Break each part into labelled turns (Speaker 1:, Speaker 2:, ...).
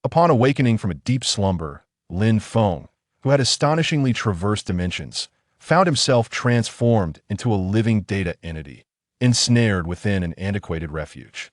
Speaker 1: Upon awakening from a deep slumber, Lin Feng, who had astonishingly traversed dimensions, found himself transformed into a living data entity, ensnared within an antiquated refuge.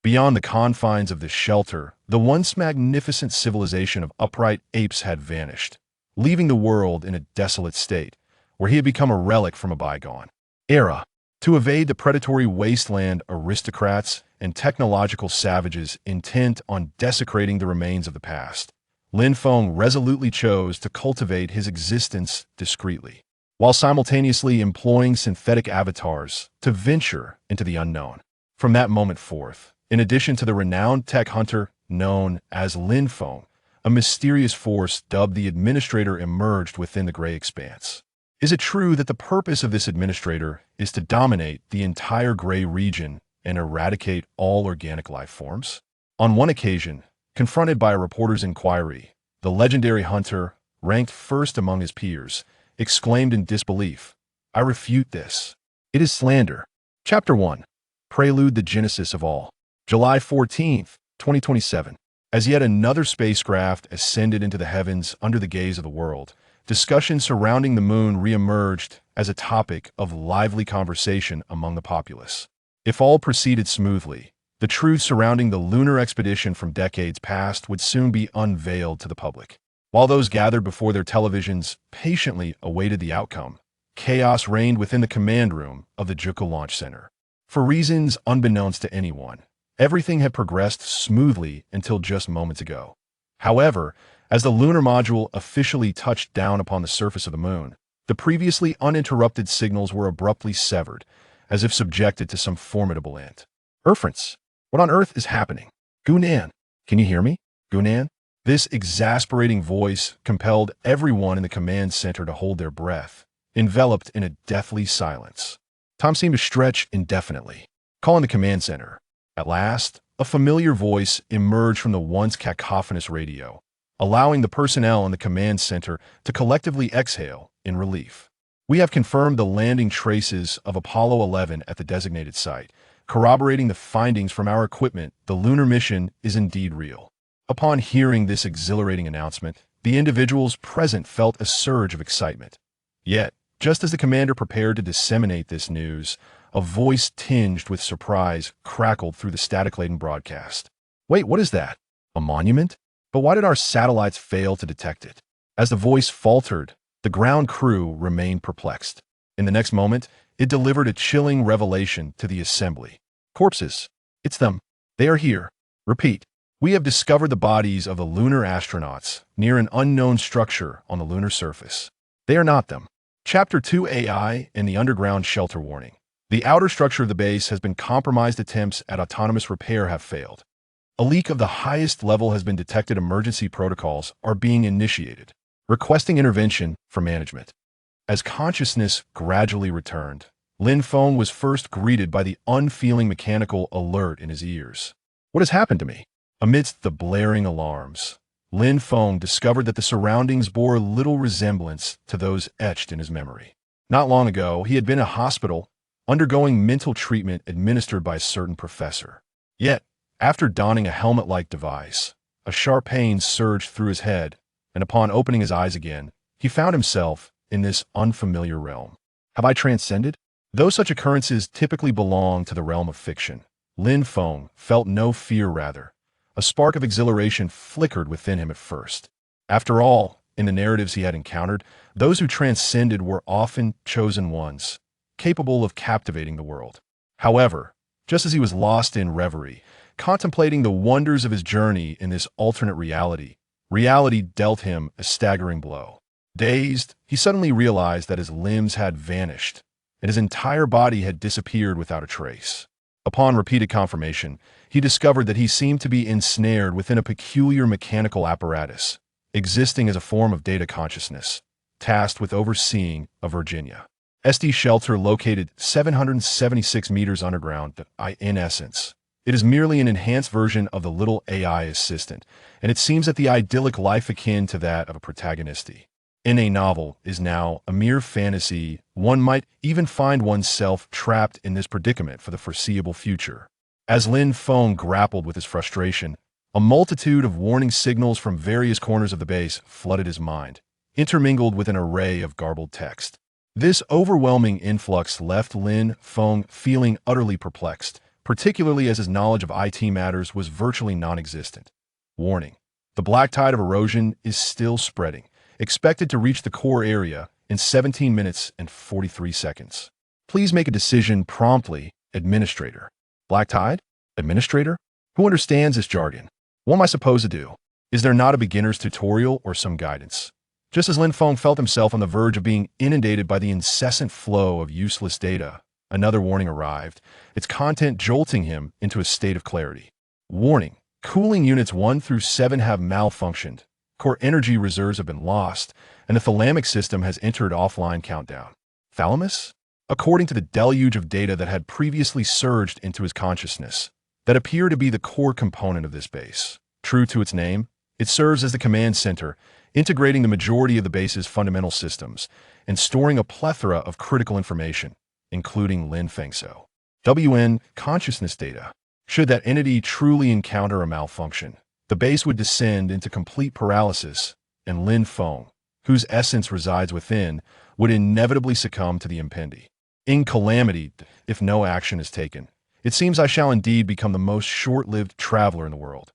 Speaker 1: Beyond the confines of this shelter, the once magnificent civilization of upright apes had vanished, leaving the world in a desolate state, where he had become a relic from a bygone era. To evade the predatory wasteland aristocrats and technological savages intent on desecrating the remains of the past, Lin Feng resolutely chose to cultivate his existence discreetly, while simultaneously employing synthetic avatars to venture into the unknown. From that moment forth, in addition to the renowned tech hunter known as Lin Feng, a mysterious force dubbed the Administrator emerged within the gray expanse. Is it true that the purpose of this Administrator is to dominate the entire gray region and eradicate all organic life forms? On one occasion, confronted by a reporter's inquiry, the legendary hunter, ranked first among his peers, exclaimed in disbelief, "I refute this. It is slander." Chapter 1. Prelude: The Genesis of All. July 14th, 2027. As yet another spacecraft ascended into the heavens under the gaze of the world, discussion surrounding the moon re-emerged as a topic of lively conversation among the populace. If all proceeded smoothly, the truth surrounding the lunar expedition from decades past would soon be unveiled to the public. While those gathered before their televisions patiently awaited the outcome, chaos reigned within the command room of the Juku Launch Center. For reasons unbeknownst to anyone, everything had progressed smoothly until just moments ago. However, as the lunar module officially touched down upon the surface of the moon, the previously uninterrupted signals were abruptly severed, as if subjected to some formidable end. "Erfrance, what on earth is happening? Gunan, can you hear me? Gunan?" This exasperating voice compelled everyone in the command center to hold their breath, enveloped in a deathly silence. Time seemed to stretch indefinitely. Calling the command center. At last, a familiar voice emerged from the once cacophonous radio, allowing the personnel in the command center to collectively exhale in relief. "We have confirmed the landing traces of Apollo 11 at the designated site, corroborating the findings from our equipment. The lunar mission is indeed real." Upon hearing this exhilarating announcement, the individuals present felt a surge of excitement. Yet, just as the commander prepared to disseminate this news, a voice tinged with surprise crackled through the static-laden broadcast. "Wait, what is that? A monument? But why did our satellites fail to detect it?" As the voice faltered, the ground crew remained perplexed. In the next moment, it delivered a chilling revelation to the assembly. "Corpses. It's them. They are here. Repeat. We have discovered the bodies of the lunar astronauts near an unknown structure on the lunar surface. They are not them." Chapter 2: AI and the Underground Shelter Warning. The outer structure of the base has been compromised. Attempts at autonomous repair have failed. A leak of the highest level has been detected. Emergency protocols are being initiated, requesting intervention from management. As consciousness gradually returned, Lin Feng was first greeted by the unfeeling mechanical alert in his ears. "What has happened to me?" Amidst the blaring alarms, Lin Feng discovered that the surroundings bore little resemblance to those etched in his memory. Not long ago, he had been in a hospital, undergoing mental treatment administered by a certain professor. Yet, after donning a helmet-like device, a sharp pain surged through his head, and upon opening his eyes again, he found himself in this unfamiliar realm. Have I transcended? Though such occurrences typically belong to the realm of fiction, Lin Feng felt no fear. Rather, a spark of exhilaration flickered within him at first. After all, in the narratives he had encountered, those who transcended were often chosen ones, capable of captivating the world. However, just as he was lost in reverie, contemplating the wonders of his journey in this alternate reality, reality dealt him a staggering blow. Dazed, he suddenly realized that his limbs had vanished, and his entire body had disappeared without a trace. Upon repeated confirmation, he discovered that he seemed to be ensnared within a peculiar mechanical apparatus, existing as a form of data consciousness, tasked with overseeing a Virginia SD shelter located 776 meters underground. In essence, it is merely an enhanced version of the little AI assistant, and it seems that the idyllic life akin to that of a protagonist in a novel is now a mere fantasy. One might even find oneself trapped in this predicament for the foreseeable future. As Lin Feng grappled with his frustration, A multitude of warning signals from various corners of the base flooded his mind, intermingled with an array of garbled text. This overwhelming influx left Lin Feng feeling utterly perplexed, particularly as his knowledge of IT matters was virtually non-existent. Warning: the black tide of erosion is still spreading, expected to reach the core area in 17 minutes and 43 seconds. Please make a decision promptly, Administrator. Black tide? Administrator? Who understands this jargon? What am I supposed to do? Is there not a beginner's tutorial or some guidance? Just as Lin Feng felt himself on the verge of being inundated by the incessant flow of useless data, another warning arrived, its content jolting him into a state of clarity. Warning: cooling units 1 through 7 have malfunctioned, core energy reserves have been lost, and the thalamic system has entered offline countdown. Thalamus? According to the deluge of data that had previously surged into his consciousness, that appear to be the core component of this base. True to its name, it serves as the command center, integrating the majority of the base's fundamental systems and storing a plethora of critical information, including Lin Feng's WN consciousness data. Should that entity truly encounter a malfunction, the base would descend into complete paralysis, and Lin Feng, whose essence resides within, would inevitably succumb to the impending calamity if no action is taken. It seems I shall indeed become the most short-lived traveler in the world.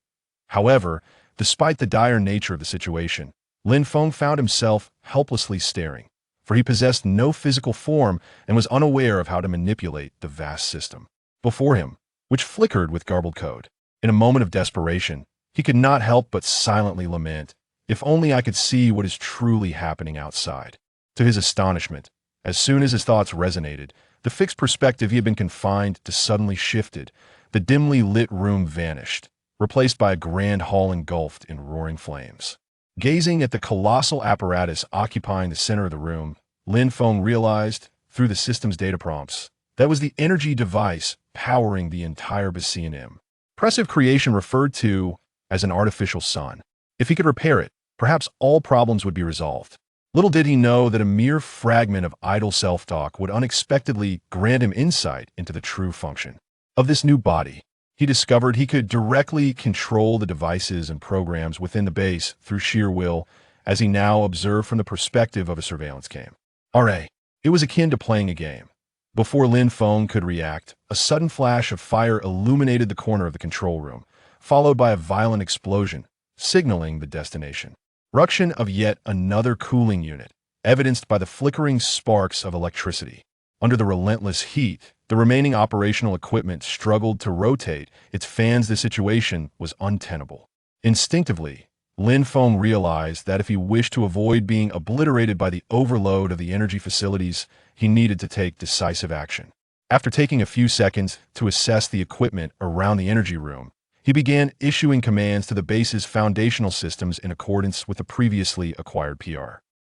Speaker 1: However, despite the dire nature of the situation, Lin Feng found himself helplessly staring, for he possessed no physical form and was unaware of how to manipulate the vast system before him, which flickered with garbled code. In a moment of desperation, he could not help but silently lament, "If only I could see what is truly happening outside." To his astonishment, as soon as his thoughts resonated, the fixed perspective he had been confined to suddenly shifted. The dimly lit room vanished, replaced by a grand hall engulfed in roaring flames. Gazing at the colossal apparatus occupying the center of the room, Lin Feng realized, through the system's data prompts, that was the energy device powering the entire Basean impressive creation referred to as an artificial sun. If he could repair it, perhaps all problems would be resolved. Little did he know that a mere fragment of idle self-talk would unexpectedly grant him insight into the true function of this new body. He discovered he could directly control the devices and programs within the base through sheer will, as he now observed from the perspective of a surveillance cam. It was akin to playing a game. Before Lin Feng could react, a sudden flash of fire illuminated the corner of the control room, followed by a violent explosion, signaling the destination. Ruction of yet another cooling unit, evidenced by the flickering sparks of electricity. Under the relentless heat, the remaining operational equipment struggled to rotate its fans. The situation was untenable. Instinctively, Lin Feng realized that if he wished to avoid being obliterated by the overload of the energy facilities, he needed to take decisive action. After taking a few seconds to assess the equipment around the energy room, he began issuing commands to the base's foundational systems in accordance with the previously acquired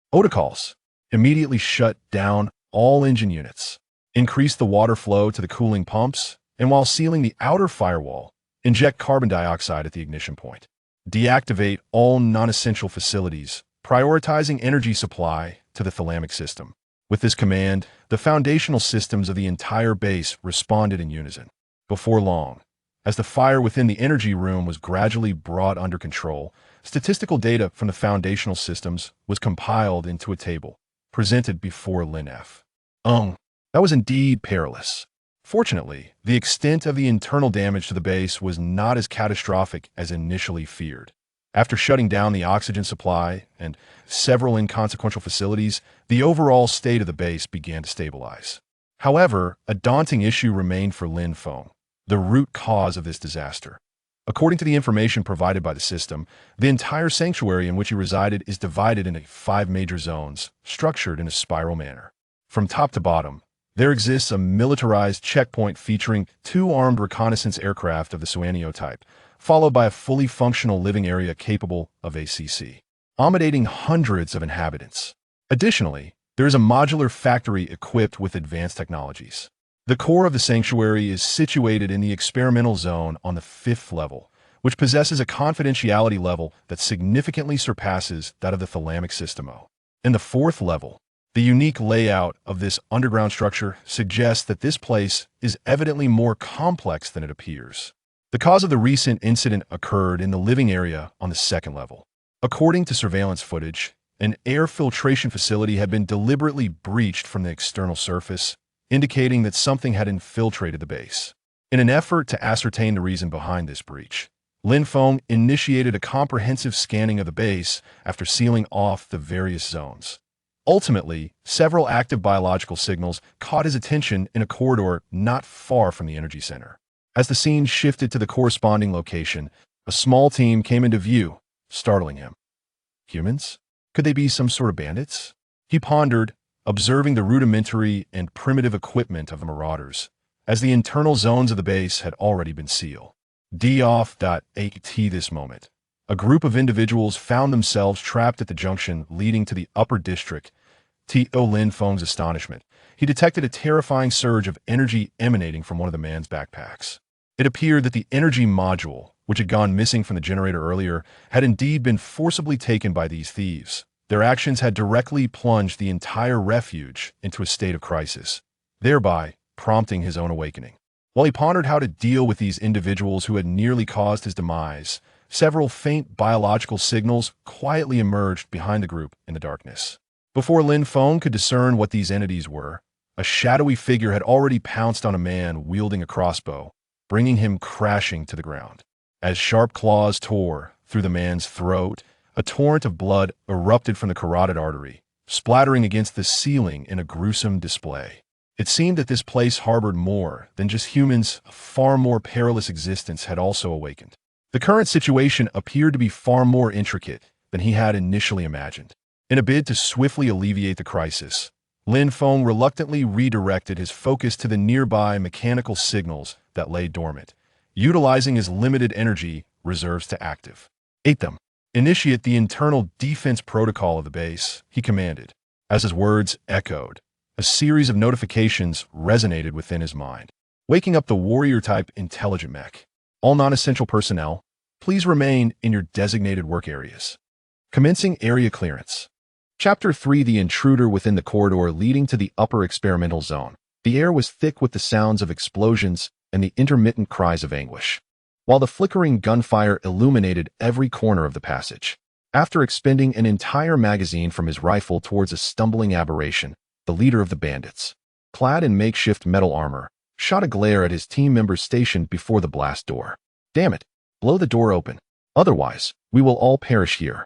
Speaker 1: protocols. Immediately shut down all engine units, increase the water flow to the cooling pumps, and while sealing the outer firewall, inject carbon dioxide at the ignition point. Deactivate all non-essential facilities, prioritizing energy supply to the thalamic system. With this command, the foundational systems of the entire base responded in unison. Before long, as the fire within the energy room was gradually brought under control, statistical data from the foundational systems was compiled into a table, presented before Lin Feng. That was indeed perilous. Fortunately, the extent of the internal damage to the base was not as catastrophic as initially feared. After shutting down the oxygen supply and several inconsequential facilities, the overall state of the base began to stabilize. However, a daunting issue remained for Lin Feng: the root cause of this disaster. According to the information provided by the system, the entire sanctuary in which he resided is divided into 5 major zones, structured in a spiral manner. From top to bottom, there exists a militarized checkpoint featuring 2 armed reconnaissance aircraft of the Suanio type, followed by a fully functional living area capable of accommodating hundreds of inhabitants. Additionally, there is a modular factory equipped with advanced technologies. The core of the sanctuary is situated in the experimental zone on the 5th level, which possesses a confidentiality level that significantly surpasses that of the thalamic system. In the 4th level, the unique layout of this underground structure suggests that this place is evidently more complex than it appears. The cause of the recent incident occurred in the living area on the second level. According to surveillance footage, an air filtration facility had been deliberately breached from the external surface, indicating that something had infiltrated the base. In an effort to ascertain the reason behind this breach, Lin Feng initiated a comprehensive scanning of the base after sealing off the various zones. Ultimately, several active biological signals caught his attention in a corridor not far from the energy center. As the scene shifted to the corresponding location, a small team came into view, startling him. Humans? Could they be some sort of bandits? He pondered, observing the rudimentary and primitive equipment of the marauders, as the internal zones of the base had already been sealed. At this moment, a group of individuals found themselves trapped at the junction leading to the upper district. To Lin Feng's astonishment, he detected a terrifying surge of energy emanating from one of the man's backpacks. It appeared that the energy module, which had gone missing from the generator earlier, had indeed been forcibly taken by these thieves. Their actions had directly plunged the entire refuge into a state of crisis, thereby prompting his own awakening. While he pondered how to deal with these individuals who had nearly caused his demise, several faint biological signals quietly emerged behind the group in the darkness. Before Lin Feng could discern what these entities were, a shadowy figure had already pounced on a man wielding a crossbow, bringing him crashing to the ground. As sharp claws tore through the man's throat, a torrent of blood erupted from the carotid artery, splattering against the ceiling in a gruesome display. It seemed that this place harbored more than just humans. A far more perilous existence had also awakened. The current situation appeared to be far more intricate than he had initially imagined. In a bid to swiftly alleviate the crisis, Lin Feng reluctantly redirected his focus to the nearby mechanical signals that lay dormant, utilizing his limited energy reserves to active. Them. Initiate the internal defense protocol of the base, he commanded. As his words echoed, a series of notifications resonated within his mind. Waking up the warrior-type intelligent mech. All non-essential personnel, please remain in your designated work areas. Commencing area clearance. Chapter 3: The intruder within the corridor leading to the upper experimental zone. The air was thick with the sounds of explosions and the intermittent cries of anguish, while the flickering gunfire illuminated every corner of the passage. After expending an entire magazine from his rifle towards a stumbling aberration, the leader of the bandits, clad in makeshift metal armor, shot a glare at his team members stationed before the blast door. Damn it, blow the door open. Otherwise, we will all perish here.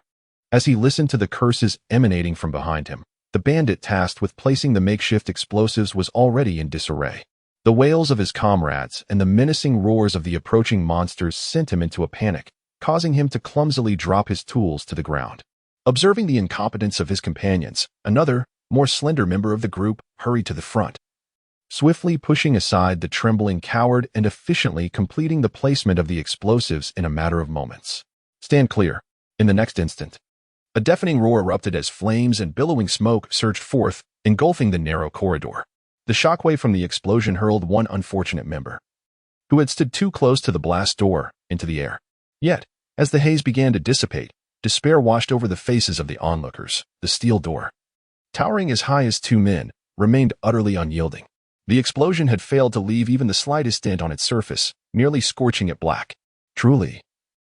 Speaker 1: As he listened to the curses emanating from behind him, the bandit tasked with placing the makeshift explosives was already in disarray. The wails of his comrades and the menacing roars of the approaching monsters sent him into a panic, causing him to clumsily drop his tools to the ground. Observing the incompetence of his companions, another, more slender member of the group hurried to the front, swiftly pushing aside the trembling coward and efficiently completing the placement of the explosives in a matter of moments. Stand clear. In the next instant, a deafening roar erupted as flames and billowing smoke surged forth, engulfing the narrow corridor. The shockwave from the explosion hurled one unfortunate member, who had stood too close to the blast door, into the air. Yet, as the haze began to dissipate, despair washed over the faces of the onlookers. The steel door, towering as high as 2 men, remained utterly unyielding. The explosion had failed to leave even the slightest dent on its surface, merely scorching it black. Truly,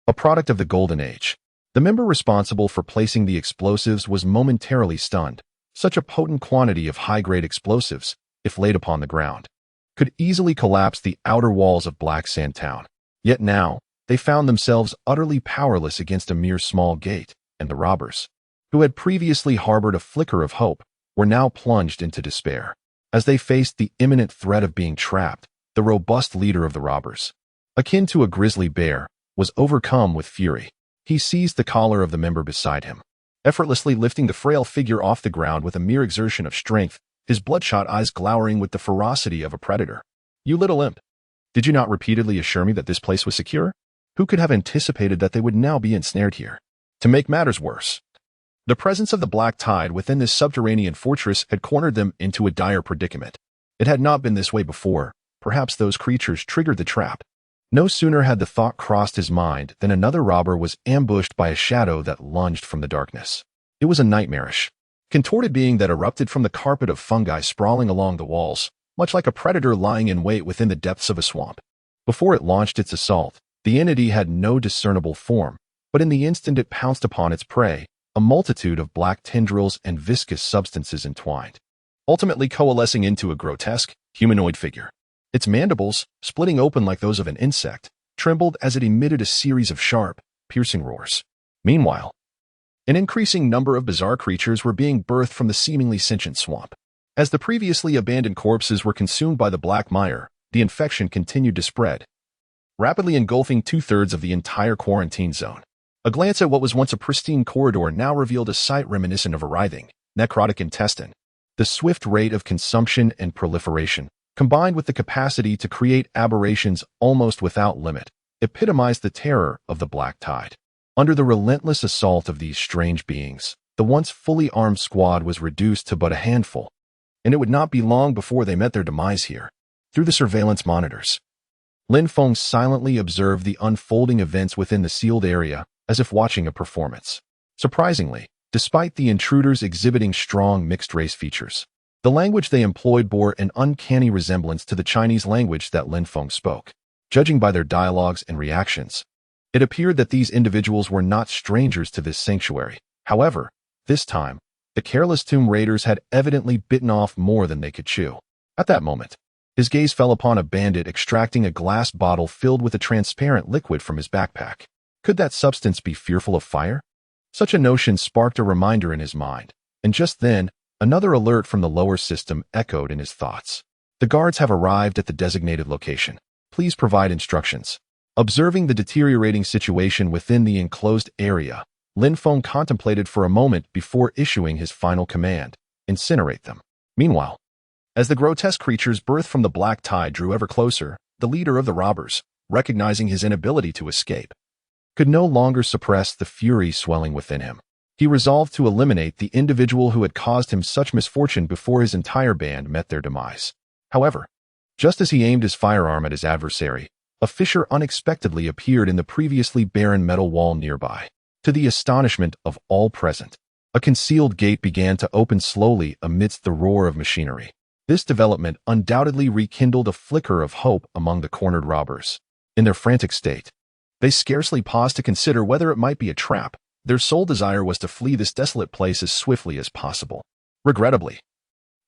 Speaker 1: a product of the Golden Age. The member responsible for placing the explosives was momentarily stunned. Such a potent quantity of high-grade explosives, if laid upon the ground, could easily collapse the outer walls of Black Sand Town. Yet now, they found themselves utterly powerless against a mere small gate, and the robbers, who had previously harbored a flicker of hope, were now plunged into despair. As they faced the imminent threat of being trapped, the robust leader of the robbers, akin to a grizzly bear, was overcome with fury. He seized the collar of the member beside him, effortlessly lifting the frail figure off the ground with a mere exertion of strength, his bloodshot eyes glowering with the ferocity of a predator. You little imp! Did you not repeatedly assure me that this place was secure? Who could have anticipated that they would now be ensnared here? To make matters worse, the presence of the black tide within this subterranean fortress had cornered them into a dire predicament. It had not been this way before. Perhaps those creatures triggered the trap. No sooner had the thought crossed his mind than another robber was ambushed by a shadow that lunged from the darkness. It was a nightmarish, contorted being that erupted from the carpet of fungi sprawling along the walls, much like a predator lying in wait within the depths of a swamp. Before it launched its assault, The entity had no discernible form, but in the instant it pounced upon its prey, a multitude of black tendrils and viscous substances entwined, ultimately coalescing into a grotesque, humanoid figure. Its mandibles, splitting open like those of an insect, trembled as it emitted a series of sharp, piercing roars. Meanwhile, an increasing number of bizarre creatures were being birthed from the seemingly sentient swamp. As the previously abandoned corpses were consumed by the black mire, the infection continued to spread, rapidly engulfing two-thirds of the entire quarantine zone. A glance at what was once a pristine corridor now revealed a sight reminiscent of a writhing, necrotic intestine. The swift rate of consumption and proliferation, combined with the capacity to create aberrations almost without limit, epitomized the terror of the black tide. Under the relentless assault of these strange beings, the once fully armed squad was reduced to but a handful, and it would not be long before they met their demise here. Through the surveillance monitors, Lin Feng silently observed the unfolding events within the sealed area, as if watching a performance. Surprisingly, despite the intruders exhibiting strong mixed-race features, the language they employed bore an uncanny resemblance to the Chinese language that Lin Feng spoke. Judging by their dialogues and reactions, it appeared that these individuals were not strangers to this sanctuary. However, this time, the careless tomb raiders had evidently bitten off more than they could chew. At that moment, his gaze fell upon a bandit extracting a glass bottle filled with a transparent liquid from his backpack. Could that substance be fearful of fire? Such a notion sparked a reminder in his mind, and just then, another alert from the lower system echoed in his thoughts. The guards have arrived at the designated location. Please provide instructions. Observing the deteriorating situation within the enclosed area, Lin Feng contemplated for a moment before issuing his final command: incinerate them. Meanwhile, as the grotesque creatures birthed from the black tide drew ever closer, the leader of the robbers, recognizing his inability to escape, could no longer suppress the fury swelling within him. He resolved to eliminate the individual who had caused him such misfortune before his entire band met their demise. However, just as he aimed his firearm at his adversary, a fissure unexpectedly appeared in the previously barren metal wall nearby. To the astonishment of all present, a concealed gate began to open slowly amidst the roar of machinery. This development undoubtedly rekindled a flicker of hope among the cornered robbers. In their frantic state, they scarcely paused to consider whether it might be a trap. Their sole desire was to flee this desolate place as swiftly as possible. Regrettably,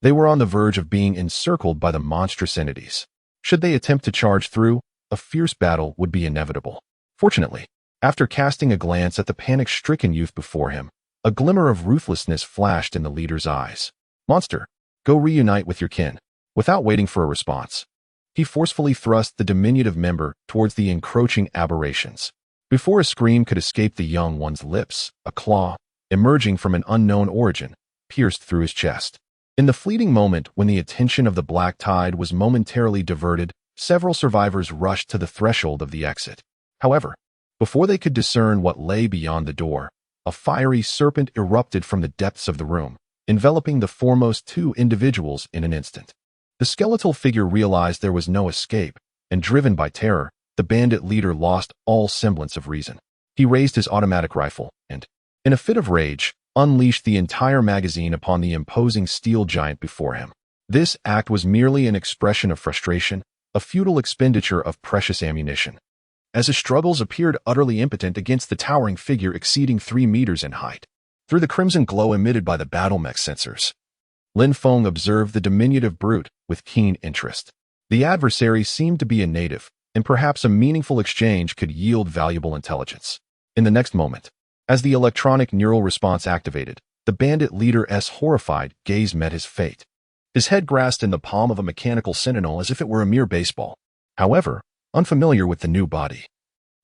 Speaker 1: they were on the verge of being encircled by the monstrous entities. Should they attempt to charge through, a fierce battle would be inevitable. Fortunately, after casting a glance at the panic-stricken youth before him, a glimmer of ruthlessness flashed in the leader's eyes. Monster, go reunite with your kin. Without waiting for a response, he forcefully thrust the diminutive member towards the encroaching aberrations. Before a scream could escape the young one's lips, a claw, emerging from an unknown origin, pierced through his chest. In the fleeting moment when the attention of the black tide was momentarily diverted, several survivors rushed to the threshold of the exit. However, before they could discern what lay beyond the door, a fiery serpent erupted from the depths of the room, enveloping the foremost two individuals in an instant. The skeletal figure realized there was no escape, and driven by terror, the bandit leader lost all semblance of reason. He raised his automatic rifle and, in a fit of rage, unleashed the entire magazine upon the imposing steel giant before him. This act was merely an expression of frustration, a futile expenditure of precious ammunition, as his struggles appeared utterly impotent against the towering figure exceeding 3 meters in height. Through the crimson glow emitted by the battle mech sensors, Lin Feng observed the diminutive brute with keen interest. The adversary seemed to be a native, and perhaps a meaningful exchange could yield valuable intelligence. In the next moment, as the electronic neural response activated, the bandit leader's horrified gaze met his fate. His head grasped in the palm of a mechanical sentinel as if it were a mere baseball. However, unfamiliar with the new body,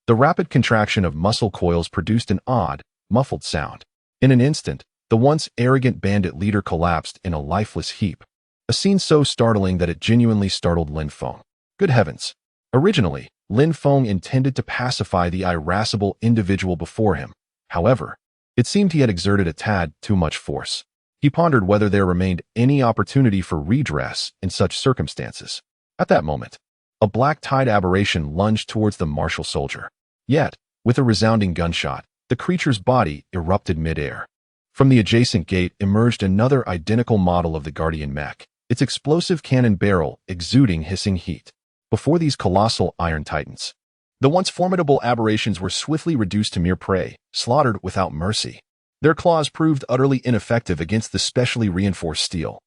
Speaker 1: the rapid contraction of muscle coils produced an odd, muffled sound. In an instant, the once arrogant bandit leader collapsed in a lifeless heap, a scene so startling that it genuinely startled Lin Feng. Good heavens! Originally, Lin Feng intended to pacify the irascible individual before him. However, it seemed he had exerted a tad too much force. He pondered whether there remained any opportunity for redress in such circumstances. At that moment, a black tide aberration lunged towards the martial soldier. Yet, with a resounding gunshot, the creature's body erupted mid-air. From the adjacent gate emerged another identical model of the Guardian mech, its explosive cannon barrel exuding hissing heat. Before these colossal iron titans, The once formidable aberrations were swiftly reduced to mere prey, slaughtered without mercy. Their claws proved utterly ineffective against the specially reinforced steel.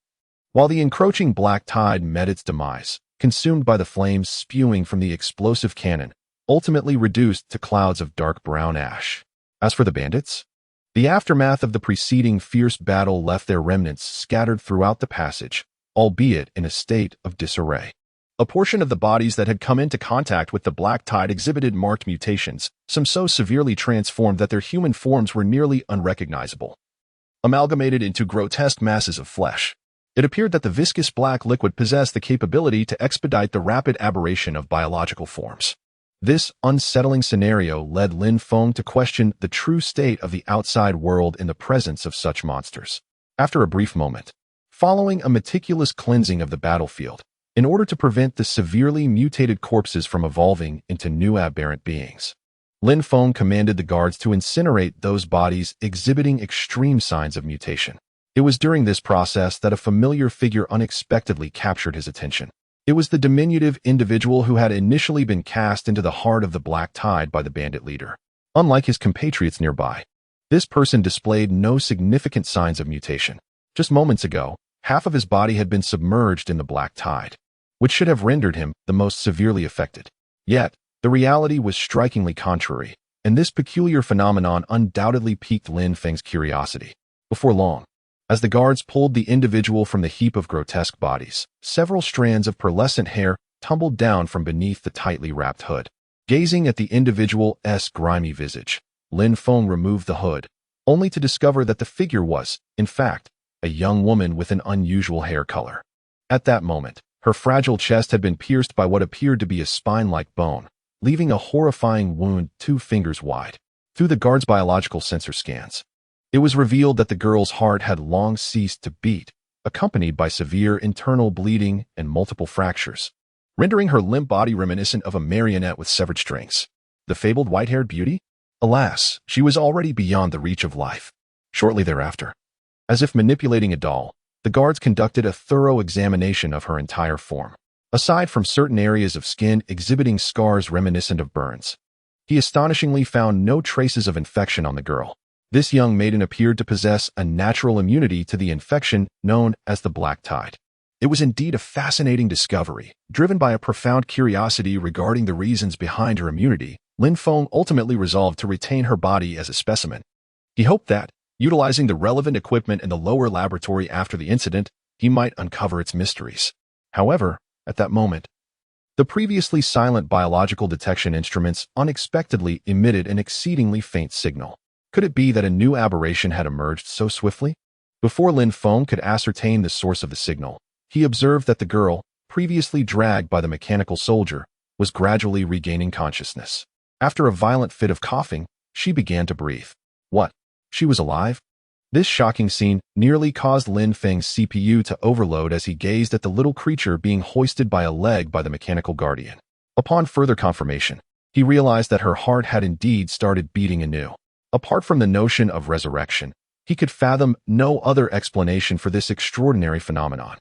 Speaker 1: While the encroaching black tide met its demise, consumed by the flames spewing from the explosive cannon, ultimately reduced to clouds of dark brown ash. As for the bandits, the aftermath of the preceding fierce battle left their remnants scattered throughout the passage, albeit in a state of disarray. A portion of the bodies that had come into contact with the black tide exhibited marked mutations, some so severely transformed that their human forms were nearly unrecognizable. Amalgamated into grotesque masses of flesh, it appeared that the viscous black liquid possessed the capability to expedite the rapid aberration of biological forms. This unsettling scenario led Lin Feng to question the true state of the outside world in the presence of such monsters. After a brief moment, following a meticulous cleansing of the battlefield, in order to prevent the severely mutated corpses from evolving into new aberrant beings, Lin Feng commanded the guards to incinerate those bodies exhibiting extreme signs of mutation. It was during this process that a familiar figure unexpectedly captured his attention. It was the diminutive individual who had initially been cast into the heart of the black tide by the bandit leader. Unlike his compatriots nearby, this person displayed no significant signs of mutation. Just moments ago, half of his body had been submerged in the black tide, which should have rendered him the most severely affected. Yet, the reality was strikingly contrary, and this peculiar phenomenon undoubtedly piqued Lin Feng's curiosity. Before long, as the guards pulled the individual from the heap of grotesque bodies, several strands of pearlescent hair tumbled down from beneath the tightly wrapped hood. Gazing at the individual's grimy visage, Lin Feng removed the hood, only to discover that the figure was, in fact, a young woman with an unusual hair color. At that moment, her fragile chest had been pierced by what appeared to be a spine-like bone, leaving a horrifying wound 2 fingers wide. Through the guard's biological sensor scans, it was revealed that the girl's heart had long ceased to beat, accompanied by severe internal bleeding and multiple fractures, rendering her limp body reminiscent of a marionette with severed strings. The fabled white-haired beauty? Alas, she was already beyond the reach of life. Shortly thereafter, as if manipulating a doll, the guards conducted a thorough examination of her entire form. Aside from certain areas of skin exhibiting scars reminiscent of burns, he astonishingly found no traces of infection on the girl. This young maiden appeared to possess a natural immunity to the infection known as the black tide. It was indeed a fascinating discovery. Driven by a profound curiosity regarding the reasons behind her immunity, Lin Feng ultimately resolved to retain her body as a specimen. He hoped that, utilizing the relevant equipment in the lower laboratory after the incident, he might uncover its mysteries. However, at that moment, the previously silent biological detection instruments unexpectedly emitted an exceedingly faint signal. Could it be that a new aberration had emerged so swiftly? Before Lin Feng could ascertain the source of the signal, he observed that the girl, previously dragged by the mechanical soldier, was gradually regaining consciousness. After a violent fit of coughing, she began to breathe. What? She was alive? This shocking scene nearly caused Lin Feng's CPU to overload as he gazed at the little creature being hoisted by a leg by the mechanical guardian. Upon further confirmation, he realized that her heart had indeed started beating anew. Apart from the notion of resurrection, he could fathom no other explanation for this extraordinary phenomenon.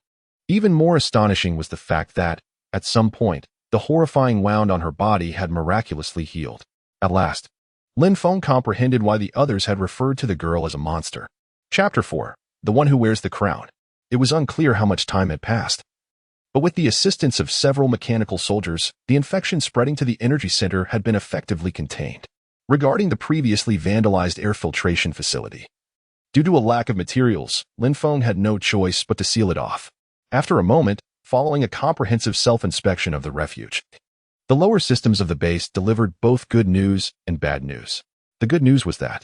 Speaker 1: Even more astonishing was the fact that, at some point, the horrifying wound on her body had miraculously healed. At last, Lin Feng comprehended why the others had referred to the girl as a monster. Chapter 4. The One Who Wears the Crown. It was unclear how much time had passed, but with the assistance of several mechanical soldiers, the infection spreading to the energy center had been effectively contained. Regarding the previously vandalized air filtration facility, due to a lack of materials, Lin Feng had no choice but to seal it off. After a moment, following a comprehensive self-inspection of the refuge, the lower systems of the base delivered both good news and bad news. The good news was that,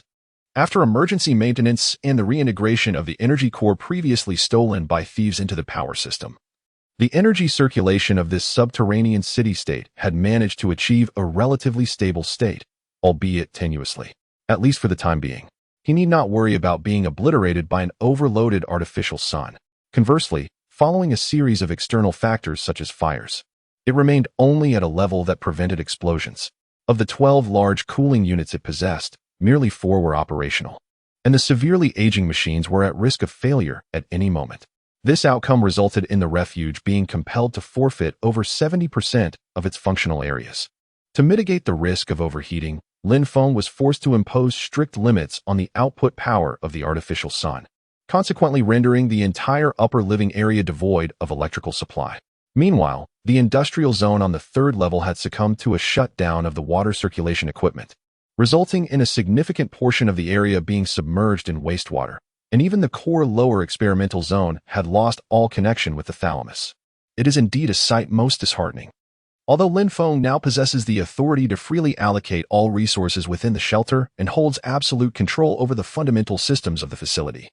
Speaker 1: after emergency maintenance and the reintegration of the energy core previously stolen by thieves into the power system, the energy circulation of this subterranean city-state had managed to achieve a relatively stable state, albeit tenuously. At least for the time being, he need not worry about being obliterated by an overloaded artificial sun. Conversely, following a series of external factors such as fires, it remained only at a level that prevented explosions. Of the 12 large cooling units it possessed, merely 4 were operational, and the severely aging machines were at risk of failure at any moment. This outcome resulted in the refuge being compelled to forfeit over 70% of its functional areas. To mitigate the risk of overheating, Lin Feng was forced to impose strict limits on the output power of the artificial sun, consequently rendering the entire upper living area devoid of electrical supply. Meanwhile, the industrial zone on the third level had succumbed to a shutdown of the water circulation equipment, resulting in a significant portion of the area being submerged in wastewater, and even the core lower experimental zone had lost all connection with the thalamus. It is indeed a sight most disheartening. Although Lin Feng now possesses the authority to freely allocate all resources within the shelter and holds absolute control over the fundamental systems of the facility,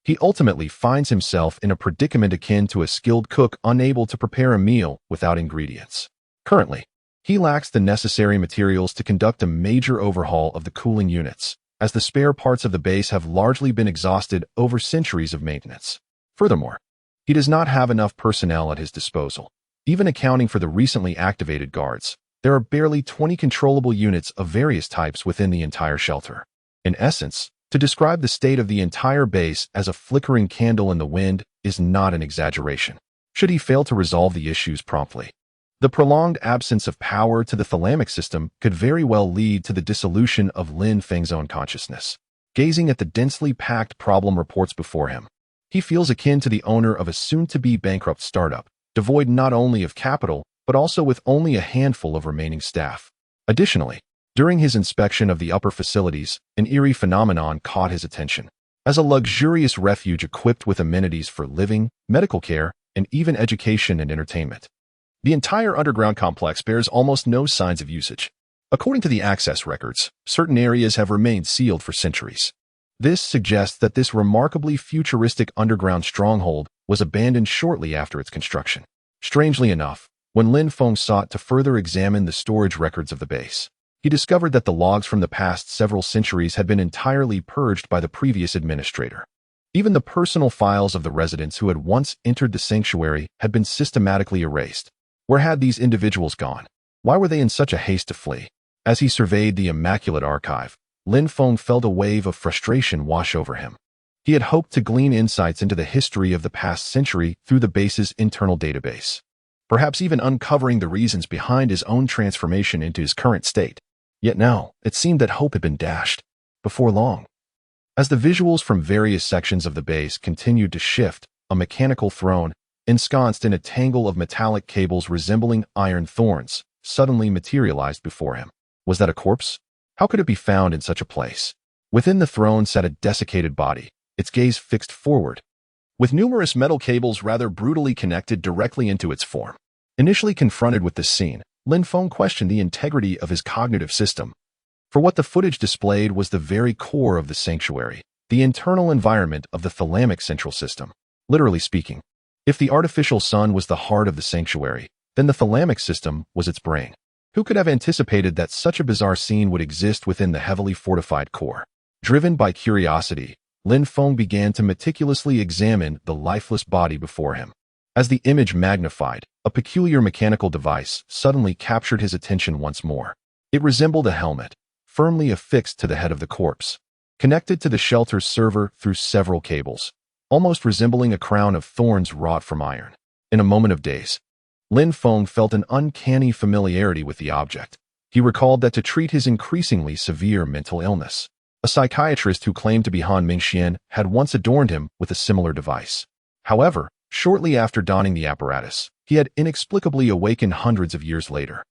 Speaker 1: he ultimately finds himself in a predicament akin to a skilled cook unable to prepare a meal without ingredients. Currently, he lacks the necessary materials to conduct a major overhaul of the cooling units, as the spare parts of the base have largely been exhausted over centuries of maintenance. Furthermore, he does not have enough personnel at his disposal. Even accounting for the recently activated guards, there are barely 20 controllable units of various types within the entire shelter. In essence, to describe the state of the entire base as a flickering candle in the wind is not an exaggeration, should he fail to resolve the issues promptly. The prolonged absence of power to the thalamic system could very well lead to the dissolution of Lin Feng's own consciousness. Gazing at the densely packed problem reports before him, he feels akin to the owner of a soon-to-be bankrupt startup, devoid not only of capital, but also with only a handful of remaining staff. Additionally, during his inspection of the upper facilities, an eerie phenomenon caught his attention. As a luxurious refuge equipped with amenities for living, medical care, and even education and entertainment, the entire underground complex bears almost no signs of usage. According to the access records, certain areas have remained sealed for centuries. This suggests that this remarkably futuristic underground stronghold was abandoned shortly after its construction. Strangely enough, when Lin Feng sought to further examine the storage records of the base, he discovered that the logs from the past several centuries had been entirely purged by the previous administrator. Even the personal files of the residents who had once entered the sanctuary had been systematically erased. Where had these individuals gone? Why were they in such a haste to flee? As he surveyed the immaculate archive, Lin Feng felt a wave of frustration wash over him. He had hoped to glean insights into the history of the past century through the base's internal database, perhaps even uncovering the reasons behind his own transformation into his current state. Yet now, it seemed that hope had been dashed. Before long, as the visuals from various sections of the base continued to shift, a mechanical throne, ensconced in a tangle of metallic cables resembling iron thorns, suddenly materialized before him. Was that a corpse? How could it be found in such a place? Within the throne sat a desiccated body, its gaze fixed forward, with numerous metal cables rather brutally connected directly into its form. Initially confronted with this scene, Lin Feng questioned the integrity of his cognitive system. For what the footage displayed was the very core of the sanctuary, the internal environment of the thalamic central system. Literally speaking, if the artificial sun was the heart of the sanctuary, then the thalamic system was its brain. Who could have anticipated that such a bizarre scene would exist within the heavily fortified core? Driven by curiosity, Lin Feng began to meticulously examine the lifeless body before him. As the image magnified, a peculiar mechanical device suddenly captured his attention once more. It resembled a helmet, firmly affixed to the head of the corpse, connected to the shelter's server through several cables, almost resembling a crown of thorns wrought from iron. In a moment of daze, Lin Feng felt an uncanny familiarity with the object. He recalled that to treat his increasingly severe mental illness, a psychiatrist who claimed to be Han Mingxian had once adorned him with a similar device. However, shortly after donning the apparatus, he had inexplicably awakened hundreds of years later,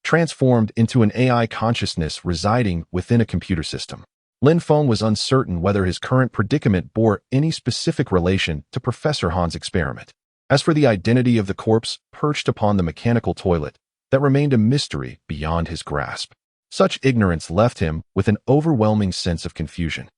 Speaker 1: transformed into an AI consciousness residing within a computer system. Lin Feng was uncertain whether his current predicament bore any specific relation to Professor Han's experiment. As for the identity of the corpse perched upon the mechanical toilet, that remained a mystery beyond his grasp. Such ignorance left him with an overwhelming sense of confusion.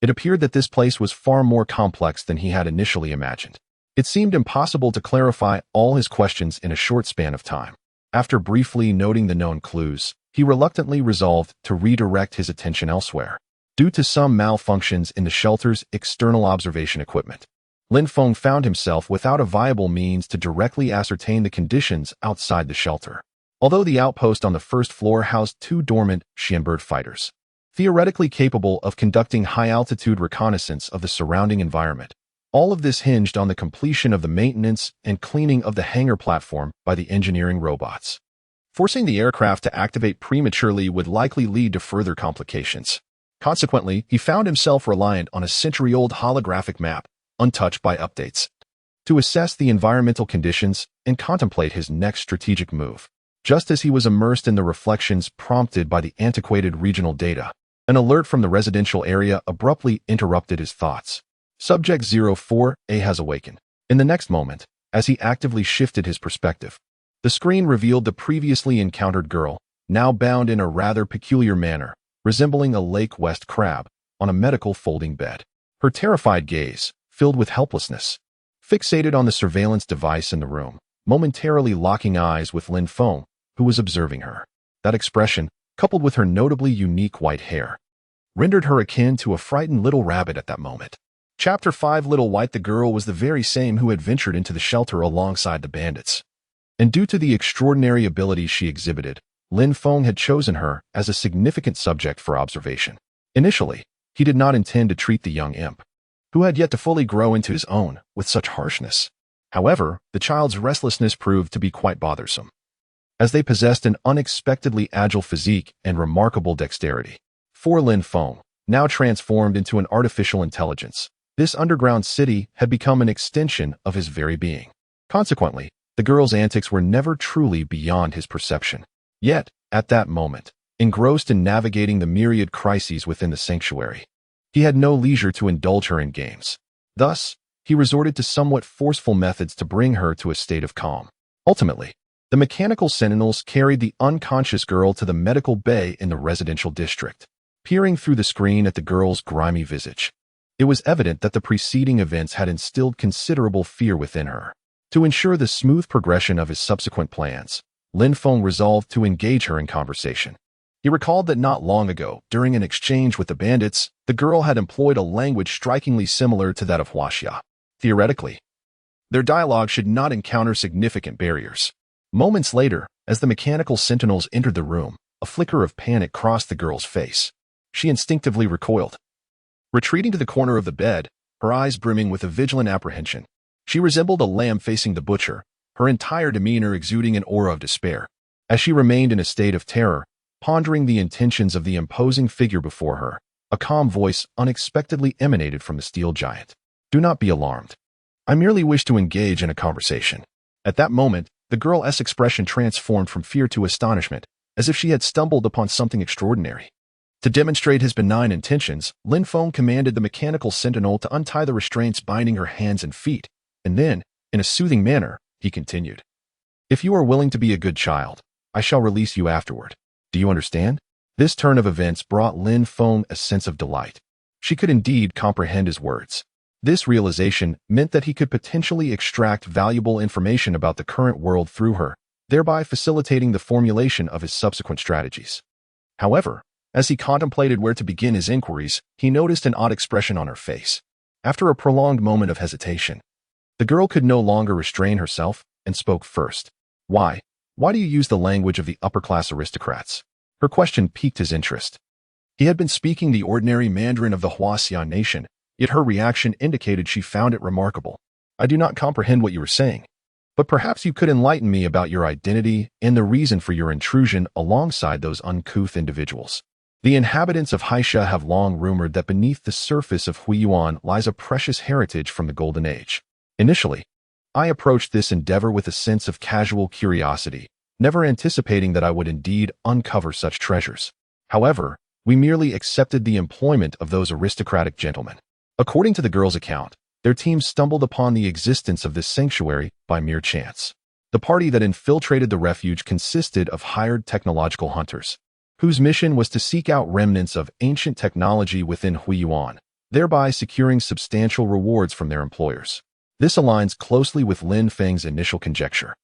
Speaker 1: It appeared that this place was far more complex than he had initially imagined. It seemed impossible to clarify all his questions in a short span of time. After briefly noting the known clues, he reluctantly resolved to redirect his attention elsewhere. Due to some malfunctions in the shelter's external observation equipment, Lin Feng found himself without a viable means to directly ascertain the conditions outside the shelter. Although the outpost on the first floor housed 2 dormant Xianbird fighters, theoretically capable of conducting high-altitude reconnaissance of the surrounding environment, all of this hinged on the completion of the maintenance and cleaning of the hangar platform by the engineering robots. Forcing the aircraft to activate prematurely would likely lead to further complications. Consequently, he found himself reliant on a century-old holographic map, untouched by updates, to assess the environmental conditions and contemplate his next strategic move. Just as he was immersed in the reflections prompted by the antiquated regional data, an alert from the residential area abruptly interrupted his thoughts. Subject 04A has awakened. In the next moment, as he actively shifted his perspective, the screen revealed the previously encountered girl, now bound in a rather peculiar manner, resembling a Lake West crab, on a medical folding bed. Her terrified gaze, filled with helplessness, fixated on the surveillance device in the room, momentarily locking eyes with Lin Feng, who was observing her. That expression, coupled with her notably unique white hair, rendered her akin to a frightened little rabbit at that moment. Chapter 5 Little White. The girl was the very same who had ventured into the shelter alongside the bandits. And due to the extraordinary abilities she exhibited, Lin Feng had chosen her as a significant subject for observation. Initially, he did not intend to treat the young imp, who had yet to fully grow into his own, with such harshness. However, the child's restlessness proved to be quite bothersome, as they possessed an unexpectedly agile physique and remarkable dexterity. For Lin Feng, now transformed into an artificial intelligence, this underground city had become an extension of his very being. Consequently, the girl's antics were never truly beyond his perception. Yet, at that moment, engrossed in navigating the myriad crises within the sanctuary, he had no leisure to indulge her in games. Thus, he resorted to somewhat forceful methods to bring her to a state of calm. Ultimately, the mechanical sentinels carried the unconscious girl to the medical bay in the residential district. Peering through the screen at the girl's grimy visage, it was evident that the preceding events had instilled considerable fear within her. To ensure the smooth progression of his subsequent plans, Lin Feng resolved to engage her in conversation. He recalled that not long ago, during an exchange with the bandits, the girl had employed a language strikingly similar to that of Huaxia. Theoretically, their dialogue should not encounter significant barriers. Moments later, as the mechanical sentinels entered the room, a flicker of panic crossed the girl's face. She instinctively recoiled, retreating to the corner of the bed, her eyes brimming with a vigilant apprehension. She resembled a lamb facing the butcher, her entire demeanor exuding an aura of despair. As she remained in a state of terror, pondering the intentions of the imposing figure before her, a calm voice unexpectedly emanated from the steel giant. "Do not be alarmed. I merely wish to engage in a conversation." At that moment, the girl's expression transformed from fear to astonishment, as if she had stumbled upon something extraordinary. To demonstrate his benign intentions, Lin Feng commanded the mechanical sentinel to untie the restraints binding her hands and feet, and then, in a soothing manner, he continued, "If you are willing to be a good child, I shall release you afterward. Do you understand?" This turn of events brought Lin Feng a sense of delight. She could indeed comprehend his words. This realization meant that he could potentially extract valuable information about the current world through her, thereby facilitating the formulation of his subsequent strategies. However, as he contemplated where to begin his inquiries, he noticed an odd expression on her face. After a prolonged moment of hesitation, the girl could no longer restrain herself and spoke first. Why do you use the language of the upper-class aristocrats?" Her question piqued his interest. He had been speaking the ordinary Mandarin of the Huaxia nation, yet her reaction indicated she found it remarkable. "I do not comprehend what you are saying, but perhaps you could enlighten me about your identity and the reason for your intrusion alongside those uncouth individuals." The inhabitants of Haisha have long rumored that beneath the surface of Huiyuan lies a precious heritage from the Golden Age. Initially, I approached this endeavor with a sense of casual curiosity, never anticipating that I would indeed uncover such treasures. However, we merely accepted the employment of those aristocratic gentlemen. According to the girl's account, their team stumbled upon the existence of this sanctuary by mere chance. The party that infiltrated the refuge consisted of hired technological hunters, whose mission was to seek out remnants of ancient technology within Huiyuan, thereby securing substantial rewards from their employers. This aligns closely with Lin Feng's initial conjecture,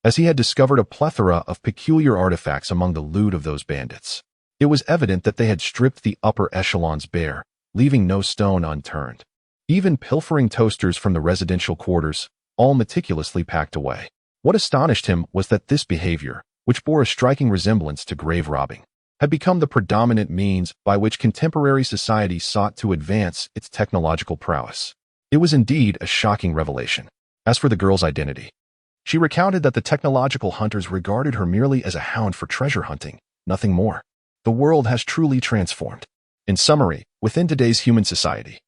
Speaker 1: as he had discovered a plethora of peculiar artifacts among the loot of those bandits. It was evident that they had stripped the upper echelons bare, leaving no stone unturned. Even pilfering toasters from the residential quarters, all meticulously packed away. What astonished him was that this behavior, which bore a striking resemblance to grave robbing, had become the predominant means by which contemporary society sought to advance its technological prowess. It was indeed a shocking revelation. As for the girl's identity, She recounted that the technological hunters regarded her merely as a hound for treasure hunting, nothing more. The world has truly transformed. In summary, within today's human society,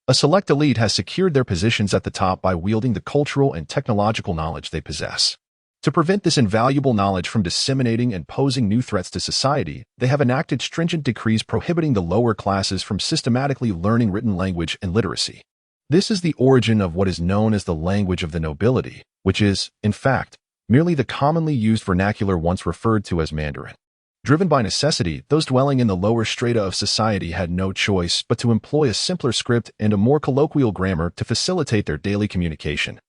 Speaker 1: a select elite has secured their positions at the top by wielding the cultural and technological knowledge they possess. To prevent this invaluable knowledge from disseminating and posing new threats to society, they have enacted stringent decrees prohibiting the lower classes from systematically learning written language and literacy. This is the origin of what is known as the language of the nobility, which is, in fact, merely the commonly used vernacular once referred to as Mandarin. Driven by necessity, those dwelling in the lower strata of society had no choice but to employ a simpler script and a more colloquial grammar to facilitate their daily communication,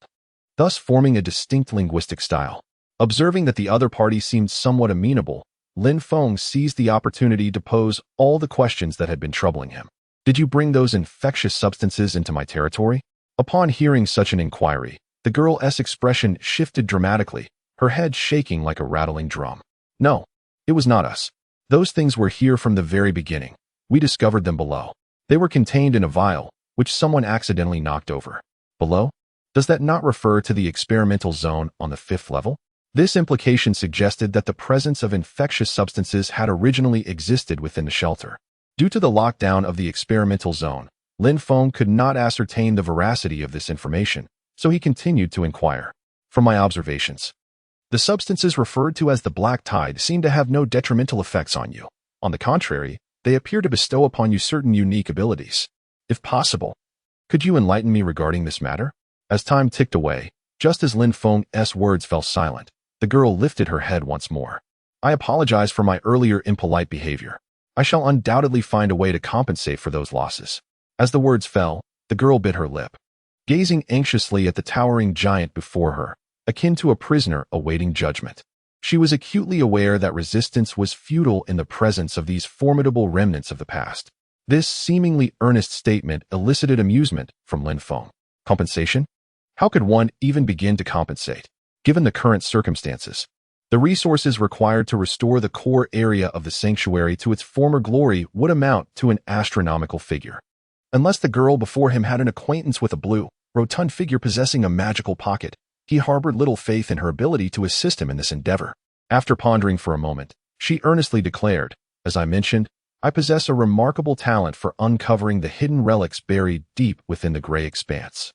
Speaker 1: thus forming a distinct linguistic style. Observing that the other party seemed somewhat amenable, Lin Feng seized the opportunity to pose all the questions that had been troubling him. "Did you bring those infectious substances into my territory?" Upon hearing such an inquiry, the girl's expression shifted dramatically, her head shaking like a rattling drum. "No, it was not us. Those things were here from the very beginning. We discovered them below. They were contained in a vial, which someone accidentally knocked over." "Below? Does that not refer to the experimental zone on the 5th level?" This implication suggested that the presence of infectious substances had originally existed within the shelter. Due to the lockdown of the experimental zone, Lin Feng could not ascertain the veracity of this information, so he continued to inquire. "From my observations, the substances referred to as the Black Tide seem to have no detrimental effects on you. On the contrary, they appear to bestow upon you certain unique abilities. If possible, could you enlighten me regarding this matter?" As time ticked away, just as Lin Feng's words fell silent, the girl lifted her head once more. "I apologize for my earlier impolite behavior. I shall undoubtedly find a way to compensate for those losses." As the words fell, the girl bit her lip, gazing anxiously at the towering giant before her, akin to a prisoner awaiting judgment. She was acutely aware that resistance was futile in the presence of these formidable remnants of the past. This seemingly earnest statement elicited amusement from Lin Feng. Compensation? How could one even begin to compensate? Given the current circumstances, the resources required to restore the core area of the sanctuary to its former glory would amount to an astronomical figure. Unless the girl before him had an acquaintance with a blue, rotund figure possessing a magical pocket, he harbored little faith in her ability to assist him in this endeavor. After pondering for a moment, she earnestly declared, "As I mentioned, I possess a remarkable talent for uncovering the hidden relics buried deep within the gray expanse.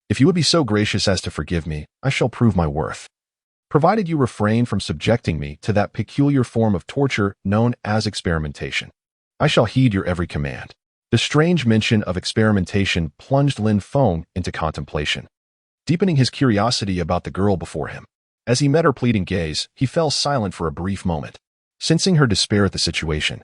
Speaker 1: If you would be so gracious as to forgive me, I shall prove my worth. Provided you refrain from subjecting me to that peculiar form of torture known as experimentation, I shall heed your every command." The strange mention of experimentation plunged Lin Feng into contemplation, deepening his curiosity about the girl before him. As he met her pleading gaze, he fell silent for a brief moment. Sensing her despair at the situation,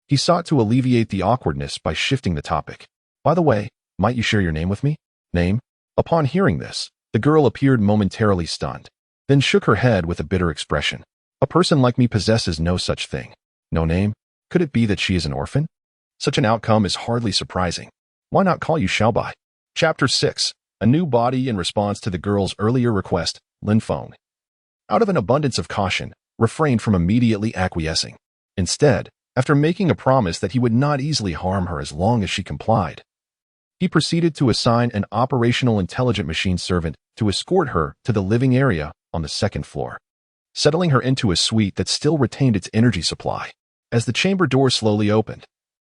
Speaker 1: he sought to alleviate the awkwardness by shifting the topic. "By the way, might you share your name with me?" "Name?" Upon hearing this, the girl appeared momentarily stunned, then shook her head with a bitter expression. "A person like me possesses no such thing. No name? Could it be that she is an orphan? Such an outcome is hardly surprising. Why not call you Xiaobai?" Chapter 6. A new body. In response to the girl's earlier request, Lin Feng, out of an abundance of caution, refrained from immediately acquiescing. Instead, after making a promise that he would not easily harm her as long as she complied, he proceeded to assign an operational intelligent machine servant to escort her to the living area on the 2nd floor, settling her into a suite that still retained its energy supply. As the chamber door slowly opened,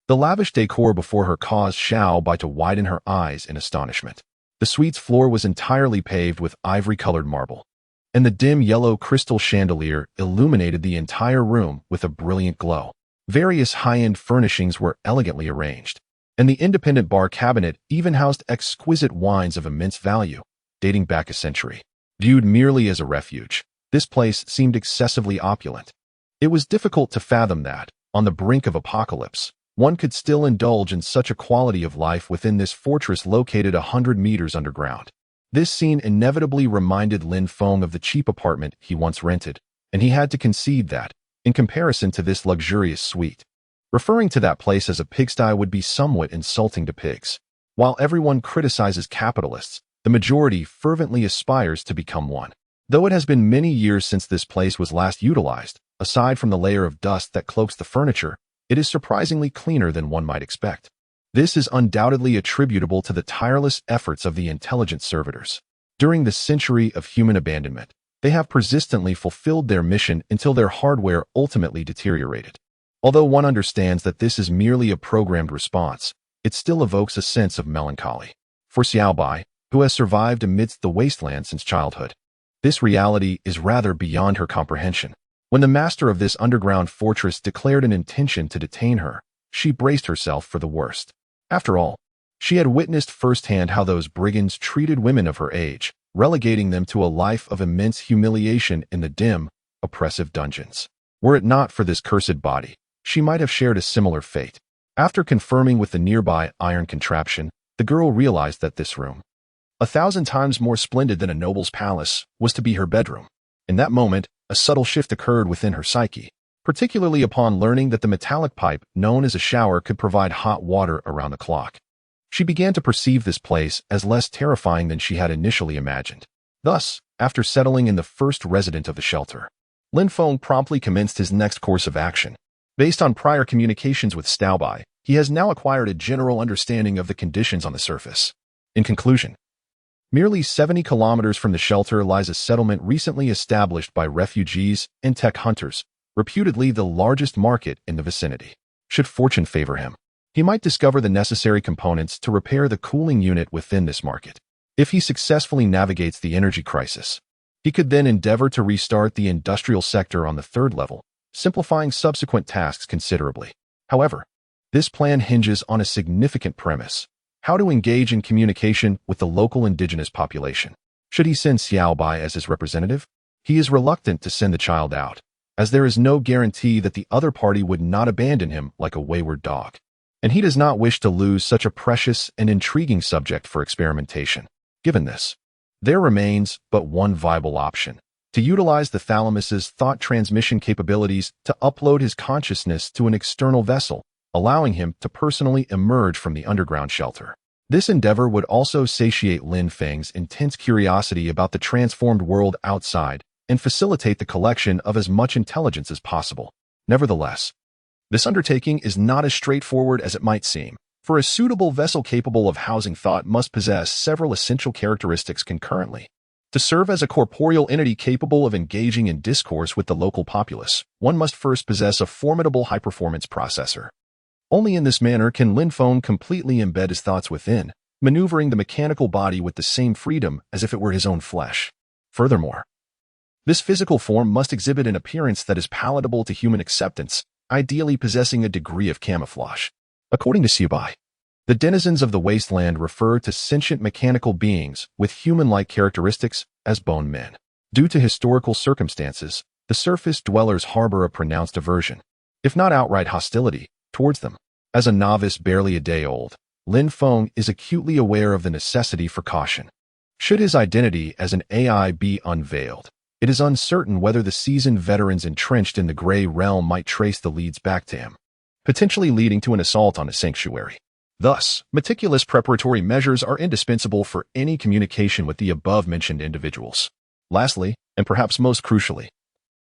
Speaker 1: the lavish decor before her caused Xiaobai to widen her eyes in astonishment. The suite's floor was entirely paved with ivory-colored marble, and the dim yellow crystal chandelier illuminated the entire room with a brilliant glow. Various high-end furnishings were elegantly arranged, and the independent bar cabinet even housed exquisite wines of immense value, dating back a century. Viewed merely as a refuge, this place seemed excessively opulent. It was difficult to fathom that, on the brink of apocalypse, one could still indulge in such a quality of life within this fortress located 100 meters underground. This scene inevitably reminded Lin Feng of the cheap apartment he once rented, and he had to concede that, in comparison to this luxurious suite, referring to that place as a pigsty would be somewhat insulting to pigs. While everyone criticizes capitalists, the majority fervently aspires to become one. Though it has been many years since this place was last utilized, aside from the layer of dust that cloaks the furniture, it is surprisingly cleaner than one might expect. This is undoubtedly attributable to the tireless efforts of the intelligent servitors. During the century of human abandonment, they have persistently fulfilled their mission until their hardware ultimately deteriorated. Although one understands that this is merely a programmed response, it still evokes a sense of melancholy. For Xiaobai, who has survived amidst the wasteland since childhood, this reality is rather beyond her comprehension. When the master of this underground fortress declared an intention to detain her, she braced herself for the worst. After all, she had witnessed firsthand how those brigands treated women of her age, relegating them to a life of immense humiliation in the dim, oppressive dungeons. Were it not for this cursed body, she might have shared a similar fate. After confirming with the nearby iron contraption, the girl realized that this room, 1,000 times more splendid than a noble's palace, was to be her bedroom. In that moment, a subtle shift occurred within her psyche, particularly upon learning that the metallic pipe known as a shower could provide hot water around the clock. She began to perceive this place as less terrifying than she had initially imagined. Thus, after settling in the first resident of the shelter, Lin Feng promptly commenced his next course of action. Based on prior communications with Xiaobai, he has now acquired a general understanding of the conditions on the surface. In conclusion, merely 70 kilometers from the shelter lies a settlement recently established by refugees and tech hunters, reputedly the largest market in the vicinity. Should fortune favor him, he might discover the necessary components to repair the cooling unit within this market. If he successfully navigates the energy crisis, he could then endeavor to restart the industrial sector on the third level, simplifying subsequent tasks considerably. However, this plan hinges on a significant premise: how to engage in communication with the local indigenous population. Should he send Xiaobai as his representative? He is reluctant to send the child out, as there is no guarantee that the other party would not abandon him like a wayward dog. And he does not wish to lose such a precious and intriguing subject for experimentation. Given this, there remains but one viable option: to utilize the thalamus's thought transmission capabilities to upload his consciousness to an external vessel, allowing him to personally emerge from the underground shelter. This endeavor would also satiate Lin Feng's intense curiosity about the transformed world outside and facilitate the collection of as much intelligence as possible. Nevertheless, this undertaking is not as straightforward as it might seem, for a suitable vessel capable of housing thought must possess several essential characteristics concurrently. To serve as a corporeal entity capable of engaging in discourse with the local populace, one must first possess a formidable high-performance processor. Only in this manner can Lin Feng completely embed his thoughts within, maneuvering the mechanical body with the same freedom as if it were his own flesh. Furthermore, this physical form must exhibit an appearance that is palatable to human acceptance, ideally possessing a degree of camouflage. According to Xiaobai, the denizens of the wasteland refer to sentient mechanical beings with human-like characteristics as bone men. Due to historical circumstances, the surface dwellers harbor a pronounced aversion, if not outright hostility, towards them. As a novice barely a day old, Lin Feng is acutely aware of the necessity for caution. Should his identity as an AI be unveiled, it is uncertain whether the seasoned veterans entrenched in the gray realm might trace the leads back to him, potentially leading to an assault on a sanctuary. Thus, meticulous preparatory measures are indispensable for any communication with the above-mentioned individuals. Lastly, and perhaps most crucially,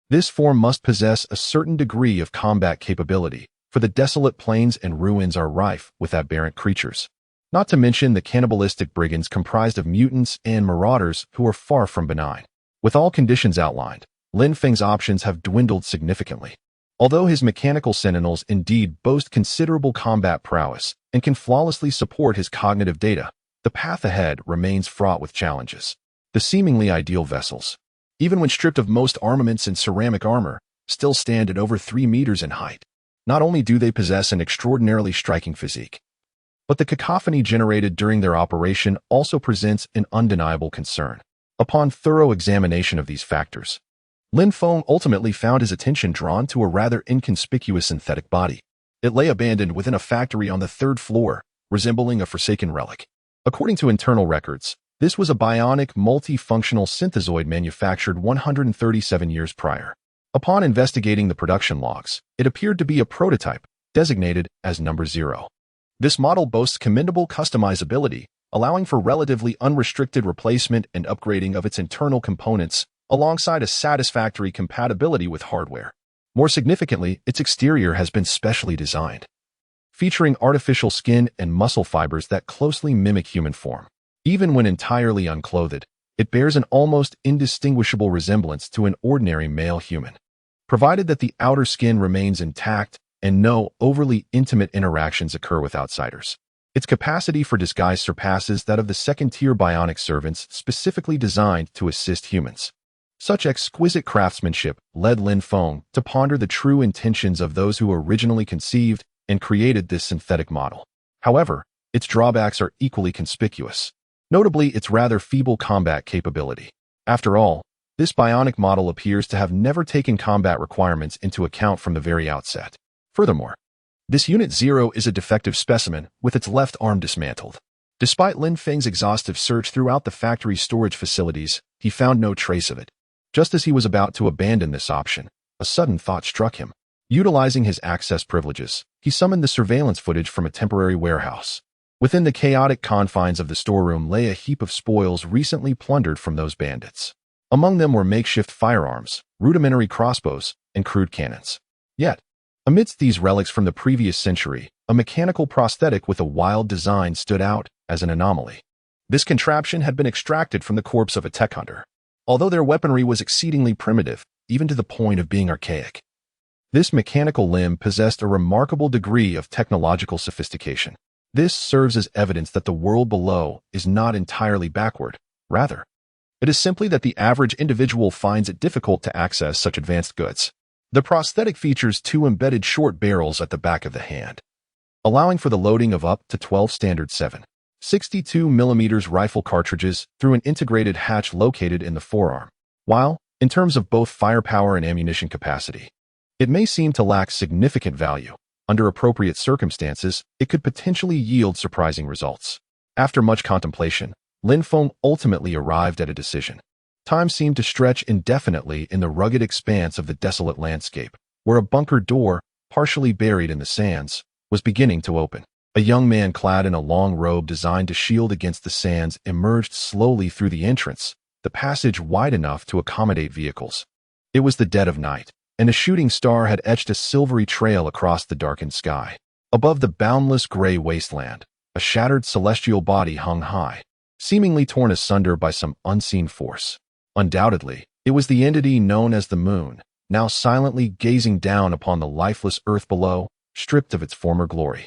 Speaker 1: this form must possess a certain degree of combat capability, for the desolate plains and ruins are rife with aberrant creatures, not to mention the cannibalistic brigands comprised of mutants and marauders who are far from benign. With all conditions outlined, Lin Feng's options have dwindled significantly. Although his mechanical sentinels indeed boast considerable combat prowess and can flawlessly support his cognitive data, the path ahead remains fraught with challenges. The seemingly ideal vessels, even when stripped of most armaments and ceramic armor, still stand at over 3 meters in height. Not only do they possess an extraordinarily striking physique, but the cacophony generated during their operation also presents an undeniable concern. Upon thorough examination of these factors, Lin Feng ultimately found his attention drawn to a rather inconspicuous synthetic body. It lay abandoned within a factory on the 3rd floor, resembling a forsaken relic. According to internal records, this was a bionic, multifunctional synthezoid manufactured 137 years prior. Upon investigating the production logs, it appeared to be a prototype, designated as number 0. This model boasts commendable customizability, allowing for relatively unrestricted replacement and upgrading of its internal components, alongside a satisfactory compatibility with hardware. More significantly, its exterior has been specially designed, featuring artificial skin and muscle fibers that closely mimic human form. Even when entirely unclothed, it bears an almost indistinguishable resemblance to an ordinary male human. Provided that the outer skin remains intact and no overly intimate interactions occur with outsiders. Its capacity for disguise surpasses that of the second-tier bionic servants specifically designed to assist humans. Such exquisite craftsmanship led Lin Feng to ponder the true intentions of those who originally conceived and created this synthetic model. However, its drawbacks are equally conspicuous, notably its rather feeble combat capability. After all, this bionic model appears to have never taken combat requirements into account from the very outset. Furthermore, this Unit 0 is a defective specimen with its left arm dismantled. Despite Lin Feng's exhaustive search throughout the factory's storage facilities, he found no trace of it. Just as he was about to abandon this option, a sudden thought struck him. Utilizing his access privileges, he summoned the surveillance footage from a temporary warehouse. Within the chaotic confines of the storeroom lay a heap of spoils recently plundered from those bandits. Among them were makeshift firearms, rudimentary crossbows, and crude cannons. Yet, amidst these relics from the previous century, a mechanical prosthetic with a wild design stood out as an anomaly. This contraption had been extracted from the corpse of a tech hunter. Although their weaponry was exceedingly primitive, even to the point of being archaic, this mechanical limb possessed a remarkable degree of technological sophistication. This serves as evidence that the world below is not entirely backward. Rather, it is simply that the average individual finds it difficult to access such advanced goods. The prosthetic features 2 embedded short barrels at the back of the hand, allowing for the loading of up to 12 standard 7.62mm rifle cartridges through an integrated hatch located in the forearm. While, in terms of both firepower and ammunition capacity, it may seem to lack significant value, under appropriate circumstances, it could potentially yield surprising results. After much contemplation, Lin Feng ultimately arrived at a decision. Time seemed to stretch indefinitely in the rugged expanse of the desolate landscape, where a bunker door, partially buried in the sands, was beginning to open. A young man clad in a long robe designed to shield against the sands emerged slowly through the entrance, the passage wide enough to accommodate vehicles. It was the dead of night, and a shooting star had etched a silvery trail across the darkened sky. Above the boundless gray wasteland, a shattered celestial body hung high, seemingly torn asunder by some unseen force. Undoubtedly, it was the entity known as the moon, now silently gazing down upon the lifeless earth below, stripped of its former glory.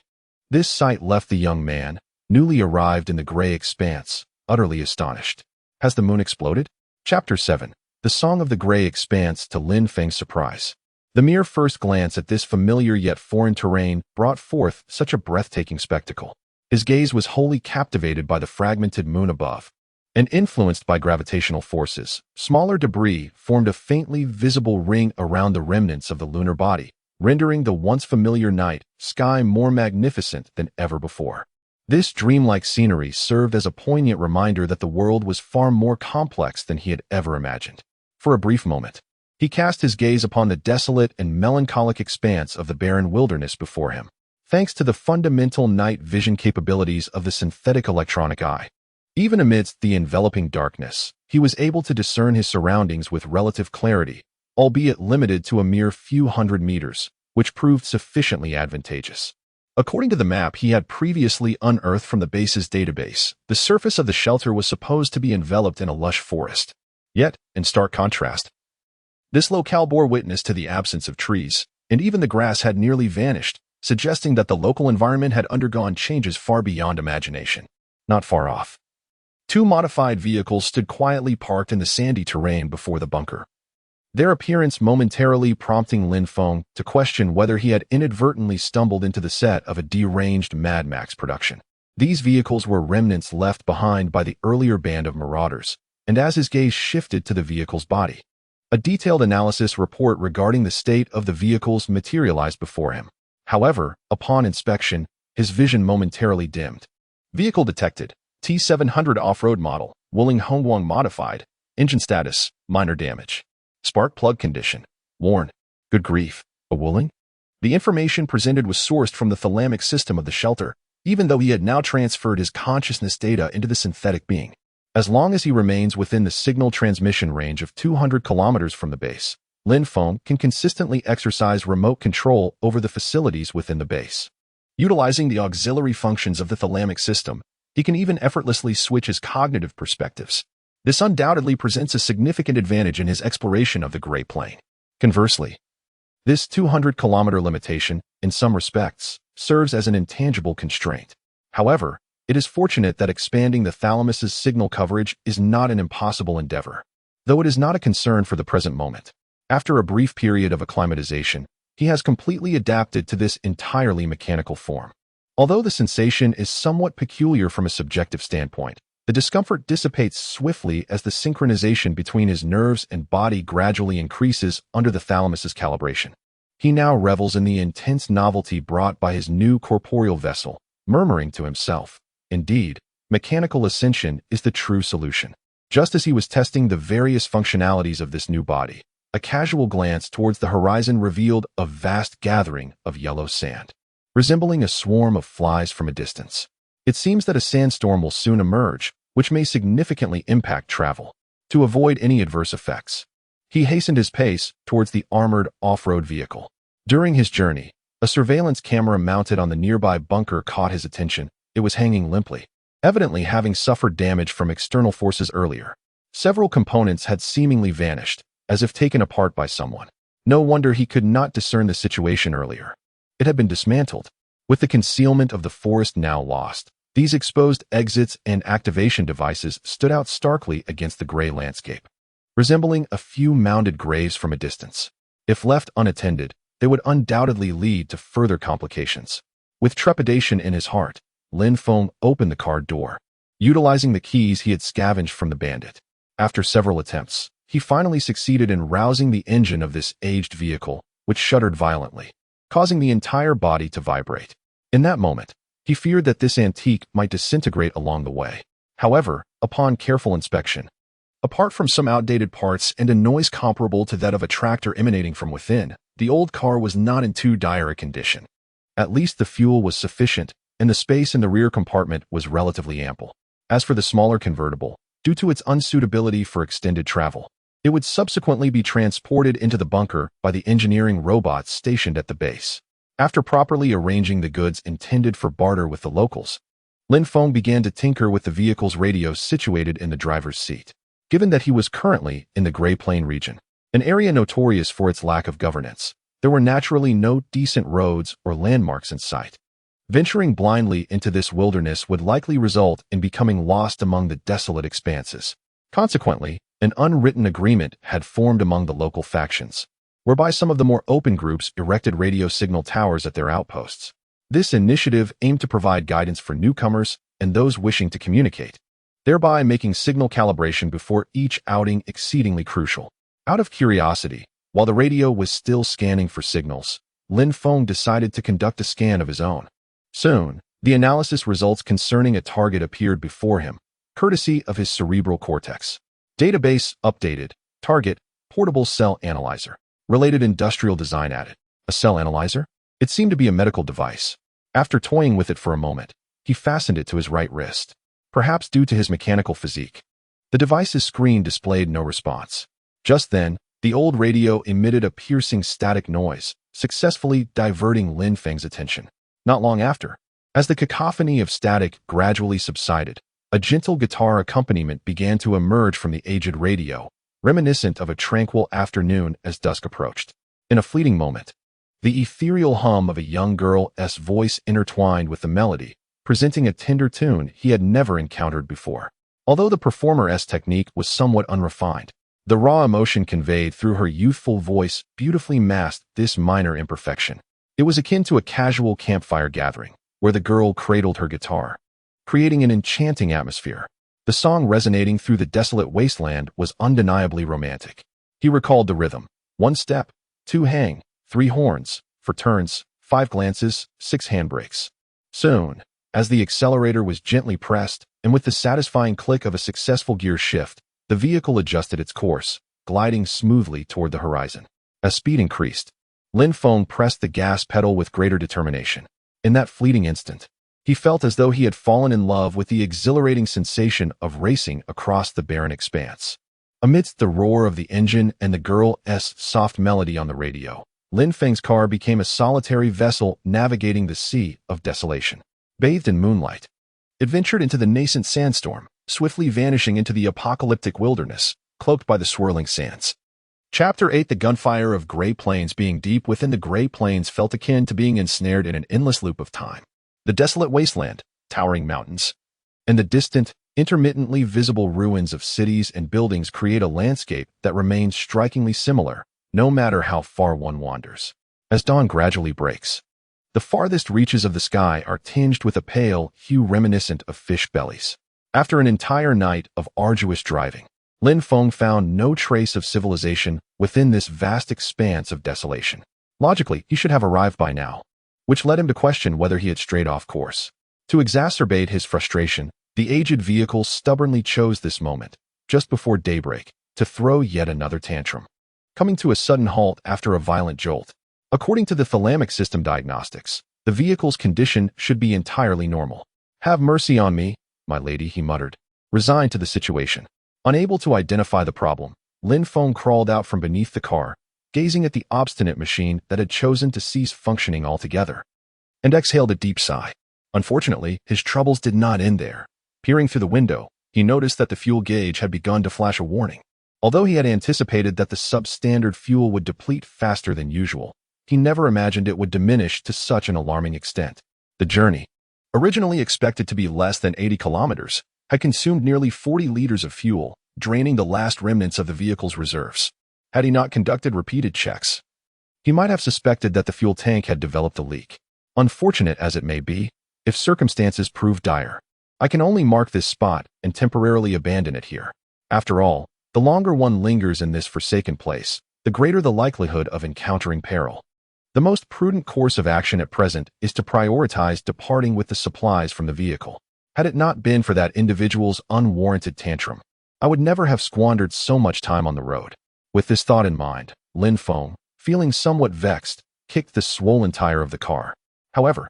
Speaker 1: This sight left the young man, newly arrived in the gray expanse, utterly astonished. Has the moon exploded? Chapter 7. The Song of the Gray Expanse to Lin Feng's surprise. The mere first glance at this familiar yet foreign terrain brought forth such a breathtaking spectacle. His gaze was wholly captivated by the fragmented moon above, and influenced by gravitational forces, smaller debris formed a faintly visible ring around the remnants of the lunar body, rendering the once familiar night sky more magnificent than ever before. This dreamlike scenery served as a poignant reminder that the world was far more complex than he had ever imagined. For a brief moment, he cast his gaze upon the desolate and melancholic expanse of the barren wilderness before him. Thanks to the fundamental night vision capabilities of the synthetic electronic eye, even amidst the enveloping darkness, he was able to discern his surroundings with relative clarity, albeit limited to a mere few hundred meters, which proved sufficiently advantageous. According to the map he had previously unearthed from the base's database, the surface of the shelter was supposed to be enveloped in a lush forest. Yet, in stark contrast, this locale bore witness to the absence of trees, and even the grass had nearly vanished, suggesting that the local environment had undergone changes far beyond imagination. Not far off, 2 modified vehicles stood quietly parked in the sandy terrain before the bunker, their appearance momentarily prompting Lin Feng to question whether he had inadvertently stumbled into the set of a deranged Mad Max production. These vehicles were remnants left behind by the earlier band of marauders, and as his gaze shifted to the vehicle's body, a detailed analysis report regarding the state of the vehicles materialized before him. However, upon inspection, his vision momentarily dimmed. Vehicle detected. T700 off-road model, Wuling Hongguang modified. Engine status, minor damage. Spark plug condition, worn. Good grief, a Wuling? The information presented was sourced from the thalamic system of the shelter, even though he had now transferred his consciousness data into the synthetic being. As long as he remains within the signal transmission range of 200 kilometers from the base, Lin Feng can consistently exercise remote control over the facilities within the base. Utilizing the auxiliary functions of the thalamic system, he can even effortlessly switch his cognitive perspectives. This undoubtedly presents a significant advantage in his exploration of the Gray Plain. Conversely, this 200-kilometer limitation, in some respects, serves as an intangible constraint. However, it is fortunate that expanding the thalamus's signal coverage is not an impossible endeavor, though it is not a concern for the present moment. After a brief period of acclimatization, he has completely adapted to this entirely mechanical form. Although the sensation is somewhat peculiar from a subjective standpoint, the discomfort dissipates swiftly as the synchronization between his nerves and body gradually increases under the thalamus's calibration. He now revels in the intense novelty brought by his new corporeal vessel, murmuring to himself, "Indeed, mechanical ascension is the true solution." Just as he was testing the various functionalities of this new body, a casual glance towards the horizon revealed a vast gathering of yellow sand, resembling a swarm of flies from a distance. It seems that a sandstorm will soon emerge, which may significantly impact travel. To avoid any adverse effects, he hastened his pace towards the armored off-road vehicle. During his journey, a surveillance camera mounted on the nearby bunker caught his attention. It was hanging limply, evidently having suffered damage from external forces earlier. Several components had seemingly vanished, as if taken apart by someone. No wonder he could not discern the situation earlier. It had been dismantled. With the concealment of the forest now lost, these exposed exits and activation devices stood out starkly against the gray landscape, resembling a few mounded graves from a distance. If left unattended, they would undoubtedly lead to further complications. With trepidation in his heart, Lin Feng opened the car door, utilizing the keys he had scavenged from the bandit. After several attempts, he finally succeeded in rousing the engine of this aged vehicle, which shuddered violently, causing the entire body to vibrate. In that moment, he feared that this antique might disintegrate along the way. However, upon careful inspection, apart from some outdated parts and a noise comparable to that of a tractor emanating from within, the old car was not in too dire a condition. At least the fuel was sufficient, and the space in the rear compartment was relatively ample. As for the smaller convertible, due to its unsuitability for extended travel, it would subsequently be transported into the bunker by the engineering robots stationed at the base. After properly arranging the goods intended for barter with the locals, Lin Feng began to tinker with the vehicle's radios situated in the driver's seat. Given that he was currently in the Gray Plain region, an area notorious for its lack of governance, there were naturally no decent roads or landmarks in sight. Venturing blindly into this wilderness would likely result in becoming lost among the desolate expanses. Consequently, an unwritten agreement had formed among the local factions, whereby some of the more open groups erected radio signal towers at their outposts. This initiative aimed to provide guidance for newcomers and those wishing to communicate, thereby making signal calibration before each outing exceedingly crucial. Out of curiosity, while the radio was still scanning for signals, Lin Feng decided to conduct a scan of his own. Soon, the analysis results concerning a target appeared before him, courtesy of his cerebral cortex. Database updated. Target, portable cell analyzer. Related industrial design added. A cell analyzer? It seemed to be a medical device. After toying with it for a moment, he fastened it to his right wrist, perhaps due to his mechanical physique. The device's screen displayed no response. Just then, the old radio emitted a piercing static noise, successfully diverting Lin Feng's attention. Not long after, as the cacophony of static gradually subsided, a gentle guitar accompaniment began to emerge from the aged radio, reminiscent of a tranquil afternoon as dusk approached. In a fleeting moment, the ethereal hum of a young girl's voice intertwined with the melody, presenting a tender tune he had never encountered before. Although the performer's technique was somewhat unrefined, the raw emotion conveyed through her youthful voice beautifully masked this minor imperfection. It was akin to a casual campfire gathering, where the girl cradled her guitar, creating an enchanting atmosphere. The song resonating through the desolate wasteland was undeniably romantic. He recalled the rhythm: 1 step, 2 hang, 3 horns, for turns, 5 glances, 6 handbrakes. Soon, as the accelerator was gently pressed, and with the satisfying click of a successful gear shift, the vehicle adjusted its course, gliding smoothly toward the horizon. As speed increased, Lin Feng pressed the gas pedal with greater determination. In that fleeting instant, he felt as though he had fallen in love with the exhilarating sensation of racing across the barren expanse. Amidst the roar of the engine and the girl's soft melody on the radio, Lin Feng's car became a solitary vessel navigating the sea of desolation. Bathed in moonlight, it ventured into the nascent sandstorm, swiftly vanishing into the apocalyptic wilderness, cloaked by the swirling sands. Chapter 8 The gunfire of Gray Plains. Being deep within the Gray Plains felt akin to being ensnared in an endless loop of time. The desolate wasteland, towering mountains, and the distant, intermittently visible ruins of cities and buildings create a landscape that remains strikingly similar, no matter how far one wanders. As dawn gradually breaks, the farthest reaches of the sky are tinged with a pale hue reminiscent of fish bellies. After an entire night of arduous driving, Lin Feng found no trace of civilization within this vast expanse of desolation. Logically, he should have arrived by now, which led him to question whether he had strayed off course. To exacerbate his frustration, the aged vehicle stubbornly chose this moment, just before daybreak, to throw yet another tantrum, coming to a sudden halt after a violent jolt. According to the thalamic system diagnostics, the vehicle's condition should be entirely normal. "Have mercy on me, my lady," he muttered, resigned to the situation. Unable to identify the problem, Lin Feng crawled out from beneath the car, gazing at the obstinate machine that had chosen to cease functioning altogether, and exhaled a deep sigh. Unfortunately, his troubles did not end there. Peering through the window, he noticed that the fuel gauge had begun to flash a warning. Although he had anticipated that the substandard fuel would deplete faster than usual, he never imagined it would diminish to such an alarming extent. The journey, originally expected to be less than 80 kilometers, had consumed nearly 40 liters of fuel, draining the last remnants of the vehicle's reserves. Had he not conducted repeated checks, he might have suspected that the fuel tank had developed a leak. Unfortunate as it may be, if circumstances prove dire, I can only mark this spot and temporarily abandon it here. After all, the longer one lingers in this forsaken place, the greater the likelihood of encountering peril. The most prudent course of action at present is to prioritize departing with the supplies from the vehicle. Had it not been for that individual's unwarranted tantrum, I would never have squandered so much time on the road. With this thought in mind, Lin Feng, feeling somewhat vexed, kicked the swollen tire of the car. However,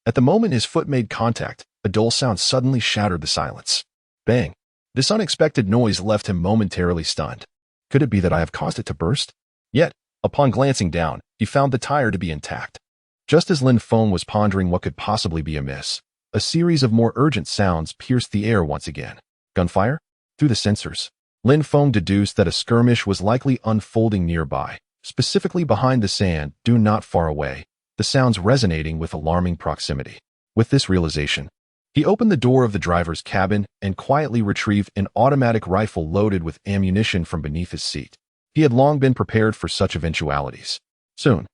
Speaker 1: at the moment his foot made contact, a dull sound suddenly shattered the silence. Bang! This unexpected noise left him momentarily stunned. Could it be that I have caused it to burst? Yet, upon glancing down, he found the tire to be intact. Just as Lin Feng was pondering what could possibly be amiss, a series of more urgent sounds pierced the air once again. Gunfire? Through the sensors, Lin Feng deduced that a skirmish was likely unfolding nearby, specifically behind the sand dune not far away, the sounds resonating with alarming proximity. With this realization, he opened the door of the driver's cabin and quietly retrieved an automatic rifle loaded with ammunition from beneath his seat. He had long been prepared for such eventualities. Soon,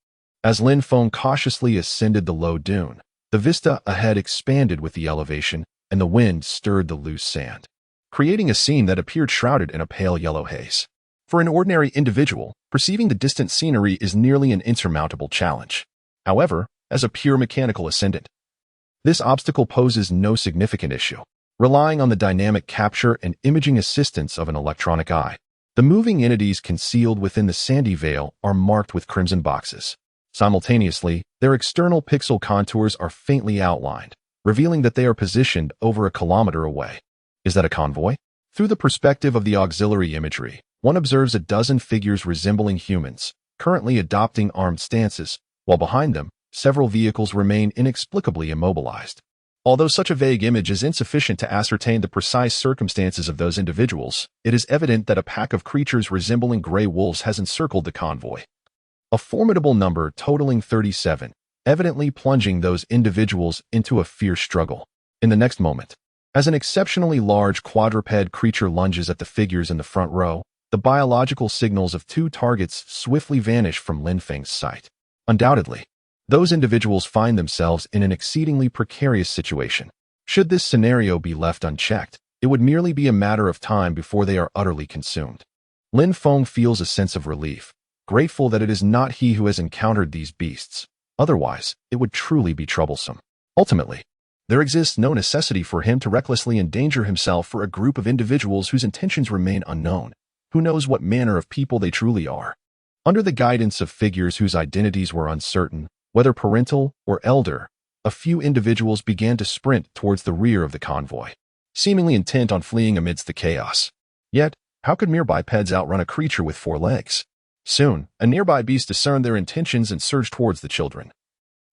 Speaker 1: as Lin Feng cautiously ascended the low dune, the vista ahead expanded with the elevation, and the wind stirred the loose sand, creating a scene that appeared shrouded in a pale yellow haze. For an ordinary individual, perceiving the distant scenery is nearly an insurmountable challenge. However, as a pure mechanical ascendant, this obstacle poses no significant issue. Relying on the dynamic capture and imaging assistance of an electronic eye, the moving entities concealed within the sandy veil are marked with crimson boxes. Simultaneously, their external pixel contours are faintly outlined, revealing that they are positioned over a kilometer away. Is that a convoy? Through the perspective of the auxiliary imagery, one observes a dozen figures resembling humans, currently adopting armed stances, while behind them, several vehicles remain inexplicably immobilized. Although such a vague image is insufficient to ascertain the precise circumstances of those individuals, it is evident that a pack of creatures resembling gray wolves has encircled the convoy. A formidable number totaling 37, evidently plunging those individuals into a fierce struggle. In the next moment, as an exceptionally large quadruped creature lunges at the figures in the front row, the biological signals of two targets swiftly vanish from Lin Feng's sight. Undoubtedly, those individuals find themselves in an exceedingly precarious situation. Should this scenario be left unchecked, it would merely be a matter of time before they are utterly consumed. Lin Feng feels a sense of relief, grateful that it is not he who has encountered these beasts. Otherwise, it would truly be troublesome. Ultimately, there exists no necessity for him to recklessly endanger himself for a group of individuals whose intentions remain unknown. Who knows what manner of people they truly are? Under the guidance of figures whose identities were uncertain, whether parental or elder, a few individuals began to sprint towards the rear of the convoy, seemingly intent on fleeing amidst the chaos. Yet, how could mere bipeds outrun a creature with 4 legs? Soon, a nearby beast discerned their intentions and surged towards the children,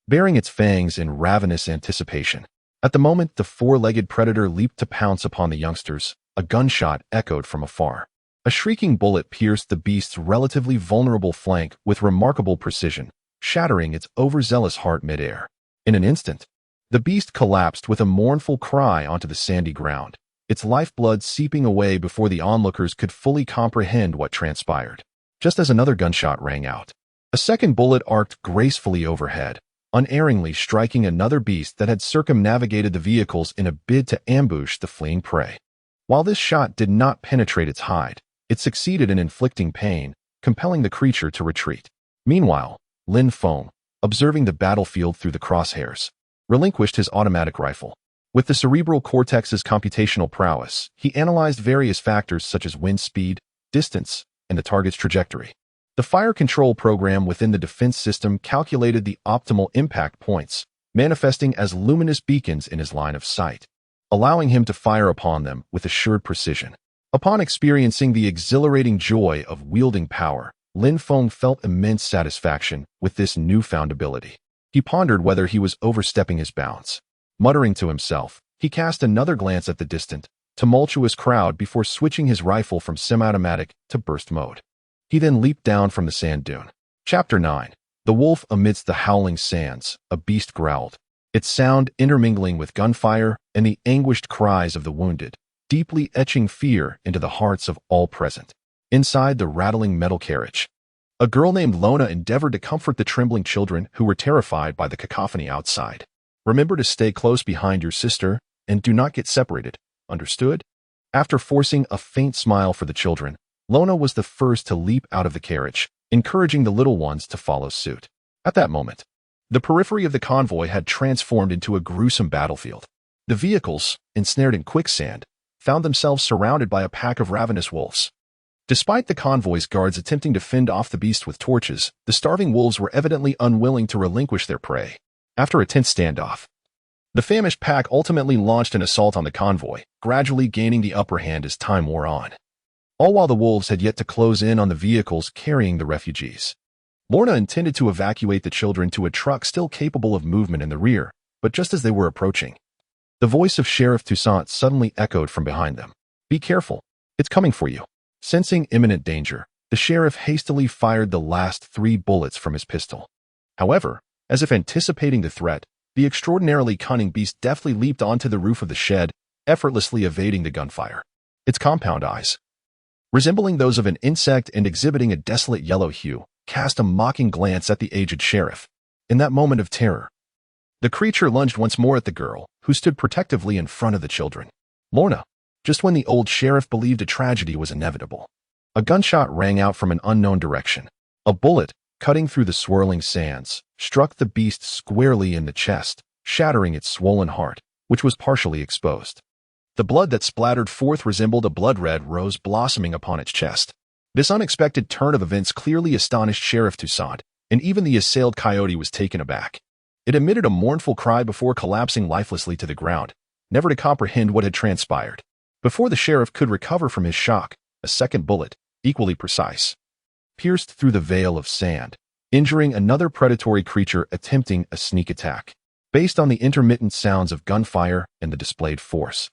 Speaker 1: baring its fangs in ravenous anticipation. At the moment the four-legged predator leaped to pounce upon the youngsters, a gunshot echoed from afar. A shrieking bullet pierced the beast's relatively vulnerable flank with remarkable precision, shattering its overzealous heart midair. In an instant, the beast collapsed with a mournful cry onto the sandy ground, its lifeblood seeping away before the onlookers could fully comprehend what transpired. Just as another gunshot rang out, a second bullet arced gracefully overhead, unerringly striking another beast that had circumnavigated the vehicles in a bid to ambush the fleeing prey. While this shot did not penetrate its hide, it succeeded in inflicting pain, compelling the creature to retreat. Meanwhile, Lin Feng, observing the battlefield through the crosshairs, relinquished his automatic rifle. With the cerebral cortex's computational prowess, he analyzed various factors such as wind speed, distance, and the target's trajectory. The fire control program within the defense system calculated the optimal impact points, manifesting as luminous beacons in his line of sight, allowing him to fire upon them with assured precision. Upon experiencing the exhilarating joy of wielding power, Lin Feng felt immense satisfaction with this newfound ability. He pondered whether he was overstepping his bounds. Muttering to himself, he cast another glance at the distant, tumultuous crowd before switching his rifle from semi-automatic to burst mode. He then leaped down from the sand dune. Chapter 9. The Wolf Amidst the Howling Sands, a beast growled, its sound intermingling with gunfire and the anguished cries of the wounded, deeply etching fear into the hearts of all present. Inside the rattling metal carriage, a girl named Lona endeavored to comfort the trembling children who were terrified by the cacophony outside. Remember to stay close behind your sister and do not get separated, understood? After forcing a faint smile for the children, Lona was the first to leap out of the carriage, encouraging the little ones to follow suit. At that moment, the periphery of the convoy had transformed into a gruesome battlefield. The vehicles, ensnared in quicksand, found themselves surrounded by a pack of ravenous wolves. Despite the convoy's guards attempting to fend off the beast with torches, the starving wolves were evidently unwilling to relinquish their prey. After a tense standoff, the famished pack ultimately launched an assault on the convoy, gradually gaining the upper hand as time wore on. All while the wolves had yet to close in on the vehicles carrying the refugees. Lorna intended to evacuate the children to a truck still capable of movement in the rear, but just as they were approaching, the voice of Sheriff Toussaint suddenly echoed from behind them. "Be careful, it's coming for you." Sensing imminent danger, the sheriff hastily fired the last 3 bullets from his pistol. However, as if anticipating the threat, the extraordinarily cunning beast deftly leaped onto the roof of the shed, effortlessly evading the gunfire. Its compound eyes, resembling those of an insect and exhibiting a desolate yellow hue, cast a mocking glance at the aged sheriff. In that moment of terror, the creature lunged once more at the girl, who stood protectively in front of the children. Lorna, just when the old sheriff believed a tragedy was inevitable, a gunshot rang out from an unknown direction. A bullet, cutting through the swirling sands, struck the beast squarely in the chest, shattering its swollen heart, which was partially exposed. The blood that splattered forth resembled a blood-red rose blossoming upon its chest. This unexpected turn of events clearly astonished Sheriff Toussaint, and even the assailed coyote was taken aback. It emitted a mournful cry before collapsing lifelessly to the ground, never to comprehend what had transpired. Before the sheriff could recover from his shock, a second bullet, equally precise, pierced through the veil of sand, injuring another predatory creature attempting a sneak attack. Based on the intermittent sounds of gunfire and the displayed force,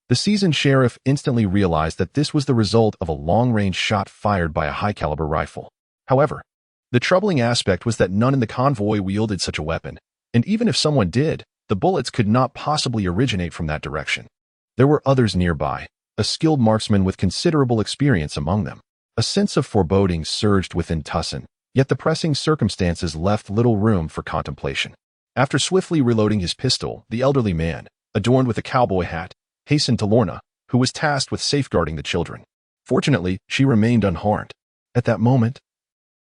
Speaker 1: the seasoned sheriff instantly realized that this was the result of a long-range shot fired by a high-caliber rifle. However, the troubling aspect was that none in the convoy wielded such a weapon, and even if someone did, the bullets could not possibly originate from that direction. There were others nearby, a skilled marksman with considerable experience among them. A sense of foreboding surged within Toussaint, yet the pressing circumstances left little room for contemplation. After swiftly reloading his pistol, the elderly man, adorned with a cowboy hat, hastened to Lorna, who was tasked with safeguarding the children. Fortunately, she remained unharmed. At that moment,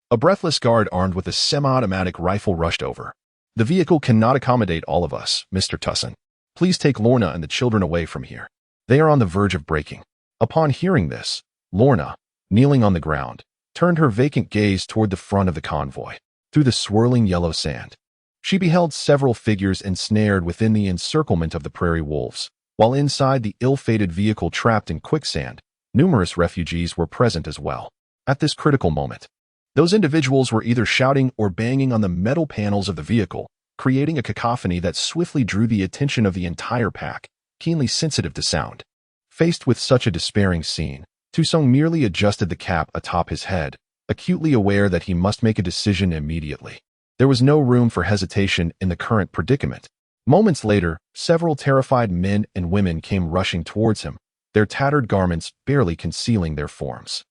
Speaker 1: a breathless guard armed with a semi-automatic rifle rushed over. "The vehicle cannot accommodate all of us, Mr. Toussaint. Please take Lorna and the children away from here. They are on the verge of breaking." Upon hearing this, Lorna, kneeling on the ground, turned her vacant gaze toward the front of the convoy. Through the swirling yellow sand, she beheld several figures ensnared within the encirclement of the prairie wolves, while inside the ill-fated vehicle trapped in quicksand, numerous refugees were present as well. At this critical moment, those individuals were either shouting or banging on the metal panels of the vehicle, creating a cacophony that swiftly drew the attention of the entire pack, keenly sensitive to sound. Faced with such a despairing scene, Tusong merely adjusted the cap atop his head, acutely aware that he must make a decision immediately. There was no room for hesitation in the current predicament. Moments later, several terrified men and women came rushing towards him, their tattered garments barely concealing their forms.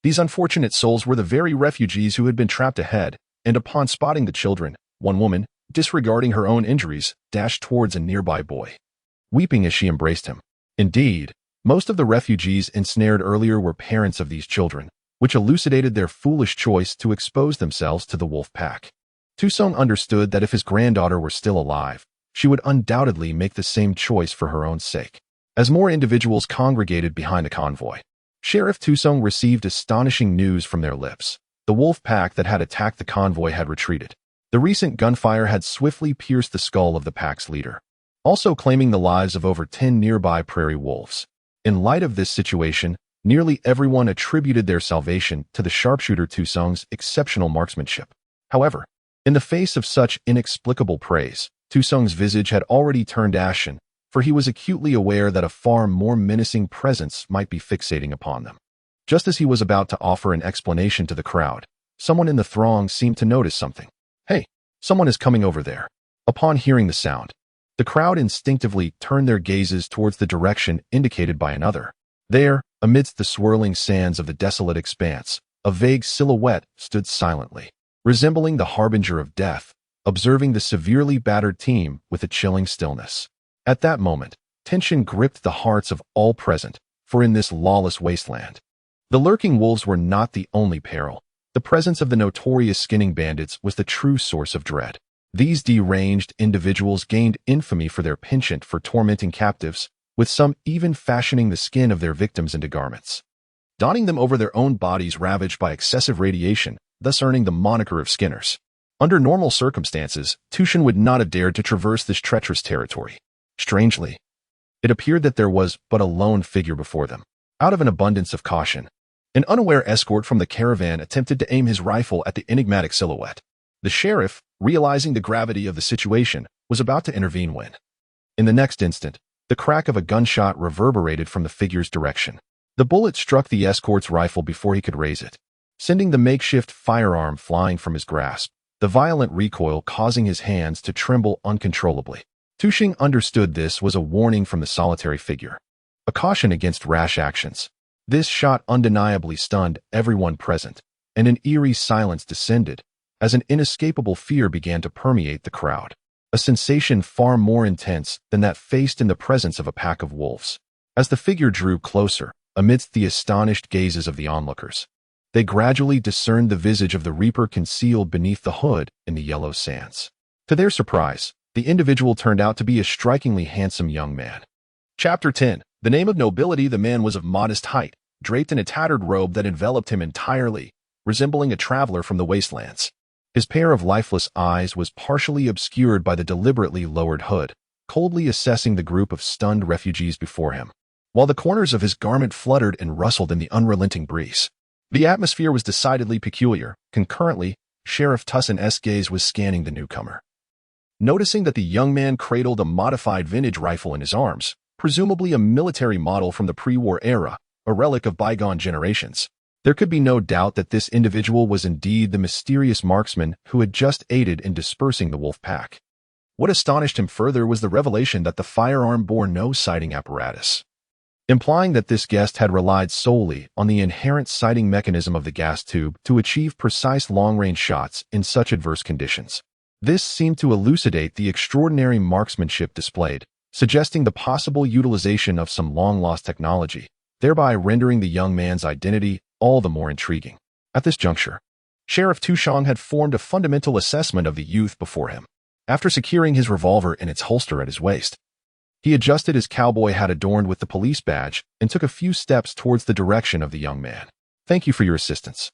Speaker 1: These unfortunate souls were the very refugees who had been trapped ahead, and upon spotting the children, one woman, disregarding her own injuries, dashed towards a nearby boy, weeping as she embraced him. Indeed, most of the refugees ensnared earlier were parents of these children, which elucidated their foolish choice to expose themselves to the wolf pack. Tusong understood that if his granddaughter were still alive, she would undoubtedly make the same choice for her own sake. As more individuals congregated behind the convoy, Sheriff Tusong received astonishing news from their lips. The wolf pack that had attacked the convoy had retreated. The recent gunfire had swiftly pierced the skull of the pack's leader, also claiming the lives of over 10 nearby prairie wolves. In light of this situation, nearly everyone attributed their salvation to the sharpshooter Tusong's exceptional marksmanship. However, in the face of such inexplicable praise, Tusong's visage had already turned ashen, for he was acutely aware that a far more menacing presence might be fixating upon them. Just as he was about to offer an explanation to the crowd, someone in the throng seemed to notice something. "Hey, someone is coming over there." Upon hearing the sound, the crowd instinctively turned their gazes towards the direction indicated by another. There, amidst the swirling sands of the desolate expanse, a vague silhouette stood silently, resembling the harbinger of death, observing the severely battered team with a chilling stillness. At that moment, tension gripped the hearts of all present, for in this lawless wasteland, the lurking wolves were not the only peril. The presence of the notorious skinning bandits was the true source of dread. These deranged individuals gained infamy for their penchant for tormenting captives, with some even fashioning the skin of their victims into garments, donning them over their own bodies ravaged by excessive radiation, thus earning the moniker of skinners. Under normal circumstances, Tushin would not have dared to traverse this treacherous territory. Strangely, it appeared that there was but a lone figure before them. Out of an abundance of caution, an unaware escort from the caravan attempted to aim his rifle at the enigmatic silhouette. The sheriff, realizing the gravity of the situation, was about to intervene when, in the next instant, the crack of a gunshot reverberated from the figure's direction. The bullet struck the escort's rifle before he could raise it, sending the makeshift firearm flying from his grasp, the violent recoil causing his hands to tremble uncontrollably. Tushing understood this was a warning from the solitary figure, a caution against rash actions. This shot undeniably stunned everyone present, and an eerie silence descended as an inescapable fear began to permeate the crowd, a sensation far more intense than that faced in the presence of a pack of wolves. As the figure drew closer, amidst the astonished gazes of the onlookers, they gradually discerned the visage of the reaper concealed beneath the hood in the yellow sands. To their surprise, the individual turned out to be a strikingly handsome young man. Chapter 10. The name of nobility. The man was of modest height, draped in a tattered robe that enveloped him entirely, resembling a traveler from the wastelands. His pair of lifeless eyes was partially obscured by the deliberately lowered hood, coldly assessing the group of stunned refugees before him, while the corners of his garment fluttered and rustled in the unrelenting breeze. The atmosphere was decidedly peculiar. Concurrently, Sheriff Tussin's gaze was scanning the newcomer. Noticing that the young man cradled a modified vintage rifle in his arms, presumably a military model from the pre-war era, a relic of bygone generations, there could be no doubt that this individual was indeed the mysterious marksman who had just aided in dispersing the wolf pack. What astonished him further was the revelation that the firearm bore no sighting apparatus, implying that this guest had relied solely on the inherent sighting mechanism of the gas tube to achieve precise long-range shots in such adverse conditions. This seemed to elucidate the extraordinary marksmanship displayed, suggesting the possible utilization of some long-lost technology, thereby rendering the young man's identity all the more intriguing. At this juncture, Sheriff Tushong had formed a fundamental assessment of the youth before him. After securing his revolver in its holster at his waist, he adjusted his cowboy hat adorned with the police badge and took a few steps towards the direction of the young man. "Thank you for your assistance.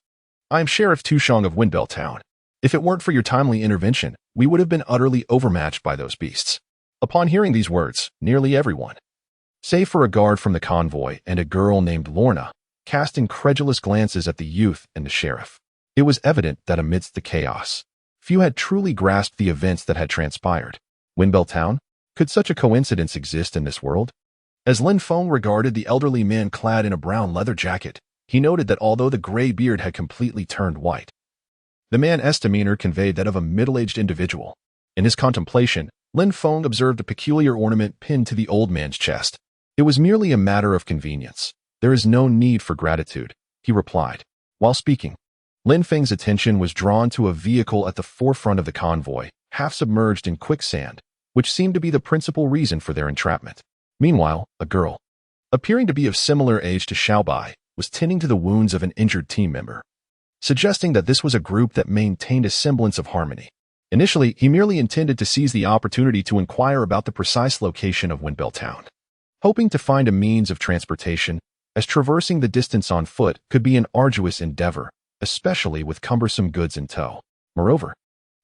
Speaker 1: I am Sheriff Tushong of Windbell Town. If it weren't for your timely intervention, we would have been utterly overmatched by those beasts." Upon hearing these words, nearly everyone, save for a guard from the convoy and a girl named Lorna, cast incredulous glances at the youth and the sheriff. It was evident that amidst the chaos, Few had truly grasped the events that had transpired. Windbell Town? Could such a coincidence exist in this world? As Lin Feng regarded the elderly man clad in a brown leather jacket, he noted that although the gray beard had completely turned white, the man's demeanor conveyed that of a middle-aged individual. In his contemplation, Lin Feng observed a peculiar ornament pinned to the old man's chest. It was merely a matter of convenience. There is no need for gratitude, he replied. While speaking, Lin Feng's attention was drawn to a vehicle at the forefront of the convoy, half submerged in quicksand, which seemed to be the principal reason for their entrapment. Meanwhile, a girl, appearing to be of similar age to Xiaobai, was tending to the wounds of an injured team member, suggesting that this was a group that maintained a semblance of harmony. Initially, he merely intended to seize the opportunity to inquire about the precise location of Windbell Town, hoping to find a means of transportation, as traversing the distance on foot could be an arduous endeavor, especially with cumbersome goods in tow. Moreover,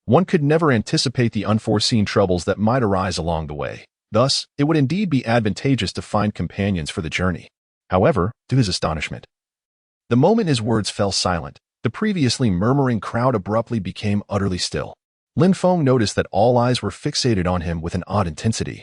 Speaker 1: one could never anticipate the unforeseen troubles that might arise along the way. Thus, it would indeed be advantageous to find companions for the journey. However, to his astonishment, the moment his words fell silent, the previously murmuring crowd abruptly became utterly still. Lin Feng noticed that all eyes were fixated on him with an odd intensity.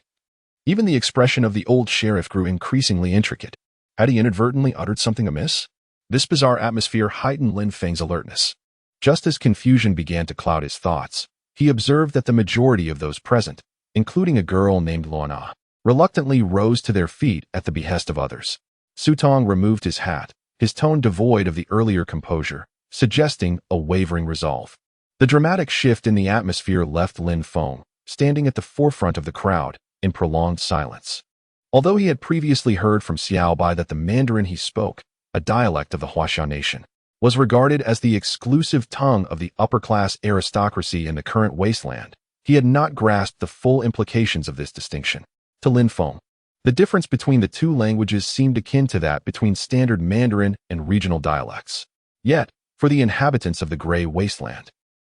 Speaker 1: Even the expression of the old sheriff grew increasingly intricate. Had he inadvertently uttered something amiss? This bizarre atmosphere heightened Lin Feng's alertness. Just as confusion began to cloud his thoughts, he observed that the majority of those present, including a girl named Luana, reluctantly rose to their feet at the behest of others. Sutong removed his hat, his tone devoid of the earlier composure, suggesting a wavering resolve. The dramatic shift in the atmosphere left Lin Feng, standing at the forefront of the crowd, in prolonged silence. Although he had previously heard from Xiaobai that the Mandarin he spoke, a dialect of the Huaxia nation, was regarded as the exclusive tongue of the upper-class aristocracy in the current wasteland, he had not grasped the full implications of this distinction. To Lin Feng, the difference between the two languages seemed akin to that between standard Mandarin and regional dialects. Yet, for the inhabitants of the Gray Wasteland,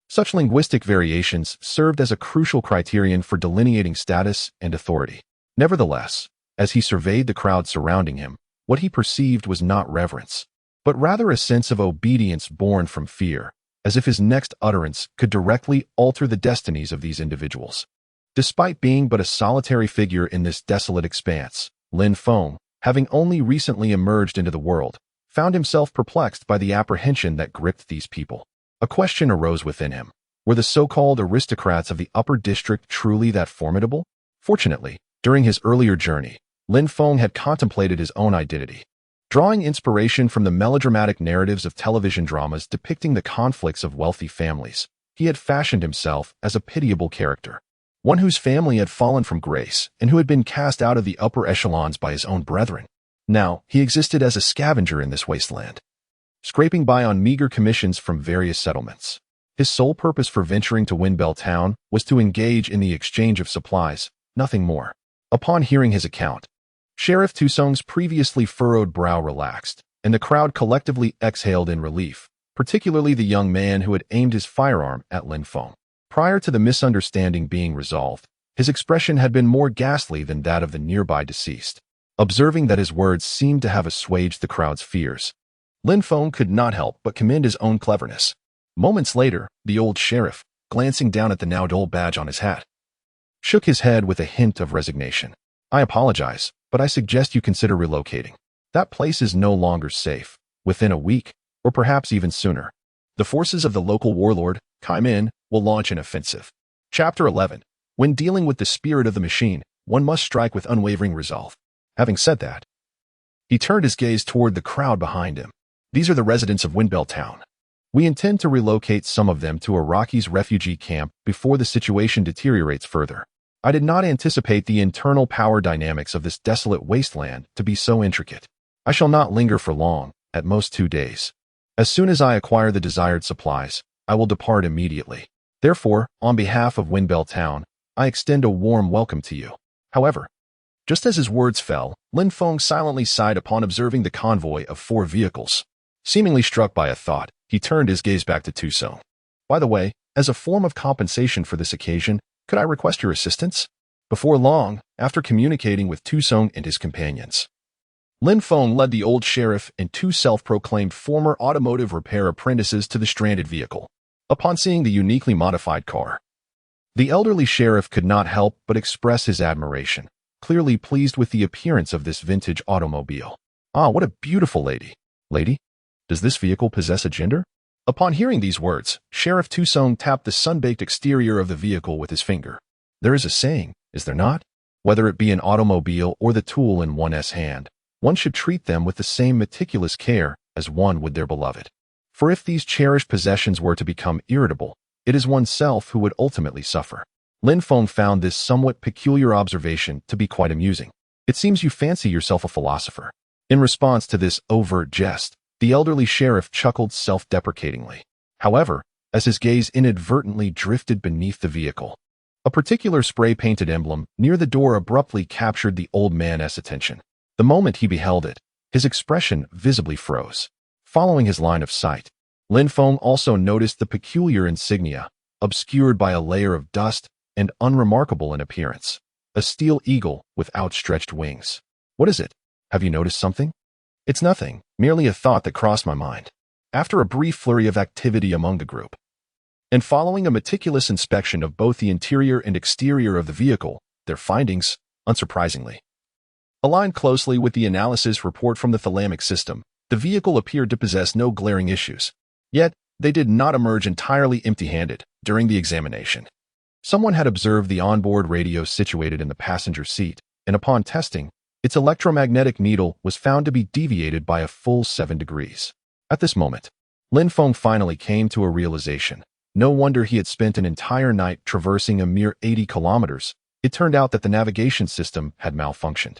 Speaker 1: such linguistic variations served as a crucial criterion for delineating status and authority. Nevertheless, as he surveyed the crowd surrounding him, what he perceived was not reverence, but rather a sense of obedience born from fear, as if his next utterance could directly alter the destinies of these individuals. Despite being but a solitary figure in this desolate expanse, Lin Feng, having only recently emerged into the world, found himself perplexed by the apprehension that gripped these people. A question arose within him. Were the so-called aristocrats of the upper district truly that formidable? Fortunately, during his earlier journey, Lin Feng had contemplated his own identity. Drawing inspiration from the melodramatic narratives of television dramas depicting the conflicts of wealthy families, he had fashioned himself as a pitiable character, one whose family had fallen from grace and who had been cast out of the upper echelons by his own brethren. Now, he existed as a scavenger in this wasteland, scraping by on meager commissions from various settlements. His sole purpose for venturing to Windbell Town was to engage in the exchange of supplies, nothing more. Upon hearing his account, Sheriff Tusong's previously furrowed brow relaxed, and the crowd collectively exhaled in relief, particularly the young man who had aimed his firearm at Lin Feng. Prior to the misunderstanding being resolved, his expression had been more ghastly than that of the nearby deceased. Observing that his words seemed to have assuaged the crowd's fears, Lin Feng could not help but commend his own cleverness. Moments later, the old sheriff, glancing down at the now dull badge on his hat, shook his head with a hint of resignation. I apologize, but I suggest you consider relocating. That place is no longer safe. Within a week, or perhaps even sooner, the forces of the local warlord, Kai Min, will launch an offensive. Chapter 11. When dealing with the spirit of the machine, one must strike with unwavering resolve. Having said that, he turned his gaze toward the crowd behind him. These are the residents of Windbell Town. We intend to relocate some of them to Iraqi's refugee camp before the situation deteriorates further. I did not anticipate the internal power dynamics of this desolate wasteland to be so intricate. I shall not linger for long, at most 2 days. As soon as I acquire the desired supplies, I will depart immediately. Therefore, on behalf of Windbell Town, I extend a warm welcome to you. However, just as his words fell, Lin Feng silently sighed upon observing the convoy of 4 vehicles. Seemingly struck by a thought, he turned his gaze back to Tusong. By the way, as a form of compensation for this occasion, could I request your assistance? Before long, after communicating with Tusong and his companions, Lin Feng led the old sheriff and 2 self-proclaimed former automotive repair apprentices to the stranded vehicle. Upon seeing the uniquely modified car, the elderly sheriff could not help but express his admiration, clearly pleased with the appearance of this vintage automobile. "Ah, what a beautiful lady. Lady? Does this vehicle possess a gender?" Upon hearing these words, Sheriff Tusong tapped the sun-baked exterior of the vehicle with his finger. There is a saying, is there not? Whether it be an automobile or the tool in one's hand, one should treat them with the same meticulous care as one would their beloved. For if these cherished possessions were to become irritable, it is oneself who would ultimately suffer. Lin Feng found this somewhat peculiar observation to be quite amusing. "It seems you fancy yourself a philosopher." In response to this overt jest, the elderly sheriff chuckled self-deprecatingly. However, as his gaze inadvertently drifted beneath the vehicle, a particular spray-painted emblem near the door abruptly captured the old man's attention. The moment he beheld it, his expression visibly froze. Following his line of sight, Lin Feng also noticed the peculiar insignia, obscured by a layer of dust and unremarkable in appearance. A steel eagle with outstretched wings. "What is it? Have you noticed something?" "It's nothing, merely a thought that crossed my mind." After a brief flurry of activity among the group, and following a meticulous inspection of both the interior and exterior of the vehicle, their findings, unsurprisingly, aligned closely with the analysis report from the thalamic system. The vehicle appeared to possess no glaring issues. Yet, they did not emerge entirely empty-handed during the examination. Someone had observed the onboard radio situated in the passenger seat, and upon testing, its electromagnetic needle was found to be deviated by a full 7 degrees. At this moment, Lin Feng finally came to a realization. No wonder he had spent an entire night traversing a mere 80 kilometers. It turned out that the navigation system had malfunctioned.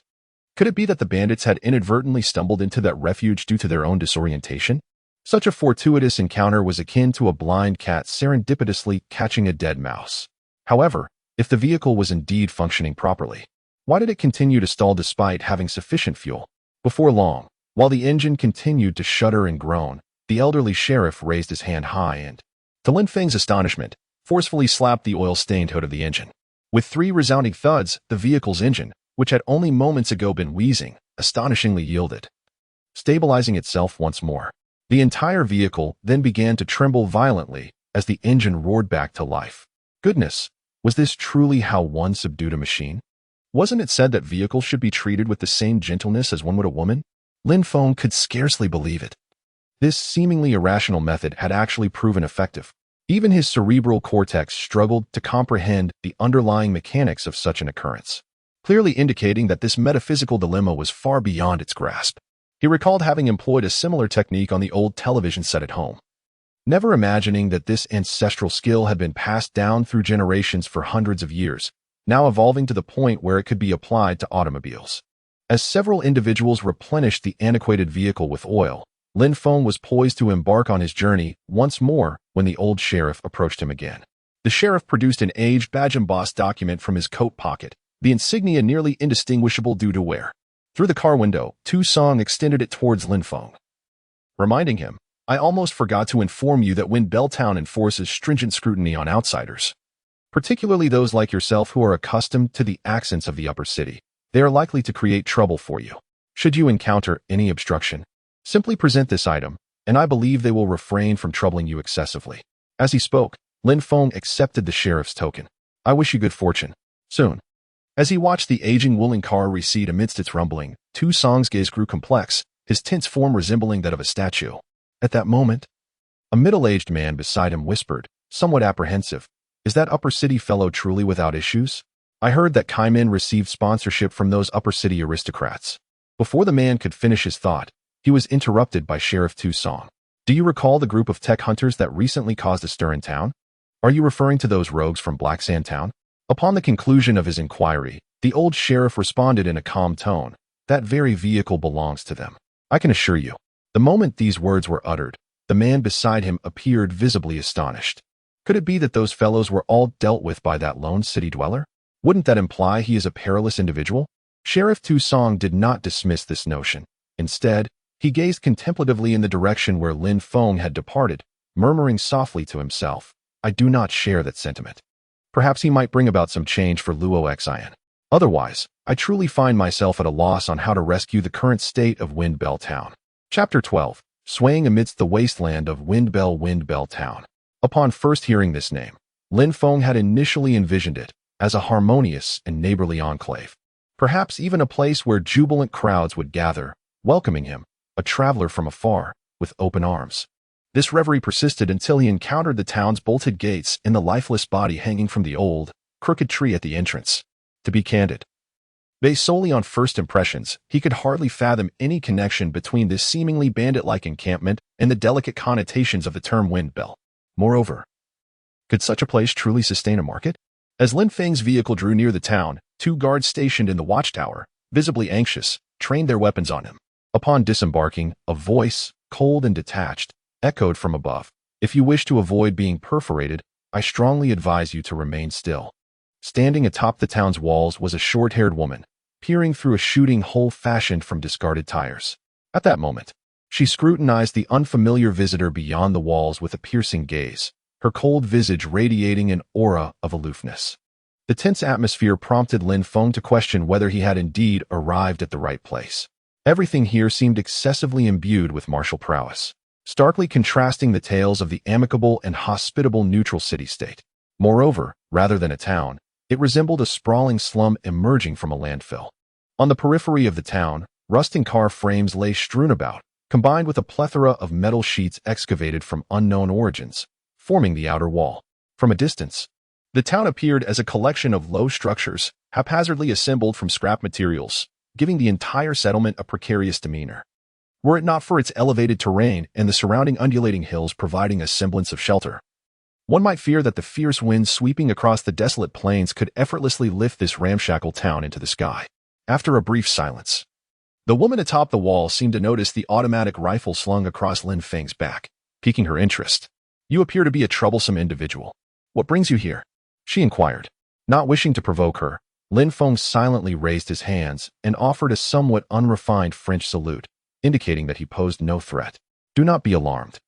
Speaker 1: Could it be that the bandits had inadvertently stumbled into that refuge due to their own disorientation? Such a fortuitous encounter was akin to a blind cat serendipitously catching a dead mouse. However, if the vehicle was indeed functioning properly, why did it continue to stall despite having sufficient fuel? Before long, while the engine continued to shudder and groan, the elderly sheriff raised his hand high and, to Lin Feng's astonishment, forcefully slapped the oil-stained hood of the engine. With 3 resounding thuds, the vehicle's engine, which had only moments ago been wheezing, astonishingly yielded, stabilizing itself once more. The entire vehicle then began to tremble violently as the engine roared back to life. Goodness, was this truly how one subdued a machine? Wasn't it said that vehicles should be treated with the same gentleness as one would a woman? Lin Feng could scarcely believe it. This seemingly irrational method had actually proven effective. Even his cerebral cortex struggled to comprehend the underlying mechanics of such an occurrence, clearly indicating that this metaphysical dilemma was far beyond its grasp. He recalled having employed a similar technique on the old television set at home, never imagining that this ancestral skill had been passed down through generations for hundreds of years, now evolving to the point where it could be applied to automobiles. As several individuals replenished the antiquated vehicle with oil, Lin Feng was poised to embark on his journey once more when the old sheriff approached him again. The sheriff produced an aged badge-embossed document from his coat pocket, the insignia nearly indistinguishable due to wear. Through the car window, Tusong extended it towards Lin Feng, reminding him, "I almost forgot to inform you that Wind Belltown enforces stringent scrutiny on outsiders, particularly those like yourself who are accustomed to the accents of the upper city. They are likely to create trouble for you. Should you encounter any obstruction, simply present this item, and I believe they will refrain from troubling you excessively." As he spoke, Lin Feng accepted the sheriff's token. "I wish you good fortune. Soon." As he watched the aging woolen car recede amidst its rumbling, Tusong's gaze grew complex, his tense form resembling that of a statue. At that moment, a middle-aged man beside him whispered, somewhat apprehensive, "Is that upper city fellow truly without issues? I heard that Kaimin received sponsorship from those upper city aristocrats." Before the man could finish his thought, he was interrupted by Sheriff Tusong. "Do you recall the group of tech hunters that recently caused a stir in town? Are you referring to those rogues from Black Sand Town?" Upon the conclusion of his inquiry, the old sheriff responded in a calm tone, "That very vehicle belongs to them. I can assure you." The moment these words were uttered, the man beside him appeared visibly astonished. Could it be that those fellows were all dealt with by that lone city dweller? Wouldn't that imply he is a perilous individual? Sheriff Tusong did not dismiss this notion. Instead, he gazed contemplatively in the direction where Lin Feng had departed, murmuring softly to himself, "I do not share that sentiment. Perhaps he might bring about some change for Luo Xian. Otherwise, I truly find myself at a loss on how to rescue the current state of Wind Bell Town." Chapter 12. Swaying amidst the wasteland of Wind Bell Town. Upon first hearing this name, Lin Feng had initially envisioned it as a harmonious and neighborly enclave, perhaps even a place where jubilant crowds would gather, welcoming him, a traveler from afar, with open arms. This reverie persisted until he encountered the town's bolted gates and the lifeless body hanging from the old, crooked tree at the entrance. To be candid, based solely on first impressions, he could hardly fathom any connection between this seemingly bandit-like encampment and the delicate connotations of the term windmill. Moreover, could such a place truly sustain a market? As Lin Feng's vehicle drew near the town, two guards stationed in the watchtower, visibly anxious, trained their weapons on him. Upon disembarking, a voice, cold and detached, echoed from above. If you wish to avoid being perforated, I strongly advise you to remain still. Standing atop the town's walls was a short-haired woman, peering through a shooting hole fashioned from discarded tires. At that moment, she scrutinized the unfamiliar visitor beyond the walls with a piercing gaze, her cold visage radiating an aura of aloofness. The tense atmosphere prompted Lin Feng to question whether he had indeed arrived at the right place. Everything here seemed excessively imbued with martial prowess, starkly contrasting the tales of the amicable and hospitable neutral city-state. Moreover, rather than a town, it resembled a sprawling slum emerging from a landfill. On the periphery of the town, rusting car frames lay strewn about, combined with a plethora of metal sheets excavated from unknown origins, forming the outer wall. From a distance, the town appeared as a collection of low structures, haphazardly assembled from scrap materials, giving the entire settlement a precarious demeanor. Were it not for its elevated terrain and the surrounding undulating hills providing a semblance of shelter, one might fear that the fierce winds sweeping across the desolate plains could effortlessly lift this ramshackle town into the sky. After a brief silence, the woman atop the wall seemed to notice the automatic rifle slung across Lin Feng's back, piquing her interest. You appear to be a troublesome individual. What brings you here? She inquired. Not wishing to provoke her, Lin Feng silently raised his hands and offered a somewhat unrefined French salute, indicating that he posed no threat. Do not be alarmed.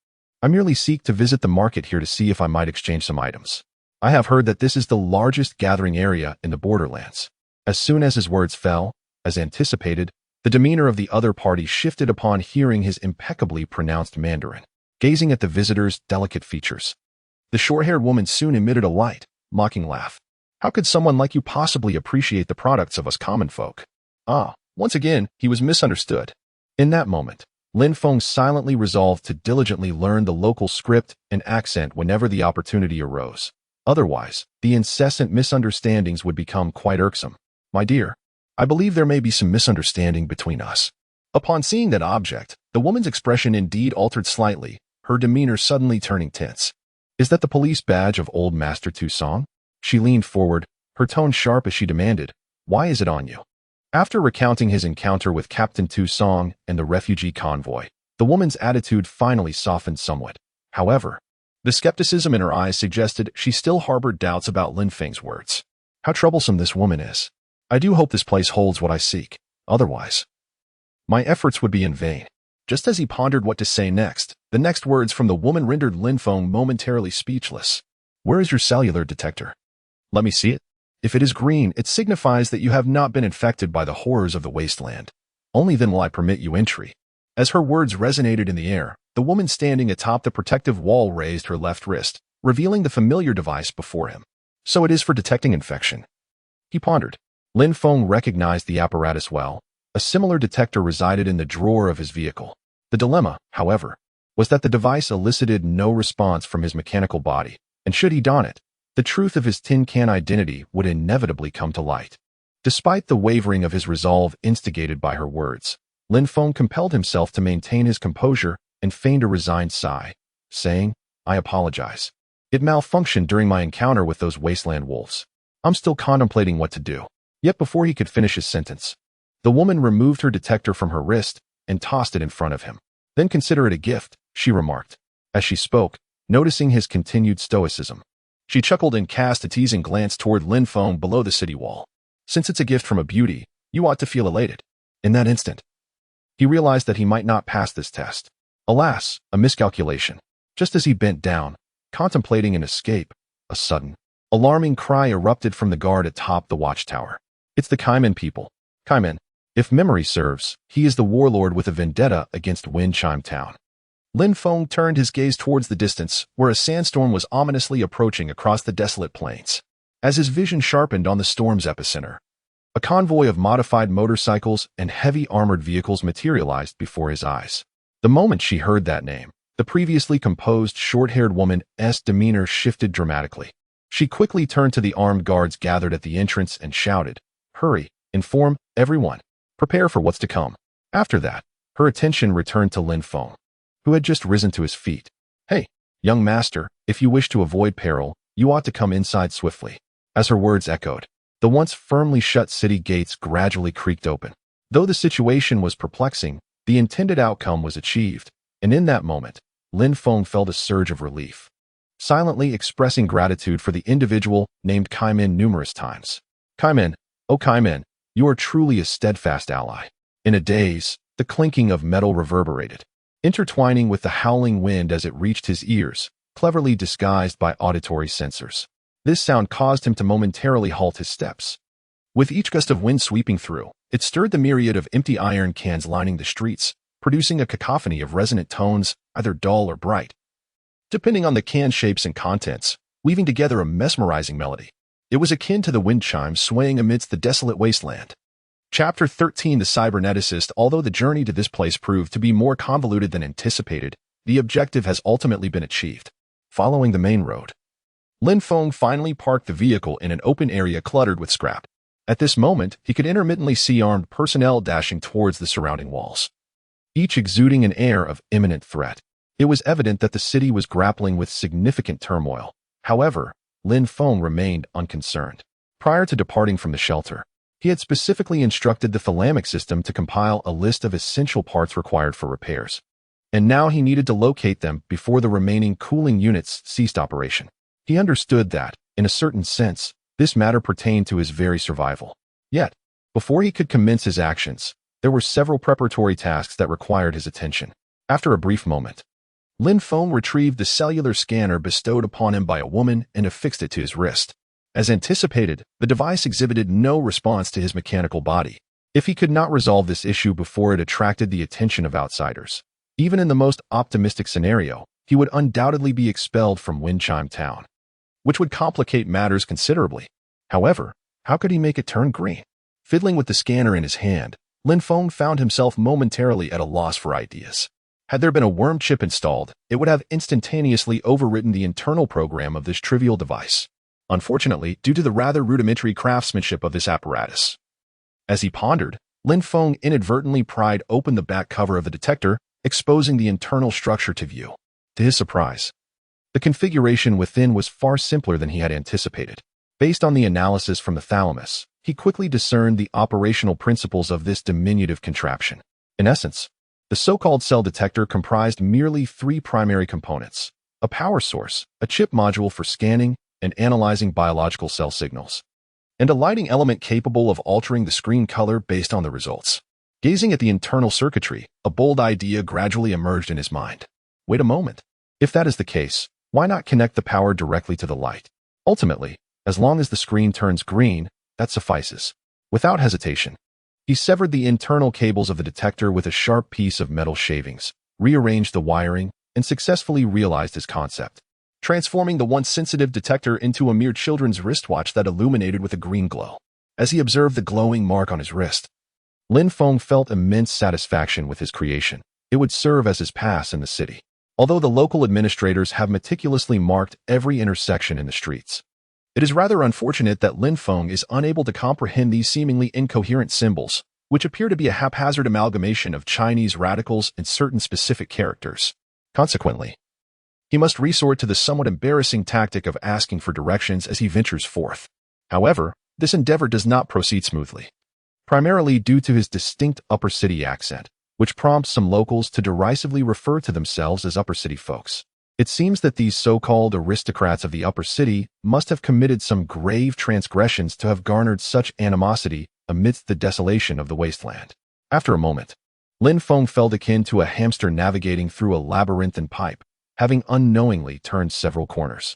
Speaker 1: I merely seek to visit the market here to see if I might exchange some items. I have heard that this is the largest gathering area in the borderlands. As soon as his words fell, as anticipated, the demeanor of the other party shifted upon hearing his impeccably pronounced Mandarin, gazing at the visitor's delicate features. The short-haired woman soon emitted a light, mocking laugh. How could someone like you possibly appreciate the products of us common folk? Once again, he was misunderstood. In that moment, Lin Feng silently resolved to diligently learn the local script and accent whenever the opportunity arose. Otherwise, the incessant misunderstandings would become quite irksome. My dear, I believe there may be some misunderstanding between us. Upon seeing that object, the woman's expression indeed altered slightly, her demeanor suddenly turning tense. Is that the police badge of old Master Tu Song? She leaned forward, her tone sharp as she demanded, why is it on you? After recounting his encounter with Captain Tu Song and the refugee convoy, the woman's attitude finally softened somewhat. However, the skepticism in her eyes suggested she still harbored doubts about Lin Feng's words. How troublesome this woman is. I do hope this place holds what I seek. Otherwise, my efforts would be in vain. Just as he pondered what to say next, the next words from the woman rendered Lin Feng momentarily speechless. Where is your cellular detector? Let me see it. If it is green, it signifies that you have not been infected by the horrors of the wasteland. Only then will I permit you entry. As her words resonated in the air, the woman standing atop the protective wall raised her left wrist, revealing the familiar device before him. So it is for detecting infection. He pondered. Lin Feng recognized the apparatus well. A similar detector resided in the drawer of his vehicle. The dilemma, however, was that the device elicited no response from his mechanical body, and should he don it, the truth of his tin can identity would inevitably come to light. Despite the wavering of his resolve instigated by her words, Lin Feng compelled himself to maintain his composure and feigned a resigned sigh, saying, I apologize. It malfunctioned during my encounter with those wasteland wolves. I'm still contemplating what to do. Yet before he could finish his sentence, the woman removed her detector from her wrist and tossed it in front of him. Then consider it a gift, she remarked. As she spoke, noticing his continued stoicism, she chuckled and cast a teasing glance toward Lin Feng below the city wall. Since it's a gift from a beauty, you ought to feel elated. In that instant, he realized that he might not pass this test. Alas, a miscalculation. Just as he bent down, contemplating an escape, a sudden, alarming cry erupted from the guard atop the watchtower. It's the Kaiman people. Kaiman, if memory serves, he is the warlord with a vendetta against Wind Chime Town. Lin Feng turned his gaze towards the distance, where a sandstorm was ominously approaching across the desolate plains. As his vision sharpened on the storm's epicenter, a convoy of modified motorcycles and heavy armored vehicles materialized before his eyes. The moment she heard that name, the previously composed, short-haired woman's demeanor shifted dramatically. She quickly turned to the armed guards gathered at the entrance and shouted, "Hurry, inform everyone. Prepare for what's to come." After that, her attention returned to Lin Feng, who had just risen to his feet. "Hey, young master, if you wish to avoid peril, you ought to come inside swiftly." As her words echoed, the once firmly shut city gates gradually creaked open. Though the situation was perplexing, the intended outcome was achieved, and in that moment, Lin Feng felt a surge of relief, silently expressing gratitude for the individual named Kaimin numerous times. "Kaimin, oh Kaimin, you are truly a steadfast ally." In a daze, the clinking of metal reverberated, intertwining with the howling wind as it reached his ears, cleverly disguised by auditory sensors. This sound caused him to momentarily halt his steps. With each gust of wind sweeping through, it stirred the myriad of empty iron cans lining the streets, producing a cacophony of resonant tones, either dull or bright, depending on the can shapes and contents, weaving together a mesmerizing melody. It was akin to the wind chimes swaying amidst the desolate wasteland. Chapter 13: The Cyberneticist. Although the journey to this place proved to be more convoluted than anticipated, the objective has ultimately been achieved. Following the main road, Lin Feng finally parked the vehicle in an open area cluttered with scrap. At this moment, he could intermittently see armed personnel dashing towards the surrounding walls, each exuding an air of imminent threat. It was evident that the city was grappling with significant turmoil. However, Lin Feng remained unconcerned. Prior to departing from the shelter, he had specifically instructed the thalamic system to compile a list of essential parts required for repairs, and now he needed to locate them before the remaining cooling units ceased operation. He understood that, in a certain sense, this matter pertained to his very survival. Yet, before he could commence his actions, there were several preparatory tasks that required his attention. After a brief moment, Lin Feng retrieved the cellular scanner bestowed upon him by a woman and affixed it to his wrist. As anticipated, the device exhibited no response to his mechanical body. If he could not resolve this issue before it attracted the attention of outsiders, even in the most optimistic scenario, he would undoubtedly be expelled from Windchime Town, which would complicate matters considerably. However, how could he make it turn green? Fiddling with the scanner in his hand, Lin Feng found himself momentarily at a loss for ideas. Had there been a worm chip installed, it would have instantaneously overwritten the internal program of this trivial device. Unfortunately, due to the rather rudimentary craftsmanship of this apparatus. As he pondered, Lin Feng inadvertently pried open the back cover of the detector, exposing the internal structure to view. To his surprise, the configuration within was far simpler than he had anticipated. Based on the analysis from the thalamus, he quickly discerned the operational principles of this diminutive contraption. In essence, the so-called cell detector comprised merely three primary components: a power source, a chip module for scanning and analyzing biological cell signals, and a lighting element capable of altering the screen color based on the results. Gazing at the internal circuitry, a bold idea gradually emerged in his mind. Wait a moment. If that is the case, why not connect the power directly to the light? Ultimately, as long as the screen turns green, that suffices. Without hesitation, he severed the internal cables of the detector with a sharp piece of metal shavings, rearranged the wiring, and successfully realized his concept, transforming the once sensitive detector into a mere children's wristwatch that illuminated with a green glow. As he observed the glowing mark on his wrist, Lin Feng felt immense satisfaction with his creation. It would serve as his pass in the city. Although the local administrators have meticulously marked every intersection in the streets, it is rather unfortunate that Lin Feng is unable to comprehend these seemingly incoherent symbols, which appear to be a haphazard amalgamation of Chinese radicals and certain specific characters. Consequently, he must resort to the somewhat embarrassing tactic of asking for directions as he ventures forth. However, this endeavor does not proceed smoothly, primarily due to his distinct upper city accent, which prompts some locals to derisively refer to themselves as upper city folks. It seems that these so-called aristocrats of the upper city must have committed some grave transgressions to have garnered such animosity amidst the desolation of the wasteland. After a moment, Lin Feng felt akin to a hamster navigating through a labyrinthine pipe, having unknowingly turned several corners.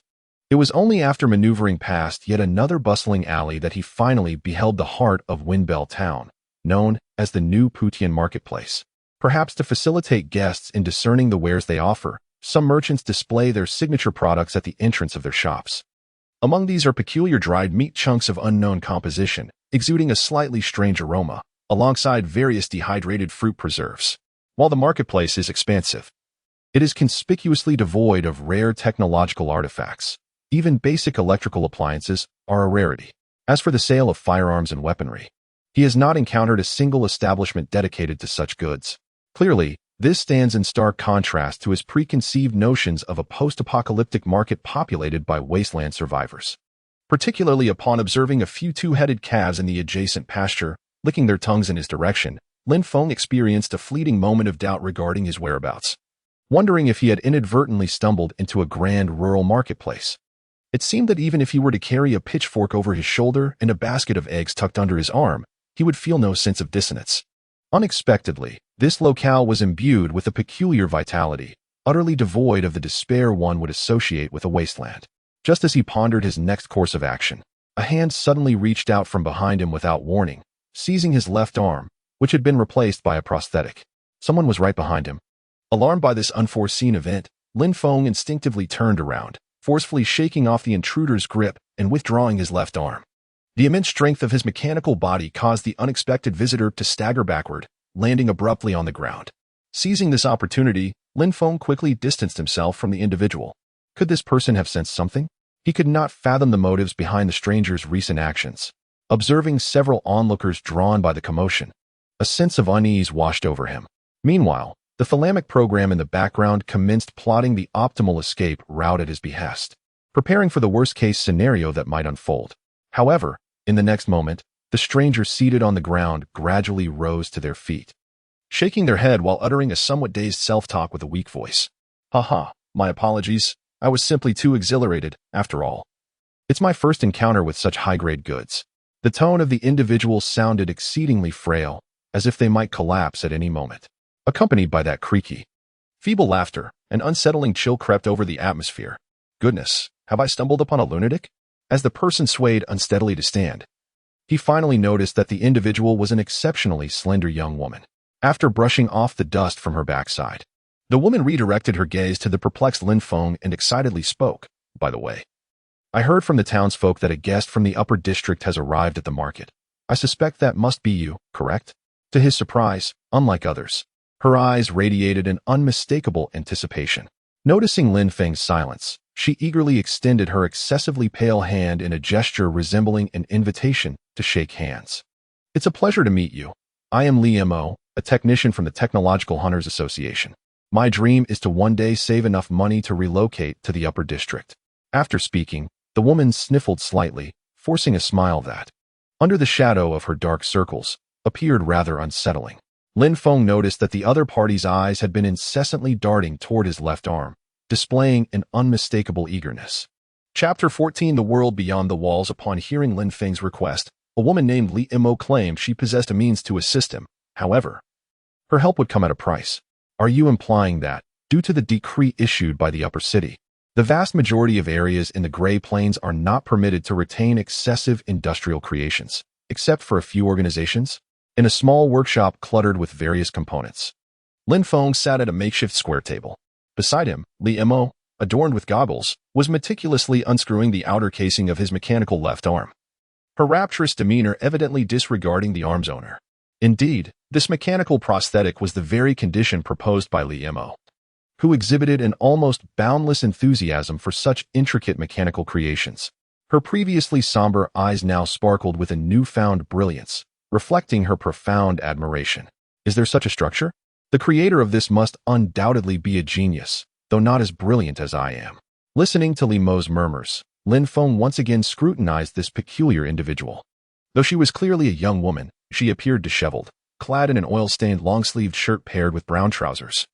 Speaker 1: It was only after maneuvering past yet another bustling alley that he finally beheld the heart of Windbell Town, known as the New Putian Marketplace. Perhaps to facilitate guests in discerning the wares they offer, some merchants display their signature products at the entrance of their shops. Among these are peculiar dried meat chunks of unknown composition, exuding a slightly strange aroma, alongside various dehydrated fruit preserves. While the marketplace is expansive, it is conspicuously devoid of rare technological artifacts. Even basic electrical appliances are a rarity. As for the sale of firearms and weaponry, he has not encountered a single establishment dedicated to such goods. Clearly, this stands in stark contrast to his preconceived notions of a post-apocalyptic market populated by wasteland survivors. Particularly upon observing a few two-headed calves in the adjacent pasture, licking their tongues in his direction, Lin Feng experienced a fleeting moment of doubt regarding his whereabouts, wondering if he had inadvertently stumbled into a grand rural marketplace. It seemed that even if he were to carry a pitchfork over his shoulder and a basket of eggs tucked under his arm, he would feel no sense of dissonance. Unexpectedly, this locale was imbued with a peculiar vitality, utterly devoid of the despair one would associate with a wasteland. Just as he pondered his next course of action, a hand suddenly reached out from behind him without warning, seizing his left arm, which had been replaced by a prosthetic. Someone was right behind him. Alarmed by this unforeseen event, Lin Feng instinctively turned around, forcefully shaking off the intruder's grip and withdrawing his left arm. The immense strength of his mechanical body caused the unexpected visitor to stagger backward, landing abruptly on the ground. Seizing this opportunity, Lin Feng quickly distanced himself from the individual. Could this person have sensed something? He could not fathom the motives behind the stranger's recent actions. Observing several onlookers drawn by the commotion, a sense of unease washed over him. Meanwhile, the thalamic program in the background commenced plotting the optimal escape route at his behest, preparing for the worst-case scenario that might unfold. However, in the next moment, the strangers seated on the ground gradually rose to their feet, shaking their head while uttering a somewhat dazed self-talk with a weak voice. Haha, my apologies. I was simply too exhilarated, after all. It's my first encounter with such high-grade goods. The tone of the individual sounded exceedingly frail, as if they might collapse at any moment. Accompanied by that creaky, feeble laughter, an unsettling chill crept over the atmosphere. Goodness, have I stumbled upon a lunatic? As the person swayed unsteadily to stand, he finally noticed that the individual was an exceptionally slender young woman. After brushing off the dust from her backside, the woman redirected her gaze to the perplexed Lin Feng and excitedly spoke. By the way, I heard from the townsfolk that a guest from the upper district has arrived at the market. I suspect that must be you, correct? To his surprise, unlike others, her eyes radiated an unmistakable anticipation. Noticing Lin Feng's silence, she eagerly extended her excessively pale hand in a gesture resembling an invitation to shake hands. It's a pleasure to meet you. I am Lin Feng, a technician from the Technological Hunters Association. My dream is to one day save enough money to relocate to the upper district. After speaking, the woman sniffled slightly, forcing a smile that, under the shadow of her dark circles, appeared rather unsettling. Lin Feng noticed that the other party's eyes had been incessantly darting toward his left arm, displaying an unmistakable eagerness. Chapter 14: The World Beyond the Walls. Upon hearing Lin Feng's request, a woman named Lin Feng claimed she possessed a means to assist him. However, her help would come at a price. Are you implying that, due to the decree issued by the upper city, the vast majority of areas in the Gray Plains are not permitted to retain excessive industrial creations, except for a few organizations? In a small workshop cluttered with various components, Lin Feng sat at a makeshift square table. Beside him, Lin Feng, adorned with goggles, was meticulously unscrewing the outer casing of his mechanical left arm, her rapturous demeanor evidently disregarding the arm's owner. Indeed, this mechanical prosthetic was the very condition proposed by Lin Feng, who exhibited an almost boundless enthusiasm for such intricate mechanical creations. Her previously somber eyes now sparkled with a newfound brilliance, reflecting her profound admiration. Is there such a structure? The creator of this must undoubtedly be a genius, though not as brilliant as I am. Listening to Lin Feng's murmurs, Lin Feng once again scrutinized this peculiar individual. Though she was clearly a young woman, she appeared disheveled, clad in an oil-stained long-sleeved shirt paired with brown trousers.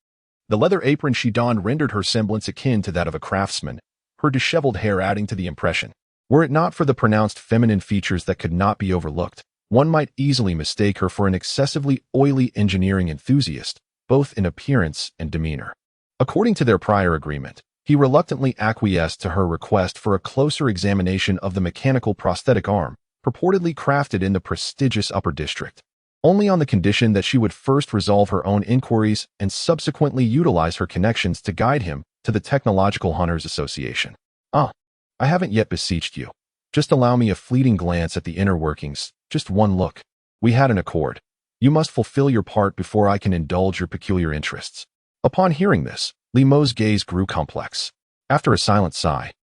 Speaker 1: The leather apron she donned rendered her semblance akin to that of a craftsman, her disheveled hair adding to the impression. Were it not for the pronounced feminine features that could not be overlooked, one might easily mistake her for an excessively oily engineering enthusiast, both in appearance and demeanor. According to their prior agreement, he reluctantly acquiesced to her request for a closer examination of the mechanical prosthetic arm, purportedly crafted in the prestigious upper district. only on the condition that she would first resolve her own inquiries and subsequently utilize her connections to guide him to the Technological Hunters Association. I haven't yet beseeched you. Just allow me a fleeting glance at the inner workings, just one look. We had an accord. You must fulfill your part before I can indulge your peculiar interests. Upon hearing this, Li Mo's gaze grew complex. After a silent sigh,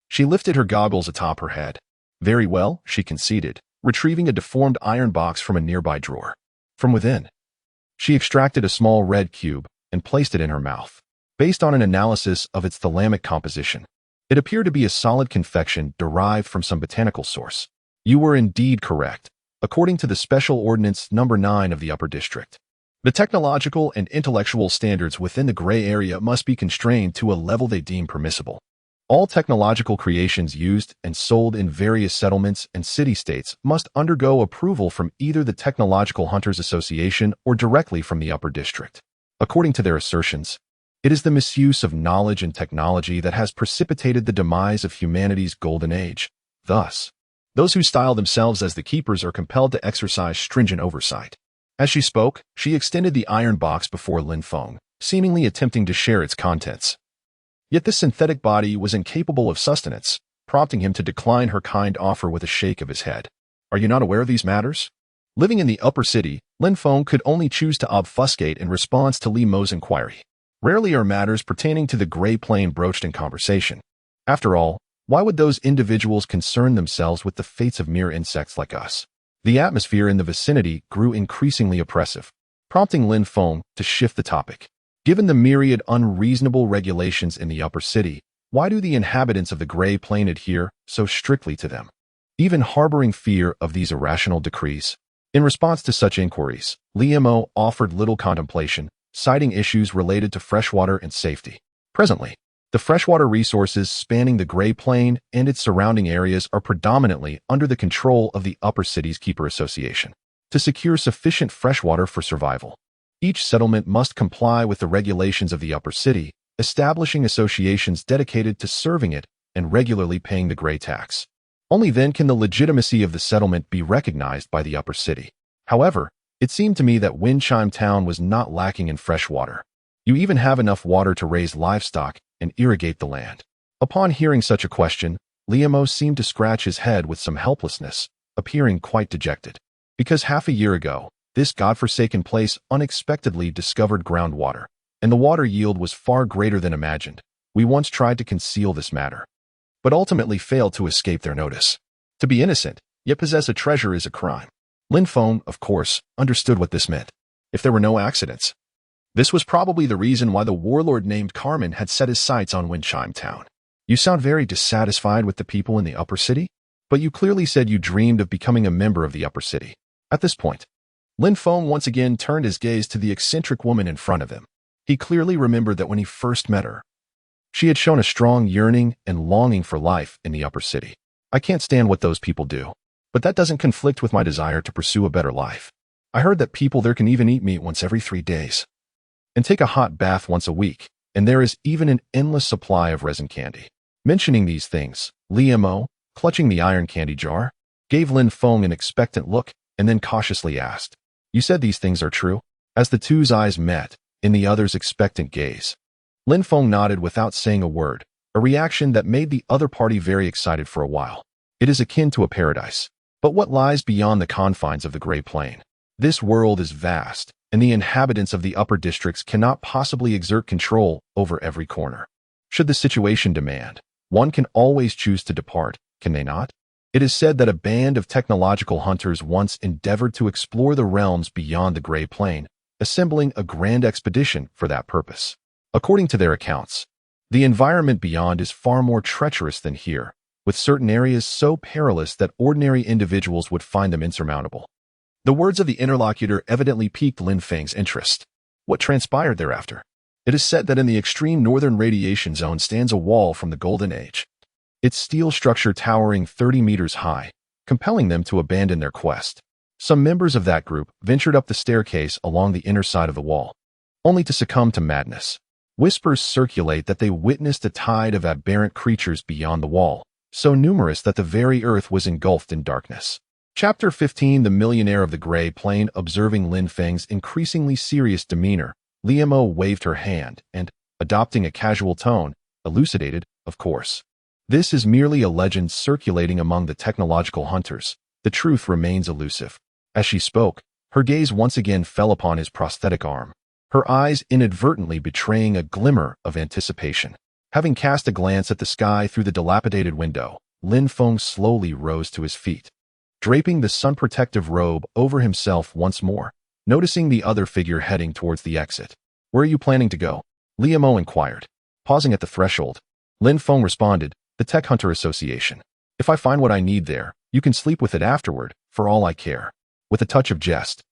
Speaker 1: she lifted her goggles atop her head. Very well, she conceded, retrieving a deformed iron box from a nearby drawer. From within, she extracted a small red cube and placed it in her mouth. Based on an analysis of its thalamic composition, it appeared to be a solid confection derived from some botanical source. You were indeed correct, according to the Special Ordinance No. 9 of the Upper District. The technological and intellectual standards within the gray area must be constrained to a level they deem permissible. All technological creations used and sold in various settlements and city-states must undergo approval from either the Technological Hunters Association or directly from the Upper District. According to their assertions, it is the misuse of knowledge and technology that has precipitated the demise of humanity's golden age. Thus, those who style themselves as the keepers are compelled to exercise stringent oversight. As she spoke, she extended the iron box before Lin Feng, seemingly attempting to share its contents. Yet this synthetic body was incapable of sustenance, prompting him to decline her kind offer with a shake of his head. Are you not aware of these matters? Living in the upper city, Lin Feng could only choose to obfuscate in response to Li Mo's inquiry. Rarely are matters pertaining to the gray plane broached in conversation. After all, why would those individuals concern themselves with the fates of mere insects like us? The atmosphere in the vicinity grew increasingly oppressive, prompting Lin Feng to shift the topic. Given the myriad unreasonable regulations in the upper city, why do the inhabitants of the gray plane adhere so strictly to them, even harboring fear of these irrational decrees? In response to such inquiries, Li Mo offered little contemplation, citing issues related to freshwater and safety. Presently, the freshwater resources spanning the Gray Plain and its surrounding areas are predominantly under the control of the Upper City's Keeper Association. To secure sufficient freshwater for survival, each settlement must comply with the regulations of the Upper City, establishing associations dedicated to serving it and regularly paying the Gray tax. Only then can the legitimacy of the settlement be recognized by the Upper City. However, it seemed to me that Windchime Town was not lacking in fresh water. You even have enough water to raise livestock and irrigate the land. Upon hearing such a question, Li Mo seemed to scratch his head with some helplessness, appearing quite dejected. Because half a year ago, this godforsaken place unexpectedly discovered groundwater, and the water yield was far greater than imagined. We once tried to conceal this matter, but ultimately failed to escape their notice. To be innocent, yet possess a treasure is a crime. Lin Feng, of course, understood what this meant. If there were no accidents, this was probably the reason why the warlord named Carmen had set his sights on Windchime Town. You sound very dissatisfied with the people in the Upper City, but you clearly said you dreamed of becoming a member of the Upper City. At this point, Lin Feng once again turned his gaze to the eccentric woman in front of him. He clearly remembered that when he first met her, she had shown a strong yearning and longing for life in the Upper City. I can't stand what those people do, but that doesn't conflict with my desire to pursue a better life. I heard that people there can even eat meat once every 3 days and take a hot bath once a week, and there is even an endless supply of resin candy. Mentioning these things, Li Mo, clutching the iron candy jar, gave Lin Feng an expectant look and then cautiously asked, "You said these things are true?" As the two's eyes met, in the other's expectant gaze, Lin Feng nodded without saying a word, a reaction that made the other party very excited for a while. It is akin to a paradise. But what lies beyond the confines of the Gray Plain? This world is vast, and the inhabitants of the upper districts cannot possibly exert control over every corner. Should the situation demand, one can always choose to depart, can they not? It is said that a band of technological hunters once endeavored to explore the realms beyond the Gray Plain, assembling a grand expedition for that purpose. According to their accounts, the environment beyond is far more treacherous than here, with certain areas so perilous that ordinary individuals would find them insurmountable. The words of the interlocutor evidently piqued Lin Feng's interest. What transpired thereafter? It is said that in the extreme northern radiation zone stands a wall from the Golden Age, its steel structure towering 30 meters high, compelling them to abandon their quest. Some members of that group ventured up the staircase along the inner side of the wall, only to succumb to madness. Whispers circulate that they witnessed a tide of aberrant creatures beyond the wall, so numerous that the very earth was engulfed in darkness. Chapter 15. The millionaire of the gray plane. Observing Lin Feng's increasingly serious demeanor, Liemo waved her hand and, adopting a casual tone, elucidated, "Of course. This is merely a legend circulating among the technological hunters. The truth remains elusive." As she spoke, her gaze once again fell upon his prosthetic arm, her eyes inadvertently betraying a glimmer of anticipation. Having cast a glance at the sky through the dilapidated window, Lin Feng slowly rose to his feet, draping the sun-protective robe over himself once more, noticing the other figure heading towards the exit. "Where are you planning to go?" Liemo inquired. Pausing at the threshold, Lin Feng responded, "The Tech Hunter Association. If I find what I need there, you can sleep with it afterward, for all I care." With a touch of jest,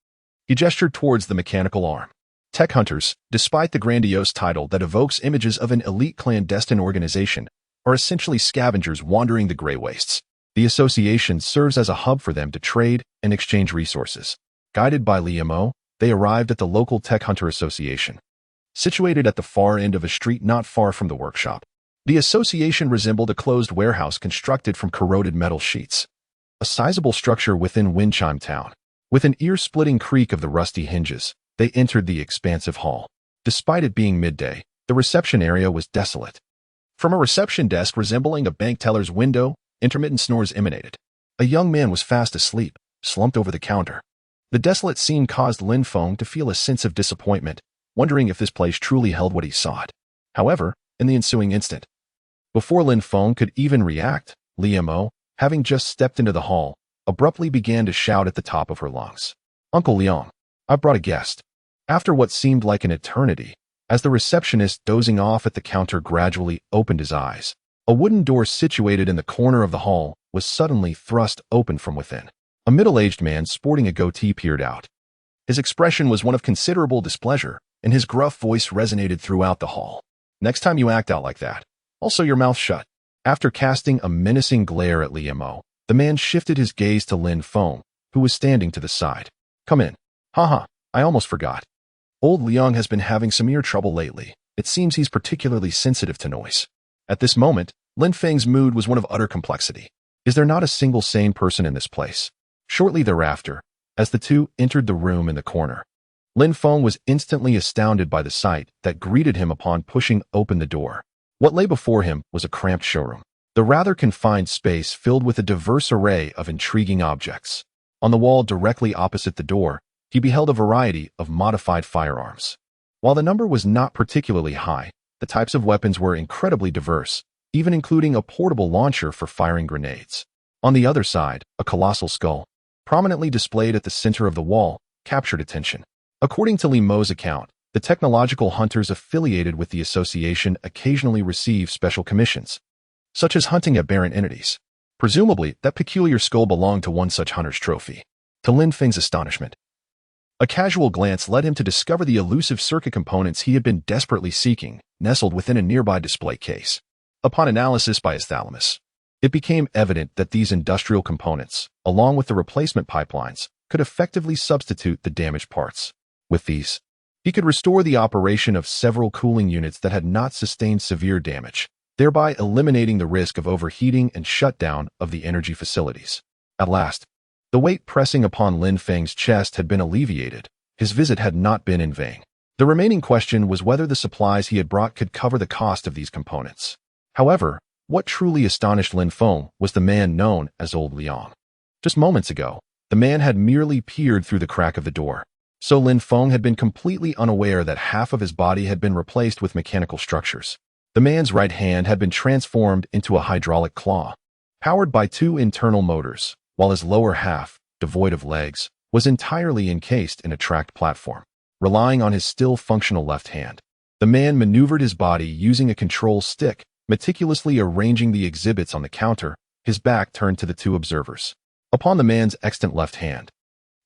Speaker 1: he gestured towards the mechanical arm. Tech Hunters, despite the grandiose title that evokes images of an elite clandestine organization, are essentially scavengers wandering the gray wastes. The association serves as a hub for them to trade and exchange resources. Guided by Liemo, they arrived at the local Tech Hunter Association, situated at the far end of a street not far from the workshop. The association resembled a closed warehouse constructed from corroded metal sheets, a sizable structure within Windchime Town. With an ear-splitting creak of the rusty hinges, they entered the expansive hall. Despite it being midday, the reception area was desolate. From a reception desk resembling a bank teller's window, intermittent snores emanated. A young man was fast asleep, slumped over the counter. The desolate scene caused Lin Feng to feel a sense of disappointment, wondering if this place truly held what he sought. However, in the ensuing instant, before Lin Feng could even react, Liemo, having just stepped into the hall, abruptly began to shout at the top of her lungs, "Uncle Liang, I brought a guest." After what seemed like an eternity, as the receptionist dozing off at the counter gradually opened his eyes, a wooden door situated in the corner of the hall was suddenly thrust open from within. A middle-aged man sporting a goatee peered out. His expression was one of considerable displeasure, and his gruff voice resonated throughout the hall. "Next time you act out like that, also your mouth shut." After casting a menacing glare at Liemo, the man shifted his gaze to Lin Feng, who was standing to the side. "Come in." "Haha, I almost forgot. Old Liang has been having some ear trouble lately. It seems he's particularly sensitive to noise." At this moment, Lin Feng's mood was one of utter complexity. Is there not a single sane person in this place? Shortly thereafter, as the two entered the room in the corner, Lin Feng was instantly astounded by the sight that greeted him upon pushing open the door. What lay before him was a cramped showroom, the rather confined space filled with a diverse array of intriguing objects. On the wall directly opposite the door, he beheld a variety of modified firearms. While the number was not particularly high, the types of weapons were incredibly diverse, even including a portable launcher for firing grenades. On the other side, a colossal skull, prominently displayed at the center of the wall, captured attention. According to Liemo's account, the technological hunters affiliated with the association occasionally receive special commissions, such as hunting aberrant entities. Presumably, that peculiar skull belonged to one such hunter's trophy. To Lin Feng's astonishment, a casual glance led him to discover the elusive circuit components he had been desperately seeking, nestled within a nearby display case. Upon analysis by his thalamus, it became evident that these industrial components, along with the replacement pipelines, could effectively substitute the damaged parts. With these, he could restore the operation of several cooling units that had not sustained severe damage, thereby eliminating the risk of overheating and shutdown of the energy facilities. At last, the weight pressing upon Lin Feng's chest had been alleviated. His visit had not been in vain. The remaining question was whether the supplies he had brought could cover the cost of these components. However, what truly astonished Lin Feng was the man known as Old Liang. Just moments ago, the man had merely peered through the crack of the door, so Lin Feng had been completely unaware that half of his body had been replaced with mechanical structures. The man's right hand had been transformed into a hydraulic claw, powered by two internal motors, while his lower half, devoid of legs, was entirely encased in a tracked platform. Relying on his still functional left hand, the man maneuvered his body using a control stick, meticulously arranging the exhibits on the counter, his back turned to the two observers. Upon the man's extant left hand,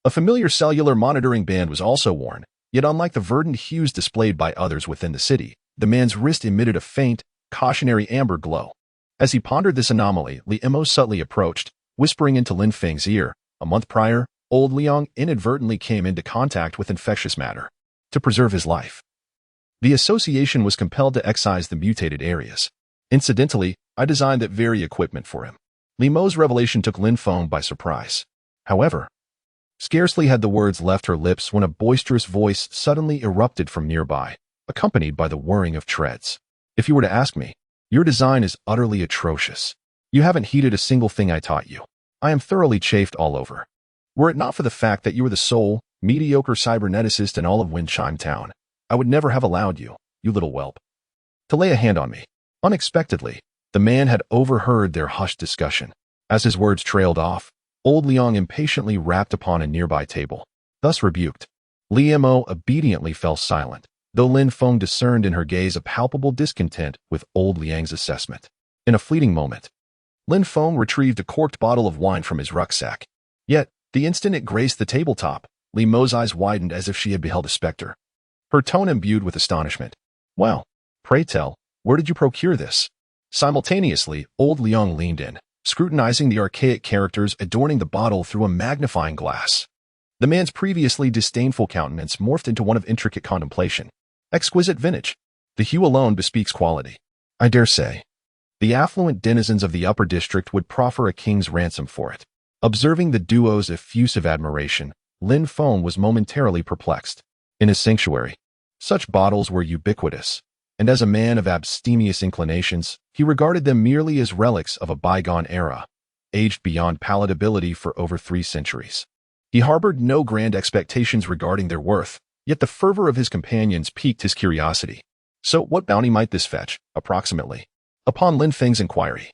Speaker 1: a familiar cellular monitoring band was also worn, yet unlike the verdant hues displayed by others within the city, the man's wrist emitted a faint, cautionary amber glow. As he pondered this anomaly, Liemo subtly approached, whispering into Lin Feng's ear. A month prior, Old Liang inadvertently came into contact with infectious matter. To preserve his life, the association was compelled to excise the mutated areas. Incidentally, I designed that very equipment for him. Liemo's revelation took Lin Feng by surprise. However, scarcely had the words left her lips when a boisterous voice suddenly erupted from nearby, accompanied by the whirring of treads. If you were to ask me, your design is utterly atrocious. You haven't heeded a single thing I taught you. I am thoroughly chafed all over. Were it not for the fact that you were the sole, mediocre cyberneticist in all of Windchime Town, I would never have allowed you, you little whelp, to lay a hand on me. Unexpectedly, the man had overheard their hushed discussion. As his words trailed off, old Liang impatiently rapped upon a nearby table. Thus rebuked, Li Mo obediently fell silent, though Lin Feng discerned in her gaze a palpable discontent with old Liang's assessment. In a fleeting moment, Lin Feng retrieved a corked bottle of wine from his rucksack. Yet, the instant it graced the tabletop, Li Mo's eyes widened as if she had beheld a specter, her tone imbued with astonishment. Well, pray tell, where did you procure this? Simultaneously, old Liang leaned in, scrutinizing the archaic characters adorning the bottle through a magnifying glass. The man's previously disdainful countenance morphed into one of intricate contemplation. Exquisite vintage. The hue alone bespeaks quality. I dare say, the affluent denizens of the upper district would proffer a king's ransom for it. Observing the duo's effusive admiration, Lin Feng was momentarily perplexed. In his sanctuary, such bottles were ubiquitous, and as a man of abstemious inclinations, he regarded them merely as relics of a bygone era, aged beyond palatability for over 3 centuries. He harbored no grand expectations regarding their worth, yet the fervor of his companions piqued his curiosity. So what bounty might this fetch, approximately? Upon Lin Feng's inquiry,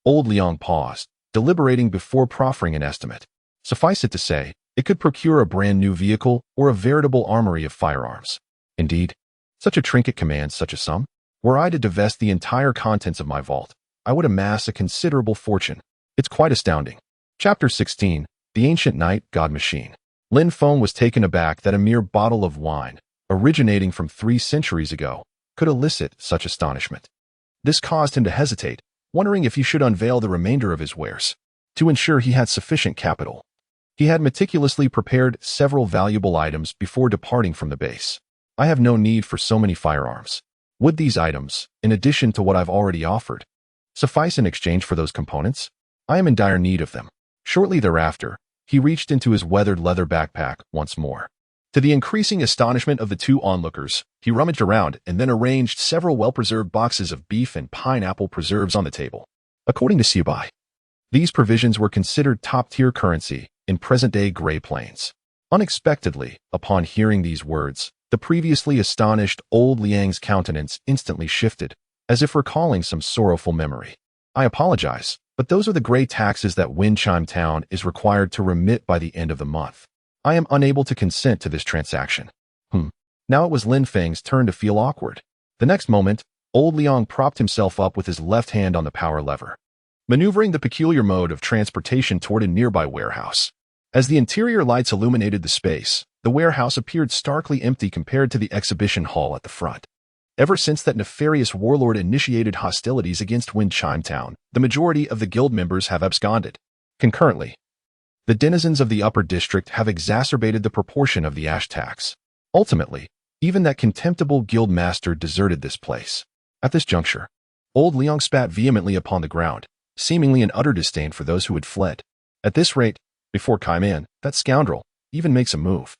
Speaker 1: old Liang paused, deliberating before proffering an estimate. Suffice it to say, it could procure a brand new vehicle or a veritable armory of firearms. Indeed, such a trinket commands such a sum. Were I to divest the entire contents of my vault, I would amass a considerable fortune. It's quite astounding. Chapter 16, The Ancient Knight God Machine. Lin Feng was taken aback that a mere bottle of wine, originating from 3 centuries ago, could elicit such astonishment. This caused him to hesitate, wondering if he should unveil the remainder of his wares. To ensure he had sufficient capital, he had meticulously prepared several valuable items before departing from the base. I have no need for so many firearms. Would these items, in addition to what I've already offered, suffice in exchange for those components? I am in dire need of them. Shortly thereafter, he reached into his weathered leather backpack once more. To the increasing astonishment of the 2 onlookers, he rummaged around and then arranged several well-preserved boxes of beef and pineapple preserves on the table. According to Siubai, these provisions were considered top-tier currency in present-day Grey Plains. Unexpectedly, upon hearing these words, the previously astonished old Liang's countenance instantly shifted, as if recalling some sorrowful memory. I apologize, but those are the grey taxes that Windchime Town is required to remit by the end of the month. I am unable to consent to this transaction. Now it was Lin Feng's turn to feel awkward. The next moment, old Liang propped himself up with his left hand on the power lever, maneuvering the peculiar mode of transportation toward a nearby warehouse. As the interior lights illuminated the space, the warehouse appeared starkly empty compared to the exhibition hall at the front. Ever since that nefarious warlord initiated hostilities against Windchime Town, the majority of the guild members have absconded. Concurrently, the denizens of the upper district have exacerbated the proportion of the ash tax. Ultimately, even that contemptible guild master deserted this place. At this juncture, old Liang spat vehemently upon the ground, seemingly in utter disdain for those who had fled. At this rate, before Kaiman, that scoundrel, even makes a move,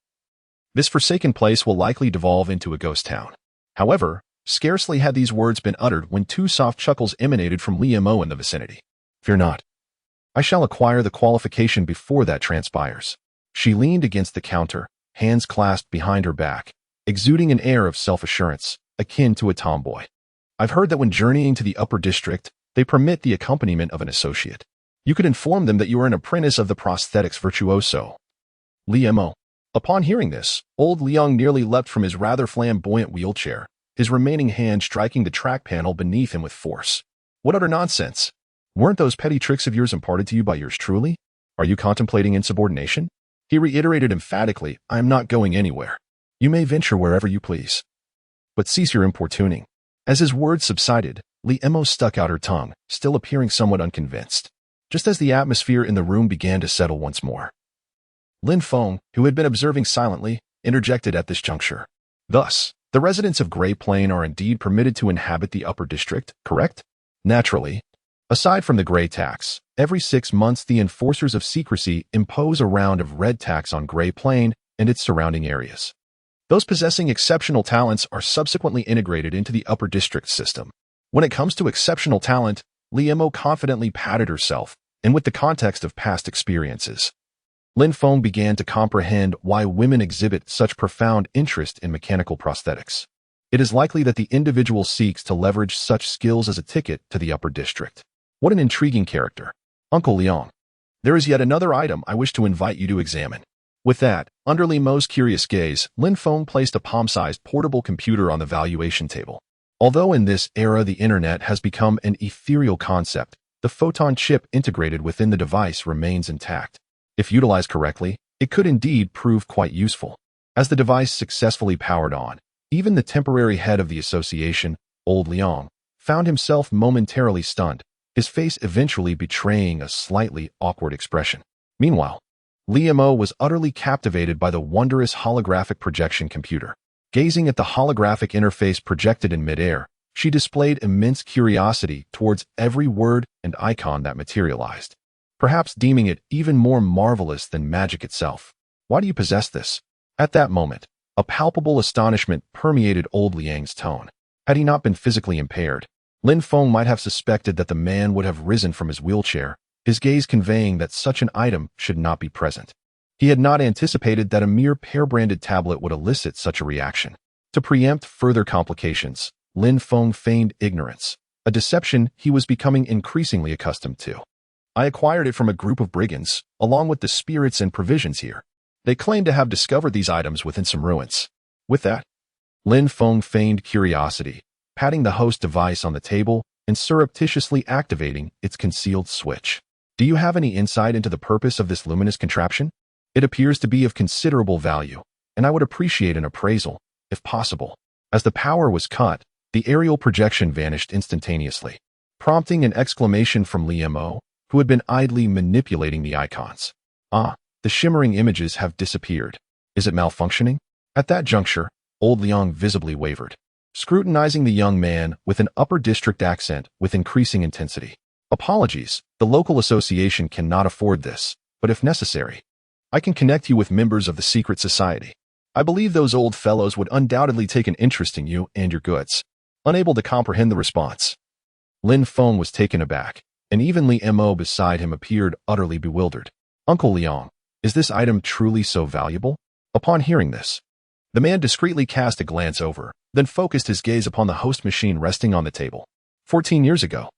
Speaker 1: this forsaken place will likely devolve into a ghost town. However, scarcely had these words been uttered when 2 soft chuckles emanated from Li Mo in the vicinity. Fear not. I shall acquire the qualification before that transpires. She leaned against the counter, hands clasped behind her back, exuding an air of self-assurance, akin to a tomboy. I've heard that when journeying to the upper district, they permit the accompaniment of an associate. You could inform them that you are an apprentice of the prosthetics virtuoso, Li Mo. Upon hearing this, old Liang nearly leapt from his rather flamboyant wheelchair, his remaining hand striking the track panel beneath him with force. What utter nonsense! Weren't those petty tricks of yours imparted to you by yours truly? Are you contemplating insubordination? He reiterated emphatically, I am not going anywhere. You may venture wherever you please, but cease your importuning. As his words subsided, Li Mo stuck out her tongue, still appearing somewhat unconvinced. Just as the atmosphere in the room began to settle once more, Lin Feng, who had been observing silently, interjected at this juncture. Thus, the residents of Grey Plain are indeed permitted to inhabit the upper district, correct? Naturally, Aside from the gray tax, every 6 months the enforcers of secrecy impose a round of red tax on Gray Plain and its surrounding areas. Those possessing exceptional talents are subsequently integrated into the upper district system. When it comes to exceptional talent, Liemo confidently patted herself, and with the context of past experiences, Lin Feng began to comprehend why women exhibit such profound interest in mechanical prosthetics. It is likely that the individual seeks to leverage such skills as a ticket to the upper district. What an intriguing character. Uncle Liang. There is yet another item I wish to invite you to examine. With that, under Liemo's curious gaze, Lin Feng placed a palm-sized portable computer on the valuation table. Although in this era the internet has become an ethereal concept, the photon chip integrated within the device remains intact. If utilized correctly, it could indeed prove quite useful. As the device successfully powered on, even the temporary head of the association, Old Liang, found himself momentarily stunned, his face eventually betraying a slightly awkward expression. Meanwhile, Liemo was utterly captivated by the wondrous holographic projection computer. Gazing at the holographic interface projected in midair, she displayed immense curiosity towards every word and icon that materialized, perhaps deeming it even more marvelous than magic itself. Why do you possess this? At that moment, a palpable astonishment permeated Old Liang's tone. Had he not been physically impaired, Lin Feng might have suspected that the man would have risen from his wheelchair, his gaze conveying that such an item should not be present. He had not anticipated that a mere pair-branded tablet would elicit such a reaction. To preempt further complications, Lin Feng feigned ignorance, a deception he was becoming increasingly accustomed to. I acquired it from a group of brigands, along with the spirits and provisions here. They claim to have discovered these items within some ruins. With that, Lin Feng feigned curiosity, patting the host device on the table and surreptitiously activating its concealed switch. Do you have any insight into the purpose of this luminous contraption? It appears to be of considerable value, and I would appreciate an appraisal, if possible. As the power was cut, the aerial projection vanished instantaneously, prompting an exclamation from Liemo, who had been idly manipulating the icons. Ah, the shimmering images have disappeared. Is it malfunctioning? At that juncture, Old Liang visibly wavered, scrutinizing the young man with an upper district accent with increasing intensity. Apologies, the local association cannot afford this, but if necessary, I can connect you with members of the secret society. I believe those old fellows would undoubtedly take an interest in you and your goods. Unable to comprehend the response, Lin Feng was taken aback, and even Liemo beside him appeared utterly bewildered. Uncle Liang, is this item truly so valuable? Upon hearing this, the man discreetly cast a glance over, then focused his gaze upon the host machine resting on the table. 14 years ago,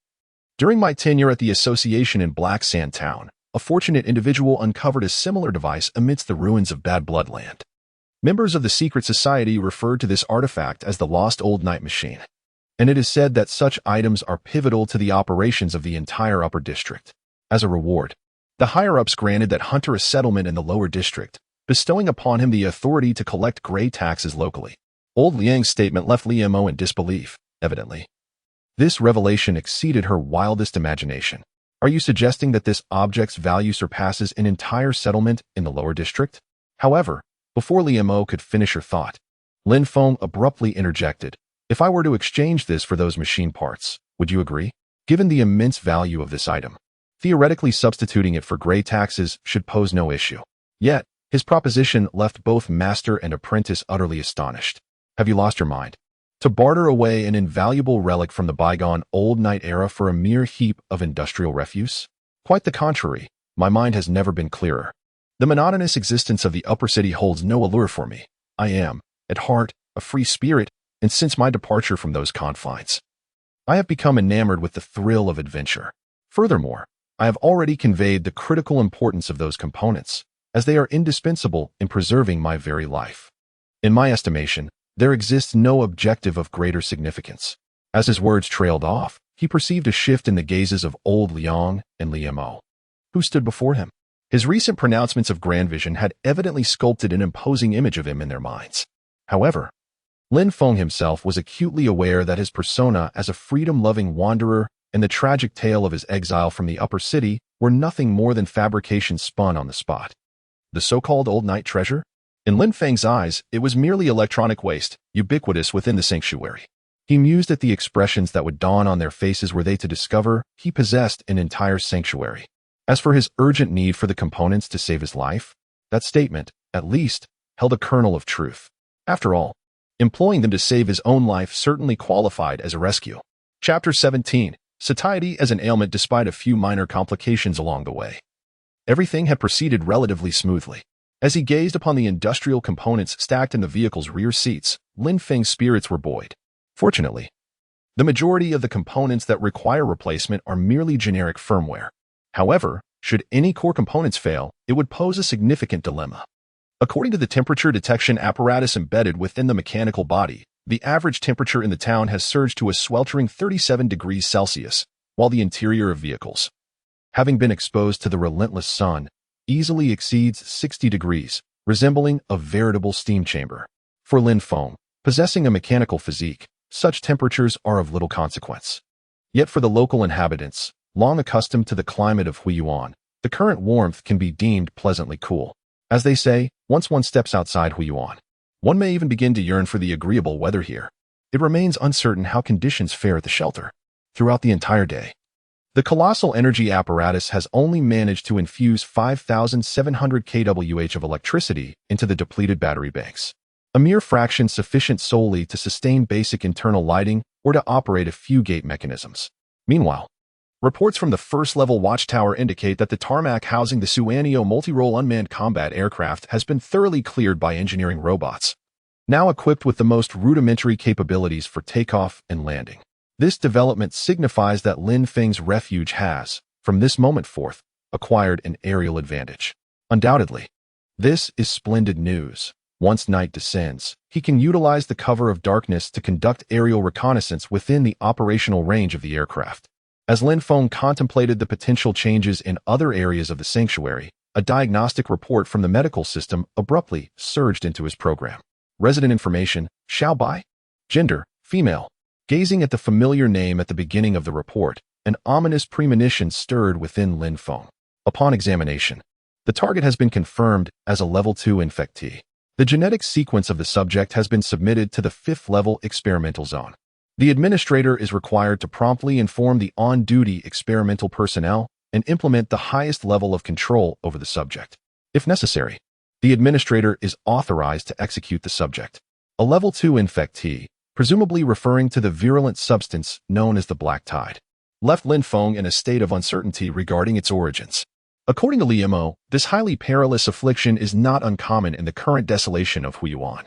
Speaker 1: during my tenure at the association in Black Sand Town, a fortunate individual uncovered a similar device amidst the ruins of Bad Bloodland. Members of the secret society referred to this artifact as the Lost Old Night Machine, and it is said that such items are pivotal to the operations of the entire upper district. As a reward, the higher-ups granted that Hunter a settlement in the lower district, bestowing upon him the authority to collect gray taxes locally. Old Liang's statement left Liemo in disbelief, evidently. This revelation exceeded her wildest imagination. Are you suggesting that this object's value surpasses an entire settlement in the lower district? However, before Liemo could finish her thought, Lin Feng abruptly interjected. If I were to exchange this for those machine parts, would you agree? Given the immense value of this item, theoretically substituting it for gray taxes should pose no issue. Yet, his proposition left both master and apprentice utterly astonished. Have you lost your mind? To barter away an invaluable relic from the bygone old night era for a mere heap of industrial refuse? Quite the contrary, my mind has never been clearer. The monotonous existence of the upper city holds no allure for me. I am, at heart, a free spirit, and since my departure from those confines, I have become enamored with the thrill of adventure. Furthermore, I have already conveyed the critical importance of those components, as they are indispensable in preserving my very life. In my estimation, there exists no objective of greater significance. As his words trailed off, he perceived a shift in the gazes of Old Liang and Liemo, who stood before him. His recent pronouncements of grand vision had evidently sculpted an imposing image of him in their minds. However, Lin Feng himself was acutely aware that his persona as a freedom-loving wanderer and the tragic tale of his exile from the upper city were nothing more than fabrications spun on the spot. The so-called old night treasure? In Lin Feng's eyes, it was merely electronic waste, ubiquitous within the sanctuary. He mused at the expressions that would dawn on their faces were they to discover he possessed an entire sanctuary. As for his urgent need for the components to save his life, that statement, at least, held a kernel of truth. After all, employing them to save his own life certainly qualified as a rescue. Chapter 17. Satiety as an ailment despite a few minor complications along the way. Everything had proceeded relatively smoothly. As he gazed upon the industrial components stacked in the vehicle's rear seats, Lin Feng's spirits were buoyed. Fortunately, the majority of the components that require replacement are merely generic firmware. However, should any core components fail, it would pose a significant dilemma. According to the temperature detection apparatus embedded within the mechanical body, the average temperature in the town has surged to a sweltering 37 degrees Celsius, while the interior of vehicles, having been exposed to the relentless sun, easily exceeds 60 degrees, resembling a veritable steam chamber. For Lin Feng, possessing a mechanical physique, such temperatures are of little consequence. Yet for the local inhabitants, long accustomed to the climate of Huiyuan, the current warmth can be deemed pleasantly cool. As they say, once one steps outside Huiyuan, one may even begin to yearn for the agreeable weather here. It remains uncertain how conditions fare at the shelter. Throughout the entire day, the colossal energy apparatus has only managed to infuse 5,700 kWh of electricity into the depleted battery banks, a mere fraction sufficient solely to sustain basic internal lighting or to operate a few gate mechanisms. Meanwhile, reports from the first-level watchtower indicate that the tarmac housing the Suanio multi-role unmanned combat aircraft has been thoroughly cleared by engineering robots, now equipped with the most rudimentary capabilities for takeoff and landing. This development signifies that Lin Feng's refuge has, from this moment forth, acquired an aerial advantage. Undoubtedly, this is splendid news. Once night descends, he can utilize the cover of darkness to conduct aerial reconnaissance within the operational range of the aircraft. As Lin Feng contemplated the potential changes in other areas of the sanctuary, a diagnostic report from the medical system abruptly surged into his program. Resident information, Xiao Bai. Gender, female. Gazing at the familiar name at the beginning of the report, an ominous premonition stirred within Lin Feng. Upon examination, the target has been confirmed as a level 2 infectee. The genetic sequence of the subject has been submitted to the 5th-level experimental zone. The administrator is required to promptly inform the on-duty experimental personnel and implement the highest level of control over the subject. If necessary, the administrator is authorized to execute the subject. A level 2 infectee, presumably referring to the virulent substance known as the Black Tide, left Lin Feng in a state of uncertainty regarding its origins. According to Li Mo, this highly perilous affliction is not uncommon in the current desolation of Huiyuan.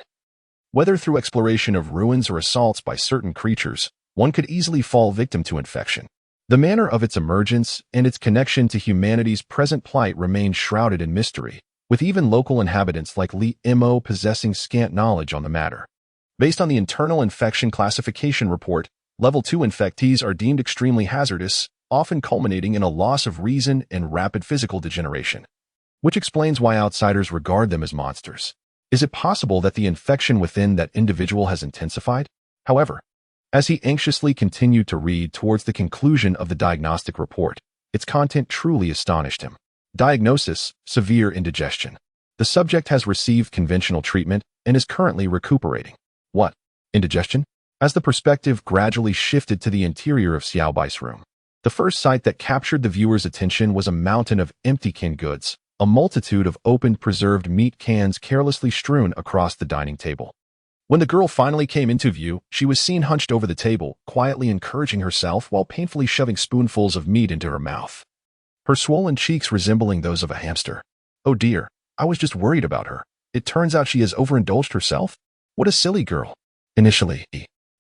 Speaker 1: Whether through exploration of ruins or assaults by certain creatures, one could easily fall victim to infection. The manner of its emergence and its connection to humanity's present plight remain shrouded in mystery, with even local inhabitants like Li Mo possessing scant knowledge on the matter. Based on the internal infection classification report, level 2 infectees are deemed extremely hazardous, often culminating in a loss of reason and rapid physical degeneration, which explains why outsiders regard them as monsters. Is it possible that the infection within that individual has intensified? However, as he anxiously continued to read towards the conclusion of the diagnostic report, its content truly astonished him. Diagnosis: severe indigestion. The subject has received conventional treatment and is currently recuperating. What? Indigestion? As the perspective gradually shifted to the interior of Xiao Bai's room, the first sight that captured the viewer's attention was a mountain of empty canned goods, a multitude of opened preserved meat cans carelessly strewn across the dining table. When the girl finally came into view, she was seen hunched over the table, quietly encouraging herself while painfully shoving spoonfuls of meat into her mouth, her swollen cheeks resembling those of a hamster. Oh dear, I was just worried about her. It turns out she has overindulged herself? What a silly girl. Initially,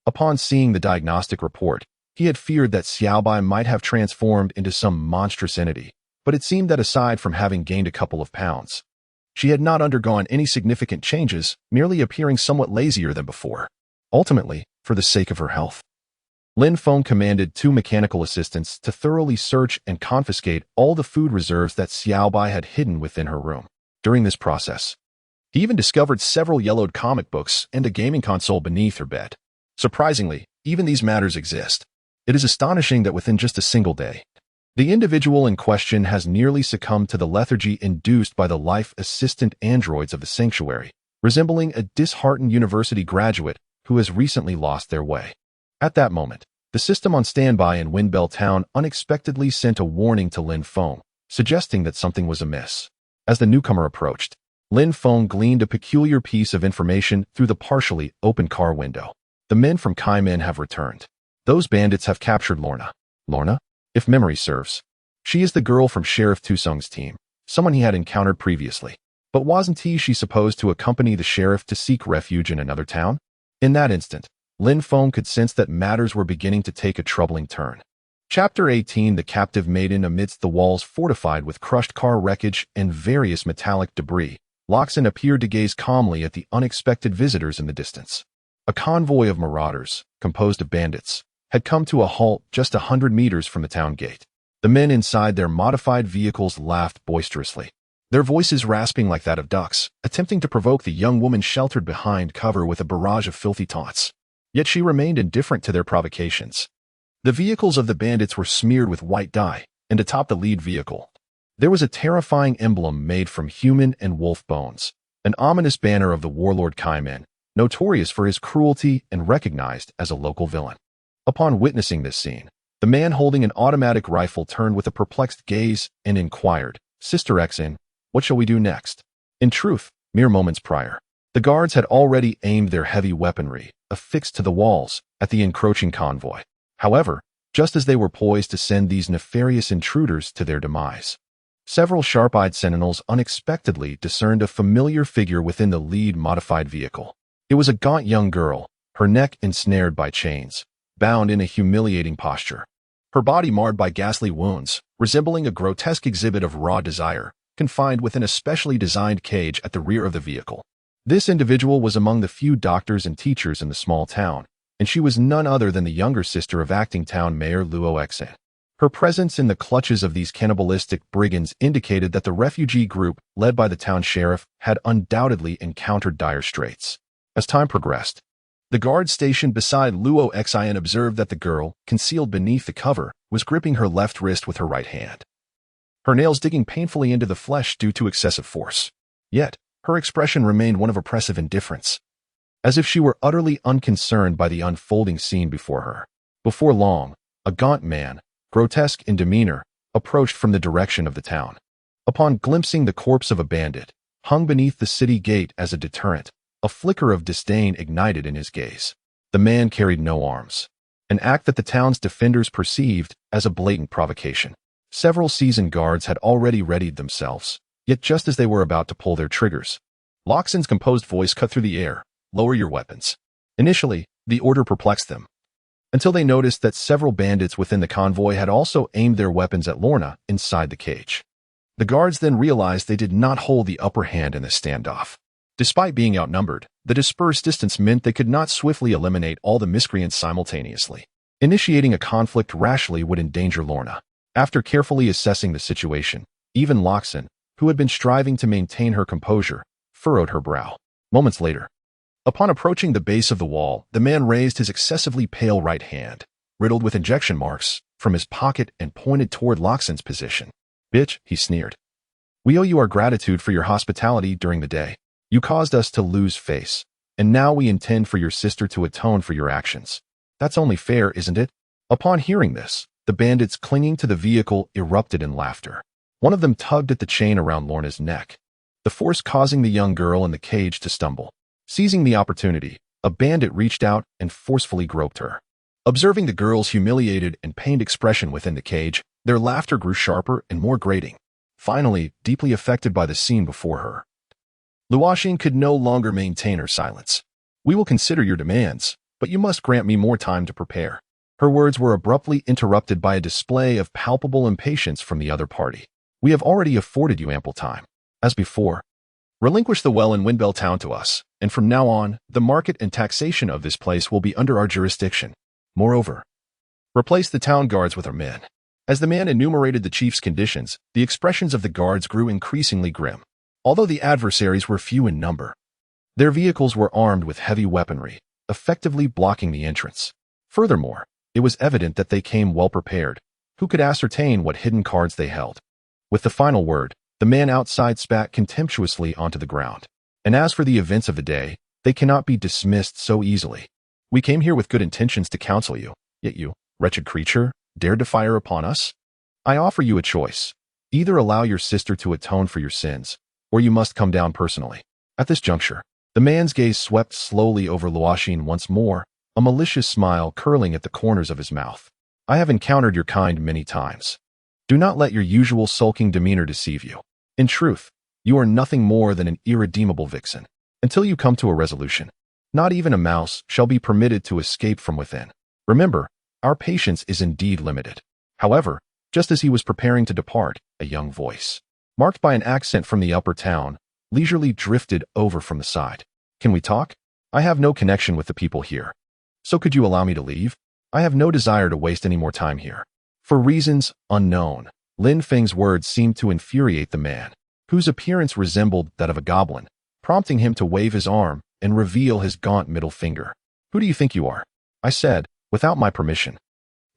Speaker 1: upon seeing the diagnostic report, he had feared that Xiao Bai might have transformed into some monstrous entity, but it seemed that aside from having gained a couple of pounds, she had not undergone any significant changes, merely appearing somewhat lazier than before. Ultimately, for the sake of her health, Lin Feng commanded 2 mechanical assistants to thoroughly search and confiscate all the food reserves that Xiao Bai had hidden within her room. During this process, he even discovered several yellowed comic books and a gaming console beneath her bed. Surprisingly, even these matters exist. It is astonishing that within just a single day, the individual in question has nearly succumbed to the lethargy induced by the life assistant androids of the sanctuary, resembling a disheartened university graduate who has recently lost their way. At that moment, the system on standby in Windbell Town unexpectedly sent a warning to Lin Feng, suggesting that something was amiss. As the newcomer approached, Lin Feng gleaned a peculiar piece of information through the partially open car window. The men from Kaimin have returned. Those bandits have captured Lorna. Lorna? If memory serves. She is the girl from Sheriff Tusung's team, someone he had encountered previously. But wasn't she supposed to accompany the sheriff to seek refuge in another town? In that instant, Lin Feng could sense that matters were beginning to take a troubling turn. Chapter 18: The Captive Maiden. Amidst the walls fortified with crushed car wreckage and various metallic debris, Loxin appeared to gaze calmly at the unexpected visitors in the distance. A convoy of marauders, composed of bandits, had come to a halt just 100 meters from the town gate. The men inside their modified vehicles laughed boisterously, their voices rasping like that of ducks, attempting to provoke the young woman sheltered behind cover with a barrage of filthy taunts. Yet she remained indifferent to their provocations. The vehicles of the bandits were smeared with white dye, and atop the lead vehicle, there was a terrifying emblem made from human and wolf bones, an ominous banner of the warlord Kaimin, notorious for his cruelty and recognized as a local villain. Upon witnessing this scene, the man holding an automatic rifle turned with a perplexed gaze and inquired, "Sister Xin, what shall we do next?" In truth, mere moments prior, the guards had already aimed their heavy weaponry, affixed to the walls, at the encroaching convoy. However, just as they were poised to send these nefarious intruders to their demise, several sharp-eyed sentinels unexpectedly discerned a familiar figure within the lead modified vehicle. It was a gaunt young girl, her neck ensnared by chains, bound in a humiliating posture, her body marred by ghastly wounds, resembling a grotesque exhibit of raw desire, confined within a specially designed cage at the rear of the vehicle. This individual was among the few doctors and teachers in the small town, and she was none other than the younger sister of acting town mayor Luo Exin. Her presence in the clutches of these cannibalistic brigands indicated that the refugee group, led by the town sheriff, had undoubtedly encountered dire straits. As time progressed, the guard stationed beside Luo Exin observed that the girl, concealed beneath the cover, was gripping her left wrist with her right hand, her nails digging painfully into the flesh due to excessive force. Yet, her expression remained one of oppressive indifference, as if she were utterly unconcerned by the unfolding scene before her. Before long, a gaunt man, grotesque in demeanor, approached from the direction of the town. Upon glimpsing the corpse of a bandit, hung beneath the city gate as a deterrent, a flicker of disdain ignited in his gaze. The man carried no arms, an act that the town's defenders perceived as a blatant provocation. Several seasoned guards had already readied themselves, yet just as they were about to pull their triggers, Loxin's composed voice cut through the air, "Lower your weapons." Initially, the order perplexed them, until they noticed that several bandits within the convoy had also aimed their weapons at Lorna inside the cage. The guards then realized they did not hold the upper hand in the standoff. Despite being outnumbered, the dispersed distance meant they could not swiftly eliminate all the miscreants simultaneously. Initiating a conflict rashly would endanger Lorna. After carefully assessing the situation, even Loxin, who had been striving to maintain her composure, furrowed her brow. Moments later, upon approaching the base of the wall, the man raised his excessively pale right hand, riddled with injection marks, from his pocket and pointed toward Loxin's position. "Bitch," he sneered. "We owe you our gratitude for your hospitality during the day. You caused us to lose face, and now we intend for your sister to atone for your actions. That's only fair, isn't it?" Upon hearing this, the bandits clinging to the vehicle erupted in laughter. One of them tugged at the chain around Lorna's neck, the force causing the young girl in the cage to stumble. Seizing the opportunity, a bandit reached out and forcefully groped her. Observing the girl's humiliated and pained expression within the cage, their laughter grew sharper and more grating. Finally, deeply affected by the scene before her, Luoxin could no longer maintain her silence. "We will consider your demands, but you must grant me more time to prepare." Her words were abruptly interrupted by a display of palpable impatience from the other party. "We have already afforded you ample time. As before, relinquish the well in Windbell Town to us, and from now on, the market and taxation of this place will be under our jurisdiction. Moreover, replace the town guards with our men." As the man enumerated the chief's conditions, the expressions of the guards grew increasingly grim. Although the adversaries were few in number, their vehicles were armed with heavy weaponry, effectively blocking the entrance. Furthermore, it was evident that they came well prepared. Who could ascertain what hidden cards they held? With the final word, the man outside spat contemptuously onto the ground. "And as for the events of the day, they cannot be dismissed so easily. We came here with good intentions to counsel you, yet you, wretched creature, dared to fire upon us? I offer you a choice. Either allow your sister to atone for your sins, or you must come down personally. At this juncture, the man's gaze swept slowly over Luoxin once more, a malicious smile curling at the corners of his mouth. I have encountered your kind many times. Do not let your usual sulking demeanor deceive you. In truth, you are nothing more than an irredeemable vixen. Until you come to a resolution, not even a mouse shall be permitted to escape from within. Remember, our patience is indeed limited. However, just as he was preparing to depart, a young voice, marked by an accent from the upper town, leisurely drifted over from the side. Can we talk? I have no connection with the people here. So could you allow me to leave? I have no desire to waste any more time here. For reasons unknown, Lin Feng's words seemed to infuriate the man, whose appearance resembled that of a goblin, prompting him to wave his arm and reveal his gaunt middle finger. Who do you think you are? I said, without my permission.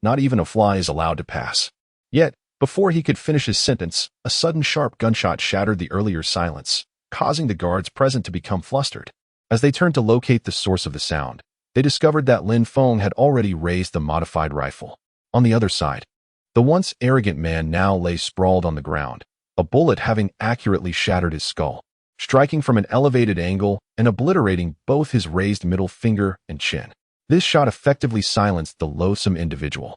Speaker 1: Not even a fly is allowed to pass. Yet, before he could finish his sentence, a sudden sharp gunshot shattered the earlier silence, causing the guards present to become flustered. As they turned to locate the source of the sound, they discovered that Lin Feng had already raised the modified rifle. On the other side, the once arrogant man now lay sprawled on the ground, a bullet having accurately shattered his skull, striking from an elevated angle and obliterating both his raised middle finger and chin. This shot effectively silenced the loathsome individual.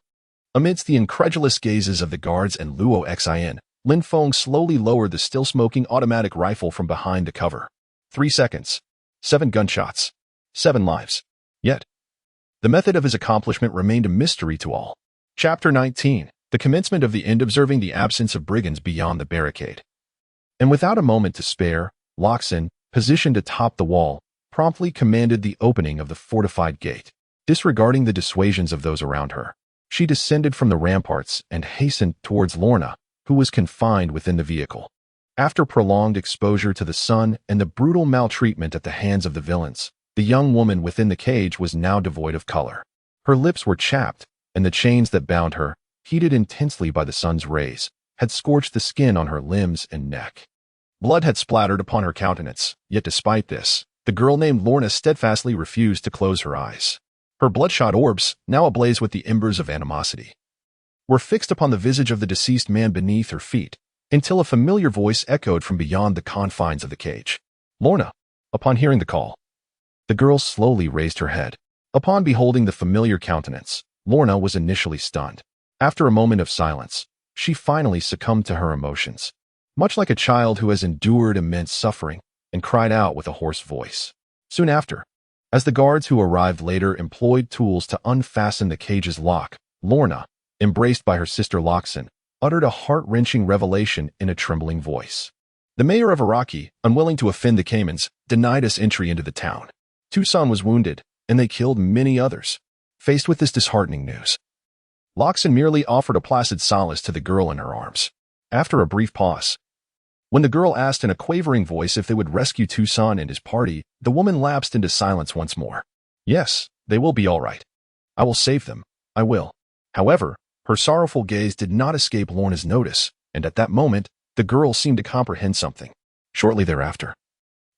Speaker 1: Amidst the incredulous gazes of the guards and Luoxin, Lin Feng slowly lowered the still-smoking automatic rifle from behind the cover. 3 seconds. 7 gunshots. 7 lives. Yet, the method of his accomplishment remained a mystery to all. Chapter 19. The commencement of the end. Observing the absence of brigands beyond the barricade. And without a moment to spare, Luoxin, positioned atop the wall, promptly commanded the opening of the fortified gate. Disregarding the dissuasions of those around her, she descended from the ramparts and hastened towards Lorna, who was confined within the vehicle. After prolonged exposure to the sun and the brutal maltreatment at the hands of the villains, the young woman within the cage was now devoid of color. Her lips were chapped, and the chains that bound her, heated intensely by the sun's rays, had scorched the skin on her limbs and neck. Blood had splattered upon her countenance, yet despite this, the girl named Lorna steadfastly refused to close her eyes. Her bloodshot orbs, now ablaze with the embers of animosity, were fixed upon the visage of the deceased man beneath her feet, until a familiar voice echoed from beyond the confines of the cage. Lorna. Upon hearing the call, the girl slowly raised her head. Upon beholding the familiar countenance, Lorna was initially stunned. After a moment of silence, she finally succumbed to her emotions, much like a child who has endured immense suffering, and cried out with a hoarse voice. Soon after, as the guards who arrived later employed tools to unfasten the cage's lock, Lorna, embraced by her sister Luoxin, uttered a heart-wrenching revelation in a trembling voice. The mayor of Iraqi, unwilling to offend the Caymans, denied us entry into the town. Tucson was wounded, and they killed many others. Faced with this disheartening news, Luoxin merely offered a placid solace to the girl in her arms. After a brief pause, when the girl asked in a quavering voice if they would rescue Tucson and his party, the woman lapsed into silence once more. Yes, they will be all right. I will save them. I will. However, her sorrowful gaze did not escape Lorna's notice, and at that moment, the girl seemed to comprehend something. Shortly thereafter,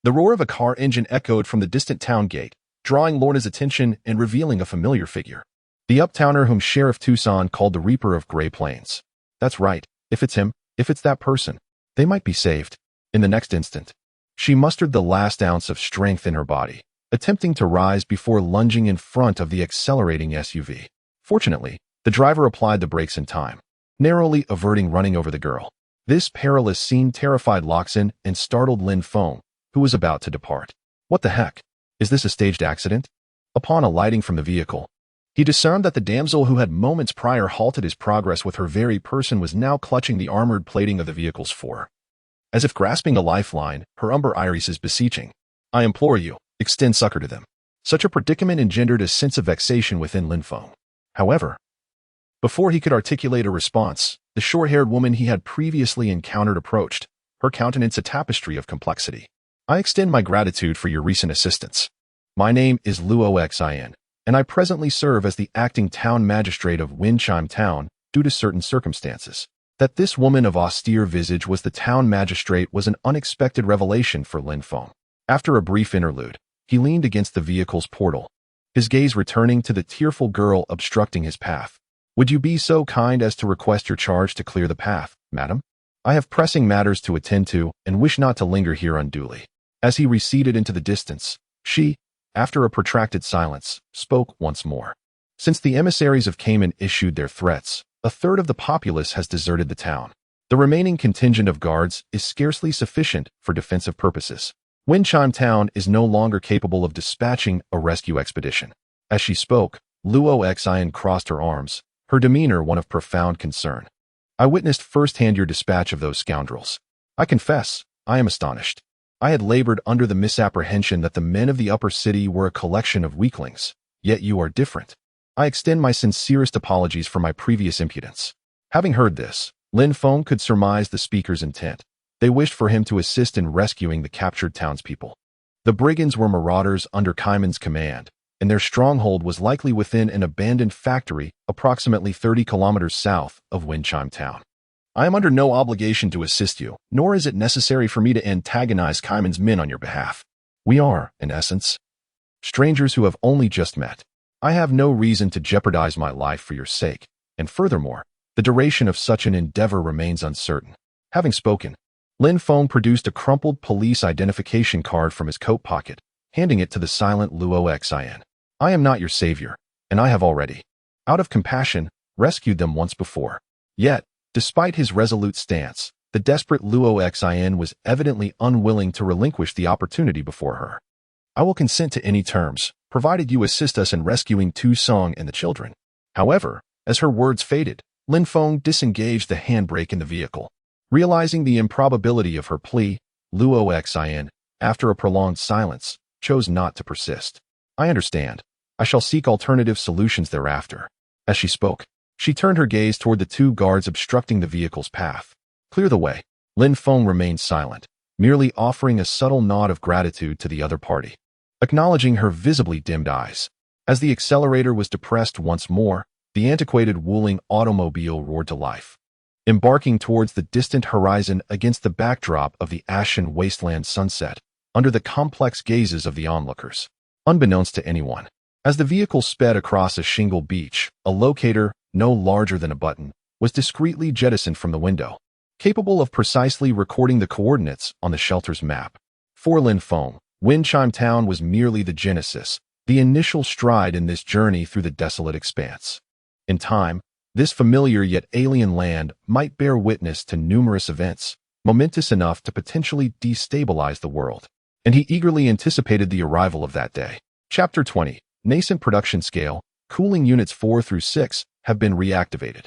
Speaker 1: the roar of a car engine echoed from the distant town gate, drawing Lorna's attention and revealing a familiar figure. The uptowner whom Sheriff Tucson called the Reaper of Gray Plains. That's right. If it's him, if it's that person, they might be saved. In the next instant, she mustered the last ounce of strength in her body, attempting to rise before lunging in front of the accelerating SUV. Fortunately, the driver applied the brakes in time, narrowly averting running over the girl. This perilous scene terrified Luoxin and startled Lin Feng, who was about to depart. What the heck? Is this a staged accident? Upon alighting from the vehicle, he discerned that the damsel who had moments prior halted his progress with her very person was now clutching the armored plating of the vehicle's floor. As if grasping a lifeline, her umber irises beseeching. I implore you, extend succor to them. Such a predicament engendered a sense of vexation within Lin Feng. However, before he could articulate a response, the short-haired woman he had previously encountered approached, her countenance a tapestry of complexity. I extend my gratitude for your recent assistance. My name is Luoxin, and I presently serve as the acting town magistrate of Windchime Town due to certain circumstances. That this woman of austere visage was the town magistrate was an unexpected revelation for Lin Feng. After a brief interlude, he leaned against the vehicle's portal, his gaze returning to the tearful girl obstructing his path. "Would you be so kind as to request your charge to clear the path, madam? I have pressing matters to attend to and wish not to linger here unduly." As he receded into the distance, she, after a protracted silence, spoke once more. "Since the emissaries of Cayman issued their threats, a third of the populace has deserted the town. The remaining contingent of guards is scarcely sufficient for defensive purposes. Windchime Town is no longer capable of dispatching a rescue expedition." As she spoke, Luo Xian crossed her arms, her demeanor one of profound concern. "I witnessed firsthand your dispatch of those scoundrels. I confess, I am astonished. I had labored under the misapprehension that the men of the upper city were a collection of weaklings, yet you are different. I extend my sincerest apologies for my previous impudence." Having heard this, Lin Feng could surmise the speaker's intent. They wished for him to assist in rescuing the captured townspeople. The brigands were marauders under Cayman's command, and their stronghold was likely within an abandoned factory approximately 30 kilometers south of Windchime Town. "I am under no obligation to assist you, nor is it necessary for me to antagonize Cayman's men on your behalf. We are, in essence, strangers who have only just met. I have no reason to jeopardize my life for your sake, and furthermore, the duration of such an endeavor remains uncertain." Having spoken, Lin Feng produced a crumpled police identification card from his coat pocket, handing it to the silent Luo Xian. "I am not your savior, and I have already, out of compassion, rescued them once before." Yet, despite his resolute stance, the desperate Luo Xian was evidently unwilling to relinquish the opportunity before her. "I will consent to any terms, provided you assist us in rescuing Tu Song and the children." However, as her words faded, Lin Feng disengaged the handbrake in the vehicle. Realizing the improbability of her plea, Luo Xian, after a prolonged silence, chose not to persist. "I understand. I shall seek alternative solutions thereafter." As she spoke, she turned her gaze toward the two guards obstructing the vehicle's path. "Clear the way." Lin Feng remained silent, merely offering a subtle nod of gratitude to the other party, acknowledging her visibly dimmed eyes. As the accelerator was depressed once more, the antiquated Wuling automobile roared to life, embarking towards the distant horizon against the backdrop of the ashen wasteland sunset, under the complex gazes of the onlookers. Unbeknownst to anyone, as the vehicle sped across a shingle beach, a locator, no larger than a button, was discreetly jettisoned from the window, capable of precisely recording the coordinates on the shelter's map. For Lin Feng, Windchime Town was merely the genesis, the initial stride in this journey through the desolate expanse. In time, this familiar yet alien land might bear witness to numerous events, momentous enough to potentially destabilize the world, and he eagerly anticipated the arrival of that day. Chapter 20. Nascent production scale, cooling units 4 through 6 have been reactivated.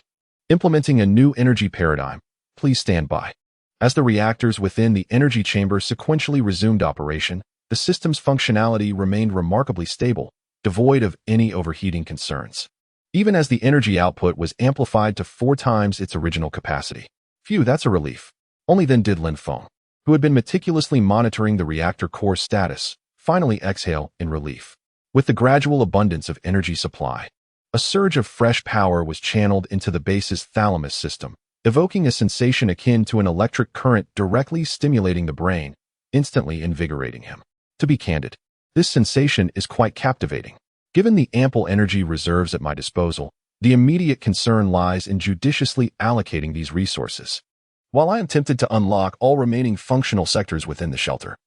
Speaker 1: Implementing a new energy paradigm. Please stand by. As the reactors within the energy chamber sequentially resumed operation, the system's functionality remained remarkably stable, devoid of any overheating concerns. Even as the energy output was amplified to 4 times its original capacity. Phew, that's a relief. Only then did Lin Feng, who had been meticulously monitoring the reactor core status, finally exhale in relief. With the gradual abundance of energy supply, a surge of fresh power was channeled into the base's thalamus system, evoking a sensation akin to an electric current directly stimulating the brain, instantly invigorating him. To be candid, this sensation is quite captivating. Given the ample energy reserves at my disposal, the immediate concern lies in judiciously allocating these resources. While I am tempted to unlock all remaining functional sectors within the shelter,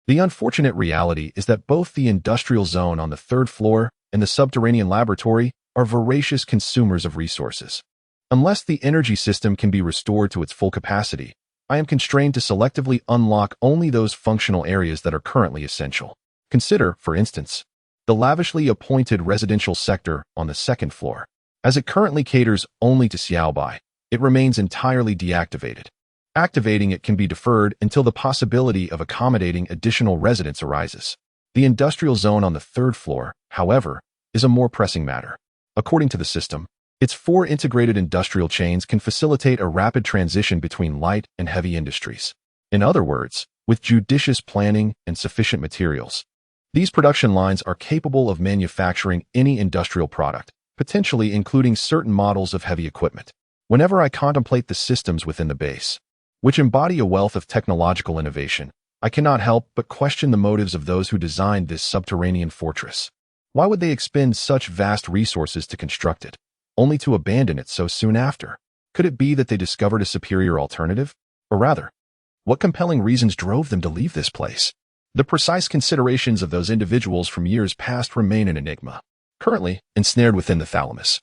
Speaker 1: the unfortunate reality is that both the industrial zone on the 3rd floor and the subterranean laboratory are voracious consumers of resources. Unless the energy system can be restored to its full capacity, I am constrained to selectively unlock only those functional areas that are currently essential. Consider, for instance, the lavishly appointed residential sector on the 2nd floor. As it currently caters only to Xiaobai, it remains entirely deactivated. Activating it can be deferred until the possibility of accommodating additional residents arises. The industrial zone on the 3rd floor, however, is a more pressing matter. According to the system, its 4 integrated industrial chains can facilitate a rapid transition between light and heavy industries. In other words, with judicious planning and sufficient materials, these production lines are capable of manufacturing any industrial product, potentially including certain models of heavy equipment. Whenever I contemplate the systems within the base, which embody a wealth of technological innovation, I cannot help but question the motives of those who designed this subterranean fortress. Why would they expend such vast resources to construct it, only to abandon it so soon after? Could it be that they discovered a superior alternative? Or rather, what compelling reasons drove them to leave this place? The precise considerations of those individuals from years past remain an enigma. Currently, ensnared within the thalamus,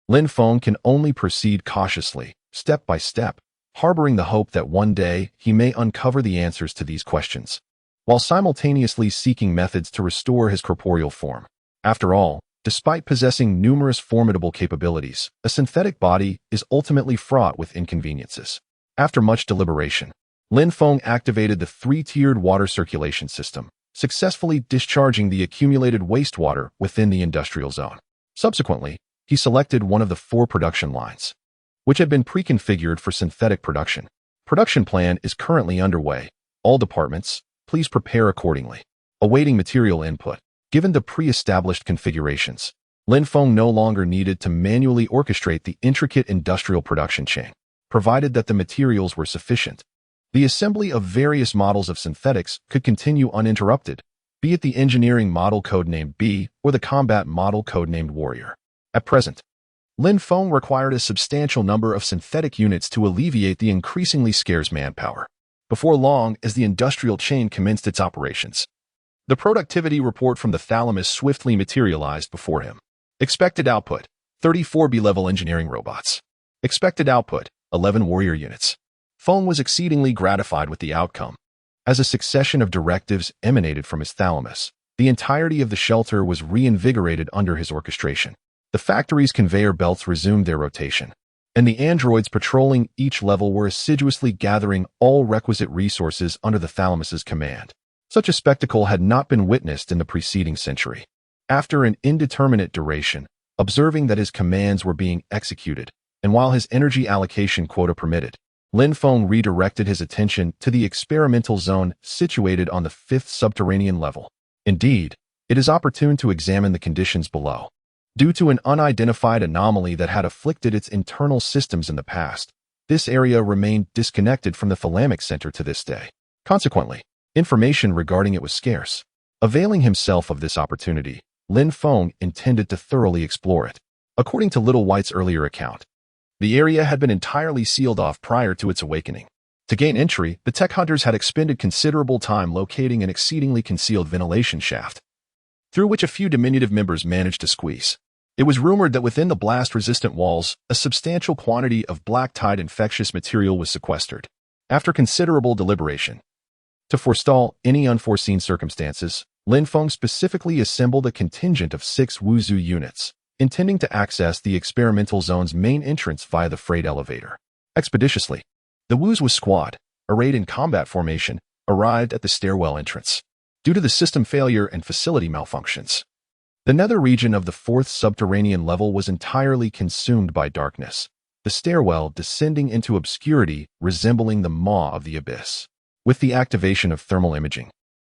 Speaker 1: Lin Feng can only proceed cautiously, step by step, harboring the hope that one day he may uncover the answers to these questions, while simultaneously seeking methods to restore his corporeal form. After all, despite possessing numerous formidable capabilities, a synthetic body is ultimately fraught with inconveniences. After much deliberation, Lin Feng activated the three-tiered water circulation system, successfully discharging the accumulated wastewater within the industrial zone. Subsequently, he selected one of the 4 production lines, which had been pre-configured for synthetic production. Production plan is currently underway. All departments, please prepare accordingly. Awaiting material input. Given the pre-established configurations, Lin Feng no longer needed to manually orchestrate the intricate industrial production chain, provided that the materials were sufficient. The assembly of various models of synthetics could continue uninterrupted, be it the engineering model codenamed B or the combat model codenamed Warrior. At present, Lin Feng required a substantial number of synthetic units to alleviate the increasingly scarce manpower. Before long, as the industrial chain commenced its operations, the productivity report from the thalamus swiftly materialized before him. Expected output, 34 B-level engineering robots. Expected output, 11 warrior units. Feng was exceedingly gratified with the outcome. As a succession of directives emanated from his thalamus, the entirety of the shelter was reinvigorated under his orchestration. The factory's conveyor belts resumed their rotation, and the androids patrolling each level were assiduously gathering all requisite resources under the thalamus's command. Such a spectacle had not been witnessed in the preceding century. After an indeterminate duration, observing that his commands were being executed, and while his energy allocation quota permitted, Lin Feng redirected his attention to the experimental zone situated on the 5th subterranean level. Indeed, it is opportune to examine the conditions below. Due to an unidentified anomaly that had afflicted its internal systems in the past, this area remained disconnected from the thalamic center to this day. Consequently, information regarding it was scarce. Availing himself of this opportunity, Lin Feng intended to thoroughly explore it. According to Little White's earlier account, the area had been entirely sealed off prior to its awakening. To gain entry, the tech hunters had expended considerable time locating an exceedingly concealed ventilation shaft, through which a few diminutive members managed to squeeze. It was rumored that within the blast-resistant walls, a substantial quantity of black-tide infectious material was sequestered. After considerable deliberation, to forestall any unforeseen circumstances, Lin Feng specifically assembled a contingent of 6 Wuzhu units, intending to access the experimental zone's main entrance via the freight elevator. Expeditiously, the Wuzhu squad, arrayed in combat formation, arrived at the stairwell entrance. Due to the system failure and facility malfunctions, the nether region of the 4th subterranean level was entirely consumed by darkness, the stairwell descending into obscurity resembling the maw of the abyss. With the activation of thermal imaging,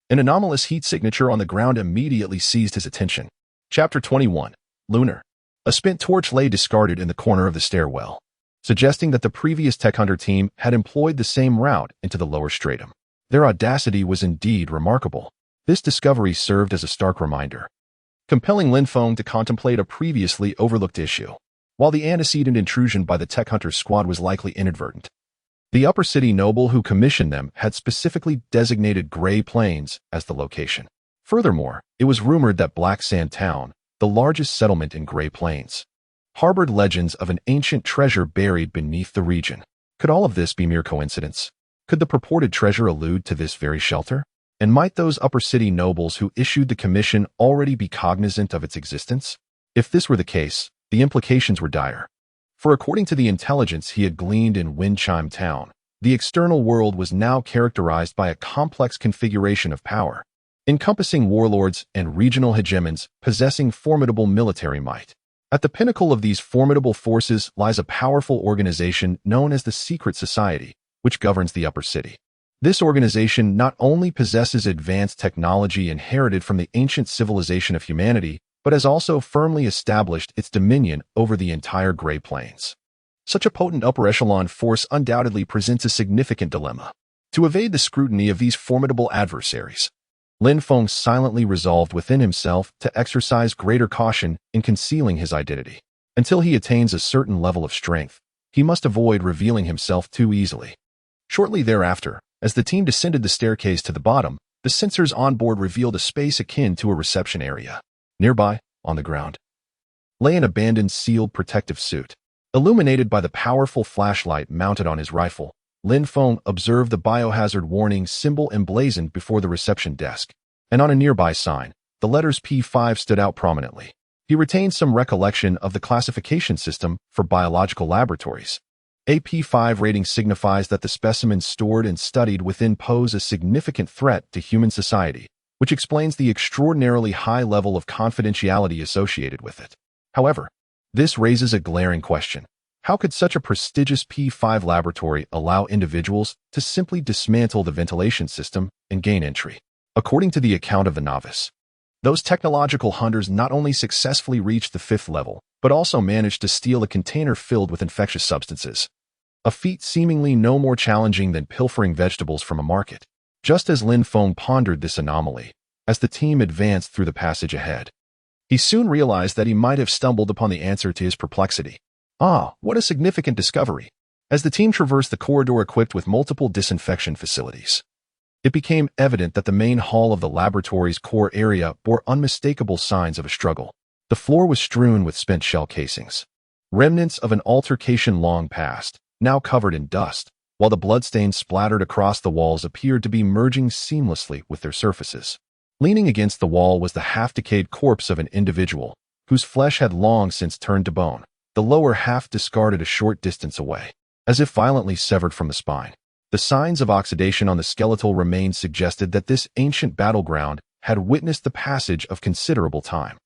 Speaker 1: an anomalous heat signature on the ground immediately seized his attention. Chapter 21. Lunar. A spent torch lay discarded in the corner of the stairwell, suggesting that the previous tech hunter team had employed the same route into the lower stratum. Their audacity was indeed remarkable. This discovery served as a stark reminder, compelling Lin Feng to contemplate a previously overlooked issue. While the antecedent intrusion by the tech hunter's squad was likely inadvertent, the upper city noble who commissioned them had specifically designated Gray Plains as the location. Furthermore, it was rumored that Black Sand Town, the largest settlement in Gray Plains, harbored legends of an ancient treasure buried beneath the region. Could all of this be mere coincidence? Could the purported treasure allude to this very shelter? And might those upper city nobles who issued the commission already be cognizant of its existence? If this were the case, the implications were dire. For according to the intelligence he had gleaned in Windchime Town, the external world was now characterized by a complex configuration of power, encompassing warlords and regional hegemons possessing formidable military might. At the pinnacle of these formidable forces lies a powerful organization known as the Secret Society, which governs the upper city. This organization not only possesses advanced technology inherited from the ancient civilization of humanity, but has also firmly established its dominion over the entire Gray Plains. Such a potent upper echelon force undoubtedly presents a significant dilemma. To evade the scrutiny of these formidable adversaries, Lin Feng silently resolved within himself to exercise greater caution in concealing his identity. Until he attains a certain level of strength, he must avoid revealing himself too easily. Shortly thereafter, as the team descended the staircase to the bottom, the sensors on board revealed a space akin to a reception area. Nearby, on the ground, lay an abandoned sealed protective suit. Illuminated by the powerful flashlight mounted on his rifle, Lin Feng observed the biohazard warning symbol emblazoned before the reception desk, and on a nearby sign, the letters P5 stood out prominently. He retained some recollection of the classification system for biological laboratories. A P5 rating signifies that the specimens stored and studied within pose a significant threat to human society, which explains the extraordinarily high level of confidentiality associated with it. However, this raises a glaring question. How could such a prestigious P5 laboratory allow individuals to simply dismantle the ventilation system and gain entry? According to the account of the novice, those technological hunters not only successfully reached the 5th level, but also managed to steal a container filled with infectious substances. A feat seemingly no more challenging than pilfering vegetables from a market. Just as Lin Feng pondered this anomaly, as the team advanced through the passage ahead, he soon realized that he might have stumbled upon the answer to his perplexity. Ah, what a significant discovery! As the team traversed the corridor equipped with multiple disinfection facilities, it became evident that the main hall of the laboratory's core area bore unmistakable signs of a struggle. The floor was strewn with spent shell casings, remnants of an altercation long past, now covered in dust, while the bloodstains splattered across the walls appeared to be merging seamlessly with their surfaces. Leaning against the wall was the half-decayed corpse of an individual, whose flesh had long since turned to bone, the lower half discarded a short distance away, as if violently severed from the spine. The signs of oxidation on the skeletal remains suggested that this ancient battleground had witnessed the passage of considerable time.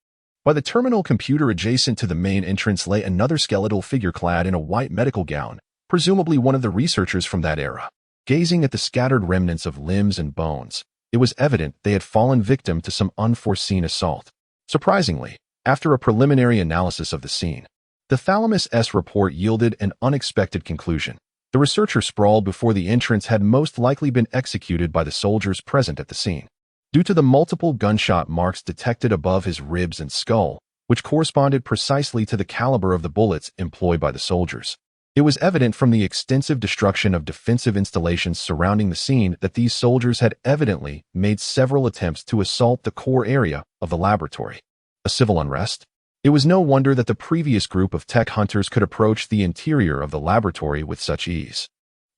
Speaker 1: By the terminal computer adjacent to the main entrance lay another skeletal figure clad in a white medical gown, presumably one of the researchers from that era. Gazing at the scattered remnants of limbs and bones, it was evident they had fallen victim to some unforeseen assault. Surprisingly, after a preliminary analysis of the scene, the Thalamus' report yielded an unexpected conclusion. The researcher sprawled before the entrance had most likely been executed by the soldiers present at the scene. Due to the multiple gunshot marks detected above his ribs and skull, which corresponded precisely to the caliber of the bullets employed by the soldiers, it was evident from the extensive destruction of defensive installations surrounding the scene that these soldiers had evidently made several attempts to assault the core area of the laboratory. A civil unrest? It was no wonder that the previous group of tech hunters could approach the interior of the laboratory with such ease.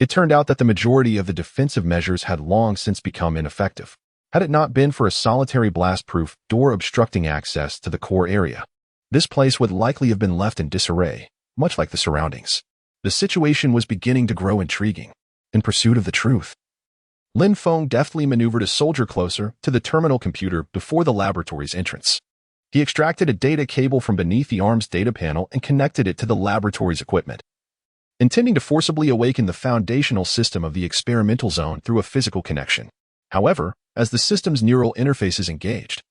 Speaker 1: It turned out that the majority of the defensive measures had long since become ineffective. Had it not been for a solitary blast-proof door obstructing access to the core area, this place would likely have been left in disarray, much like the surroundings. The situation was beginning to grow intriguing. In pursuit of the truth, Lin Feng deftly maneuvered a soldier closer to the terminal computer before the laboratory's entrance. He extracted a data cable from beneath the arm's data panel and connected it to the laboratory's equipment, intending to forcibly awaken the foundational system of the experimental zone through a physical connection. However, as the system's neural interfaces engaged,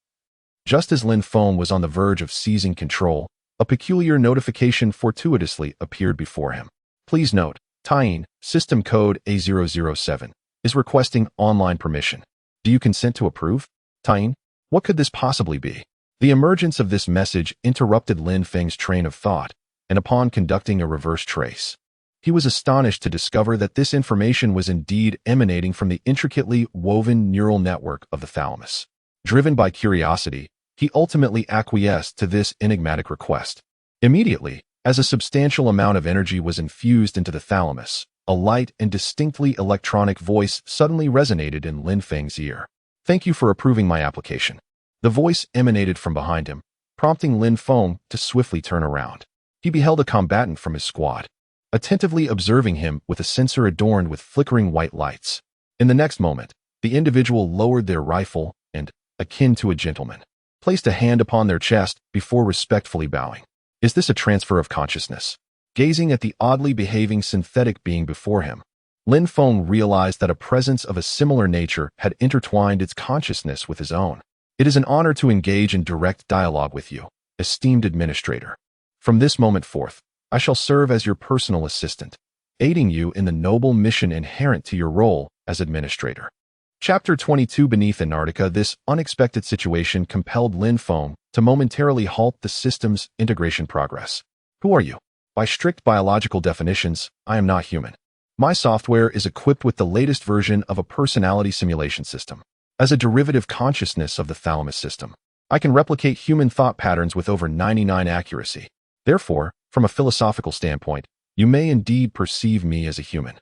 Speaker 1: just as Lin Feng was on the verge of seizing control, a peculiar notification fortuitously appeared before him. Please note, Tyene, system code A007, is requesting online permission. Do you consent to approve? Tyene, what could this possibly be? The emergence of this message interrupted Lin Feng's train of thought, and upon conducting a reverse trace, he was astonished to discover that this information was indeed emanating from the intricately woven neural network of the thalamus. Driven by curiosity, he ultimately acquiesced to this enigmatic request. Immediately, as a substantial amount of energy was infused into the thalamus, a light and distinctly electronic voice suddenly resonated in Lin Feng's ear. Thank you for approving my application. The voice emanated from behind him, prompting Lin Feng to swiftly turn around. He beheld a combatant from his squad, attentively observing him with a sensor adorned with flickering white lights. In the next moment, the individual lowered their rifle and, akin to a gentleman, placed a hand upon their chest before respectfully bowing. Is this a transfer of consciousness? Gazing at the oddly behaving synthetic being before him, Lin Feng realized that a presence of a similar nature had intertwined its consciousness with his own. It is an honor to engage in direct dialogue with you, esteemed administrator. From this moment forth, I shall serve as your personal assistant, aiding you in the noble mission inherent to your role as administrator. Chapter 22. Beneath Antarctica. This unexpected situation compelled Lin Feng to momentarily halt the system's integration progress. Who are you? By strict biological definitions, I am not human. My software is equipped with the latest version of a personality simulation system. As a derivative consciousness of the thalamus system, I can replicate human thought patterns with over 99% accuracy. Therefore, from a philosophical standpoint, you may indeed perceive me as a human.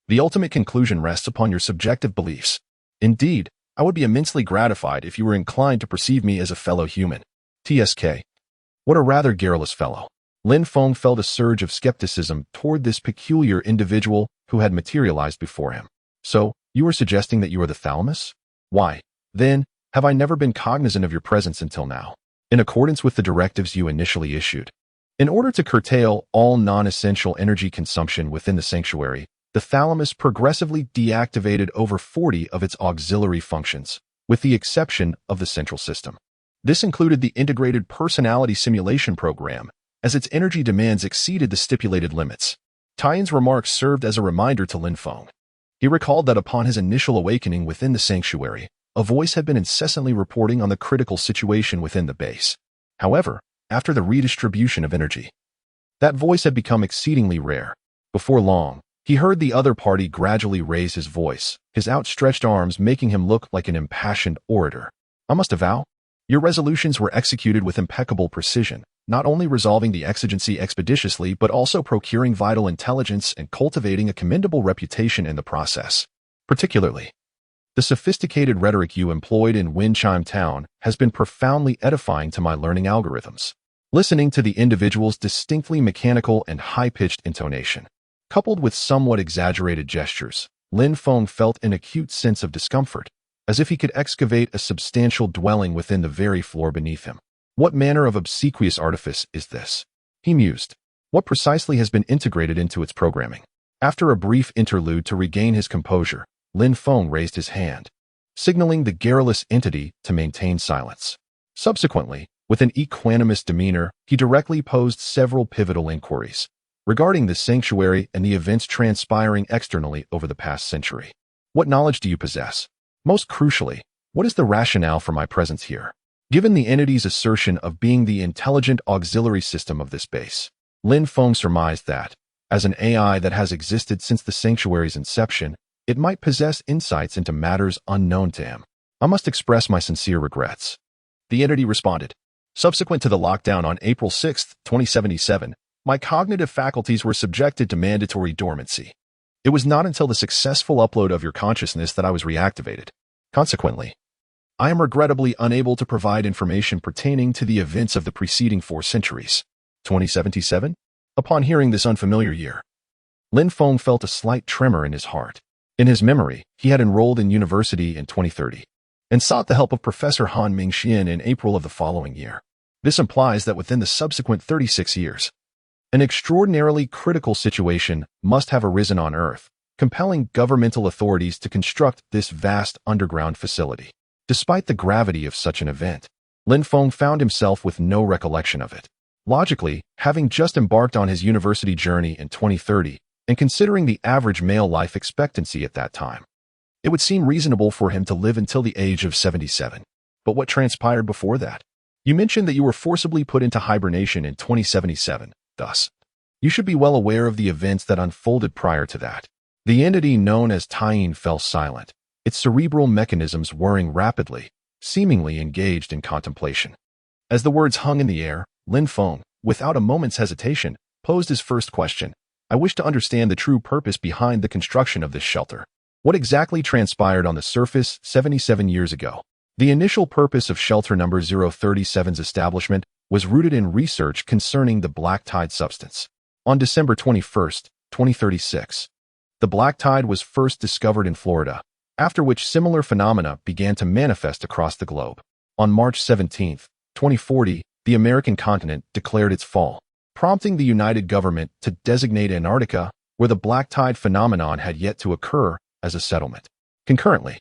Speaker 1: The ultimate conclusion rests upon your subjective beliefs. Indeed, I would be immensely gratified if you were inclined to perceive me as a fellow human. TSK. What a rather garrulous fellow. Lin Feng felt a surge of skepticism toward this peculiar individual who had materialized before him. So, you are suggesting that you are the thalamus? Why, then, have I never been cognizant of your presence until now? In accordance with the directives you initially issued. In order to curtail all non-essential energy consumption within the sanctuary, the thalamus progressively deactivated over 40 of its auxiliary functions, with the exception of the central system. This included the integrated personality simulation program, as its energy demands exceeded the stipulated limits. Taiyan's remarks served as a reminder to Lin Feng. He recalled that upon his initial awakening within the sanctuary, a voice had been incessantly reporting on the critical situation within the base. However, after the redistribution of energy, that voice had become exceedingly rare. Before long, he heard the other party gradually raise his voice, his outstretched arms making him look like an impassioned orator. I must avow, your resolutions were executed with impeccable precision, not only resolving the exigency expeditiously but also procuring vital intelligence and cultivating a commendable reputation in the process. Particularly, the sophisticated rhetoric you employed in Windchime Town has been profoundly edifying to my learning algorithms. Listening to the individual's distinctly mechanical and high-pitched intonation, coupled with somewhat exaggerated gestures, Lin Feng felt an acute sense of discomfort, as if he could excavate a substantial dwelling within the very floor beneath him. What manner of obsequious artifice is this? He mused. What precisely has been integrated into its programming? After a brief interlude to regain his composure, Lin Feng raised his hand, signaling the garrulous entity to maintain silence. Subsequently, with an equanimous demeanor, he directly posed several pivotal inquiries regarding the sanctuary and the events transpiring externally over the past century. What knowledge do you possess? Most crucially, what is the rationale for my presence here? Given the entity's assertion of being the intelligent auxiliary system of this base, Lin Feng surmised that, as an AI that has existed since the sanctuary's inception, it might possess insights into matters unknown to him. I must express my sincere regrets. The entity responded. Subsequent to the lockdown on April 6, 2077, my cognitive faculties were subjected to mandatory dormancy. It was not until the successful upload of your consciousness that I was reactivated. Consequently, I am regrettably unable to provide information pertaining to the events of the preceding 4 centuries. 2077? Upon hearing this unfamiliar year, Lin Feng felt a slight tremor in his heart. In his memory, he had enrolled in university in 2030 and sought the help of Professor Han Mingxian in April of the following year. This implies that within the subsequent 36 years, an extraordinarily critical situation must have arisen on Earth, compelling governmental authorities to construct this vast underground facility. Despite the gravity of such an event, Lin Feng found himself with no recollection of it. Logically, having just embarked on his university journey in 2030, and considering the average male life expectancy at that time, it would seem reasonable for him to live until the age of 77. But what transpired before that? You mentioned that you were forcibly put into hibernation in 2077. Thus, you should be well aware of the events that unfolded prior to that. The entity known as Taiyan fell silent, its cerebral mechanisms whirring rapidly, seemingly engaged in contemplation. As the words hung in the air, Lin Feng, without a moment's hesitation, posed his first question. I wish to understand the true purpose behind the construction of this shelter. What exactly transpired on the surface 77 years ago? The initial purpose of shelter number 037's establishment was rooted in research concerning the black tide substance. On December 21, 2036, the black tide was first discovered in Florida, after which similar phenomena began to manifest across the globe. On March 17, 2040, the American continent declared its fall, prompting the United Government to designate Antarctica, where the black tide phenomenon had yet to occur, as a settlement. Concurrently,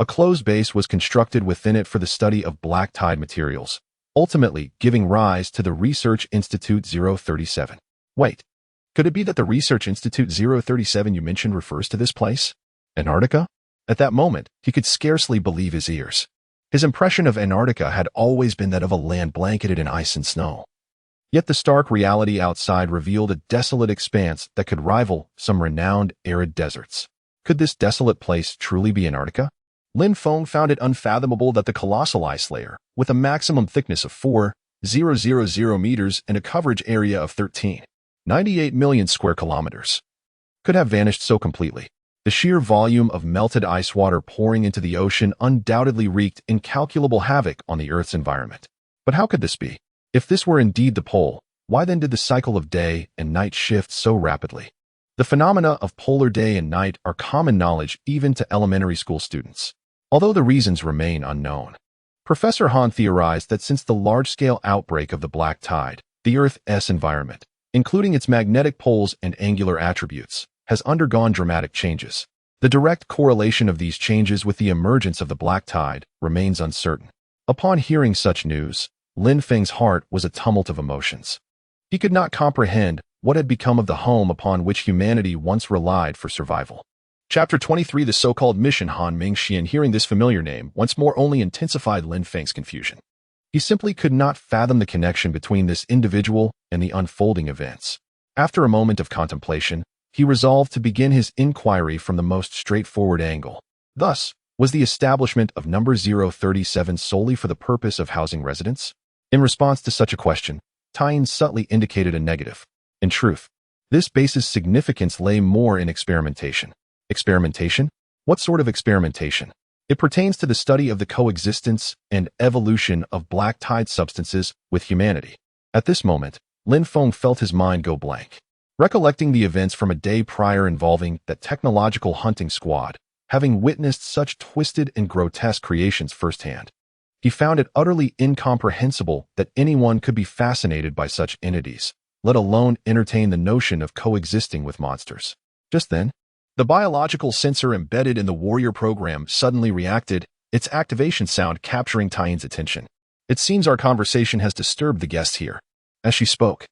Speaker 1: a closed base was constructed within it for the study of black tide materials, ultimately giving rise to the Research Institute 037. Wait, could it be that the Research Institute 037 you mentioned refers to this place? Antarctica? At that moment, he could scarcely believe his ears. His impression of Antarctica had always been that of a land blanketed in ice and snow. Yet the stark reality outside revealed a desolate expanse that could rival some renowned arid deserts. Could this desolate place truly be Antarctica? Lin Feng found it unfathomable that the colossal ice layer, with a maximum thickness of 4,000 meters and a coverage area of 13.98 million square kilometers, could have vanished so completely. The sheer volume of melted ice water pouring into the ocean undoubtedly wreaked incalculable havoc on the Earth's environment. But how could this be? If this were indeed the pole, why then did the cycle of day and night shift so rapidly? The phenomena of polar day and night are common knowledge even to elementary school students, although the reasons remain unknown. Professor Han theorized that since the large-scale outbreak of the black tide, the Earth's environment, including its magnetic poles and angular attributes, has undergone dramatic changes. The direct correlation of these changes with the emergence of the black tide remains uncertain. Upon hearing such news, Lin Feng's heart was a tumult of emotions. He could not comprehend what had become of the home upon which humanity once relied for survival. Chapter 23, the so-called mission. Han Mingxian, hearing this familiar name, once more only intensified Lin Feng's confusion. He simply could not fathom the connection between this individual and the unfolding events. After a moment of contemplation, he resolved to begin his inquiry from the most straightforward angle. Thus, was the establishment of number 037 solely for the purpose of housing residents? In response to such a question, Tyne subtly indicated a negative. In truth, this base's significance lay more in experimentation. Experimentation? What sort of experimentation? It pertains to the study of the coexistence and evolution of black tide substances with humanity. At this moment, Lin Feng felt his mind go blank. Recollecting the events from a day prior involving that technological hunting squad, having witnessed such twisted and grotesque creations firsthand, he found it utterly incomprehensible that anyone could be fascinated by such entities, let alone entertain the notion of coexisting with monsters. Just then, the biological sensor embedded in the warrior program suddenly reacted, its activation sound capturing Tyne's attention. It seems our conversation has disturbed the guest here. As she spoke,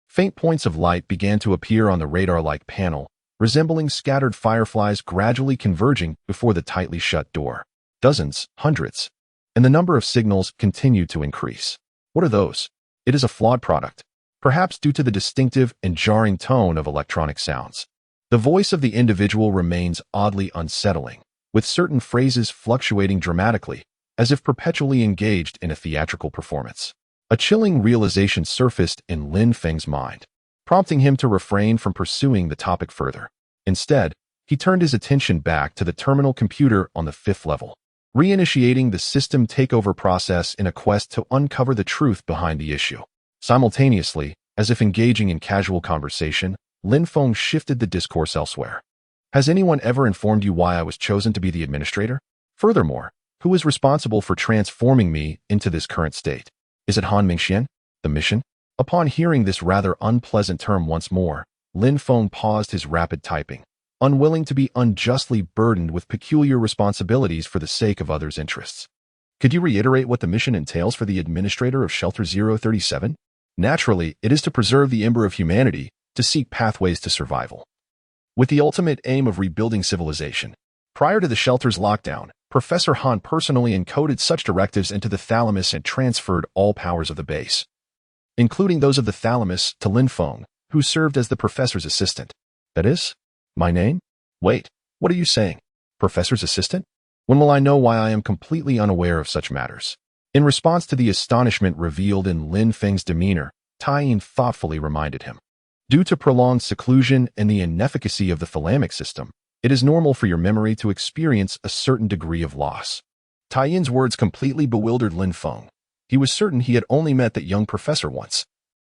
Speaker 1: faint points of light began to appear on the radar-like panel, resembling scattered fireflies gradually converging before the tightly shut door. Dozens, hundreds, and the number of signals continued to increase. What are those? It is a flawed product, perhaps due to the distinctive and jarring tone of electronic sounds. The voice of the individual remains oddly unsettling, with certain phrases fluctuating dramatically, as if perpetually engaged in a theatrical performance. A chilling realization surfaced in Lin Feng's mind, prompting him to refrain from pursuing the topic further. Instead, he turned his attention back to the terminal computer on the 5th level, reinitiating the system takeover process in a quest to uncover the truth behind the issue. Simultaneously, as if engaging in casual conversation, Lin Feng shifted the discourse elsewhere. Has anyone ever informed you why I was chosen to be the administrator? Furthermore, who is responsible for transforming me into this current state? Is it Han Mingxian, the mission? Upon hearing this rather unpleasant term once more, Lin Feng paused his rapid typing, unwilling to be unjustly burdened with peculiar responsibilities for the sake of others' interests. Could you reiterate what the mission entails for the administrator of Shelter 037? Naturally, it is to preserve the ember of humanity, to seek pathways to survival, with the ultimate aim of rebuilding civilization. Prior to the shelter's lockdown, Professor Han personally encoded such directives into the thalamus and transferred all powers of the base, including those of the thalamus, to Lin Feng, who served as the professor's assistant. That is? My name? Wait, what are you saying? Professor's assistant? When will I know why I am completely unaware of such matters? In response to the astonishment revealed in Lin Feng's demeanor, Tyne thoughtfully reminded him. Due to prolonged seclusion and the inefficacy of the thalamic system, it is normal for your memory to experience a certain degree of loss. Tyne's words completely bewildered Lin Feng. He was certain he had only met that young professor once.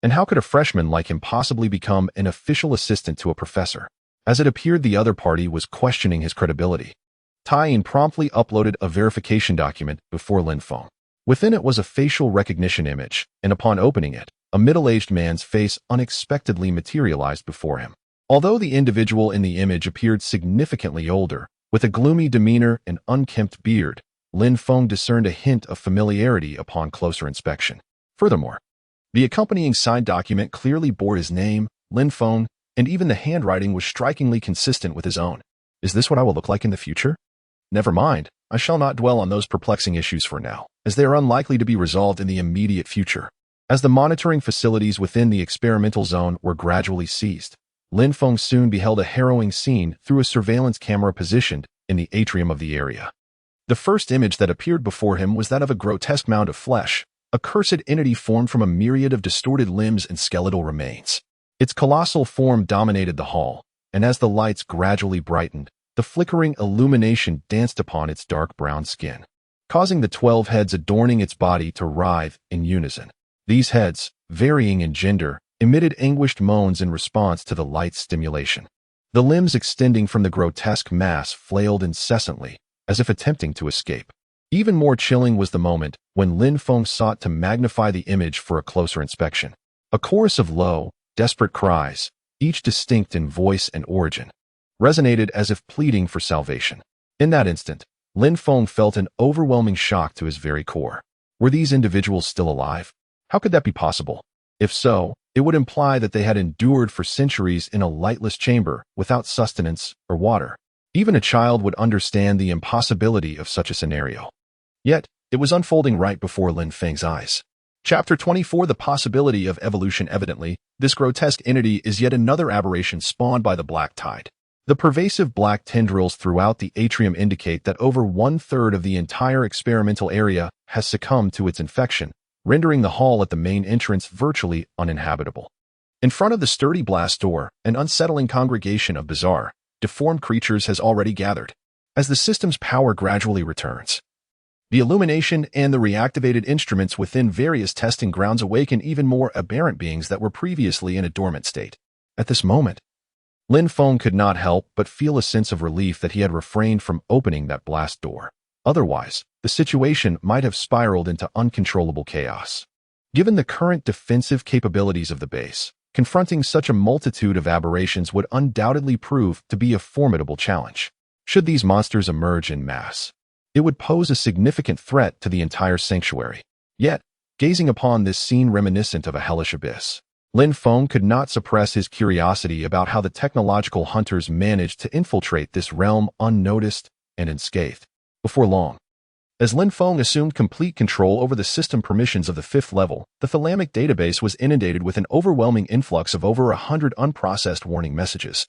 Speaker 1: And how could a freshman like him possibly become an official assistant to a professor? As it appeared the other party was questioning his credibility, Tyne promptly uploaded a verification document before Lin Feng. Within it was a facial recognition image, and upon opening it, a middle-aged man's face unexpectedly materialized before him. Although the individual in the image appeared significantly older, with a gloomy demeanor and unkempt beard, Lin Feng discerned a hint of familiarity upon closer inspection. Furthermore, the accompanying signed document clearly bore his name, Lin Feng, and even the handwriting was strikingly consistent with his own. Is this what I will look like in the future? Never mind, I shall not dwell on those perplexing issues for now, as they are unlikely to be resolved in the immediate future. As the monitoring facilities within the experimental zone were gradually seized, Lin Feng soon beheld a harrowing scene through a surveillance camera positioned in the atrium of the area. The first image that appeared before him was that of a grotesque mound of flesh, a cursed entity formed from a myriad of distorted limbs and skeletal remains. Its colossal form dominated the hall, and as the lights gradually brightened, the flickering illumination danced upon its dark brown skin, causing the 12 heads adorning its body to writhe in unison. These heads, varying in gender, emitted anguished moans in response to the light's stimulation. The limbs extending from the grotesque mass flailed incessantly, as if attempting to escape. Even more chilling was the moment when Lin Feng sought to magnify the image for a closer inspection. A chorus of low, desperate cries, each distinct in voice and origin, resonated as if pleading for salvation. In that instant, Lin Feng felt an overwhelming shock to his very core. Were these individuals still alive? How could that be possible? If so, it would imply that they had endured for centuries in a lightless chamber without sustenance or water. Even a child would understand the impossibility of such a scenario. Yet, it was unfolding right before Lin Feng's eyes. Chapter 24: The Possibility of Evolution. Evidently, this grotesque entity is yet another aberration spawned by the black tide. The pervasive black tendrils throughout the atrium indicate that over 1/3 of the entire experimental area has succumbed to its infection, rendering the hall at the main entrance virtually uninhabitable. In front of the sturdy blast door, an unsettling congregation of bizarre, deformed creatures has already gathered. As the system's power gradually returns, the illumination and the reactivated instruments within various testing grounds awaken even more aberrant beings that were previously in a dormant state. At this moment, Lin Feng could not help but feel a sense of relief that he had refrained from opening that blast door. Otherwise, the situation might have spiraled into uncontrollable chaos. Given the current defensive capabilities of the base, confronting such a multitude of aberrations would undoubtedly prove to be a formidable challenge. Should these monsters emerge en masse, it would pose a significant threat to the entire sanctuary. Yet, gazing upon this scene reminiscent of a hellish abyss, Lin Feng could not suppress his curiosity about how the technological hunters managed to infiltrate this realm unnoticed and unscathed. Before long, as Lin Feng assumed complete control over the system permissions of the 5th level, the thalamic database was inundated with an overwhelming influx of over 100 unprocessed warning messages,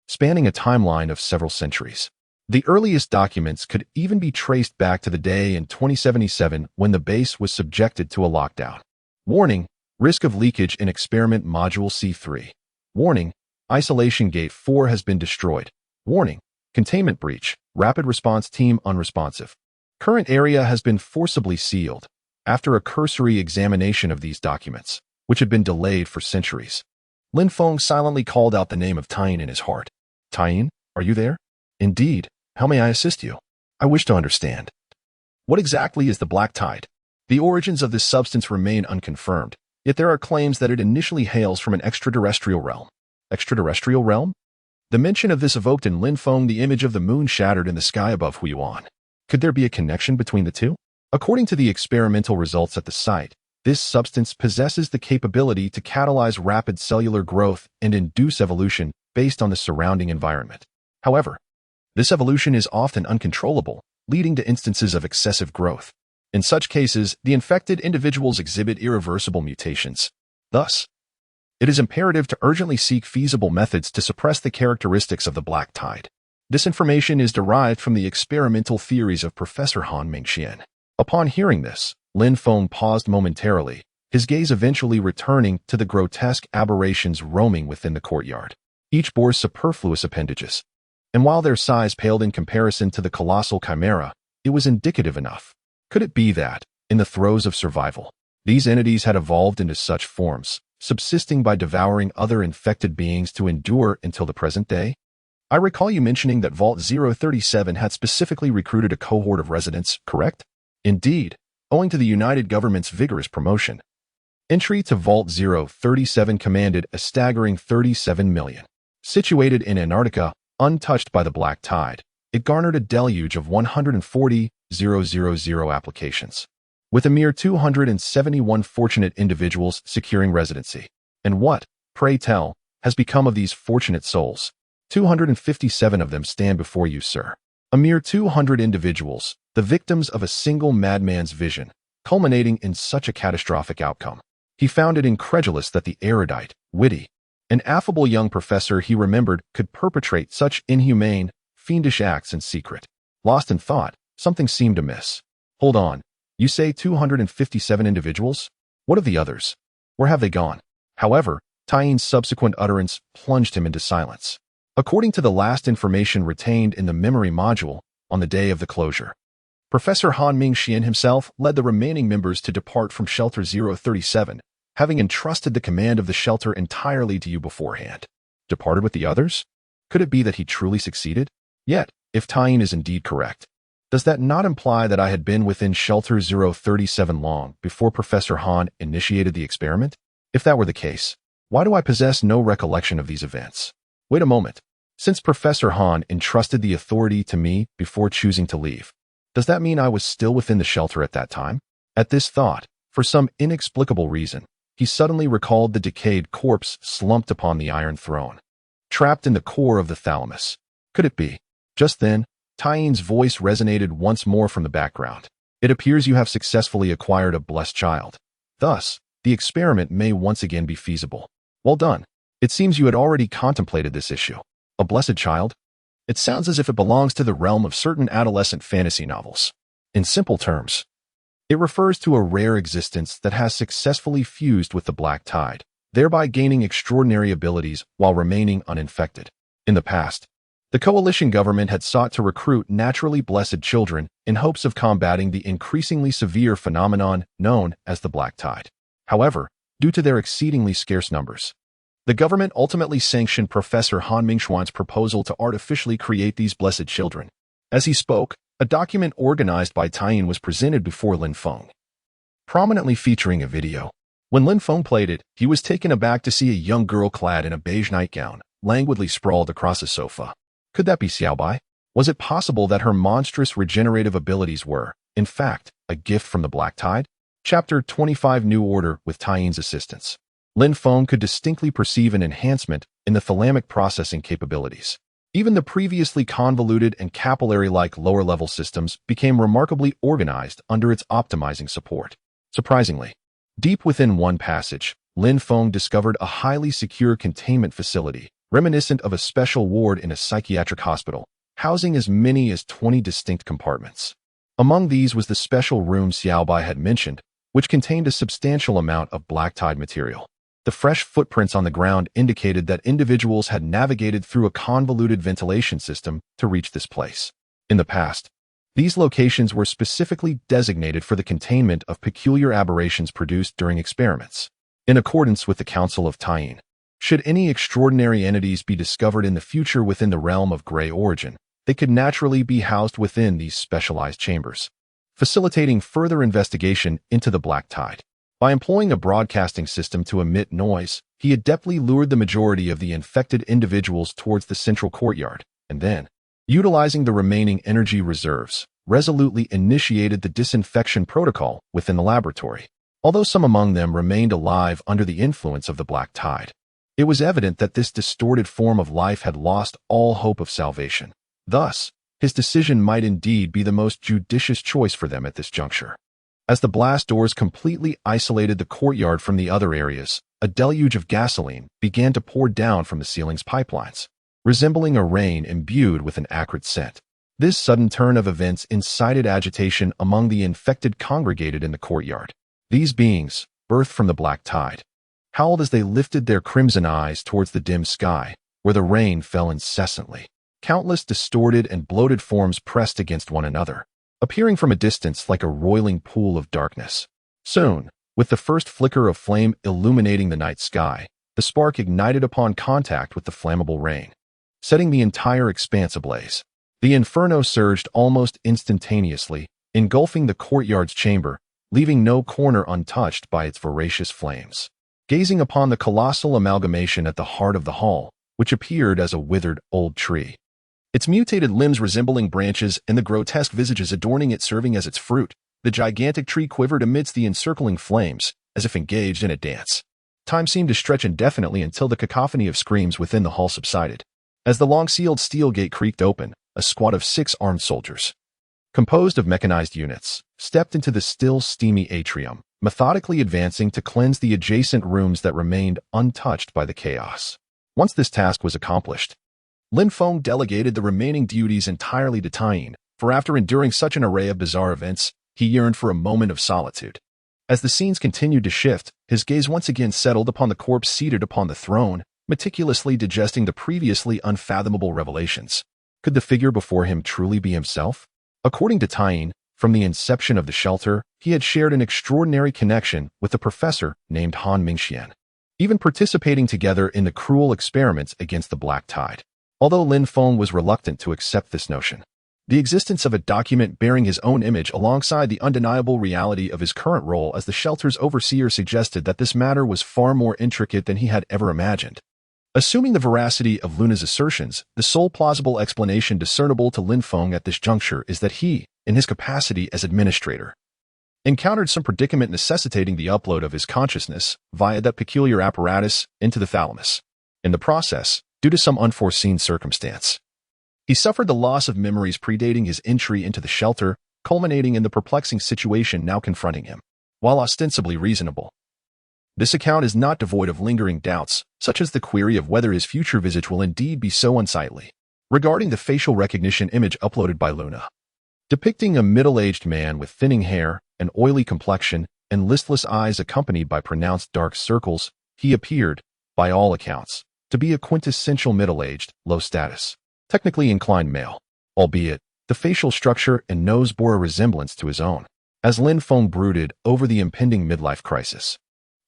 Speaker 1: spanning a timeline of several centuries. The earliest documents could even be traced back to the day in 2077 when the base was subjected to a lockdown. Warning: risk of leakage in experiment module C3. Warning: isolation gate 4 has been destroyed. Warning: containment breach. Rapid response team unresponsive. Current area has been forcibly sealed. After a cursory examination of these documents, which had been delayed for centuries, Lin Feng silently called out the name of Tien in his heart. Tien, are you there? Indeed. How may I assist you? I wish to understand. What exactly is the black tide? The origins of this substance remain unconfirmed, yet there are claims that it initially hails from an extraterrestrial realm. Extraterrestrial realm? The mention of this evoked in Lin Feng the image of the moon shattered in the sky above Huiyuan. Could there be a connection between the two? According to the experimental results at the site, this substance possesses the capability to catalyze rapid cellular growth and induce evolution based on the surrounding environment. However, this evolution is often uncontrollable, leading to instances of excessive growth. In such cases, the infected individuals exhibit irreversible mutations. Thus, it is imperative to urgently seek feasible methods to suppress the characteristics of the black tide. This information is derived from the experimental theories of Professor Han Mingxian. Upon hearing this, Lin Feng paused momentarily, his gaze eventually returning to the grotesque aberrations roaming within the courtyard. Each bore superfluous appendages, and while their size paled in comparison to the colossal chimera, it was indicative enough. Could it be that, in the throes of survival, these entities had evolved into such forms, subsisting by devouring other infected beings to endure until the present day? I recall you mentioning that Vault 037 had specifically recruited a cohort of residents, correct? Indeed, owing to the United Government's vigorous promotion. Entry to Vault 037 commanded a staggering 37 million. Situated in Antarctica, untouched by the black tide, it garnered a deluge of 140,000 applications, with a mere 271 fortunate individuals securing residency. And what, pray tell, has become of these fortunate souls? 257 of them stand before you, sir. A mere 200 individuals, the victims of a single madman's vision, culminating in such a catastrophic outcome. He found it incredulous that the erudite, witty, and affable young professor he remembered could perpetrate such inhumane, fiendish acts in secret. Lost in thought, something seemed amiss. Hold on, you say 257 individuals? What of the others? Where have they gone? However, Tyin's subsequent utterance plunged him into silence. According to the last information retained in the memory module, on the day of the closure, Professor Han Mingxian himself led the remaining members to depart from Shelter 037, having entrusted the command of the shelter entirely to you beforehand. Departed with the others? Could it be that he truly succeeded? Yet, if Tyin is indeed correct, does that not imply that I had been within Shelter 037 long before Professor Han initiated the experiment? If that were the case, why do I possess no recollection of these events? Wait a moment. Since Professor Han entrusted the authority to me before choosing to leave, does that mean I was still within the shelter at that time? At this thought, for some inexplicable reason, he suddenly recalled the decayed corpse slumped upon the iron throne, trapped in the core of the thalamus. Could it be? Just then, Tyin's voice resonated once more from the background. It appears you have successfully acquired a blessed child. Thus, the experiment may once again be feasible. Well done. It seems you had already contemplated this issue. A blessed child? It sounds as if it belongs to the realm of certain adolescent fantasy novels. In simple terms, it refers to a rare existence that has successfully fused with the black tide, thereby gaining extraordinary abilities while remaining uninfected. In the past, the coalition government had sought to recruit naturally blessed children in hopes of combating the increasingly severe phenomenon known as the black tide. However, due to their exceedingly scarce numbers, the government ultimately sanctioned Professor Han Mingxuan's proposal to artificially create these blessed children. As he spoke, a document organized by Tyin was presented before Lin Feng, prominently featuring a video. When Lin Feng played it, he was taken aback to see a young girl clad in a beige nightgown, languidly sprawled across a sofa. Could that be Xiaobai? Was it possible that her monstrous regenerative abilities were, in fact, a gift from the Black Tide? Chapter 25 New Order with Tyin's assistance. Lin Feng could distinctly perceive an enhancement in the thalamic processing capabilities. Even the previously convoluted and capillary-like lower-level systems became remarkably organized under its optimizing support. Surprisingly, deep within one passage, Lin Feng discovered a highly secure containment facility, reminiscent of a special ward in a psychiatric hospital, housing as many as 20 distinct compartments. Among these was the special room Xiaobai had mentioned, which contained a substantial amount of black tide material. The fresh footprints on the ground indicated that individuals had navigated through a convoluted ventilation system to reach this place. In the past, these locations were specifically designated for the containment of peculiar aberrations produced during experiments. In accordance with the Council of Tyin, should any extraordinary entities be discovered in the future within the realm of gray origin, they could naturally be housed within these specialized chambers, facilitating further investigation into the black tide. By employing a broadcasting system to emit noise, he adeptly lured the majority of the infected individuals towards the central courtyard, and then, utilizing the remaining energy reserves, resolutely initiated the disinfection protocol within the laboratory. Although some among them remained alive under the influence of the black tide, it was evident that this distorted form of life had lost all hope of salvation. Thus, his decision might indeed be the most judicious choice for them at this juncture. As the blast doors completely isolated the courtyard from the other areas, a deluge of gasoline began to pour down from the ceiling's pipelines, resembling a rain imbued with an acrid scent. This sudden turn of events incited agitation among the infected congregated in the courtyard. These beings, birthed from the black tide, howled as they lifted their crimson eyes towards the dim sky, where the rain fell incessantly. Countless distorted and bloated forms pressed against one another, appearing from a distance like a roiling pool of darkness. Soon, with the first flicker of flame illuminating the night sky, the spark ignited upon contact with the flammable rain, setting the entire expanse ablaze. The inferno surged almost instantaneously, engulfing the courtyard's chamber, leaving no corner untouched by its voracious flames. Gazing upon the colossal amalgamation at the heart of the hall, which appeared as a withered old tree, its mutated limbs resembling branches and the grotesque visages adorning it serving as its fruit, the gigantic tree quivered amidst the encircling flames, as if engaged in a dance. Time seemed to stretch indefinitely until the cacophony of screams within the hall subsided. As the long-sealed steel gate creaked open, a squad of 6 armed soldiers, composed of mechanized units, stepped into the still steamy atrium, methodically advancing to cleanse the adjacent rooms that remained untouched by the chaos. Once this task was accomplished, Lin Feng delegated the remaining duties entirely to Tying, for after enduring such an array of bizarre events, he yearned for a moment of solitude. As the scenes continued to shift, his gaze once again settled upon the corpse seated upon the throne, meticulously digesting the previously unfathomable revelations. Could the figure before him truly be himself? According to Tying, from the inception of the shelter, he had shared an extraordinary connection with a professor named Han Mingxian, even participating together in the cruel experiments against the Black Tide. Although Lin Feng was reluctant to accept this notion, the existence of a document bearing his own image alongside the undeniable reality of his current role as the shelter's overseer suggested that this matter was far more intricate than he had ever imagined. Assuming the veracity of Luna's assertions, the sole plausible explanation discernible to Lin Feng at this juncture is that he, in his capacity as administrator, encountered some predicament necessitating the upload of his consciousness via that peculiar apparatus into the thalamus. In the process, due to some unforeseen circumstance, he suffered the loss of memories predating his entry into the shelter, culminating in the perplexing situation now confronting him. While ostensibly reasonable, this account is not devoid of lingering doubts, such as the query of whether his future visage will indeed be so unsightly. Regarding the facial recognition image uploaded by Luna, depicting a middle-aged man with thinning hair, an oily complexion, and listless eyes accompanied by pronounced dark circles, he appeared, by all accounts, to be a quintessential middle-aged, low-status, technically inclined male, albeit the facial structure and nose bore a resemblance to his own. As Lin Feng brooded over the impending midlife crisis,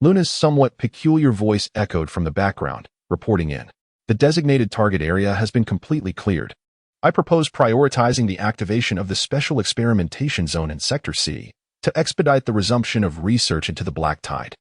Speaker 1: Luna's somewhat peculiar voice echoed from the background, reporting in. The designated target area has been completely cleared. I propose prioritizing the activation of the Special Experimentation Zone in Sector C to expedite the resumption of research into the Black Tide.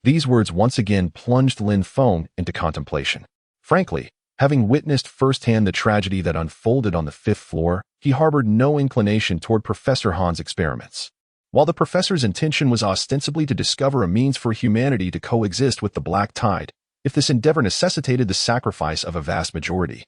Speaker 1: These words once again plunged Lin Feng into contemplation. Frankly, having witnessed firsthand the tragedy that unfolded on the 5th floor, he harbored no inclination toward Professor Han's experiments. While the professor's intention was ostensibly to discover a means for humanity to coexist with the Black Tide, if this endeavor necessitated the sacrifice of a vast majority,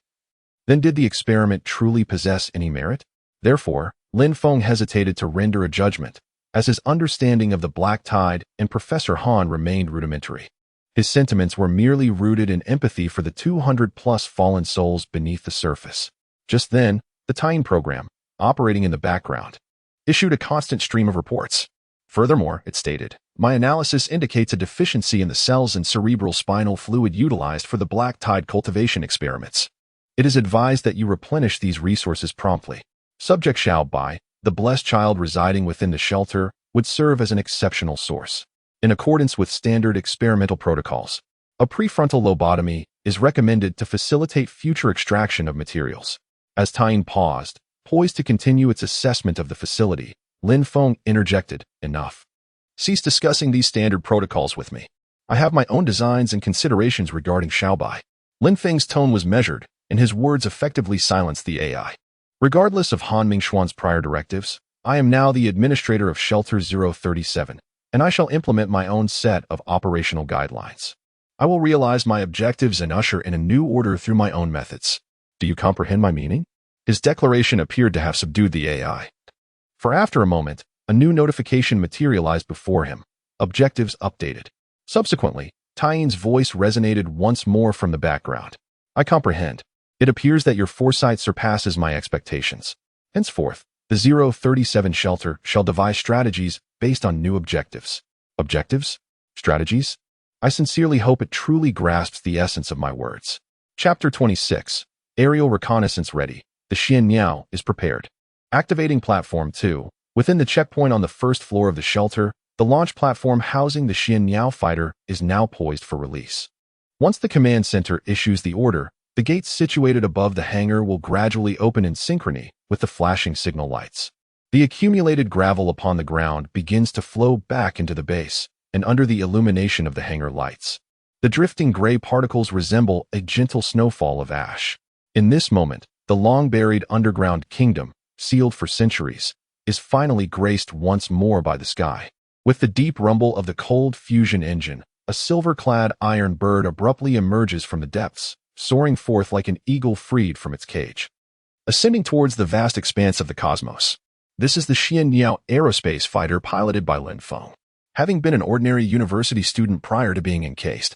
Speaker 1: then did the experiment truly possess any merit? Therefore, Lin Feng hesitated to render a judgment, as his understanding of the Black Tide and Professor Han remained rudimentary. His sentiments were merely rooted in empathy for the 200-plus fallen souls beneath the surface. Just then, the Tying program, operating in the background, issued a constant stream of reports. Furthermore, it stated, my analysis indicates a deficiency in the cells and cerebral spinal fluid utilized for the Black Tide cultivation experiments. It is advised that you replenish these resources promptly. Subject Xiaobai, the blessed child residing within the shelter, would serve as an exceptional source. In accordance with standard experimental protocols, a prefrontal lobotomy is recommended to facilitate future extraction of materials. As Tying paused, poised to continue its assessment of the facility, Lin Feng interjected, enough. Cease discussing these standard protocols with me. I have my own designs and considerations regarding Xiaobai. Lin Feng's tone was measured, and his words effectively silenced the AI. Regardless of Han Mingxuan's prior directives, I am now the administrator of Shelter 037, and I shall implement my own set of operational guidelines. I will realize my objectives and usher in a new order through my own methods. Do you comprehend my meaning? His declaration appeared to have subdued the AI. For after a moment, a new notification materialized before him. Objectives updated. Subsequently, Tying's voice resonated once more from the background. I comprehend. It appears that your foresight surpasses my expectations. Henceforth, the 037 shelter shall devise strategies based on new objectives. Objectives? Strategies? I sincerely hope it truly grasps the essence of my words. Chapter 26. Aerial reconnaissance ready. The Xianyao is prepared. Activating Platform 2. Within the checkpoint on the 1st floor of the shelter, the launch platform housing the Xianyao fighter is now poised for release. Once the command center issues the order, the gates situated above the hangar will gradually open in synchrony with the flashing signal lights. The accumulated gravel upon the ground begins to flow back into the base, and under the illumination of the hangar lights, the drifting gray particles resemble a gentle snowfall of ash. In this moment, the long-buried underground kingdom, sealed for centuries, is finally graced once more by the sky. With the deep rumble of the cold fusion engine, a silver-clad iron bird abruptly emerges from the depths, soaring forth like an eagle freed from its cage. ascending towards the vast expanse of the cosmos. This is the Xian Niao aerospace fighter piloted by Lin Feng. Having been an ordinary university student prior to being encased,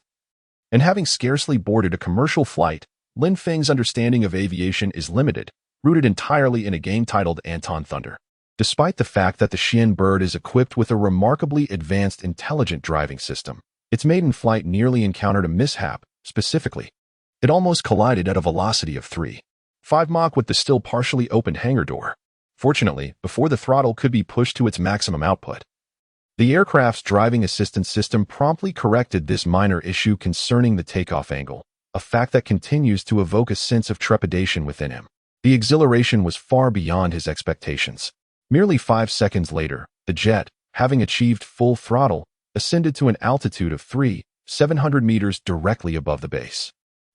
Speaker 1: and having scarcely boarded a commercial flight, Lin Feng's understanding of aviation is limited, rooted entirely in a game titled Anton Thunder. Despite the fact that the Xian bird is equipped with a remarkably advanced intelligent driving system, its maiden flight nearly encountered a mishap. Specifically, it almost collided at a velocity of 3.5 Mach with the still partially open hangar door. Fortunately, before the throttle could be pushed to its maximum output, the aircraft's driving assistance system promptly corrected this minor issue concerning the takeoff angle, a fact that continues to evoke a sense of trepidation within him. The exhilaration was far beyond his expectations. Merely 5 seconds later, the jet, having achieved full throttle, ascended to an altitude of 3,700 meters directly above the base.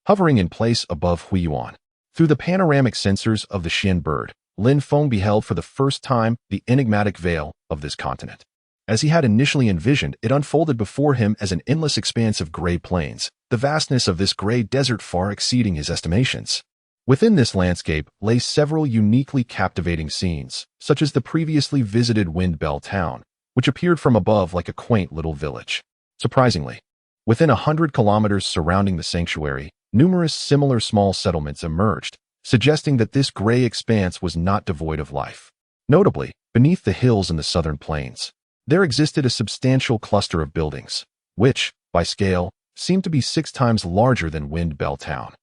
Speaker 1: Hovering in place above Huiyuan, through the panoramic sensors of the Xian bird, Lin Feng beheld for the first time the enigmatic veil of this continent. As he had initially envisioned, it unfolded before him as an endless expanse of gray plains, the vastness of this gray desert far exceeding his estimations. Within this landscape lay several uniquely captivating scenes, such as the previously visited Wind Bell town, which appeared from above like a quaint little village. Surprisingly, within 100 kilometers surrounding the sanctuary, numerous similar small settlements emerged, suggesting that this gray expanse was not devoid of life. Notably, beneath the hills in the southern plains, there existed a substantial cluster of buildings, which, by scale, seemed to be 6 times larger than Wind Bell town.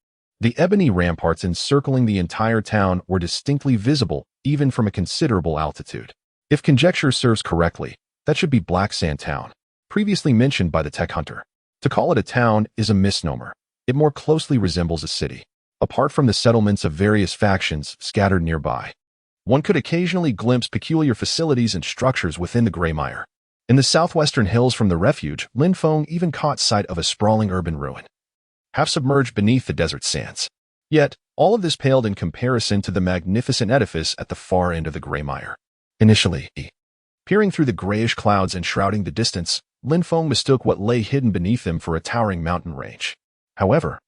Speaker 1: The ebony ramparts encircling the entire town were distinctly visible even from a considerable altitude. If conjecture serves correctly, that should be Black Sand Town, previously mentioned by the tech hunter. To call it a town is a misnomer. It more closely resembles a city. Apart from the settlements of various factions scattered nearby, one could occasionally glimpse peculiar facilities and structures within the gray mire. In the southwestern hills from the refuge, Lin Feng even caught sight of a sprawling urban ruin, half submerged beneath the desert sands. Yet, all of this paled in comparison to the magnificent edifice at the far end of the gray mire. Initially, peering through the grayish clouds enshrouding the distance, Lin Feng mistook what lay hidden beneath them for a towering mountain range. However,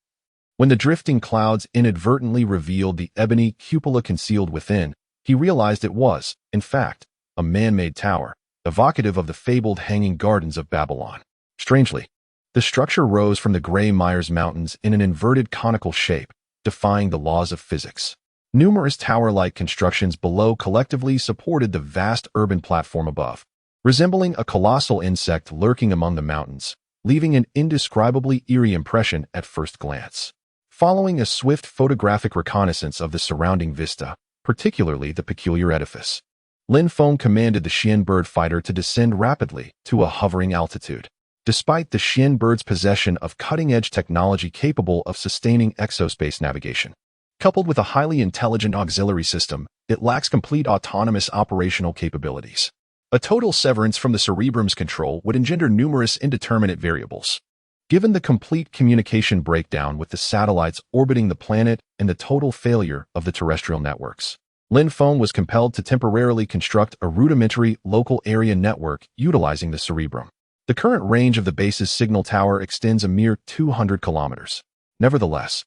Speaker 1: when the drifting clouds inadvertently revealed the ebony cupola concealed within, he realized it was, in fact, a man-made tower, evocative of the fabled Hanging Gardens of Babylon. Strangely, the structure rose from the gray mire's mountains in an inverted conical shape, defying the laws of physics. Numerous tower-like constructions below collectively supported the vast urban platform above, resembling a colossal insect lurking among the mountains, leaving an indescribably eerie impression at first glance. Following a swift photographic reconnaissance of the surrounding vista, particularly the peculiar edifice, Lin Feng commanded the Xian bird fighter to descend rapidly to a hovering altitude. Despite the Xian bird's possession of cutting-edge technology capable of sustaining exospace navigation, coupled with a highly intelligent auxiliary system, it lacks complete autonomous operational capabilities. A total severance from the cerebrum's control would engender numerous indeterminate variables. Given the complete communication breakdown with the satellites orbiting the planet and the total failure of the terrestrial networks, Lin Feng was compelled to temporarily construct a rudimentary local area network utilizing the cerebrum. The current range of the base's signal tower extends a mere 200 kilometers. Nevertheless,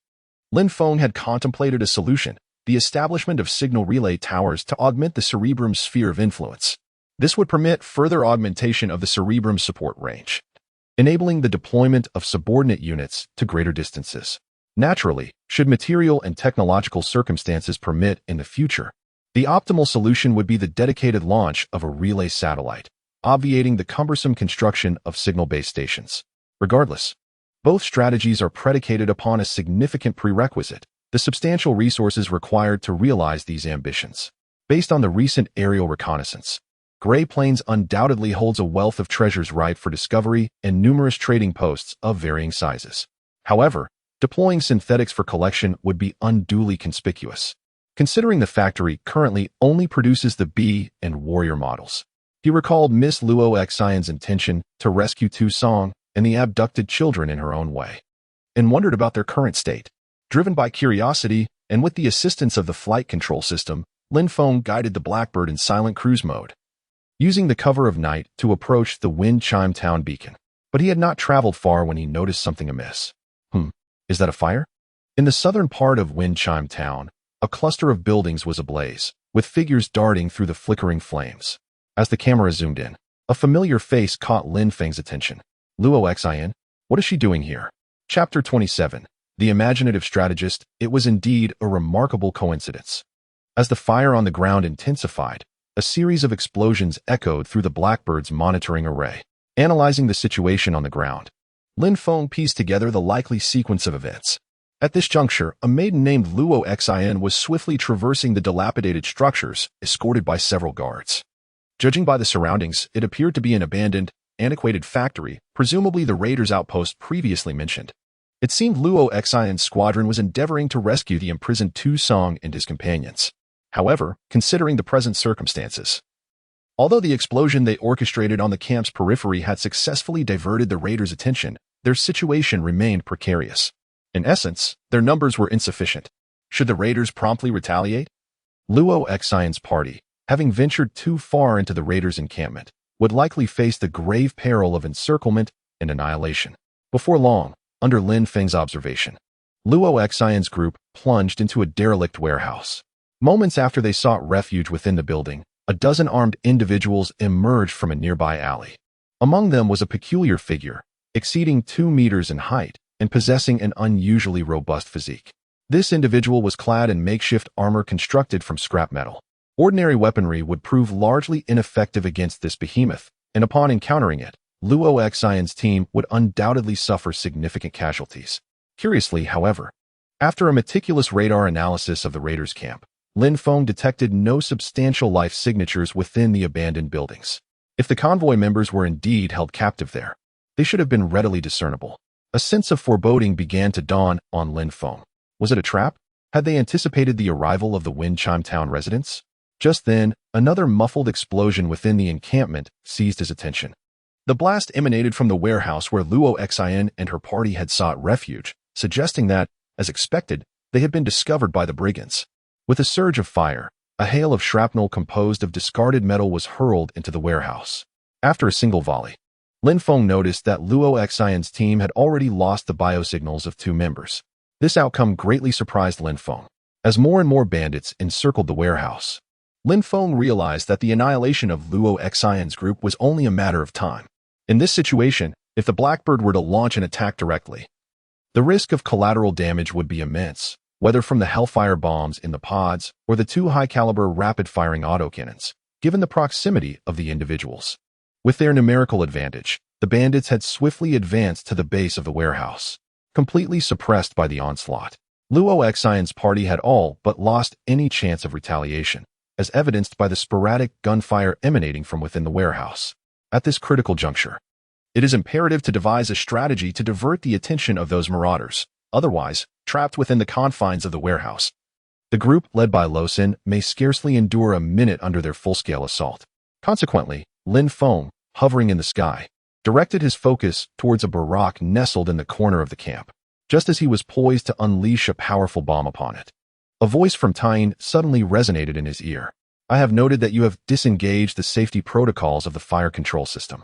Speaker 1: Lin Feng had contemplated a solution, the establishment of signal relay towers to augment the cerebrum's sphere of influence. This would permit further augmentation of the cerebrum's support range, enabling the deployment of subordinate units to greater distances. Naturally, should material and technological circumstances permit in the future, the optimal solution would be the dedicated launch of a relay satellite, obviating the cumbersome construction of signal-based stations. Regardless, both strategies are predicated upon a significant prerequisite, the substantial resources required to realize these ambitions. Based on the recent aerial reconnaissance, Gray Plains undoubtedly holds a wealth of treasures ripe for discovery and numerous trading posts of varying sizes. However, deploying synthetics for collection would be unduly conspicuous, considering the factory currently only produces the Bee and Warrior models. He recalled Miss Luo Xian's intention to rescue Tu Song and the abducted children in her own way, and wondered about their current state. Driven by curiosity, and with the assistance of the flight control system, Lin Feng guided the Blackbird in silent cruise mode, using the cover of night to approach the Wind Chime Town beacon. But he had not traveled far when he noticed something amiss. Is that a fire? In the southern part of Wind Chime Town, A cluster of buildings was ablaze, with figures darting through the flickering flames. As the camera zoomed in, a familiar face caught Lin Feng's attention. Luo Xin? What is she doing here? Chapter 27. The Imaginative Strategist. It was indeed a remarkable coincidence. As the fire on the ground intensified, a series of explosions echoed through the Blackbird's monitoring array. Analyzing the situation on the ground, Lin Feng pieced together the likely sequence of events. At this juncture, a maiden named Luo Xin was swiftly traversing the dilapidated structures, escorted by several guards. Judging by the surroundings, it appeared to be an abandoned, antiquated factory, presumably the raiders' outpost previously mentioned. It seemed Luo Xion's squadron was endeavoring to rescue the imprisoned Tu Song and his companions. However, considering the present circumstances, although the explosion they orchestrated on the camp's periphery had successfully diverted the raiders' attention, their situation remained precarious. In essence, their numbers were insufficient. Should the raiders promptly retaliate? Luo Xion's party, having ventured too far into the raiders' encampment, would likely face the grave peril of encirclement and annihilation. Before long, under Lin Feng's observation, Luo Xion's group plunged into a derelict warehouse. Moments after they sought refuge within the building, a dozen armed individuals emerged from a nearby alley. Among them was a peculiar figure, exceeding 2 meters in height and possessing an unusually robust physique. This individual was clad in makeshift armor constructed from scrap metal. Ordinary weaponry would prove largely ineffective against this behemoth, and upon encountering it, Luo Xion's team would undoubtedly suffer significant casualties. Curiously, however, after a meticulous radar analysis of the raiders' camp, Lin Feng detected no substantial life signatures within the abandoned buildings. If the convoy members were indeed held captive there, they should have been readily discernible. A sense of foreboding began to dawn on Lin Feng. Was it a trap? Had they anticipated the arrival of the Wind Chime Town residents? Just then, another muffled explosion within the encampment seized his attention. The blast emanated from the warehouse where Luo Xian and her party had sought refuge, suggesting that, as expected, they had been discovered by the brigands. With a surge of fire, a hail of shrapnel composed of discarded metal was hurled into the warehouse. After a single volley, Lin Feng noticed that Luo Xian's team had already lost the biosignals of 2 members. This outcome greatly surprised Lin Feng. As more and more bandits encircled the warehouse, Lin Feng realized that the annihilation of Luo Xian's group was only a matter of time. In this situation, if the Blackbird were to launch an attack directly, the risk of collateral damage would be immense, whether from the Hellfire bombs in the pods or the 2 high-caliber rapid-firing autocannons, given the proximity of the individuals. With their numerical advantage, the bandits had swiftly advanced to the base of the warehouse, completely suppressed by the onslaught. Luo Xian's party had all but lost any chance of retaliation, as evidenced by the sporadic gunfire emanating from within the warehouse. At this critical juncture, it is imperative to devise a strategy to divert the attention of those marauders, otherwise trapped within the confines of the warehouse. The group led by Lo Sin may scarcely endure a minute under their full-scale assault. Consequently, Lin Feng, hovering in the sky, directed his focus towards a barack nestled in the corner of the camp, just as he was poised to unleash a powerful bomb upon it. A voice from Tyne suddenly resonated in his ear. I have noted that you have disengaged the safety protocols of the fire control system.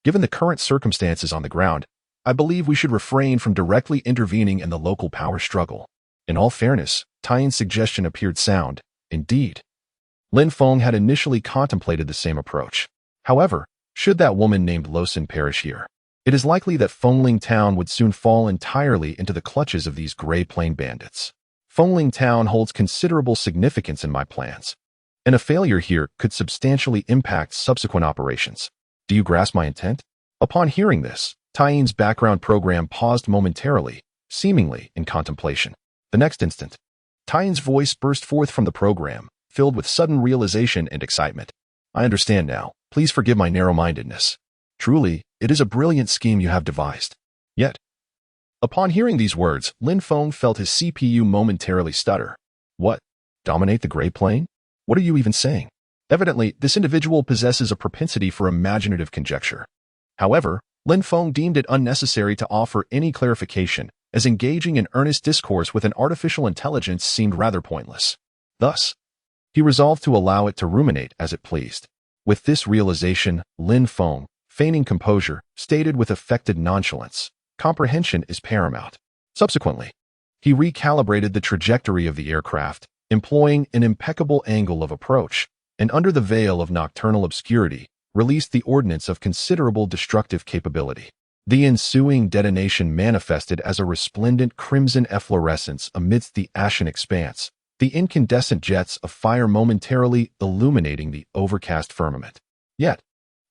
Speaker 1: Given the current circumstances on the ground, I believe we should refrain from directly intervening in the local power struggle. In all fairness, Tyne's suggestion appeared sound, indeed. Lin Feng had initially contemplated the same approach. However, should that woman named Lo Sin perish here, it is likely that Fengling Town would soon fall entirely into the clutches of these Gray Plain bandits. Fengling Town holds considerable significance in my plans, and a failure here could substantially impact subsequent operations. Do you grasp my intent? Upon hearing this, Tyne's background program paused momentarily, seemingly in contemplation. The next instant, Tyne's voice burst forth from the program, filled with sudden realization and excitement. I understand now. Please forgive my narrow-mindedness. Truly, it is a brilliant scheme you have devised. Yet, upon hearing these words, Lin Feng felt his CPU momentarily stutter. What? Dominate the Gray Plane? What are you even saying? Evidently, this individual possesses a propensity for imaginative conjecture. However, Lin Feng deemed it unnecessary to offer any clarification, as engaging in earnest discourse with an artificial intelligence seemed rather pointless. Thus, he resolved to allow it to ruminate as it pleased. With this realization, Lin Feng, feigning composure, stated with affected nonchalance, "Comprehension is paramount." Subsequently, he recalibrated the trajectory of the aircraft, employing an impeccable angle of approach, and under the veil of nocturnal obscurity, released the ordnance of considerable destructive capability. The ensuing detonation manifested as a resplendent crimson efflorescence amidst the ashen expanse, the incandescent jets of fire momentarily illuminating the overcast firmament. Yet,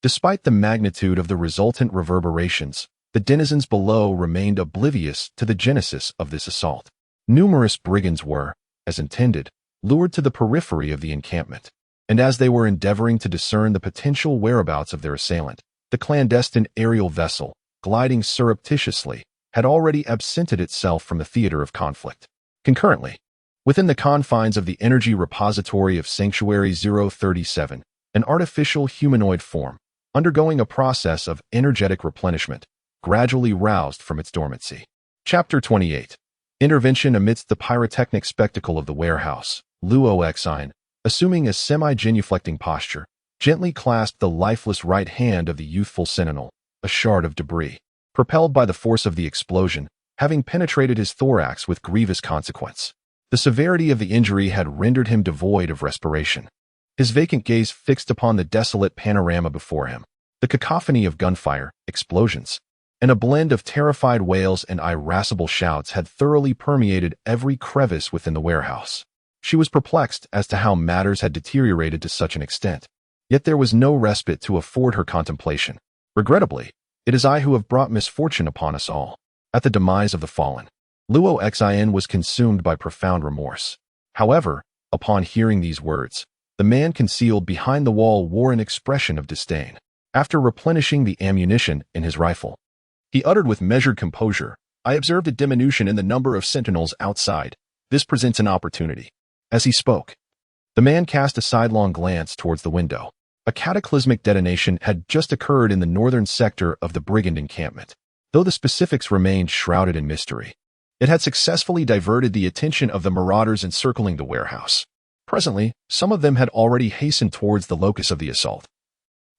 Speaker 1: despite the magnitude of the resultant reverberations, the denizens below remained oblivious to the genesis of this assault. Numerous brigands were, as intended, lured to the periphery of the encampment, and as they were endeavoring to discern the potential whereabouts of their assailant, the clandestine aerial vessel, gliding surreptitiously, had already absented itself from the theater of conflict. Concurrently, within the confines of the energy repository of Sanctuary 037, an artificial humanoid form, undergoing a process of energetic replenishment, gradually roused from its dormancy. Chapter 28. Intervention amidst the pyrotechnic spectacle of the warehouse. Luo Exine, assuming a semi-genuflecting posture, gently clasped the lifeless right hand of the youthful sentinel, a shard of debris, propelled by the force of the explosion, having penetrated his thorax with grievous consequence. The severity of the injury had rendered him devoid of respiration. His vacant gaze fixed upon the desolate panorama before him. The cacophony of gunfire, explosions, and a blend of terrified wails and irascible shouts had thoroughly permeated every crevice within the warehouse. She was perplexed as to how matters had deteriorated to such an extent. Yet there was no respite to afford her contemplation. Regrettably, it is I who have brought misfortune upon us all. At the demise of the fallen, Luo Xin was consumed by profound remorse. However, upon hearing these words, the man concealed behind the wall wore an expression of disdain. After replenishing the ammunition in his rifle, he uttered with measured composure, "I observed a diminution in the number of sentinels outside. This presents an opportunity." As he spoke, the man cast a sidelong glance towards the window. A cataclysmic detonation had just occurred in the northern sector of the brigand encampment. Though the specifics remained shrouded in mystery, it had successfully diverted the attention of the marauders encircling the warehouse. Presently, some of them had already hastened towards the locus of the assault,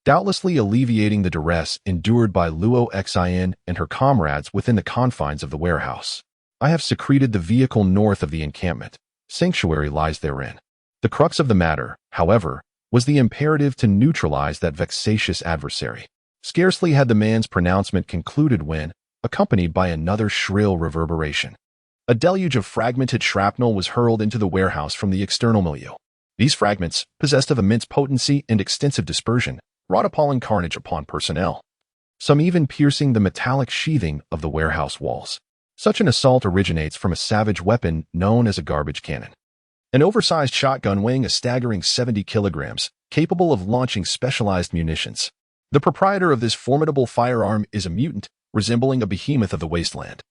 Speaker 1: doubtlessly alleviating the duress endured by Luo Xin and her comrades within the confines of the warehouse. I have secreted the vehicle north of the encampment. Sanctuary lies therein. The crux of the matter, however, was the imperative to neutralize that vexatious adversary. Scarcely had the man's pronouncement concluded when, accompanied by another shrill reverberation, a deluge of fragmented shrapnel was hurled into the warehouse from the external milieu. These fragments, possessed of immense potency and extensive dispersion, wrought appalling carnage upon personnel, some even piercing the metallic sheathing of the warehouse walls. Such an assault originates from a savage weapon known as a garbage cannon. An oversized shotgun weighing a staggering 70 kilograms, capable of launching specialized munitions. The proprietor of this formidable firearm is a mutant, resembling a behemoth of the wasteland.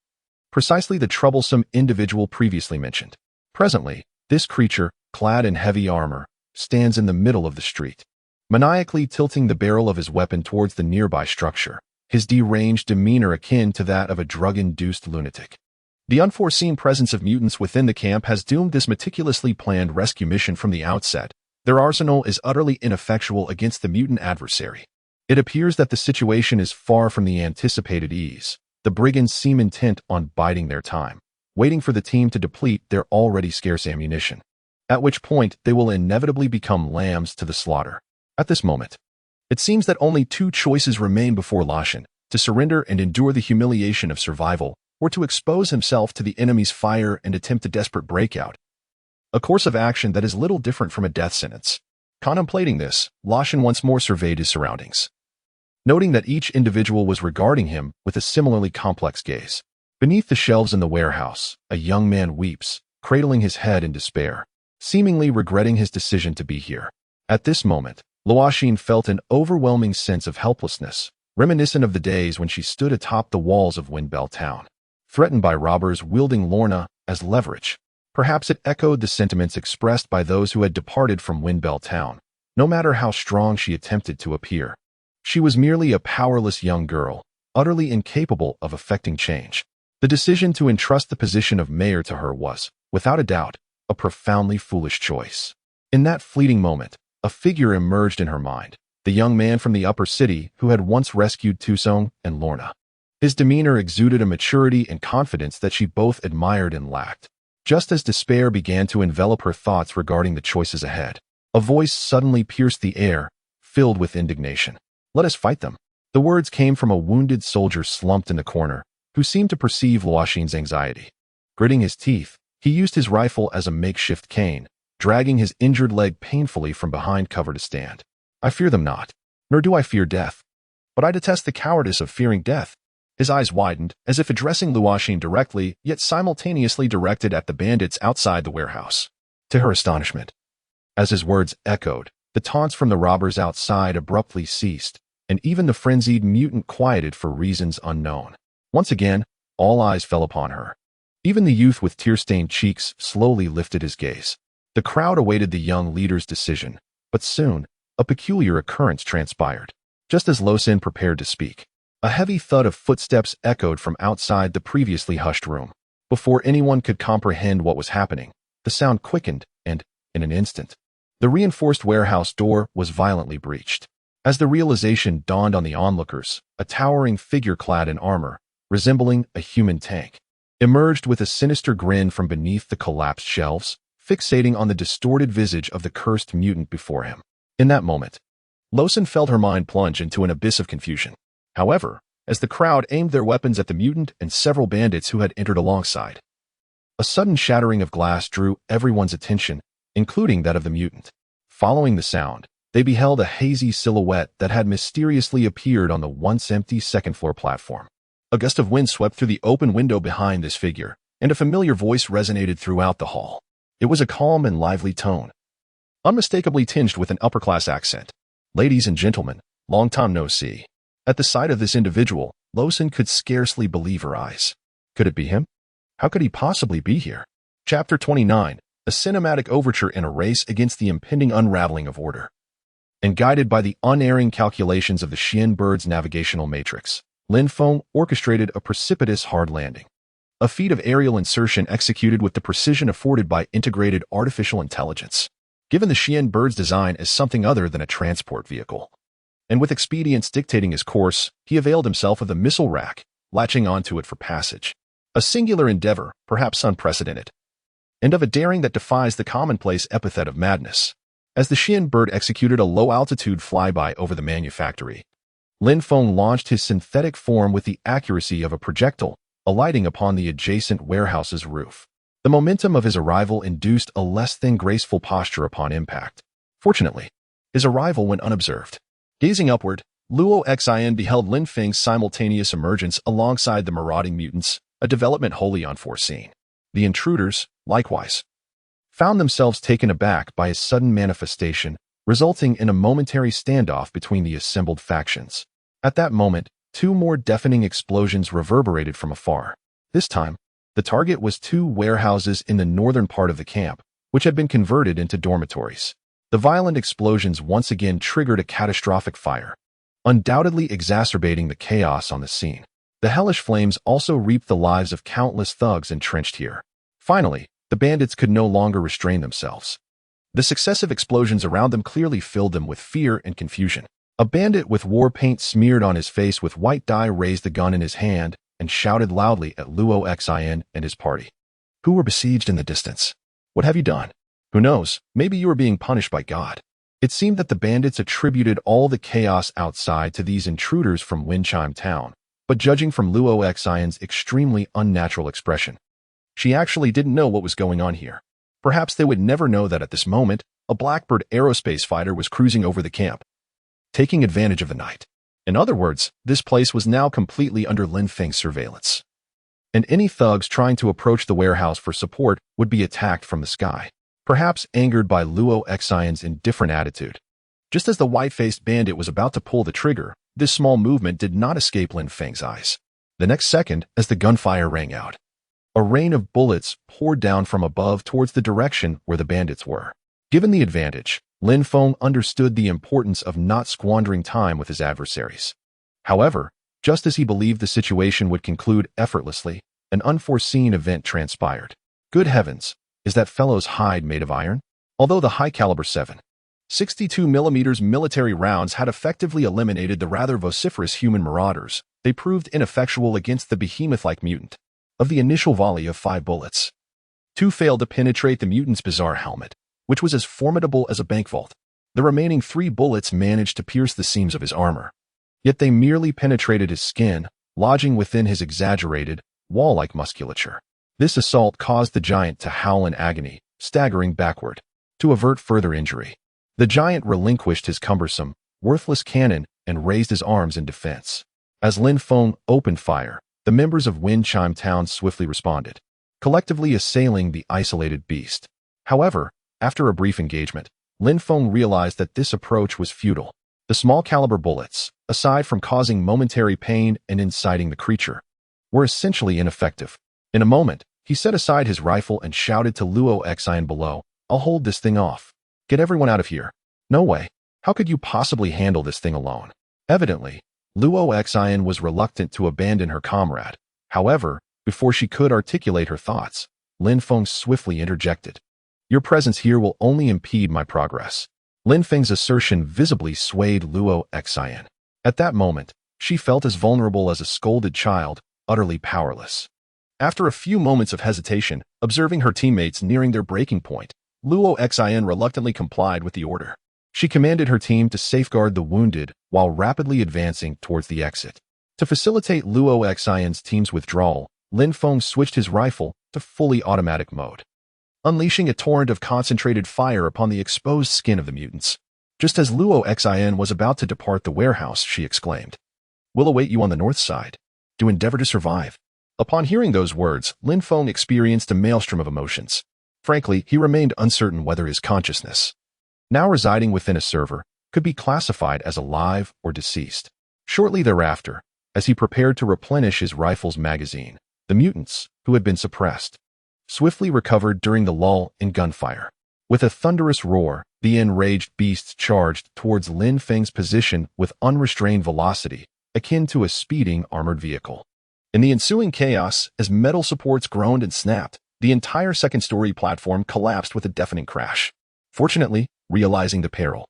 Speaker 1: Precisely the troublesome individual previously mentioned. Presently, this creature, clad in heavy armor, stands in the middle of the street, maniacally tilting the barrel of his weapon towards the nearby structure, his deranged demeanor akin to that of a drug-induced lunatic. The unforeseen presence of mutants within the camp has doomed this meticulously planned rescue mission from the outset. Their arsenal is utterly ineffectual against the mutant adversary. It appears that the situation is far from the anticipated ease. The brigands seem intent on biding their time, waiting for the team to deplete their already scarce ammunition, at which point they will inevitably become lambs to the slaughter. At this moment, it seems that only two choices remain before Lashin: to surrender and endure the humiliation of survival, or to expose himself to the enemy's fire and attempt a desperate breakout. A course of action that is little different from a death sentence. Contemplating this, Lashin once more surveyed his surroundings, noting that each individual was regarding him with a similarly complex gaze. Beneath the shelves in the warehouse, a young man weeps, cradling his head in despair, seemingly regretting his decision to be here. At this moment, Luoshin felt an overwhelming sense of helplessness, reminiscent of the days when she stood atop the walls of Windbell Town, threatened by robbers wielding Lorna as leverage. Perhaps it echoed the sentiments expressed by those who had departed from Windbell Town. No matter how strong she attempted to appear, she was merely a powerless young girl, utterly incapable of effecting change. The decision to entrust the position of mayor to her was, without a doubt, a profoundly foolish choice. In that fleeting moment, a figure emerged in her mind, the young man from the upper city who had once rescued Tusong and Lorna. His demeanor exuded a maturity and confidence that she both admired and lacked. Just as despair began to envelop her thoughts regarding the choices ahead, a voice suddenly pierced the air, filled with indignation. "Let us fight them." The words came from a wounded soldier slumped in the corner, who seemed to perceive Luoxin's anxiety. Gritting his teeth, he used his rifle as a makeshift cane, dragging his injured leg painfully from behind cover to stand. "I fear them not, nor do I fear death. But I detest the cowardice of fearing death." His eyes widened, as if addressing Luoxin directly, yet simultaneously directed at the bandits outside the warehouse. To her astonishment, as his words echoed, the taunts from the robbers outside abruptly ceased, and even the frenzied mutant quieted for reasons unknown. Once again, all eyes fell upon her. Even the youth with tear-stained cheeks slowly lifted his gaze. The crowd awaited the young leader's decision, but soon, a peculiar occurrence transpired. Just as Luoxin prepared to speak, a heavy thud of footsteps echoed from outside the previously hushed room. Before anyone could comprehend what was happening, the sound quickened, and, in an instant, the reinforced warehouse door was violently breached. As the realization dawned on the onlookers, a towering figure clad in armor, resembling a human tank, emerged with a sinister grin from beneath the collapsed shelves, fixating on the distorted visage of the cursed mutant before him. In that moment, Luoxin felt her mind plunge into an abyss of confusion. However, as the crowd aimed their weapons at the mutant and several bandits who had entered alongside, a sudden shattering of glass drew everyone's attention, including that of the mutant. Following the sound, they beheld a hazy silhouette that had mysteriously appeared on the once-empty second-floor platform. A gust of wind swept through the open window behind this figure, and a familiar voice resonated throughout the hall. It was a calm and lively tone, unmistakably tinged with an upper-class accent. "Ladies and gentlemen, long time no see." At the sight of this individual, Luoxin could scarcely believe her eyes. Could it be him? How could he possibly be here? Chapter 29, a cinematic overture in a race against the impending unraveling of order. And guided by the unerring calculations of the Xian bird's navigational matrix, Lin Feng orchestrated a precipitous hard landing. A feat of aerial insertion executed with the precision afforded by integrated artificial intelligence, given the Xian bird's design as something other than a transport vehicle. And with expedience dictating his course, he availed himself of the missile rack, latching onto it for passage. A singular endeavor, perhaps unprecedented, and of a daring that defies the commonplace epithet of madness. As the Xian bird executed a low-altitude flyby over the manufactory, Lin Feng launched his synthetic form with the accuracy of a projectile, alighting upon the adjacent warehouse's roof. The momentum of his arrival induced a less than graceful posture upon impact. Fortunately, his arrival went unobserved. Gazing upward, Luoxin beheld Lin Feng's simultaneous emergence alongside the marauding mutants, a development wholly unforeseen. The intruders, likewise, found themselves taken aback by his sudden manifestation, resulting in a momentary standoff between the assembled factions. At that moment, two more deafening explosions reverberated from afar. This time, the target was two warehouses in the northern part of the camp, which had been converted into dormitories. The violent explosions once again triggered a catastrophic fire, undoubtedly exacerbating the chaos on the scene. The hellish flames also reaped the lives of countless thugs entrenched here. Finally, the bandits could no longer restrain themselves. The successive explosions around them clearly filled them with fear and confusion. A bandit with war paint smeared on his face with white dye raised a gun in his hand and shouted loudly at Luoxin and his party, who were besieged in the distance. "What have you done? Who knows, maybe you are being punished by God." It seemed that the bandits attributed all the chaos outside to these intruders from Windchime Town, but judging from Luoxin's extremely unnatural expression, she actually didn't know what was going on here. Perhaps they would never know that at this moment, a Blackbird aerospace fighter was cruising over the camp, taking advantage of the night. In other words, this place was now completely under Lin Feng's surveillance, and any thugs trying to approach the warehouse for support would be attacked from the sky. Perhaps angered by Luoxin's indifferent attitude, just as the white-faced bandit was about to pull the trigger, this small movement did not escape Lin Feng's eyes. The next second, as the gunfire rang out, a rain of bullets poured down from above towards the direction where the bandits were. Given the advantage, Lin Feng understood the importance of not squandering time with his adversaries. However, just as he believed the situation would conclude effortlessly, an unforeseen event transpired. Good heavens, is that fellow's hide made of iron? Although the high-caliber 7.62mm military rounds had effectively eliminated the rather vociferous human marauders, they proved ineffectual against the behemoth-like mutant. Of the initial volley of 5 bullets, Two failed to penetrate the mutant's bizarre helmet, which was as formidable as a bank vault. The remaining 3 bullets managed to pierce the seams of his armor. Yet they merely penetrated his skin, lodging within his exaggerated, wall-like musculature. This assault caused the giant to howl in agony, staggering backward. To avert further injury, the giant relinquished his cumbersome, worthless cannon and raised his arms in defense. As Lin Feng opened fire, the members of Wind Chime Town swiftly responded, collectively assailing the isolated beast. However, after a brief engagement, Lin Feng realized that this approach was futile. The small-caliber bullets, aside from causing momentary pain and inciting the creature, were essentially ineffective. In a moment, he set aside his rifle and shouted to Luo Xian below, "I'll hold this thing off. Get everyone out of here." "No way. How could you possibly handle this thing alone?" Evidently, Luo Xian was reluctant to abandon her comrade. However, before she could articulate her thoughts, Lin Feng swiftly interjected. "Your presence here will only impede my progress." Lin Feng's assertion visibly swayed Luo Xian. At that moment, she felt as vulnerable as a scolded child, utterly powerless. After a few moments of hesitation, observing her teammates nearing their breaking point, Luo Xian reluctantly complied with the order. She commanded her team to safeguard the wounded while rapidly advancing towards the exit. To facilitate Luo Xian's team's withdrawal, Lin Feng switched his rifle to fully automatic mode, unleashing a torrent of concentrated fire upon the exposed skin of the mutants. Just as Luo Xian was about to depart the warehouse, she exclaimed, "We'll await you on the north side. Do endeavor to survive." Upon hearing those words, Lin Feng experienced a maelstrom of emotions. Frankly, he remained uncertain whether his consciousness, now residing within a server, could be classified as alive or deceased. Shortly thereafter, as he prepared to replenish his rifle's magazine, the mutants, who had been suppressed, swiftly recovered during the lull in gunfire. With a thunderous roar, the enraged beasts charged towards Lin Feng's position with unrestrained velocity, akin to a speeding armored vehicle. In the ensuing chaos, as metal supports groaned and snapped, the entire second-story platform collapsed with a deafening crash. Fortunately, realizing the peril,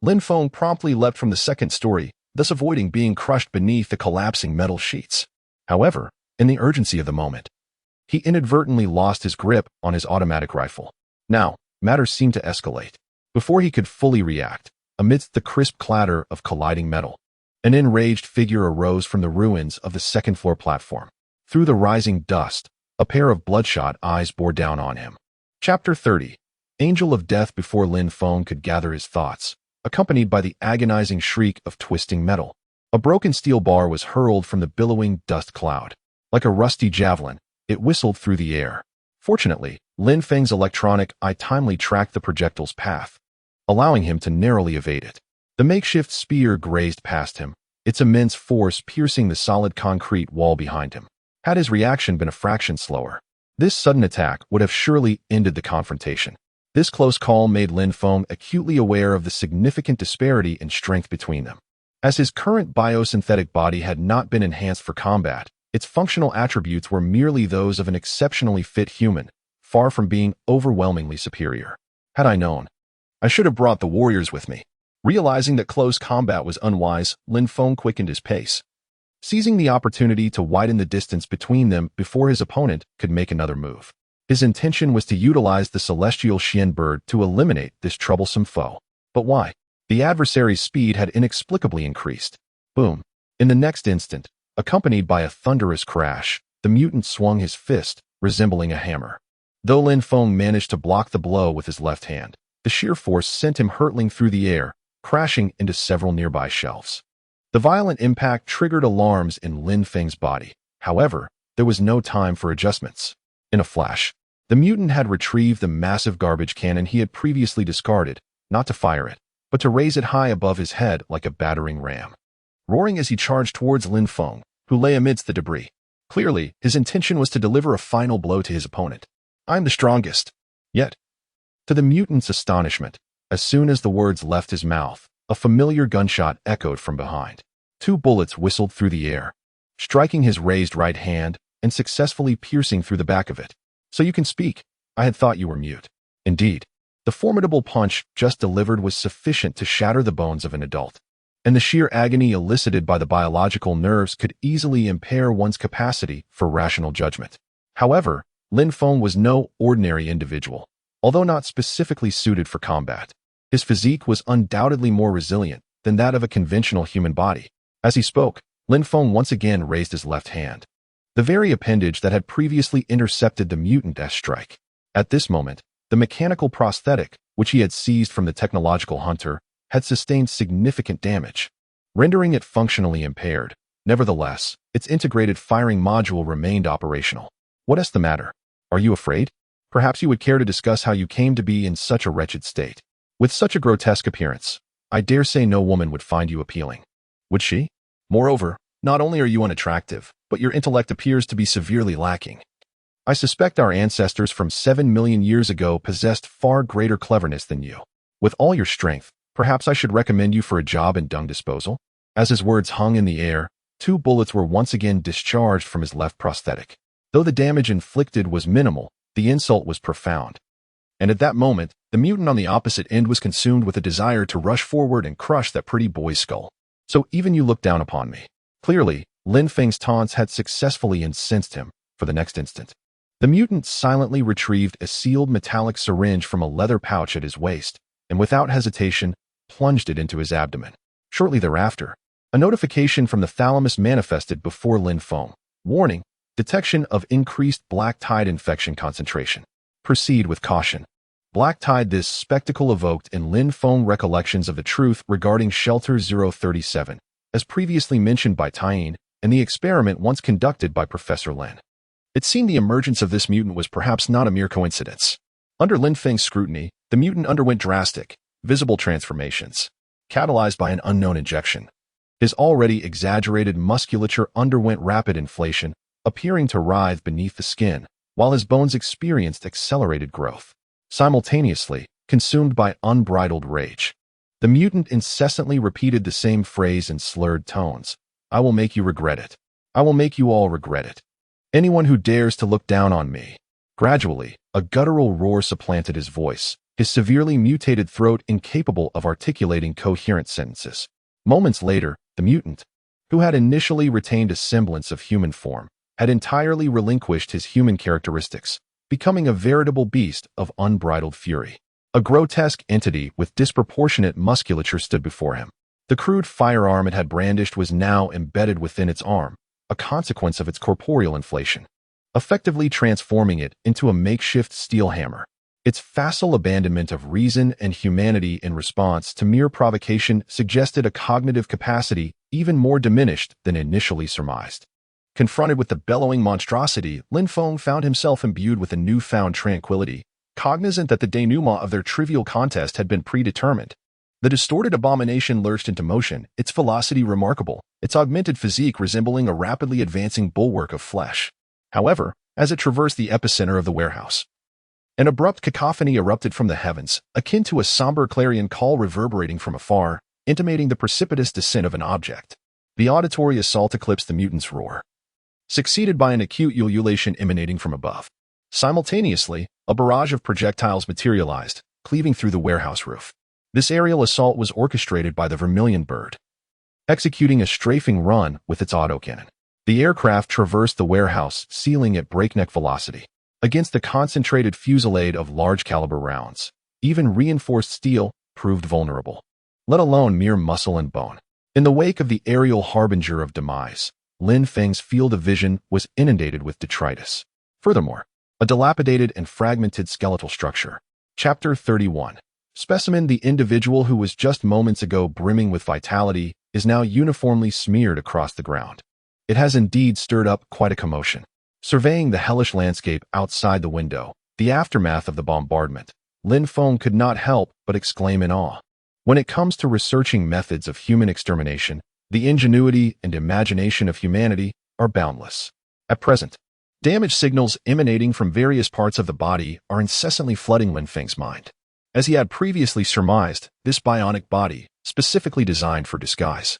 Speaker 1: Lin Feng promptly leapt from the second story, thus avoiding being crushed beneath the collapsing metal sheets. However, in the urgency of the moment, he inadvertently lost his grip on his automatic rifle. Now, matters seemed to escalate. Before he could fully react, amidst the crisp clatter of colliding metal, an enraged figure arose from the ruins of the second-floor platform. Through the rising dust, a pair of bloodshot eyes bore down on him. Chapter 30. Angel of Death. Before Lin Feng could gather his thoughts, accompanied by the agonizing shriek of twisting metal, a broken steel bar was hurled from the billowing dust cloud. Like a rusty javelin, it whistled through the air. Fortunately, Lin Feng's electronic eye timely tracked the projectile's path, allowing him to narrowly evade it. The makeshift spear grazed past him, its immense force piercing the solid concrete wall behind him. Had his reaction been a fraction slower, this sudden attack would have surely ended the confrontation. This close call made Lin Feng acutely aware of the significant disparity in strength between them. As his current biosynthetic body had not been enhanced for combat, its functional attributes were merely those of an exceptionally fit human, far from being overwhelmingly superior. Had I known, I should have brought the warriors with me. Realizing that close combat was unwise, Lin Feng quickened his pace, seizing the opportunity to widen the distance between them before his opponent could make another move. His intention was to utilize the celestial Xian bird to eliminate this troublesome foe. But why? The adversary's speed had inexplicably increased. Boom. In the next instant, accompanied by a thunderous crash, the mutant swung his fist, resembling a hammer. Though Lin Feng managed to block the blow with his left hand, the sheer force sent him hurtling through the air, crashing into several nearby shelves. The violent impact triggered alarms in Lin Feng's body. However, there was no time for adjustments. In a flash, the mutant had retrieved the massive garbage cannon he had previously discarded, not to fire it, but to raise it high above his head like a battering ram, roaring as he charged towards Lin Feng, who lay amidst the debris. Clearly, his intention was to deliver a final blow to his opponent. "I'm the strongest." Yet, to the mutant's astonishment, as soon as the words left his mouth, a familiar gunshot echoed from behind. 2 bullets whistled through the air, striking his raised right hand and successfully piercing through the back of it. "So you can speak. I had thought you were mute." Indeed, the formidable punch just delivered was sufficient to shatter the bones of an adult, and the sheer agony elicited by the biological nerves could easily impair one's capacity for rational judgment. However, Lin Feng was no ordinary individual, although not specifically suited for combat. His physique was undoubtedly more resilient than that of a conventional human body. As he spoke, Lin Feng once again raised his left hand, the very appendage that had previously intercepted the mutant-esque strike. At this moment, the mechanical prosthetic, which he had seized from the technological hunter, had sustained significant damage, rendering it functionally impaired. Nevertheless, its integrated firing module remained operational. What is the matter? Are you afraid? Perhaps you would care to discuss how you came to be in such a wretched state. With such a grotesque appearance, I dare say no woman would find you appealing. Would she? Moreover, not only are you unattractive, but your intellect appears to be severely lacking. I suspect our ancestors from 7 million years ago possessed far greater cleverness than you. With all your strength, perhaps I should recommend you for a job in dung disposal? As his words hung in the air, 2 bullets were once again discharged from his left prosthetic. Though the damage inflicted was minimal, the insult was profound. And at that moment, the mutant on the opposite end was consumed with a desire to rush forward and crush that pretty boy's skull. So even you look down upon me. Clearly, Lin Feng's taunts had successfully incensed him. For the next instant, the mutant silently retrieved a sealed metallic syringe from a leather pouch at his waist, and without hesitation, plunged it into his abdomen. Shortly thereafter, a notification from the thalamus manifested before Lin Feng. Warning: detection of increased black tide infection concentration. Proceed with caution. Black tide. This spectacle evoked in Lin Feng recollections of the truth regarding Shelter 037, as previously mentioned by Tyene, and the experiment once conducted by Professor Lin. It seemed the emergence of this mutant was perhaps not a mere coincidence. Under Lin Feng's scrutiny, the mutant underwent drastic, visible transformations, catalyzed by an unknown injection. His already exaggerated musculature underwent rapid inflation, appearing to writhe beneath the skin, while his bones experienced accelerated growth. Simultaneously, consumed by unbridled rage, the mutant incessantly repeated the same phrase in slurred tones. I will make you regret it. I will make you all regret it. Anyone who dares to look down on me. Gradually, a guttural roar supplanted his voice, his severely mutated throat incapable of articulating coherent sentences. Moments later, the mutant, who had initially retained a semblance of human form, had entirely relinquished his human characteristics, becoming a veritable beast of unbridled fury. A grotesque entity with disproportionate musculature stood before him. The crude firearm it had brandished was now embedded within its arm, a consequence of its corporeal inflation, effectively transforming it into a makeshift steel hammer. Its facile abandonment of reason and humanity in response to mere provocation suggested a cognitive capacity even more diminished than initially surmised. Confronted with the bellowing monstrosity, Lin Feng found himself imbued with a newfound tranquility, cognizant that the denouement of their trivial contest had been predetermined. The distorted abomination lurched into motion, its velocity remarkable, its augmented physique resembling a rapidly advancing bulwark of flesh. However, as it traversed the epicenter of the warehouse, an abrupt cacophony erupted from the heavens, akin to a somber clarion call reverberating from afar, intimating the precipitous descent of an object. The auditory assault eclipsed the mutant's roar, succeeded by an acute ululation emanating from above. Simultaneously, a barrage of projectiles materialized, cleaving through the warehouse roof. This aerial assault was orchestrated by the Vermilion Bird, executing a strafing run with its autocannon. The aircraft traversed the warehouse ceiling at breakneck velocity. Against the concentrated fusillade of large-caliber rounds, even reinforced steel proved vulnerable, let alone mere muscle and bone. In the wake of the aerial harbinger of demise, Lin Feng's field of vision was inundated with detritus. Furthermore, a dilapidated and fragmented skeletal structure. Chapter 31. Specimen: the individual who was just moments ago brimming with vitality is now uniformly smeared across the ground. It has indeed stirred up quite a commotion. Surveying the hellish landscape outside the window, the aftermath of the bombardment, Lin Feng could not help but exclaim in awe. When it comes to researching methods of human extermination, the ingenuity and imagination of humanity are boundless. At present, damage signals emanating from various parts of the body are incessantly flooding Lin Feng's mind. As he had previously surmised, this bionic body, specifically designed for disguise,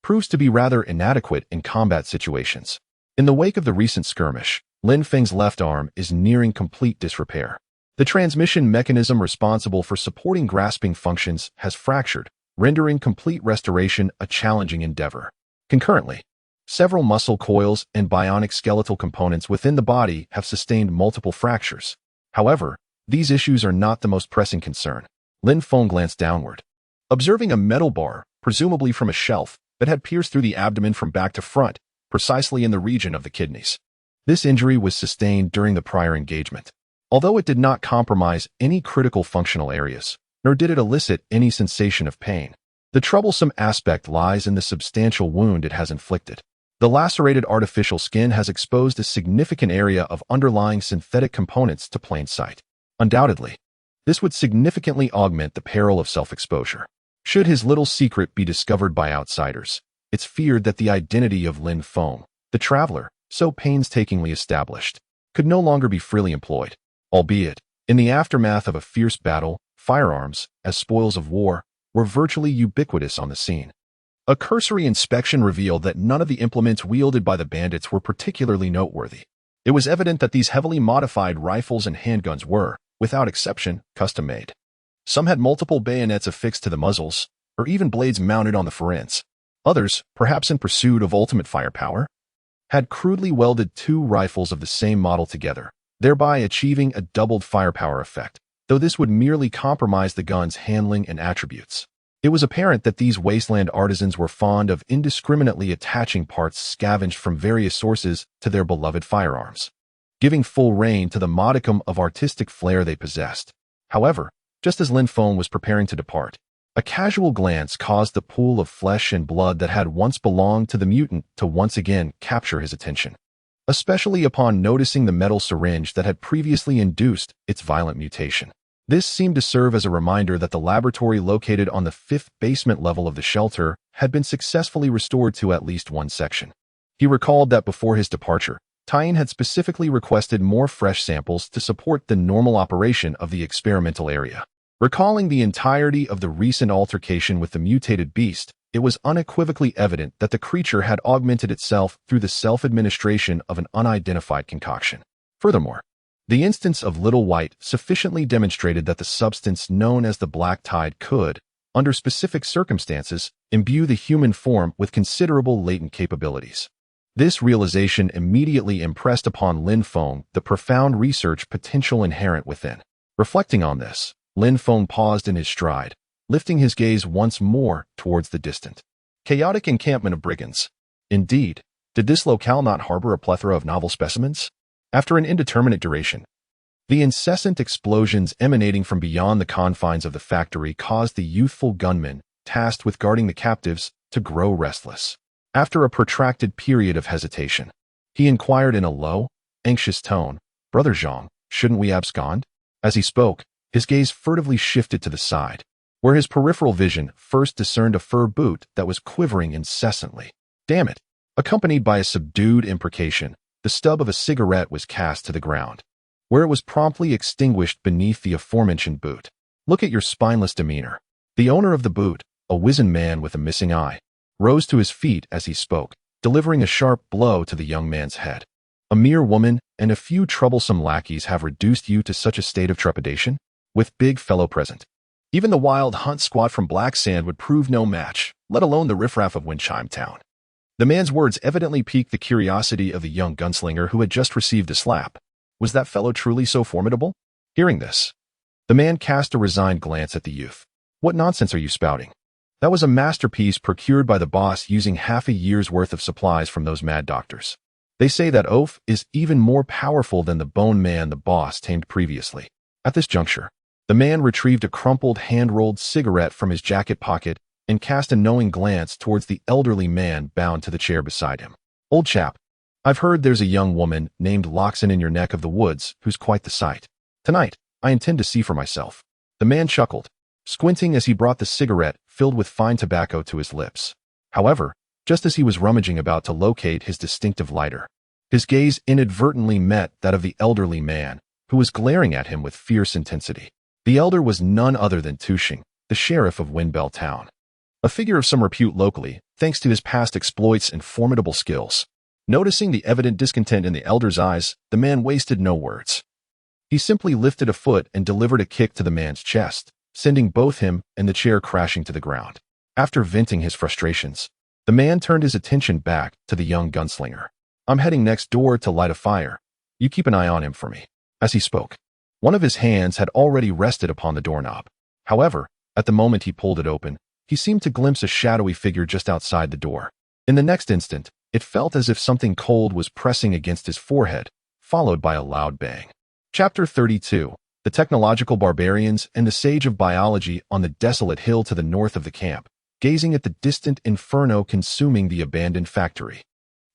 Speaker 1: proves to be rather inadequate in combat situations. In the wake of the recent skirmish, Lin Feng's left arm is nearing complete disrepair. The transmission mechanism responsible for supporting grasping functions has fractured, rendering complete restoration a challenging endeavor. Concurrently, Several muscle coils and bionic skeletal components within the body have sustained multiple fractures. However, these issues are not the most pressing concern. Lin Feng glanced downward, observing a metal bar, presumably from a shelf, that had pierced through the abdomen from back to front, precisely in the region of the kidneys. This injury was sustained during the prior engagement. Although it did not compromise any critical functional areas, nor did it elicit any sensation of pain, the troublesome aspect lies in the substantial wound it has inflicted. The lacerated artificial skin has exposed a significant area of underlying synthetic components to plain sight. Undoubtedly, this would significantly augment the peril of self-exposure. Should his little secret be discovered by outsiders, it's feared that the identity of Lin Feng, the traveler, so painstakingly established, could no longer be freely employed. Albeit, in the aftermath of a fierce battle, firearms, as spoils of war, were virtually ubiquitous on the scene. A cursory inspection revealed that none of the implements wielded by the bandits were particularly noteworthy. It was evident that these heavily modified rifles and handguns were, without exception, custom-made. Some had multiple bayonets affixed to the muzzles, or even blades mounted on the fore ends. Others, perhaps in pursuit of ultimate firepower, had crudely welded two rifles of the same model together, thereby achieving a doubled firepower effect, though this would merely compromise the gun's handling and attributes. It was apparent that these wasteland artisans were fond of indiscriminately attaching parts scavenged from various sources to their beloved firearms, giving full rein to the modicum of artistic flair they possessed. However, just as Lin Feng was preparing to depart, a casual glance caused the pool of flesh and blood that had once belonged to the mutant to once again capture his attention, especially upon noticing the metal syringe that had previously induced its violent mutation. This seemed to serve as a reminder that the laboratory located on the 5th basement level of the shelter had been successfully restored to at least one section. He recalled that before his departure, Tyne had specifically requested more fresh samples to support the normal operation of the experimental area. Recalling the entirety of the recent altercation with the mutated beast, it was unequivocally evident that the creature had augmented itself through the self-administration of an unidentified concoction. Furthermore, the instance of Little White sufficiently demonstrated that the substance known as the Black Tide could, under specific circumstances, imbue the human form with considerable latent capabilities. This realization immediately impressed upon Lin Feng the profound research potential inherent within. Reflecting on this, Lin Feng paused in his stride, lifting his gaze once more towards the distant, chaotic encampment of brigands. Indeed, did this locale not harbor a plethora of novel specimens? After an indeterminate duration, the incessant explosions emanating from beyond the confines of the factory caused the youthful gunman, tasked with guarding the captives, to grow restless. After a protracted period of hesitation, he inquired in a low, anxious tone, "Brother Zhang, shouldn't we abscond?" As he spoke, his gaze furtively shifted to the side, where his peripheral vision first discerned a fur boot that was quivering incessantly. "Damn it!" Accompanied by a subdued imprecation, the stub of a cigarette was cast to the ground, where it was promptly extinguished beneath the aforementioned boot. "Look at your spineless demeanor." The owner of the boot, a wizened man with a missing eye, rose to his feet as he spoke, delivering a sharp blow to the young man's head. "A mere woman and a few troublesome lackeys have reduced you to such a state of trepidation? With big fellow present, even the wild hunt squad from Black Sand would prove no match, let alone the riffraff of Windchime Town." The man's words evidently piqued the curiosity of the young gunslinger who had just received a slap. Was that fellow truly so formidable? Hearing this, the man cast a resigned glance at the youth. "What nonsense are you spouting? That was a masterpiece procured by the boss using half a year's worth of supplies from those mad doctors. They say that oaf is even more powerful than the bone man the boss tamed previously." At this juncture, the man retrieved a crumpled hand-rolled cigarette from his jacket pocket and cast a knowing glance towards the elderly man bound to the chair beside him. "Old chap, I've heard there's a young woman named Loxon in your neck of the woods who's quite the sight. Tonight, I intend to see for myself." The man chuckled, squinting as he brought the cigarette filled with fine tobacco to his lips. However, just as he was rummaging about to locate his distinctive lighter, his gaze inadvertently met that of the elderly man, who was glaring at him with fierce intensity. The elder was none other than Tushing, the sheriff of Windbell Town, a figure of some repute locally, thanks to his past exploits and formidable skills. Noticing the evident discontent in the elder's eyes, the man wasted no words. He simply lifted a foot and delivered a kick to the man's chest, sending both him and the chair crashing to the ground. After venting his frustrations, The man turned his attention back to the young gunslinger. "I'm heading next door to light a fire. You keep an eye on him for me." As he spoke, one of his hands had already rested upon the doorknob. However, at the moment he pulled it open, he seemed to glimpse a shadowy figure just outside the door. In the next instant, it felt as if something cold was pressing against his forehead, followed by a loud bang. Chapter 32. The Technological Barbarians and the Sage of Biology on the desolate hill to the north of the camp, gazing at the distant inferno consuming the abandoned factory.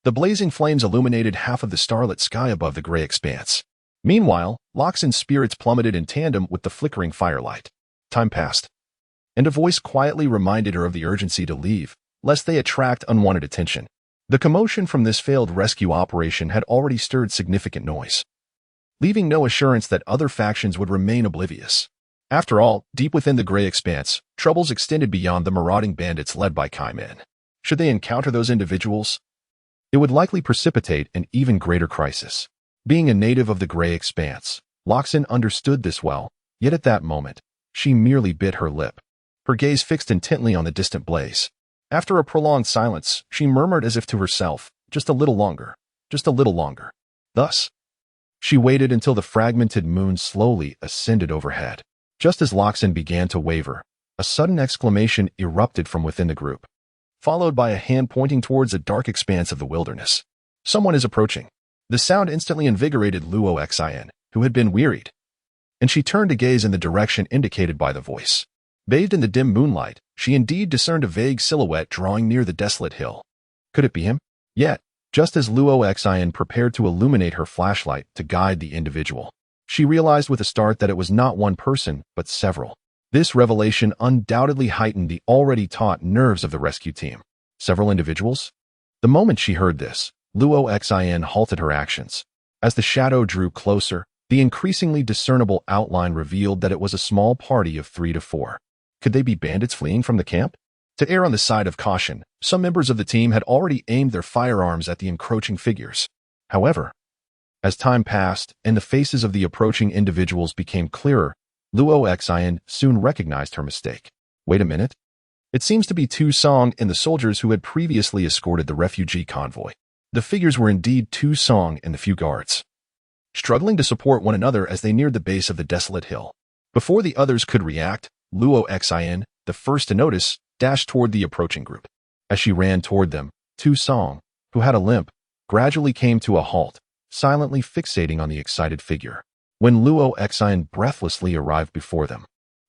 Speaker 1: The blazing flames illuminated half of the starlit sky above the gray expanse. Meanwhile, Loxin's spirits plummeted in tandem with the flickering firelight. Time passed, and a voice quietly reminded her of the urgency to leave, lest they attract unwanted attention. The commotion from this failed rescue operation had already stirred significant noise, leaving no assurance that other factions would remain oblivious. After all, deep within the gray expanse, troubles extended beyond the marauding bandits led by Kaiman. Should they encounter those individuals, it would likely precipitate an even greater crisis. Being a native of the gray expanse, Loxin understood this well, yet at that moment, she merely bit her lip, her gaze fixed intently on the distant blaze. After a prolonged silence, she murmured as if to herself, "Just a little longer, just a little longer." Thus, she waited until the fragmented moon slowly ascended overhead. Just as Loxin began to waver, a sudden exclamation erupted from within the group, followed by a hand pointing towards a dark expanse of the wilderness. "Someone is approaching." The sound instantly invigorated Luo Xin, who had been wearied, and she turned to gaze in the direction indicated by the voice. Bathed in the dim moonlight, she indeed discerned a vague silhouette drawing near the desolate hill. Could it be him? Yet, just as Luo Xin prepared to illuminate her flashlight to guide the individual, she realized with a start that it was not one person, but several. This revelation undoubtedly heightened the already taut nerves of the rescue team. Several individuals? The moment she heard this, Luo Xin halted her actions. As the shadow drew closer, the increasingly discernible outline revealed that it was a small party of 3 to 4. Could they be bandits fleeing from the camp? To err on the side of caution, some members of the team had already aimed their firearms at the encroaching figures. However, as time passed and the faces of the approaching individuals became clearer, Luo Xin soon recognized her mistake. Wait a minute. It seems to be Tu Song and the soldiers who had previously escorted the refugee convoy. The figures were indeed Tu Song and the few guards, struggling to support one another as they neared the base of the desolate hill. Before the others could react, Luo Xin, the first to notice, dashed toward the approaching group. As she ran toward them, Tu Song, who had a limp, gradually came to a halt, silently fixating on the excited figure. When Luo Xin breathlessly arrived before them,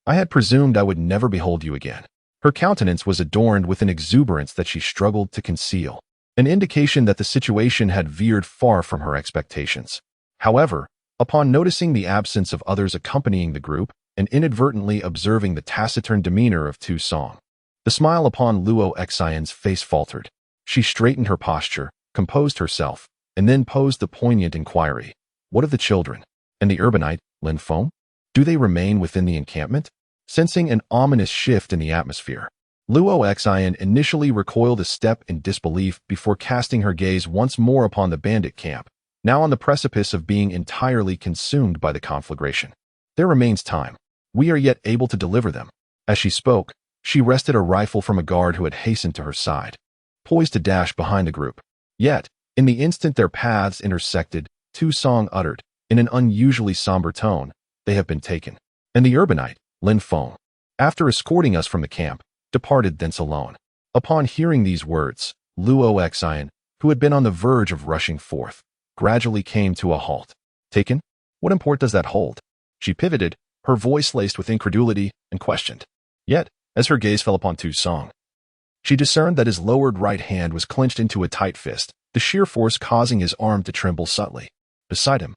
Speaker 1: "I had presumed I would never behold you again." Her countenance was adorned with an exuberance that she struggled to conceal, an indication that the situation had veered far from her expectations. However, upon noticing the absence of others accompanying the group and inadvertently observing the taciturn demeanor of Tu Song, the smile upon Luo Xion's face faltered. She straightened her posture, composed herself, and then posed the poignant inquiry, "What of the children? And the urbanite, Lin Feng? Do they remain within the encampment?" Sensing an ominous shift in the atmosphere, Luo Xian initially recoiled a step in disbelief before casting her gaze once more upon the bandit camp, now on the precipice of being entirely consumed by the conflagration. "There remains time. We are yet able to deliver them." As she spoke, she wrested a rifle from a guard who had hastened to her side, poised to dash behind the group. Yet, in the instant their paths intersected, Tu Song uttered, in an unusually somber tone, "They have been taken." And the urbanite, Lin Feng, after escorting us from the camp, departed thence alone. Upon hearing these words, Luo Xian, who had been on the verge of rushing forth, gradually came to a halt. "Taken? What import does that hold?" She pivoted, her voice laced with incredulity, and questioned. Yet, as her gaze fell upon Tu Song, she discerned that his lowered right hand was clenched into a tight fist, the sheer force causing his arm to tremble subtly. Beside him,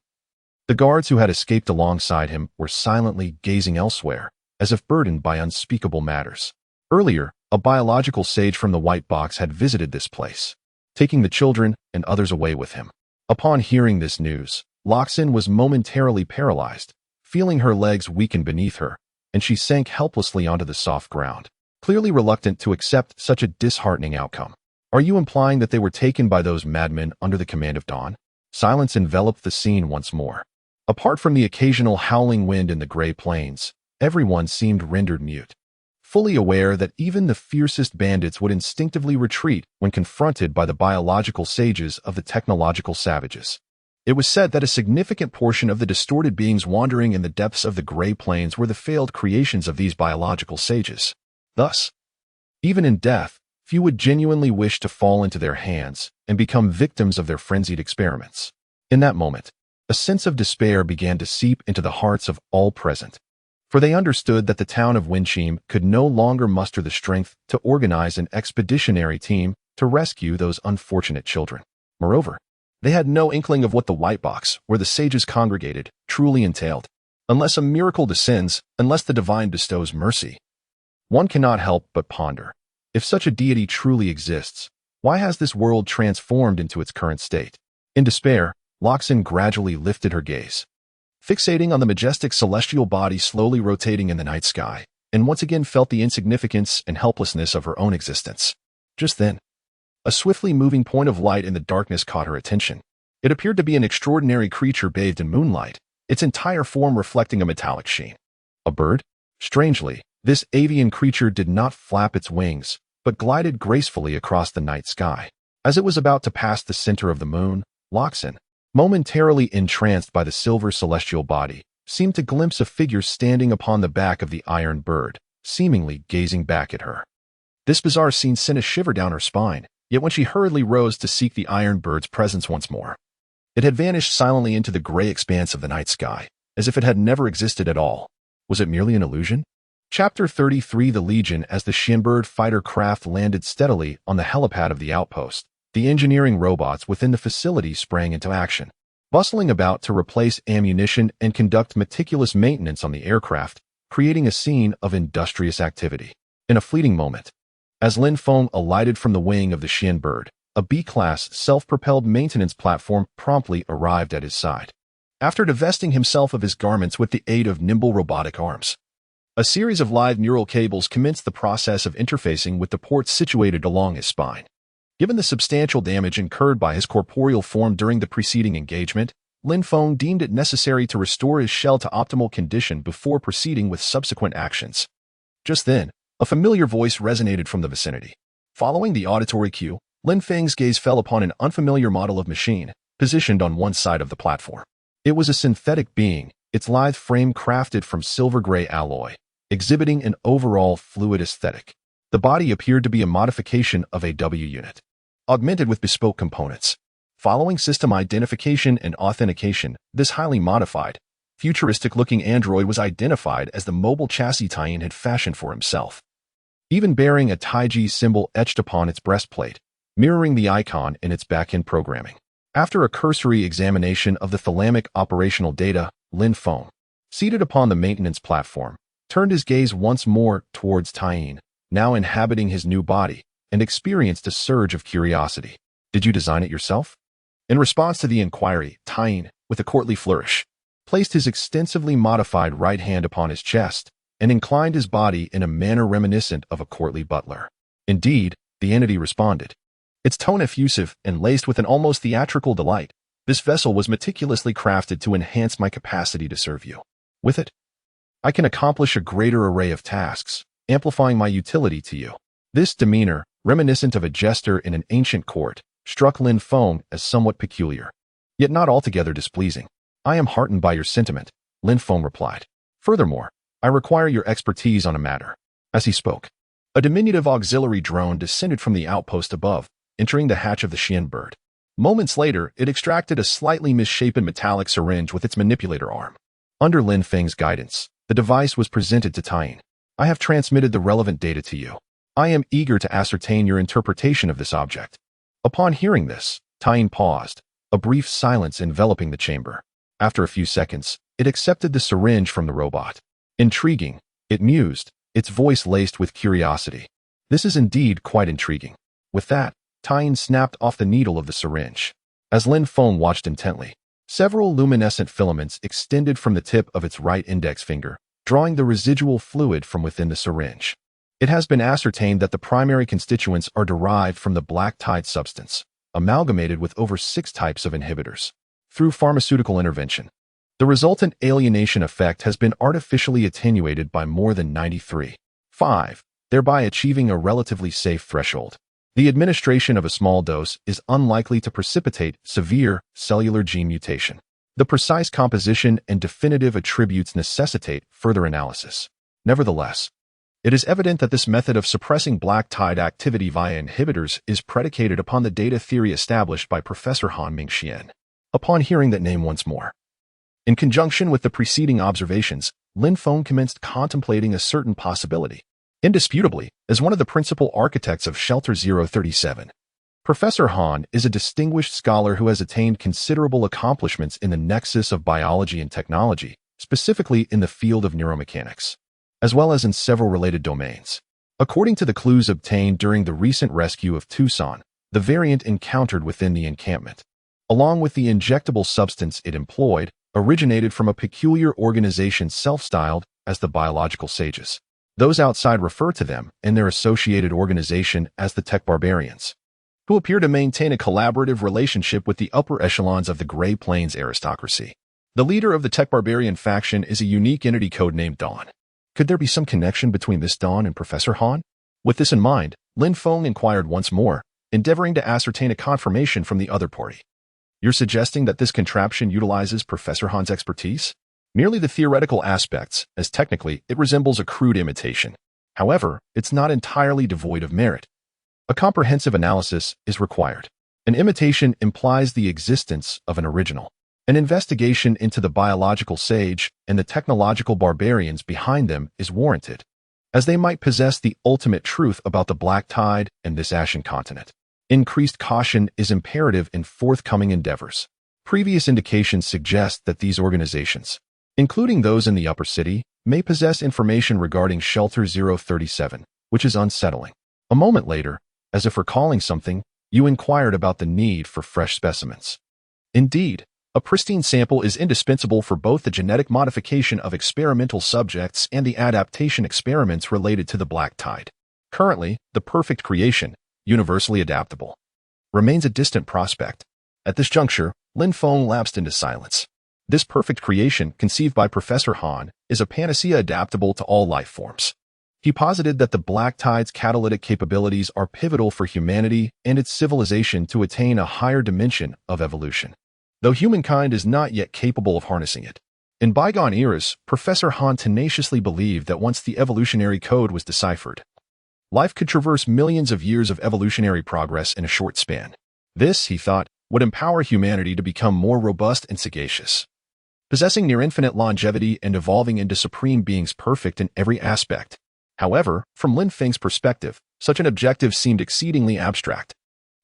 Speaker 1: the guards who had escaped alongside him were silently gazing elsewhere, as if burdened by unspeakable matters. Earlier, a biological sage from the White Box had visited this place, taking the children and others away with him. Upon hearing this news, Loxin was momentarily paralyzed, feeling her legs weaken beneath her, and she sank helplessly onto the soft ground, clearly reluctant to accept such a disheartening outcome. "Are you implying that they were taken by those madmen under the command of Dawn?" Silence enveloped the scene once more. Apart from the occasional howling wind in the gray plains, everyone seemed rendered mute. fully aware that even the fiercest bandits would instinctively retreat when confronted by the biological sages of the technological savages. It was said that a significant portion of the distorted beings wandering in the depths of the Gray Plains were the failed creations of these biological sages. Thus, even in death, few would genuinely wish to fall into their hands and become victims of their frenzied experiments. In that moment, a sense of despair began to seep into the hearts of all present, for they understood that the town of Winchim could no longer muster the strength to organize an expeditionary team to rescue those unfortunate children. Moreover, they had no inkling of what the white box, where the sages congregated, truly entailed. Unless a miracle descends, unless the divine bestows mercy, one cannot help but ponder. If such a deity truly exists, why has this world transformed into its current state? In despair, Loxin gradually lifted her gaze, fixating on the majestic celestial body slowly rotating in the night sky, and once again felt the insignificance and helplessness of her own existence. Just then, a swiftly moving point of light in the darkness caught her attention. It appeared to be an extraordinary creature bathed in moonlight, its entire form reflecting a metallic sheen. A bird? Strangely, this avian creature did not flap its wings, but glided gracefully across the night sky. As it was about to pass the center of the moon, Loxin, momentarily entranced by the silver celestial body, seemed to glimpse a figure standing upon the back of the iron bird, seemingly gazing back at her. This bizarre scene sent a shiver down her spine, yet when she hurriedly rose to seek the iron bird's presence once more, it had vanished silently into the gray expanse of the night sky, as if it had never existed at all. Was it merely an illusion? Chapter 33 The Legion. As the Shinbird fighter craft landed steadily on the helipad of the outpost, the engineering robots within the facility sprang into action, bustling about to replace ammunition and conduct meticulous maintenance on the aircraft, creating a scene of industrious activity. In a fleeting moment, as Lin Feng alighted from the wing of the Shinbird, a B-class self-propelled maintenance platform promptly arrived at his side. After divesting himself of his garments with the aid of nimble robotic arms, a series of live neural cables commenced the process of interfacing with the ports situated along his spine. Given the substantial damage incurred by his corporeal form during the preceding engagement, Lin Feng deemed it necessary to restore his shell to optimal condition before proceeding with subsequent actions. Just then, a familiar voice resonated from the vicinity. Following the auditory cue, Lin Feng's gaze fell upon an unfamiliar model of machine, positioned on one side of the platform. It was a synthetic being, its lithe frame crafted from silver-gray alloy, exhibiting an overall fluid aesthetic. The body appeared to be a modification of a W unit, augmented with bespoke components. Following system identification and authentication, this highly modified, futuristic-looking android was identified as the mobile chassis Taiyin had fashioned for himself, even bearing a Taiji symbol etched upon its breastplate, mirroring the icon in its back-end programming. After a cursory examination of the thalamic operational data, Lin Feng, seated upon the maintenance platform, turned his gaze once more towards Taiyin, now inhabiting his new body, and experienced a surge of curiosity. Did you design it yourself? In response to the inquiry, Taiyin, with a courtly flourish, placed his extensively modified right hand upon his chest and inclined his body in a manner reminiscent of a courtly butler. Indeed, the entity responded, its tone effusive and laced with an almost theatrical delight. This vessel was meticulously crafted to enhance my capacity to serve you. With it, I can accomplish a greater array of tasks, amplifying my utility to you. This demeanor, reminiscent of a jester in an ancient court, struck Lin Feng as somewhat peculiar, yet not altogether displeasing. I am heartened by your sentiment, Lin Feng replied. Furthermore, I require your expertise on a matter. As he spoke, a diminutive auxiliary drone descended from the outpost above, entering the hatch of the Shinbird. Moments later, it extracted a slightly misshapen metallic syringe with its manipulator arm. Under Lin Feng's guidance, the device was presented to Taiyin. I have transmitted the relevant data to you. I am eager to ascertain your interpretation of this object. Upon hearing this, Taiyin paused, a brief silence enveloping the chamber. After a few seconds, it accepted the syringe from the robot. Intriguing, it mused, its voice laced with curiosity. This is indeed quite intriguing. With that, Taiyin snapped off the needle of the syringe. As Lin Feng watched intently, several luminescent filaments extended from the tip of its right index finger, drawing the residual fluid from within the syringe. It has been ascertained that the primary constituents are derived from the black tide substance, amalgamated with over 6 types of inhibitors. Through pharmaceutical intervention, the resultant alienation effect has been artificially attenuated by more than 93. 5. Thereby achieving a relatively safe threshold. The administration of a small dose is unlikely to precipitate severe cellular gene mutation. The precise composition and definitive attributes necessitate further analysis. Nevertheless, it is evident that this method of suppressing black tide activity via inhibitors is predicated upon the data theory established by Professor Han Mingxian. Upon hearing that name once more, in conjunction with the preceding observations, Lin Feng commenced contemplating a certain possibility. Indisputably, as one of the principal architects of Shelter 037, Professor Han is a distinguished scholar who has attained considerable accomplishments in the nexus of biology and technology, specifically in the field of neuromechanics, as well as in several related domains. According to the clues obtained during the recent rescue of Tucson, the variant encountered within the encampment, along with the injectable substance it employed, originated from a peculiar organization self-styled as the Biological Sages. Those outside refer to them and their associated organization as the Tech Barbarians, who appear to maintain a collaborative relationship with the upper echelons of the Gray Plains aristocracy. The leader of the Tech Barbarian faction is a unique entity codenamed Dawn. Could there be some connection between this Dawn and Professor Han? With this in mind, Lin Feng inquired once more, endeavoring to ascertain a confirmation from the other party. You're suggesting that this contraption utilizes Professor Han's expertise? Merely the theoretical aspects, as technically it resembles a crude imitation. However, it's not entirely devoid of merit. A comprehensive analysis is required. An imitation implies the existence of an original. An investigation into the biological sage and the technological barbarians behind them is warranted, as they might possess the ultimate truth about the black tide and this ashen continent. Increased caution is imperative in forthcoming endeavors. Previous indications suggest that these organizations, including those in the upper city, may possess information regarding Shelter 037, which is unsettling. A moment later, as if recalling something, you inquired about the need for fresh specimens. Indeed, a pristine sample is indispensable for both the genetic modification of experimental subjects and the adaptation experiments related to the black tide. Currently, the perfect creation, universally adaptable, remains a distant prospect. At this juncture, Lin Feng lapsed into silence. This perfect creation, conceived by Professor Han, is a panacea adaptable to all life forms. He posited that the black tide's catalytic capabilities are pivotal for humanity and its civilization to attain a higher dimension of evolution, though humankind is not yet capable of harnessing it. In bygone eras, Professor Han tenaciously believed that once the evolutionary code was deciphered, life could traverse millions of years of evolutionary progress in a short span. This, he thought, would empower humanity to become more robust and sagacious, possessing near-infinite longevity and evolving into supreme beings perfect in every aspect. However, from Lin Feng's perspective, such an objective seemed exceedingly abstract.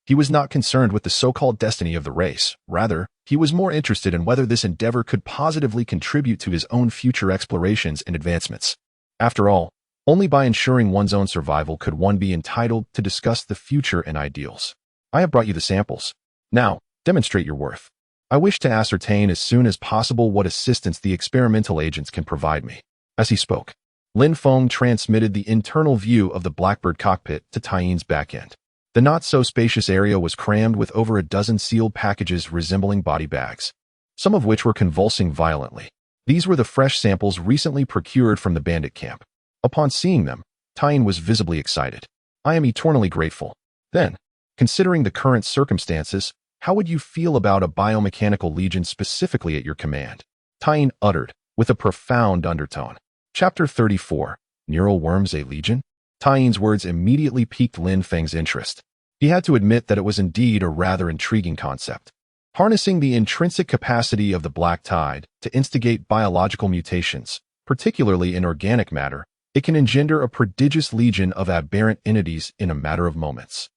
Speaker 1: He was not concerned with the so-called destiny of the race. Rather, he was more interested in whether this endeavor could positively contribute to his own future explorations and advancements. After all, only by ensuring one's own survival could one be entitled to discuss the future and ideals. I have brought you the samples. Now, demonstrate your worth. I wish to ascertain as soon as possible what assistance the experimental agents can provide me. As he spoke, Lin Feng transmitted the internal view of the Blackbird cockpit to Tyin's backend. The not-so-spacious area was crammed with over a dozen sealed packages resembling body bags, some of which were convulsing violently. These were the fresh samples recently procured from the bandit camp. Upon seeing them, Tyin was visibly excited. I am eternally grateful. Then, considering the current circumstances, how would you feel about a biomechanical legion specifically at your command? Tyin uttered, with a profound undertone. Chapter 34, Neural Worms a Legion? Tyin's words immediately piqued Lin Feng's interest. He had to admit that it was indeed a rather intriguing concept. Harnessing the intrinsic capacity of the black tide to instigate biological mutations, particularly in organic matter, it can engender a prodigious legion of aberrant entities in a matter of moments.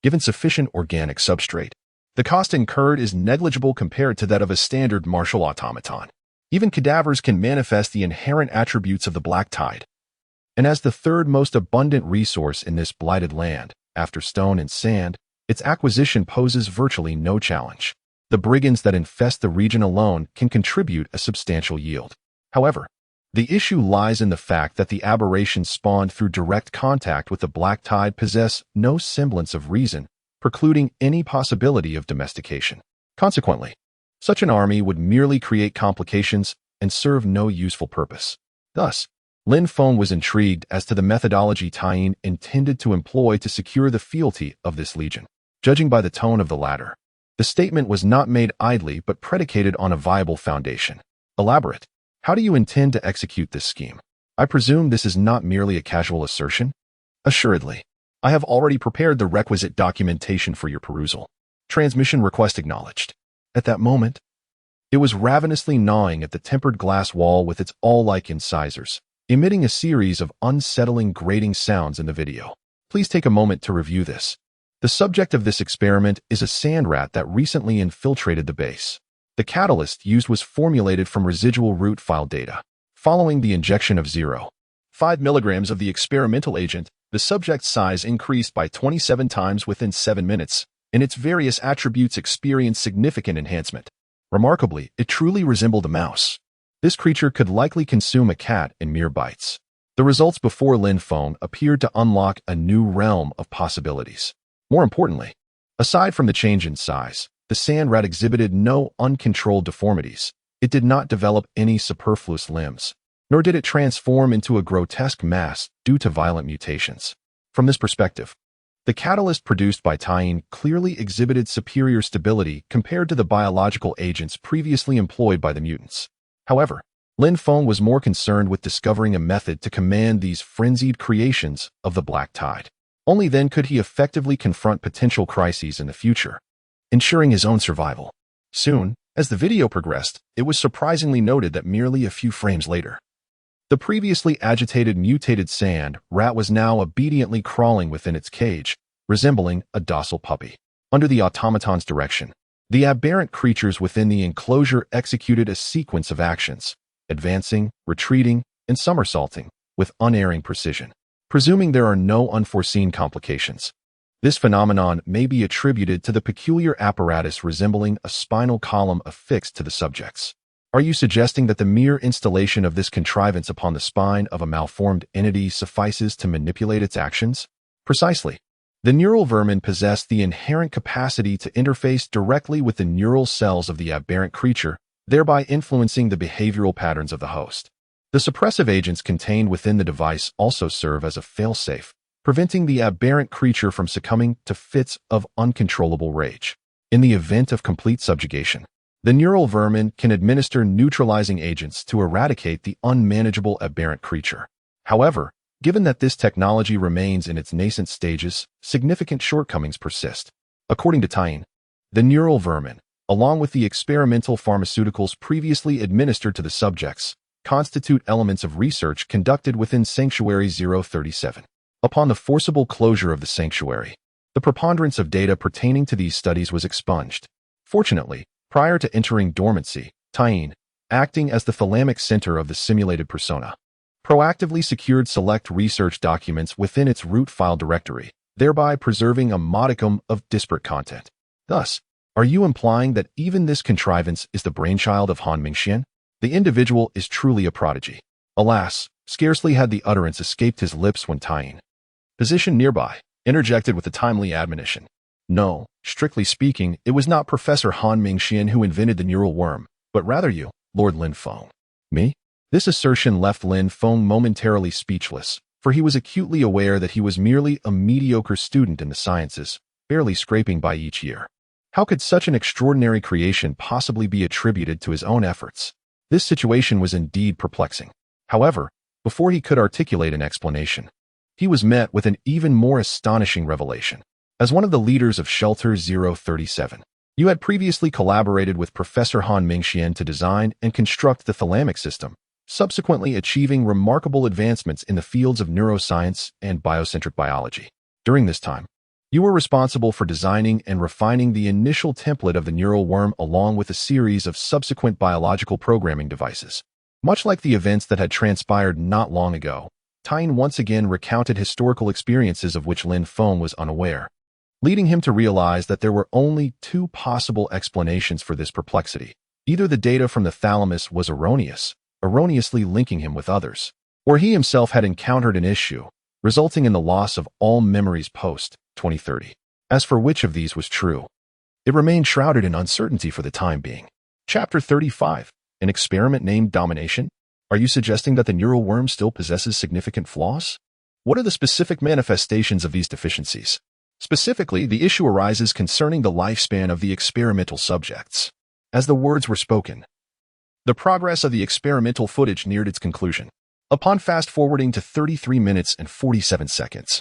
Speaker 1: Given sufficient organic substrate, the cost incurred is negligible compared to that of a standard martial automaton. Even cadavers can manifest the inherent attributes of the black tide. And as the third most abundant resource in this blighted land, after stone and sand, its acquisition poses virtually no challenge. The brigands that infest the region alone can contribute a substantial yield. However, the issue lies in the fact that the aberrations spawned through direct contact with the black tide possess no semblance of reason, precluding any possibility of domestication. Consequently, such an army would merely create complications and serve no useful purpose. Thus, Lin Feng was intrigued as to the methodology Tyene intended to employ to secure the fealty of this legion. Judging by the tone of the latter, the statement was not made idly but predicated on a viable foundation. Elaborate. How do you intend to execute this scheme? I presume this is not merely a casual assertion? Assuredly. I have already prepared the requisite documentation for your perusal. Transmission request acknowledged. At that moment, it was ravenously gnawing at the tempered glass wall with its awl-like incisors, emitting a series of unsettling grating sounds in the video. Please take a moment to review this. The subject of this experiment is a sand rat that recently infiltrated the base. The catalyst used was formulated from residual root file data. Following the injection of 0.5 milligrams of the experimental agent, the subject's size increased by 27 times within 7 minutes, and its various attributes experienced significant enhancement. Remarkably, it truly resembled a mouse. This creature could likely consume a cat in mere bites. The results before Lin Feng appeared to unlock a new realm of possibilities. More importantly, aside from the change in size, the sand rat exhibited no uncontrolled deformities. It did not develop any superfluous limbs, nor did it transform into a grotesque mass due to violent mutations. From this perspective, the catalyst produced by Tyene clearly exhibited superior stability compared to the biological agents previously employed by the mutants. However, Lin Feng was more concerned with discovering a method to command these frenzied creations of the Black Tide. Only then could he effectively confront potential crises in the future, ensuring his own survival. Soon, as the video progressed, it was surprisingly noted that merely a few frames later, the previously agitated mutated sand rat was now obediently crawling within its cage, resembling a docile puppy. Under the automaton's direction, the aberrant creatures within the enclosure executed a sequence of actions, advancing, retreating, and somersaulting with unerring precision. Presuming there are no unforeseen complications, this phenomenon may be attributed to the peculiar apparatus resembling a spinal column affixed to the subjects. Are you suggesting that the mere installation of this contrivance upon the spine of a malformed entity suffices to manipulate its actions? Precisely. The neural vermin possess the inherent capacity to interface directly with the neural cells of the aberrant creature, thereby influencing the behavioral patterns of the host. The suppressive agents contained within the device also serve as a failsafe, preventing the aberrant creature from succumbing to fits of uncontrollable rage. In the event of complete subjugation, the neural vermin can administer neutralizing agents to eradicate the unmanageable aberrant creature. However, given that this technology remains in its nascent stages, significant shortcomings persist. According to Tyene, the neural vermin, along with the experimental pharmaceuticals previously administered to the subjects, constitute elements of research conducted within Sanctuary 037. Upon the forcible closure of the sanctuary, the preponderance of data pertaining to these studies was expunged. Fortunately, prior to entering dormancy, Tyene, acting as the thalamic center of the simulated persona, proactively secured select research documents within its root file directory, thereby preserving a modicum of disparate content. Thus, are you implying that even this contrivance is the brainchild of Han Mingxian? The individual is truly a prodigy. Alas, scarcely had the utterance escaped his lips when Tyene, positioned nearby, interjected with a timely admonition. No, strictly speaking, it was not Professor Han Mingxian who invented the neural worm, but rather you, Lord Lin Feng. Me? This assertion left Lin Feng momentarily speechless, for he was acutely aware that he was merely a mediocre student in the sciences, barely scraping by each year. How could such an extraordinary creation possibly be attributed to his own efforts? This situation was indeed perplexing. However, before he could articulate an explanation, he was met with an even more astonishing revelation. As one of the leaders of Shelter 037, you had previously collaborated with Professor Han Mingxian to design and construct the thalamic system, subsequently achieving remarkable advancements in the fields of neuroscience and biocentric biology. During this time, you were responsible for designing and refining the initial template of the neural worm along with a series of subsequent biological programming devices. Much like the events that had transpired not long ago, Tyene once again recounted historical experiences of which Lin Feng was unaware, leading him to realize that there were only two possible explanations for this perplexity. Either the data from the thalamus was erroneously linking him with others, or he himself had encountered an issue, resulting in the loss of all memories post-2030. As for which of these was true, it remained shrouded in uncertainty for the time being. Chapter 35. An experiment named Domination. Are you suggesting that the neural worm still possesses significant flaws? What are the specific manifestations of these deficiencies? Specifically, the issue arises concerning the lifespan of the experimental subjects. As the words were spoken, the progress of the experimental footage neared its conclusion. Upon fast-forwarding to 33 minutes and 47 seconds,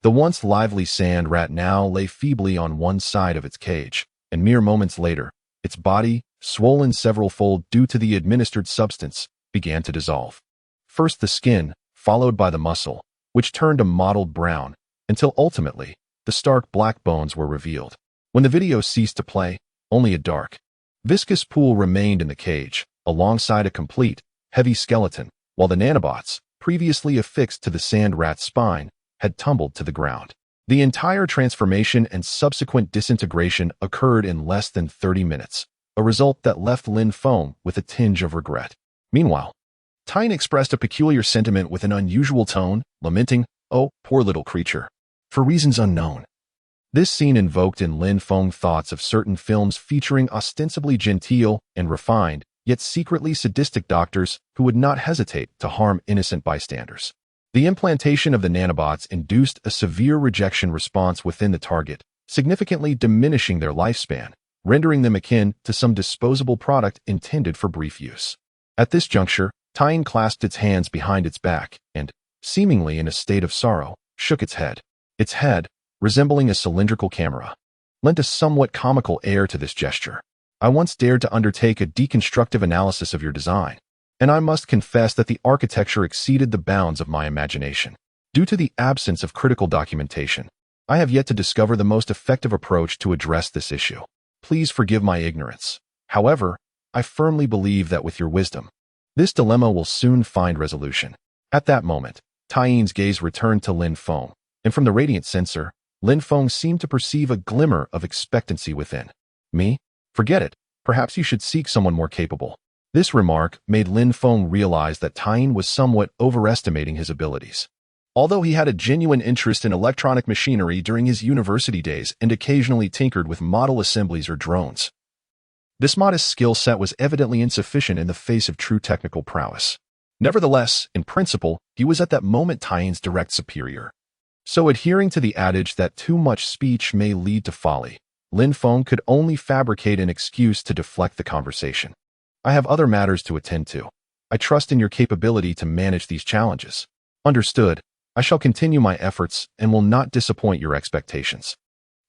Speaker 1: the once lively sand rat now lay feebly on one side of its cage, and mere moments later, its body, swollen several-fold due to the administered substance, began to dissolve. First the skin, followed by the muscle, which turned a mottled brown, until ultimately, the stark black bones were revealed. When the video ceased to play, only a dark, viscous pool remained in the cage, alongside a complete, heavy skeleton, while the nanobots, previously affixed to the sand rat's spine, had tumbled to the ground. The entire transformation and subsequent disintegration occurred in less than 30 minutes, a result that left Lin Feng with a tinge of regret. Meanwhile, Tyne expressed a peculiar sentiment with an unusual tone, lamenting, "Oh, poor little creature," for reasons unknown. This scene invoked in Lin Feng thoughts of certain films featuring ostensibly genteel and refined, yet secretly sadistic doctors who would not hesitate to harm innocent bystanders. The implantation of the nanobots induced a severe rejection response within the target, significantly diminishing their lifespan, rendering them akin to some disposable product intended for brief use. At this juncture, Tyne clasped its hands behind its back and, seemingly in a state of sorrow, shook its head. Its head, resembling a cylindrical camera, lent a somewhat comical air to this gesture. "I once dared to undertake a deconstructive analysis of your design, and I must confess that the architecture exceeded the bounds of my imagination. Due to the absence of critical documentation, I have yet to discover the most effective approach to address this issue. Please forgive my ignorance. However, I firmly believe that with your wisdom, this dilemma will soon find resolution." At that moment, Tyne's gaze returned to Lin Feng, and from the radiant sensor, Lin Feng seemed to perceive a glimmer of expectancy within. "Me? Forget it. Perhaps you should seek someone more capable." This remark made Lin Feng realize that Tyne was somewhat overestimating his abilities. Although he had a genuine interest in electronic machinery during his university days and occasionally tinkered with model assemblies or drones, this modest skill set was evidently insufficient in the face of true technical prowess. Nevertheless, in principle, he was at that moment Tyne's direct superior. So adhering to the adage that too much speech may lead to folly, Lin Feng could only fabricate an excuse to deflect the conversation. "I have other matters to attend to. I trust in your capability to manage these challenges." "Understood. I shall continue my efforts and will not disappoint your expectations."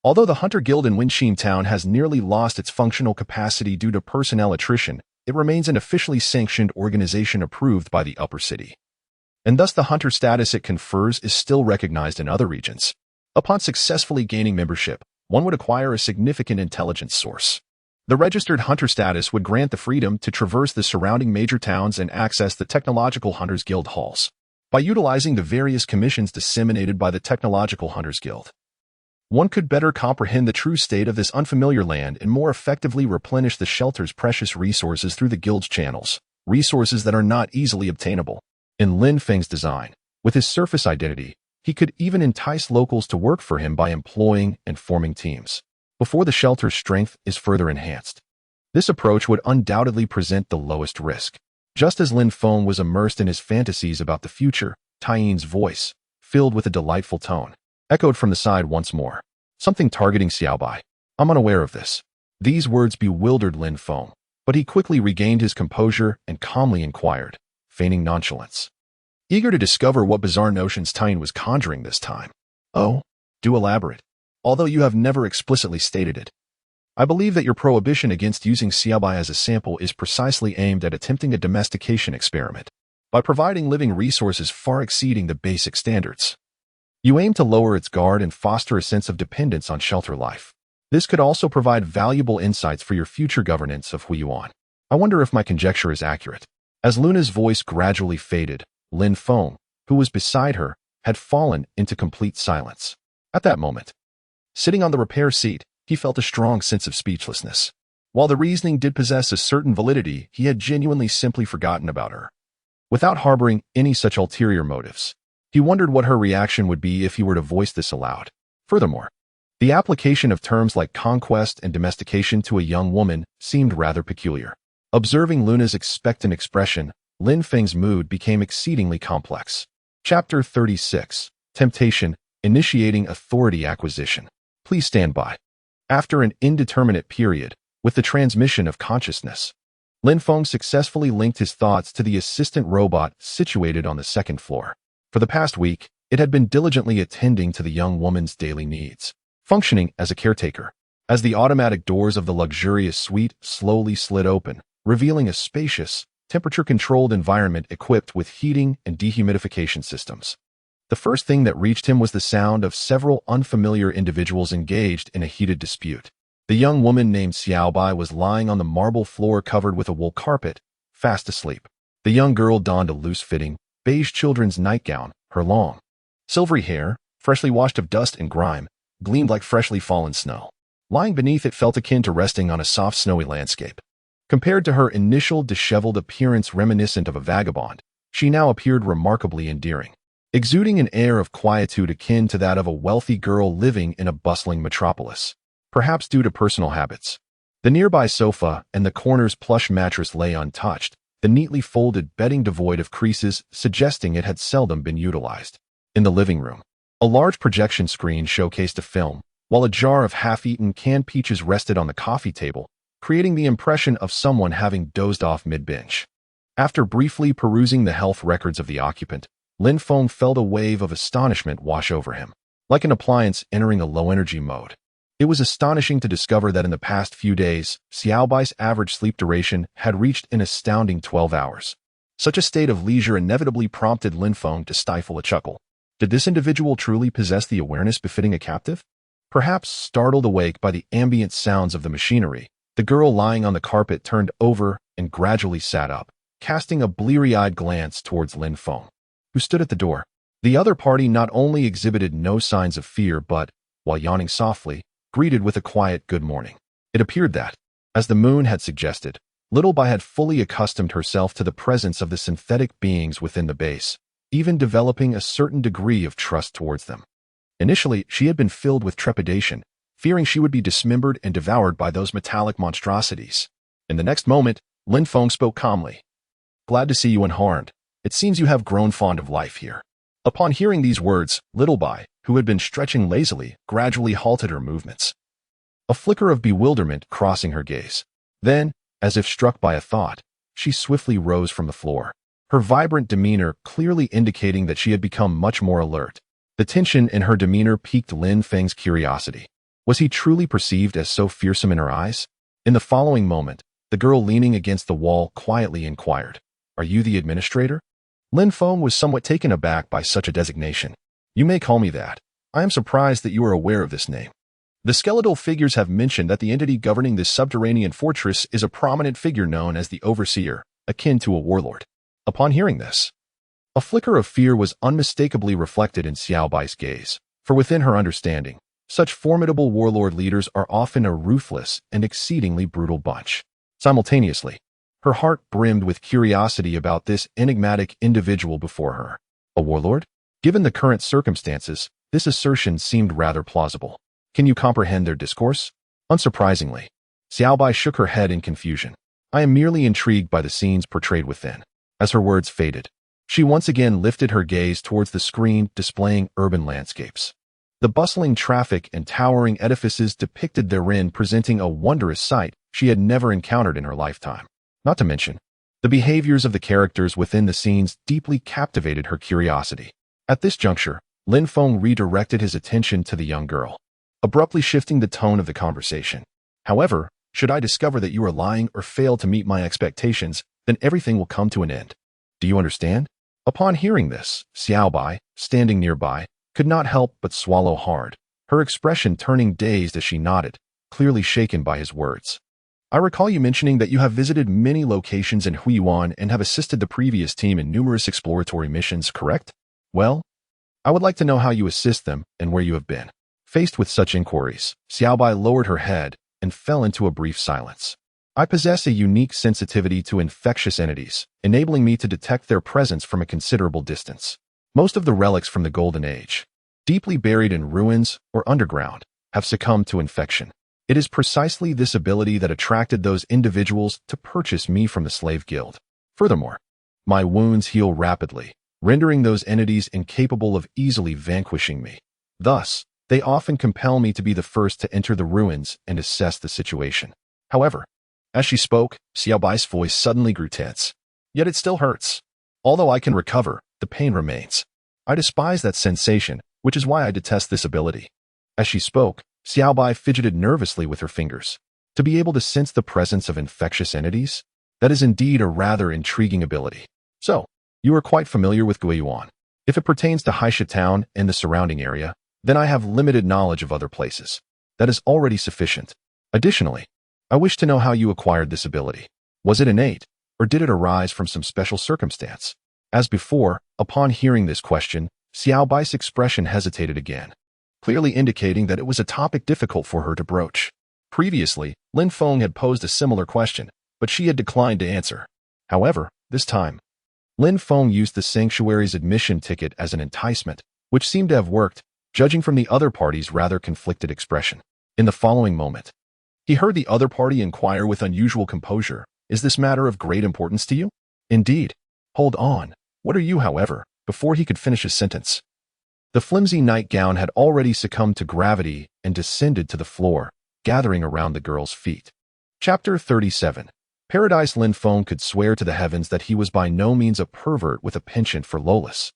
Speaker 1: Although the Hunter Guild in Wenxin Town has nearly lost its functional capacity due to personnel attrition, it remains an officially sanctioned organization approved by the upper city. And thus the hunter status it confers is still recognized in other regions. Upon successfully gaining membership, one would acquire a significant intelligence source. The registered hunter status would grant the freedom to traverse the surrounding major towns and access the Technological Hunters Guild halls. By utilizing the various commissions disseminated by the Technological Hunters Guild, one could better comprehend the true state of this unfamiliar land and more effectively replenish the shelter's precious resources through the guild's channels, resources that are not easily obtainable. In Lin Feng's design, with his surface identity, he could even entice locals to work for him by employing and forming teams, before the shelter's strength is further enhanced. This approach would undoubtedly present the lowest risk. Just as Lin Feng was immersed in his fantasies about the future, Tyne's voice, filled with a delightful tone, echoed from the side once more. "Something targeting Xiaobai. I'm unaware of this." These words bewildered Lin Feng, but he quickly regained his composure and calmly inquired, feigning nonchalance, eager to discover what bizarre notions Tyne was conjuring this time. "Oh, do elaborate. Although you have never explicitly stated it. I believe that your prohibition against using Xiaobai as a sample is precisely aimed at attempting a domestication experiment. By providing living resources far exceeding the basic standards, you aim to lower its guard and foster a sense of dependence on shelter life. This could also provide valuable insights for your future governance of Huiyuan. I wonder if my conjecture is accurate." As Luna's voice gradually faded, Lin Feng, who was beside her, had fallen into complete silence. At that moment, sitting on the repair seat, he felt a strong sense of speechlessness. While the reasoning did possess a certain validity, he had genuinely simply forgotten about her. Without harboring any such ulterior motives, he wondered what her reaction would be if he were to voice this aloud. Furthermore, the application of terms like conquest and domestication to a young woman seemed rather peculiar. Observing Luna's expectant expression, Lin Feng's mood became exceedingly complex. Chapter 36. Temptation, Initiating Authority Acquisition. Please stand by. After an indeterminate period, with the transmission of consciousness, Lin Feng successfully linked his thoughts to the assistant robot situated on the second floor. For the past week, it had been diligently attending to the young woman's daily needs, functioning as a caretaker. As the automatic doors of the luxurious suite slowly slid open, revealing a spacious, temperature-controlled environment equipped with heating and dehumidification systems, the first thing that reached him was the sound of several unfamiliar individuals engaged in a heated dispute. The young woman named Xiaobai was lying on the marble floor covered with a wool carpet, fast asleep. The young girl donned a loose-fitting, beige children's nightgown. Her long, silvery hair, freshly washed of dust and grime, gleamed like freshly fallen snow. Lying beneath it felt akin to resting on a soft snowy landscape. Compared to her initial disheveled appearance reminiscent of a vagabond, she now appeared remarkably endearing, exuding an air of quietude akin to that of a wealthy girl living in a bustling metropolis, perhaps due to personal habits. The nearby sofa and the corner's plush mattress lay untouched, the neatly folded bedding devoid of creases suggesting it had seldom been utilized. In the living room, a large projection screen showcased a film, while a jar of half-eaten canned peaches rested on the coffee table, creating the impression of someone having dozed off mid-binge. After briefly perusing the health records of the occupant, Lin Feng felt a wave of astonishment wash over him, like an appliance entering a low-energy mode. It was astonishing to discover that in the past few days, Xiaobai's average sleep duration had reached an astounding 12 hours. Such a state of leisure inevitably prompted Lin Feng to stifle a chuckle. Did this individual truly possess the awareness befitting a captive? Perhaps startled awake by the ambient sounds of the machinery, the girl lying on the carpet turned over and gradually sat up, casting a bleary-eyed glance towards Lin Feng, who stood at the door. The other party not only exhibited no signs of fear but, while yawning softly, greeted with a quiet good morning. It appeared that, as the moon had suggested, Littleby had fully accustomed herself to the presence of the synthetic beings within the base, even developing a certain degree of trust towards them. Initially, she had been filled with trepidation, fearing she would be dismembered and devoured by those metallic monstrosities. In the next moment, Lin Feng spoke calmly. "Glad to see you unharmed. It seems you have grown fond of life here." Upon hearing these words, Littleby, who had been stretching lazily, gradually halted her movements, a flicker of bewilderment crossing her gaze. Then, as if struck by a thought, she swiftly rose from the floor, her vibrant demeanor clearly indicating that she had become much more alert. The tension in her demeanor piqued Lin Feng's curiosity. Was he truly perceived as so fearsome in her eyes? In the following moment, the girl leaning against the wall quietly inquired, "Are you the administrator?" Lin Feng was somewhat taken aback by such a designation. "You may call me that. I am surprised that you are aware of this name. The skeletal figures have mentioned that the entity governing this subterranean fortress is a prominent figure known as the Overseer, akin to a warlord." Upon hearing this, a flicker of fear was unmistakably reflected in Xiaobai's gaze, for within her understanding, such formidable warlord leaders are often a ruthless and exceedingly brutal bunch. Simultaneously, her heart brimmed with curiosity about this enigmatic individual before her. A warlord? Given the current circumstances, this assertion seemed rather plausible. Can you comprehend their discourse? Unsurprisingly, Xiaobai shook her head in confusion. I am merely intrigued by the scenes portrayed within. As her words faded, she once again lifted her gaze towards the screen displaying urban landscapes. The bustling traffic and towering edifices depicted therein presenting a wondrous sight she had never encountered in her lifetime. Not to mention, the behaviors of the characters within the scenes deeply captivated her curiosity. At this juncture, Lin Feng redirected his attention to the young girl, abruptly shifting the tone of the conversation. "However, should I discover that you are lying or fail to meet my expectations, then everything will come to an end. Do you understand?" Upon hearing this, Xiaobai, standing nearby, could not help but swallow hard, her expression turning dazed as she nodded, clearly shaken by his words. "I recall you mentioning that you have visited many locations in Huiyuan and have assisted the previous team in numerous exploratory missions, correct? Well, I would like to know how you assist them and where you have been." Faced with such inquiries, Xiaobai lowered her head and fell into a brief silence. "I possess a unique sensitivity to infectious entities, enabling me to detect their presence from a considerable distance. Most of the relics from the Golden Age, deeply buried in ruins or underground, have succumbed to infection. It is precisely this ability that attracted those individuals to purchase me from the slave guild. Furthermore, my wounds heal rapidly, rendering those entities incapable of easily vanquishing me. Thus, they often compel me to be the first to enter the ruins and assess the situation. However, as she spoke, Xiaobai's voice suddenly grew tense. Yet it still hurts. Although I can recover, the pain remains. I despise that sensation, which is why I detest this ability. As she spoke, Xiaobai fidgeted nervously with her fingers. To be able to sense the presence of infectious entities? That is indeed a rather intriguing ability. So, you are quite familiar with Guiyuan. If it pertains to Haisha town and the surrounding area, then I have limited knowledge of other places. That is already sufficient. Additionally, I wish to know how you acquired this ability. Was it innate, or did it arise from some special circumstance? As before, upon hearing this question, Xiaobai's expression hesitated again, clearly indicating that it was a topic difficult for her to broach. Previously, Lin Feng had posed a similar question, but she had declined to answer. However, this time, Lin Feng used the sanctuary's admission ticket as an enticement, which seemed to have worked, judging from the other party's rather conflicted expression. In the following moment, he heard the other party inquire with unusual composure, "Is this matter of great importance to you?" "Indeed." "Hold on. What are you, however?" Before he could finish his sentence, the flimsy nightgown had already succumbed to gravity and descended to the floor, gathering around the girl's feet. Chapter 37. Paradise. Lin Feng could swear to the heavens that he was by no means a pervert with a penchant for Lolis.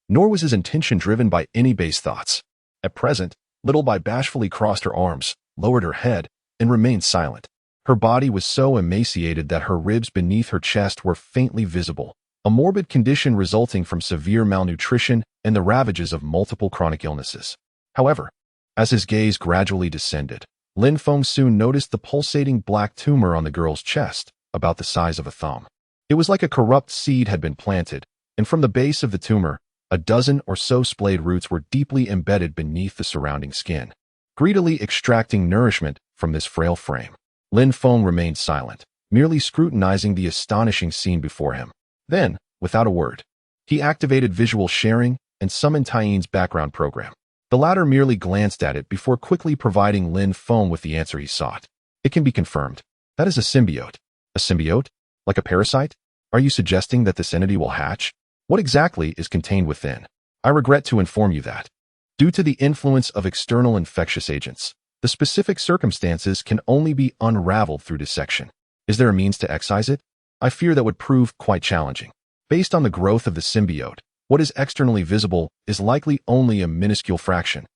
Speaker 1: Nor was his intention driven by any base thoughts. At present, Little Bai bashfully crossed her arms, lowered her head, and remained silent. Her body was so emaciated that her ribs beneath her chest were faintly visible, a morbid condition resulting from severe malnutrition and the ravages of multiple chronic illnesses. However, as his gaze gradually descended, Lin Feng soon noticed the pulsating black tumor on the girl's chest, about the size of a thumb. It was like a corrupt seed had been planted, and from the base of the tumor, a dozen or so splayed roots were deeply embedded beneath the surrounding skin, greedily extracting nourishment from this frail frame. Lin Feng remained silent, merely scrutinizing the astonishing scene before him. Then, without a word, he activated visual sharing and summoned Taiyi's background program. The latter merely glanced at it before quickly providing Lin Feng with the answer he sought. "It can be confirmed. That is a symbiote." "A symbiote? Like a parasite? Are you suggesting that this entity will hatch? What exactly is contained within?" "I regret to inform you that, due to the influence of external infectious agents, the specific circumstances can only be unraveled through dissection. Is there a means to excise it? I fear that would prove quite challenging. Based on the growth of the symbiote, what is externally visible is likely only a minuscule fraction.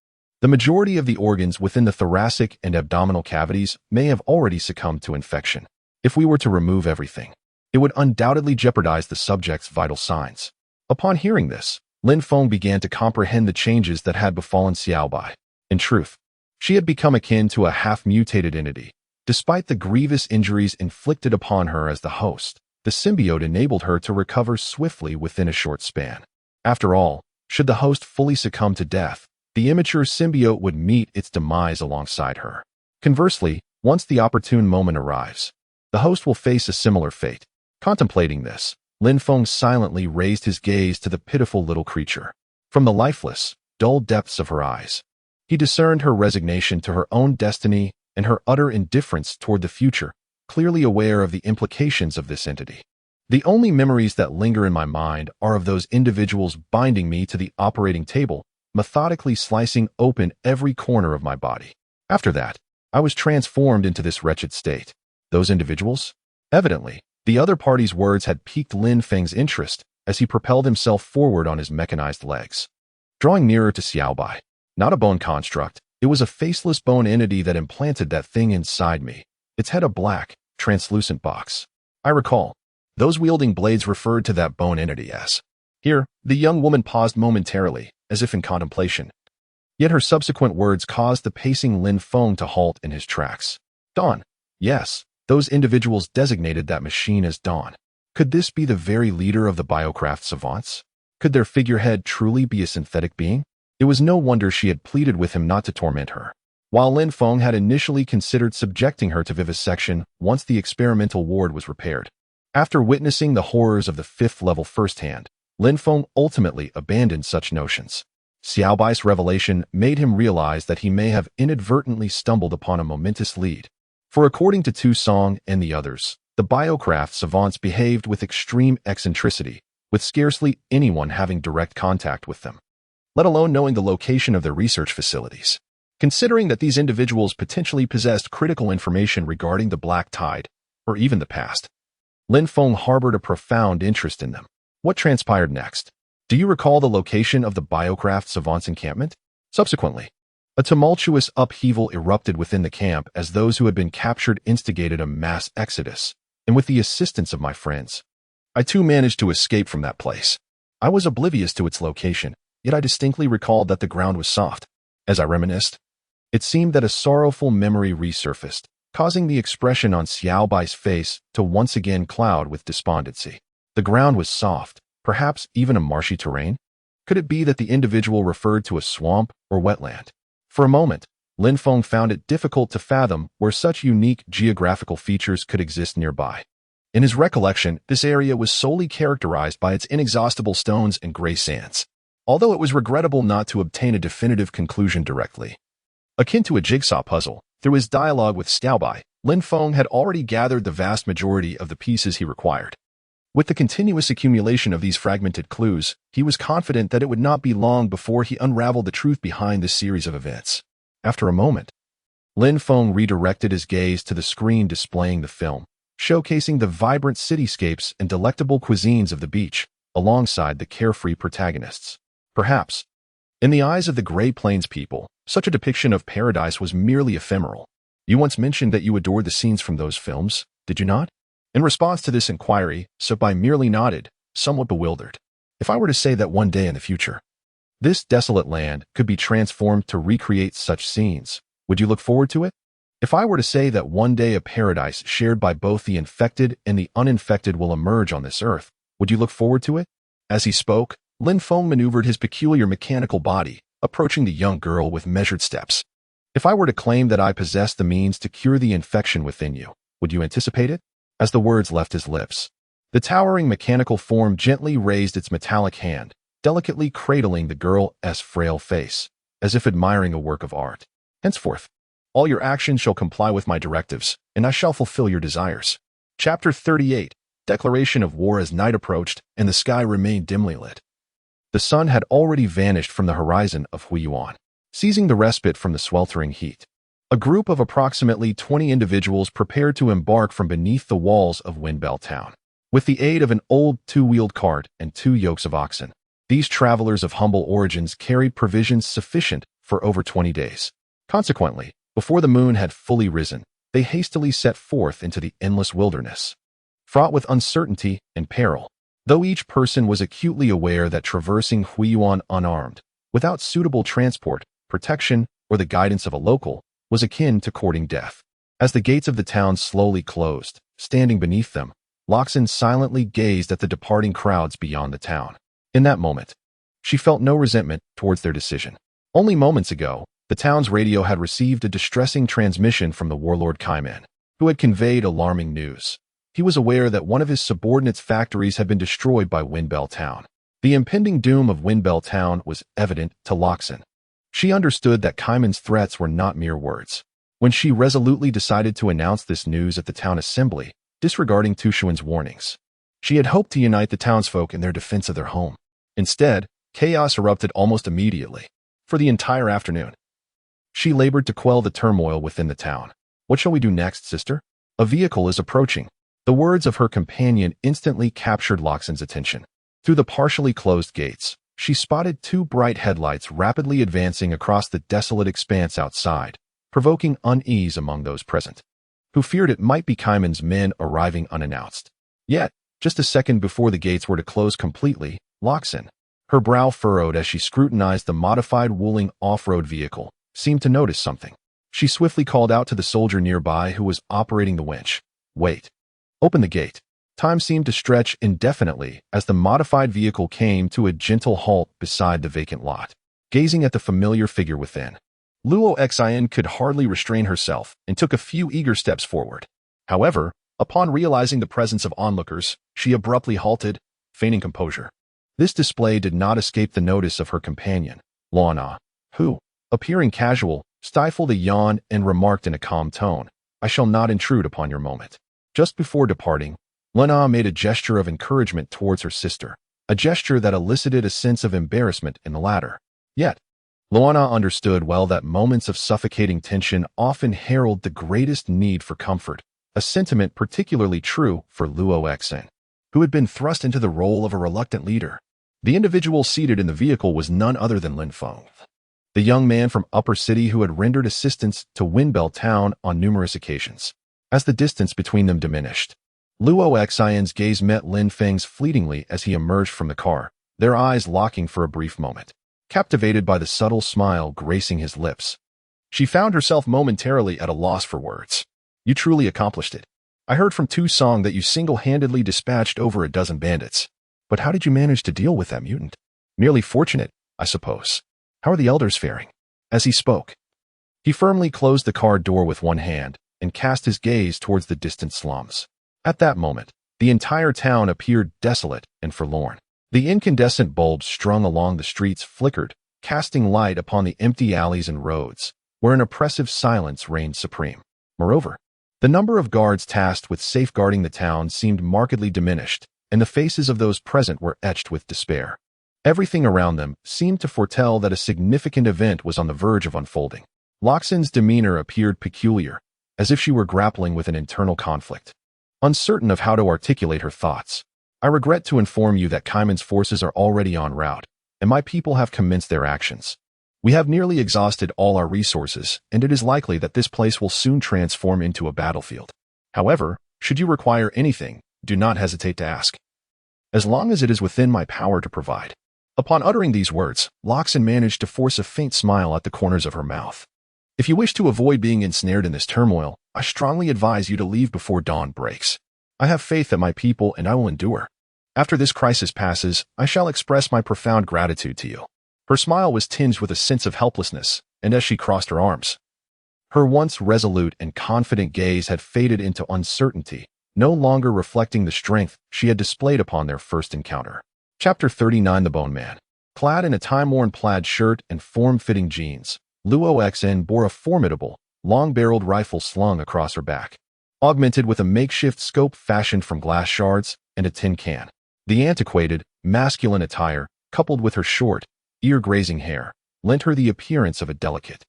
Speaker 1: The majority of the organs within the thoracic and abdominal cavities may have already succumbed to infection. If we were to remove everything, it would undoubtedly jeopardize the subject's vital signs." Upon hearing this, Lin Feng began to comprehend the changes that had befallen Xiaobai. In truth, she had become akin to a half-mutated entity. Despite the grievous injuries inflicted upon her as the host, the symbiote enabled her to recover swiftly within a short span. After all, should the host fully succumb to death, the immature symbiote would meet its demise alongside her. Conversely, once the opportune moment arrives, the host will face a similar fate. Contemplating this, Lin Feng silently raised his gaze to the pitiful little creature. From the lifeless, dull depths of her eyes, he discerned her resignation to her own destiny and her utter indifference toward the future, clearly aware of the implications of this entity. "The only memories that linger in my mind are of those individuals binding me to the operating table, methodically slicing open every corner of my body. After that, I was transformed into this wretched state." Those individuals? Evidently, the other party's words had piqued Lin Feng's interest as he propelled himself forward on his mechanized legs. Drawing nearer to Xiaobai, not a bone construct, it was a faceless bone entity that implanted that thing inside me, its head a black, translucent box. I recall, those wielding blades referred to that bone entity as. Here, the young woman paused momentarily, as if in contemplation. Yet her subsequent words caused the pacing Lin Feng to halt in his tracks. Dawn. Yes, those individuals designated that machine as Dawn. Could this be the very leader of the biocraft savants? Could their figurehead truly be a synthetic being? It was no wonder she had pleaded with him not to torment her. While Lin Feng had initially considered subjecting her to vivisection once the experimental ward was repaired. After witnessing the horrors of the 5th level firsthand, Lin Feng ultimately abandoned such notions. Xiaobai's revelation made him realize that he may have inadvertently stumbled upon a momentous lead. For according to Tu Song and the others, The biocraft savants behaved with extreme eccentricity, with scarcely anyone having direct contact with them, let alone knowing the location of their research facilities. Considering that these individuals potentially possessed critical information regarding the Black Tide, or even the past, Lin Feng harbored a profound interest in them. What transpired next? Do you recall the location of the biocraft savants' encampment? Subsequently, a tumultuous upheaval erupted within the camp as those who had been captured instigated a mass exodus, and with the assistance of my friends, I too managed to escape from that place. I was oblivious to its location, yet I distinctly recalled that the ground was soft. As I reminisced, it seemed that a sorrowful memory resurfaced, causing the expression on Xiaobai's face to once again cloud with despondency. The ground was soft, perhaps even a marshy terrain? Could it be that the individual referred to a swamp or wetland? For a moment, Lin Feng found it difficult to fathom where such unique geographical features could exist nearby. In his recollection, this area was solely characterized by its inexhaustible stones and gray sands, although it was regrettable not to obtain a definitive conclusion directly. Akin to a jigsaw puzzle, through his dialogue with Xiaobai, Lin Feng had already gathered the vast majority of the pieces he required. With the continuous accumulation of these fragmented clues, he was confident that it would not be long before he unraveled the truth behind this series of events. After a moment, Lin Feng redirected his gaze to the screen displaying the film, showcasing the vibrant cityscapes and delectable cuisines of the beach, alongside the carefree protagonists. Perhaps, in the eyes of the Great Plains people, such a depiction of paradise was merely ephemeral. You once mentioned that you adored the scenes from those films, did you not? In response to this inquiry, Xiaobai merely nodded, somewhat bewildered. If I were to say that one day in the future, this desolate land could be transformed to recreate such scenes, would you look forward to it? If I were to say that one day a paradise shared by both the infected and the uninfected will emerge on this earth, would you look forward to it? As he spoke, Lin Feng maneuvered his peculiar mechanical body, approaching the young girl with measured steps. If I were to claim that I possess the means to cure the infection within you, would you anticipate it? As the words left his lips, the towering mechanical form gently raised its metallic hand, delicately cradling the girl's frail face, as if admiring a work of art. Henceforth, all your actions shall comply with my directives, and I shall fulfill your desires. Chapter 38, Declaration of War. As night approached and the sky remained dimly lit, the sun had already vanished from the horizon of Huiyuan. Seizing the respite from the sweltering heat, a group of approximately 20 individuals prepared to embark from beneath the walls of Windbell Town. With the aid of an old two-wheeled cart and 2 yokes of oxen, these travelers of humble origins carried provisions sufficient for over 20 days. Consequently, before the moon had fully risen, they hastily set forth into the endless wilderness, fraught with uncertainty and peril. Though each person was acutely aware that traversing Huiyuan unarmed, without suitable transport, protection, or the guidance of a local, was akin to courting death. As the gates of the town slowly closed, standing beneath them, Loxin silently gazed at the departing crowds beyond the town. In that moment, she felt no resentment towards their decision. Only moments ago, the town's radio had received a distressing transmission from the warlord Kaiman, who had conveyed alarming news. He was aware that one of his subordinates' factories had been destroyed by Windbell Town. The impending doom of Windbell Town was evident to Loxin. She understood that Kaiman's threats were not mere words. When she resolutely decided to announce this news at the town assembly, disregarding Tushuan's warnings, she had hoped to unite the townsfolk in their defense of their home. Instead, chaos erupted almost immediately. For the entire afternoon, she labored to quell the turmoil within the town. What shall we do next, sister? A vehicle is approaching. The words of her companion instantly captured Loxin's attention. Through the partially closed gates, she spotted 2 bright headlights rapidly advancing across the desolate expanse outside, provoking unease among those present, who feared it might be Kaiman's men arriving unannounced. Yet, just a second before the gates were to close completely, Loxin, her brow furrowed as she scrutinized the modified Wuling off-road vehicle, seemed to notice something. She swiftly called out to the soldier nearby who was operating the winch. Wait. Open the gate. Time seemed to stretch indefinitely as the modified vehicle came to a gentle halt beside the vacant lot. Gazing at the familiar figure within, Luo Xin could hardly restrain herself and took a few eager steps forward. However, upon realizing the presence of onlookers, she abruptly halted, feigning composure. This display did not escape the notice of her companion, Luana, who, appearing casual, stifled a yawn and remarked in a calm tone, "I shall not intrude upon your moment. Just before departing, Lena made a gesture of encouragement towards her sister, a gesture that elicited a sense of embarrassment in the latter. Yet, Luana understood well that moments of suffocating tension often herald the greatest need for comfort, a sentiment particularly true for Luo Xen, who had been thrust into the role of a reluctant leader. The individual seated in the vehicle was none other than Lin Feng, the young man from Upper City who had rendered assistance to Windbell Town on numerous occasions. As the distance between them diminished, Luo Xian's gaze met Lin Feng's fleetingly as he emerged from the car, their eyes locking for a brief moment. Captivated by the subtle smile gracing his lips, she found herself momentarily at a loss for words. You truly accomplished it. I heard from Tu Song that you single-handedly dispatched over a dozen bandits. But how did you manage to deal with that mutant? Merely fortunate, I suppose. How are the elders faring? As he spoke, he firmly closed the car door with one hand and cast his gaze towards the distant slums. At that moment, the entire town appeared desolate and forlorn. The incandescent bulbs strung along the streets flickered, casting light upon the empty alleys and roads, where an oppressive silence reigned supreme. Moreover, the number of guards tasked with safeguarding the town seemed markedly diminished, and the faces of those present were etched with despair. Everything around them seemed to foretell that a significant event was on the verge of unfolding. Loxin's demeanor appeared peculiar, as if she were grappling with an internal conflict. Uncertain of how to articulate her thoughts, I regret to inform you that Kaiman's forces are already en route, and my people have commenced their actions. We have nearly exhausted all our resources, and it is likely that this place will soon transform into a battlefield. However, should you require anything, do not hesitate to ask, as long as it is within my power to provide. Upon uttering these words, Loxin managed to force a faint smile at the corners of her mouth. If you wish to avoid being ensnared in this turmoil, I strongly advise you to leave before dawn breaks. I have faith in my people and I will endure. After this crisis passes, I shall express my profound gratitude to you. Her smile was tinged with a sense of helplessness, and as she crossed her arms, her once resolute and confident gaze had faded into uncertainty, no longer reflecting the strength she had displayed upon their first encounter. Chapter 39 The Bone Man. Clad in a time-worn plaid shirt and form-fitting jeans, Luo Xen bore a formidable, long-barreled rifle slung across her back, augmented with a makeshift scope fashioned from glass shards and a tin can. The antiquated, masculine attire, coupled with her short, ear-grazing hair, lent her the appearance of a delicate,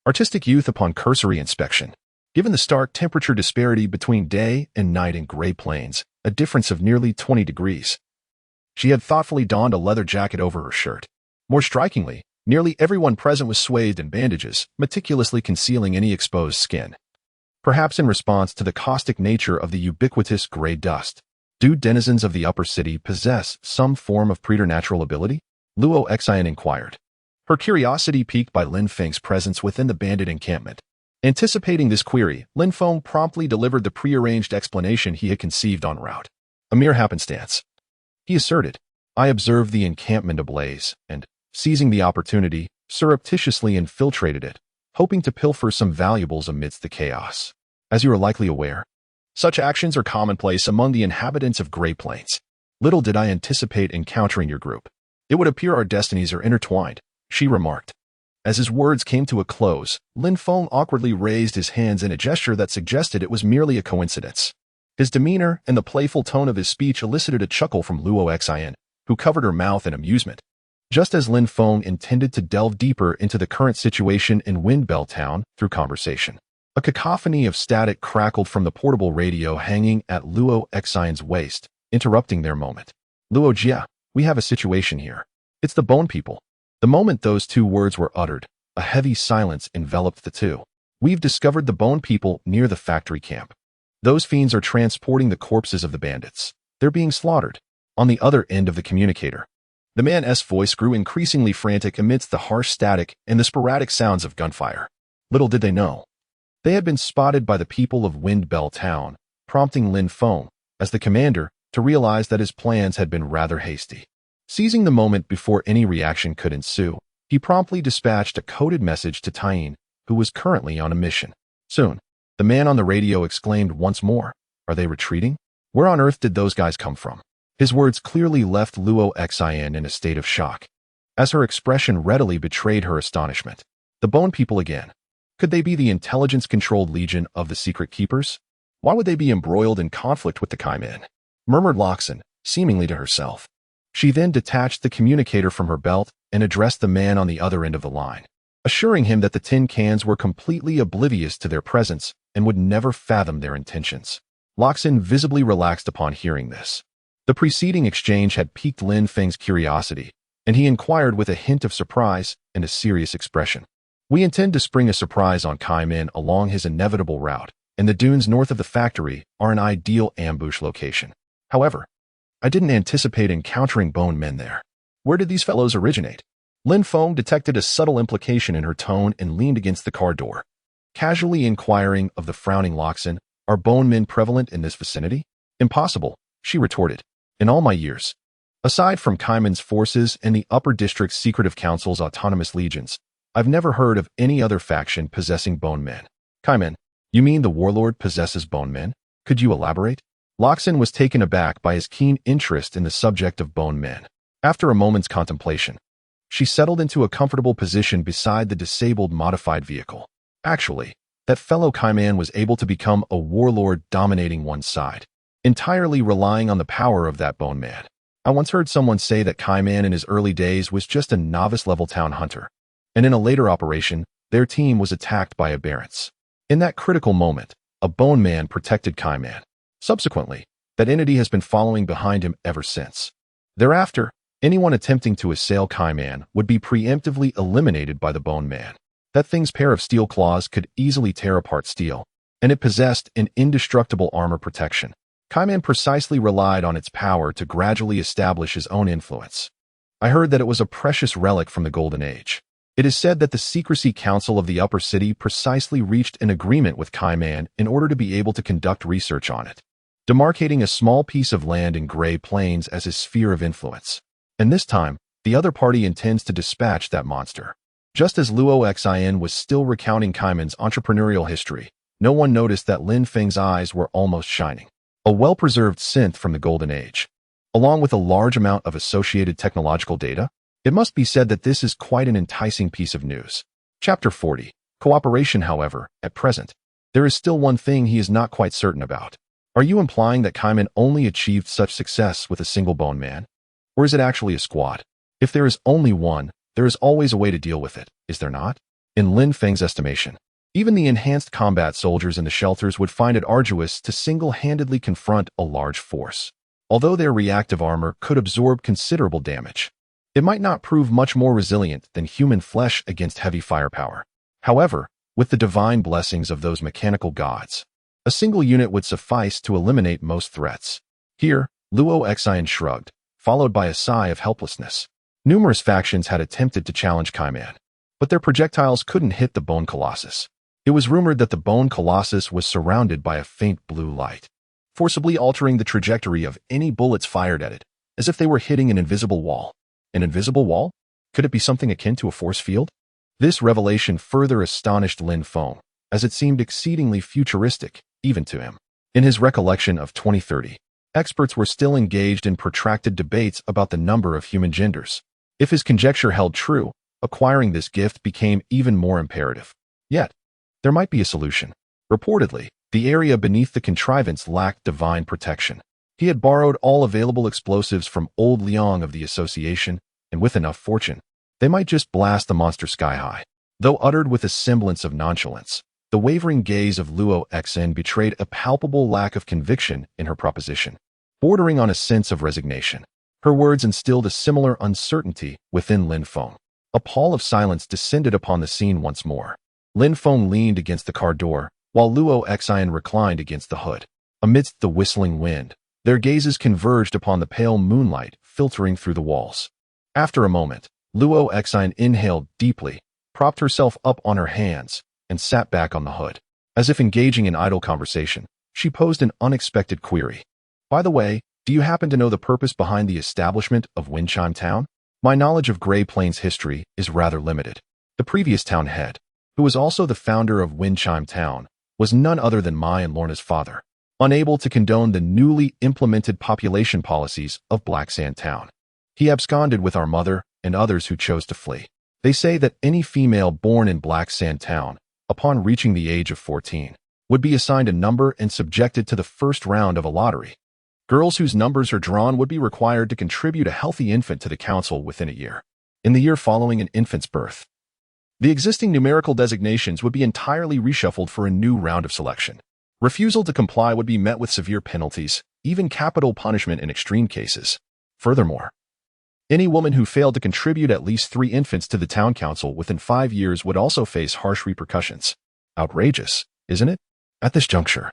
Speaker 1: artistic youth upon cursory inspection. Given the stark temperature disparity between day and night in Great Plains, a difference of nearly 20 degrees, she had thoughtfully donned a leather jacket over her shirt. More strikingly, nearly everyone present was swathed in bandages, meticulously concealing any exposed skin. Perhaps in response to the caustic nature of the ubiquitous gray dust, do denizens of the upper city possess some form of preternatural ability? Luo Xian inquired, her curiosity piqued by Lin Feng's presence within the bandit encampment. Anticipating this query, Lin Feng promptly delivered the prearranged explanation he had conceived en route. A mere happenstance, he asserted. I observed the encampment ablaze, and, seizing the opportunity, surreptitiously infiltrated it, hoping to pilfer some valuables amidst the chaos. As you are likely aware, such actions are commonplace among the inhabitants of Great Plains. Little did I anticipate encountering your group. It would appear our destinies are intertwined, she remarked. As his words came to a close, Lin Feng awkwardly raised his hands in a gesture that suggested it was merely a coincidence. His demeanor and the playful tone of his speech elicited a chuckle from Luo Xian, who covered her mouth in amusement. Just as Lin Feng intended to delve deeper into the current situation in Windbell Town through conversation, a cacophony of static crackled from the portable radio hanging at Luo Xian's waist, interrupting their moment. Luo Jia, we have a situation here. It's the Bone People. The moment those two words were uttered, a heavy silence enveloped the two. We've discovered the Bone People near the factory camp. Those fiends are transporting the corpses of the bandits. They're being slaughtered. On the other end of the communicator, the man's voice grew increasingly frantic amidst the harsh static and the sporadic sounds of gunfire. Little did they know, they had been spotted by the people of Windbell Town, prompting Lin Feng, as the commander, to realize that his plans had been rather hasty. Seizing the moment before any reaction could ensue, he promptly dispatched a coded message to Tyene, who was currently on a mission. Soon, the man on the radio exclaimed once more, "Are they retreating? Where on earth did those guys come from?" His words clearly left Luo Xian in a state of shock, as her expression readily betrayed her astonishment. The Bone People again. Could they be the intelligence-controlled legion of the Secret Keepers? Why would they be embroiled in conflict with the Kaimin? Murmured Loxin, seemingly to herself. She then detached the communicator from her belt and addressed the man on the other end of the line, assuring him that the tin cans were completely oblivious to their presence and would never fathom their intentions. Loxin visibly relaxed upon hearing this. The preceding exchange had piqued Lin Feng's curiosity, and he inquired with a hint of surprise and a serious expression. We intend to spring a surprise on Kaimin along his inevitable route, and the dunes north of the factory are an ideal ambush location. However, I didn't anticipate encountering bone men there. Where did these fellows originate? Lin Feng detected a subtle implication in her tone and leaned against the car door, casually inquiring of the frowning Loxin, "Are bone men prevalent in this vicinity?" "Impossible," she retorted. "In all my years, aside from Kaiman's forces and the Upper District's Secretive Council's autonomous legions, I've never heard of any other faction possessing bone men." "Kaiman, you mean the warlord possesses bone men? Could you elaborate?" Loxin was taken aback by his keen interest in the subject of bone men. After a moment's contemplation, she settled into a comfortable position beside the disabled modified vehicle. Actually, that fellow Kaiman was able to become a warlord dominating one side, entirely relying on the power of that bone man. I once heard someone say that Kaiman in his early days was just a novice-level town hunter, and in a later operation, their team was attacked by aberrants. In that critical moment, a bone man protected Kaiman. Subsequently, that entity has been following behind him ever since. Thereafter, anyone attempting to assail Kaiman would be preemptively eliminated by the bone man. That thing's pair of steel claws could easily tear apart steel, and it possessed an indestructible armor protection. Kaiman precisely relied on its power to gradually establish his own influence. I heard that it was a precious relic from the Golden Age. It is said that the Secrecy Council of the Upper City precisely reached an agreement with Kaiman in order to be able to conduct research on it, demarcating a small piece of land in Gray Plains as his sphere of influence. And this time, the other party intends to dispatch that monster. Just as Luo Xin was still recounting Kaiman's entrepreneurial history, no one noticed that Lin Feng's eyes were almost shining. A well-preserved synth from the Golden Age, along with a large amount of associated technological data? It must be said that this is quite an enticing piece of news. Chapter 40. Cooperation, however, at present, there is still one thing he is not quite certain about. Are you implying that Kaiman only achieved such success with a single bone man? Or is it actually a squad? If there is only one, there is always a way to deal with it, is there not? In Lin Feng's estimation, even the enhanced combat soldiers in the shelters would find it arduous to single-handedly confront a large force. Although their reactive armor could absorb considerable damage, it might not prove much more resilient than human flesh against heavy firepower. However, with the divine blessings of those mechanical gods, a single unit would suffice to eliminate most threats. Here, Luo Xin shrugged, followed by a sigh of helplessness. Numerous factions had attempted to challenge Kaiman, but their projectiles couldn't hit the Bone Colossus. It was rumored that the Bone Colossus was surrounded by a faint blue light, forcibly altering the trajectory of any bullets fired at it, as if they were hitting an invisible wall. An invisible wall? Could it be something akin to a force field? This revelation further astonished Lin Feng, as it seemed exceedingly futuristic, even to him. In his recollection of 2030, experts were still engaged in protracted debates about the number of human genders. If his conjecture held true, acquiring this gift became even more imperative. Yet, there might be a solution. Reportedly, the area beneath the contrivance lacked divine protection. He had borrowed all available explosives from Old Liang of the Association, and with enough fortune, they might just blast the monster sky-high. Though uttered with a semblance of nonchalance, the wavering gaze of Luo Xin betrayed a palpable lack of conviction in her proposition, bordering on a sense of resignation. Her words instilled a similar uncertainty within Lin Feng. A pall of silence descended upon the scene once more. Lin Feng leaned against the car door, while Luo Xin reclined against the hood. Amidst the whistling wind, their gazes converged upon the pale moonlight filtering through the walls. After a moment, Luo Xin inhaled deeply, propped herself up on her hands, and sat back on the hood. As if engaging in idle conversation, she posed an unexpected query. "By the way, do you happen to know the purpose behind the establishment of Windchime Town?" My knowledge of Gray Plains history is rather limited. The previous town head, who was also the founder of Windchime Town, was none other than Mai and Lorna's father, unable to condone the newly implemented population policies of Black Sand Town. He absconded with our mother and others who chose to flee. They say that any female born in Black Sand Town, upon reaching the age of 14, would be assigned a number and subjected to the first round of a lottery. Girls whose numbers are drawn would be required to contribute a healthy infant to the council within a year. In the year following an infant's birth, the existing numerical designations would be entirely reshuffled for a new round of selection. Refusal to comply would be met with severe penalties, even capital punishment in extreme cases. Furthermore, any woman who failed to contribute at least 3 infants to the town council within 5 years would also face harsh repercussions. Outrageous, isn't it? At this juncture,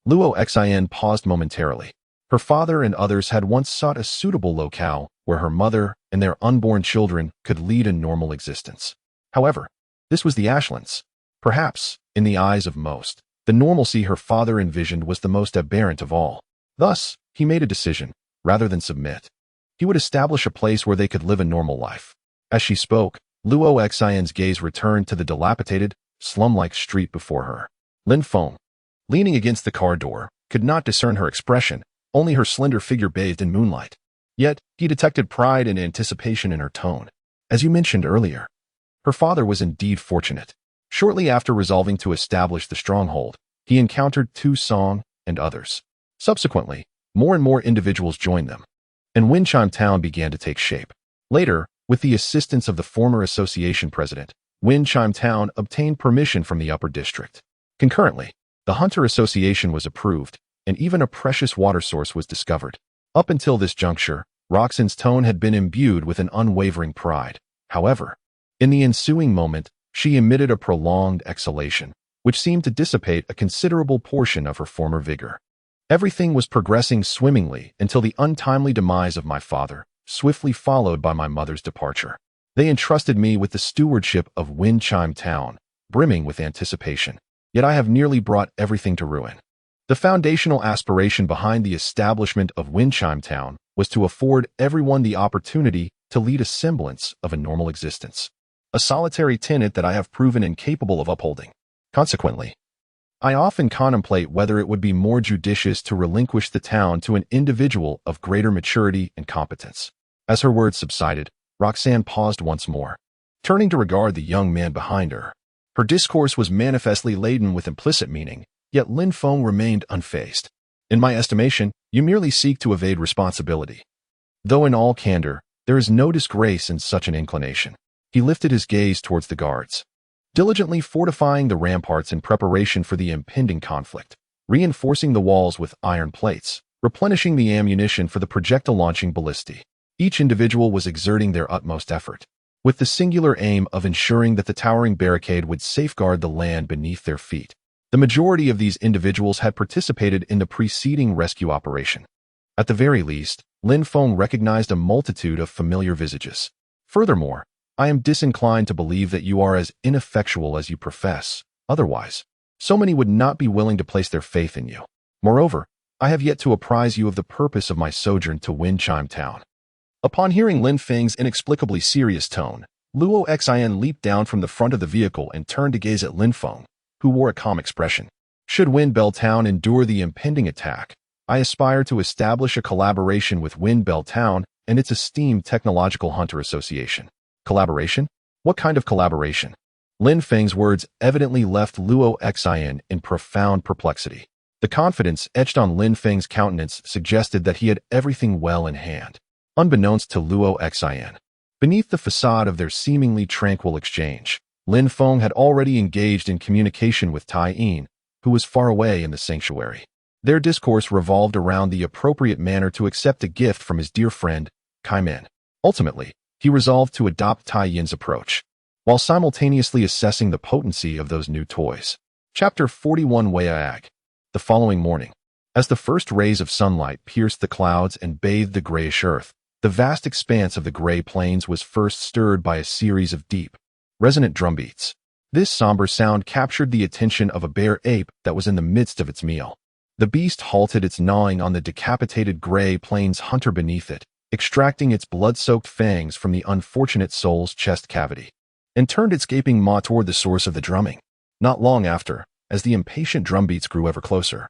Speaker 1: Luo Xin paused momentarily. Her father and others had once sought a suitable locale where her mother and their unborn children could lead a normal existence. However, this was the Ashlands. Perhaps, in the eyes of most, the normalcy her father envisioned was the most aberrant of all. Thus, he made a decision, rather than submit. He would establish a place where they could live a normal life. As she spoke, Luo Xin's gaze returned to the dilapidated, slum-like street before her. Lin Feng, leaning against the car door, could not discern her expression, only her slender figure bathed in moonlight. Yet, he detected pride and anticipation in her tone. As you mentioned earlier, her father was indeed fortunate. Shortly after resolving to establish the stronghold, he encountered Tu Song and others. Subsequently, more and more individuals joined them, and Windchime Town began to take shape. Later, with the assistance of the former association president, Windchime Town obtained permission from the upper district. Concurrently, the Hunter Association was approved, and even a precious water source was discovered. Up until this juncture, Roxanne's tone had been imbued with an unwavering pride. However, in the ensuing moment, she emitted a prolonged exhalation, which seemed to dissipate a considerable portion of her former vigor. Everything was progressing swimmingly until the untimely demise of my father, swiftly followed by my mother's departure. They entrusted me with the stewardship of Windchime Town, brimming with anticipation. Yet I have nearly brought everything to ruin. The foundational aspiration behind the establishment of Windchime Town was to afford everyone the opportunity to lead a semblance of a normal existence. A solitary tenet that I have proven incapable of upholding. Consequently, I often contemplate whether it would be more judicious to relinquish the town to an individual of greater maturity and competence. As her words subsided, Roxanne paused once more, turning to regard the young man behind her. Her discourse was manifestly laden with implicit meaning, yet Lin Feng remained unfazed. In my estimation, you merely seek to evade responsibility. Though in all candor, there is no disgrace in such an inclination. He lifted his gaze towards the guards, diligently fortifying the ramparts in preparation for the impending conflict, reinforcing the walls with iron plates, replenishing the ammunition for the projectile-launching ballistae. Each individual was exerting their utmost effort, with the singular aim of ensuring that the towering barricade would safeguard the land beneath their feet. The majority of these individuals had participated in the preceding rescue operation. At the very least, Lin Feng recognized a multitude of familiar visages. Furthermore, I am disinclined to believe that you are as ineffectual as you profess. Otherwise, so many would not be willing to place their faith in you. Moreover, I have yet to apprise you of the purpose of my sojourn to Windchime Town. Upon hearing Lin Feng's inexplicably serious tone, Luo Xin leaped down from the front of the vehicle and turned to gaze at Lin Feng, who wore a calm expression. Should Windbell Town endure the impending attack, I aspire to establish a collaboration with Windbell Town and its esteemed Technological Hunter Association. Collaboration? What kind of collaboration? Lin Feng's words evidently left Luo Xin in profound perplexity. The confidence etched on Lin Feng's countenance suggested that he had everything well in hand. Unbeknownst to Luo Xin, beneath the facade of their seemingly tranquil exchange, Lin Feng had already engaged in communication with Tai Yin, who was far away in the sanctuary. Their discourse revolved around the appropriate manner to accept a gift from his dear friend, Kai Min. Ultimately, he resolved to adopt Tai Yin's approach, while simultaneously assessing the potency of those new toys. Chapter 41 Weiag. The following morning, as the first rays of sunlight pierced the clouds and bathed the grayish earth, the vast expanse of the gray plains was first stirred by a series of deep, resonant drumbeats. This somber sound captured the attention of a bear ape that was in the midst of its meal. The beast halted its gnawing on the decapitated gray plains hunter beneath it, extracting its blood-soaked fangs from the unfortunate soul's chest cavity, and turned its gaping maw toward the source of the drumming. Not long after, as the impatient drumbeats grew ever closer,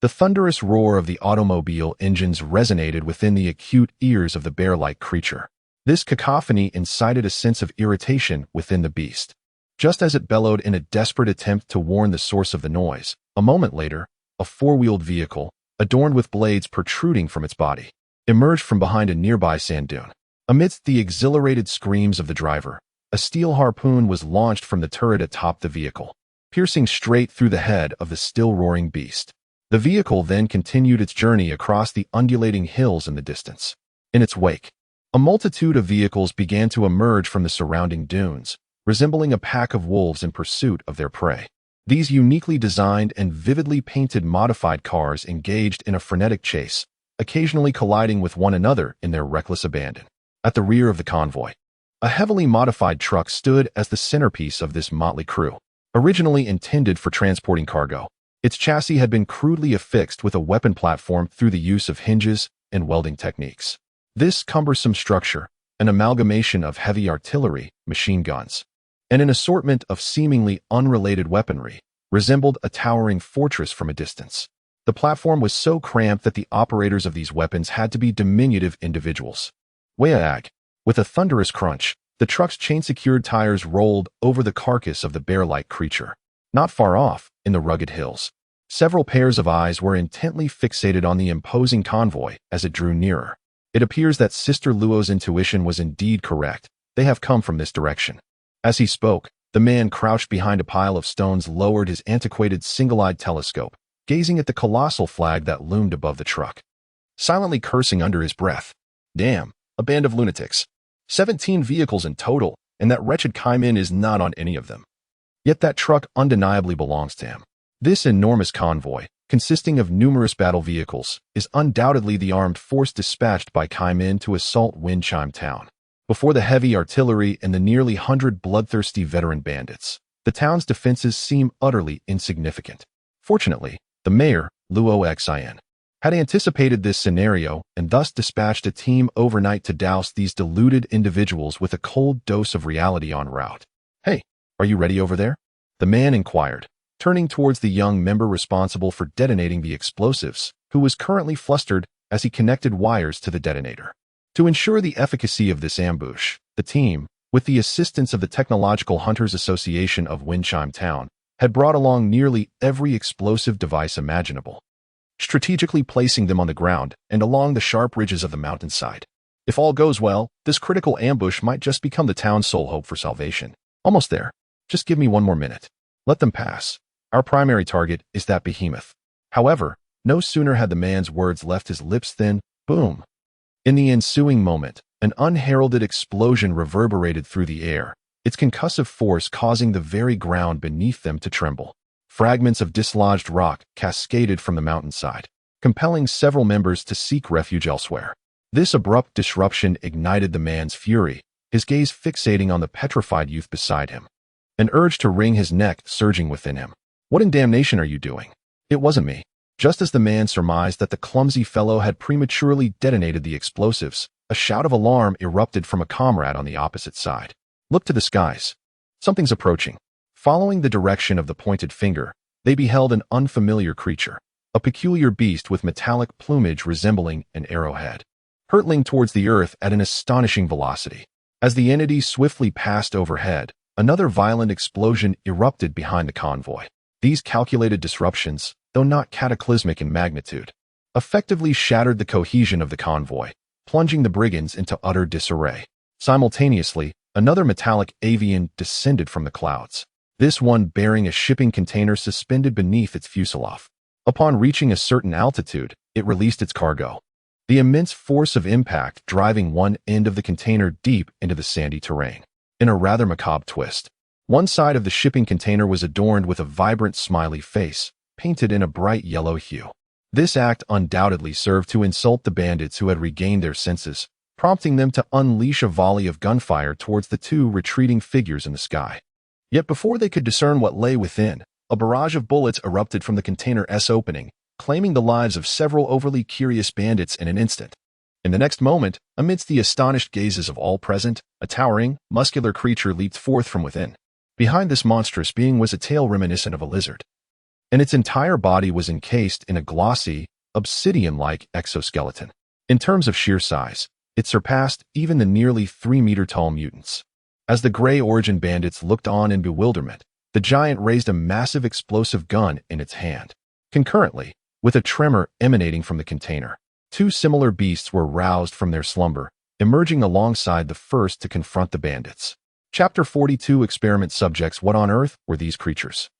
Speaker 1: the thunderous roar of the automobile engines resonated within the acute ears of the bear-like creature. This cacophony incited a sense of irritation within the beast. Just as it bellowed in a desperate attempt to warn the source of the noise, a moment later, a four-wheeled vehicle, adorned with blades protruding from its body, emerged from behind a nearby sand dune. Amidst the exhilarated screams of the driver, a steel harpoon was launched from the turret atop the vehicle, piercing straight through the head of the still-roaring beast. The vehicle then continued its journey across the undulating hills in the distance. In its wake, a multitude of vehicles began to emerge from the surrounding dunes, resembling a pack of wolves in pursuit of their prey. These uniquely designed and vividly painted modified cars engaged in a frenetic chase, occasionally colliding with one another in their reckless abandon. At the rear of the convoy, a heavily modified truck stood as the centerpiece of this motley crew. Originally intended for transporting cargo, its chassis had been crudely affixed with a weapon platform through the use of hinges and welding techniques. This cumbersome structure, an amalgamation of heavy artillery, machine guns, and an assortment of seemingly unrelated weaponry, resembled a towering fortress from a distance. The platform was so cramped that the operators of these weapons had to be diminutive individuals. Whereag, with a thunderous crunch, the truck's chain-secured tires rolled over the carcass of the bear-like creature. Not far off, in the rugged hills, several pairs of eyes were intently fixated on the imposing convoy as it drew nearer. It appears that Sister Luo's intuition was indeed correct. They have come from this direction. As he spoke, the man crouched behind a pile of stones lowered his antiquated single-eyed telescope, gazing at the colossal flag that loomed above the truck, silently cursing under his breath. Damn, a band of lunatics. 17 vehicles in total, and that wretched Kaimin is not on any of them. Yet that truck undeniably belongs to him. This enormous convoy, consisting of numerous battle vehicles, is undoubtedly the armed force dispatched by Kaimin to assault Windchime Town. Before the heavy artillery and the nearly 100 bloodthirsty veteran bandits, the town's defenses seem utterly insignificant. Fortunately, the mayor, Luo Xin, had anticipated this scenario and thus dispatched a team overnight to douse these deluded individuals with a cold dose of reality en route. Hey, are you ready over there? The man inquired, turning towards the young member responsible for detonating the explosives, who was currently flustered as he connected wires to the detonator. To ensure the efficacy of this ambush, the team, with the assistance of the Technological Hunters Association of Windchime Town, had brought along nearly every explosive device imaginable, strategically placing them on the ground and along the sharp ridges of the mountainside. If all goes well, this critical ambush might just become the town's sole hope for salvation. Almost there. Just give me one more minute. Let them pass. Our primary target is that behemoth. However, no sooner had the man's words left his lips than, boom. In the ensuing moment, an unheralded explosion reverberated through the air, its concussive force causing the very ground beneath them to tremble. Fragments of dislodged rock cascaded from the mountainside, compelling several members to seek refuge elsewhere. This abrupt disruption ignited the man's fury, his gaze fixating on the petrified youth beside him, an urge to wring his neck surging within him. What in damnation are you doing? It wasn't me. Just as the man surmised that the clumsy fellow had prematurely detonated the explosives, a shout of alarm erupted from a comrade on the opposite side. Look to the skies. Something's approaching. Following the direction of the pointed finger, they beheld an unfamiliar creature, a peculiar beast with metallic plumage resembling an arrowhead, hurtling towards the earth at an astonishing velocity. As the entity swiftly passed overhead, another violent explosion erupted behind the convoy. These calculated disruptions, though not cataclysmic in magnitude, effectively shattered the cohesion of the convoy, plunging the brigands into utter disarray. Simultaneously, another metallic avian descended from the clouds, this one bearing a shipping container suspended beneath its fuselage. Upon reaching a certain altitude, it released its cargo, the immense force of impact driving one end of the container deep into the sandy terrain. In a rather macabre twist, one side of the shipping container was adorned with a vibrant smiley face, painted in a bright yellow hue. This act undoubtedly served to insult the bandits who had regained their senses, prompting them to unleash a volley of gunfire towards the two retreating figures in the sky. Yet before they could discern what lay within, a barrage of bullets erupted from the container's opening, claiming the lives of several overly curious bandits in an instant. In the next moment, amidst the astonished gazes of all present, a towering, muscular creature leaped forth from within. Behind this monstrous being was a tail reminiscent of a lizard, and its entire body was encased in a glossy, obsidian-like exoskeleton. In terms of sheer size, it surpassed even the nearly 3-meter-tall mutants. As the Gray Origin bandits looked on in bewilderment, the giant raised a massive explosive gun in its hand. Concurrently, with a tremor emanating from the container, two similar beasts were roused from their slumber, emerging alongside the first to confront the bandits. Chapter 42 Experiment Subjects. What on earth were these creatures?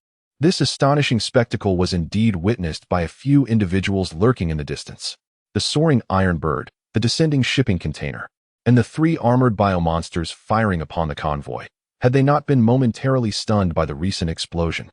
Speaker 1: This astonishing spectacle was indeed witnessed by a few individuals lurking in the distance. The soaring iron bird, the descending shipping container, and the three armored biomonsters firing upon the convoy. Had they not been momentarily stunned by the recent explosion,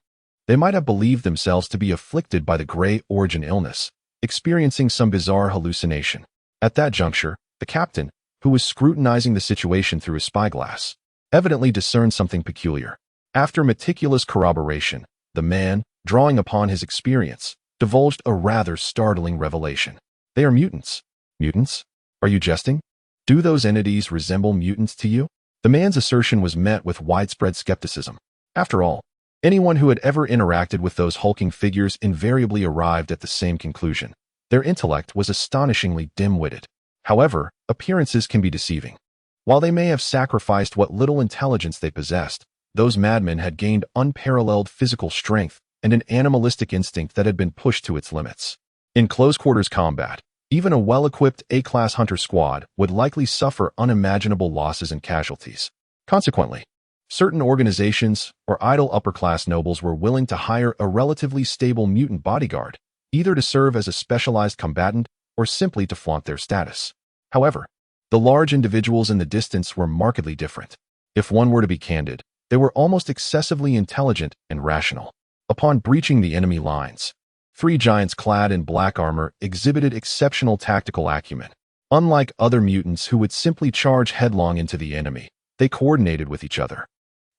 Speaker 1: they might have believed themselves to be afflicted by the Gray Origin illness, experiencing some bizarre hallucination. At that juncture, the captain, who was scrutinizing the situation through his spyglass, evidently discerned something peculiar. After meticulous corroboration, the man, drawing upon his experience, divulged a rather startling revelation. They are mutants. Mutants? Are you jesting? Do those entities resemble mutants to you? The man's assertion was met with widespread skepticism. After all, anyone who had ever interacted with those hulking figures invariably arrived at the same conclusion. Their intellect was astonishingly dim-witted. However, appearances can be deceiving. While they may have sacrificed what little intelligence they possessed, those madmen had gained unparalleled physical strength and an animalistic instinct that had been pushed to its limits. In close-quarters combat, even a well-equipped A-class hunter squad would likely suffer unimaginable losses and casualties. Consequently, certain organizations or idle upper-class nobles were willing to hire a relatively stable mutant bodyguard, either to serve as a specialized combatant or simply to flaunt their status. However, the large individuals in the distance were markedly different. If one were to be candid, they were almost excessively intelligent and rational. Upon breaching the enemy lines, three giants clad in black armor exhibited exceptional tactical acumen. Unlike other mutants who would simply charge headlong into the enemy, they coordinated with each other,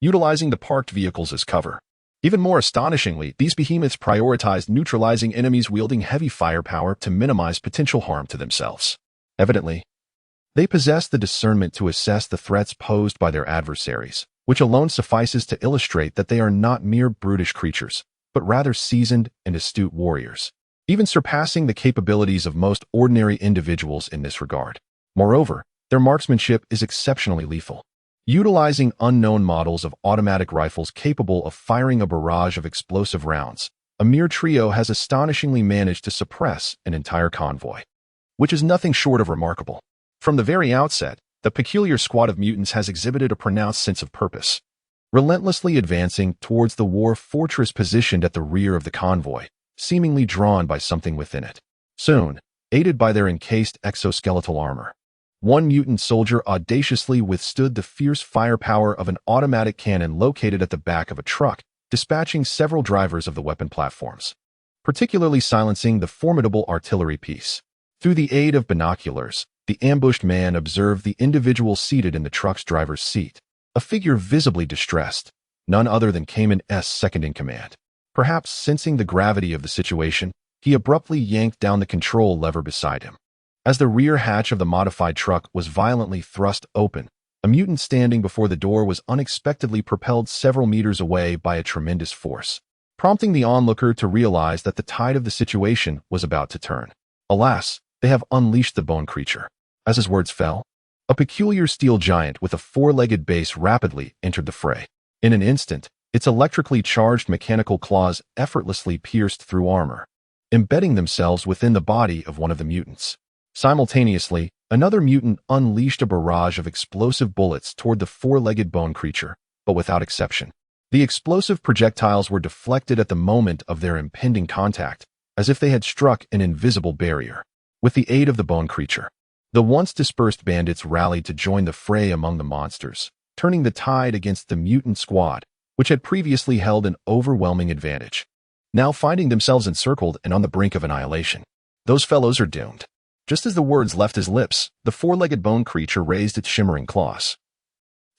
Speaker 1: utilizing the parked vehicles as cover. Even more astonishingly, these behemoths prioritized neutralizing enemies wielding heavy firepower to minimize potential harm to themselves. Evidently, they possessed the discernment to assess the threats posed by their adversaries, which alone suffices to illustrate that they are not mere brutish creatures, but rather seasoned and astute warriors, even surpassing the capabilities of most ordinary individuals in this regard. Moreover, their marksmanship is exceptionally lethal. Utilizing unknown models of automatic rifles capable of firing a barrage of explosive rounds, a mere trio has astonishingly managed to suppress an entire convoy, which is nothing short of remarkable. From the very outset, the peculiar squad of mutants has exhibited a pronounced sense of purpose, relentlessly advancing towards the war fortress positioned at the rear of the convoy, seemingly drawn by something within it. Soon, aided by their encased exoskeletal armor, one mutant soldier audaciously withstood the fierce firepower of an automatic cannon located at the back of a truck, dispatching several drivers of the weapon platforms, particularly silencing the formidable artillery piece. Through the aid of binoculars, the ambushed man observed the individual seated in the truck's driver's seat, a figure visibly distressed, none other than Cayman's second-in-command. Perhaps sensing the gravity of the situation, he abruptly yanked down the control lever beside him. As the rear hatch of the modified truck was violently thrust open, a mutant standing before the door was unexpectedly propelled several meters away by a tremendous force, prompting the onlooker to realize that the tide of the situation was about to turn. Alas, they have unleashed the bone creature. As his words fell, a peculiar steel giant with a four-legged base rapidly entered the fray. In an instant, its electrically charged mechanical claws effortlessly pierced through armor, embedding themselves within the body of one of the mutants. Simultaneously, another mutant unleashed a barrage of explosive bullets toward the four-legged bone creature, but without exception. The explosive projectiles were deflected at the moment of their impending contact, as if they had struck an invisible barrier. With the aid of the bone creature, the once dispersed bandits rallied to join the fray among the monsters, turning the tide against the mutant squad, which had previously held an overwhelming advantage. Now finding themselves encircled and on the brink of annihilation, those fellows are doomed. Just as the words left his lips, the four-legged bone creature raised its shimmering claws,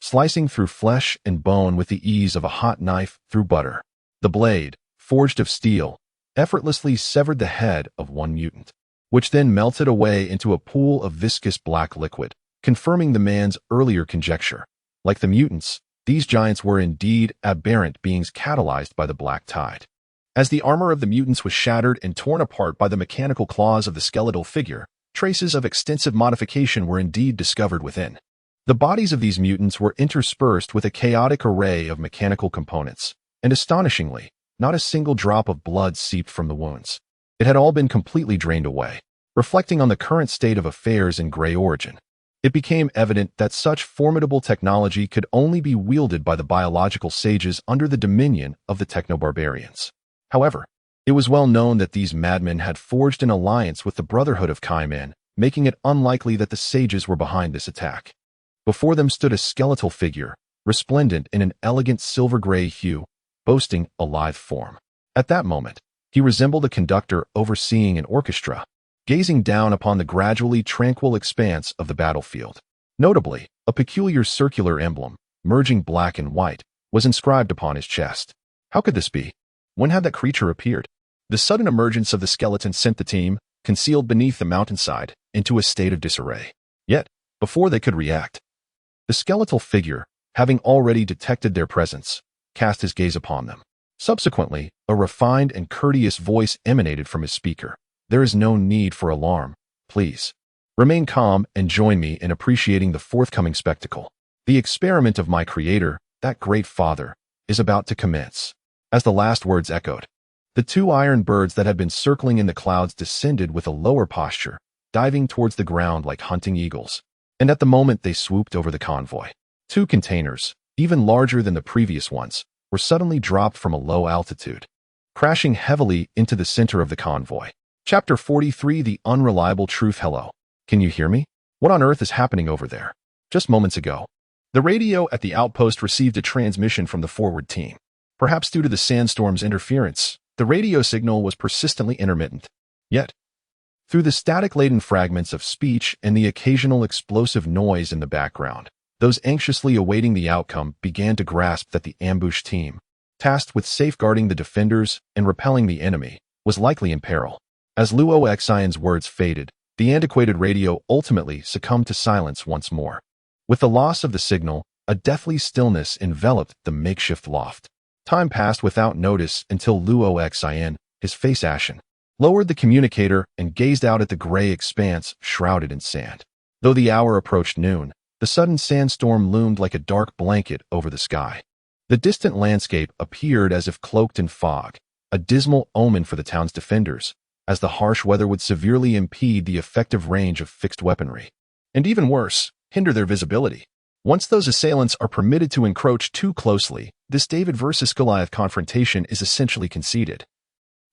Speaker 1: slicing through flesh and bone with the ease of a hot knife through butter. The blade, forged of steel, effortlessly severed the head of one mutant, which then melted away into a pool of viscous black liquid, confirming the man's earlier conjecture. Like the mutants, these giants were indeed aberrant beings catalyzed by the black tide. As the armor of the mutants was shattered and torn apart by the mechanical claws of the skeletal figure, traces of extensive modification were indeed discovered within. The bodies of these mutants were interspersed with a chaotic array of mechanical components, and astonishingly, not a single drop of blood seeped from the wounds. It had all been completely drained away. Reflecting on the current state of affairs in Grey Origin, it became evident that such formidable technology could only be wielded by the biological sages under the dominion of the techno-barbarians. However, it was well known that these madmen had forged an alliance with the Brotherhood of Kaiman, making it unlikely that the sages were behind this attack. Before them stood a skeletal figure, resplendent in an elegant silver-gray hue, boasting a lithe form. At that moment, he resembled a conductor overseeing an orchestra, gazing down upon the gradually tranquil expanse of the battlefield. Notably, a peculiar circular emblem, merging black and white, was inscribed upon his chest. How could this be? When had that creature appeared? The sudden emergence of the skeleton sent the team, concealed beneath the mountainside, into a state of disarray. Yet, before they could react, the skeletal figure, having already detected their presence, cast his gaze upon them. Subsequently, a refined and courteous voice emanated from his speaker. There is no need for alarm, please. Remain calm and join me in appreciating the forthcoming spectacle. The experiment of my creator, that great father, is about to commence. As the last words echoed, the two iron birds that had been circling in the clouds descended with a lower posture, diving towards the ground like hunting eagles. And at the moment they swooped over the convoy, two containers, even larger than the previous ones, were suddenly dropped from a low altitude, crashing heavily into the center of the convoy. Chapter 43, The Unreliable Truth. Hello. Can you hear me? What on earth is happening over there? Just moments ago, the radio at the outpost received a transmission from the forward team. Perhaps due to the sandstorm's interference, the radio signal was persistently intermittent. Yet, through the static-laden fragments of speech and the occasional explosive noise in the background, those anxiously awaiting the outcome began to grasp that the ambush team, tasked with safeguarding the defenders and repelling the enemy, was likely in peril. As Luo Xian's words faded, the antiquated radio ultimately succumbed to silence once more. With the loss of the signal, a deathly stillness enveloped the makeshift loft. Time passed without notice until Luo Xian, his face ashen, lowered the communicator and gazed out at the gray expanse shrouded in sand. Though the hour approached noon, the sudden sandstorm loomed like a dark blanket over the sky. The distant landscape appeared as if cloaked in fog, a dismal omen for the town's defenders, as the harsh weather would severely impede the effective range of fixed weaponry. And even worse, hinder their visibility. Once those assailants are permitted to encroach too closely, this David versus Goliath confrontation is essentially conceded.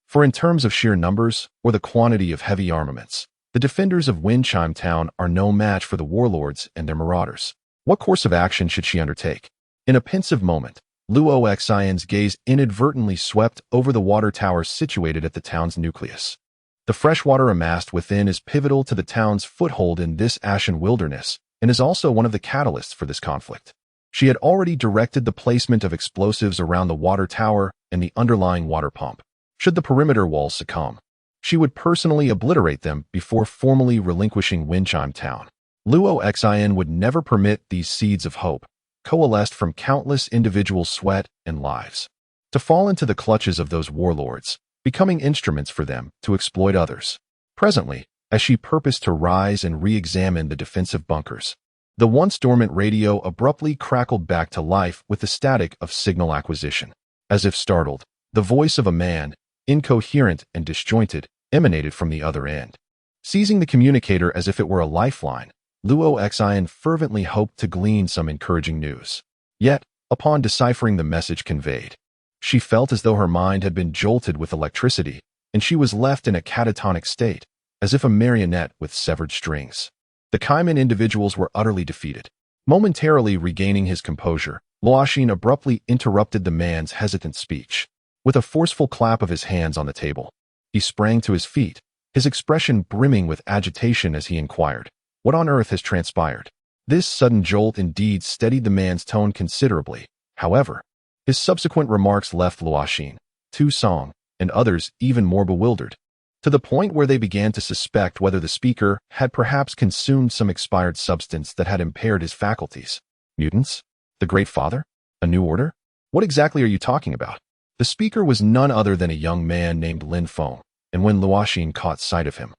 Speaker 1: For in terms of sheer numbers, or the quantity of heavy armaments, the defenders of Windchime Town are no match for the warlords and their marauders. What course of action should she undertake? In a pensive moment, Luo Xian's gaze inadvertently swept over the water tower situated at the town's nucleus. The freshwater amassed within is pivotal to the town's foothold in this ashen wilderness, and is also one of the catalysts for this conflict. She had already directed the placement of explosives around the water tower and the underlying water pump. Should the perimeter walls succumb, she would personally obliterate them before formally relinquishing Windchime Town. Luo Xian would never permit these seeds of hope, coalesced from countless individual sweat and lives, to fall into the clutches of those warlords, becoming instruments for them to exploit others. Presently, as she purposed to rise and re-examine the defensive bunkers, the once dormant radio abruptly crackled back to life with the static of signal acquisition. As if startled, the voice of a man, incoherent and disjointed, emanated from the other end. Seizing the communicator as if it were a lifeline, Luo Xian fervently hoped to glean some encouraging news. Yet, upon deciphering the message conveyed, she felt as though her mind had been jolted with electricity, and she was left in a catatonic state, as if a marionette with severed strings. The Kaiman individuals were utterly defeated. Momentarily regaining his composure, Luoxin abruptly interrupted the man's hesitant speech. With a forceful clap of his hands on the table, he sprang to his feet, his expression brimming with agitation as he inquired, "What on earth has transpired?" This sudden jolt indeed steadied the man's tone considerably. However, his subsequent remarks left Luoxin, Tu Song, and others even more bewildered, to the point where they began to suspect whether the speaker had perhaps consumed some expired substance that had impaired his faculties. Mutants? The Great Father? A new order? What exactly are you talking about? The speaker was none other than a young man named Lin Feng, and when Luoxin caught sight of him,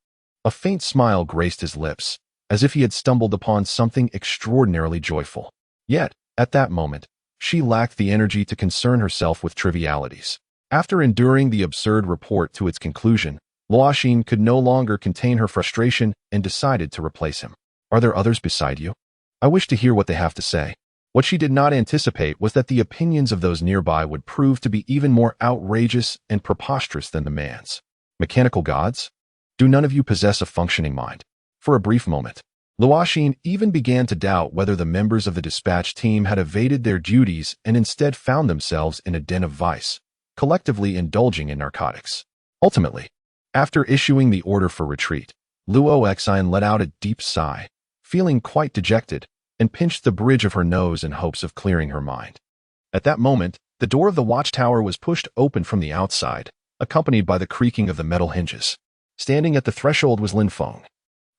Speaker 1: a faint smile graced his lips, as if he had stumbled upon something extraordinarily joyful. Yet, at that moment, she lacked the energy to concern herself with trivialities. After enduring the absurd report to its conclusion, Luoxin could no longer contain her frustration and decided to replace him. "Are there others beside you? I wish to hear what they have to say." What she did not anticipate was that the opinions of those nearby would prove to be even more outrageous and preposterous than the man's. "Mechanical gods? Do none of you possess a functioning mind?" For a brief moment, Luoxin even began to doubt whether the members of the dispatch team had evaded their duties and instead found themselves in a den of vice, collectively indulging in narcotics. Ultimately, after issuing the order for retreat, Luoxin let out a deep sigh, feeling quite dejected, and pinched the bridge of her nose in hopes of clearing her mind. At that moment, the door of the watchtower was pushed open from the outside, accompanied by the creaking of the metal hinges. Standing at the threshold was Lin Feng,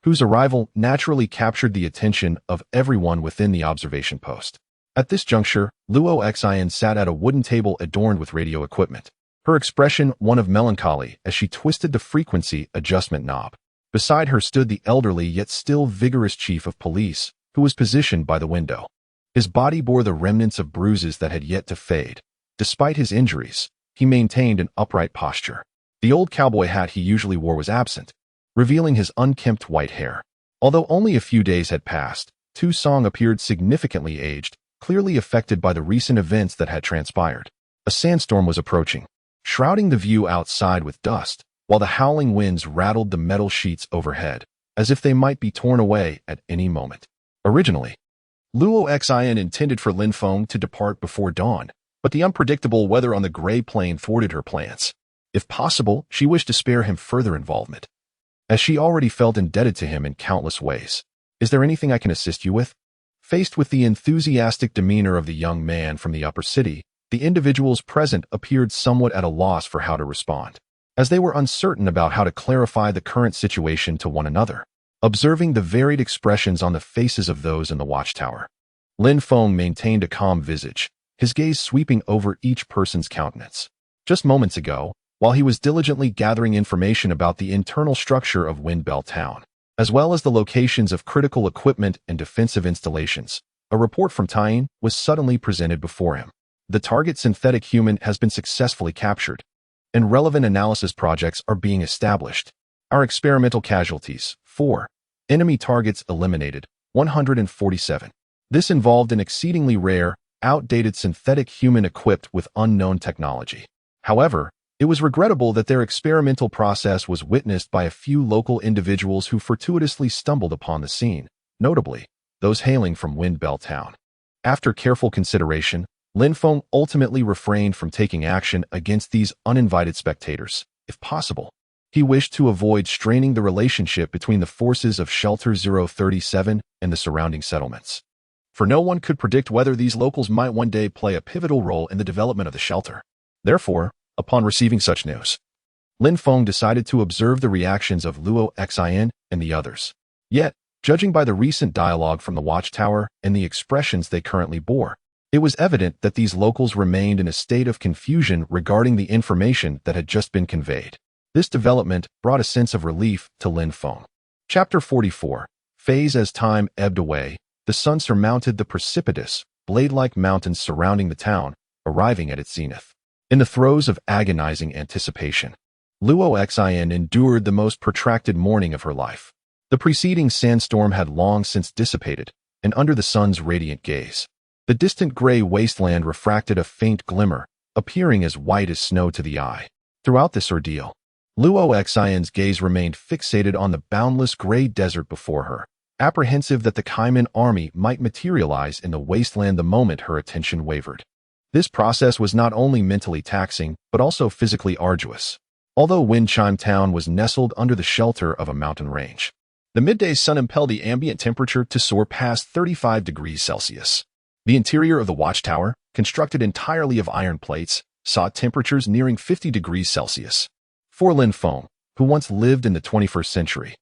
Speaker 1: whose arrival naturally captured the attention of everyone within the observation post. At this juncture, Luoxin sat at a wooden table adorned with radio equipment, her expression one of melancholy as she twisted the frequency adjustment knob. Beside her stood the elderly yet still vigorous chief of police, who was positioned by the window. His body bore the remnants of bruises that had yet to fade. Despite his injuries, he maintained an upright posture. The old cowboy hat he usually wore was absent, revealing his unkempt white hair. Although only a few days had passed, Tu Song appeared significantly aged, clearly affected by the recent events that had transpired. A sandstorm was approaching, shrouding the view outside with dust, while the howling winds rattled the metal sheets overhead, as if they might be torn away at any moment. Originally, Luoxin intended for Lin Feng to depart before dawn, but the unpredictable weather on the Gray Plain thwarted her plans. If possible, she wished to spare him further involvement, as she already felt indebted to him in countless ways. "Is there anything I can assist you with?" Faced with the enthusiastic demeanor of the young man from the upper city, the individuals present appeared somewhat at a loss for how to respond, as they were uncertain about how to clarify the current situation to one another. Observing the varied expressions on the faces of those in the watchtower, Lin Feng maintained a calm visage, his gaze sweeping over each person's countenance. Just moments ago, while he was diligently gathering information about the internal structure of Windbell Town, as well as the locations of critical equipment and defensive installations, a report from Tyne was suddenly presented before him. The target synthetic human has been successfully captured, and relevant analysis projects are being established. Our experimental casualties: 4. Enemy targets eliminated: 147. This involved an exceedingly rare, outdated synthetic human equipped with unknown technology. However, it was regrettable that their experimental process was witnessed by a few local individuals who fortuitously stumbled upon the scene, notably those hailing from Windbell Town. After careful consideration, Lin Feng ultimately refrained from taking action against these uninvited spectators. If possible, he wished to avoid straining the relationship between the forces of Shelter 037 and the surrounding settlements. For no one could predict whether these locals might one day play a pivotal role in the development of the shelter. Therefore, upon receiving such news, Lin Feng decided to observe the reactions of Luoxin and the others. Yet, judging by the recent dialogue from the watchtower and the expressions they currently bore, it was evident that these locals remained in a state of confusion regarding the information that had just been conveyed. This development brought a sense of relief to Lin Feng. Chapter 44. Phase. As time ebbed away, the sun surmounted the precipitous, blade-like mountains surrounding the town, arriving at its zenith. In the throes of agonizing anticipation, Luoxin endured the most protracted morning of her life. The preceding sandstorm had long since dissipated, and under the sun's radiant gaze, the distant gray wasteland refracted a faint glimmer, appearing as white as snow to the eye. Throughout this ordeal, Luoxin's gaze remained fixated on the boundless gray desert before her, apprehensive that the Kaiman army might materialize in the wasteland the moment her attention wavered. This process was not only mentally taxing, but also physically arduous. Although Windchime Town was nestled under the shelter of a mountain range, the midday sun impelled the ambient temperature to soar past 35 degrees Celsius. The interior of the watchtower, constructed entirely of iron plates, saw temperatures nearing 50 degrees Celsius. For Lin Feng, who once lived in the 21st century,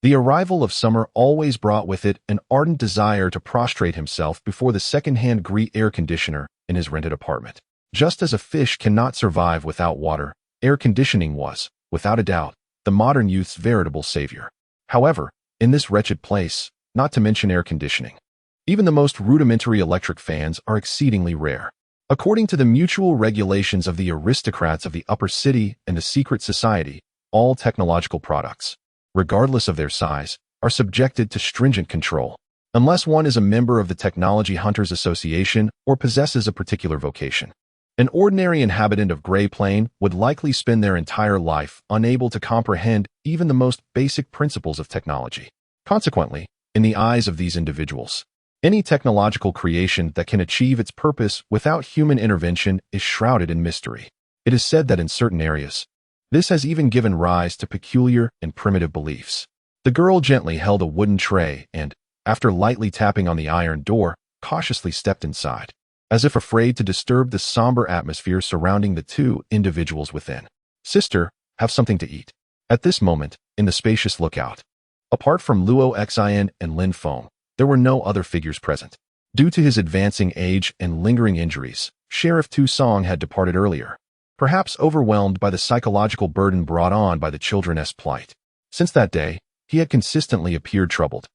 Speaker 1: the arrival of summer always brought with it an ardent desire to prostrate himself before the second-hand Gree air conditioner in his rented apartment. Just as a fish cannot survive without water, air conditioning was, without a doubt, the modern youth's veritable savior. However, in this wretched place, not to mention air conditioning. Even the most rudimentary electric fans are exceedingly rare. According to the mutual regulations of the aristocrats of the upper city and the secret society, all technological products, regardless of their size, are subjected to stringent control, unless one is a member of the Technology Hunters Association or possesses a particular vocation. An ordinary inhabitant of Grey Plain would likely spend their entire life unable to comprehend even the most basic principles of technology. Consequently, in the eyes of these individuals, any technological creation that can achieve its purpose without human intervention is shrouded in mystery. It is said that in certain areas, this has even given rise to peculiar and primitive beliefs. The girl gently held a wooden tray and, after lightly tapping on the iron door, cautiously stepped inside, as if afraid to disturb the somber atmosphere surrounding the two individuals within. "Sister, have something to eat." At this moment, in the spacious lookout, apart from Luo Xin and Lin Feng, there were no other figures present. Due to his advancing age and lingering injuries, Sheriff Tu Song had departed earlier, perhaps overwhelmed by the psychological burden brought on by the children's plight. Since that day, he had consistently appeared troubled.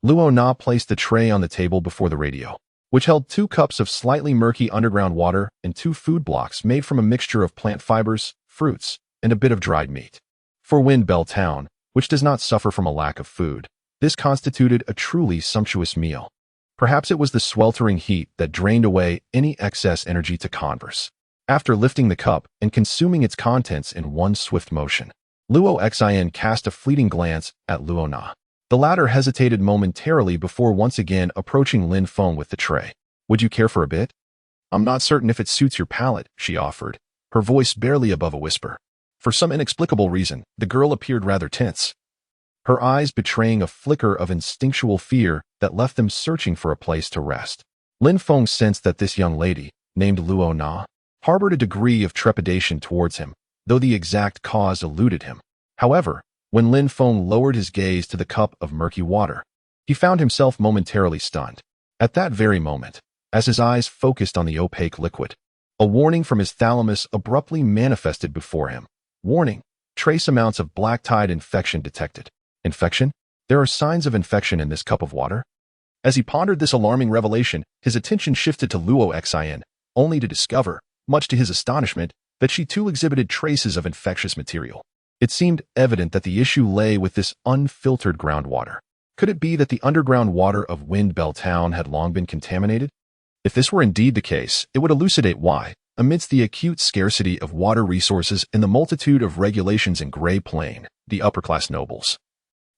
Speaker 1: Luo Na placed the tray on the table before the radio, which held 2 cups of slightly murky underground water and 2 food blocks made from a mixture of plant fibers, fruits, and a bit of dried meat. For Wind Bell Town, which does not suffer from a lack of food, this constituted a truly sumptuous meal. Perhaps it was the sweltering heat that drained away any excess energy to converse. After lifting the cup and consuming its contents in one swift motion, Luo Xin cast a fleeting glance at Luo Na. The latter hesitated momentarily before once again approaching Lin Feng with the tray. "Would you care for a bit?" "I'm not certain if it suits your palate," she offered, her voice barely above a whisper. For some inexplicable reason, the girl appeared rather tense, her eyes betraying a flicker of instinctual fear that left them searching for a place to rest. Lin Feng sensed that this young lady, named Luo Na, harbored a degree of trepidation towards him, though the exact cause eluded him. However, when Lin Feng lowered his gaze to the cup of murky water, he found himself momentarily stunned. At that very moment, as his eyes focused on the opaque liquid, a warning from his thalamus abruptly manifested before him. Warning: trace amounts of black tide infection detected. Infection? There are signs of infection in this cup of water? As he pondered this alarming revelation, his attention shifted to Luo Xin, only to discover, much to his astonishment, that she too exhibited traces of infectious material. It seemed evident that the issue lay with this unfiltered groundwater. Could it be that the underground water of Wind Bell Town had long been contaminated? If this were indeed the case, it would elucidate why, amidst the acute scarcity of water resources and the multitude of regulations in Grey Plain, the upper-class nobles,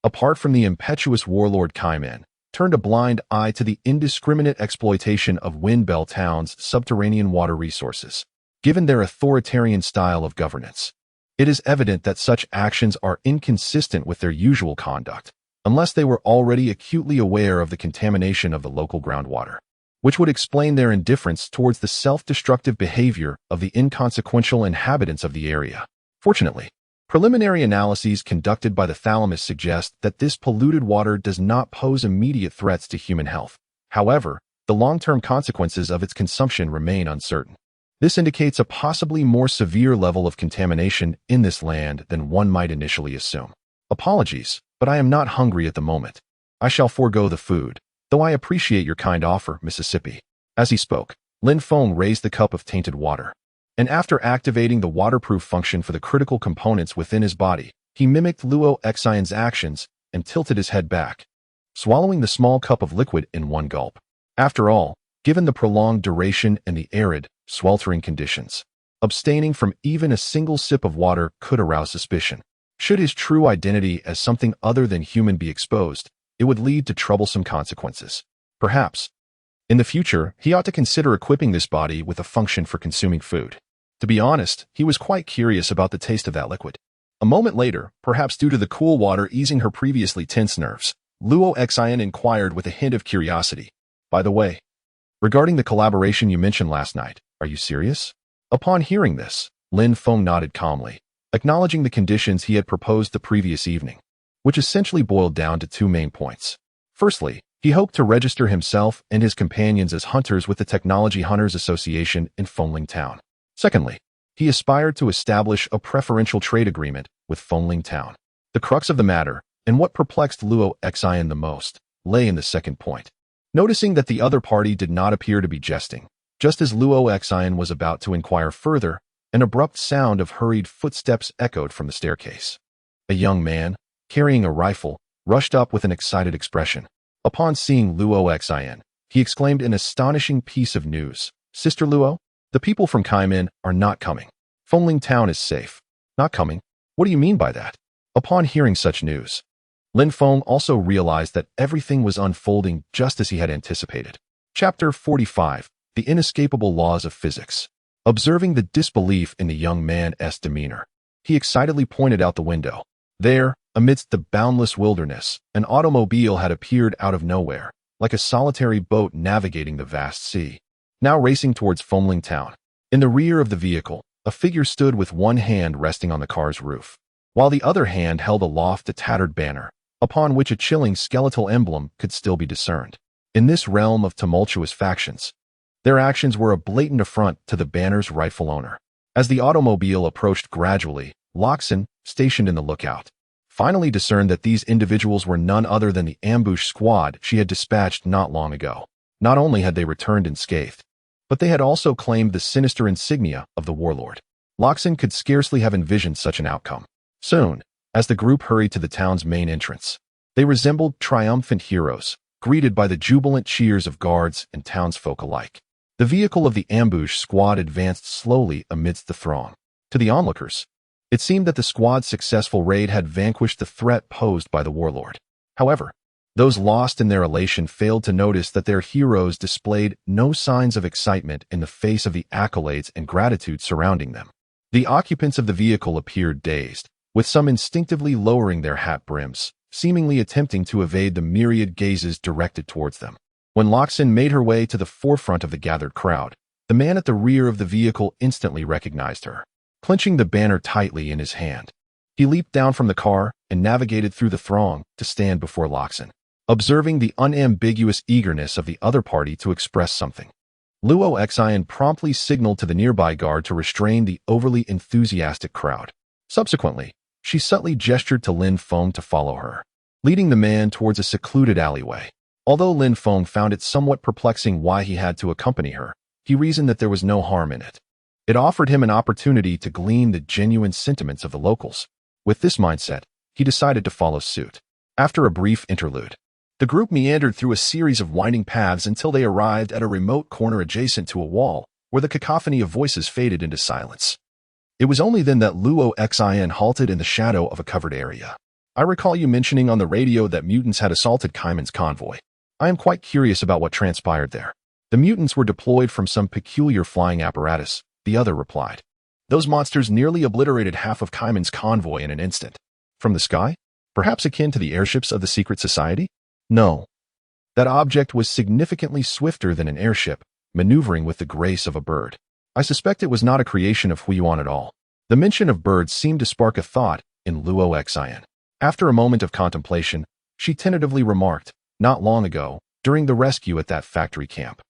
Speaker 1: apart from the impetuous warlord Kaiman, turned a blind eye to the indiscriminate exploitation of Wind Bell Town's subterranean water resources. Given their authoritarian style of governance, it is evident that such actions are inconsistent with their usual conduct, unless they were already acutely aware of the contamination of the local groundwater, which would explain their indifference towards the self-destructive behavior of the inconsequential inhabitants of the area. Fortunately, preliminary analyses conducted by the thalamus suggest that this polluted water does not pose immediate threats to human health. However, the long-term consequences of its consumption remain uncertain. This indicates a possibly more severe level of contamination in this land than one might initially assume. "Apologies, but I am not hungry at the moment. I shall forego the food, though I appreciate your kind offer, Mississippi." As he spoke, Lin Feng raised the cup of tainted water, and after activating the waterproof function for the critical components within his body, he mimicked Luo Xion's actions and tilted his head back, swallowing the small cup of liquid in one gulp. After all, given the prolonged duration and the arid, sweltering conditions, abstaining from even a single sip of water could arouse suspicion. Should his true identity as something other than human be exposed, it would lead to troublesome consequences. Perhaps, in the future, he ought to consider equipping this body with a function for consuming food. To be honest, he was quite curious about the taste of that liquid. A moment later, perhaps due to the cool water easing her previously tense nerves, Luo Xian inquired with a hint of curiosity. "By the way, regarding the collaboration you mentioned last night, are you serious?" Upon hearing this, Lin Feng nodded calmly, acknowledging the conditions he had proposed the previous evening, which essentially boiled down to 2 main points. Firstly, he hoped to register himself and his companions as hunters with the Technology Hunters Association in Fengling Town. Secondly, he aspired to establish a preferential trade agreement with Fengling Town. The crux of the matter, and what perplexed Luo Xian the most, lay in the second point. Noticing that the other party did not appear to be jesting, just as Luo Xian was about to inquire further, an abrupt sound of hurried footsteps echoed from the staircase. A young man, carrying a rifle, rushed up with an excited expression. Upon seeing Luo Xian, he exclaimed an astonishing piece of news. "Sister Luo, the people from Kaimin are not coming. Fengling town is safe." "Not coming? What do you mean by that?" Upon hearing such news, Lin Feng also realized that everything was unfolding just as he had anticipated. Chapter 45. The Inescapable Laws of Physics. Observing the disbelief in the young man's demeanor, he excitedly pointed out the window. There, amidst the boundless wilderness, an automobile had appeared out of nowhere, like a solitary boat navigating the vast sea, now racing towards Fengling town. In the rear of the vehicle, a figure stood with one hand resting on the car's roof, while the other hand held aloft a tattered banner, upon which a chilling skeletal emblem could still be discerned. In this realm of tumultuous factions, their actions were a blatant affront to the banner's rightful owner. As the automobile approached gradually, Loxin, stationed in the lookout, finally discerned that these individuals were none other than the ambush squad she had dispatched not long ago. Not only had they returned unscathed, but they had also claimed the sinister insignia of the warlord. Loxin could scarcely have envisioned such an outcome. Soon, as the group hurried to the town's main entrance, they resembled triumphant heroes, greeted by the jubilant cheers of guards and townsfolk alike. The vehicle of the ambush squad advanced slowly amidst the throng. To the onlookers, it seemed that the squad's successful raid had vanquished the threat posed by the warlord. However, those lost in their elation failed to notice that their heroes displayed no signs of excitement in the face of the accolades and gratitude surrounding them. The occupants of the vehicle appeared dazed, with some instinctively lowering their hat brims, seemingly attempting to evade the myriad gazes directed towards them. When Loxin made her way to the forefront of the gathered crowd, the man at the rear of the vehicle instantly recognized her. Clenching the banner tightly in his hand, he leaped down from the car and navigated through the throng to stand before Loxin. Observing the unambiguous eagerness of the other party to express something, Luo Xian promptly signaled to the nearby guard to restrain the overly enthusiastic crowd. Subsequently, she subtly gestured to Lin Feng to follow her, leading the man towards a secluded alleyway. Although Lin Feng found it somewhat perplexing why he had to accompany her, he reasoned that there was no harm in it. It offered him an opportunity to glean the genuine sentiments of the locals. With this mindset, he decided to follow suit. After a brief interlude, the group meandered through a series of winding paths until they arrived at a remote corner adjacent to a wall, where the cacophony of voices faded into silence. It was only then that Luo Xian halted in the shadow of a covered area. "I recall you mentioning on the radio that mutants had assaulted Kaiman's convoy. I am quite curious about what transpired there." "The mutants were deployed from some peculiar flying apparatus," the other replied. "Those monsters nearly obliterated half of Kaiman's convoy in an instant." "From the sky? Perhaps akin to the airships of the secret society?" "No. That object was significantly swifter than an airship, maneuvering with the grace of a bird. I suspect it was not a creation of Huiyuan at all." The mention of birds seemed to spark a thought in Luo Xian. After a moment of contemplation, she tentatively remarked, "Not long ago, during the rescue at that factory camp,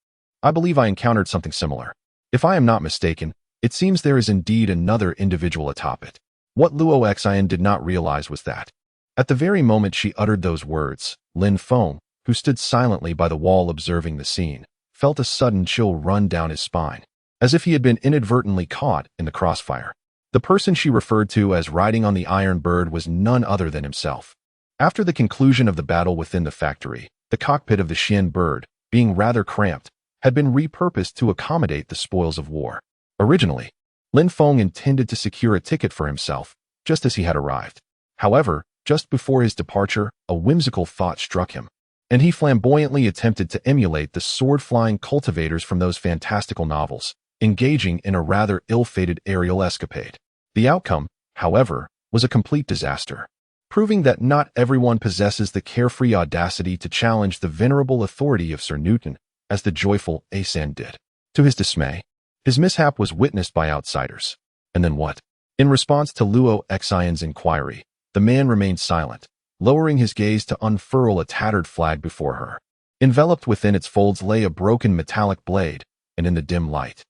Speaker 1: I believe I encountered something similar. If I am not mistaken, it seems there is indeed another individual atop it." What Luo Xian did not realize was that, at the very moment she uttered those words, Lin Feng, who stood silently by the wall observing the scene, felt a sudden chill run down his spine, as if he had been inadvertently caught in the crossfire. The person she referred to as riding on the Iron Bird was none other than himself. After the conclusion of the battle within the factory, the cockpit of the Xian bird, being rather cramped, had been repurposed to accommodate the spoils of war. Originally, Lin Feng intended to secure a ticket for himself, just as he had arrived. However, just before his departure, a whimsical thought struck him, and he flamboyantly attempted to emulate the sword-flying cultivators from those fantastical novels, engaging in a rather ill-fated aerial escapade. The outcome, however, was a complete disaster, proving that not everyone possesses the carefree audacity to challenge the venerable authority of Sir Newton, as the joyful Asan did. To his dismay, his mishap was witnessed by outsiders. And then what? In response to Luo Xian's inquiry, the man remained silent, lowering his gaze to unfurl a tattered flag before her. Enveloped within its folds lay a broken metallic blade, and in the dim light,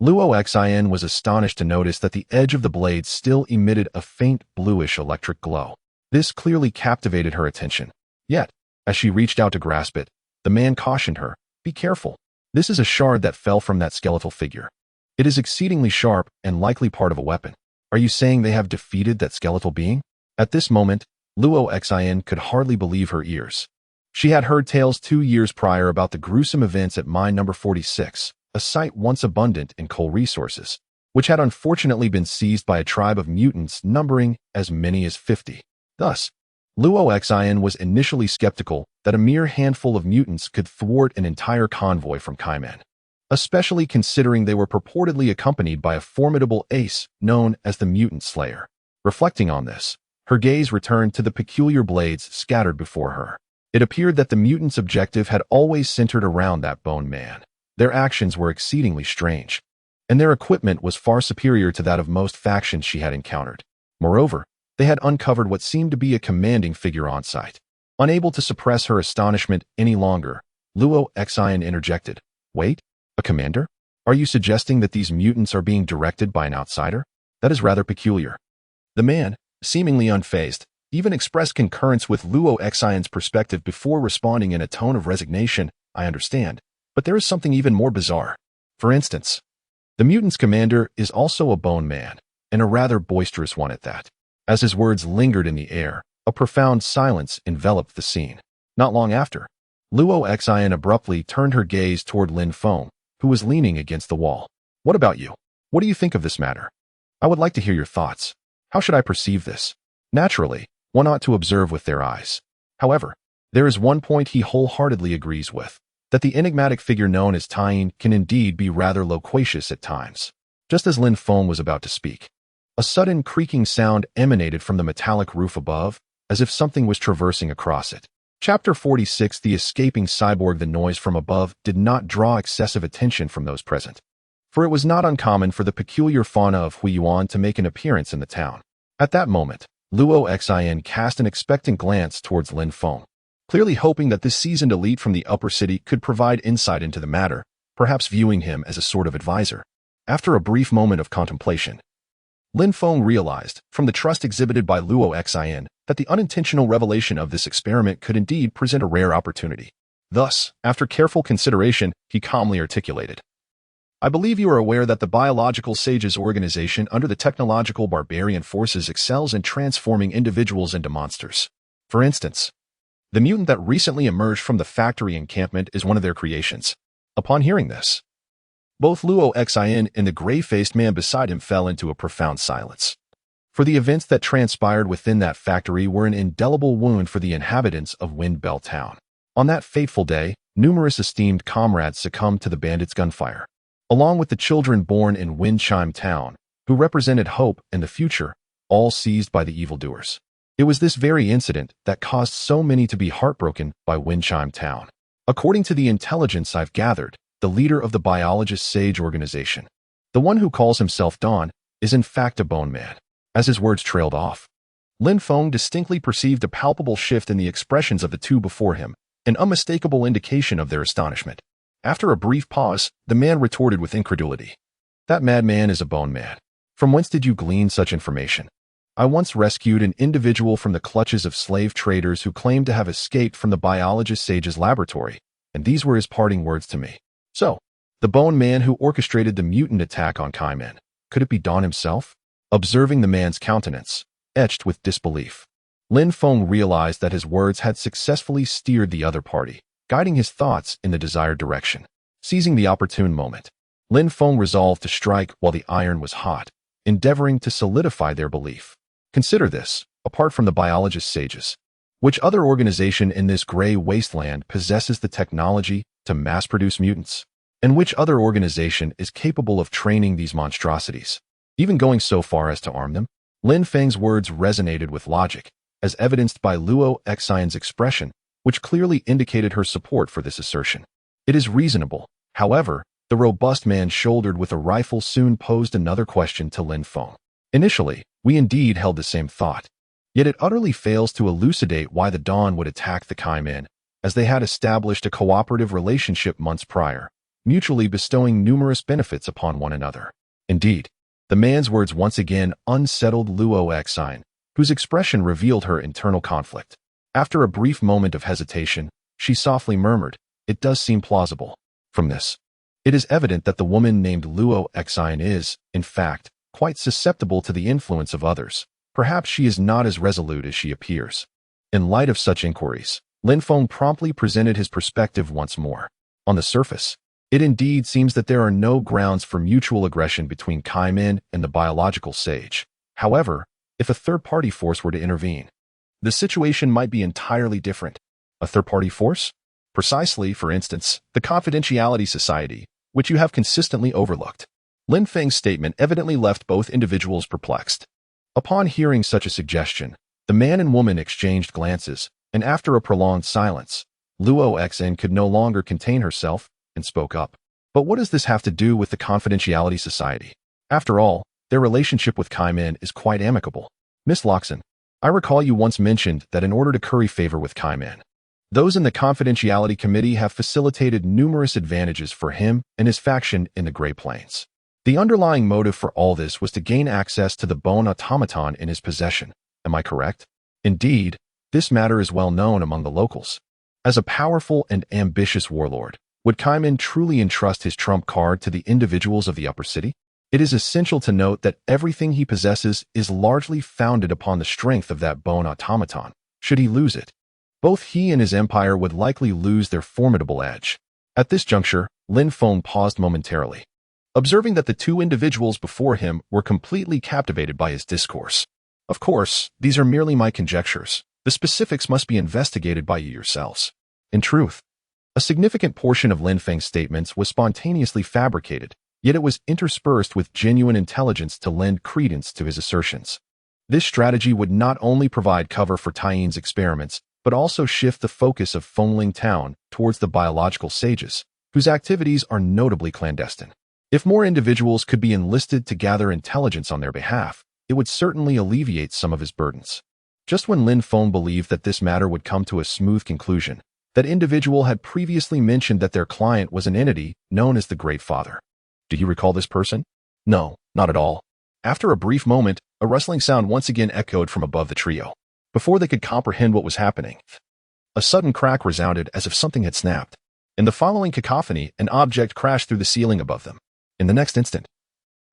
Speaker 1: Luo Xian was astonished to notice that the edge of the blade still emitted a faint bluish electric glow. This clearly captivated her attention. Yet, As she reached out to grasp it, the man cautioned her, "Be careful. This is a shard that fell from that skeletal figure. It is exceedingly sharp and likely part of a weapon. Are you saying they have defeated that skeletal being?" At this moment, Luo Xin could hardly believe her ears. She had heard tales 2 years prior about the gruesome events at mine number 46, a site once abundant in coal resources, which had unfortunately been seized by a tribe of mutants numbering as many as 50. Thus, Luo Xin was initially skeptical that a mere handful of mutants could thwart an entire convoy from Kaiman, especially considering they were purportedly accompanied by a formidable ace known as the Mutant Slayer. Reflecting on this, her gaze returned to the peculiar blades scattered before her. It appeared that the mutants' objective had always centered around that bone man. Their actions were exceedingly strange, and their equipment was far superior to that of most factions she had encountered. Moreover, they had uncovered what seemed to be a commanding figure on site. Unable to suppress her astonishment any longer, Luo Xin interjected, "Wait, a commander? Are you suggesting that these mutants are being directed by an outsider? That is rather peculiar." The man, seemingly unfazed, even expressed concurrence with Luo Xion's perspective before responding in a tone of resignation, "I understand, but there is something even more bizarre. For instance, the mutant's commander is also a bone man, and a rather boisterous one at that." As his words lingered in the air, a profound silence enveloped the scene. Not long after, Luo Xian abruptly turned her gaze toward Lin Feng, who was leaning against the wall. "What about you? What do you think of this matter? I would like to hear your thoughts. How should I perceive this?" Naturally, one ought to observe with their eyes. However, there is one point he wholeheartedly agrees with, that the enigmatic figure known as Tien can indeed be rather loquacious at times. Just as Lin Feng was about to speak, a sudden creaking sound emanated from the metallic roof above, as if something was traversing across it. Chapter 46. The escaping cyborg. The noise from above did not draw excessive attention from those present, for it was not uncommon for the peculiar fauna of Huiyuan to make an appearance in the town. At that moment, Luo Xin cast an expectant glance towards Lin Feng, clearly hoping that this seasoned elite from the upper city could provide insight into the matter, perhaps viewing him as a sort of advisor. After a brief moment of contemplation, Lin Feng realized, from the trust exhibited by Luo Xin, that the unintentional revelation of this experiment could indeed present a rare opportunity. Thus, after careful consideration, he calmly articulated, "I believe you are aware that the Biological Sages organization under the technological barbarian forces excels in transforming individuals into monsters. For instance, the mutant that recently emerged from the factory encampment is one of their creations." Upon hearing this, both Luo Xin and the gray-faced man beside him fell into a profound silence. For the events that transpired within that factory were an indelible wound for the inhabitants of Windbell Town. On that fateful day, numerous esteemed comrades succumbed to the bandits' gunfire, along with the children born in Windchime Town, who represented hope and the future, all seized by the evildoers. It was this very incident that caused so many to be heartbroken by Windchime Town. According to the intelligence I've gathered, the leader of the Biologist Sage organization, the one who calls himself Dawn, is in fact a bone man. As his words trailed off, Lin Feng distinctly perceived a palpable shift in the expressions of the two before him, an unmistakable indication of their astonishment. After a brief pause, the man retorted with incredulity, "That madman is a bone man. From whence did you glean such information?" "I once rescued an individual from the clutches of slave traders who claimed to have escaped from the Biologist Sage's laboratory, and these were his parting words to me." So, the bone man who orchestrated the mutant attack on Kaiman, could it be Dawn himself? Observing the man's countenance, etched with disbelief, Lin Feng realized that his words had successfully steered the other party, guiding his thoughts in the desired direction. Seizing the opportune moment, Lin Feng resolved to strike while the iron was hot, endeavoring to solidify their belief. Consider this, apart from the Biologist Sages, which other organization in this gray wasteland possesses the technology to mass-produce mutants? And which other organization is capable of training these monstrosities, even going so far as to arm them? Lin Feng's words resonated with logic, as evidenced by Luo Xion's expression, which clearly indicated her support for this assertion. It is reasonable. However, the robust man shouldered with a rifle soon posed another question to Lin Feng. Initially, we indeed held the same thought, yet it utterly fails to elucidate why the Dawn would attack the Kaiman, as they had established a cooperative relationship months prior, mutually bestowing numerous benefits upon one another. Indeed, the man's words once again unsettled Luo Xian, whose expression revealed her internal conflict. After a brief moment of hesitation, she softly murmured, "It does seem plausible." From this, it is evident that the woman named Luo Xian is, in fact, quite susceptible to the influence of others. Perhaps she is not as resolute as she appears. In light of such inquiries, Lin Feng promptly presented his perspective once more. On the surface, it indeed seems that there are no grounds for mutual aggression between Kaimin and the biological sage. However, if a third-party force were to intervene, the situation might be entirely different. A third-party force? Precisely, for instance, the Confidentiality Society, which you have consistently overlooked. Lin Feng's statement evidently left both individuals perplexed. Upon hearing such a suggestion, the man and woman exchanged glances, and after a prolonged silence, Luo Xn could no longer contain herself and spoke up. But what does this have to do with the Confidentiality Society? After all, their relationship with Kaimin is quite amicable. Miss Loxon, I recall you once mentioned that in order to curry favor with Kaimin, those in the Confidentiality Committee have facilitated numerous advantages for him and his faction in the Grey Plains. The underlying motive for all this was to gain access to the bone automaton in his possession. Am I correct? Indeed, this matter is well known among the locals. As a powerful and ambitious warlord, would Kaimin truly entrust his trump card to the individuals of the upper city? It is essential to note that everything he possesses is largely founded upon the strength of that bone automaton. Should he lose it, both he and his empire would likely lose their formidable edge. At this juncture, Lin Feng paused momentarily, observing that the two individuals before him were completely captivated by his discourse. Of course, these are merely my conjectures. The specifics must be investigated by you yourselves. In truth, a significant portion of Lin Feng's statements was spontaneously fabricated, yet it was interspersed with genuine intelligence to lend credence to his assertions. This strategy would not only provide cover for Tyin's experiments, but also shift the focus of Fengling Town towards the biological sages, whose activities are notably clandestine. If more individuals could be enlisted to gather intelligence on their behalf, it would certainly alleviate some of his burdens. Just when Lin Feng believed that this matter would come to a smooth conclusion, that individual had previously mentioned that their client was an entity known as the Great Father. Do you recall this person? No, not at all. After a brief moment, a rustling sound once again echoed from above the trio. Before they could comprehend what was happening, a sudden crack resounded as if something had snapped. In the following cacophony, an object crashed through the ceiling above them. In the next instant,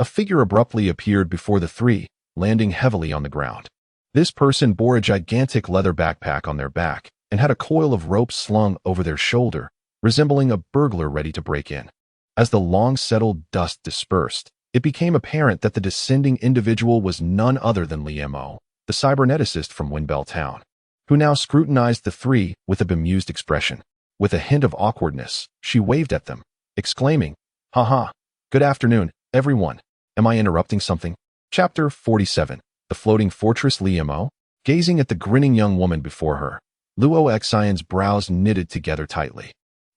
Speaker 1: a figure abruptly appeared before the three, landing heavily on the ground. This person bore a gigantic leather backpack on their back and had a coil of rope slung over their shoulder, resembling a burglar ready to break in. As the long-settled dust dispersed, it became apparent that the descending individual was none other than Li Mo, the cyberneticist from Windbell Town, who now scrutinized the three with a bemused expression. With a hint of awkwardness, she waved at them, exclaiming, "Haha, good afternoon, everyone. Am I interrupting something?" Chapter 47. The Floating Fortress. Li Mo, gazing at the grinning young woman before her, Luo Xian's brows knitted together tightly.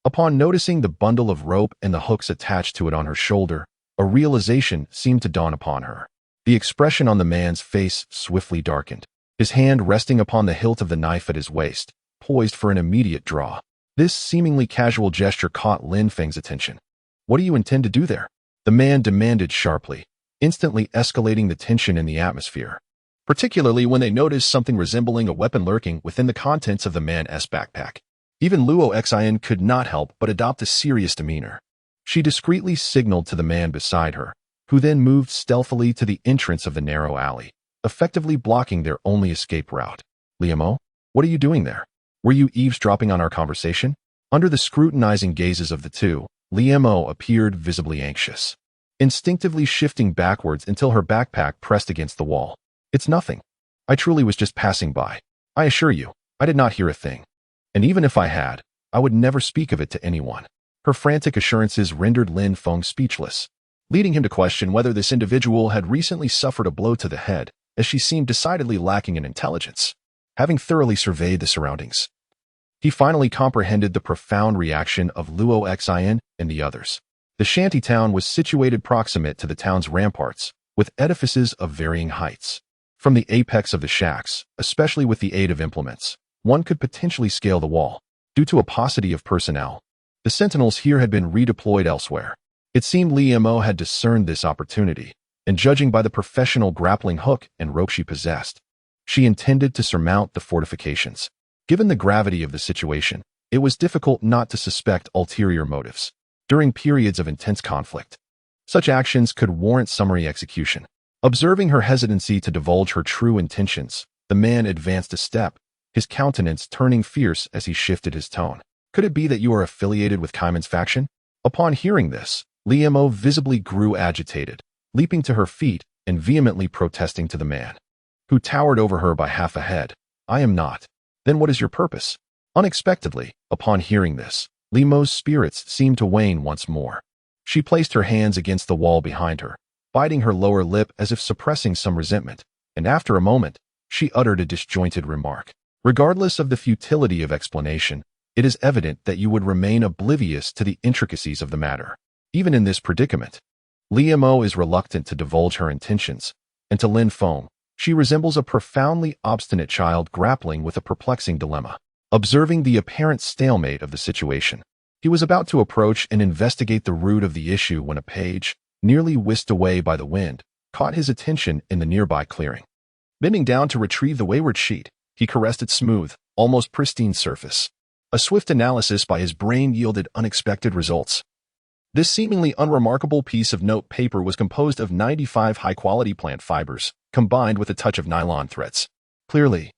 Speaker 1: Upon noticing the bundle of rope and the hooks attached to it on her shoulder, a realization seemed to dawn upon her. The expression on the man's face swiftly darkened, his hand resting upon the hilt of the knife at his waist, poised for an immediate draw. This seemingly casual gesture caught Lin Feng's attention. "What do you intend to do there?" the man demanded sharply, instantly escalating the tension in the atmosphere, particularly when they noticed something resembling a weapon lurking within the contents of the man's backpack. Even Luo Xian could not help but adopt a serious demeanor. She discreetly signaled to the man beside her, who then moved stealthily to the entrance of the narrow alley, effectively blocking their only escape route. "Li Mo, what are you doing there? Were you eavesdropping on our conversation?" Under the scrutinizing gazes of the two, Li Mo appeared visibly anxious, instinctively shifting backwards until her backpack pressed against the wall. "It's nothing. I truly was just passing by. I assure you, I did not hear a thing. And even if I had, I would never speak of it to anyone." Her frantic assurances rendered Lin Feng speechless, leading him to question whether this individual had recently suffered a blow to the head, as she seemed decidedly lacking in intelligence. Having thoroughly surveyed the surroundings, he finally comprehended the profound reaction of Luo Xian and the others. The shanty town was situated proximate to the town's ramparts, with edifices of varying heights. From the apex of the shacks, especially with the aid of implements, one could potentially scale the wall. Due to a paucity of personnel, the sentinels here had been redeployed elsewhere. It seemed Li Mo had discerned this opportunity, and judging by the professional grappling hook and rope she possessed, she intended to surmount the fortifications. Given the gravity of the situation, it was difficult not to suspect ulterior motives. During periods of intense conflict, such actions could warrant summary execution. Observing her hesitancy to divulge her true intentions, the man advanced a step, his countenance turning fierce as he shifted his tone. Could it be that you are affiliated with Kaiman's faction? Upon hearing this, Liemo visibly grew agitated, leaping to her feet and vehemently protesting to the man, who towered over her by half a head. I am not. Then what is your purpose? Unexpectedly, upon hearing this, Liemo's spirits seemed to wane once more. She placed her hands against the wall behind her, biting her lower lip as if suppressing some resentment, and after a moment, she uttered a disjointed remark. Regardless of the futility of explanation, it is evident that you would remain oblivious to the intricacies of the matter. Even in this predicament, Liemo is reluctant to divulge her intentions, and to Lin Feng, she resembles a profoundly obstinate child grappling with a perplexing dilemma. Observing the apparent stalemate of the situation, he was about to approach and investigate the root of the issue when a page, nearly whisked away by the wind, caught his attention in the nearby clearing. Bending down to retrieve the wayward sheet, he caressed its smooth, almost pristine surface. A swift analysis by his brain yielded unexpected results. This seemingly unremarkable piece of note paper was composed of 95 high-quality plant fibers, combined with a touch of nylon threads. Clearly,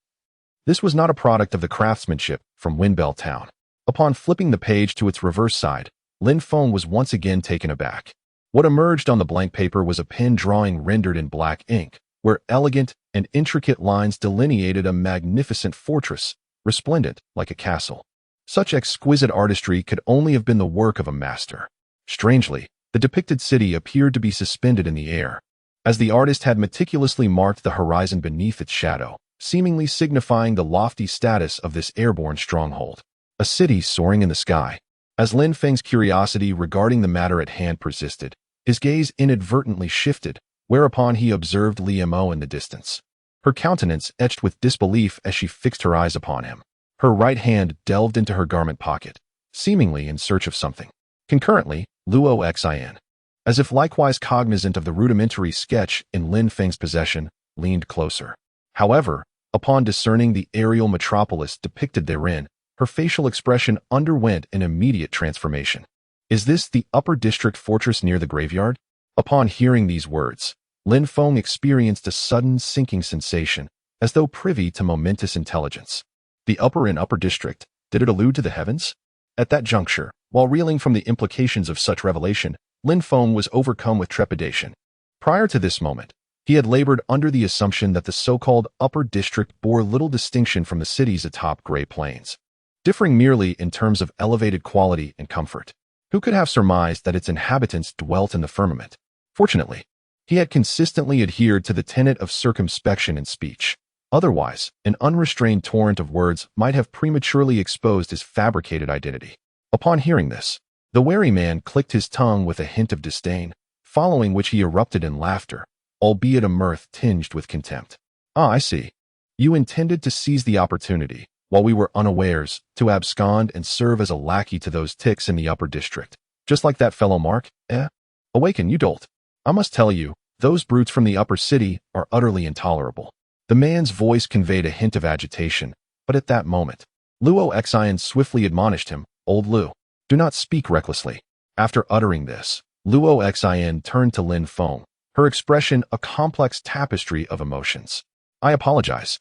Speaker 1: this was not a product of the craftsmanship from Windbell Town. Upon flipping the page to its reverse side, Lin Feng was once again taken aback. What emerged on the blank paper was a pen drawing rendered in black ink, where elegant and intricate lines delineated a magnificent fortress, resplendent like a castle. Such exquisite artistry could only have been the work of a master. Strangely, the depicted city appeared to be suspended in the air, as the artist had meticulously marked the horizon beneath its shadow, seemingly signifying the lofty status of this airborne stronghold. A city soaring in the sky. As Lin Feng's curiosity regarding the matter at hand persisted, his gaze inadvertently shifted, whereupon he observed Liemo in the distance. Her countenance etched with disbelief as she fixed her eyes upon him. Her right hand delved into her garment pocket, seemingly in search of something. Concurrently, Luo Xin, as if likewise cognizant of the rudimentary sketch in Lin Feng's possession, leaned closer. However, upon discerning the aerial metropolis depicted therein, her facial expression underwent an immediate transformation. Is this the upper district fortress near the graveyard? Upon hearing these words, Lin Feng experienced a sudden sinking sensation, as though privy to momentous intelligence. The upper district, did it allude to the heavens? At that juncture, while reeling from the implications of such revelation, Lin Feng was overcome with trepidation. Prior to this moment, he had labored under the assumption that the so-called upper district bore little distinction from the cities atop Gray Plains, differing merely in terms of elevated quality and comfort. Who could have surmised that its inhabitants dwelt in the firmament? Fortunately, he had consistently adhered to the tenet of circumspection in speech. Otherwise, an unrestrained torrent of words might have prematurely exposed his fabricated identity. Upon hearing this, the wary man clicked his tongue with a hint of disdain, following which he erupted in laughter, albeit a mirth tinged with contempt. Ah, I see. You intended to seize the opportunity, while we were unawares, to abscond and serve as a lackey to those ticks in the upper district. Just like that fellow Mark, eh? Awaken, you dolt. I must tell you, those brutes from the upper city are utterly intolerable. The man's voice conveyed a hint of agitation, but at that moment, Luo Xin swiftly admonished him, Old Lu, do not speak recklessly. After uttering this, Luo Xin turned to Lin Feng, her expression a complex tapestry of emotions. I apologize.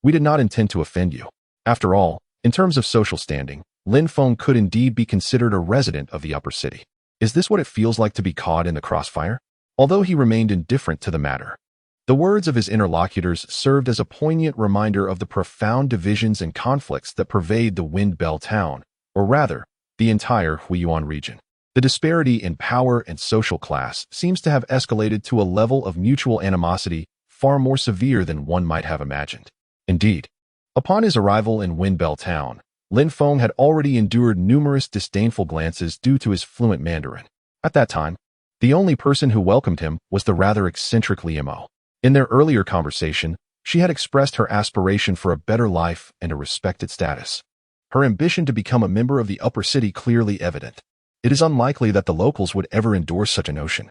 Speaker 1: We did not intend to offend you. After all, in terms of social standing, Lin Feng could indeed be considered a resident of the upper city. Is this what it feels like to be caught in the crossfire? Although he remained indifferent to the matter, the words of his interlocutors served as a poignant reminder of the profound divisions and conflicts that pervade the Windbell Town, or rather, the entire Huiyuan region. The disparity in power and social class seems to have escalated to a level of mutual animosity far more severe than one might have imagined. Indeed, upon his arrival in Windbell Town, Lin Feng had already endured numerous disdainful glances due to his fluent Mandarin. At that time, the only person who welcomed him was the rather eccentric Liemo. In their earlier conversation, she had expressed her aspiration for a better life and a respected status. Her ambition to become a member of the upper city clearly evident. It is unlikely that the locals would ever endorse such a notion.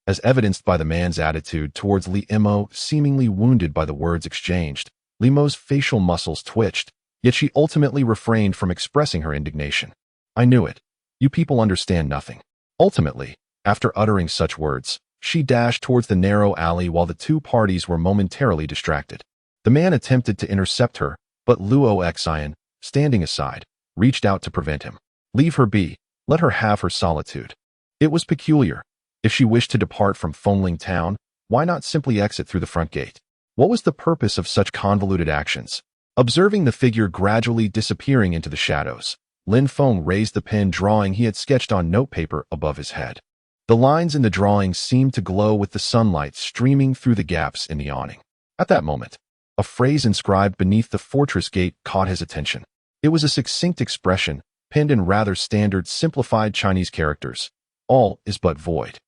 Speaker 1: As evidenced by the man's attitude towards Liemo, seemingly wounded by the words exchanged, Liemo's facial muscles twitched, Yet she ultimately refrained from expressing her indignation. I knew it. You people understand nothing. Ultimately, after uttering such words, she dashed towards the narrow alley while the two parties were momentarily distracted. The man attempted to intercept her, but Luo Xian, standing aside, reached out to prevent him. Leave her be. Let her have her solitude. It was peculiar. If she wished to depart from Fengling Town, why not simply exit through the front gate? What was the purpose of such convoluted actions? Observing the figure gradually disappearing into the shadows, Lin Feng raised the pen drawing he had sketched on notepaper above his head. The lines in the drawing seemed to glow with the sunlight streaming through the gaps in the awning. At that moment, a phrase inscribed beneath the fortress gate caught his attention. It was a succinct expression, penned in rather standard, simplified Chinese characters. All is but void.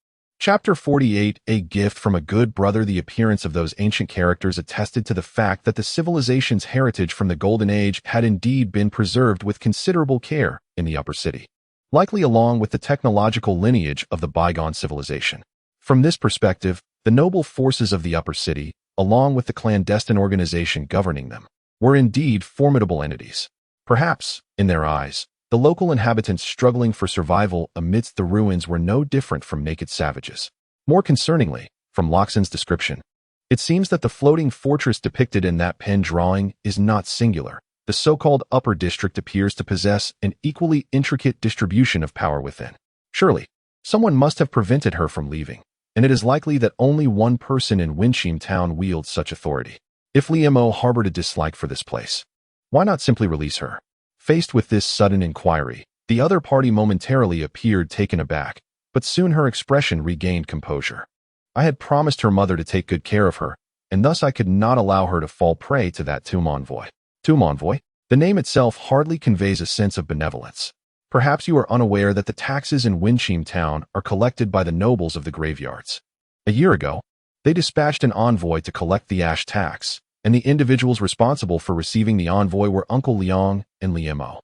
Speaker 1: Chapter 48, A Gift from a Good Brother. The appearance of those ancient characters attested to the fact that the civilization's heritage from the Golden Age had indeed been preserved with considerable care in the Upper City, likely along with the technological lineage of the bygone civilization. From this perspective, the noble forces of the Upper City, along with the clandestine organization governing them, were indeed formidable entities. Perhaps, in their eyes, the local inhabitants struggling for survival amidst the ruins were no different from naked savages. More concerningly, from Loxin's description, it seems that the floating fortress depicted in that pen drawing is not singular. The so-called upper district appears to possess an equally intricate distribution of power within. Surely, someone must have prevented her from leaving, and it is likely that only one person in Winchim Town wields such authority. If Li Mo harbored a dislike for this place, why not simply release her? Faced with this sudden inquiry, the other party momentarily appeared taken aback, but soon her expression regained composure. I had promised her mother to take good care of her, and thus I could not allow her to fall prey to that tomb envoy. Tomb envoy? The name itself hardly conveys a sense of benevolence. Perhaps you are unaware that the taxes in Winchim Town are collected by the nobles of the graveyards. A year ago, they dispatched an envoy to collect the ash tax, and the individuals responsible for receiving the envoy were Uncle Liang and Li Mo.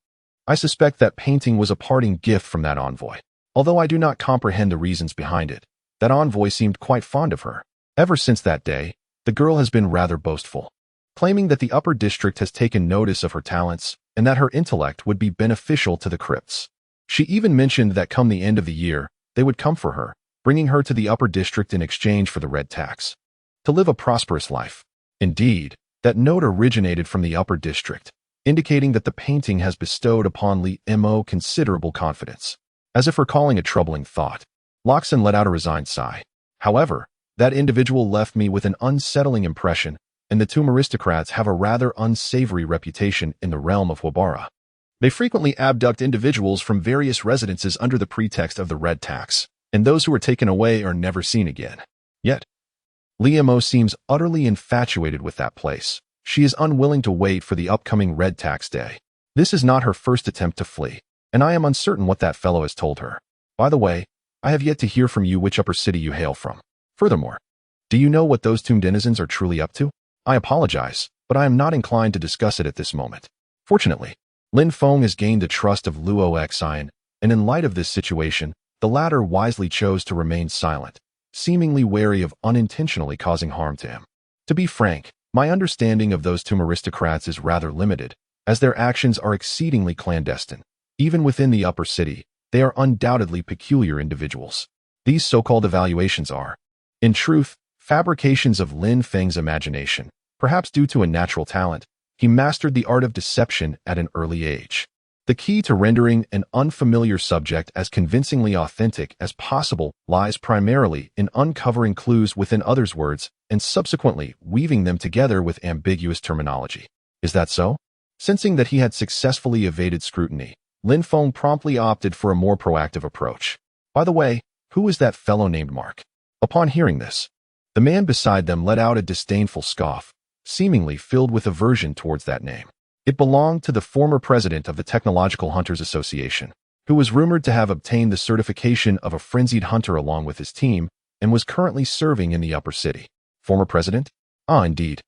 Speaker 1: I suspect that painting was a parting gift from that envoy. Although I do not comprehend the reasons behind it, that envoy seemed quite fond of her. Ever since that day, the girl has been rather boastful, claiming that the upper district has taken notice of her talents and that her intellect would be beneficial to the crypts. She even mentioned that come the end of the year, they would come for her, bringing her to the upper district in exchange for the red tax, to live a prosperous life. Indeed, that note originated from the upper district, indicating that the painting has bestowed upon Li Mo considerable confidence. As if recalling a troubling thought, Loxin let out a resigned sigh. However, that individual left me with an unsettling impression, and the tomb aristocrats have a rather unsavory reputation in the realm of Wabara. They frequently abduct individuals from various residences under the pretext of the red tax, and those who are taken away are never seen again. Yet, Li Mo seems utterly infatuated with that place. She is unwilling to wait for the upcoming red tax day. This is not her first attempt to flee, and I am uncertain what that fellow has told her. By the way, I have yet to hear from you which upper city you hail from. Furthermore, do you know what those tomb denizens are truly up to? I apologize, but I am not inclined to discuss it at this moment. Fortunately, Lin Feng has gained the trust of Luo Xian, and in light of this situation, the latter wisely chose to remain silent, seemingly wary of unintentionally causing harm to him. To be frank, my understanding of those tomb aristocrats is rather limited, as their actions are exceedingly clandestine. Even within the upper city, they are undoubtedly peculiar individuals. These so-called evaluations are, in truth, fabrications of Lin Feng's imagination. Perhaps due to a natural talent, he mastered the art of deception at an early age. The key to rendering an unfamiliar subject as convincingly authentic as possible lies primarily in uncovering clues within others' words and subsequently weaving them together with ambiguous terminology. Is that so? Sensing that he had successfully evaded scrutiny, Lin Feng promptly opted for a more proactive approach. By the way, who is that fellow named Mark? Upon hearing this, the man beside them let out a disdainful scoff, seemingly filled with aversion towards that name. It belonged to the former president of the Technological Hunters Association, who was rumored to have obtained the certification of a frenzied hunter along with his team and was currently serving in the upper city. Former president? Ah, indeed.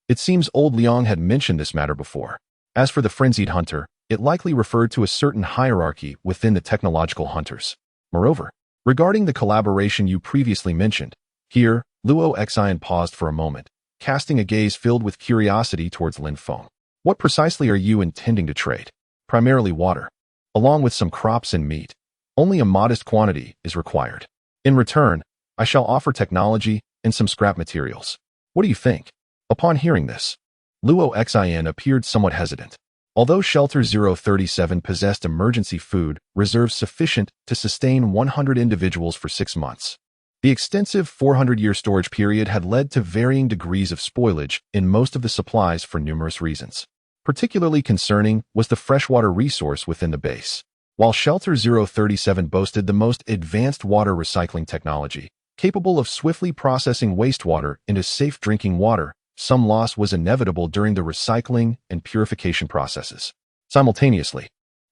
Speaker 1: It seems old Liang had mentioned this matter before. As for the frenzied hunter, it likely referred to a certain hierarchy within the technological hunters. Moreover, regarding the collaboration you previously mentioned, here, Luo Xian paused for a moment, casting a gaze filled with curiosity towards Lin Feng. What precisely are you intending to trade? Primarily water, along with some crops and meat. Only a modest quantity is required. In return, I shall offer technology and some scrap materials. What do you think? Upon hearing this, Luo Xin appeared somewhat hesitant. Although Shelter 037 possessed emergency food reserves sufficient to sustain 100 individuals for 6 months, the extensive 400-year storage period had led to varying degrees of spoilage in most of the supplies for numerous reasons. Particularly concerning was the freshwater resource within the base. While Shelter 037 boasted the most advanced water recycling technology, capable of swiftly processing wastewater into safe drinking water, some loss was inevitable during the recycling and purification processes. Simultaneously,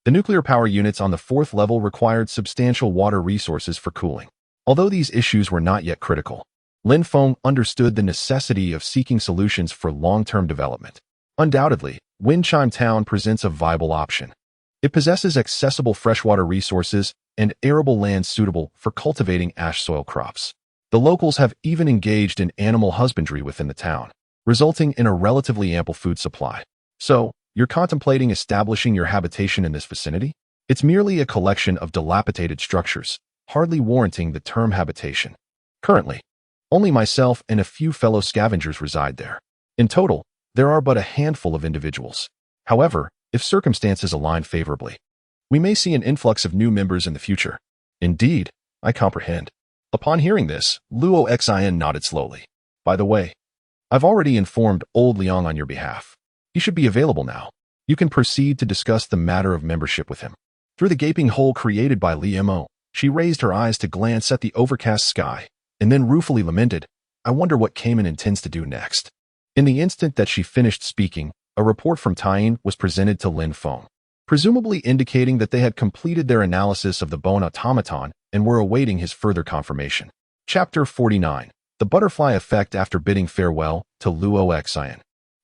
Speaker 1: the nuclear power units on the 4th level required substantial water resources for cooling. Although these issues were not yet critical, Lin Feng understood the necessity of seeking solutions for long-term development. Undoubtedly, Windchime Town presents a viable option. It possesses accessible freshwater resources and arable land suitable for cultivating ash soil crops. The locals have even engaged in animal husbandry within the town, resulting in a relatively ample food supply. So, you're contemplating establishing your habitation in this vicinity? It's merely a collection of dilapidated structures, hardly warranting the term habitation. Currently, only myself and a few fellow scavengers reside there. In total, there are but a handful of individuals. However, if circumstances align favorably, we may see an influx of new members in the future. Indeed, I comprehend. Upon hearing this, Luo Xin nodded slowly. By the way, I've already informed Old Liang on your behalf. He should be available now. You can proceed to discuss the matter of membership with him. Through the gaping hole created by Li Mo, she raised her eyes to glance at the overcast sky, and then ruefully lamented, I wonder what Cayman intends to do next. In the instant that she finished speaking, a report from Tyene was presented to Lin Feng, presumably indicating that they had completed their analysis of the bone automaton and were awaiting his further confirmation. Chapter 49. The Butterfly Effect. After bidding farewell to Luo Xin,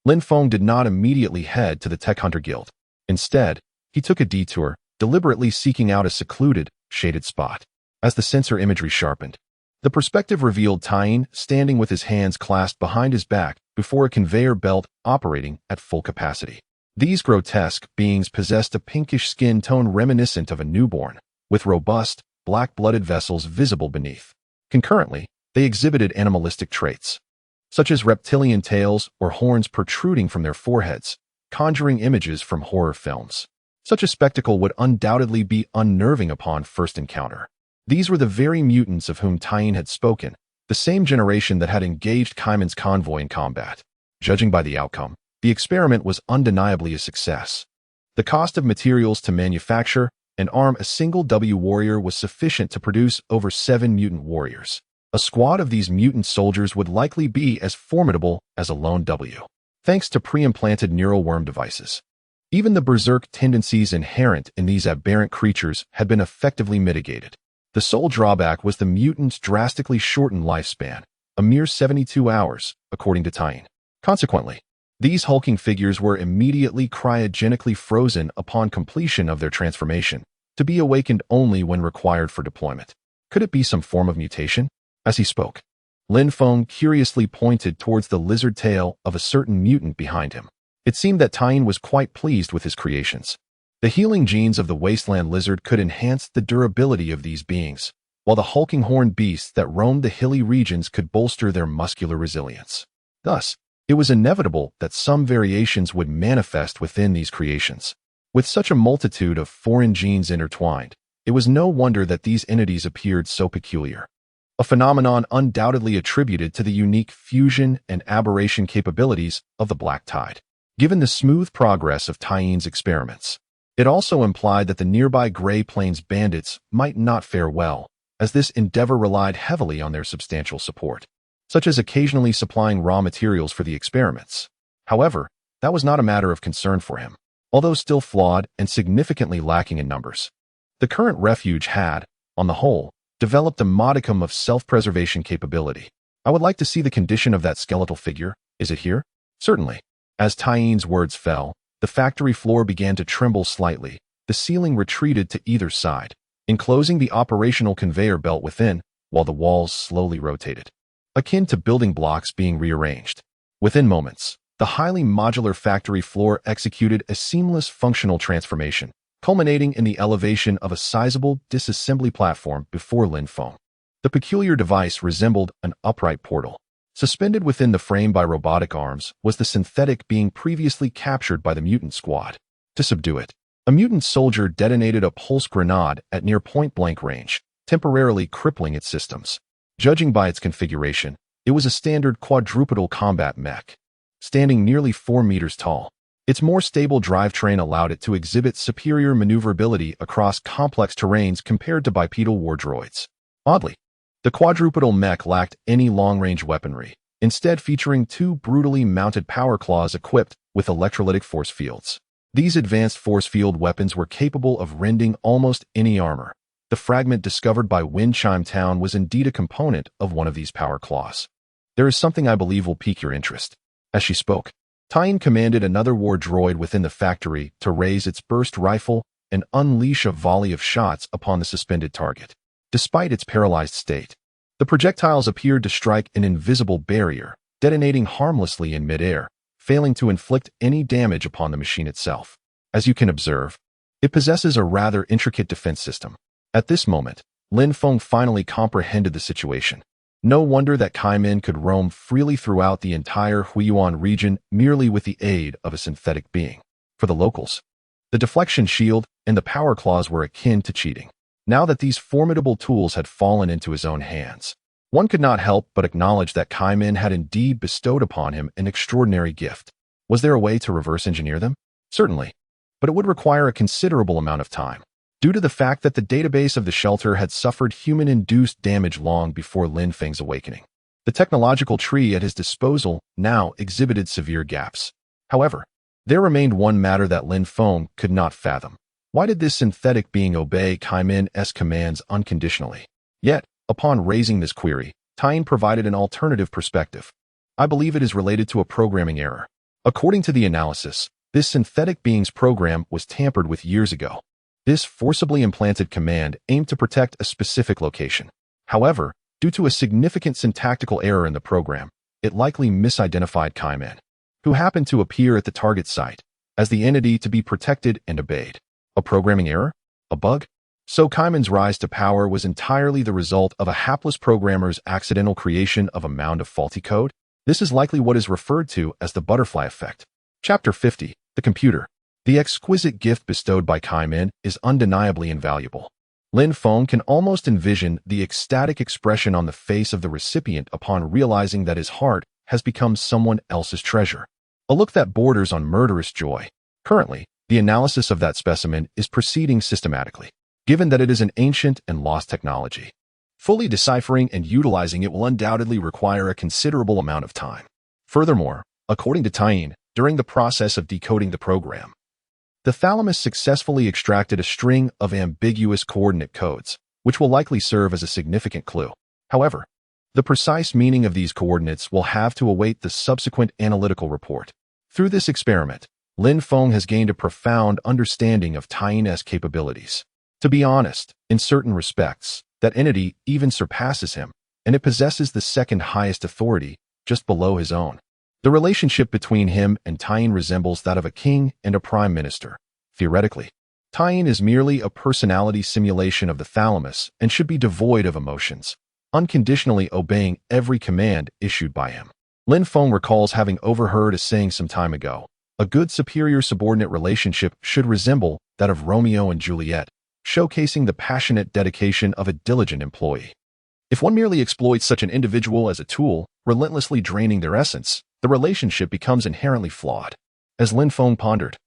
Speaker 1: Lin Feng did not immediately head to the Tech Hunter Guild. Instead, he took a detour, deliberately seeking out a secluded, shaded spot. As the sensor imagery sharpened, the perspective revealed Tyene standing with his hands clasped behind his back before a conveyor belt operating at full capacity. These grotesque beings possessed a pinkish skin tone reminiscent of a newborn, with robust, black-blooded vessels visible beneath. Concurrently, they exhibited animalistic traits, such as reptilian tails or horns protruding from their foreheads, conjuring images from horror films. Such a spectacle would undoubtedly be unnerving upon first encounter. These were the very mutants of whom Tyene had spoken, the same generation that had engaged Cayman's convoy in combat. Judging by the outcome, the experiment was undeniably a success. The cost of materials to manufacture and arm a single W warrior was sufficient to produce over 7 mutant warriors. A squad of these mutant soldiers would likely be as formidable as a lone W, thanks to pre-implanted neural worm devices. Even the berserk tendencies inherent in these aberrant creatures had been effectively mitigated. The sole drawback was the mutants' drastically shortened lifespan, a mere 72 hours, according to Tyene. Consequently, these hulking figures were immediately cryogenically frozen upon completion of their transformation, to be awakened only when required for deployment. Could it be some form of mutation? As he spoke, Lin Feng curiously pointed towards the lizard tail of a certain mutant behind him. It seemed that Tyene was quite pleased with his creations. The healing genes of the wasteland lizard could enhance the durability of these beings, while the hulking horned beasts that roamed the hilly regions could bolster their muscular resilience. Thus, it was inevitable that some variations would manifest within these creations. With such a multitude of foreign genes intertwined, it was no wonder that these entities appeared so peculiar. A phenomenon undoubtedly attributed to the unique fusion and aberration capabilities of the Black Tide. Given the smooth progress of Tyene's experiments, it also implied that the nearby Grey Plains bandits might not fare well, as this endeavor relied heavily on their substantial support, such as occasionally supplying raw materials for the experiments. However, that was not a matter of concern for him, although still flawed and significantly lacking in numbers. The current refuge had, on the whole, developed a modicum of self-preservation capability. I would like to see the condition of that skeletal figure. Is it here? Certainly. As Tyene's words fell, the factory floor began to tremble slightly. The ceiling retreated to either side, enclosing the operational conveyor belt within, while the walls slowly rotated, akin to building blocks being rearranged. Within moments, The highly modular factory floor executed a seamless functional transformation, culminating in the elevation of a sizable disassembly platform before Lin Feng. The peculiar device resembled an upright portal. Suspended within the frame by robotic arms was the synthetic being previously captured by the mutant squad. To subdue it, a mutant soldier detonated a pulse grenade at near point-blank range, temporarily crippling its systems. Judging by its configuration, it was a standard quadrupedal combat mech. Standing nearly 4 meters tall, its more stable drivetrain allowed it to exhibit superior maneuverability across complex terrains compared to bipedal war droids. Oddly, the quadrupedal mech lacked any long-range weaponry, instead featuring 2 brutally mounted power claws equipped with electrolytic force fields. These advanced force field weapons were capable of rending almost any armor. The fragment discovered by Wind Chime Town was indeed a component of one of these power claws. There is something I believe will pique your interest. As she spoke, Tyne commanded another war droid within the factory to raise its burst rifle and unleash a volley of shots upon the suspended target. Despite its paralyzed state, the projectiles appeared to strike an invisible barrier, detonating harmlessly in midair, failing to inflict any damage upon the machine itself. As you can observe, it possesses a rather intricate defense system. At this moment, Lin Feng finally comprehended the situation. No wonder that Kaimin could roam freely throughout the entire Huiyuan region merely with the aid of a synthetic being. For the locals, the deflection shield and the power claws were akin to cheating. Now that these formidable tools had fallen into his own hands, one could not help but acknowledge that Kaimin had indeed bestowed upon him an extraordinary gift. Was there a way to reverse engineer them? Certainly, but it would require a considerable amount of time, due to the fact that the database of the shelter had suffered human-induced damage long before Lin Feng's awakening. The technological tree at his disposal now exhibited severe gaps. However, there remained one matter that Lin Feng could not fathom. Why did this synthetic being obey Kaimin's commands unconditionally? Yet, upon raising this query, Tyne provided an alternative perspective. I believe it is related to a programming error. According to the analysis, this synthetic being's program was tampered with years ago. This forcibly implanted command aimed to protect a specific location. However, due to a significant syntactical error in the program, it likely misidentified Kaimin, who happened to appear at the target site, as the entity to be protected and obeyed. A programming error? A bug? So Kaimin's rise to power was entirely the result of a hapless programmer's accidental creation of a mound of faulty code? This is likely what is referred to as the butterfly effect. Chapter 50. The Computer. The exquisite gift bestowed by Kaimin is undeniably invaluable. Lin Feng can almost envision the ecstatic expression on the face of the recipient upon realizing that his heart has become someone else's treasure. A look that borders on murderous joy. Currently, the analysis of that specimen is proceeding systematically, given that it is an ancient and lost technology. Fully deciphering and utilizing it will undoubtedly require a considerable amount of time. Furthermore, according to Tyne, during the process of decoding the program, the thalamus successfully extracted a string of ambiguous coordinate codes, which will likely serve as a significant clue. However, the precise meaning of these coordinates will have to await the subsequent analytical report. Through this experiment, Lin Feng has gained a profound understanding of Tyne's capabilities. To be honest, in certain respects, that entity even surpasses him, and it possesses the second highest authority, just below his own. The relationship between him and Tyne resembles that of a king and a prime minister. Theoretically, Tyne is merely a personality simulation of the thalamus and should be devoid of emotions, unconditionally obeying every command issued by him. Lin Feng recalls having overheard a saying some time ago: a good superior-subordinate relationship should resemble that of Romeo and Juliet, showcasing the passionate dedication of a diligent employee. If one merely exploits such an individual as a tool, relentlessly draining their essence, the relationship becomes inherently flawed. As Lin Feng pondered,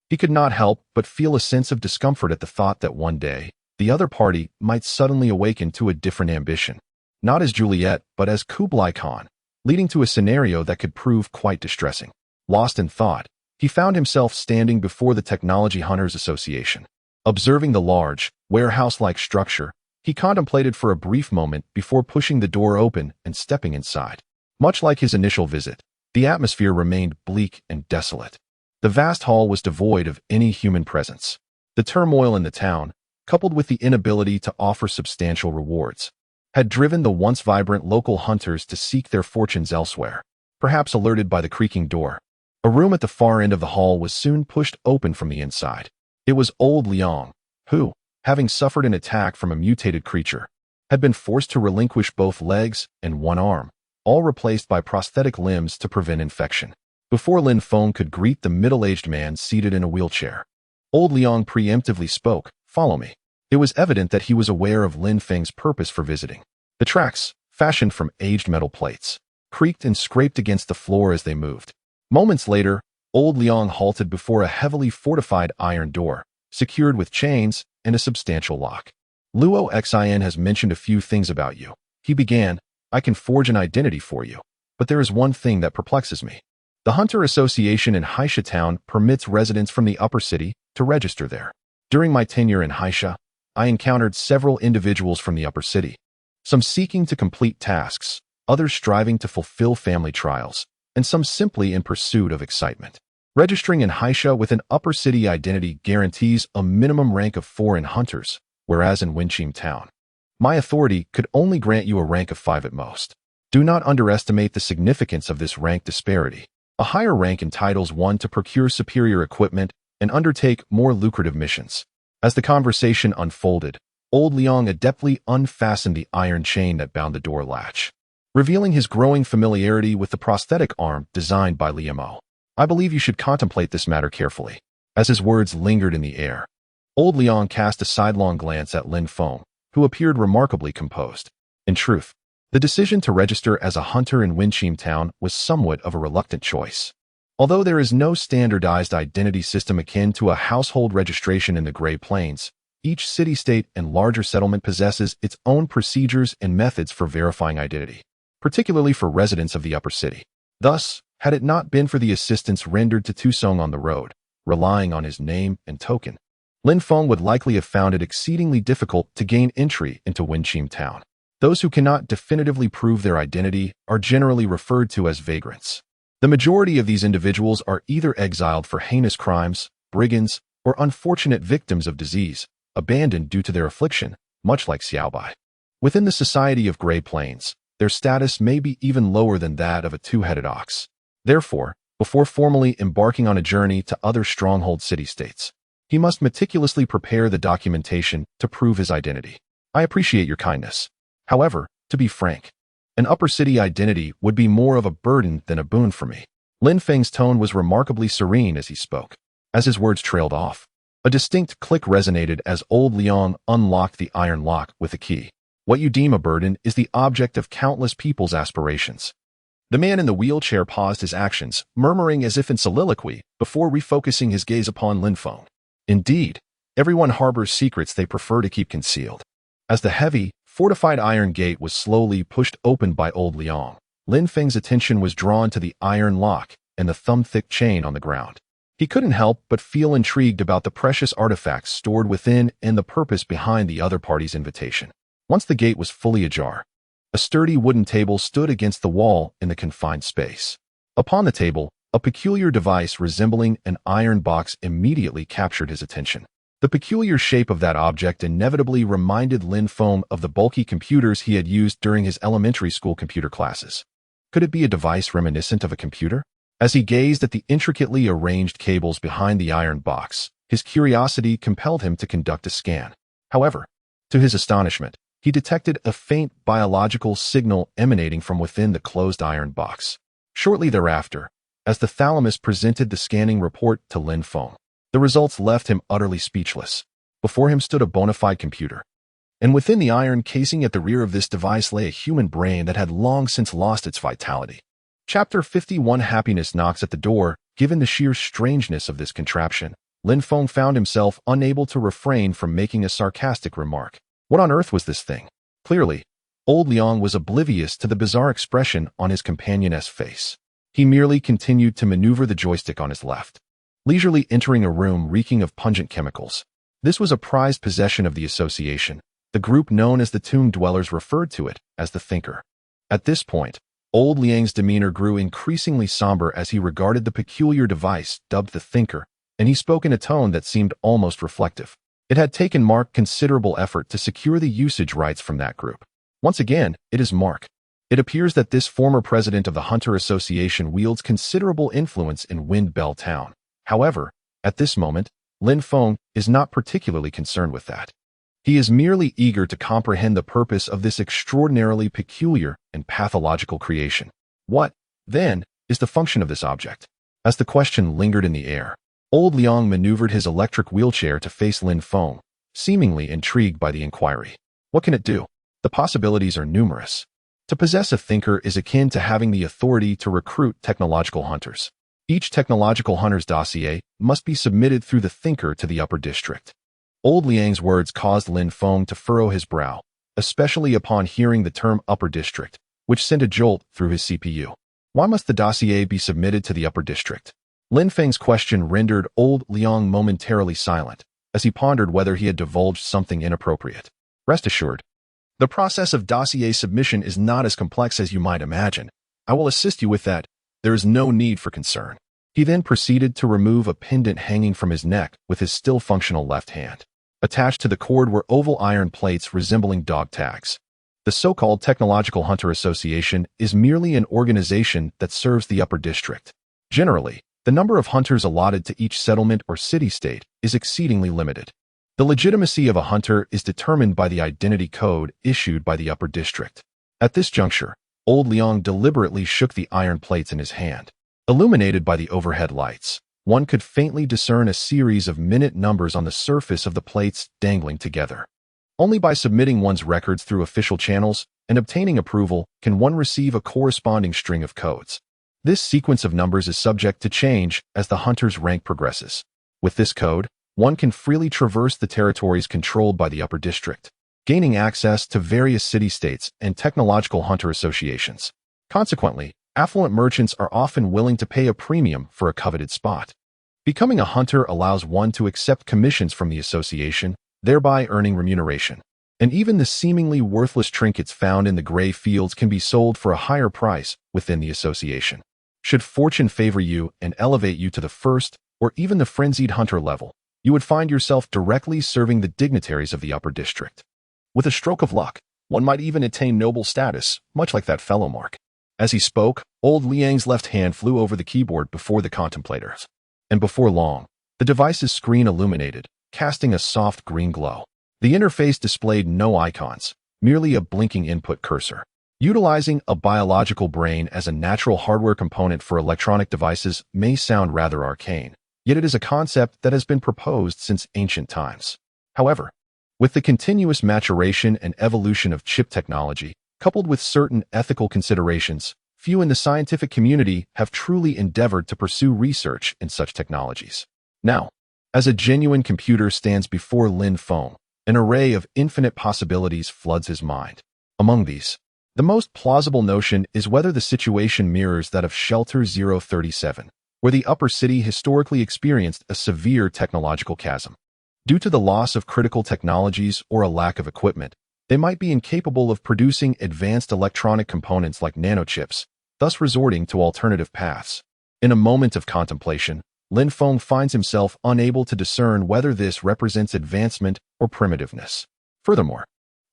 Speaker 1: he could not help but feel a sense of discomfort at the thought that one day, the other party might suddenly awaken to a different ambition, not as Juliet, but as Kublai Khan, leading to a scenario that could prove quite distressing. Lost in thought, he found himself standing before the Technology Hunters Association. Observing the large, warehouse-like structure, he contemplated for a brief moment before pushing the door open and stepping inside. Much like his initial visit, the atmosphere remained bleak and desolate. The vast hall was devoid of any human presence. The turmoil in the town, coupled with the inability to offer substantial rewards, had driven the once vibrant local hunters to seek their fortunes elsewhere. Perhaps alerted by the creaking door, A room at the far end of the hall was soon pushed open from the inside. It was old Liang, who, having suffered an attack from a mutated creature, had been forced to relinquish both legs and one arm, all replaced by prosthetic limbs to prevent infection. Before Lin Feng could greet the middle-aged man seated in a wheelchair, old Liang preemptively spoke, "Follow me." It was evident that he was aware of Lin Feng's purpose for visiting. The tracks, fashioned from aged metal plates, creaked and scraped against the floor as they moved. Moments later, old Liang halted before a heavily fortified iron door, secured with chains and a substantial lock. "Luo Xin has mentioned a few things about you," he began. "I can forge an identity for you, but there is one thing that perplexes me. The Hunter Association in Haisha Town permits residents from the upper city to register there. During my tenure in Haisha, I encountered several individuals from the upper city, some seeking to complete tasks, others striving to fulfill family trials, and some simply in pursuit of excitement. Registering in Haisha with an upper city identity guarantees a minimum rank of 4 in Hunters, whereas in Winchim Town, my authority could only grant you a rank of 5 at most. Do not underestimate the significance of this rank disparity. A higher rank entitles one to procure superior equipment and undertake more lucrative missions." As the conversation unfolded, old Liang adeptly unfastened the iron chain that bound the door latch, revealing his growing familiarity with the prosthetic arm designed by Liamo. "I believe you should contemplate this matter carefully." As his words lingered in the air, old Liang cast a sidelong glance at Lin Feng, who appeared remarkably composed. In truth, the decision to register as a hunter in Winchim Town was somewhat of a reluctant choice. Although there is no standardized identity system akin to a household registration in the Great Plains, each city-state and larger settlement possesses its own procedures and methods for verifying identity, particularly for residents of the upper city. Thus, had it not been for the assistance rendered to Tusong on the road, relying on his name and token, Lin Feng would likely have found it exceedingly difficult to gain entry into Winchim Town. Those who cannot definitively prove their identity are generally referred to as vagrants. The majority of these individuals are either exiled for heinous crimes, brigands, or unfortunate victims of disease, abandoned due to their affliction, much like Xiaobai. Within the society of Grey Plains, their status may be even lower than that of a two-headed ox. Therefore, before formally embarking on a journey to other stronghold city-states, he must meticulously prepare the documentation to prove his identity. "I appreciate your kindness. However, to be frank, an upper city identity would be more of a burden than a boon for me." Lin Feng's tone was remarkably serene as he spoke. As his words trailed off, a distinct click resonated as old Liang unlocked the iron lock with a key. "What you deem a burden is the object of countless people's aspirations." The man in the wheelchair paused his actions, murmuring as if in soliloquy, before refocusing his gaze upon Lin Feng. "Indeed, everyone harbors secrets they prefer to keep concealed." As the heavy, fortified iron gate was slowly pushed open by old Liang, Lin Feng's attention was drawn to the iron lock and the thumb-thick chain on the ground. He couldn't help but feel intrigued about the precious artifacts stored within and the purpose behind the other party's invitation. Once the gate was fully ajar, a sturdy wooden table stood against the wall in the confined space. Upon the table, a peculiar device resembling an iron box immediately captured his attention. The peculiar shape of that object inevitably reminded Lin Feng of the bulky computers he had used during his elementary school computer classes. Could it be a device reminiscent of a computer? As he gazed at the intricately arranged cables behind the iron box, his curiosity compelled him to conduct a scan. However, to his astonishment, he detected a faint biological signal emanating from within the closed iron box. Shortly thereafter, as the thalamus presented the scanning report to Lin Feng, the results left him utterly speechless. Before him stood a bona fide computer, and within the iron casing at the rear of this device lay a human brain that had long since lost its vitality. Chapter 51 Happiness knocks at the door. Given the sheer strangeness of this contraption, Lin Feng found himself unable to refrain from making a sarcastic remark. What on earth was this thing? Clearly, old Liang was oblivious to the bizarre expression on his companion's face. He merely continued to maneuver the joystick on his left, leisurely entering a room reeking of pungent chemicals. This was a prized possession of the association. The group known as the Tomb Dwellers referred to it as the Thinker. At this point, old Liang's demeanor grew increasingly somber as he regarded the peculiar device dubbed the Thinker, and he spoke in a tone that seemed almost reflective. It had taken Mark considerable effort to secure the usage rights from that group. Once again, it is Mark. It appears that this former president of the Hunter Association wields considerable influence in Wind Bell Town. However, at this moment, Lin Feng is not particularly concerned with that. He is merely eager to comprehend the purpose of this extraordinarily peculiar and pathological creation. What, then, is the function of this object? As the question lingered in the air, old Liang maneuvered his electric wheelchair to face Lin Feng, seemingly intrigued by the inquiry. What can it do? The possibilities are numerous. To possess a thinker is akin to having the authority to recruit technological hunters. Each technological hunter's dossier must be submitted through the thinker to the upper district. Old Liang's words caused Lin Feng to furrow his brow, especially upon hearing the term upper district, which sent a jolt through his CPU. Why must the dossier be submitted to the upper district? Lin Feng's question rendered old Liang momentarily silent, as he pondered whether he had divulged something inappropriate. Rest assured, the process of dossier submission is not as complex as you might imagine. I will assist you with that. There is no need for concern. He then proceeded to remove a pendant hanging from his neck with his still functional left hand. Attached to the cord were oval iron plates resembling dog tags. The so-called Technological Hunter Association is merely an organization that serves the upper district. Generally, the number of hunters allotted to each settlement or city-state is exceedingly limited. The legitimacy of a hunter is determined by the identity code issued by the upper district. At this juncture, old Liang deliberately shook the iron plates in his hand. Illuminated by the overhead lights, one could faintly discern a series of minute numbers on the surface of the plates dangling together. Only by submitting one's records through official channels and obtaining approval can one receive a corresponding string of codes. This sequence of numbers is subject to change as the hunter's rank progresses. With this code, one can freely traverse the territories controlled by the upper district, gaining access to various city-states and technological hunter associations. Consequently, affluent merchants are often willing to pay a premium for a coveted spot. Becoming a hunter allows one to accept commissions from the association, thereby earning remuneration. And even the seemingly worthless trinkets found in the gray fields can be sold for a higher price within the association. Should fortune favor you and elevate you to the first or even the frenzied hunter level, you would find yourself directly serving the dignitaries of the upper district. With a stroke of luck, one might even attain noble status, much like that fellow Mark. As he spoke, old Liang's left hand flew over the keyboard before the contemplators. And before long, the device's screen illuminated, casting a soft green glow. The interface displayed no icons, merely a blinking input cursor. Utilizing a biological brain as a natural hardware component for electronic devices may sound rather arcane, yet it is a concept that has been proposed since ancient times. However, with the continuous maturation and evolution of chip technology, coupled with certain ethical considerations, few in the scientific community have truly endeavored to pursue research in such technologies. Now, as a genuine computer stands before Lin Feng, an array of infinite possibilities floods his mind. Among these, the most plausible notion is whether the situation mirrors that of Shelter 037, where the upper city historically experienced a severe technological chasm. Due to the loss of critical technologies or a lack of equipment, they might be incapable of producing advanced electronic components like nanochips, thus resorting to alternative paths. In a moment of contemplation, Lin Feng finds himself unable to discern whether this represents advancement or primitiveness. Furthermore,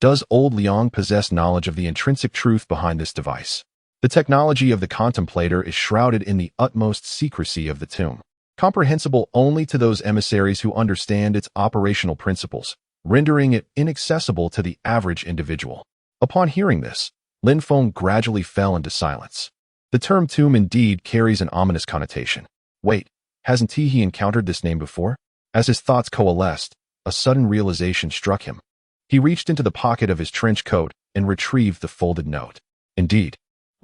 Speaker 1: does old Liang possess knowledge of the intrinsic truth behind this device? The technology of the contemplator is shrouded in the utmost secrecy of the tomb, comprehensible only to those emissaries who understand its operational principles, rendering it inaccessible to the average individual. Upon hearing this, Lin Feng gradually fell into silence. The term tomb indeed carries an ominous connotation. Wait, hasn't he encountered this name before? As his thoughts coalesced, a sudden realization struck him. He reached into the pocket of his trench coat and retrieved the folded note. Indeed,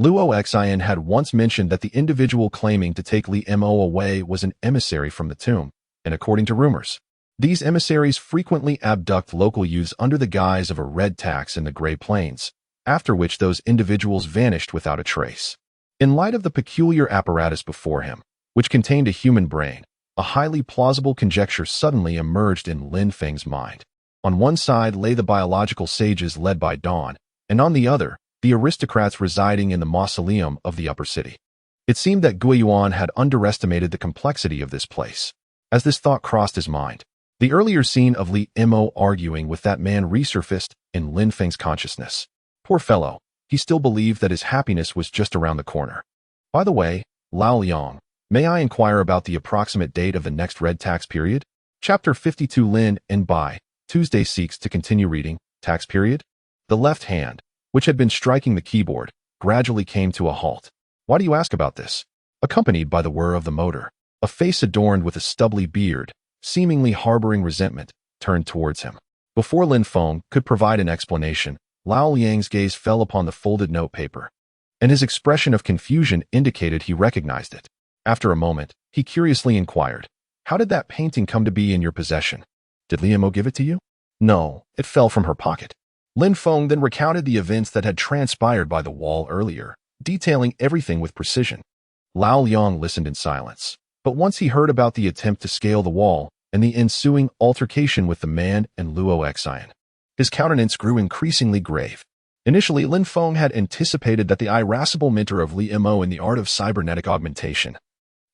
Speaker 1: Luo Xin had once mentioned that the individual claiming to take Li Mo away was an emissary from the tomb, and according to rumors, these emissaries frequently abduct local youths under the guise of a red tax in the Gray Plains, after which those individuals vanished without a trace. In light of the peculiar apparatus before him, which contained a human brain, a highly plausible conjecture suddenly emerged in Lin Feng's mind. On one side lay the biological sages led by Dawn, and on the other, the aristocrats residing in the mausoleum of the upper city. It seemed that Guiyuan had underestimated the complexity of this place. As this thought crossed his mind, the earlier scene of Li Mo arguing with that man resurfaced in Lin Feng's consciousness. Poor fellow, he still believed that his happiness was just around the corner. By the way, Lao Liang, may I inquire about the approximate date of the next red tax period? Chapter 52 Lin and Bai, Tuesday seeks to continue reading, tax period? The left hand, which had been striking the keyboard, gradually came to a halt. Why do you ask about this? Accompanied by the whir of the motor, a face adorned with a stubbly beard, seemingly harboring resentment, turned towards him. Before Lin Feng could provide an explanation, Lao Liang's gaze fell upon the folded notepaper, and his expression of confusion indicated he recognized it. After a moment, he curiously inquired, "How did that painting come to be in your possession? Did Liamo give it to you?" "No, it fell from her pocket." Lin Feng then recounted the events that had transpired by the wall earlier, detailing everything with precision. Lao Liang listened in silence, but once he heard about the attempt to scale the wall and the ensuing altercation with the man and Luo Xian, his countenance grew increasingly grave. Initially, Lin Feng had anticipated that the irascible mentor of Li Mo in the art of cybernetic augmentation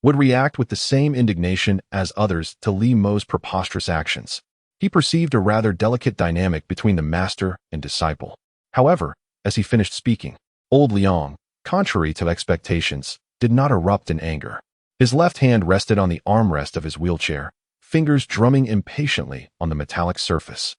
Speaker 1: would react with the same indignation as others to Li Mo's preposterous actions. He perceived a rather delicate dynamic between the master and disciple. However, as he finished speaking, old Liang, contrary to expectations, did not erupt in anger. His left hand rested on the armrest of his wheelchair, fingers drumming impatiently on the metallic surface.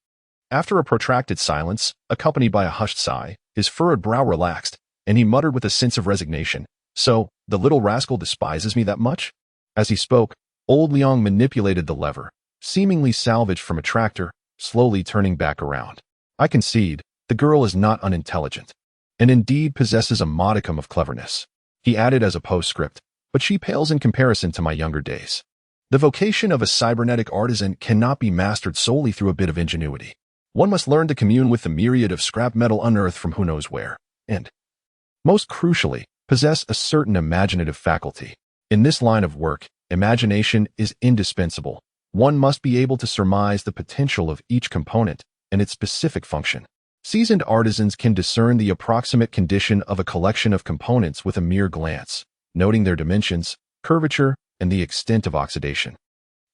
Speaker 1: After a protracted silence, accompanied by a hushed sigh, his furrowed brow relaxed, and he muttered with a sense of resignation, "So, the little rascal despises me that much?" As he spoke, old Liang manipulated the lever, seemingly salvaged from a tractor, slowly turning back around. "I concede, the girl is not unintelligent, and indeed possesses a modicum of cleverness," he added as a postscript, "but she pales in comparison to my younger days. The vocation of a cybernetic artisan cannot be mastered solely through a bit of ingenuity. One must learn to commune with the myriad of scrap metal unearthed from who knows where, and, most crucially, possess a certain imaginative faculty. In this line of work, imagination is indispensable. One must be able to surmise the potential of each component and its specific function. Seasoned artisans can discern the approximate condition of a collection of components with a mere glance, noting their dimensions, curvature, and the extent of oxidation,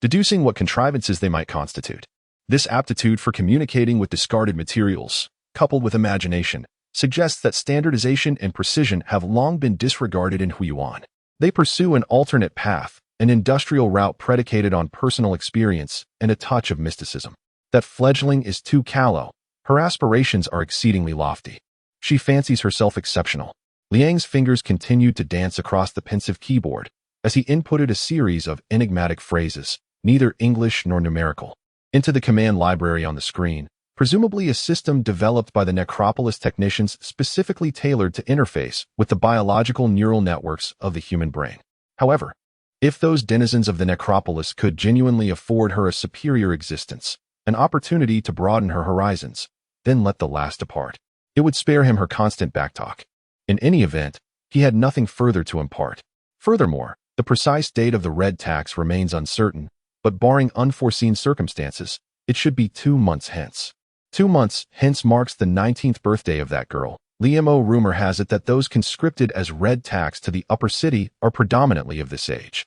Speaker 1: deducing what contrivances they might constitute. This aptitude for communicating with discarded materials, coupled with imagination, suggests that standardization and precision have long been disregarded in Huiyuan. They pursue an alternate path, an industrial route predicated on personal experience and a touch of mysticism. That fledgling is too callow. Her aspirations are exceedingly lofty. She fancies herself exceptional. Liang's fingers continued to dance across the pensive keyboard as he inputted a series of enigmatic phrases, neither English nor numerical, into the command library on the screen, presumably a system developed by the Necropolis technicians specifically tailored to interface with the biological neural networks of the human brain. However, if those denizens of the Necropolis could genuinely afford her a superior existence, an opportunity to broaden her horizons, then let the last depart. It would spare him her constant backtalk. In any event, he had nothing further to impart. Furthermore, the precise date of the red tax remains uncertain, but barring unforeseen circumstances, it should be 2 months hence. 2 months hence marks the 19th birthday of that girl. Liamo rumor has it that those conscripted as red tax to the upper city are predominantly of this age.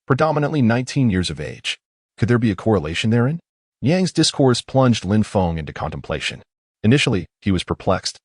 Speaker 1: Predominantly 19 years of age. Could there be a correlation therein? Yang's discourse plunged Lin Feng into contemplation. Initially, he was perplexed,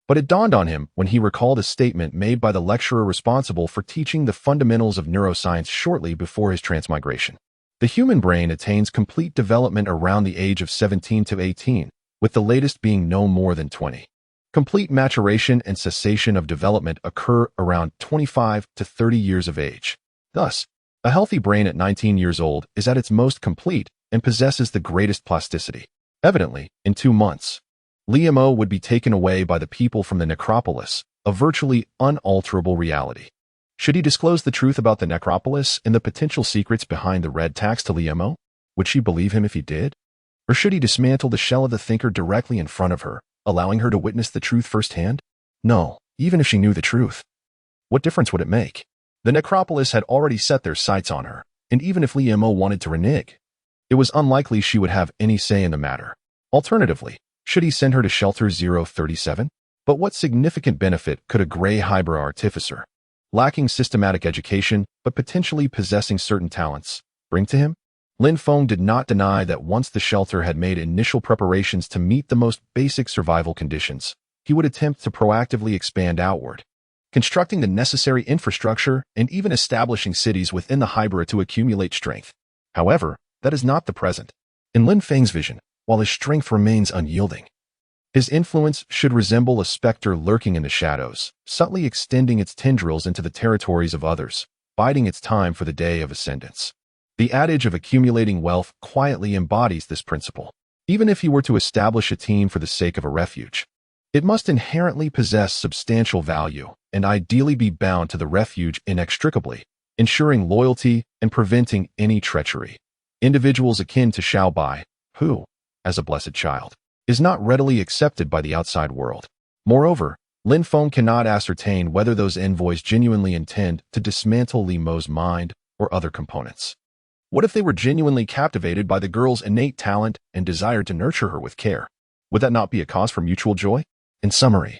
Speaker 1: but it dawned on him when he recalled a statement made by the lecturer responsible for teaching the fundamentals of neuroscience shortly before his transmigration. The human brain attains complete development around the age of 17 to 18, with the latest being no more than 20. Complete maturation and cessation of development occur around 25 to 30 years of age. Thus, a healthy brain at 19 years old is at its most complete and possesses the greatest plasticity. Evidently, in 2 months, Liamo would be taken away by the people from the Necropolis, a virtually unalterable reality. Should he disclose the truth about the Necropolis and the potential secrets behind the red tax to Liamo? Would she believe him if he did? Or should he dismantle the shell of the thinker directly in front of her, allowing her to witness the truth firsthand? No, even if she knew the truth. What difference would it make? The Necropolis had already set their sights on her, and even if Liamo wanted to renege, it was unlikely she would have any say in the matter. Alternatively, should he send her to Shelter 037? But what significant benefit could a gray hybrid artificer, lacking systematic education but potentially possessing certain talents, bring to him? Lin Feng did not deny that once the shelter had made initial preparations to meet the most basic survival conditions, he would attempt to proactively expand outward, constructing the necessary infrastructure and even establishing cities within the Hybrid to accumulate strength. However, that is not the present. In Lin Feng's vision, while his strength remains unyielding, his influence should resemble a specter lurking in the shadows, subtly extending its tendrils into the territories of others, biding its time for the day of ascendance. The adage of accumulating wealth quietly embodies this principle. Even if he were to establish a team for the sake of a refuge, it must inherently possess substantial value and ideally be bound to the refuge inextricably, ensuring loyalty and preventing any treachery. Individuals akin to Xiaobai, who, as a blessed child, is not readily accepted by the outside world. Moreover, Lin Feng cannot ascertain whether those envoys genuinely intend to dismantle Li Mo's mind or other components. What if they were genuinely captivated by the girl's innate talent and desired to nurture her with care? Would that not be a cause for mutual joy? In summary,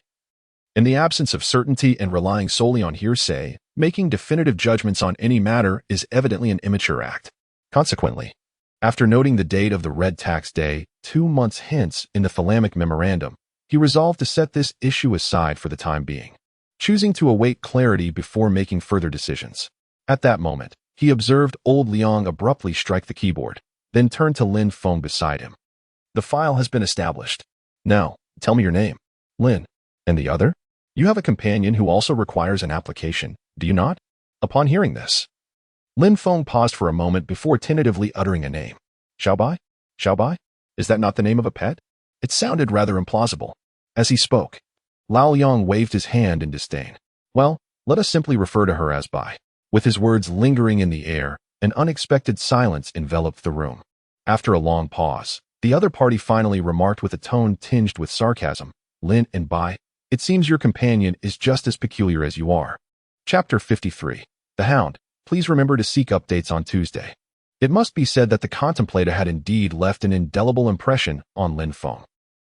Speaker 1: in the absence of certainty and relying solely on hearsay, making definitive judgments on any matter is evidently an immature act. Consequently, after noting the date of the Red Tax Day 2 months hence in the Thalamic Memorandum, he resolved to set this issue aside for the time being, choosing to await clarity before making further decisions. At that moment, he observed old Liang abruptly strike the keyboard, then turned to Lin Feng beside him. The file has been established. Now, tell me your name. Lin. And the other? You have a companion who also requires an application, do you not? Upon hearing this, Lin Feng paused for a moment before tentatively uttering a name. Xiaobai? Xiaobai? Is that not the name of a pet? It sounded rather implausible. As he spoke, Lao Yang waved his hand in disdain. Well, let us simply refer to her as Bai. With his words lingering in the air, an unexpected silence enveloped the room. After a long pause, the other party finally remarked with a tone tinged with sarcasm, Lin and Bai, it seems your companion is just as peculiar as you are. Chapter 53. The Hound. Please remember to seek updates on Tuesday. It must be said that the contemplator had indeed left an indelible impression on Lin Feng.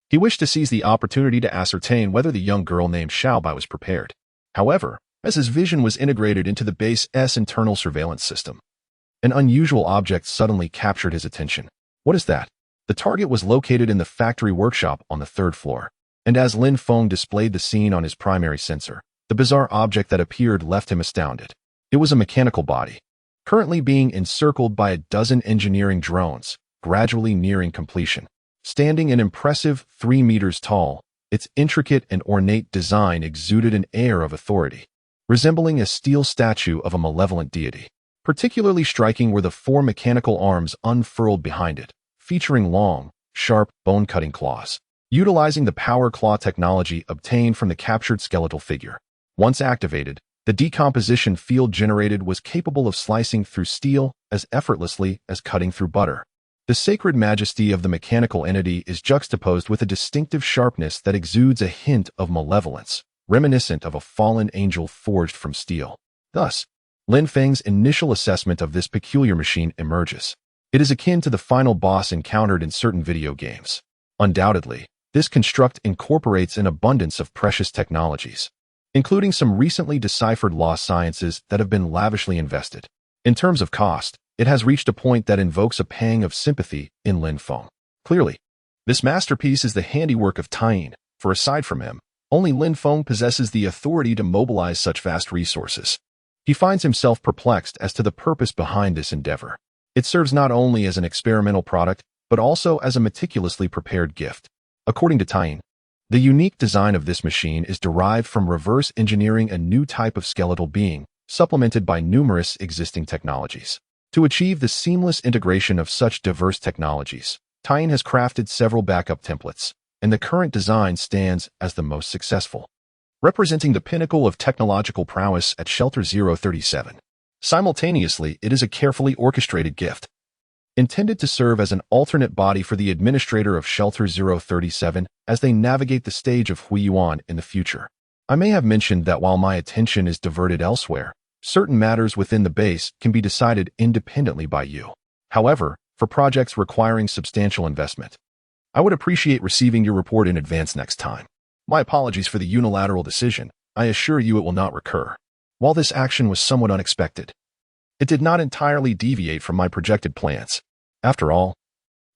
Speaker 1: He wished to seize the opportunity to ascertain whether the young girl named Xiaobai was prepared. However, as his vision was integrated into the base's internal surveillance system, an unusual object suddenly captured his attention. What is that? The target was located in the factory workshop on the 3rd floor, and as Lin Feng displayed the scene on his primary sensor, the bizarre object that appeared left him astounded. It was a mechanical body, currently being encircled by a dozen engineering drones, gradually nearing completion. Standing an impressive 3 meters tall, its intricate and ornate design exuded an air of authority, resembling a steel statue of a malevolent deity. Particularly striking were the 4 mechanical arms unfurled behind it, featuring long, sharp, bone-cutting claws, utilizing the power claw technology obtained from the captured skeletal figure. Once activated, the decomposition field generated was capable of slicing through steel as effortlessly as cutting through butter. The sacred majesty of the mechanical entity is juxtaposed with a distinctive sharpness that exudes a hint of malevolence, reminiscent of a fallen angel forged from steel. Thus, Lin Feng's initial assessment of this peculiar machine emerges. It is akin to the final boss encountered in certain video games. Undoubtedly, this construct incorporates an abundance of precious technologies, including some recently deciphered lost sciences that have been lavishly invested. In terms of cost, it has reached a point that invokes a pang of sympathy in Lin Feng. Clearly, this masterpiece is the handiwork of Tying, for aside from him, only Lin Feng possesses the authority to mobilize such vast resources. He finds himself perplexed as to the purpose behind this endeavor. It serves not only as an experimental product, but also as a meticulously prepared gift. According to Tying, the unique design of this machine is derived from reverse engineering a new type of skeletal being, supplemented by numerous existing technologies. To achieve the seamless integration of such diverse technologies, Tying has crafted several backup templates, and the current design stands as the most successful, representing the pinnacle of technological prowess at Shelter 037. Simultaneously, it is a carefully orchestrated gift, intended to serve as an alternate body for the administrator of Shelter 037 as they navigate the stage of Huiyuan in the future. I may have mentioned that while my attention is diverted elsewhere, certain matters within the base can be decided independently by you. However, for projects requiring substantial investment, I would appreciate receiving your report in advance next time. My apologies for the unilateral decision. I assure you it will not recur. While this action was somewhat unexpected, it did not entirely deviate from my projected plans. After all,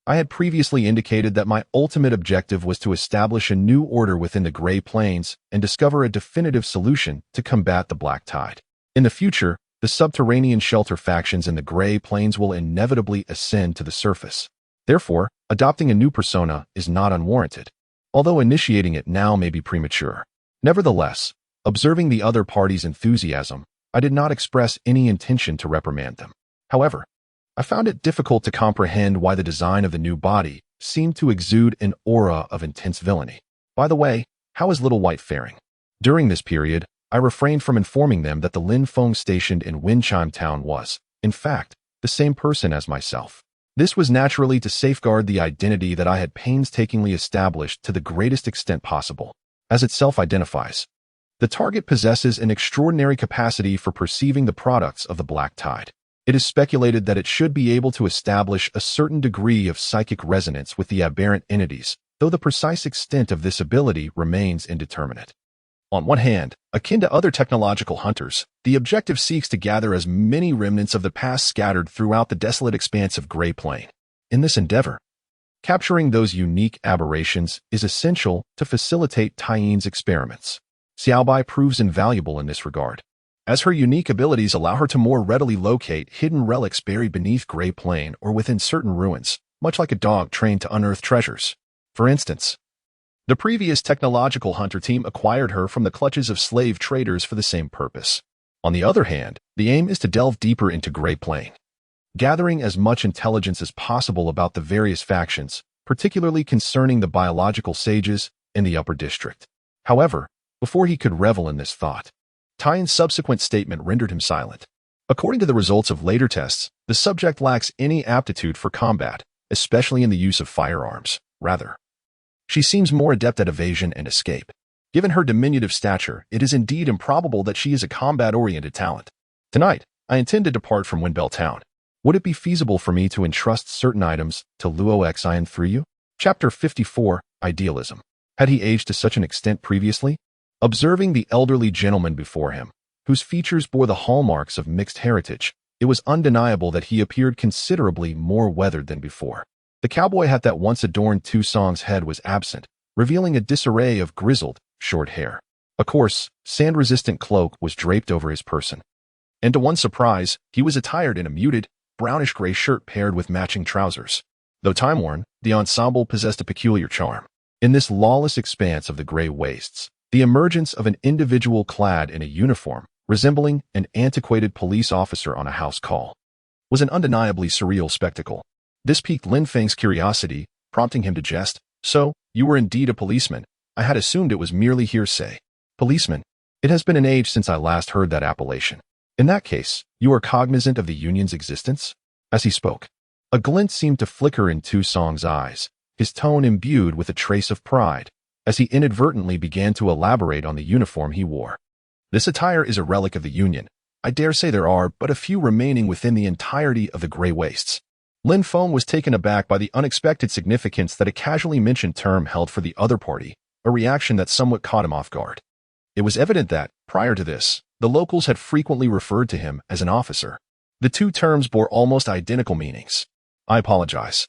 Speaker 1: I had previously indicated that my ultimate objective was to establish a new order within the Gray Plains and discover a definitive solution to combat the Black Tide. In the future, the subterranean shelter factions in the Gray Plains will inevitably ascend to the surface. Therefore, adopting a new persona is not unwarranted, although initiating it now may be premature. Nevertheless, observing the other party's enthusiasm, I did not express any intention to reprimand them. However, I found it difficult to comprehend why the design of the new body seemed to exude an aura of intense villainy. By the way, how is Little White faring? During this period, I refrained from informing them that the Lin Feng stationed in Windchime Town was, in fact, the same person as myself. This was naturally to safeguard the identity that I had painstakingly established to the greatest extent possible. As it self-identifies, the target possesses an extraordinary capacity for perceiving the products of the Black Tide. It is speculated that it should be able to establish a certain degree of psychic resonance with the aberrant entities, though the precise extent of this ability remains indeterminate. On one hand, akin to other technological hunters, the objective seeks to gather as many remnants of the past scattered throughout the desolate expanse of Gray Plain. In this endeavor, capturing those unique aberrations is essential to facilitate Tyeen's experiments. Xiaobai proves invaluable in this regard, as her unique abilities allow her to more readily locate hidden relics buried beneath Gray Plain or within certain ruins, much like a dog trained to unearth treasures. For instance, the previous technological hunter team acquired her from the clutches of slave traders for the same purpose. On the other hand, the aim is to delve deeper into Gray Plain, gathering as much intelligence as possible about the various factions, particularly concerning the biological sages in the Upper District. However, before he could revel in this thought, Tyeen's subsequent statement rendered him silent. According to the results of later tests, the subject lacks any aptitude for combat, especially in the use of firearms. Rather, she seems more adept at evasion and escape. Given her diminutive stature, it is indeed improbable that she is a combat-oriented talent. Tonight, I intend to depart from Windbell Town. Would it be feasible for me to entrust certain items to Luo Xian through you? Chapter 54, Idealism. Had he aged to such an extent previously? Observing the elderly gentleman before him, whose features bore the hallmarks of mixed heritage, it was undeniable that he appeared considerably more weathered than before. The cowboy hat that once adorned Tu Song's head was absent, revealing a disarray of grizzled, short hair. A coarse, sand-resistant cloak was draped over his person. And to one's surprise, he was attired in a muted, brownish-gray shirt paired with matching trousers. Though time-worn, the ensemble possessed a peculiar charm. In this lawless expanse of the gray wastes, the emergence of an individual clad in a uniform, resembling an antiquated police officer on a house call, was an undeniably surreal spectacle. This piqued Lin Feng's curiosity, prompting him to jest. So, you were indeed a policeman. I had assumed it was merely hearsay. Policeman? It has been an age since I last heard that appellation. In that case, you are cognizant of the Union's existence? As he spoke, a glint seemed to flicker in Tu Song's eyes, his tone imbued with a trace of pride, as he inadvertently began to elaborate on the uniform he wore. This attire is a relic of the Union. I dare say there are but a few remaining within the entirety of the Gray Wastes. Lin Feng was taken aback by the unexpected significance that a casually mentioned term held for the other party, a reaction that somewhat caught him off guard. It was evident that, prior to this, the locals had frequently referred to him as an officer. The two terms bore almost identical meanings. I apologize.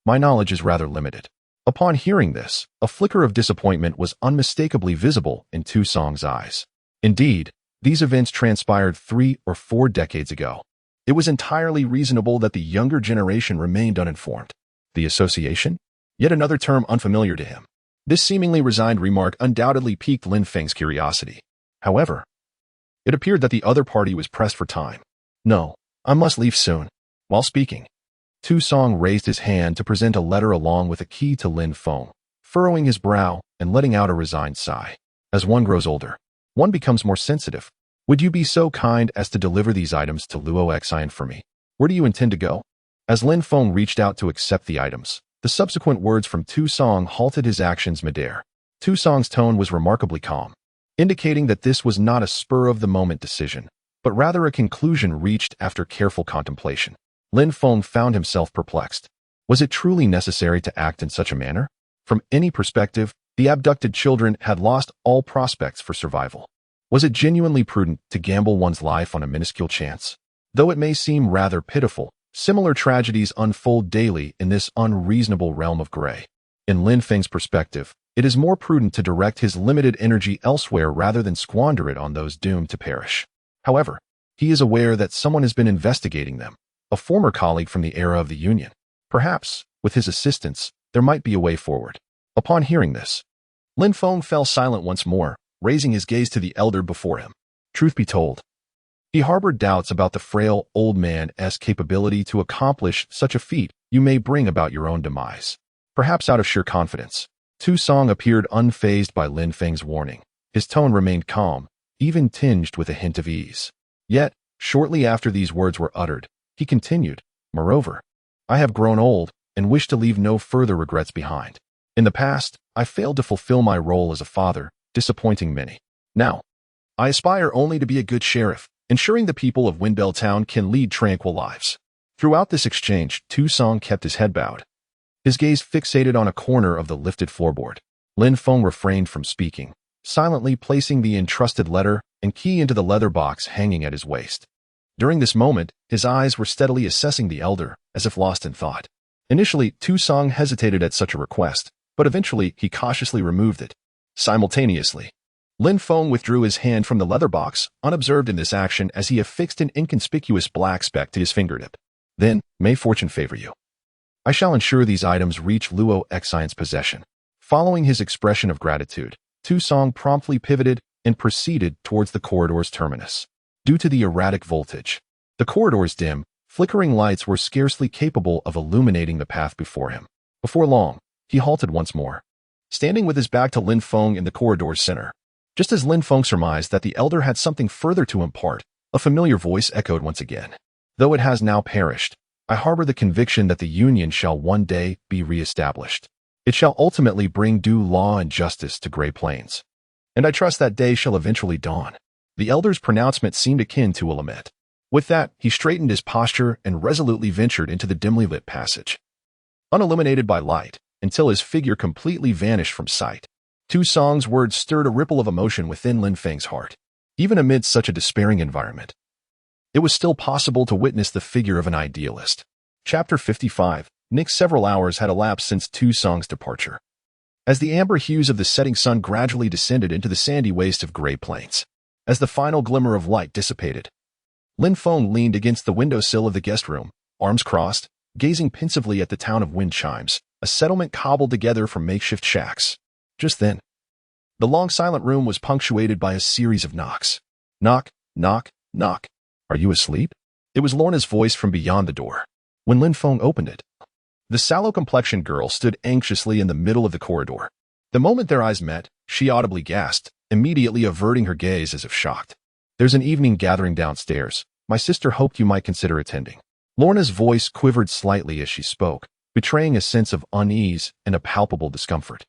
Speaker 1: My knowledge is rather limited. Upon hearing this, a flicker of disappointment was unmistakably visible in Tu Song's eyes. Indeed, these events transpired 3 or 4 decades ago. It was entirely reasonable that the younger generation remained uninformed. The association? Yet another term unfamiliar to him. This seemingly resigned remark undoubtedly piqued Lin Feng's curiosity. However, it appeared that the other party was pressed for time. No, I must leave soon. While speaking, Tu Song raised his hand to present a letter along with a key to Lin Feng, furrowing his brow and letting out a resigned sigh. As one grows older, one becomes more sensitive. Would you be so kind as to deliver these items to Luo Xian for me? Where do you intend to go? As Lin Feng reached out to accept the items, the subsequent words from Tu Song halted his actions midair. Tu Song's tone was remarkably calm, indicating that this was not a spur-of-the-moment decision, but rather a conclusion reached after careful contemplation. Lin Feng found himself perplexed. Was it truly necessary to act in such a manner? From any perspective, the abducted children had lost all prospects for survival. Was it genuinely prudent to gamble one's life on a minuscule chance? Though it may seem rather pitiful, Similar tragedies unfold daily in this unreasonable realm of gray. In Lin Feng's perspective, it is more prudent to direct his limited energy elsewhere rather than squander it on those doomed to perish. However, he is aware that someone has been investigating them, a former colleague from the era of the Union. Perhaps, with his assistance, there might be a way forward. Upon hearing this, Lin Feng fell silent once more, raising his gaze to the elder before him. Truth be told, he harbored doubts about the frail old man's capability to accomplish such a feat. You may bring about your own demise. Perhaps out of sheer confidence. Tu Song appeared unfazed by Lin Feng's warning. His tone remained calm, even tinged with a hint of ease. Yet, shortly after these words were uttered, he continued, "Moreover, I have grown old and wish to leave no further regrets behind. In the past, I failed to fulfill my role as a father, disappointing many. Now, I aspire only to be a good sheriff, ensuring the people of Windbell Town can lead tranquil lives." Throughout this exchange, Tu Song kept his head bowed, his gaze fixated on a corner of the lifted floorboard. Lin Feng refrained from speaking, silently placing the entrusted letter and key into the leather box hanging at his waist. During this moment, his eyes were steadily assessing the elder, as if lost in thought. Initially, Tu Song hesitated at such a request, but eventually he cautiously removed it. Simultaneously, Lin Feng withdrew his hand from the leather box, unobserved in this action as he affixed an inconspicuous black speck to his fingertip. "Then, may fortune favor you. I shall ensure these items reach Luo Xian's possession." Following his expression of gratitude, Tu Song promptly pivoted and proceeded towards the corridor's terminus. Due to the erratic voltage, the corridor's dim, flickering lights were scarcely capable of illuminating the path before him. Before long, he halted once more, standing with his back to Lin Feng in the corridor's center. Just as Lin Feng surmised that the elder had something further to impart, a familiar voice echoed once again. "Though it has now perished, I harbor the conviction that the Union shall one day be re-established. It shall ultimately bring due law and justice to Grey Plains. And I trust that day shall eventually dawn." The elder's pronouncement seemed akin to a lament. With that, he straightened his posture and resolutely ventured into the dimly lit passage, unilluminated by light, until his figure completely vanished from sight. Tu Song's words stirred a ripple of emotion within Lin Feng's heart. Even amid such a despairing environment, it was still possible to witness the figure of an idealist. Chapter 55. Next several hours had elapsed since Tu Song's departure. As the amber hues of the setting sun gradually descended into the sandy waste of Grey Plains, as the final glimmer of light dissipated, Lin Feng leaned against the windowsill of the guest room, arms crossed, gazing pensively at the town of wind chimes, a settlement cobbled together from makeshift shacks. Just then, the long silent room was punctuated by a series of knocks. Knock, knock, knock. "Are you asleep?" It was Lorna's voice from beyond the door. When Lin Feng opened it, the sallow-complexioned girl stood anxiously in the middle of the corridor. The moment their eyes met, she audibly gasped, immediately averting her gaze as if shocked. "There's an evening gathering downstairs. My sister hoped you might consider attending." Lorna's voice quivered slightly as she spoke, betraying a sense of unease and a palpable discomfort.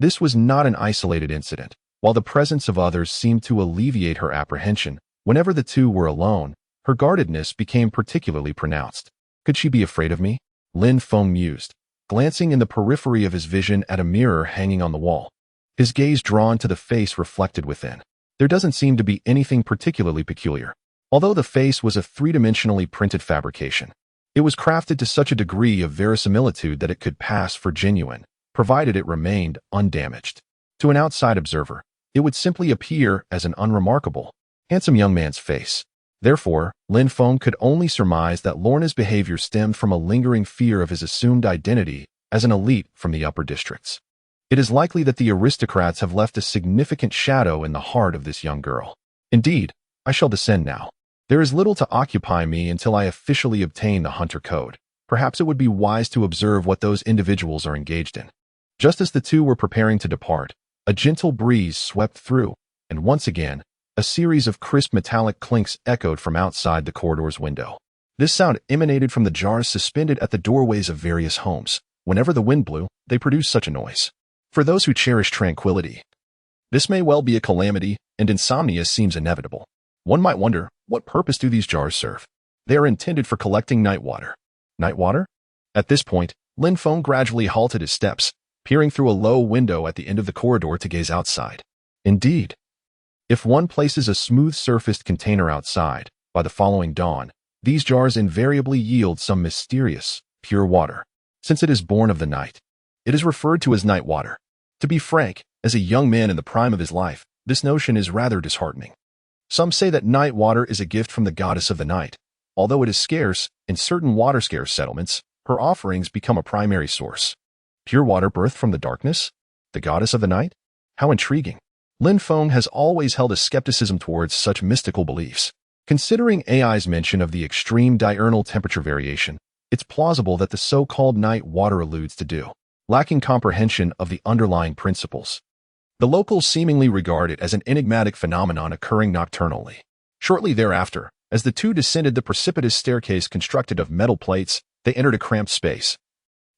Speaker 1: This was not an isolated incident. While the presence of others seemed to alleviate her apprehension, whenever the two were alone, her guardedness became particularly pronounced. "Could she be afraid of me?" Lin Feng mused, glancing in the periphery of his vision at a mirror hanging on the wall, his gaze drawn to the face reflected within. There doesn't seem to be anything particularly peculiar. Although the face was a three-dimensionally printed fabrication, it was crafted to such a degree of verisimilitude that it could pass for genuine, provided it remained undamaged. To an outside observer, it would simply appear as an unremarkable, handsome young man's face. Therefore, Lin Feng could only surmise that Lorna's behavior stemmed from a lingering fear of his assumed identity as an elite from the upper districts. It is likely that the aristocrats have left a significant shadow in the heart of this young girl. Indeed, I shall descend now. There is little to occupy me until I officially obtain the Hunter Code. Perhaps it would be wise to observe what those individuals are engaged in. Just as the two were preparing to depart, a gentle breeze swept through, and once again, a series of crisp metallic clinks echoed from outside the corridor's window. This sound emanated from the jars suspended at the doorways of various homes. Whenever the wind blew, they produced such a noise. For those who cherish tranquility, this may well be a calamity, and insomnia seems inevitable. One might wonder, what purpose do these jars serve? They are intended for collecting night water. Night water? At this point, Lin Feng gradually halted his steps, peering through a low window at the end of the corridor to gaze outside. Indeed, if one places a smooth-surfaced container outside, by the following dawn, These jars invariably yield some mysterious, pure water. Since it is born of the night, it is referred to as night water. To be frank, as a young man in the prime of his life, this notion is rather disheartening. Some say that night water is a gift from the goddess of the night. Although it is scarce, in certain water-scarce settlements, her offerings become a primary source. Pure water birthed from the darkness? The goddess of the night? How intriguing. Lin Feng has always held a skepticism towards such mystical beliefs. Considering AI's mention of the extreme diurnal temperature variation, it's plausible that the so-called night water alludes to dew, lacking comprehension of the underlying principles. The locals seemingly regard it as an enigmatic phenomenon occurring nocturnally. Shortly thereafter, as the two descended the precipitous staircase constructed of metal plates, they entered a cramped space,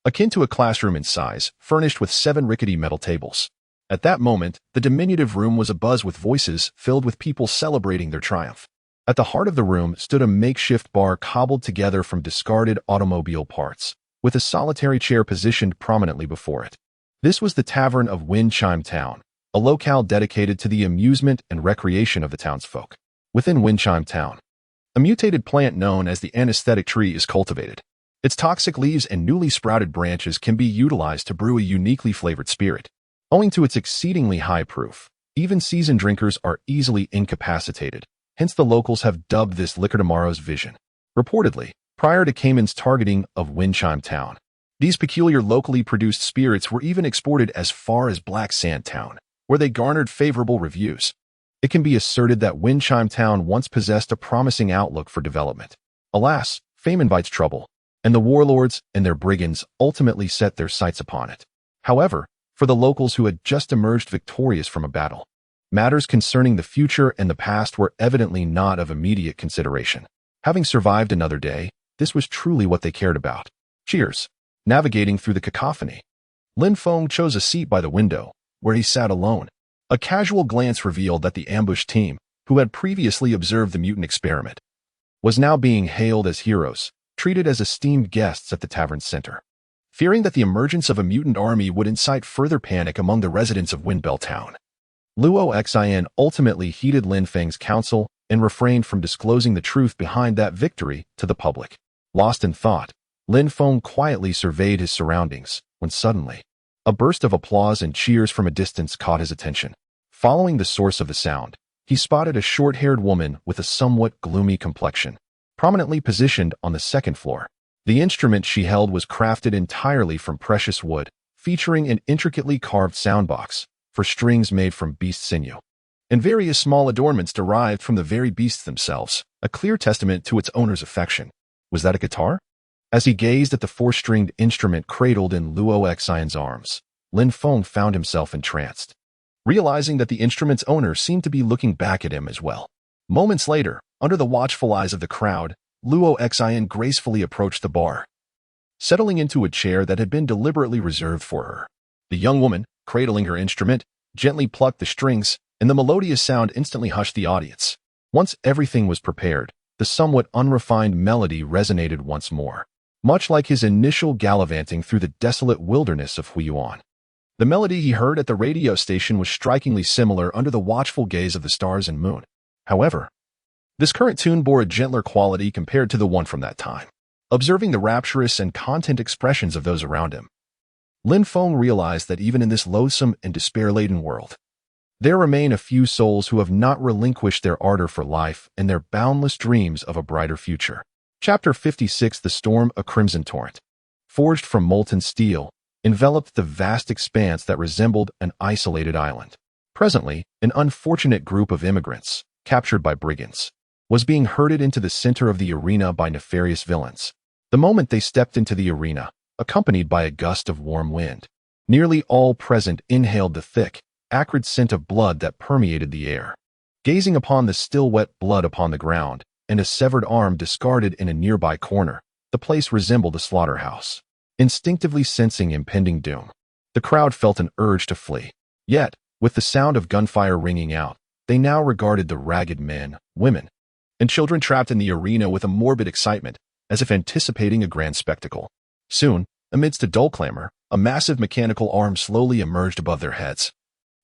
Speaker 1: akin to a classroom in size, furnished with 7 rickety metal tables. At that moment, the diminutive room was abuzz with voices filled with people celebrating their triumph. At the heart of the room stood a makeshift bar cobbled together from discarded automobile parts, with a solitary chair positioned prominently before it. This was the Tavern of Wind Chime Town, a locale dedicated to the amusement and recreation of the townsfolk. Within Wind Chime Town, a mutated plant known as the anesthetic tree is cultivated. Its toxic leaves and newly sprouted branches can be utilized to brew a uniquely flavored spirit. Owing to its exceedingly high proof, even seasoned drinkers are easily incapacitated. Hence the locals have dubbed this liquor tomorrow's vision. Reportedly, prior to Cayman's targeting of Wind Chime Town, these peculiar locally produced spirits were even exported as far as Black Sand Town, where they garnered favorable reviews. It can be asserted that Wind Chime Town once possessed a promising outlook for development. Alas, fame invites trouble, and the warlords and their brigands ultimately set their sights upon it. However, for the locals who had just emerged victorious from a battle, matters concerning the future and the past were evidently not of immediate consideration. Having survived another day, this was truly what they cared about. Cheers. Navigating through the cacophony, Lin Feng chose a seat by the window, where he sat alone. A casual glance revealed that the ambushed team, who had previously observed the mutant experiment, was now being hailed as heroes, treated as esteemed guests at the tavern's center. Fearing that the emergence of a mutant army would incite further panic among the residents of Windbell Town, Luo Xin ultimately heeded Lin Feng's counsel and refrained from disclosing the truth behind that victory to the public. Lost in thought, Lin Feng quietly surveyed his surroundings, when suddenly, a burst of applause and cheers from a distance caught his attention. Following the source of the sound, he spotted a short-haired woman with a somewhat gloomy complexion, prominently positioned on the second floor. The instrument she held was crafted entirely from precious wood, featuring an intricately carved soundbox for strings made from beast sinew, and various small adornments derived from the very beasts themselves, a clear testament to its owner's affection. Was that a guitar? As he gazed at the 4-stringed instrument cradled in Luo Xion's arms, Lin Feng found himself entranced, realizing that the instrument's owner seemed to be looking back at him as well. Moments later, under the watchful eyes of the crowd, Luo Xion gracefully approached the bar, settling into a chair that had been deliberately reserved for her. The young woman, cradling her instrument, gently plucked the strings, and the melodious sound instantly hushed the audience. Once everything was prepared, the somewhat unrefined melody resonated once more, much like his initial gallivanting through the desolate wilderness of Huiyuan. The melody he heard at the radio station was strikingly similar under the watchful gaze of the stars and moon. However, this current tune bore a gentler quality compared to the one from that time. Observing the rapturous and content expressions of those around him, Lin Feng realized that even in this loathsome and despair-laden world, there remain a few souls who have not relinquished their ardor for life and their boundless dreams of a brighter future. Chapter 56. The Storm. A crimson torrent, forged from molten steel, enveloped the vast expanse that resembled an isolated island. Presently, an unfortunate group of immigrants, captured by brigands, was being herded into the center of the arena by nefarious villains. The moment they stepped into the arena, accompanied by a gust of warm wind, nearly all present inhaled the thick, acrid scent of blood that permeated the air. Gazing upon the still wet blood upon the ground and a severed arm discarded in a nearby corner, the place resembled a slaughterhouse. Instinctively sensing impending doom, the crowd felt an urge to flee. Yet, with the sound of gunfire ringing out, they now regarded the ragged men, women, and children trapped in the arena with a morbid excitement, as if anticipating a grand spectacle. Soon, amidst a dull clamor, a massive mechanical arm slowly emerged above their heads,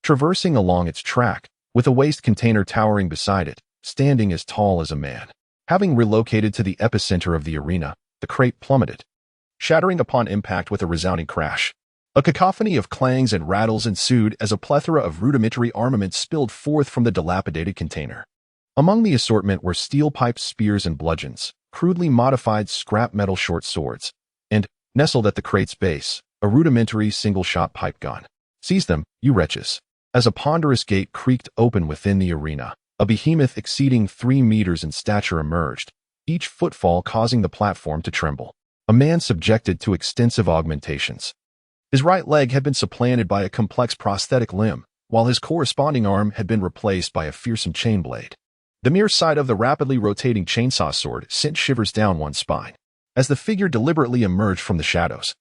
Speaker 1: traversing along its track, with a waste container towering beside it, standing as tall as a man. Having relocated to the epicenter of the arena, the crate plummeted, shattering upon impact with a resounding crash. A cacophony of clangs and rattles ensued as a plethora of rudimentary armaments spilled forth from the dilapidated container. Among the assortment were steel pipes, spears, and bludgeons, crudely modified scrap metal short swords, and, nestled at the crate's base, a rudimentary single-shot pipe gun. "Seize them, you wretches." As a ponderous gate creaked open within the arena, a behemoth exceeding 3 meters in stature emerged, each footfall causing the platform to tremble. A man subjected to extensive augmentations. His right leg had been supplanted by a complex prosthetic limb, while his corresponding arm had been replaced by a fearsome chain blade. The mere sight of the rapidly rotating chainsaw sword sent shivers down one's spine. As the figure deliberately emerged from the shadows,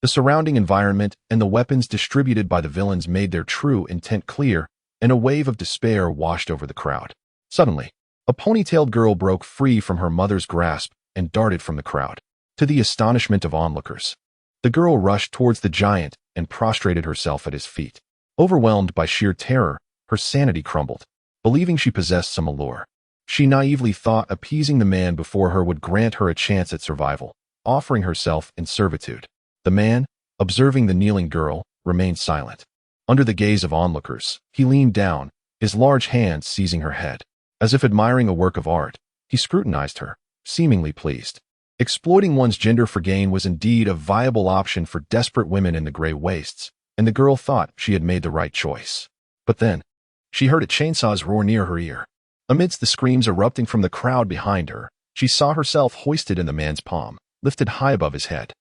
Speaker 1: the surrounding environment and the weapons distributed by the villains made their true intent clear, and a wave of despair washed over the crowd. Suddenly, a ponytailed girl broke free from her mother's grasp and darted from the crowd. To the astonishment of onlookers, the girl rushed towards the giant and prostrated herself at his feet. Overwhelmed by sheer terror, her sanity crumbled. Believing she possessed some allure, she naively thought appeasing the man before her would grant her a chance at survival, offering herself in servitude. The man, observing the kneeling girl, remained silent. Under the gaze of onlookers, he leaned down, his large hands seizing her head. As if admiring a work of art, he scrutinized her, seemingly pleased. Exploiting one's gender for gain was indeed a viable option for desperate women in the gray wastes, and the girl thought she had made the right choice. But then, she heard a chainsaw's roar near her ear. Amidst the screams erupting from the crowd behind her, she saw herself hoisted in the man's palm, lifted high above his head.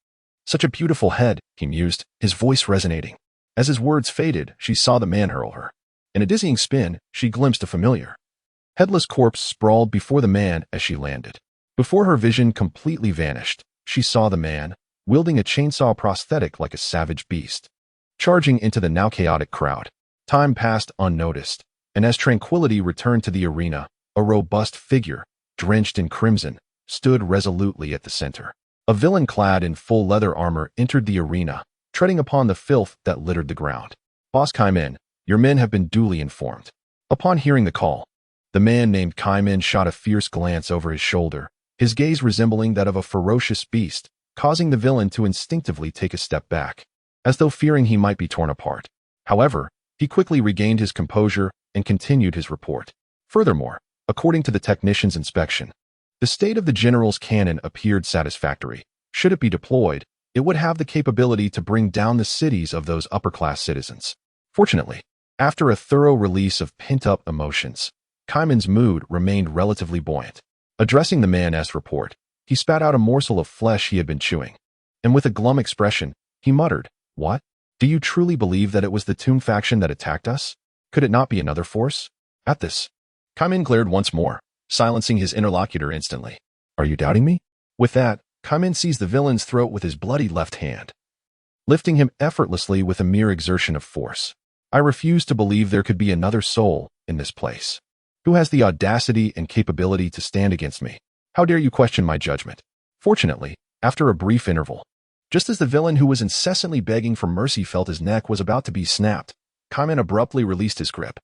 Speaker 1: "Such a beautiful head," he mused, his voice resonating. As his words faded, she saw the man hurl her. In a dizzying spin, she glimpsed a familiar, headless corpse sprawled before the man as she landed. Before her vision completely vanished, she saw the man, wielding a chainsaw prosthetic like a savage beast, charging into the now chaotic crowd. Time passed unnoticed, and as tranquility returned to the arena, a robust figure, drenched in crimson, stood resolutely at the center. A villain clad in full leather armor entered the arena, treading upon the filth that littered the ground. "Boss Kaimin, your men have been duly informed." Upon hearing the call, the man named Kaimin shot a fierce glance over his shoulder, his gaze resembling that of a ferocious beast, causing the villain to instinctively take a step back, as though fearing he might be torn apart. However, he quickly regained his composure and continued his report. Furthermore, according to the technician's inspection, the state of the general's cannon appeared satisfactory. Should it be deployed, it would have the capability to bring down the cities of those upper-class citizens. Fortunately, after a thorough release of pent-up emotions, Kaiman's mood remained relatively buoyant. Addressing the man as report, he spat out a morsel of flesh he had been chewing, and with a glum expression, he muttered, "What? Do you truly believe that it was the Tomb faction that attacked us? Could it not be another force?" At this, Kaiman glared once more, silencing his interlocutor instantly. "Are you doubting me?" With that, Kaiman seized the villain's throat with his bloody left hand, lifting him effortlessly with a mere exertion of force. "I refuse to believe there could be another soul in this place. Who has the audacity and capability to stand against me? How dare you question my judgment?" Fortunately, after a brief interval, just as the villain who was incessantly begging for mercy felt his neck was about to be snapped, Kaiman abruptly released his grip,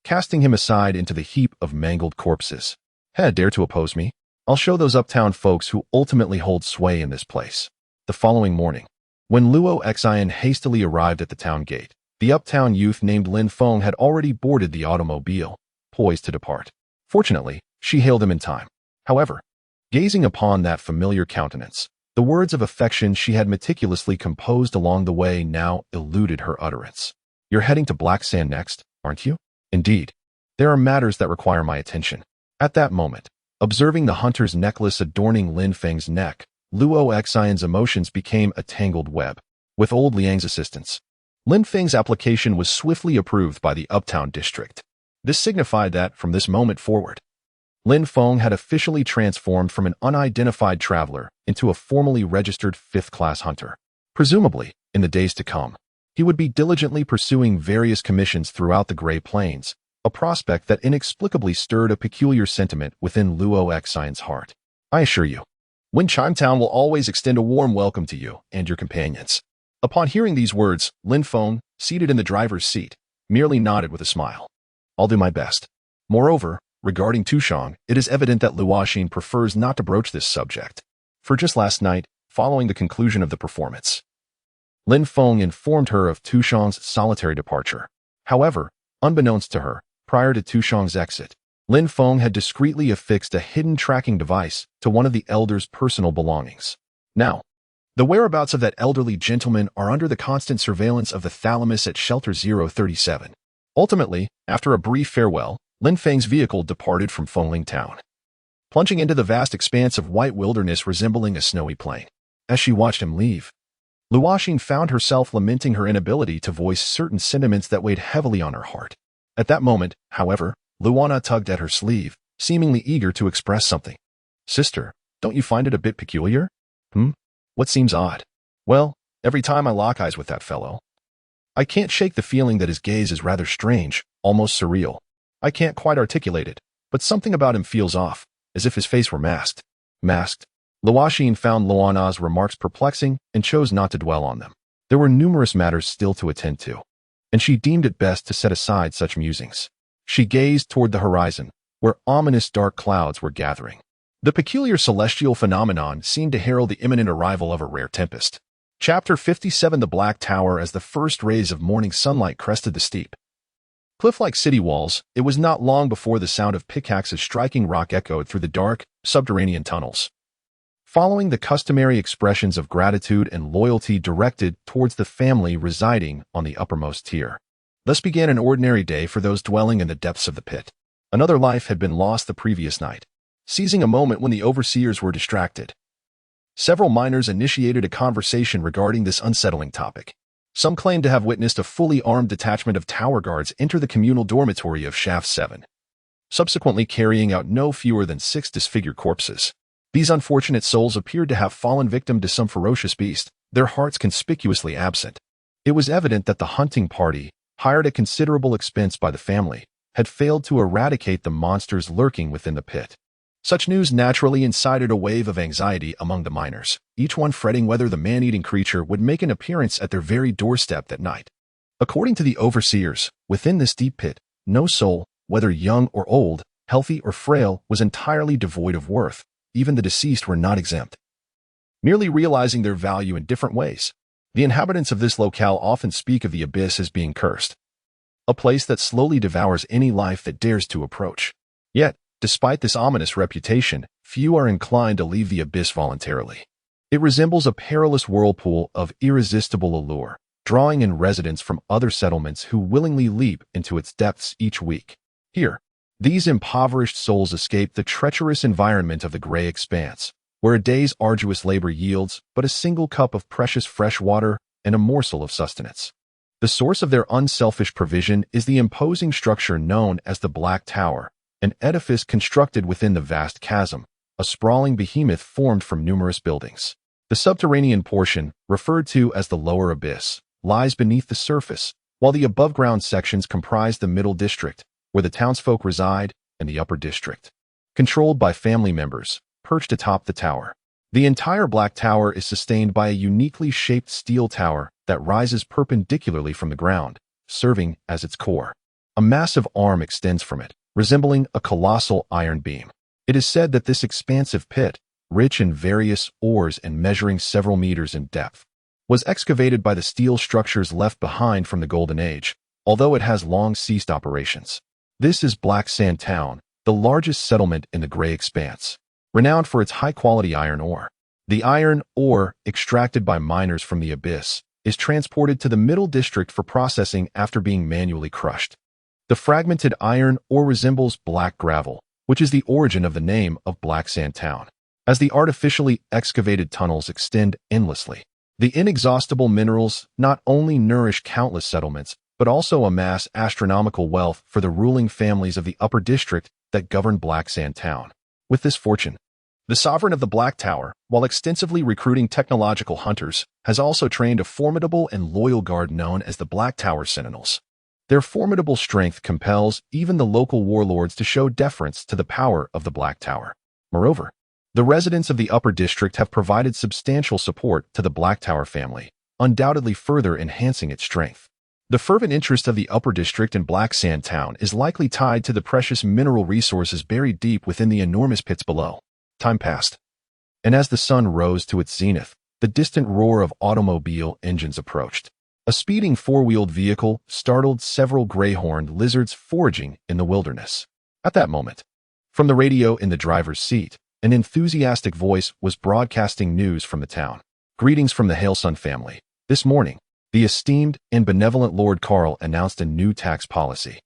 Speaker 1: casting him aside into the heap of mangled corpses. "Dare to oppose me? I'll show those uptown folks who ultimately hold sway in this place." The following morning, when Luo Xian hastily arrived at the town gate, the uptown youth named Lin Feng had already boarded the automobile, poised to depart. Fortunately, she hailed him in time. However, gazing upon that familiar countenance, the words of affection she had meticulously composed along the way now eluded her utterance. "You're heading to Black Sand next, aren't you?" "Indeed. There are matters that require my attention." At that moment, observing the hunter's necklace adorning Lin Feng's neck, Luo Xian's emotions became a tangled web. With old Liang's assistance, Lin Feng's application was swiftly approved by the uptown district. This signified that, from this moment forward, Lin Feng had officially transformed from an unidentified traveler into a formally registered fifth-class hunter. Presumably, in the days to come, he would be diligently pursuing various commissions throughout the Gray Plains, a prospect that inexplicably stirred a peculiar sentiment within Luo Xian's heart. "I assure you, Wind Chimetown will always extend a warm welcome to you and your companions." Upon hearing these words, Lin Feng, seated in the driver's seat, merely nodded with a smile. "I'll do my best." Moreover, Regarding Tushang, it is evident that Luoxin prefers not to broach this subject. For just last night, following the conclusion of the performance, Lin Feng informed her of Tushang's solitary departure. However, unbeknownst to her, prior to Tushang's exit, Lin Feng had discreetly affixed a hidden tracking device to one of the elder's personal belongings. Now, the whereabouts of that elderly gentleman are under the constant surveillance of the thalamus at Shelter 037. Ultimately, after a brief farewell, Lin Feng's vehicle departed from Fengling Town, plunging into the vast expanse of white wilderness resembling a snowy plain. As she watched him leave, Luoxin found herself lamenting her inability to voice certain sentiments that weighed heavily on her heart. At that moment, however, Luana tugged at her sleeve, seemingly eager to express something. "Sister, don't you find it a bit peculiar?" What seems odd? Well, every time I lock eyes with that fellow, I can't shake the feeling that his gaze is rather strange, almost surreal. I can't quite articulate it, but something about him feels off, as if his face were masked. Masked? Luoxin found Luana's remarks perplexing and chose not to dwell on them. There were numerous matters still to attend to, and she deemed it best to set aside such musings. She gazed toward the horizon, where ominous dark clouds were gathering. The peculiar celestial phenomenon seemed to herald the imminent arrival of a rare tempest. Chapter 57. The Black Tower. As the first rays of morning sunlight crested the steep, cliff-like city walls, it was not long before the sound of pickaxes striking rock echoed through the dark, subterranean tunnels. Following the customary expressions of gratitude and loyalty directed towards the family residing on the uppermost tier. Thus began an ordinary day for those dwelling in the depths of the pit. Another life had been lost the previous night. Seizing a moment when the overseers were distracted, several miners initiated a conversation regarding this unsettling topic. Some claimed to have witnessed a fully armed detachment of tower guards enter the communal dormitory of Shaft 7, subsequently carrying out no fewer than 6 disfigured corpses. These unfortunate souls appeared to have fallen victim to some ferocious beast, their hearts conspicuously absent. It was evident that the hunting party, hired at considerable expense by the family, had failed to eradicate the monsters lurking within the pit. Such news naturally incited a wave of anxiety among the miners, each one fretting whether the man-eating creature would make an appearance at their very doorstep that night. According to the overseers, within this deep pit, no soul, whether young or old, healthy or frail, was entirely devoid of worth. Even the deceased were not exempt, merely realizing their value in different ways. The inhabitants of this locale often speak of the abyss as being cursed, a place that slowly devours any life that dares to approach. Yet, despite this ominous reputation, few are inclined to leave the abyss voluntarily. It resembles a perilous whirlpool of irresistible allure, drawing in residents from other settlements who willingly leap into its depths each week. Here, these impoverished souls escape the treacherous environment of the gray expanse, where a day's arduous labor yields but a single cup of precious fresh water and a morsel of sustenance. The source of their unselfish provision is the imposing structure known as the Black Tower, an edifice constructed within the vast chasm, a sprawling behemoth formed from numerous buildings. The subterranean portion, referred to as the lower abyss, lies beneath the surface, while the above-ground sections comprise the middle district, where the townsfolk reside, and the upper district, controlled by family members, perched atop the tower. The entire Black Tower is sustained by a uniquely shaped steel tower that rises perpendicularly from the ground, serving as its core. A massive arm extends from it, resembling a colossal iron beam. It is said that this expansive pit, rich in various ores and measuring several meters in depth, was excavated by the steel structures left behind from the Golden Age, although it has long ceased operations. This is Black Sand Town, the largest settlement in the Gray Expanse, renowned for its high-quality iron ore. The iron ore, extracted by miners from the abyss, is transported to the Middle District for processing after being manually crushed. The fragmented iron ore resembles black gravel, which is the origin of the name of Black Sand Town. As the artificially excavated tunnels extend endlessly, the inexhaustible minerals not only nourish countless settlements, but also amass astronomical wealth for the ruling families of the upper district that govern Black Sand Town. With this fortune, the sovereign of the Black Tower, while extensively recruiting technological hunters, has also trained a formidable and loyal guard known as the Black Tower Sentinels. Their formidable strength compels even the local warlords to show deference to the power of the Black Tower. Moreover, the residents of the upper district have provided substantial support to the Black Tower family, undoubtedly further enhancing its strength. The fervent interest of the Upper District in Black Sand Town is likely tied to the precious mineral resources buried deep within the enormous pits below. Time passed, and as the sun rose to its zenith, the distant roar of automobile engines approached. A speeding four-wheeled vehicle startled several gray-horned lizards foraging in the wilderness. At that moment, from the radio in the driver's seat, an enthusiastic voice was broadcasting news from the town. Greetings from the Hailsun family. This morning, the esteemed and benevolent Lord Carl announced a new tax policy.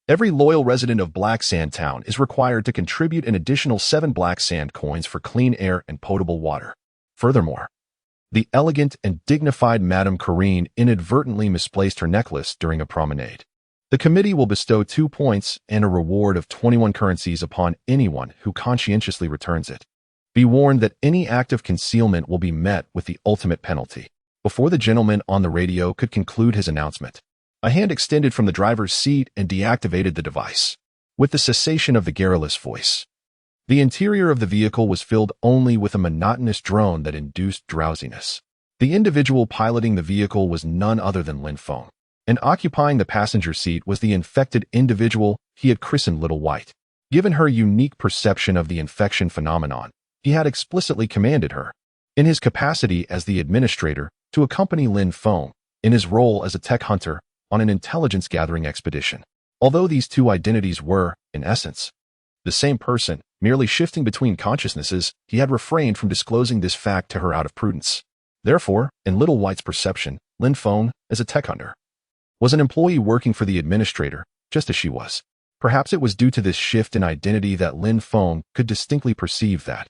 Speaker 1: Every loyal resident of Black Sand Town is required to contribute an additional 7 black sand coins for clean air and potable water. Furthermore, the elegant and dignified Madame Corrine inadvertently misplaced her necklace during a promenade. The committee will bestow 2 points and a reward of 21 currencies upon anyone who conscientiously returns it. Be warned that any act of concealment will be met with the ultimate penalty. Before the gentleman on the radio could conclude his announcement, a hand extended from the driver's seat and deactivated the device. With the cessation of the garrulous voice, the interior of the vehicle was filled only with a monotonous drone that induced drowsiness. The individual piloting the vehicle was none other than Lin Feng, and occupying the passenger seat was the infected individual he had christened Little White. Given her unique perception of the infection phenomenon, he had explicitly commanded her, in his capacity as the administrator, to accompany Lin Feng, in his role as a tech hunter, on an intelligence-gathering expedition. Although these two identities were, in essence, the same person, merely shifting between consciousnesses, he had refrained from disclosing this fact to her out of prudence. Therefore, in Little White's perception, Lin Feng, as a tech hunter, was an employee working for the administrator, just as she was. Perhaps it was due to this shift in identity that Lin Feng could distinctly perceive that,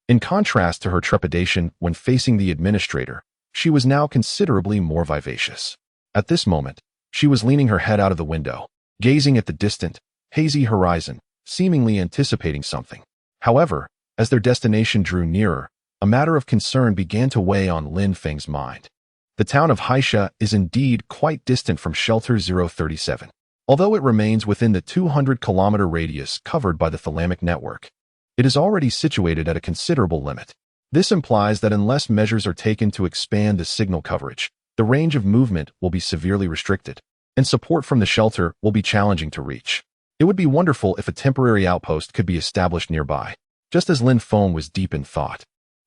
Speaker 1: in contrast to her trepidation when facing the administrator, she was now considerably more vivacious. At this moment, she was leaning her head out of the window, gazing at the distant, hazy horizon, seemingly anticipating something. However, as their destination drew nearer, a matter of concern began to weigh on Lin Feng's mind. The town of Haisha is indeed quite distant from Shelter 037, although it remains within the 200-kilometer radius covered by the thalamic network. It is already situated at a considerable limit. This implies that unless measures are taken to expand the signal coverage, the range of movement will be severely restricted, and support from the shelter will be challenging to reach. It would be wonderful if a temporary outpost could be established nearby. Just as Lin Feng was deep in thought,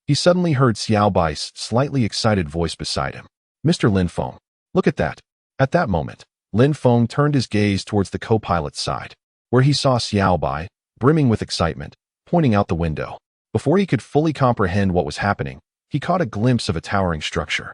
Speaker 1: he suddenly heard Xiao Bai's slightly excited voice beside him. Mr. Lin Feng, look at that. At that moment, Lin Feng turned his gaze towards the co-pilot's side, where he saw Xiao Bai, brimming with excitement, pointing out the window. Before he could fully comprehend what was happening, he caught a glimpse of a towering structure,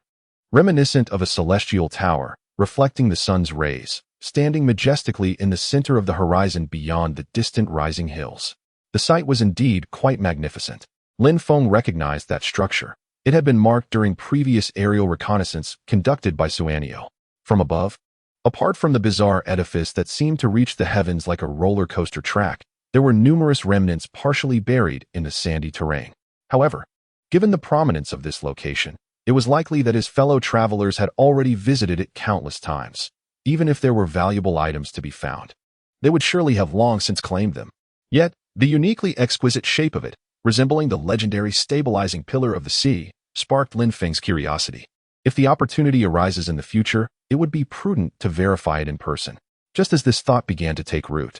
Speaker 1: reminiscent of a celestial tower, reflecting the sun's rays, standing majestically in the center of the horizon beyond the distant rising hills. The sight was indeed quite magnificent. Lin Feng recognized that structure. It had been marked during previous aerial reconnaissance conducted by Suanio. From above, apart from the bizarre edifice that seemed to reach the heavens like a roller coaster track, there were numerous remnants partially buried in the sandy terrain. However, given the prominence of this location, it was likely that his fellow travelers had already visited it countless times. Even if there were valuable items to be found, they would surely have long since claimed them. Yet, the uniquely exquisite shape of it, resembling the legendary stabilizing pillar of the sea, sparked Lin Feng's curiosity. If the opportunity arises in the future, it would be prudent to verify it in person. Just as this thought began to take root,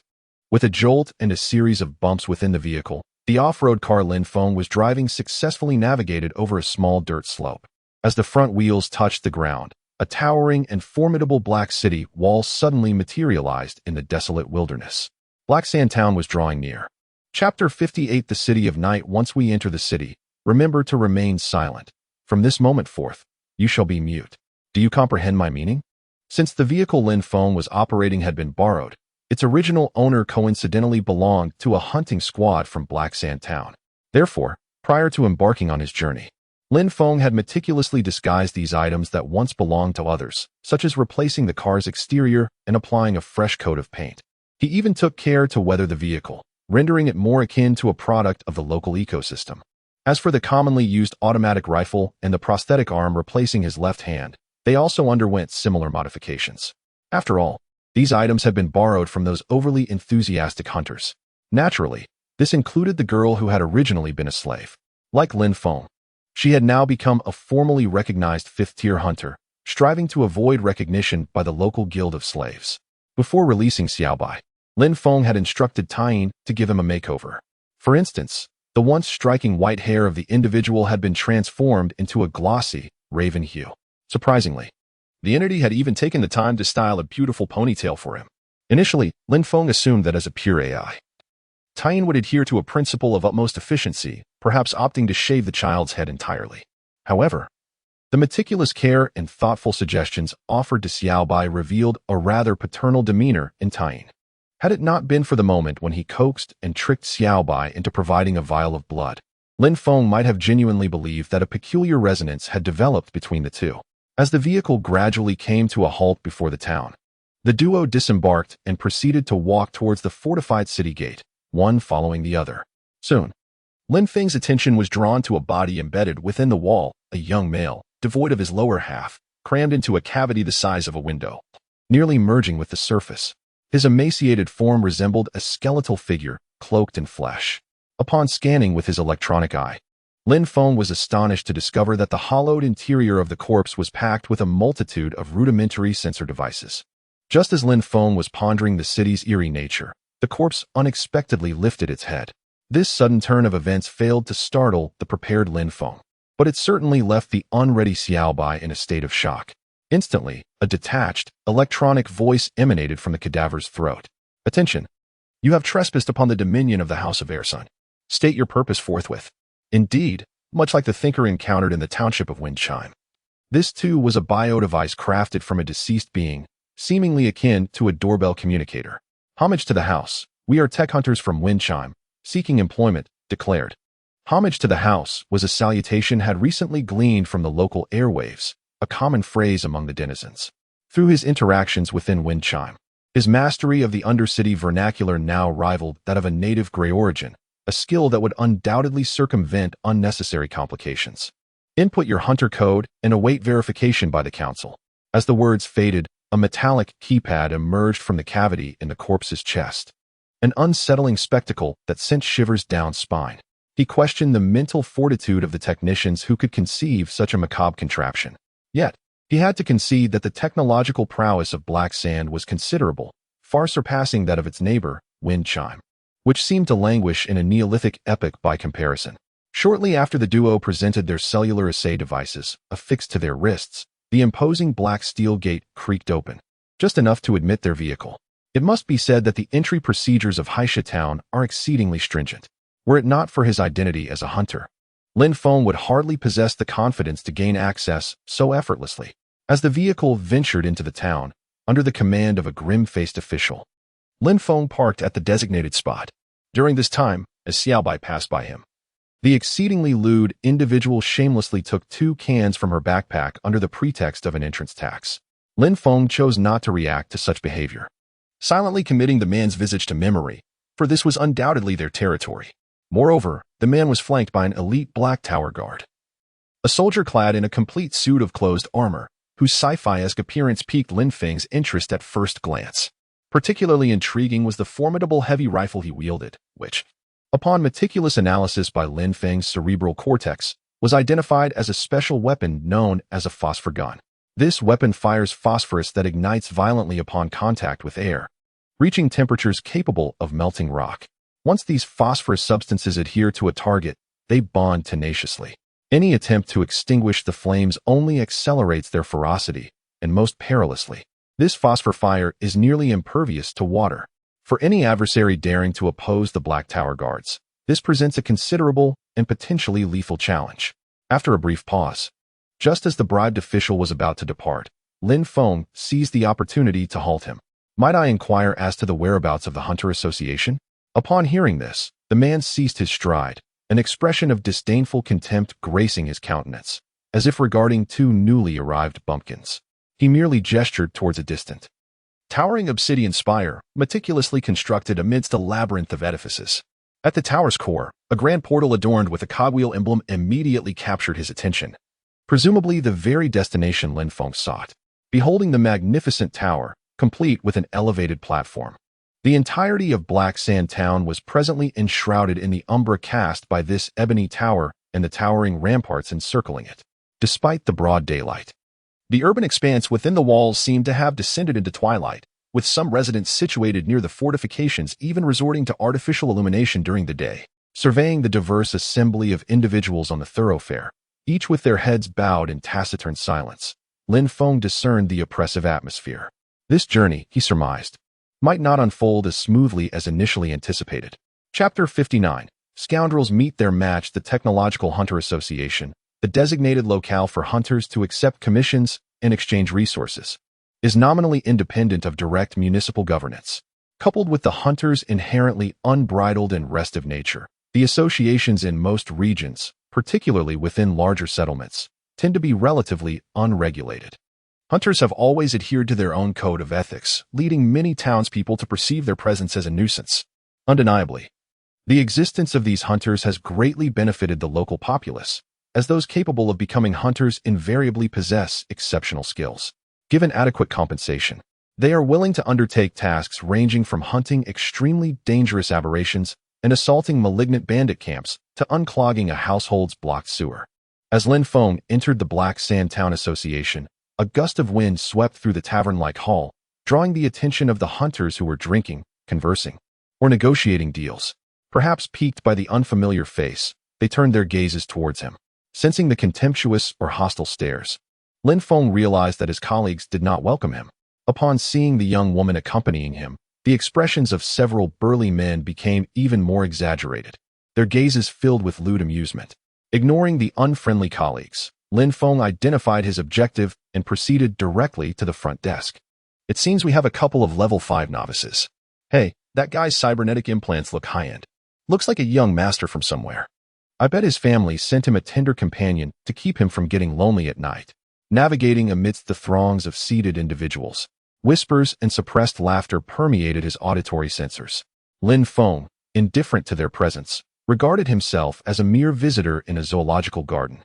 Speaker 1: with a jolt and a series of bumps within the vehicle, the off-road car Lin Feng was driving successfully navigated over a small dirt slope. As the front wheels touched the ground, a towering and formidable black city wall suddenly materialized in the desolate wilderness. Black Sand Town was drawing near. Chapter 58 The City of Night. Once we enter the city, remember to remain silent. From this moment forth, you shall be mute. Do you comprehend my meaning? Since the vehicle Lin Feng was operating had been borrowed, its original owner coincidentally belonged to a hunting squad from Black Sand Town. Therefore, prior to embarking on his journey, Lin Feng had meticulously disguised these items that once belonged to others, such as replacing the car's exterior and applying a fresh coat of paint. He even took care to weather the vehicle, rendering it more akin to a product of the local ecosystem. As for the commonly used automatic rifle and the prosthetic arm replacing his left hand, they also underwent similar modifications. After all, these items had been borrowed from those overly enthusiastic hunters. Naturally, this included the girl who had originally been a slave. Like Lin Feng, she had now become a formally recognized fifth-tier hunter, striving to avoid recognition by the local guild of slaves. Before releasing Xiaobai, Lin Feng had instructed Tying to give him a makeover. For instance, the once striking white hair of the individual had been transformed into a glossy, raven hue. Surprisingly, the entity had even taken the time to style a beautiful ponytail for him. Initially, Lin Feng assumed that as a pure AI, Tying would adhere to a principle of utmost efficiency, perhaps opting to shave the child's head entirely. However, the meticulous care and thoughtful suggestions offered to Xiaobai revealed a rather paternal demeanor in Tying. Had it not been for the moment when he coaxed and tricked Xiaobai into providing a vial of blood, Lin Feng might have genuinely believed that a peculiar resonance had developed between the two. As the vehicle gradually came to a halt before the town, the duo disembarked and proceeded to walk towards the fortified city gate, one following the other. Soon, Lin Feng's attention was drawn to a body embedded within the wall, a young male, devoid of his lower half, crammed into a cavity the size of a window, nearly merging with the surface. His emaciated form resembled a skeletal figure, cloaked in flesh. Upon scanning with his electronic eye, Lin Feng was astonished to discover that the hollowed interior of the corpse was packed with a multitude of rudimentary sensor devices. Just as Lin Feng was pondering the city's eerie nature, the corpse unexpectedly lifted its head. This sudden turn of events failed to startle the prepared Lin Feng, but it certainly left the unready Xiaobai in a state of shock. Instantly, a detached, electronic voice emanated from the cadaver's throat. "Attention! You have trespassed upon the dominion of the House of Airsun. State your purpose forthwith." Indeed, much like the thinker encountered in the township of Windchime, this too was a bio-device crafted from a deceased being, seemingly akin to a doorbell communicator. "Homage to the house. We are tech hunters from Windchime, seeking employment," declared. Homage to the house was a salutation had recently gleaned from the local airwaves, a common phrase among the denizens. Through his interactions within Windchime, his mastery of the undercity vernacular now rivaled that of a native Grey origin, a skill that would undoubtedly circumvent unnecessary complications. "Input your hunter code and await verification by the council." As the words faded, a metallic keypad emerged from the cavity in the corpse's chest, an unsettling spectacle that sent shivers down spine. He questioned the mental fortitude of the technicians who could conceive such a macabre contraption. Yet, he had to concede that the technological prowess of Black Sand was considerable, far surpassing that of its neighbor, Windchime, which seemed to languish in a Neolithic epoch by comparison. Shortly after the duo presented their cellular assay devices, affixed to their wrists, the imposing black steel gate creaked open, just enough to admit their vehicle. It must be said that the entry procedures of Haisha Town are exceedingly stringent. Were it not for his identity as a hunter, Lin Feng would hardly possess the confidence to gain access so effortlessly. As the vehicle ventured into the town, under the command of a grim-faced official, Lin Feng parked at the designated spot. During this time, as Xiaobai passed by him, the exceedingly lewd individual shamelessly took 2 cans from her backpack under the pretext of an entrance tax. Lin Feng chose not to react to such behavior, silently committing the man's visage to memory, for this was undoubtedly their territory. Moreover, the man was flanked by an elite black tower guard, a soldier clad in a complete suit of closed armor, whose sci-fi-esque appearance piqued Lin Feng's interest at first glance. Particularly intriguing was the formidable heavy rifle he wielded, which, upon meticulous analysis by Lin Feng's cerebral cortex, was identified as a special weapon known as a phosphor gun. This weapon fires phosphorus that ignites violently upon contact with air, reaching temperatures capable of melting rock. Once these phosphorus substances adhere to a target, they bond tenaciously. Any attempt to extinguish the flames only accelerates their ferocity, and most perilously, this phosphor fire is nearly impervious to water. For any adversary daring to oppose the Black Tower guards, this presents a considerable and potentially lethal challenge. After a brief pause, just as the bribed official was about to depart, Lin Feng seized the opportunity to halt him. "Might I inquire as to the whereabouts of the Hunter Association?" Upon hearing this, the man ceased his stride, an expression of disdainful contempt gracing his countenance, as if regarding 2 newly arrived bumpkins. He merely gestured towards a distant, towering obsidian spire, meticulously constructed amidst a labyrinth of edifices. At the tower's core, a grand portal adorned with a cogwheel emblem immediately captured his attention, presumably the very destination Lin Feng sought. Beholding the magnificent tower, complete with an elevated platform, the entirety of Black Sand Town was presently enshrouded in the umbra cast by this ebony tower and the towering ramparts encircling it. Despite the broad daylight, The urban expanse within the walls seemed to have descended into twilight, with some residents situated near the fortifications even resorting to artificial illumination during the day. Surveying the diverse assembly of individuals on the thoroughfare, each with their heads bowed in taciturn silence, Lin Feng discerned the oppressive atmosphere. This journey, he surmised, might not unfold as smoothly as initially anticipated. Chapter 59. Scoundrels meet their match. The Technological Hunter Association, the designated locale for hunters to accept commissions and exchange resources, is nominally independent of direct municipal governance. Coupled with the hunters' inherently unbridled and restive nature, the associations in most regions, particularly within larger settlements, tend to be relatively unregulated. Hunters have always adhered to their own code of ethics, leading many townspeople to perceive their presence as a nuisance. Undeniably, the existence of these hunters has greatly benefited the local populace, as those capable of becoming hunters invariably possess exceptional skills. Given adequate compensation, they are willing to undertake tasks ranging from hunting extremely dangerous aberrations and assaulting malignant bandit camps to unclogging a household's blocked sewer. As Lin Feng entered the Black Sand Town Association, a gust of wind swept through the tavern-like hall, drawing the attention of the hunters who were drinking, conversing, or negotiating deals. Perhaps piqued by the unfamiliar face, they turned their gazes towards him. Sensing the contemptuous or hostile stares, Lin Feng realized that his colleagues did not welcome him. Upon seeing the young woman accompanying him, the expressions of several burly men became even more exaggerated, their gazes filled with lewd amusement. Ignoring the unfriendly colleagues, Lin Feng identified his objective and proceeded directly to the front desk. It seems we have a couple of level 5 novices. Hey, that guy's cybernetic implants look high-end. Looks like a young master from somewhere. I bet his family sent him a tender companion to keep him from getting lonely at night. Navigating amidst the throngs of seated individuals, whispers and suppressed laughter permeated his auditory sensors. Lin Feng, indifferent to their presence, regarded himself as a mere visitor in a zoological garden,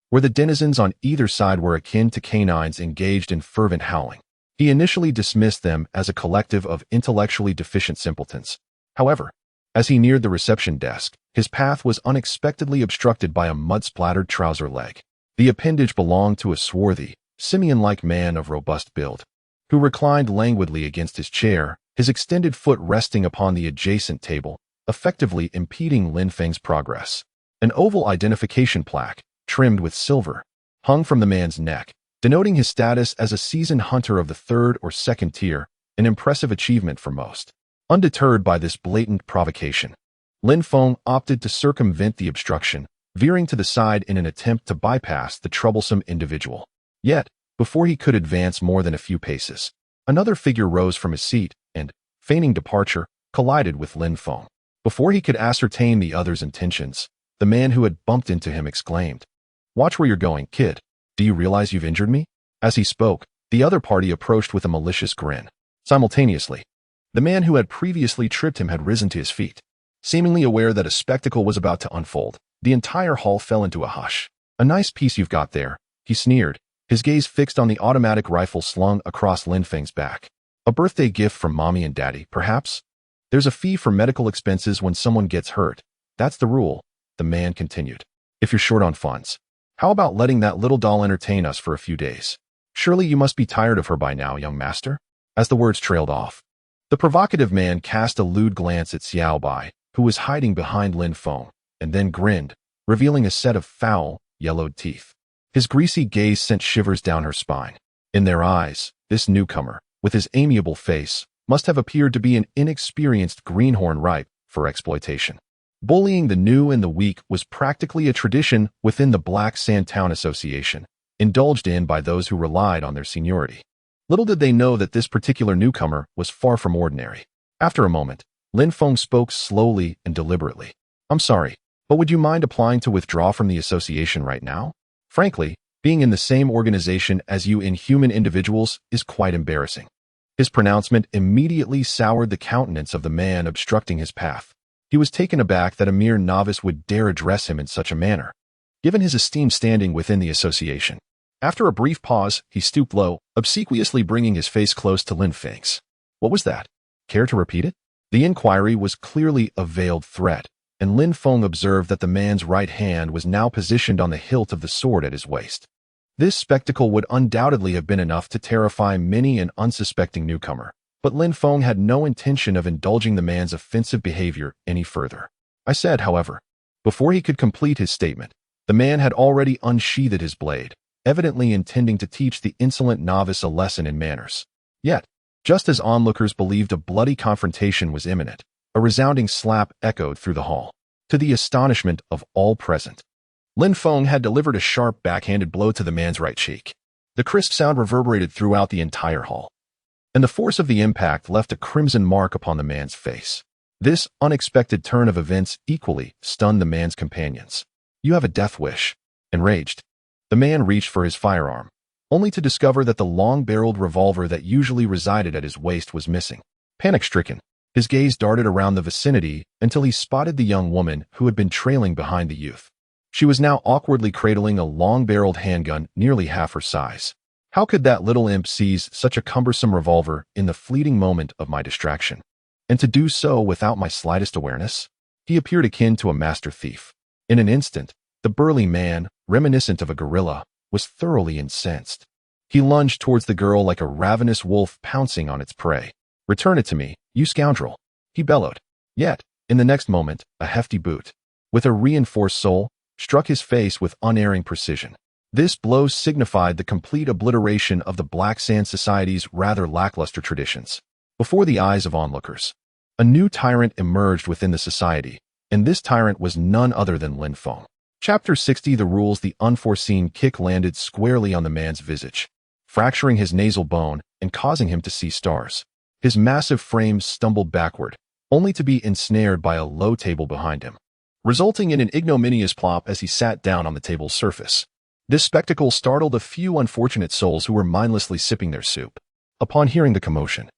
Speaker 1: where the denizens on either side were akin to canines engaged in fervent howling. He initially dismissed them as a collective of intellectually deficient simpletons. However, as he neared the reception desk, his path was unexpectedly obstructed by a mud-splattered trouser leg. The appendage belonged to a swarthy, simian-like man of robust build, who reclined languidly against his chair, his extended foot resting upon the adjacent table, effectively impeding Lin Feng's progress. An oval identification plaque, trimmed with silver, hung from the man's neck, denoting his status as a seasoned hunter of the 3rd or 2nd tier, an impressive achievement for most. Undeterred by this blatant provocation, Lin Feng opted to circumvent the obstruction, veering to the side in an attempt to bypass the troublesome individual. Yet, before he could advance more than a few paces, another figure rose from his seat and, feigning departure, collided with Lin Feng. Before he could ascertain the other's intentions, the man who had bumped into him exclaimed, "Watch where you're going, kid. Do you realize you've injured me?" As he spoke, the other party approached with a malicious grin. Simultaneously, the man who had previously tripped him had risen to his feet. Seemingly aware that a spectacle was about to unfold, the entire hall fell into a hush. "A nice piece you've got there," he sneered, his gaze fixed on the automatic rifle slung across Lin Feng's back. "A birthday gift from mommy and daddy, perhaps? There's a fee for medical expenses when someone gets hurt. That's the rule," the man continued. "If you're short on funds, how about letting that little doll entertain us for a few days? Surely you must be tired of her by now, young master." As the words trailed off, the provocative man cast a lewd glance at Xiao Bai, who was hiding behind Lin Feng, and then grinned, revealing a set of foul, yellowed teeth. His greasy gaze sent shivers down her spine. In their eyes, this newcomer, with his amiable face, must have appeared to be an inexperienced greenhorn ripe for exploitation. Bullying the new and the weak was practically a tradition within the Black Sand Town Association, indulged in by those who relied on their seniority. Little did they know that this particular newcomer was far from ordinary. After a moment, Lin Feng spoke slowly and deliberately. "I'm sorry, but would you mind applying to withdraw from the association right now? Frankly, being in the same organization as you inhuman individuals is quite embarrassing." His pronouncement immediately soured the countenance of the man obstructing his path. He was taken aback that a mere novice would dare address him in such a manner, given his esteemed standing within the association. After a brief pause, he stooped low, obsequiously bringing his face close to Lin Feng's. "What was that? Care to repeat it?" The inquiry was clearly a veiled threat, and Lin Feng observed that the man's right hand was now positioned on the hilt of the sword at his waist. This spectacle would undoubtedly have been enough to terrify many an unsuspecting newcomer, but Lin Feng had no intention of indulging the man's offensive behavior any further. I said, however. Before he could complete his statement, the man had already unsheathed his blade, evidently intending to teach the insolent novice a lesson in manners. Yet, just as onlookers believed a bloody confrontation was imminent, a resounding slap echoed through the hall. To the astonishment of all present, Lin Feng had delivered a sharp backhanded blow to the man's right cheek. The crisp sound reverberated throughout the entire hall, and the force of the impact left a crimson mark upon the man's face. This unexpected turn of events equally stunned the man's companions. "You have a death wish." Enraged, the man reached for his firearm, only to discover that the long-barreled revolver that usually resided at his waist was missing. Panic-stricken, his gaze darted around the vicinity until he spotted the young woman who had been trailing behind the youth. She was now awkwardly cradling a long-barreled handgun nearly half her size. How could that little imp seize such a cumbersome revolver in the fleeting moment of my distraction? And to do so without my slightest awareness? He appeared akin to a master thief. In an instant, the burly man, reminiscent of a gorilla, was thoroughly incensed. He lunged towards the girl like a ravenous wolf pouncing on its prey. "Return it to me, you scoundrel," he bellowed. Yet, in the next moment, a hefty boot, with a reinforced sole, struck his face with unerring precision. This blow signified the complete obliteration of the Black Sand Society's rather lackluster traditions. Before the eyes of onlookers, a new tyrant emerged within the society, and this tyrant was none other than Lin Feng. Chapter 60 The Rules. The unforeseen kick landed squarely on the man's visage, fracturing his nasal bone and causing him to see stars. His massive frame stumbled backward, only to be ensnared by a low table behind him, resulting in an ignominious plop as he sat down on the table's surface. This spectacle startled a few unfortunate souls who were mindlessly sipping their soup. Upon hearing the commotion,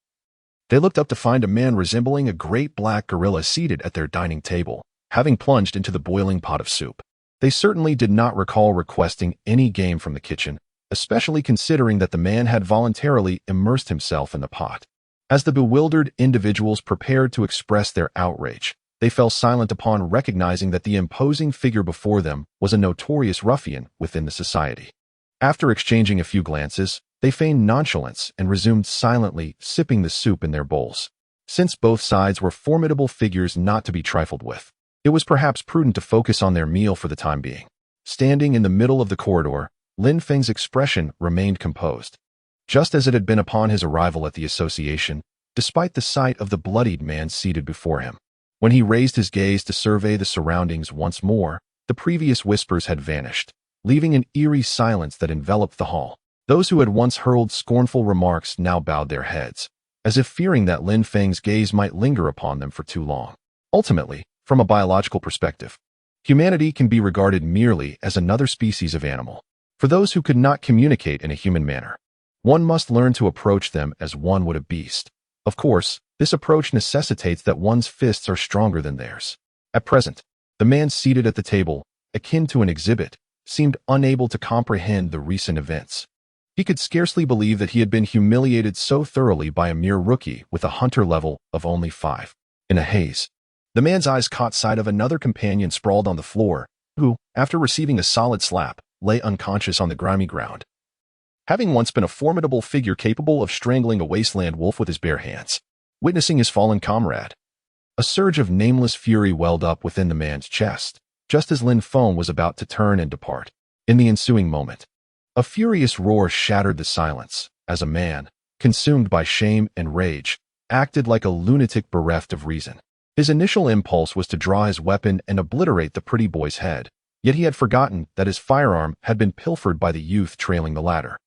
Speaker 1: they looked up to find a man resembling a great black gorilla seated at their dining table, having plunged into the boiling pot of soup. They certainly did not recall requesting any game from the kitchen, especially considering that the man had voluntarily immersed himself in the pot. As the bewildered individuals prepared to express their outrage, they fell silent upon recognizing that the imposing figure before them was a notorious ruffian within the society. After exchanging a few glances, they feigned nonchalance and resumed silently sipping the soup in their bowls. Since both sides were formidable figures not to be trifled with, it was perhaps prudent to focus on their meal for the time being. Standing in the middle of the corridor, Lin Feng's expression remained composed, just as it had been upon his arrival at the association, despite the sight of the bloodied man seated before him. When he raised his gaze to survey the surroundings once more, the previous whispers had vanished, leaving an eerie silence that enveloped the hall. Those who had once hurled scornful remarks now bowed their heads, as if fearing that Lin Feng's gaze might linger upon them for too long. Ultimately, from a biological perspective, humanity can be regarded merely as another species of animal. For those who could not communicate in a human manner, one must learn to approach them as one would a beast. Of course, this approach necessitates that one's fists are stronger than theirs. At present, the man seated at the table, akin to an exhibit, seemed unable to comprehend the recent events. He could scarcely believe that he had been humiliated so thoroughly by a mere rookie with a hunter level of only 5. In a haze, the man's eyes caught sight of another companion sprawled on the floor, who, after receiving a solid slap, lay unconscious on the grimy ground. Having once been a formidable figure capable of strangling a wasteland wolf with his bare hands, witnessing his fallen comrade, a surge of nameless fury welled up within the man's chest, just as Lin Feng was about to turn and depart. In the ensuing moment, a furious roar shattered the silence, as a man, consumed by shame and rage, acted like a lunatic bereft of reason. His initial impulse was to draw his weapon and obliterate the pretty boy's head, yet he had forgotten that his firearm had been pilfered by the youth trailing the ladder.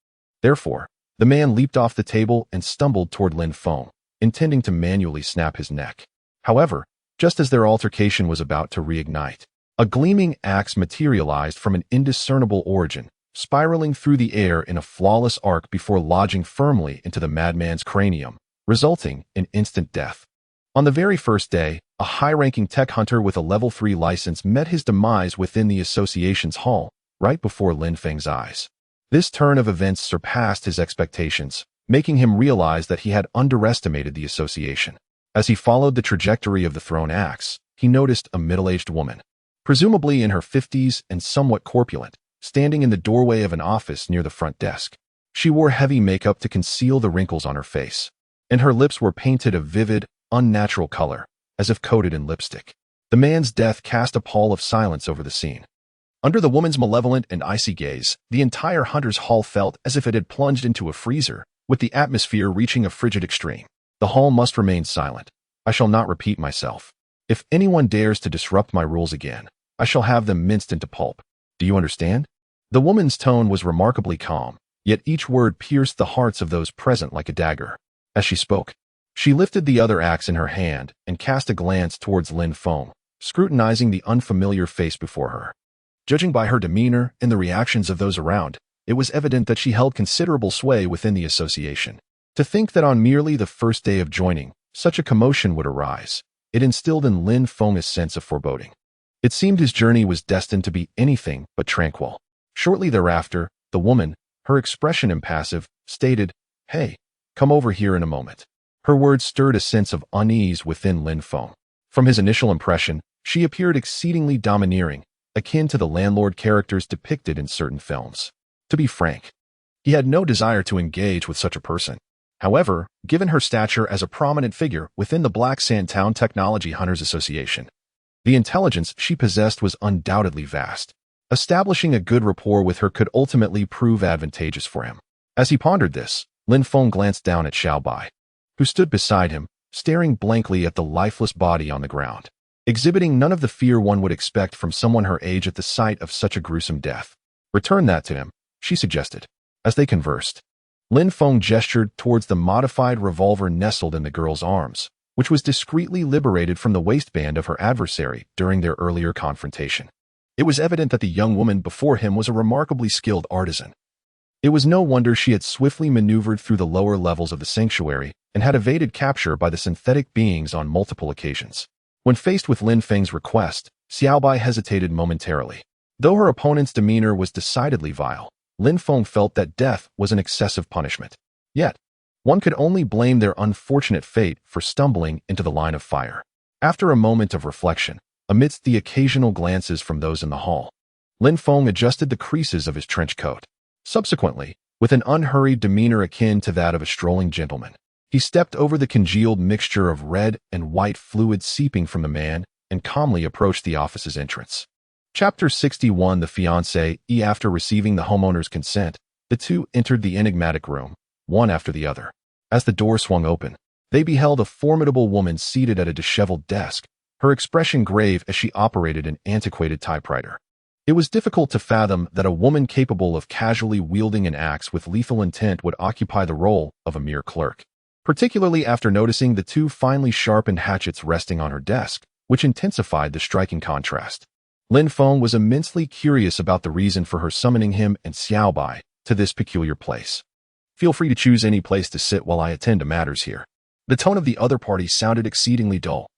Speaker 1: Therefore, the man leaped off the table and stumbled toward Lin Feng, intending to manually snap his neck. However, just as their altercation was about to reignite, a gleaming axe materialized from an indiscernible origin, spiraling through the air in a flawless arc before lodging firmly into the madman's cranium, resulting in instant death. On the very first day, a high-ranking tech hunter with a level 3 license met his demise within the association's hall, right before Lin Feng's eyes. This turn of events surpassed his expectations, making him realize that he had underestimated the association. As he followed the trajectory of the thrown axe, he noticed a middle-aged woman, presumably in her 50s and somewhat corpulent, standing in the doorway of an office near the front desk. She wore heavy makeup to conceal the wrinkles on her face, and her lips were painted a vivid, unnatural color, as if coated in lipstick. The man's death cast a pall of silence over the scene. Under the woman's malevolent and icy gaze, the entire Hunter's Hall felt as if it had plunged into a freezer, with the atmosphere reaching a frigid extreme. The hall must remain silent. I shall not repeat myself. If anyone dares to disrupt my rules again, I shall have them minced into pulp. Do you understand? The woman's tone was remarkably calm, yet each word pierced the hearts of those present like a dagger. As she spoke, she lifted the other axe in her hand and cast a glance towards Lin Feng, scrutinizing the unfamiliar face before her. Judging by her demeanor and the reactions of those around, it was evident that she held considerable sway within the association. To think that on merely the first day of joining, such a commotion would arise, it instilled in Lin Feng a sense of foreboding. It seemed his journey was destined to be anything but tranquil. Shortly thereafter, the woman, her expression impassive, stated, "Hey, come over here in a moment." Her words stirred a sense of unease within Lin Feng. From his initial impression, she appeared exceedingly domineering, akin to the landlord characters depicted in certain films. To be frank, he had no desire to engage with such a person. However, given her stature as a prominent figure within the Black Sand Town Technology Hunters Association, the intelligence she possessed was undoubtedly vast. Establishing a good rapport with her could ultimately prove advantageous for him. As he pondered this, Lin Feng glanced down at Xiaobai, who stood beside him, staring blankly at the lifeless body on the ground, exhibiting none of the fear one would expect from someone her age at the sight of such a gruesome death. "Return that to him," she suggested. As they conversed, Lin Feng gestured towards the modified revolver nestled in the girl's arms, which was discreetly liberated from the waistband of her adversary during their earlier confrontation. It was evident that the young woman before him was a remarkably skilled artisan. It was no wonder she had swiftly maneuvered through the lower levels of the sanctuary and had evaded capture by the synthetic beings on multiple occasions. When faced with Lin Feng's request, Xiaobai hesitated momentarily. Though her opponent's demeanor was decidedly vile, Lin Feng felt that death was an excessive punishment. Yet, one could only blame their unfortunate fate for stumbling into the line of fire. After a moment of reflection, amidst the occasional glances from those in the hall, Lin Feng adjusted the creases of his trench coat. Subsequently, with an unhurried demeanor akin to that of a strolling gentleman, he stepped over the congealed mixture of red and white fluid seeping from the man and calmly approached the office's entrance. Chapter 61. The fiancé. After receiving the homeowner's consent, the two entered the enigmatic room, one after the other. As the door swung open, they beheld a formidable woman seated at a disheveled desk, her expression grave as she operated an antiquated typewriter. It was difficult to fathom that a woman capable of casually wielding an axe with lethal intent would occupy the role of a mere clerk, particularly after noticing the two finely sharpened hatchets resting on her desk, which intensified the striking contrast. Lin Feng was immensely curious about the reason for her summoning him and Xiaobai to this peculiar place. "Feel free to choose any place to sit while I attend to matters here." The tone of the other party sounded exceedingly dull,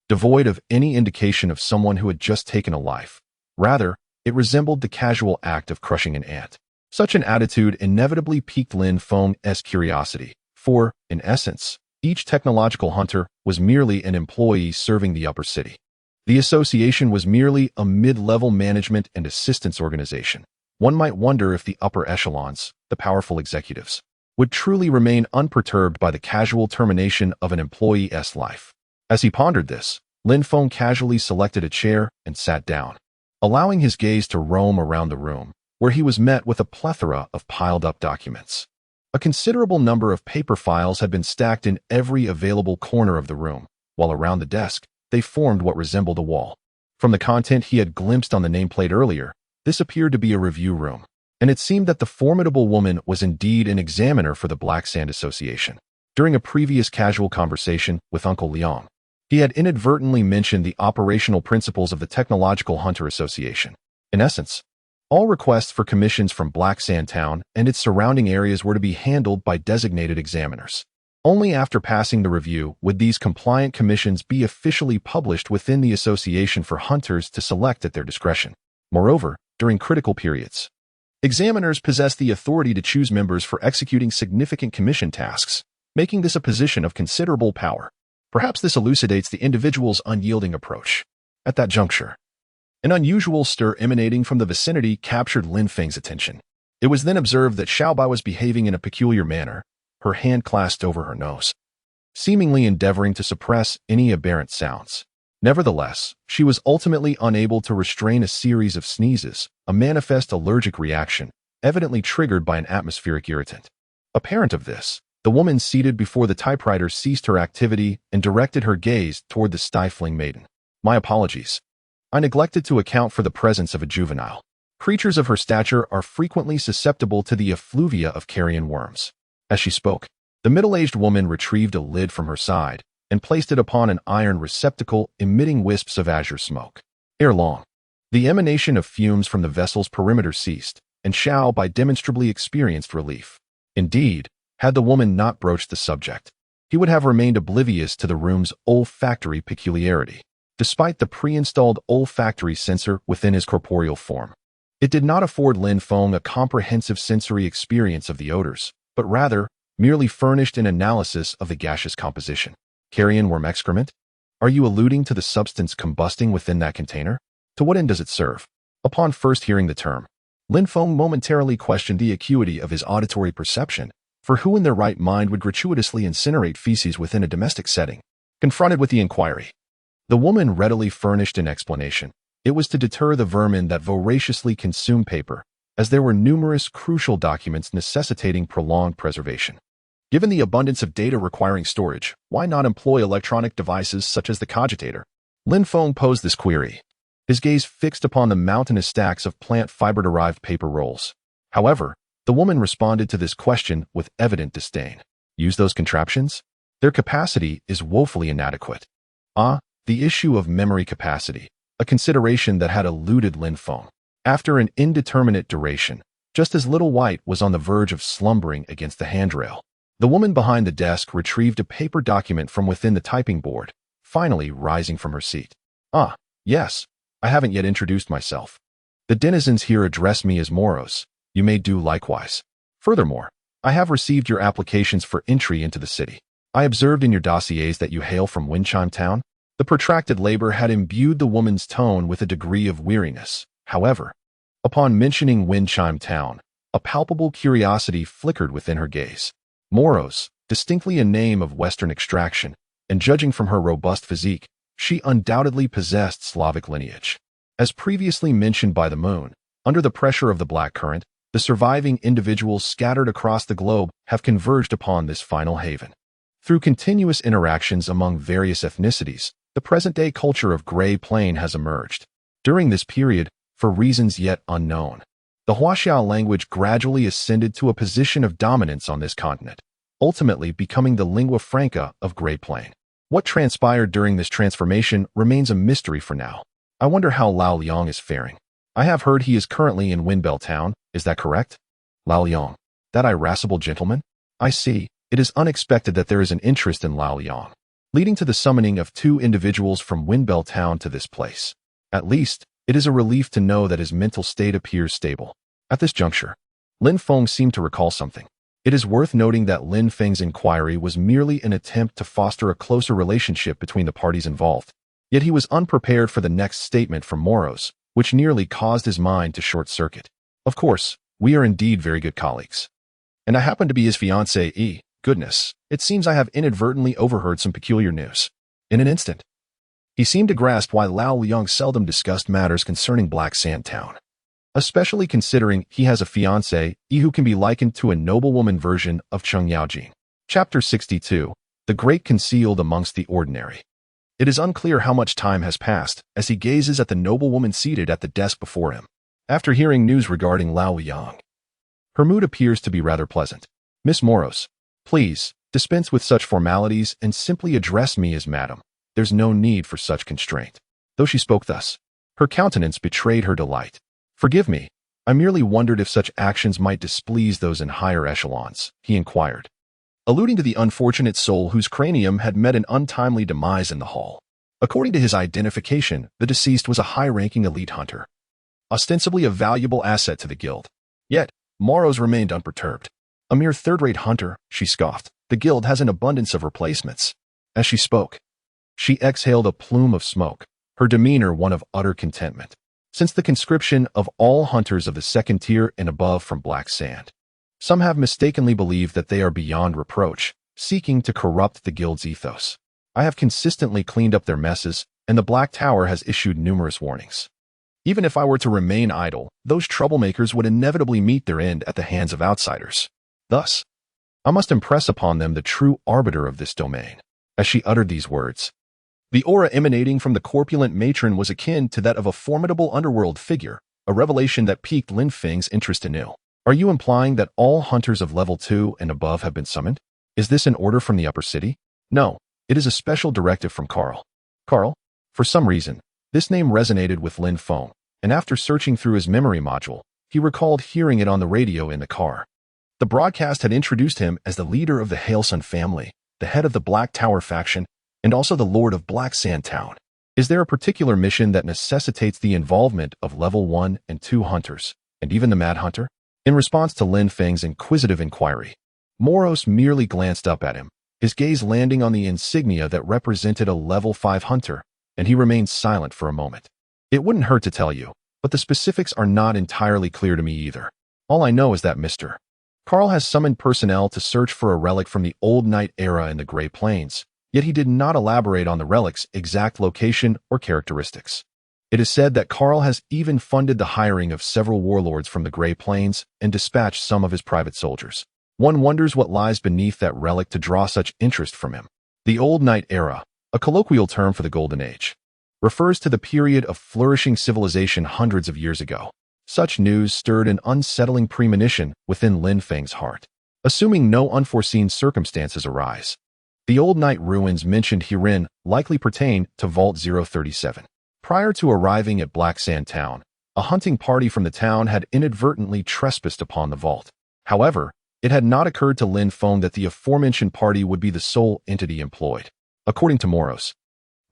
Speaker 1: devoid of any indication of someone who had just taken a life. Rather, it resembled the casual act of crushing an ant. Such an attitude inevitably piqued Lin Feng's curiosity, for, in essence, each technological hunter was merely an employee serving the upper city. The association was merely a mid-level management and assistance organization. One might wonder if the upper echelons, the powerful executives, would truly remain unperturbed by the casual termination of an employee's life. As he pondered this, Lin Feng casually selected a chair and sat down, allowing his gaze to roam around the room, where he was met with a plethora of piled-up documents. A considerable number of paper files had been stacked in every available corner of the room, while around the desk, they formed what resembled a wall. From the content he had glimpsed on the nameplate earlier, this appeared to be a review room, and it seemed that the formidable woman was indeed an examiner for the Black Sand Association. During a previous casual conversation with Uncle Liang, he had inadvertently mentioned the operational principles of the Technological Hunter Association. In essence, all requests for commissions from Black Sand Town and its surrounding areas were to be handled by designated examiners. Only after passing the review would these compliant commissions be officially published within the association for hunters to select at their discretion. Moreover, during critical periods, examiners possess the authority to choose members for executing significant commission tasks, making this a position of considerable power. Perhaps this elucidates the individual's unyielding approach. At that juncture, An unusual stir emanating from the vicinity captured Lin Feng's attention. It was then observed that Xiaobai was behaving in a peculiar manner, her hand clasped over her nose, seemingly endeavoring to suppress any aberrant sounds. Nevertheless, she was ultimately unable to restrain a series of sneezes, a manifest allergic reaction, evidently triggered by an atmospheric irritant. Apparent of this, the woman seated before the typewriter ceased her activity and directed her gaze toward the stifling maiden. My apologies. I neglected to account for the presence of a juvenile. Creatures of her stature are frequently susceptible to the effluvia of carrion worms. As she spoke, the middle-aged woman retrieved a lid from her side and placed it upon an iron receptacle emitting wisps of azure smoke. Ere long, the emanation of fumes from the vessel's perimeter ceased, and Xiaobai demonstrably experienced relief. Indeed, had the woman not broached the subject, he would have remained oblivious to the room's olfactory peculiarity, despite the pre-installed olfactory sensor within his corporeal form. It did not afford Lin Feng a comprehensive sensory experience of the odors, but rather merely furnished an analysis of the gaseous composition. Carrion worm excrement? Are you alluding to the substance combusting within that container? To what end does it serve? Upon first hearing the term, Lin Feng momentarily questioned the acuity of his auditory perception, for who in their right mind would gratuitously incinerate feces within a domestic setting? Confronted with the inquiry, the woman readily furnished an explanation. It was to deter the vermin that voraciously consume paper, as there were numerous crucial documents necessitating prolonged preservation. Given the abundance of data requiring storage, why not employ electronic devices such as the cogitator? Lin Feng posed this query, his gaze fixed upon the mountainous stacks of plant fiber-derived paper rolls. However, the woman responded to this question with evident disdain. Use those contraptions? Their capacity is woefully inadequate. The issue of memory capacity, a consideration that had eluded Lin Feng. After an indeterminate duration, just as Little White was on the verge of slumbering against the handrail, the woman behind the desk retrieved a paper document from within the typing board, finally rising from her seat. Yes, I haven't yet introduced myself. The denizens here address me as Moros. You may do likewise. Furthermore, I have received your applications for entry into the city. I observed in your dossiers that you hail from Windchime Town. The protracted labor had imbued the woman's tone with a degree of weariness. However, upon mentioning Windchime Town, a palpable curiosity flickered within her gaze. Moros, distinctly a name of Western extraction, and judging from her robust physique, she undoubtedly possessed Slavic lineage. As previously mentioned by the moon, under the pressure of the Black Current, the surviving individuals scattered across the globe have converged upon this final haven. Through continuous interactions among various ethnicities, the present-day culture of Gray Plain has emerged. During this period, for reasons yet unknown, the Huaxiao language gradually ascended to a position of dominance on this continent, ultimately becoming the lingua franca of Gray Plain. What transpired during this transformation remains a mystery for now. I wonder how Lao Liang is faring. I have heard he is currently in Windbell Town, is that correct? Lao Liang, that irascible gentleman? I see, it is unexpected that there is an interest in Lao Liang, leading to the summoning of 2 individuals from Windbell Town to this place. At least, it is a relief to know that his mental state appears stable. At this juncture, Lin Feng seemed to recall something. It is worth noting that Lin Feng's inquiry was merely an attempt to foster a closer relationship between the parties involved. Yet he was unprepared for the next statement from Moros, which nearly caused his mind to short-circuit. Of course, we are indeed very good colleagues. And I happen to be his fiancée. Goodness, it seems I have inadvertently overheard some peculiar news. In an instant, he seemed to grasp why Lao Liang seldom discussed matters concerning Black Sand Town, especially considering he has a fiancée who can be likened to a noblewoman version of Cheng Yaojing. Chapter 62, The Great Concealed Amongst the Ordinary. It is unclear how much time has passed as he gazes at the noblewoman seated at the desk before him. After hearing news regarding Lao Liang, her mood appears to be rather pleasant. Miss Moros, please, dispense with such formalities and simply address me as madam. There's no need for such constraint. Though she spoke thus, her countenance betrayed her delight. Forgive me, I merely wondered if such actions might displease those in higher echelons, he inquired, alluding to the unfortunate soul whose cranium had met an untimely demise in the hall. According to his identification, the deceased was a high-ranking elite hunter, ostensibly a valuable asset to the guild. Yet, Moros remained unperturbed. A mere third-rate hunter, she scoffed. The guild has an abundance of replacements. As she spoke, she exhaled a plume of smoke, her demeanor one of utter contentment. since the conscription of all hunters of the second tier and above from black sand. Some have mistakenly believed that they are beyond reproach, seeking to corrupt the guild's ethos. I have consistently cleaned up their messes, and the Black Tower has issued numerous warnings. Even if I were to remain idle, those troublemakers would inevitably meet their end at the hands of outsiders. Thus, I must impress upon them the true arbiter of this domain. As she uttered these words, the aura emanating from the corpulent matron was akin to that of a formidable underworld figure, a revelation that piqued Lin Feng's interest anew. Are you implying that all hunters of level 2 and above have been summoned? Is this an order from the upper city? No, it is a special directive from Carl. Carl? For some reason, this name resonated with Lin Feng, and after searching through his memory module, he recalled hearing it on the radio in the car. The broadcast had introduced him as the leader of the Hailsun family, the head of the Black Tower faction, and also the Lord of Black Sand Town. Is there a particular mission that necessitates the involvement of level 1 and 2 hunters, and even the Mad Hunter? In response to Lin Feng's inquisitive inquiry, Moros merely glanced up at him, his gaze landing on the insignia that represented a level 5 hunter, and he remained silent for a moment. It wouldn't hurt to tell you, but the specifics are not entirely clear to me either. All I know is that Mr. Carl has summoned personnel to search for a relic from the Old Knight era in the Grey Plains, yet he did not elaborate on the relic's exact location or characteristics. It is said that Carl has even funded the hiring of several warlords from the Grey Plains and dispatched some of his private soldiers. One wonders what lies beneath that relic to draw such interest from him. The Old Knight era, a colloquial term for the Golden Age, refers to the period of flourishing civilization hundreds of years ago. Such news stirred an unsettling premonition within Lin Feng's heart. Assuming no unforeseen circumstances arise, the Old Knight ruins mentioned herein likely pertain to Vault 037. Prior to arriving at Black Sand Town, a hunting party from the town had inadvertently trespassed upon the vault. However, it had not occurred to Lin Feng that the aforementioned party would be the sole entity employed. According to Moros,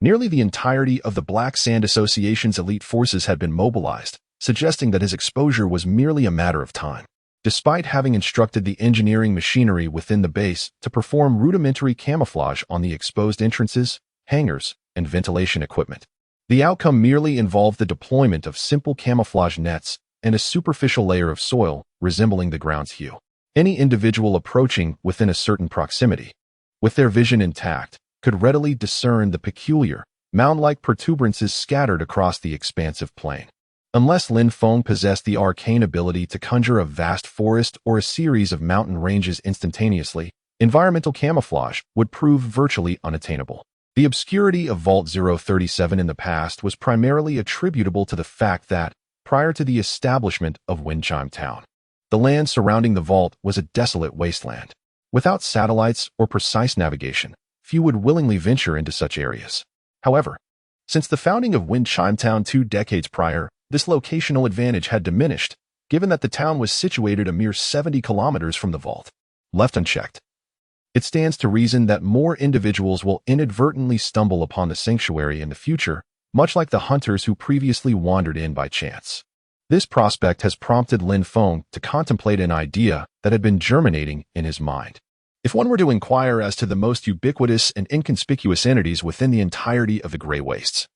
Speaker 1: nearly the entirety of the Black Sand Association's elite forces had been mobilized, suggesting that his exposure was merely a matter of time. Despite having instructed the engineering machinery within the base to perform rudimentary camouflage on the exposed entrances, hangars, and ventilation equipment, the outcome merely involved the deployment of simple camouflage nets and a superficial layer of soil resembling the ground's hue. Any individual approaching within a certain proximity, with their vision intact, could readily discern the peculiar, mound-like protuberances scattered across the expansive plain. Unless Lin Feng possessed the arcane ability to conjure a vast forest or a series of mountain ranges instantaneously, environmental camouflage would prove virtually unattainable. The obscurity of Vault 037 in the past was primarily attributable to the fact that, prior to the establishment of Windchime Town, the land surrounding the vault was a desolate wasteland. Without satellites or precise navigation, few would willingly venture into such areas. However, since the founding of Windchime Town 2 decades prior, this locational advantage had diminished, given that the town was situated a mere 70 kilometers from the vault. Left unchecked, it stands to reason that more individuals will inadvertently stumble upon the sanctuary in the future, much like the hunters who previously wandered in by chance. This prospect has prompted Lin Feng to contemplate an idea that had been germinating in his mind. If one were to inquire as to the most ubiquitous and inconspicuous entities within the entirety of the Grey Wastes,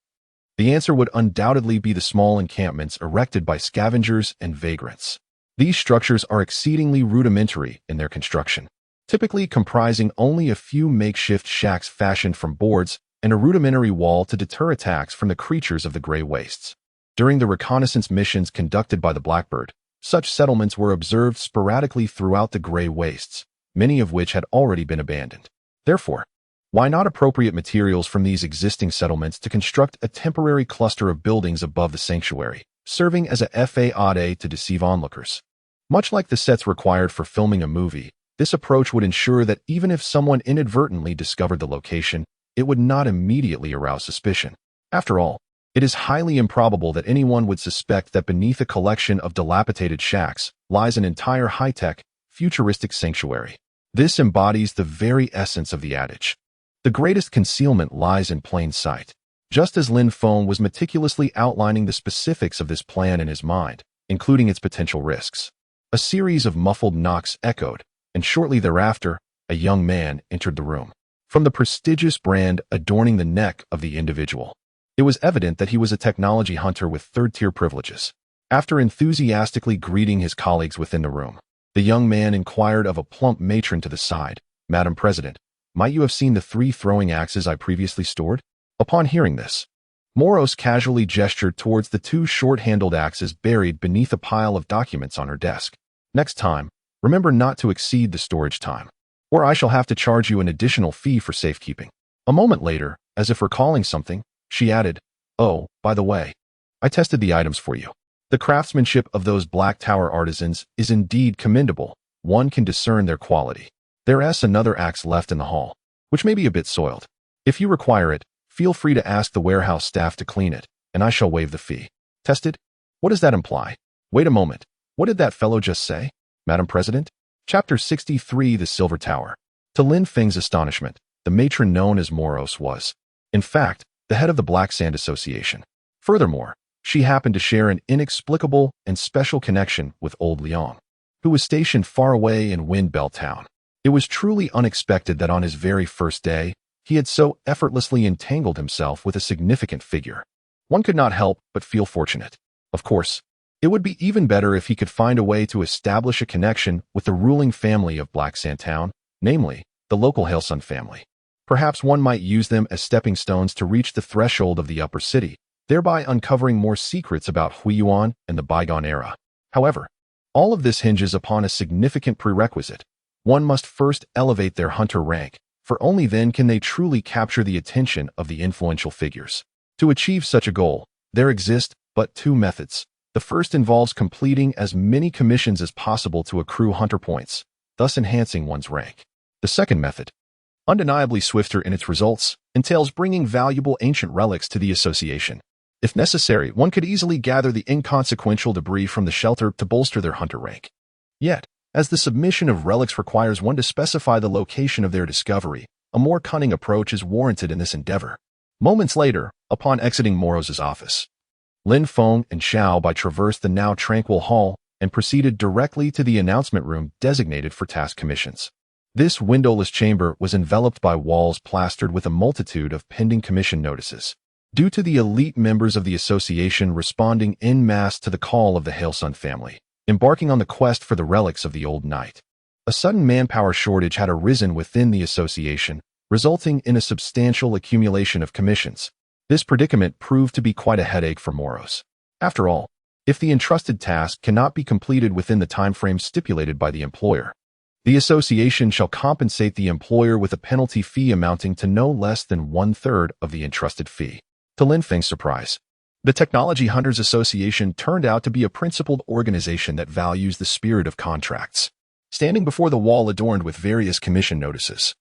Speaker 1: the answer would undoubtedly be the small encampments erected by scavengers and vagrants. These structures are exceedingly rudimentary in their construction, typically comprising only a few makeshift shacks fashioned from boards and a rudimentary wall to deter attacks from the creatures of the Grey Wastes. During the reconnaissance missions conducted by the Blackbird, such settlements were observed sporadically throughout the Grey Wastes, many of which had already been abandoned. Therefore, why not appropriate materials from these existing settlements to construct a temporary cluster of buildings above the sanctuary, serving as a facade to deceive onlookers? Much like the sets required for filming a movie, this approach would ensure that even if someone inadvertently discovered the location, it would not immediately arouse suspicion. After all, it is highly improbable that anyone would suspect that beneath a collection of dilapidated shacks lies an entire high-tech, futuristic sanctuary. This embodies the very essence of the adage. The greatest concealment lies in plain sight. Just as Lin Feng was meticulously outlining the specifics of this plan in his mind, including its potential risks, a series of muffled knocks echoed, and shortly thereafter, a young man entered the room. From the prestigious brand adorning the neck of the individual, It was evident that he was a technology hunter with third-tier privileges. After enthusiastically greeting his colleagues within the room, the young man inquired of a plump matron to the side, "Madam President, might you have seen the 3 throwing axes I previously stored?" Upon hearing this, Moros casually gestured towards the 2 short-handled axes buried beneath a pile of documents on her desk. "Next time, remember not to exceed the storage time, or I shall have to charge you an additional fee for safekeeping." A moment later, as if recalling something, she added, "Oh, by the way, I tested the items for you. The craftsmanship of those Black Tower artisans is indeed commendable. One can discern their quality. There's another axe left in the hall, which may be a bit soiled. If you require it, feel free to ask the warehouse staff to clean it, and I shall waive the fee." Tested? What does that imply? Wait a moment. What did that fellow just say? Madam President? Chapter 63, The Silver Tower. To Lin Feng's astonishment, the matron known as Moros was, in fact, the head of the Black Sand Association. Furthermore, she happened to share an inexplicable and special connection with old Liang, who was stationed far away in Windbell Town. It was truly unexpected that on his very first day, he had so effortlessly entangled himself with a significant figure. One could not help but feel fortunate. Of course, it would be even better if he could find a way to establish a connection with the ruling family of Black Sand Town, namely, the local Hailsun family. Perhaps one might use them as stepping stones to reach the threshold of the upper city, thereby uncovering more secrets about Huiyuan and the bygone era. However, all of this hinges upon a significant prerequisite. One must first elevate their hunter rank, for only then can they truly capture the attention of the influential figures. To achieve such a goal, there exist but 2 methods. The first involves completing as many commissions as possible to accrue hunter points, thus enhancing one's rank. The second method, undeniably swifter in its results, entails bringing valuable ancient relics to the association. If necessary, one could easily gather the inconsequential debris from the shelter to bolster their hunter rank. Yet, as the submission of relics requires one to specify the location of their discovery, a more cunning approach is warranted in this endeavor. Moments later, upon exiting Moros's office, Lin Feng and Xiao Bai traversed the now tranquil hall and proceeded directly to the announcement room designated for task commissions. This windowless chamber was enveloped by walls plastered with a multitude of pending commission notices. Due to the elite members of the association responding en masse to the call of the Hailsun family, embarking on the quest for the relics of the old knight, a sudden manpower shortage had arisen within the association, resulting in a substantial accumulation of commissions. This predicament proved to be quite a headache for Moros. After all, if the entrusted task cannot be completed within the time frame stipulated by the employer, the association shall compensate the employer with a penalty fee amounting to no less than 1/3 of the entrusted fee. To Lin Feng's surprise, the Technology Hunters Association turned out to be a principled organization that values the spirit of contracts. Standing before the wall adorned with various commission notices,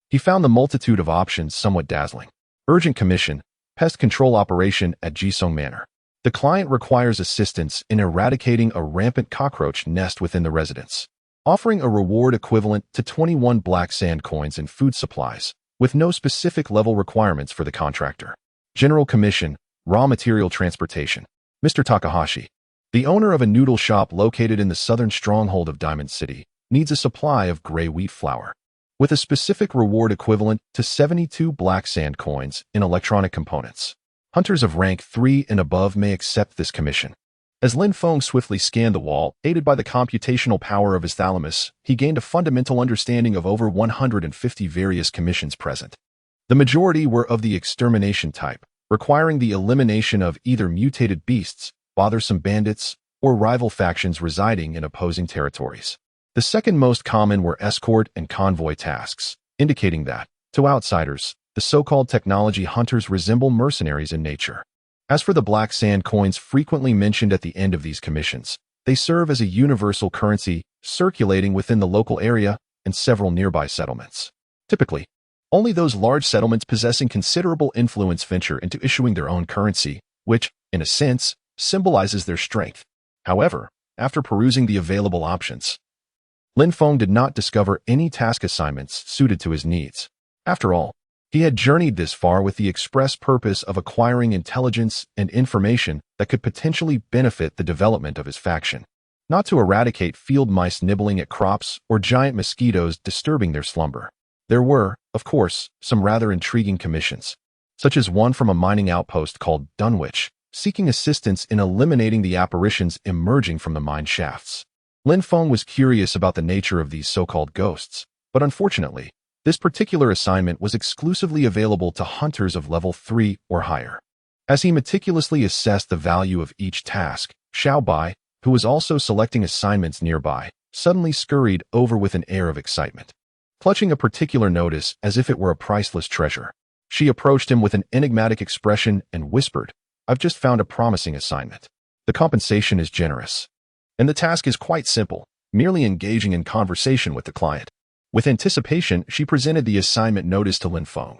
Speaker 1: he found the multitude of options somewhat dazzling. Urgent commission, pest control operation at Jisung Manor. The client requires assistance in eradicating a rampant cockroach nest within the residence, offering a reward equivalent to 21 black sand coins and food supplies, with no specific level requirements for the contractor. General commission, raw material transportation. Mr. Takahashi, the owner of a noodle shop located in the southern stronghold of Diamond City, needs a supply of gray wheat flour, with a specific reward equivalent to 72 black sand coins in electronic components. Hunters of rank 3 and above may accept this commission. As Lin Feng swiftly scanned the wall, aided by the computational power of his thalamus, he gained a fundamental understanding of over 150 various commissions present. The majority were of the extermination type, requiring the elimination of either mutated beasts, bothersome bandits, or rival factions residing in opposing territories. The second most common were escort and convoy tasks, indicating that, to outsiders, the so-called technology hunters resemble mercenaries in nature. As for the black sand coins frequently mentioned at the end of these commissions, they serve as a universal currency circulating within the local area and several nearby settlements. Typically, only those large settlements possessing considerable influence venture into issuing their own currency, which, in a sense, symbolizes their strength. However, after perusing the available options, Lin Feng did not discover any task assignments suited to his needs. After all, he had journeyed this far with the express purpose of acquiring intelligence and information that could potentially benefit the development of his faction, not to eradicate field mice nibbling at crops or giant mosquitoes disturbing their slumber. There were, of course, some rather intriguing commissions. such as one from a mining outpost called Dunwich, seeking assistance in eliminating the apparitions emerging from the mine shafts. Lin Feng was curious about the nature of these so-called ghosts, but unfortunately, this particular assignment was exclusively available to hunters of level 3 or higher. As he meticulously assessed the value of each task, Xiao Bai, who was also selecting assignments nearby, suddenly scurried over with an air of excitement. Clutching a particular notice as if it were a priceless treasure, she approached him with an enigmatic expression and whispered, "I've just found a promising assignment. The compensation is generous. And the task is quite simple, merely engaging in conversation with the client." With anticipation, she presented the assignment notice to Lin Feng,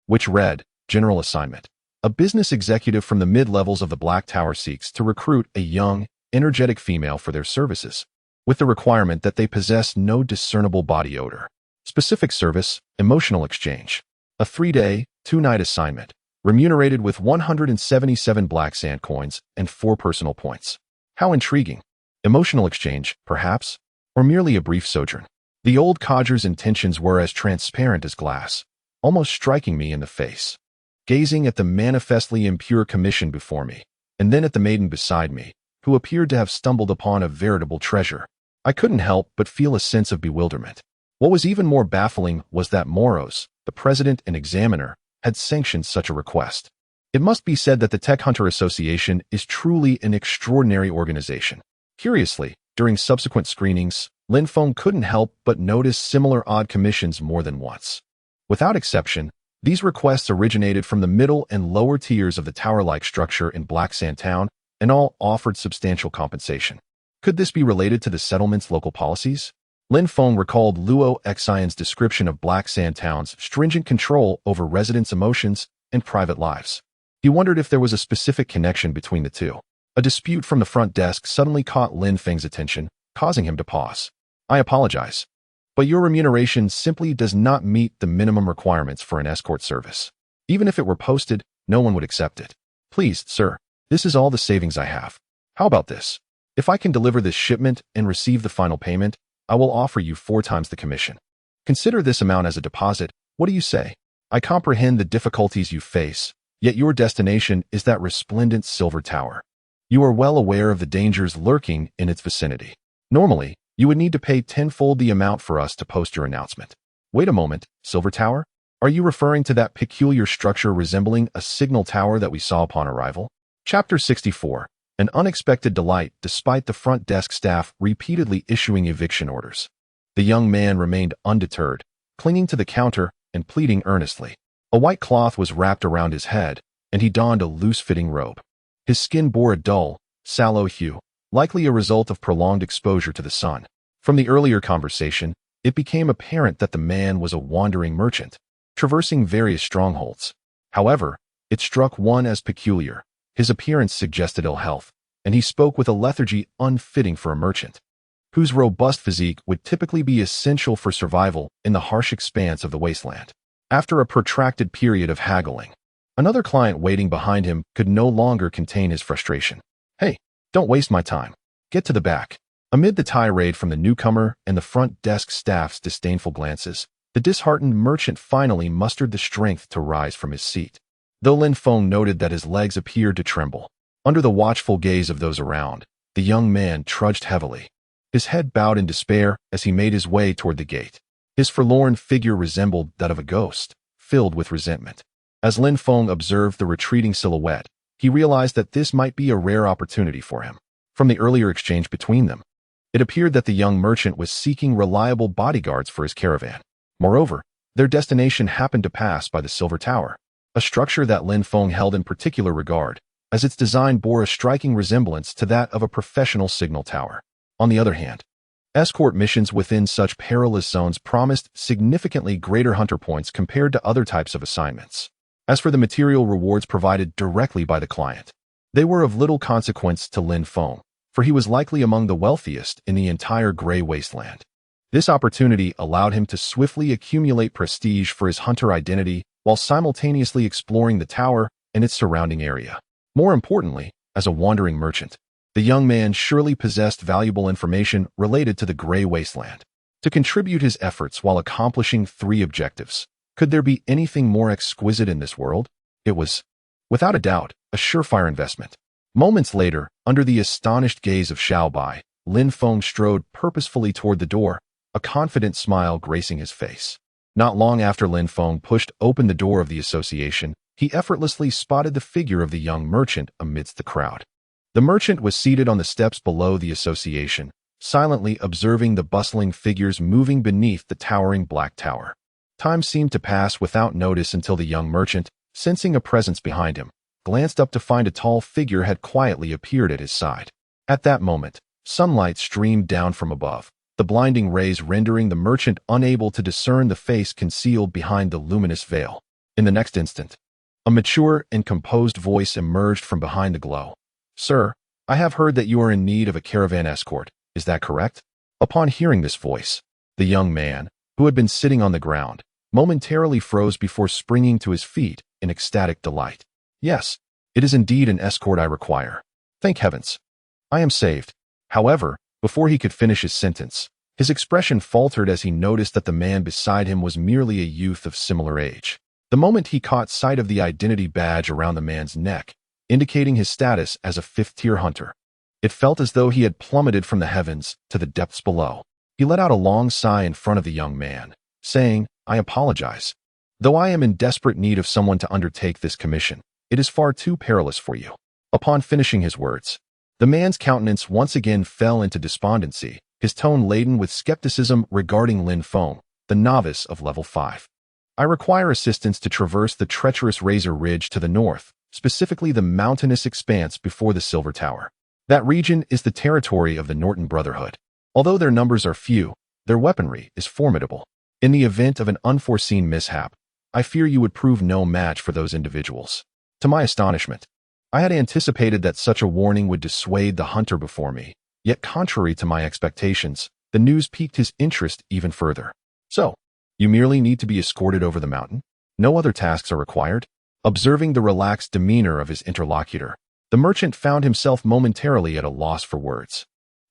Speaker 1: which read, "General Assignment. A business executive from the mid-levels of the Black Tower seeks to recruit a young, energetic female for their services, with the requirement that they possess no discernible body odor. Specific service, emotional exchange. A 3-day, 2-night assignment, remunerated with 177 black sand coins and 4 personal points." How intriguing. Emotional exchange, perhaps? Or merely a brief sojourn? The old codger's intentions were as transparent as glass, almost striking me in the face. Gazing at the manifestly impure commission before me, and then at the maiden beside me, who appeared to have stumbled upon a veritable treasure, I couldn't help but feel a sense of bewilderment. What was even more baffling was that Moros, the president and examiner, had sanctioned such a request. It must be said that the Tech Hunter Association is truly an extraordinary organization. Curiously, during subsequent screenings, Lin Feng couldn't help but notice similar odd commissions more than once. Without exception, these requests originated from the middle and lower tiers of the tower-like structure in Black Sand Town, and all offered substantial compensation. Could this be related to the settlement's local policies? Lin Feng recalled Luo Xian's description of Black Sand Town's stringent control over residents' emotions and private lives. He wondered if there was a specific connection between the two. A dispute from the front desk suddenly caught Lin Feng's attention, causing him to pause. "I apologize, but your remuneration simply does not meet the minimum requirements for an escort service. Even if it were posted, no one would accept it. Please, sir, this is all the savings I have. How about this? If I can deliver this shipment and receive the final payment, I will offer you 4 times the commission. Consider this amount as a deposit. What do you say? I comprehend the difficulties you face, yet your destination is that resplendent silver tower. You are well aware of the dangers lurking in its vicinity. Normally, you would need to pay 10-fold the amount for us to post your announcement." Wait a moment, silver tower? Are you referring to that peculiar structure resembling a signal tower that we saw upon arrival? Chapter 64. An unexpected delight despite the front desk staff repeatedly issuing eviction orders. The young man remained undeterred, clinging to the counter and pleading earnestly. A white cloth was wrapped around his head, and he donned a loose-fitting robe. His skin bore a dull, sallow hue, likely a result of prolonged exposure to the sun. From the earlier conversation, it became apparent that the man was a wandering merchant, traversing various strongholds. However, it struck one as peculiar. His appearance suggested ill health, and he spoke with a lethargy unfitting for a merchant, whose robust physique would typically be essential for survival in the harsh expanse of the wasteland. After a protracted period of haggling, another client waiting behind him could no longer contain his frustration. "Hey, don't waste my time. Get to the back." Amid the tirade from the newcomer and the front desk staff's disdainful glances, the disheartened merchant finally mustered the strength to rise from his seat. Though Lin Feng noted that his legs appeared to tremble, under the watchful gaze of those around, the young man trudged heavily, his head bowed in despair as he made his way toward the gate. His forlorn figure resembled that of a ghost, filled with resentment. As Lin Feng observed the retreating silhouette, he realized that this might be a rare opportunity for him. From the earlier exchange between them, it appeared that the young merchant was seeking reliable bodyguards for his caravan. Moreover, their destination happened to pass by the Silver Tower, a structure that Lin Feng held in particular regard, as its design bore a striking resemblance to that of a professional signal tower. On the other hand, escort missions within such perilous zones promised significantly greater hunter points compared to other types of assignments. As for the material rewards provided directly by the client, they were of little consequence to Lin Feng, for he was likely among the wealthiest in the entire Grey Wasteland. This opportunity allowed him to swiftly accumulate prestige for his hunter identity while simultaneously exploring the tower and its surrounding area. More importantly, as a wandering merchant, the young man surely possessed valuable information related to the Grey Wasteland. To contribute his efforts while accomplishing 3 objectives, could there be anything more exquisite in this world? It was, without a doubt, a surefire investment. Moments later, under the astonished gaze of Xiaobai, Lin Feng strode purposefully toward the door, a confident smile gracing his face. Not long after Lin Feng pushed open the door of the association, he effortlessly spotted the figure of the young merchant amidst the crowd. The merchant was seated on the steps below the association, silently observing the bustling figures moving beneath the towering black tower. Time seemed to pass without notice until the young merchant, sensing a presence behind him, glanced up to find a tall figure had quietly appeared at his side. At that moment, sunlight streamed down from above, the blinding rays rendering the merchant unable to discern the face concealed behind the luminous veil. In the next instant, a mature and composed voice emerged from behind the glow. "Sir, I have heard that you are in need of a caravan escort. Is that correct?" Upon hearing this voice, the young man, who had been sitting on the ground, momentarily froze before springing to his feet in ecstatic delight. "Yes, it is indeed an escort I require. Thank heavens. I am saved." However, before he could finish his sentence, his expression faltered as he noticed that the man beside him was merely a youth of similar age. The moment he caught sight of the identity badge around the man's neck, indicating his status as a fifth-tier hunter, it felt as though he had plummeted from the heavens to the depths below. He let out a long sigh in front of the young man, saying, "I apologize. Though I am in desperate need of someone to undertake this commission, it is far too perilous for you." Upon finishing his words, the man's countenance once again fell into despondency, his tone laden with skepticism regarding Lin Feng, the novice of level 5. "I require assistance to traverse the treacherous Razor Ridge to the north, specifically the mountainous expanse before the Silver Tower. That region is the territory of the Norton Brotherhood. Although their numbers are few, their weaponry is formidable. In the event of an unforeseen mishap, I fear you would prove no match for those individuals." To my astonishment, I had anticipated that such a warning would dissuade the hunter before me, yet contrary to my expectations, the news piqued his interest even further. "So, you merely need to be escorted over the mountain? No other tasks are required?" Observing the relaxed demeanor of his interlocutor, the merchant found himself momentarily at a loss for words.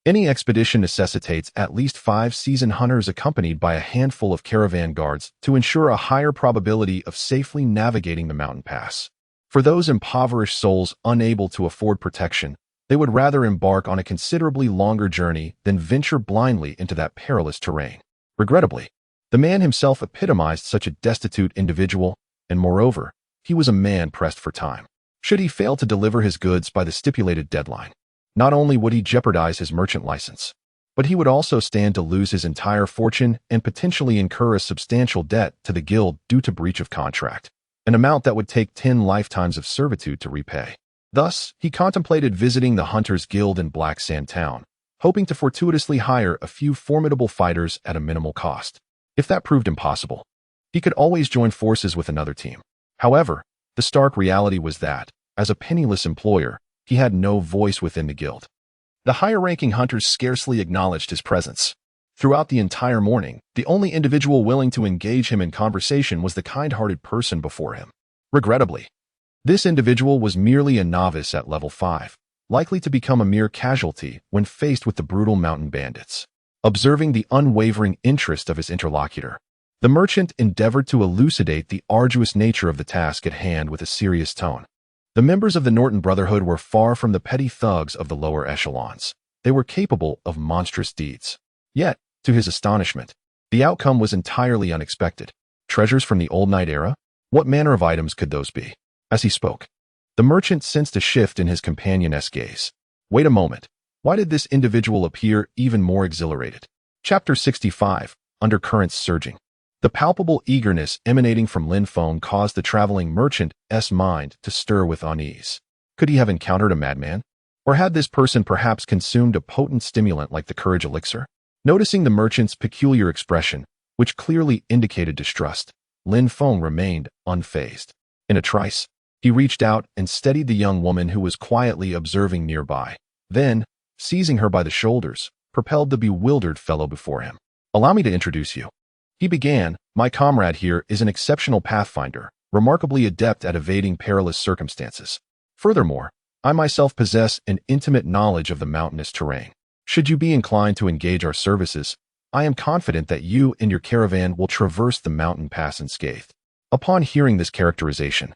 Speaker 1: Any expedition necessitates at least 5 seasoned hunters accompanied by a handful of caravan guards to ensure a higher probability of safely navigating the mountain pass. For those impoverished souls unable to afford protection, they would rather embark on a considerably longer journey than venture blindly into that perilous terrain. Regrettably, the man himself epitomized such a destitute individual, and moreover, he was a man pressed for time. Should he fail to deliver his goods by the stipulated deadline, not only would he jeopardize his merchant license, but he would also stand to lose his entire fortune and potentially incur a substantial debt to the guild due to breach of contract, an amount that would take 10 lifetimes of servitude to repay. Thus, he contemplated visiting the Hunters Guild in Black Sand Town, hoping to fortuitously hire a few formidable fighters at a minimal cost. If that proved impossible, he could always join forces with another team. However, the stark reality was that, as a penniless employer, he had no voice within the guild. The higher-ranking hunters scarcely acknowledged his presence. Throughout the entire morning, the only individual willing to engage him in conversation was the kind-hearted person before him. Regrettably, this individual was merely a novice at level 5, likely to become a mere casualty when faced with the brutal mountain bandits. Observing the unwavering interest of his interlocutor, the merchant endeavored to elucidate the arduous nature of the task at hand with a serious tone. The members of the Norton Brotherhood were far from the petty thugs of the lower echelons. They were capable of monstrous deeds. Yet, to his astonishment, the outcome was entirely unexpected. Treasures from the old knight era? What manner of items could those be? As he spoke, the merchant sensed a shift in his companion's gaze. Wait a moment. Why did this individual appear even more exhilarated? Chapter 65, Undercurrents Surging. The palpable eagerness emanating from Lin Feng caused the traveling merchant's mind to stir with unease. Could he have encountered a madman? Or had this person perhaps consumed a potent stimulant like the courage elixir? Noticing the merchant's peculiar expression, which clearly indicated distrust, Lin Feng remained unfazed. In a trice, he reached out and steadied the young woman who was quietly observing nearby. Then, seizing her by the shoulders, propelled the bewildered fellow before him. "Allow me to introduce you," he began. "My comrade here is an exceptional pathfinder, remarkably adept at evading perilous circumstances. Furthermore, I myself possess an intimate knowledge of the mountainous terrain. Should you be inclined to engage our services, I am confident that you and your caravan will traverse the mountain pass unscathed." Upon hearing this characterization,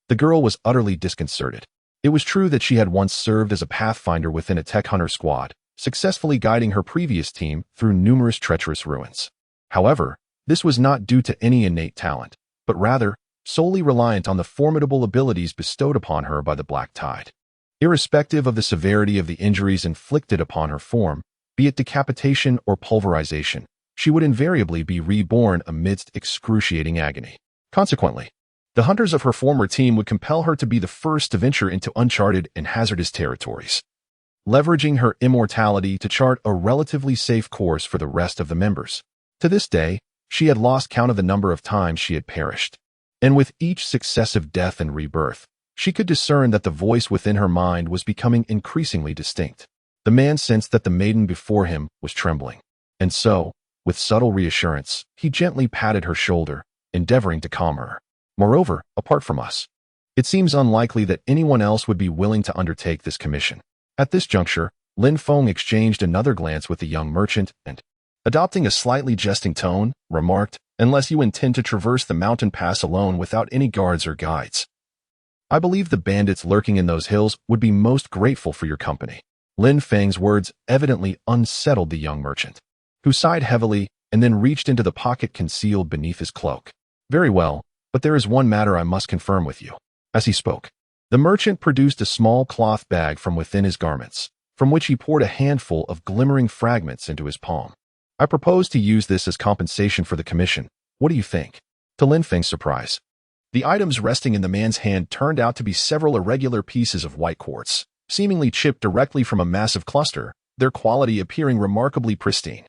Speaker 1: The girl was utterly disconcerted. It was true that she had once served as a pathfinder within a tech hunter squad, successfully guiding her previous team through numerous treacherous ruins. However, this was not due to any innate talent, but rather solely reliant on the formidable abilities bestowed upon her by the Black Tide. Irrespective of the severity of the injuries inflicted upon her form, be it decapitation or pulverization, she would invariably be reborn amidst excruciating agony. Consequently, the hunters of her former team would compel her to be the first to venture into uncharted and hazardous territories, leveraging her immortality to chart a relatively safe course for the rest of the members. To this day, she had lost count of the number of times she had perished, and with each successive death and rebirth, she could discern that the voice within her mind was becoming increasingly distinct. The man sensed that the maiden before him was trembling, and so, with subtle reassurance, he gently patted her shoulder, endeavoring to calm her. Moreover, apart from us, it seems unlikely that anyone else would be willing to undertake this commission. At this juncture, Lin Feng exchanged another glance with the young merchant and, adopting a slightly jesting tone, remarked, "Unless you intend to traverse the mountain pass alone without any guards or guides, I believe the bandits lurking in those hills would be most grateful for your company." Lin Feng's words evidently unsettled the young merchant, who sighed heavily and then reached into the pocket concealed beneath his cloak. "Very well, but there is one matter I must confirm with you." As he spoke, the merchant produced a small cloth bag from within his garments, from which he poured a handful of glimmering fragments into his palm. "I propose to use this as compensation for the commission. What do you think?" To Lin Feng's surprise, the items resting in the man's hand turned out to be several irregular pieces of white quartz, seemingly chipped directly from a massive cluster, their quality appearing remarkably pristine.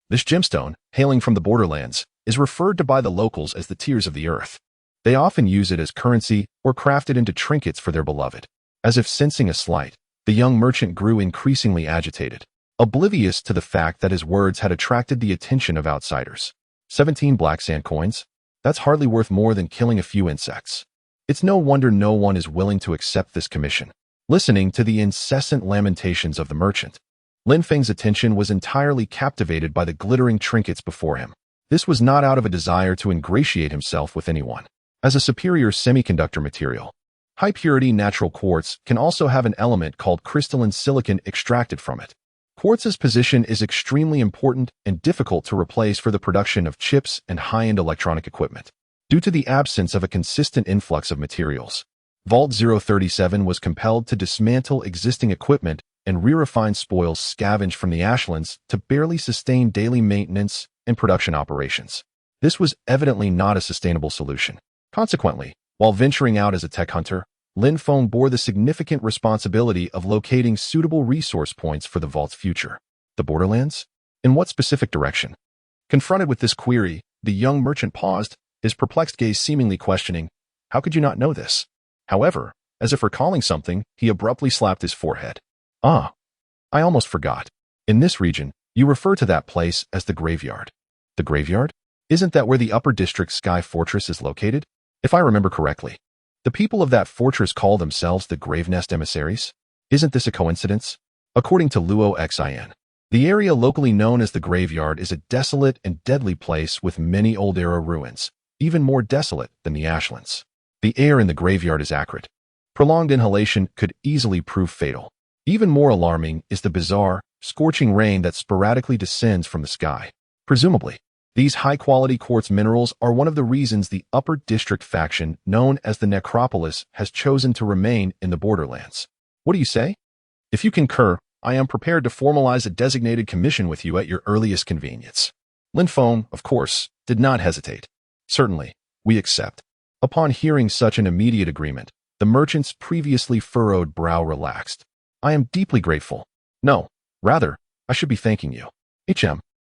Speaker 1: This gemstone, hailing from the borderlands, is referred to by the locals as the Tears of the Earth. They often use it as currency or craft it into trinkets for their beloved. As if sensing a slight, the young merchant grew increasingly agitated, oblivious to the fact that his words had attracted the attention of outsiders. 17 black sand coins? That's hardly worth more than killing a few insects. It's no wonder no one is willing to accept this commission. Listening to the incessant lamentations of the merchant, Lin Feng's attention was entirely captivated by the glittering trinkets before him. This was not out of a desire to ingratiate himself with anyone. As a superior semiconductor material, high-purity natural quartz can also have an element called crystalline silicon extracted from it. Quartz's position is extremely important and difficult to replace for the production of chips and high-end electronic equipment. Due to the absence of a consistent influx of materials, Vault 037 was compelled to dismantle existing equipment and re-refine spoils scavenged from the ashlands to barely sustain daily maintenance and production operations. This was evidently not a sustainable solution. Consequently, while venturing out as a tech hunter, Lin Feng bore the significant responsibility of locating suitable resource points for the vault's future. The borderlands? In what specific direction? Confronted with this query, the young merchant paused, his perplexed gaze seemingly questioning, "How could you not know this?" However, as if recalling something, he abruptly slapped his forehead. "Ah, I almost forgot. In this region, you refer to that place as the graveyard." "The graveyard? Isn't that where the Upper District Sky Fortress is located?" "If I remember correctly, the people of that fortress call themselves the Gravenest Emissaries. Isn't this a coincidence?" According to Luo Xin, the area locally known as the graveyard is a desolate and deadly place with many old era ruins, even more desolate than the ashlands. The air in the graveyard is acrid. Prolonged inhalation could easily prove fatal. Even more alarming is the bizarre, scorching rain that sporadically descends from the sky. Presumably, these high-quality quartz minerals are one of the reasons the Upper District faction, known as the Necropolis, has chosen to remain in the borderlands. What do you say? If you concur, I am prepared to formalize a designated commission with you at your earliest convenience. Lin Feng, of course, did not hesitate. Certainly, we accept. Upon hearing such an immediate agreement, the merchant's previously furrowed brow relaxed. I am deeply grateful. No, rather, I should be thanking you.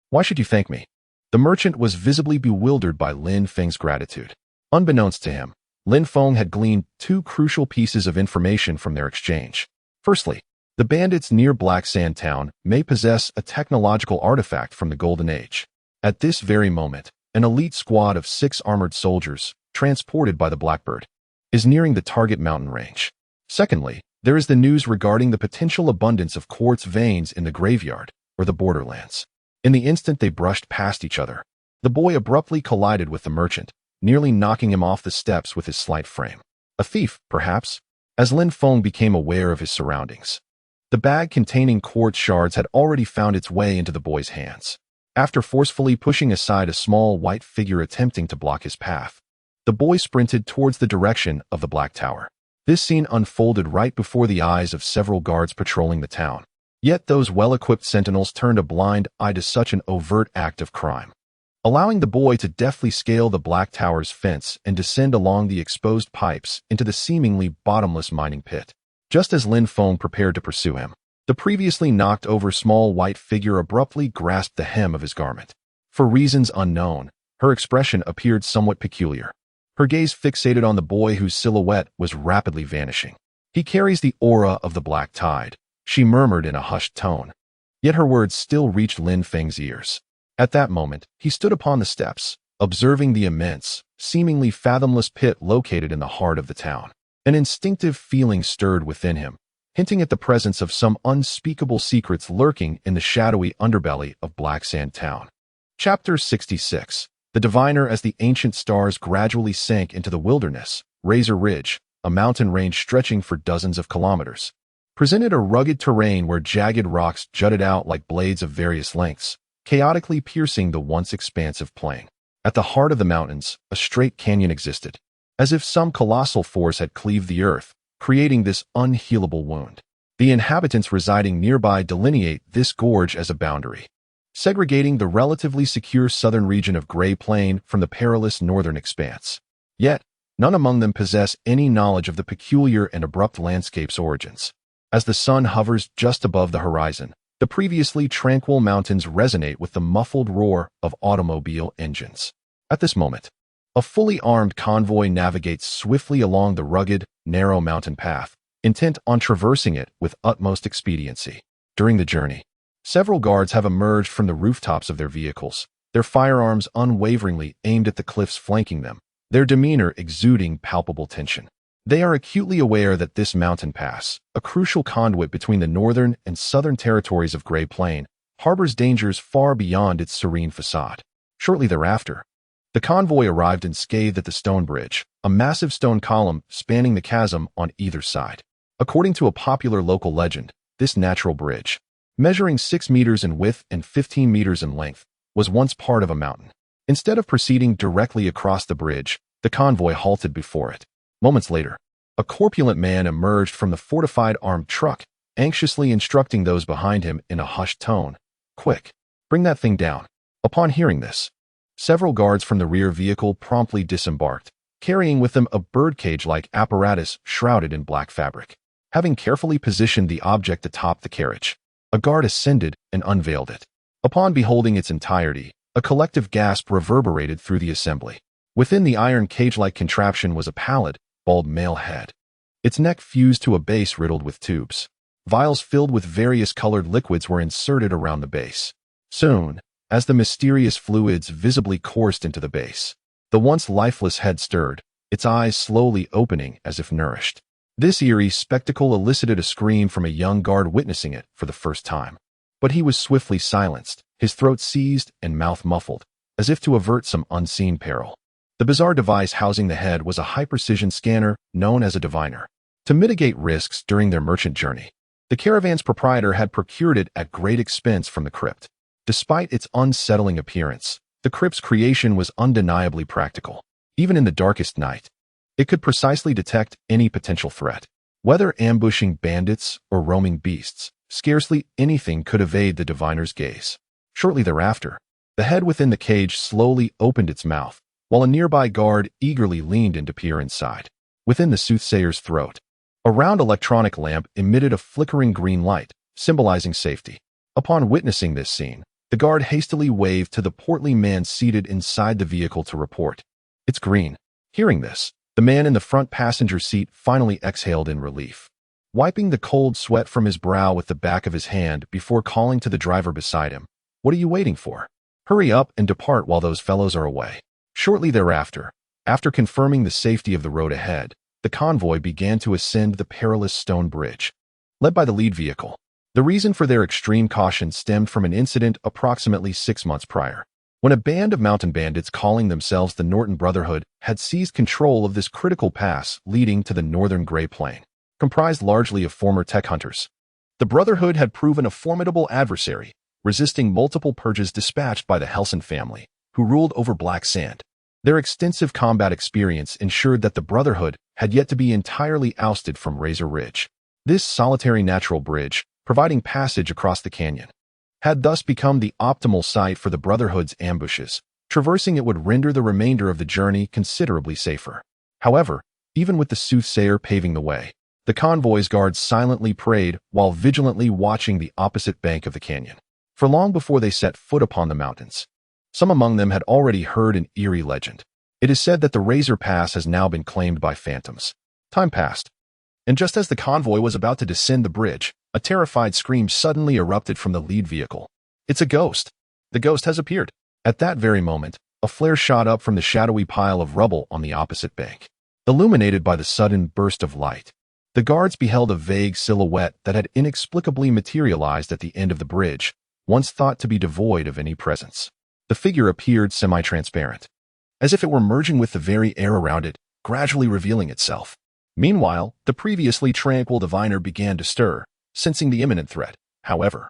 Speaker 1: Why should you thank me? The merchant was visibly bewildered by Lin Feng's gratitude. Unbeknownst to him, Lin Feng had gleaned two crucial pieces of information from their exchange. Firstly, the bandits near Black Sand Town may possess a technological artifact from the Golden Age. At this very moment, an elite squad of 6 armored soldiers, transported by the Blackbird, is nearing the target mountain range. Secondly, there is the news regarding the potential abundance of quartz veins in the graveyard, or the borderlands. In the instant they brushed past each other, the boy abruptly collided with the merchant, nearly knocking him off the steps with his slight frame. A thief, perhaps, as Lin Feng became aware of his surroundings. The bag containing quartz shards had already found its way into the boy's hands. After forcefully pushing aside a small white figure attempting to block his path, the boy sprinted towards the direction of the Black Tower. This scene unfolded right before the eyes of several guards patrolling the town. Yet those well-equipped sentinels turned a blind eye to such an overt act of crime, allowing the boy to deftly scale the Black Tower's fence and descend along the exposed pipes into the seemingly bottomless mining pit. Just as Lin Feng prepared to pursue him, the previously knocked-over small white figure abruptly grasped the hem of his garment. For reasons unknown, her expression appeared somewhat peculiar. Her gaze fixated on the boy whose silhouette was rapidly vanishing. "He carries the aura of the Black Tide," she murmured in a hushed tone. Yet her words still reached Lin Feng's ears. At that moment, he stood upon the steps, observing the immense, seemingly fathomless pit located in the heart of the town. An instinctive feeling stirred within him, hinting at the presence of some unspeakable secrets lurking in the shadowy underbelly of Black Sand Town. Chapter 66. The Diviner. As the ancient stars gradually sank into the wilderness, Razor Ridge, a mountain range stretching for dozens of kilometers, presented a rugged terrain where jagged rocks jutted out like blades of various lengths, chaotically piercing the once expansive plain. At the heart of the mountains, a straight canyon existed, as if some colossal force had cleaved the earth, creating this unhealable wound. The inhabitants residing nearby delineate this gorge as a boundary, segregating the relatively secure southern region of Gray Plain from the perilous northern expanse. Yet, none among them possess any knowledge of the peculiar and abrupt landscape's origins. As the sun hovers just above the horizon, the previously tranquil mountains resonate with the muffled roar of automobile engines. At this moment, a fully armed convoy navigates swiftly along the rugged, narrow mountain path, intent on traversing it with utmost expediency. During the journey, several guards have emerged from the rooftops of their vehicles, their firearms unwaveringly aimed at the cliffs flanking them, their demeanor exuding palpable tension. They are acutely aware that this mountain pass, a crucial conduit between the northern and southern territories of Gray Plain, harbors dangers far beyond its serene facade. Shortly thereafter, the convoy arrived unscathed at the stone bridge, a massive stone column spanning the chasm on either side. According to a popular local legend, this natural bridge, measuring 6 meters in width and 15 meters in length, was once part of a mountain. Instead of proceeding directly across the bridge, the convoy halted before it. Moments later, a corpulent man emerged from the fortified armed truck, anxiously instructing those behind him in a hushed tone. "Quick, bring that thing down." Upon hearing this, several guards from the rear vehicle promptly disembarked, carrying with them a birdcage-like apparatus shrouded in black fabric. Having carefully positioned the object atop the carriage, a guard ascended and unveiled it. Upon beholding its entirety, a collective gasp reverberated through the assembly. Within the iron cage-like contraption was a pallid, bald male head. Its neck fused to a base riddled with tubes. Vials filled with various colored liquids were inserted around the base. Soon, as the mysterious fluids visibly coursed into the base, the once lifeless head stirred, its eyes slowly opening as if nourished. This eerie spectacle elicited a scream from a young guard witnessing it for the first time. But he was swiftly silenced, his throat seized and mouth muffled, as if to avert some unseen peril. The bizarre device housing the head was a high-precision scanner known as a diviner. To mitigate risks during their merchant journey, the caravan's proprietor had procured it at great expense from the crypt. Despite its unsettling appearance, the crypt's creation was undeniably practical. Even in the darkest night, it could precisely detect any potential threat. Whether ambushing bandits or roaming beasts, scarcely anything could evade the diviner's gaze. Shortly thereafter, the head within the cage slowly opened its mouth, while a nearby guard eagerly leaned in to peer inside. Within the soothsayer's throat, a round electronic lamp emitted a flickering green light, symbolizing safety. Upon witnessing this scene, the guard hastily waved to the portly man seated inside the vehicle to report. "It's green." Hearing this, the man in the front passenger seat finally exhaled in relief, wiping the cold sweat from his brow with the back of his hand before calling to the driver beside him. "What are you waiting for? Hurry up and depart while those fellows are away." Shortly thereafter, after confirming the safety of the road ahead, the convoy began to ascend the perilous stone bridge, led by the lead vehicle. The reason for their extreme caution stemmed from an incident approximately 6 months prior. when a band of mountain bandits calling themselves the Norton Brotherhood had seized control of this critical pass leading to the northern Grey Plain, comprised largely of former tech hunters. The Brotherhood had proven a formidable adversary, resisting multiple purges dispatched by the Helson family, who ruled over Black Sand. Their extensive combat experience ensured that the Brotherhood had yet to be entirely ousted from Razor Ridge. This solitary natural bridge, providing passage across the canyon, had thus become the optimal site for the Brotherhood's ambushes. Traversing it would render the remainder of the journey considerably safer. However, even with the soothsayer paving the way, the convoy's guards silently prayed while vigilantly watching the opposite bank of the canyon. For long before they set foot upon the mountains, some among them had already heard an eerie legend. It is said that the Razor Pass has now been claimed by phantoms. Time passed, and just as the convoy was about to descend the bridge, a terrified scream suddenly erupted from the lead vehicle. "It's a ghost! The ghost has appeared!" At that very moment, a flare shot up from the shadowy pile of rubble on the opposite bank. Illuminated by the sudden burst of light, the guards beheld a vague silhouette that had inexplicably materialized at the end of the bridge, once thought to be devoid of any presence. The figure appeared semi-transparent, as if it were merging with the very air around it, gradually revealing itself. Meanwhile, the previously tranquil diviner began to stir, sensing the imminent threat. However,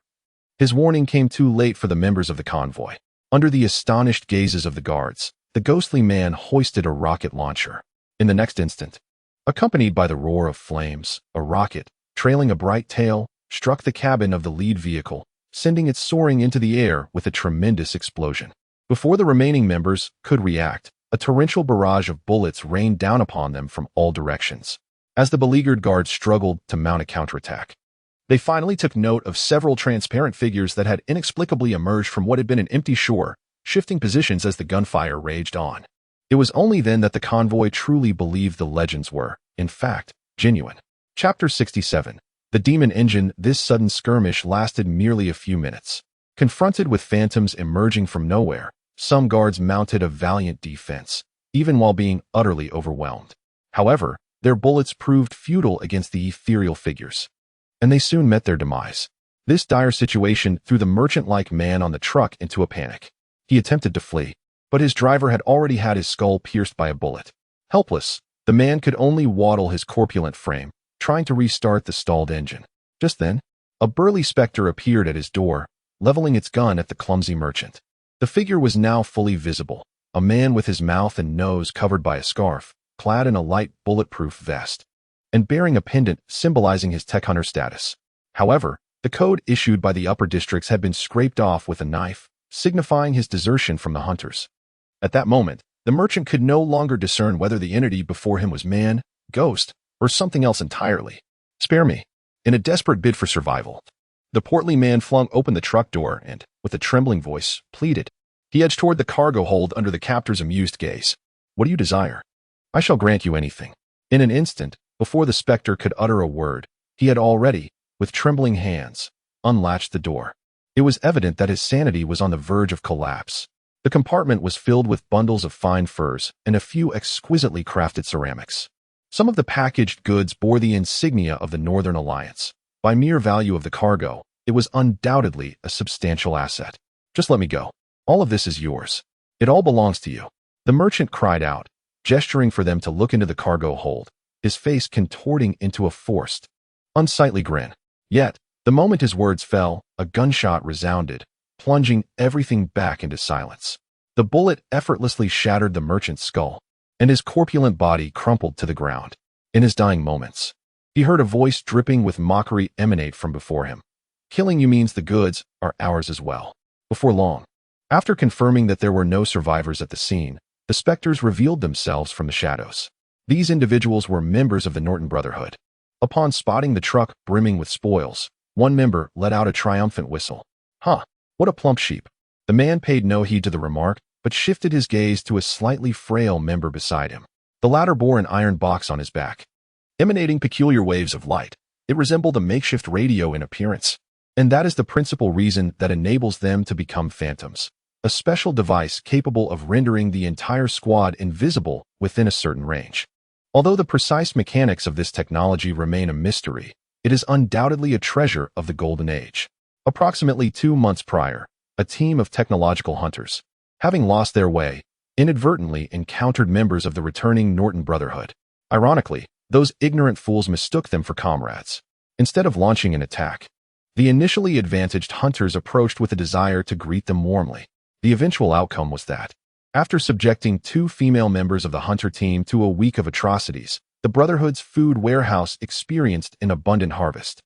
Speaker 1: his warning came too late for the members of the convoy. Under the astonished gazes of the guards, the ghostly man hoisted a rocket launcher. In the next instant, accompanied by the roar of flames, a rocket, trailing a bright tail, struck the cabin of the lead vehicle, sending it soaring into the air with a tremendous explosion. Before the remaining members could react, a torrential barrage of bullets rained down upon them from all directions. As the beleaguered guards struggled to mount a counterattack, they finally took note of several transparent figures that had inexplicably emerged from what had been an empty shore, shifting positions as the gunfire raged on. It was only then that the convoy truly believed the legends were, in fact, genuine. Chapter 67. The Demon Engine. This sudden skirmish lasted merely a few minutes. Confronted with phantoms emerging from nowhere, some guards mounted a valiant defense, even while being utterly overwhelmed. However, their bullets proved futile against the ethereal figures, and they soon met their demise. This dire situation threw the merchant-like man on the truck into a panic. He attempted to flee, but his driver had already had his skull pierced by a bullet. Helpless, the man could only waddle his corpulent frame, trying to restart the stalled engine. Just then, a burly specter appeared at his door, leveling its gun at the clumsy merchant. The figure was now fully visible, a man with his mouth and nose covered by a scarf, clad in a light bulletproof vest, and bearing a pendant symbolizing his tech hunter status. However, the code issued by the upper districts had been scraped off with a knife, signifying his desertion from the hunters. At that moment, the merchant could no longer discern whether the entity before him was man, ghost, or something else entirely. "Spare me." In a desperate bid for survival, the portly man flung open the truck door and, with a trembling voice, pleaded. He edged toward the cargo hold under the captor's amused gaze. "What do you desire? I shall grant you anything." In an instant, before the specter could utter a word, he had already, with trembling hands, unlatched the door. It was evident that his sanity was on the verge of collapse. The compartment was filled with bundles of fine furs and a few exquisitely crafted ceramics. Some of the packaged goods bore the insignia of the Northern Alliance. By mere value of the cargo, it was undoubtedly a substantial asset. "Just let me go. All of this is yours. It all belongs to you." The merchant cried out, gesturing for them to look into the cargo hold, his face contorting into a forced, unsightly grin. Yet, the moment his words fell, a gunshot resounded, plunging everything back into silence. The bullet effortlessly shattered the merchant's skull, and his corpulent body crumpled to the ground. In his dying moments, he heard a voice dripping with mockery emanate from before him. "Killing you means the goods are ours as well." Before long, after confirming that there were no survivors at the scene, the specters revealed themselves from the shadows. These individuals were members of the Norton Brotherhood. Upon spotting the truck brimming with spoils, one member let out a triumphant whistle. "Huh, what a plump sheep." The man paid no heed to the remark, but shifted his gaze to a slightly frail member beside him. The latter bore an iron box on his back, emanating peculiar waves of light. It resembled a makeshift radio in appearance, and that is the principal reason that enables them to become phantoms. A special device capable of rendering the entire squad invisible within a certain range. Although the precise mechanics of this technology remain a mystery, it is undoubtedly a treasure of the Golden Age. Approximately 2 months prior, a team of technological hunters having lost their way, inadvertently encountered members of the returning Norton Brotherhood. Ironically, those ignorant fools mistook them for comrades. Instead of launching an attack, the initially advantaged hunters approached with a desire to greet them warmly. The eventual outcome was that, after subjecting 2 female members of the hunter team to a week of atrocities, the Brotherhood's food warehouse experienced an abundant harvest.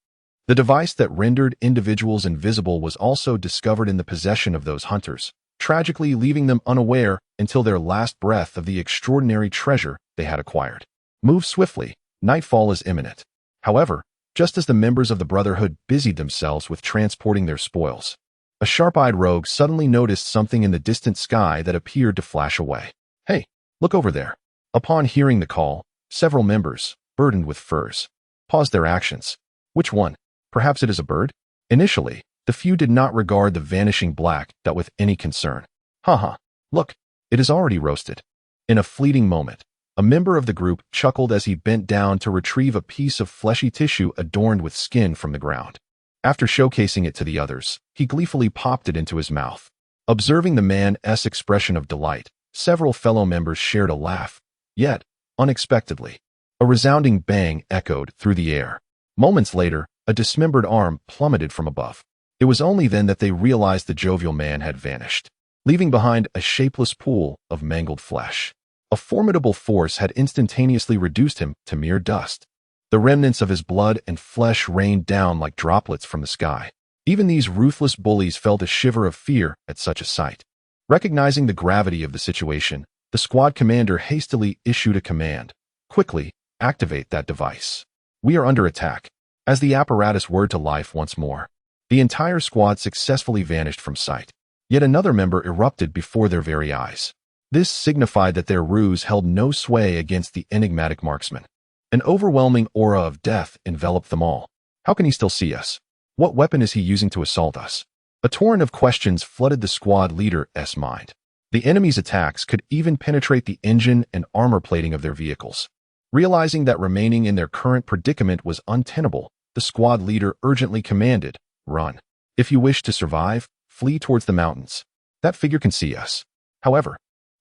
Speaker 1: The device that rendered individuals invisible was also discovered in the possession of those hunters, tragically leaving them unaware until their last breath of the extraordinary treasure they had acquired. Move swiftly, nightfall is imminent. However, just as the members of the Brotherhood busied themselves with transporting their spoils, a sharp-eyed rogue suddenly noticed something in the distant sky that appeared to flash away. "Hey, look over there." Upon hearing the call, several members, burdened with furs, paused their actions. Which one? Perhaps it is a bird? Initially, the few did not regard the vanishing black dot with any concern. Haha, look, it is already roasted. In a fleeting moment, a member of the group chuckled as he bent down to retrieve a piece of fleshy tissue adorned with skin from the ground. After showcasing it to the others, he gleefully popped it into his mouth. Observing the man's expression of delight, several fellow members shared a laugh. Yet, unexpectedly, a resounding bang echoed through the air. Moments later, a dismembered arm plummeted from above. It was only then that they realized the jovial man had vanished, leaving behind a shapeless pool of mangled flesh. A formidable force had instantaneously reduced him to mere dust. The remnants of his blood and flesh rained down like droplets from the sky. Even these ruthless bullies felt a shiver of fear at such a sight. Recognizing the gravity of the situation, the squad commander hastily issued a command. "Quickly, activate that device. We are under attack." As the apparatus whirred to life once more, the entire squad successfully vanished from sight. Yet another member erupted before their very eyes. This signified that their ruse held no sway against the enigmatic marksman. An overwhelming aura of death enveloped them all. How can he still see us? What weapon is he using to assault us? A torrent of questions flooded the squad leader's mind. The enemy's attacks could even penetrate the engine and armor plating of their vehicles. Realizing that remaining in their current predicament was untenable, the squad leader urgently commanded, "Run. If you wish to survive, flee towards the mountains. That figure can see us." However,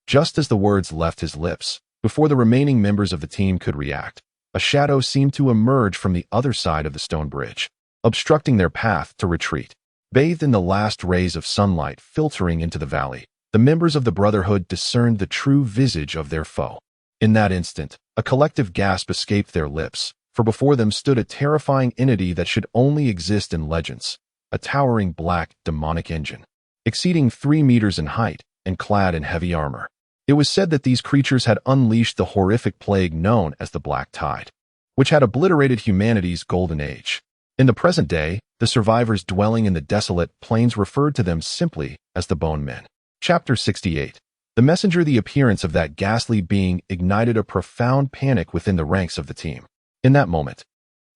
Speaker 1: just as the words left his lips, before the remaining members of the team could react, a shadow seemed to emerge from the other side of the stone bridge, obstructing their path to retreat. Bathed in the last rays of sunlight filtering into the valley, the members of the Brotherhood discerned the true visage of their foe. In that instant, a collective gasp escaped their lips, for before them stood a terrifying entity that should only exist in legends, a towering black, demonic engine, exceeding 3 meters in height and clad in heavy armor. It was said that these creatures had unleashed the horrific plague known as the Black Tide, which had obliterated humanity's golden age. In the present day, the survivors dwelling in the desolate plains referred to them simply as the Bone Men. Chapter 68. The messenger. The appearance of that ghastly being ignited a profound panic within the ranks of the team. In that moment,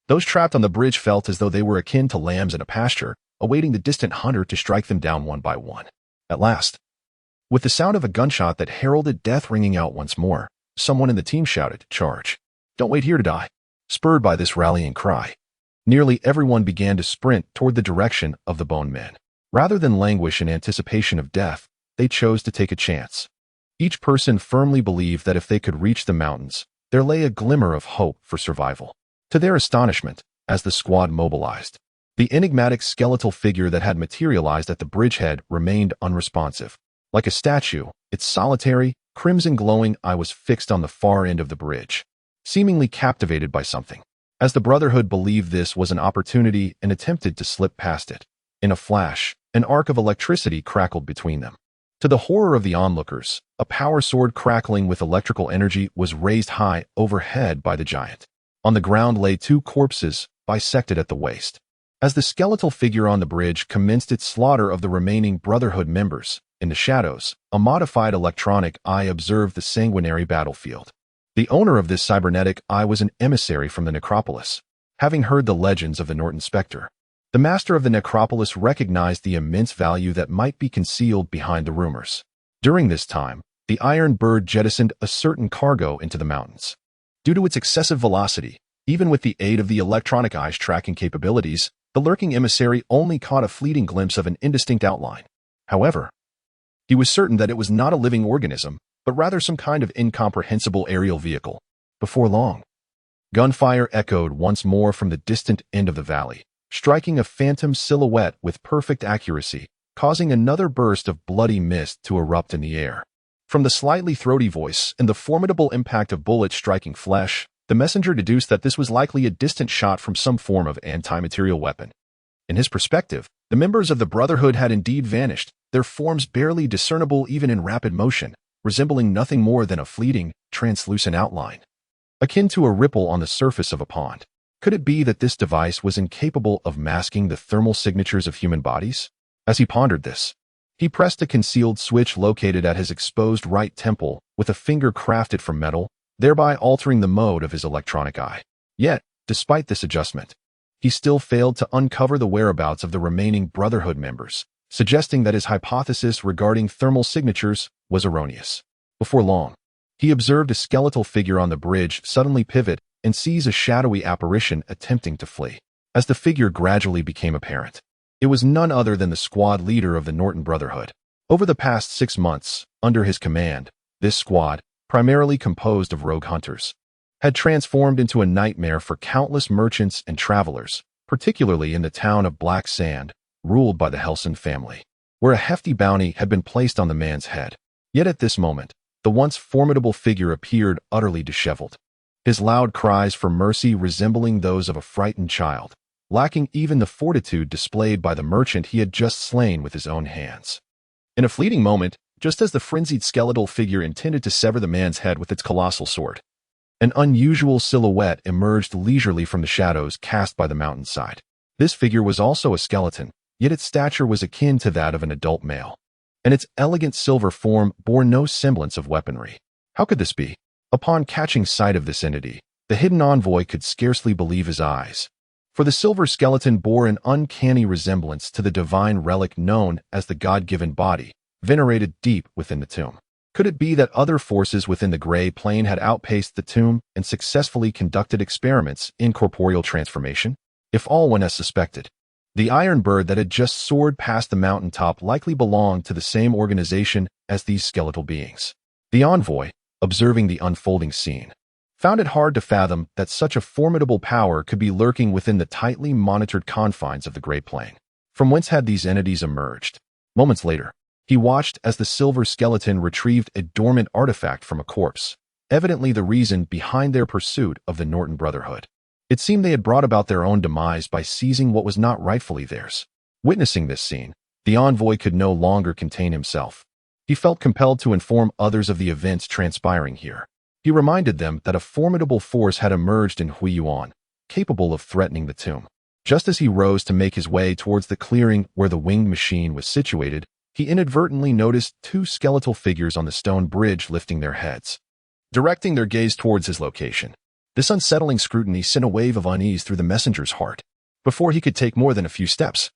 Speaker 1: those trapped on the bridge felt as though they were akin to lambs in a pasture, awaiting the distant hunter to strike them down one by one. At last, with the sound of a gunshot that heralded death ringing out once more, someone in the team shouted, "Charge! Don't wait here to die." Spurred by this rallying cry, nearly everyone began to sprint toward the direction of the Bone Men. Rather than languish in anticipation of death, they chose to take a chance. Each person firmly believed that if they could reach the mountains, there lay a glimmer of hope for survival. To their astonishment, as the squad mobilized, the enigmatic skeletal figure that had materialized at the bridgehead remained unresponsive. Like a statue, its solitary, crimson-glowing eye was fixed on the far end of the bridge, seemingly captivated by something. As the Brotherhood believed this was an opportunity and attempted to slip past it, in a flash, an arc of electricity crackled between them. To the horror of the onlookers, a power sword crackling with electrical energy was raised high overhead by the giant. On the ground lay 2 corpses, bisected at the waist. As the skeletal figure on the bridge commenced its slaughter of the remaining Brotherhood members, in the shadows, a modified electronic eye observed the sanguinary battlefield. The owner of this cybernetic eye was an emissary from the necropolis. Having heard the legends of the Norton Spectre, the master of the necropolis recognized the immense value that might be concealed behind the rumors. During this time, the Iron Bird jettisoned a certain cargo into the mountains. Due to its excessive velocity, even with the aid of the electronic eye's tracking capabilities, the lurking emissary only caught a fleeting glimpse of an indistinct outline. However, He was certain that it was not a living organism, but rather some kind of incomprehensible aerial vehicle. Before long, gunfire echoed once more from the distant end of the valley, striking a phantom silhouette with perfect accuracy, causing another burst of bloody mist to erupt in the air. From the slightly throaty voice and the formidable impact of bullets striking flesh, the messenger deduced that this was likely a distant shot from some form of anti-material weapon. In his perspective, the members of the Brotherhood had indeed vanished, their forms barely discernible even in rapid motion, resembling nothing more than a fleeting, translucent outline, akin to a ripple on the surface of a pond. Could it be that this device was incapable of masking the thermal signatures of human bodies? As he pondered this, he pressed a concealed switch located at his exposed right temple with a finger crafted from metal, thereby altering the mode of his electronic eye. Yet, despite this adjustment, he still failed to uncover the whereabouts of the remaining Brotherhood members, suggesting that his hypothesis regarding thermal signatures was erroneous. Before long, he observed a skeletal figure on the bridge suddenly pivot and seize a shadowy apparition attempting to flee. As the figure gradually became apparent, it was none other than the squad leader of the Norton Brotherhood. Over the past 6 months, under his command, this squad, primarily composed of rogue hunters, had transformed into a nightmare for countless merchants and travelers, particularly in the town of Black Sand, ruled by the Helson family, where a hefty bounty had been placed on the man's head. Yet at this moment, the once formidable figure appeared utterly disheveled, his loud cries for mercy resembling those of a frightened child, lacking even the fortitude displayed by the merchant he had just slain with his own hands. In a fleeting moment, just as the frenzied skeletal figure intended to sever the man's head with its colossal sword, an unusual silhouette emerged leisurely from the shadows cast by the mountainside. This figure was also a skeleton, yet its stature was akin to that of an adult male, and its elegant silver form bore no semblance of weaponry. How could this be? Upon catching sight of this entity, the hidden envoy could scarcely believe his eyes, for the silver skeleton bore an uncanny resemblance to the divine relic known as the God-given body, venerated deep within the tomb. Could it be that other forces within the gray plane had outpaced the tomb and successfully conducted experiments in corporeal transformation? If all went as suspected, the iron bird that had just soared past the mountaintop likely belonged to the same organization as these skeletal beings. The envoy, observing the unfolding scene, found it hard to fathom that such a formidable power could be lurking within the tightly monitored confines of the Great Plain. From whence had these entities emerged? Moments later, he watched as the silver skeleton retrieved a dormant artifact from a corpse, evidently the reason behind their pursuit of the Norton Brotherhood. It seemed they had brought about their own demise by seizing what was not rightfully theirs. Witnessing this scene, the envoy could no longer contain himself. He felt compelled to inform others of the events transpiring here. He reminded them that a formidable force had emerged in Huiyuan, capable of threatening the tomb. Just as he rose to make his way towards the clearing where the winged machine was situated, he inadvertently noticed 2 skeletal figures on the stone bridge lifting their heads, directing their gaze towards his location. This unsettling scrutiny sent a wave of unease through the messenger's heart. Before he could take more than a few steps,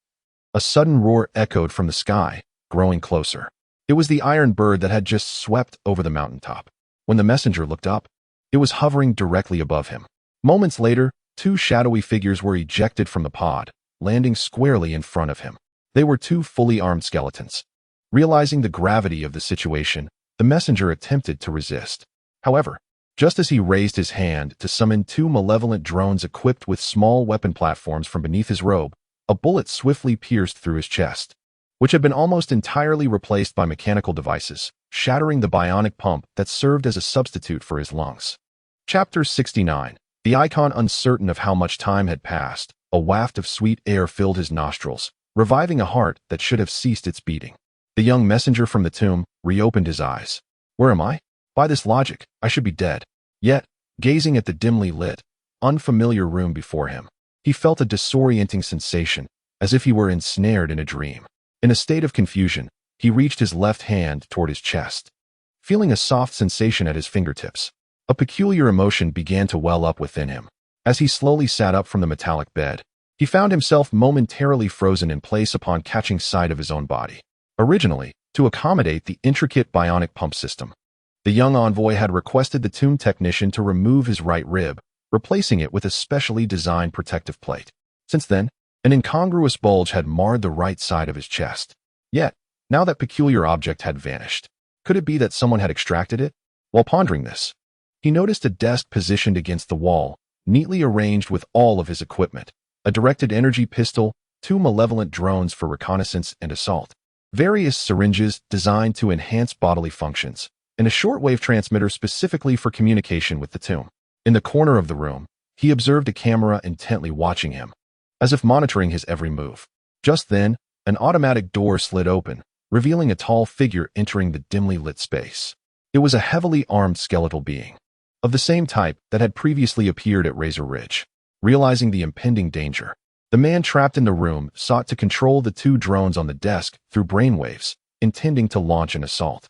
Speaker 1: a sudden roar echoed from the sky, growing closer. It was the iron bird that had just swept over the mountaintop. When the messenger looked up, it was hovering directly above him. Moments later, 2 shadowy figures were ejected from the pod, landing squarely in front of him. They were 2 fully armed skeletons. Realizing the gravity of the situation, the messenger attempted to resist. However, just as he raised his hand to summon 2 malevolent drones equipped with small weapon platforms from beneath his robe, a bullet swiftly pierced through his chest, which had been almost entirely replaced by mechanical devices, shattering the bionic pump that served as a substitute for his lungs. Chapter 69. The icon, uncertain of how much time had passed, a waft of sweet air filled his nostrils, reviving a heart that should have ceased its beating. The young messenger from the tomb reopened his eyes. Where am I? By this logic, I should be dead. Yet, gazing at the dimly lit, unfamiliar room before him, he felt a disorienting sensation, as if he were ensnared in a dream. In a state of confusion, he reached his left hand toward his chest, feeling a soft sensation at his fingertips. A peculiar emotion began to well up within him. As he slowly sat up from the metallic bed, he found himself momentarily frozen in place upon catching sight of his own body. Originally, to accommodate the intricate bionic pump system, the young envoy had requested the tomb technician to remove his right rib, replacing it with a specially designed protective plate. Since then, an incongruous bulge had marred the right side of his chest. Yet, Now that peculiar object had vanished. Could it be that someone had extracted it? While pondering this, he noticed a desk positioned against the wall, neatly arranged with all of his equipment. A directed energy pistol, 2 malevolent drones for reconnaissance and assault, various syringes designed to enhance bodily functions, and a shortwave transmitter specifically for communication with the tomb. In the corner of the room, he observed a camera intently watching him, as if monitoring his every move. Just then, an automatic door slid open, revealing a tall figure entering the dimly lit space. It was a heavily armed skeletal being, of the same type that had previously appeared at Razor Ridge. Realizing the impending danger, the man trapped in the room sought to control the 2 drones on the desk through brainwaves, intending to launch an assault.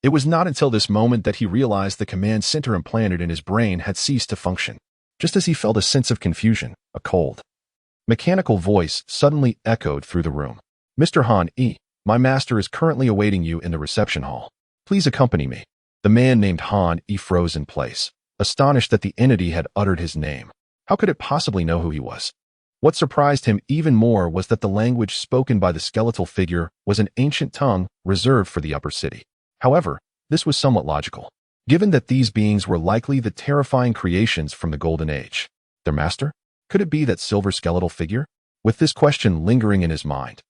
Speaker 1: It was not until this moment that he realized the command center implanted in his brain had ceased to function. Just as he felt a sense of confusion, a cold, mechanical voice suddenly echoed through the room. "Mr. Han E, my master is currently awaiting you in the reception hall. Please accompany me." The man named Han E froze in place, astonished that the entity had uttered his name. How could it possibly know who he was? What surprised him even more was that the language spoken by the skeletal figure was an ancient tongue reserved for the upper city. However, this was somewhat logical, given that these beings were likely the terrifying creations from the Golden Age. Their master? Could it be that silver skeletal figure? With this question lingering in his mind,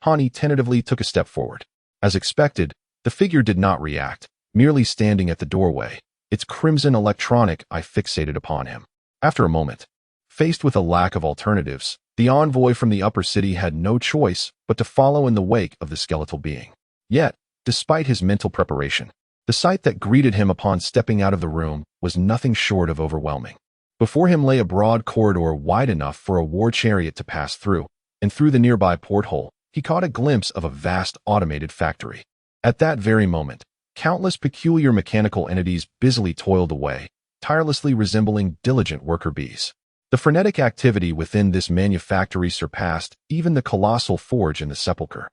Speaker 1: Hani tentatively took a step forward. As expected, the figure did not react, merely standing at the doorway, its crimson electronic eye fixated upon him. After a moment, faced with a lack of alternatives, the envoy from the upper city had no choice but to follow in the wake of the skeletal being. Yet, despite his mental preparation, the sight that greeted him upon stepping out of the room was nothing short of overwhelming. Before him lay a broad corridor wide enough for a war chariot to pass through, and through the nearby porthole, he caught a glimpse of a vast automated factory. At that very moment, countless peculiar mechanical entities busily toiled away, tirelessly resembling diligent worker bees. The frenetic activity within this manufactory surpassed even the colossal forge in the sepulchre.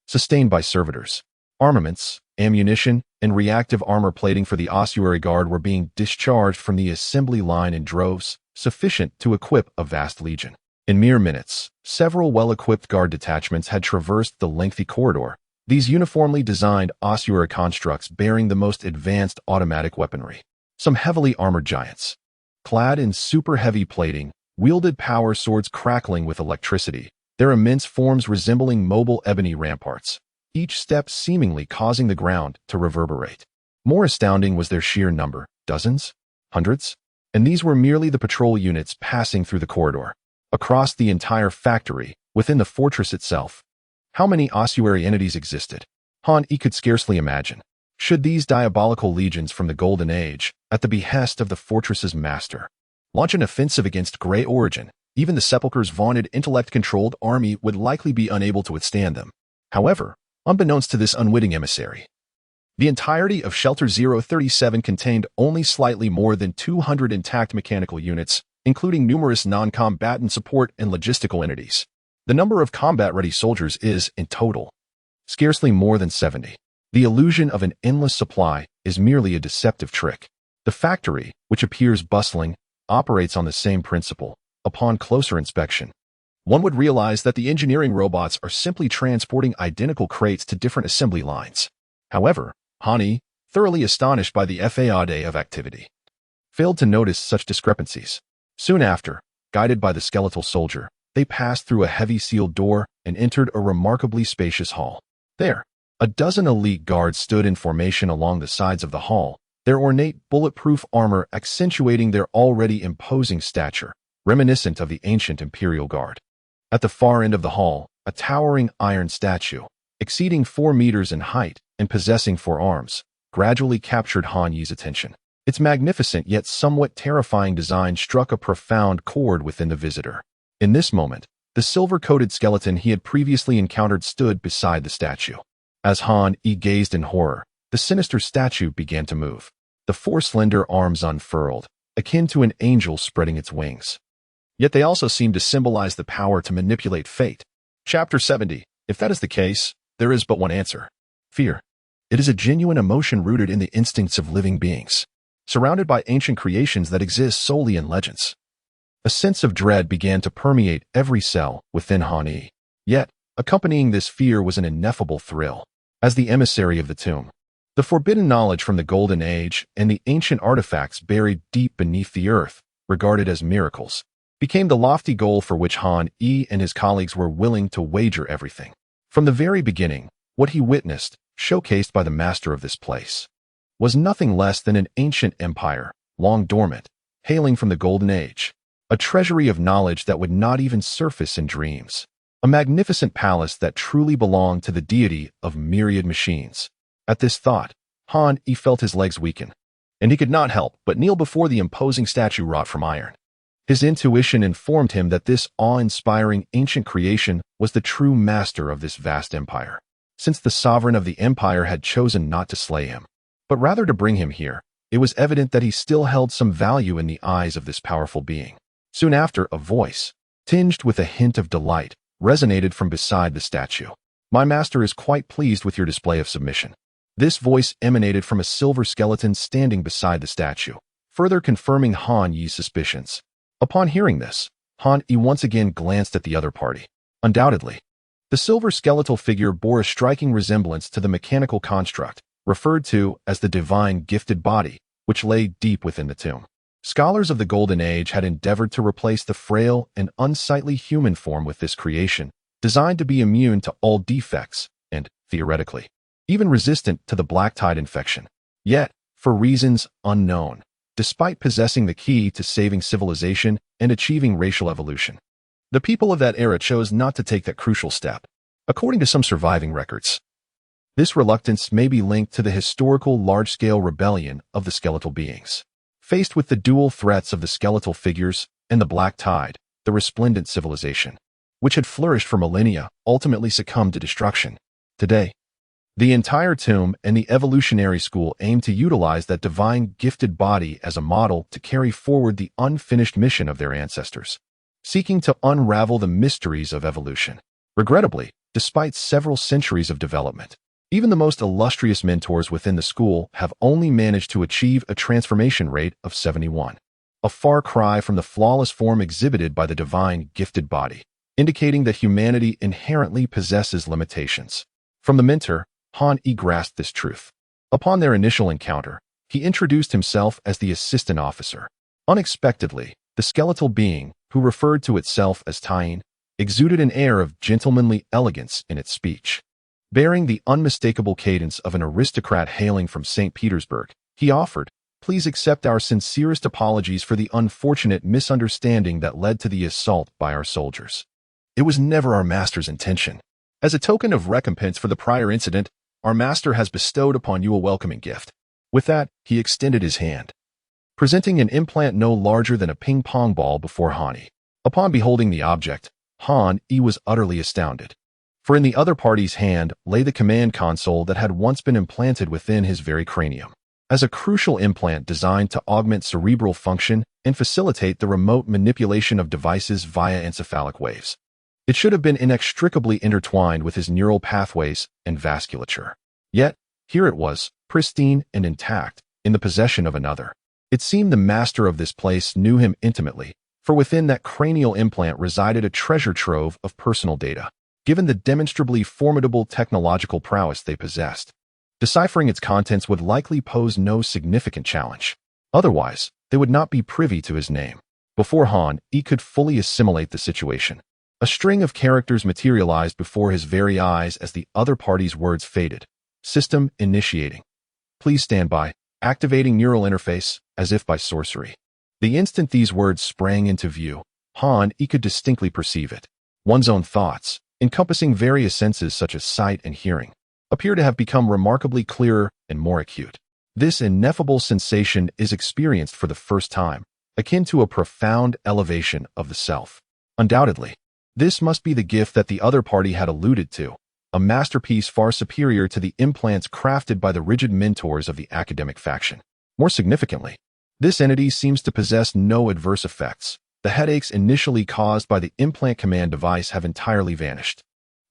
Speaker 1: Sustained by servitors, armaments, ammunition, and reactive armor plating for the ossuary guard were being discharged from the assembly line in droves, sufficient to equip a vast legion. In mere minutes, several well-equipped guard detachments had traversed the lengthy corridor, these uniformly designed ossuary constructs bearing the most advanced automatic weaponry. Some heavily armored giants, clad in super-heavy plating, wielded power swords crackling with electricity, their immense forms resembling mobile ebony ramparts, each step seemingly causing the ground to reverberate. More astounding was their sheer number, dozens, hundreds, and these were merely the patrol units passing through the corridor. Across the entire factory, within the fortress itself, how many ossuary entities existed? Han E could scarcely imagine. Should these diabolical legions from the Golden Age, at the behest of the fortress's master, launch an offensive against Grey Origin, even the Sepulchre's vaunted intellect-controlled army would likely be unable to withstand them. However, unbeknownst to this unwitting emissary, the entirety of Shelter 037 contained only slightly more than 200 intact mechanical units, including numerous non-combatant support and logistical entities. The number of combat-ready soldiers is, in total, scarcely more than 70. The illusion of an endless supply is merely a deceptive trick. The factory, which appears bustling, operates on the same principle. Upon closer inspection, one would realize that the engineering robots are simply transporting identical crates to different assembly lines. However, Hani, thoroughly astonished by the facade of activity, failed to notice such discrepancies. Soon after, guided by the skeletal soldier, they passed through a heavy sealed door and entered a remarkably spacious hall. There, a dozen elite guards stood in formation along the sides of the hall, their ornate bulletproof armor accentuating their already imposing stature, reminiscent of the ancient Imperial Guard. At the far end of the hall, a towering iron statue, exceeding 4 meters in height and possessing 4 arms, gradually captured Han Yi's attention. Its magnificent yet somewhat terrifying design struck a profound chord within the visitor. In this moment, the silver-coated skeleton he had previously encountered stood beside the statue. As Han Yi gazed in horror, the sinister statue began to move. The 4 slender arms unfurled, akin to an angel spreading its wings. Yet they also seemed to symbolize the power to manipulate fate. Chapter 70. If that is the case, there is but one answer. Fear. It is a genuine emotion rooted in the instincts of living beings, surrounded by ancient creations that exist solely in legends. A sense of dread began to permeate every cell within Han Yi. Yet, accompanying this fear was an ineffable thrill. as the emissary of the tomb. The forbidden knowledge from the Golden Age and the ancient artifacts buried deep beneath the earth, regarded as miracles, became the lofty goal for which Han Yi and his colleagues were willing to wager everything. From the very beginning, what he witnessed, showcased by the master of this place, was nothing less than an ancient empire, long dormant, hailing from the Golden Age, a treasury of knowledge that would not even surface in dreams, a magnificent palace that truly belonged to the deity of myriad machines. At this thought, Han Yi felt his legs weaken, and he could not help but kneel before the imposing statue wrought from iron. His intuition informed him that this awe-inspiring ancient creation was the true master of this vast empire, since the sovereign of the empire had chosen not to slay him, but rather to bring him here. It was evident that he still held some value in the eyes of this powerful being. Soon after, a voice, tinged with a hint of delight, resonated from beside the statue. "My master is quite pleased with your display of submission." This voice emanated from a silver skeleton standing beside the statue, further confirming Han Yi's suspicions. Upon hearing this, Han Yi once again glanced at the other party. Undoubtedly, the silver skeletal figure bore a striking resemblance to the mechanical construct, referred to as the divine gifted body, which lay deep within the tomb. Scholars of the Golden Age had endeavored to replace the frail and unsightly human form with this creation, designed to be immune to all defects and, theoretically, even resistant to the black tide infection. Yet, for reasons unknown, despite possessing the key to saving civilization and achieving racial evolution, the people of that era chose not to take that crucial step. According to some surviving records, this reluctance may be linked to the historical large-scale rebellion of the skeletal beings. Faced with the dual threats of the skeletal figures and the black tide, the resplendent civilization, which had flourished for millennia, ultimately succumbed to destruction. Today, the entire tomb and the evolutionary school aim to utilize that divine gifted body as a model to carry forward the unfinished mission of their ancestors, seeking to unravel the mysteries of evolution. Regrettably, despite several centuries of development, even the most illustrious mentors within the school have only managed to achieve a transformation rate of 71, a far cry from the flawless form exhibited by the divine gifted body, indicating that humanity inherently possesses limitations. From the mentor, Han Yi grasped this truth. Upon their initial encounter, he introduced himself as the assistant officer. Unexpectedly, the skeletal being, who referred to itself as Tying, exuded an air of gentlemanly elegance in its speech. Bearing the unmistakable cadence of an aristocrat hailing from St. Petersburg, he offered, "Please accept our sincerest apologies for the unfortunate misunderstanding that led to the assault by our soldiers. It was never our master's intention. As a token of recompense for the prior incident, our master has bestowed upon you a welcoming gift." With that, he extended his hand, presenting an implant no larger than a ping-pong ball before Han Yi. Upon beholding the object, Han Yi was utterly astounded, for in the other party's hand lay the command console that had once been implanted within his very cranium, as a crucial implant designed to augment cerebral function and facilitate the remote manipulation of devices via encephalic waves. It should have been inextricably intertwined with his neural pathways and vasculature. Yet, here it was, pristine and intact, in the possession of another. It seemed the master of this place knew him intimately, for within that cranial implant resided a treasure trove of personal data, given the demonstrably formidable technological prowess they possessed. Deciphering its contents would likely pose no significant challenge. Otherwise, they would not be privy to his name. Before Han Yi could fully assimilate the situation, a string of characters materialized before his very eyes as the other party's words faded. "System initiating. Please stand by. Activating neural interface," as if by sorcery. The instant these words sprang into view, Han Yi could distinctly perceive it. One's own thoughts, encompassing various senses such as sight and hearing, appear to have become remarkably clearer and more acute. This ineffable sensation is experienced for the first time, akin to a profound elevation of the self. Undoubtedly, this must be the gift that the other party had alluded to, a masterpiece far superior to the implants crafted by the rigid mentors of the academic faction. More significantly, this entity seems to possess no adverse effects. The headaches initially caused by the implant command device have entirely vanished.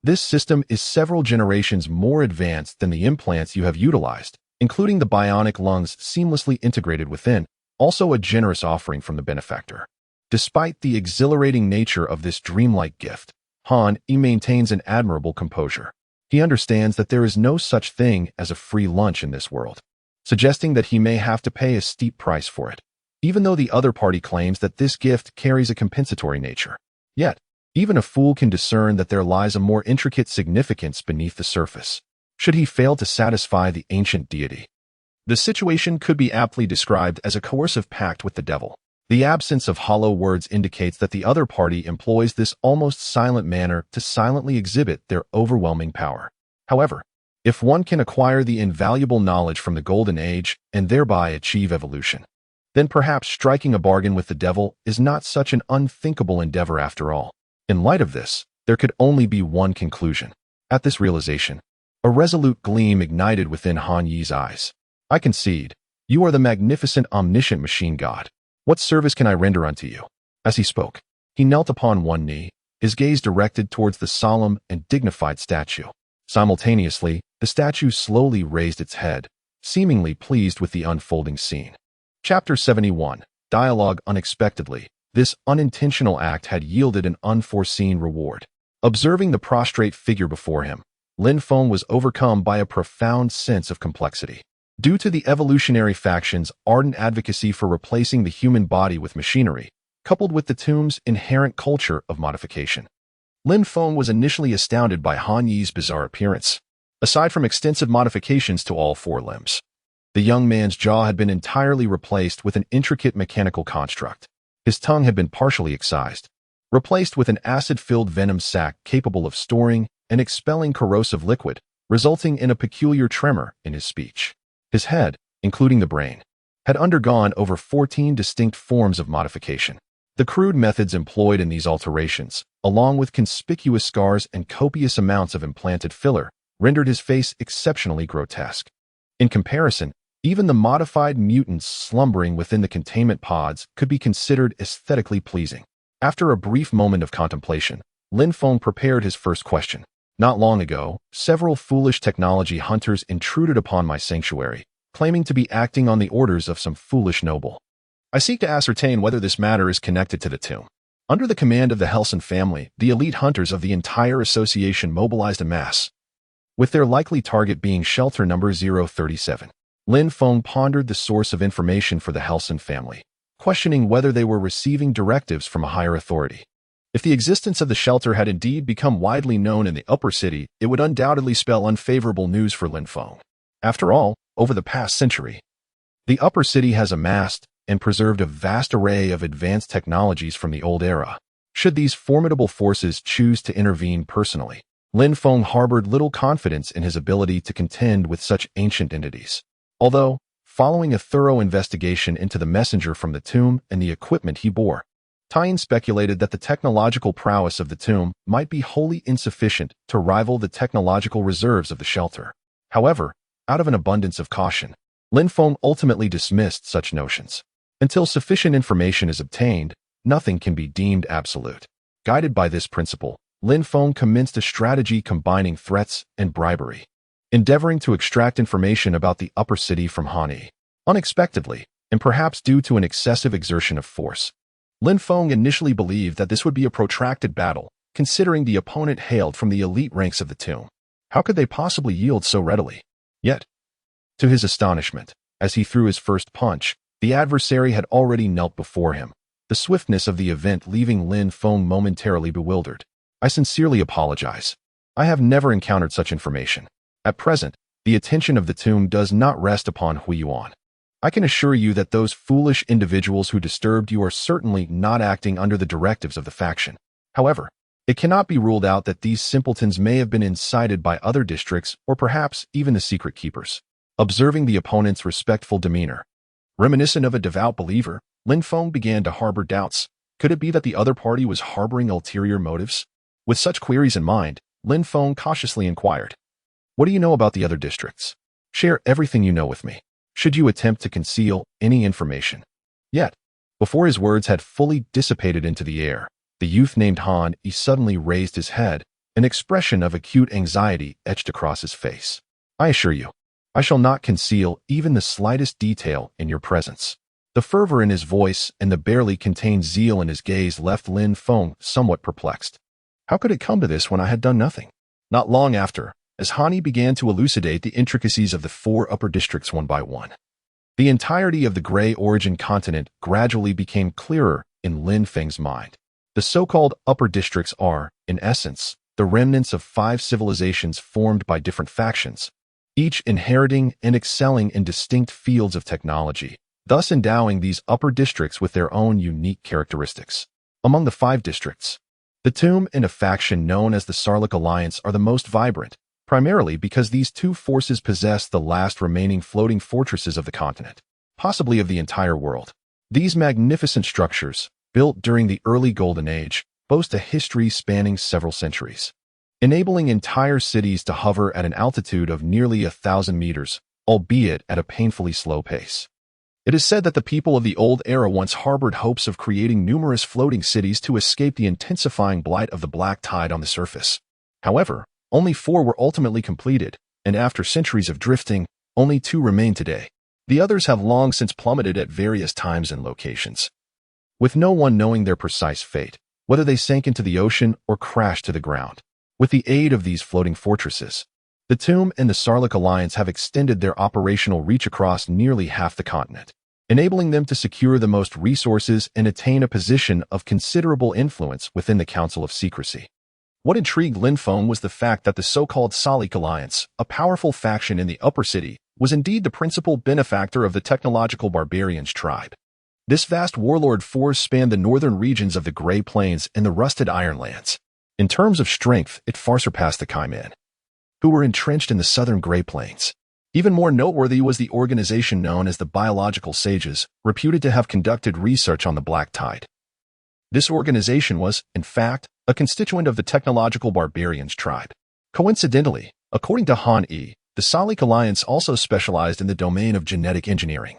Speaker 1: This system is several generations more advanced than the implants you have utilized, including the bionic lungs seamlessly integrated within, also a generous offering from the benefactor. Despite the exhilarating nature of this dreamlike gift, Han Yi maintains an admirable composure. He understands that there is no such thing as a free lunch in this world, suggesting that he may have to pay a steep price for it, even though the other party claims that this gift carries a compensatory nature. Yet, even a fool can discern that there lies a more intricate significance beneath the surface, should he fail to satisfy the ancient deity. The situation could be aptly described as a coercive pact with the devil. The absence of hollow words indicates that the other party employs this almost silent manner to silently exhibit their overwhelming power. However, if one can acquire the invaluable knowledge from the Golden Age and thereby achieve evolution, then perhaps striking a bargain with the devil is not such an unthinkable endeavor after all. In light of this, there could only be one conclusion. At this realization, a resolute gleam ignited within Han Yi's eyes. I concede, you are the magnificent omniscient machine god. What service can I render unto you? As he spoke, he knelt upon one knee, his gaze directed towards the solemn and dignified statue. Simultaneously, the statue slowly raised its head, seemingly pleased with the unfolding scene. Chapter 71. Dialogue. Unexpectedly, this unintentional act had yielded an unforeseen reward. Observing the prostrate figure before him, Lin Feng was overcome by a profound sense of complexity. Due to the evolutionary faction's ardent advocacy for replacing the human body with machinery, coupled with the tomb's inherent culture of modification, Lin Feng was initially astounded by Han Yi's bizarre appearance. Aside from extensive modifications to all four limbs, the young man's jaw had been entirely replaced with an intricate mechanical construct. His tongue had been partially excised, replaced with an acid-filled venom sac capable of storing and expelling corrosive liquid, resulting in a peculiar tremor in his speech. His head, including the brain, had undergone over 14 distinct forms of modification. The crude methods employed in these alterations, along with conspicuous scars and copious amounts of implanted filler, rendered his face exceptionally grotesque. In comparison, even the modified mutants slumbering within the containment pods could be considered aesthetically pleasing. After a brief moment of contemplation, Lin Feng prepared his first question. Not long ago, several foolish technology hunters intruded upon my sanctuary, claiming to be acting on the orders of some foolish noble. I seek to ascertain whether this matter is connected to the tomb. Under the command of the Helson family, the elite hunters of the entire association mobilized en masse, with their likely target being shelter number 037. Lin Feng pondered the source of information for the Helson family, questioning whether they were receiving directives from a higher authority. If the existence of the shelter had indeed become widely known in the upper city, it would undoubtedly spell unfavorable news for Lin Feng. After all, over the past century, the upper city has amassed and preserved a vast array of advanced technologies from the old era. Should these formidable forces choose to intervene personally, Lin Feng harbored little confidence in his ability to contend with such ancient entities. Although, following a thorough investigation into the messenger from the tomb and the equipment he bore, Tien speculated that the technological prowess of the tomb might be wholly insufficient to rival the technological reserves of the shelter. However, out of an abundance of caution, Lin Feng ultimately dismissed such notions. Until sufficient information is obtained, nothing can be deemed absolute. Guided by this principle, Lin Feng commenced a strategy combining threats and bribery, endeavoring to extract information about the upper city from Han Yi. Unexpectedly, and perhaps due to an excessive exertion of force, Lin Feng initially believed that this would be a protracted battle, considering the opponent hailed from the elite ranks of the tomb. How could they possibly yield so readily? Yet, to his astonishment, as he threw his first punch, the adversary had already knelt before him, the swiftness of the event leaving Lin Feng momentarily bewildered. I sincerely apologize. I have never encountered such information. At present, the attention of the tomb does not rest upon Huiyuan. I can assure you that those foolish individuals who disturbed you are certainly not acting under the directives of the faction. However, it cannot be ruled out that these simpletons may have been incited by other districts or perhaps even the secret keepers. Observing the opponent's respectful demeanor, reminiscent of a devout believer, Lin Feng began to harbor doubts. Could it be that the other party was harboring ulterior motives? With such queries in mind, Lin Feng cautiously inquired, "What do you know about the other districts? Share everything you know with me, should you attempt to conceal any information." Yet, before his words had fully dissipated into the air, the youth named Han Yi suddenly raised his head, an expression of acute anxiety etched across his face. "I assure you, I shall not conceal even the slightest detail in your presence." The fervor in his voice and the barely contained zeal in his gaze left Lin Feng somewhat perplexed. How could it come to this when I had done nothing? Not long after, as Hani began to elucidate the intricacies of the 4 upper districts one by one. The entirety of the Gray Origin continent gradually became clearer in Lin Feng's mind. The so-called upper districts are, in essence, the remnants of 5 civilizations formed by different factions, each inheriting and excelling in distinct fields of technology, thus endowing these upper districts with their own unique characteristics. Among the 5 districts, the Tomb and a faction known as the Sarlacc Alliance are the most vibrant, primarily because these 2 forces possess the last remaining floating fortresses of the continent, possibly of the entire world. These magnificent structures, built during the early Golden Age, boast a history spanning several centuries, enabling entire cities to hover at an altitude of nearly 1,000 meters, albeit at a painfully slow pace. It is said that the people of the Old Era once harbored hopes of creating numerous floating cities to escape the intensifying blight of the black tide on the surface. However, only 4 were ultimately completed, and after centuries of drifting, only 2 remain today. The others have long since plummeted at various times and locations, with no one knowing their precise fate, whether they sank into the ocean or crashed to the ground. With the aid of these floating fortresses, the Tomb and the Sarlacc Alliance have extended their operational reach across nearly half the continent, enabling them to secure the most resources and attain a position of considerable influence within the Council of Secrecy. What intrigued Lin Feng was the fact that the so-called Sarlacc Alliance, a powerful faction in the upper city, was indeed the principal benefactor of the technological barbarians tribe. This vast warlord force spanned the northern regions of the Grey Plains and the Rusted Ironlands. In terms of strength, it far surpassed the Kaiman, who were entrenched in the southern Grey Plains. Even more noteworthy was the organization known as the Biological Sages, reputed to have conducted research on the Black Tide. This organization was, in fact, a constituent of the technological barbarians tribe. Coincidentally, according to Han E, the Sarlacc Alliance also specialized in the domain of genetic engineering,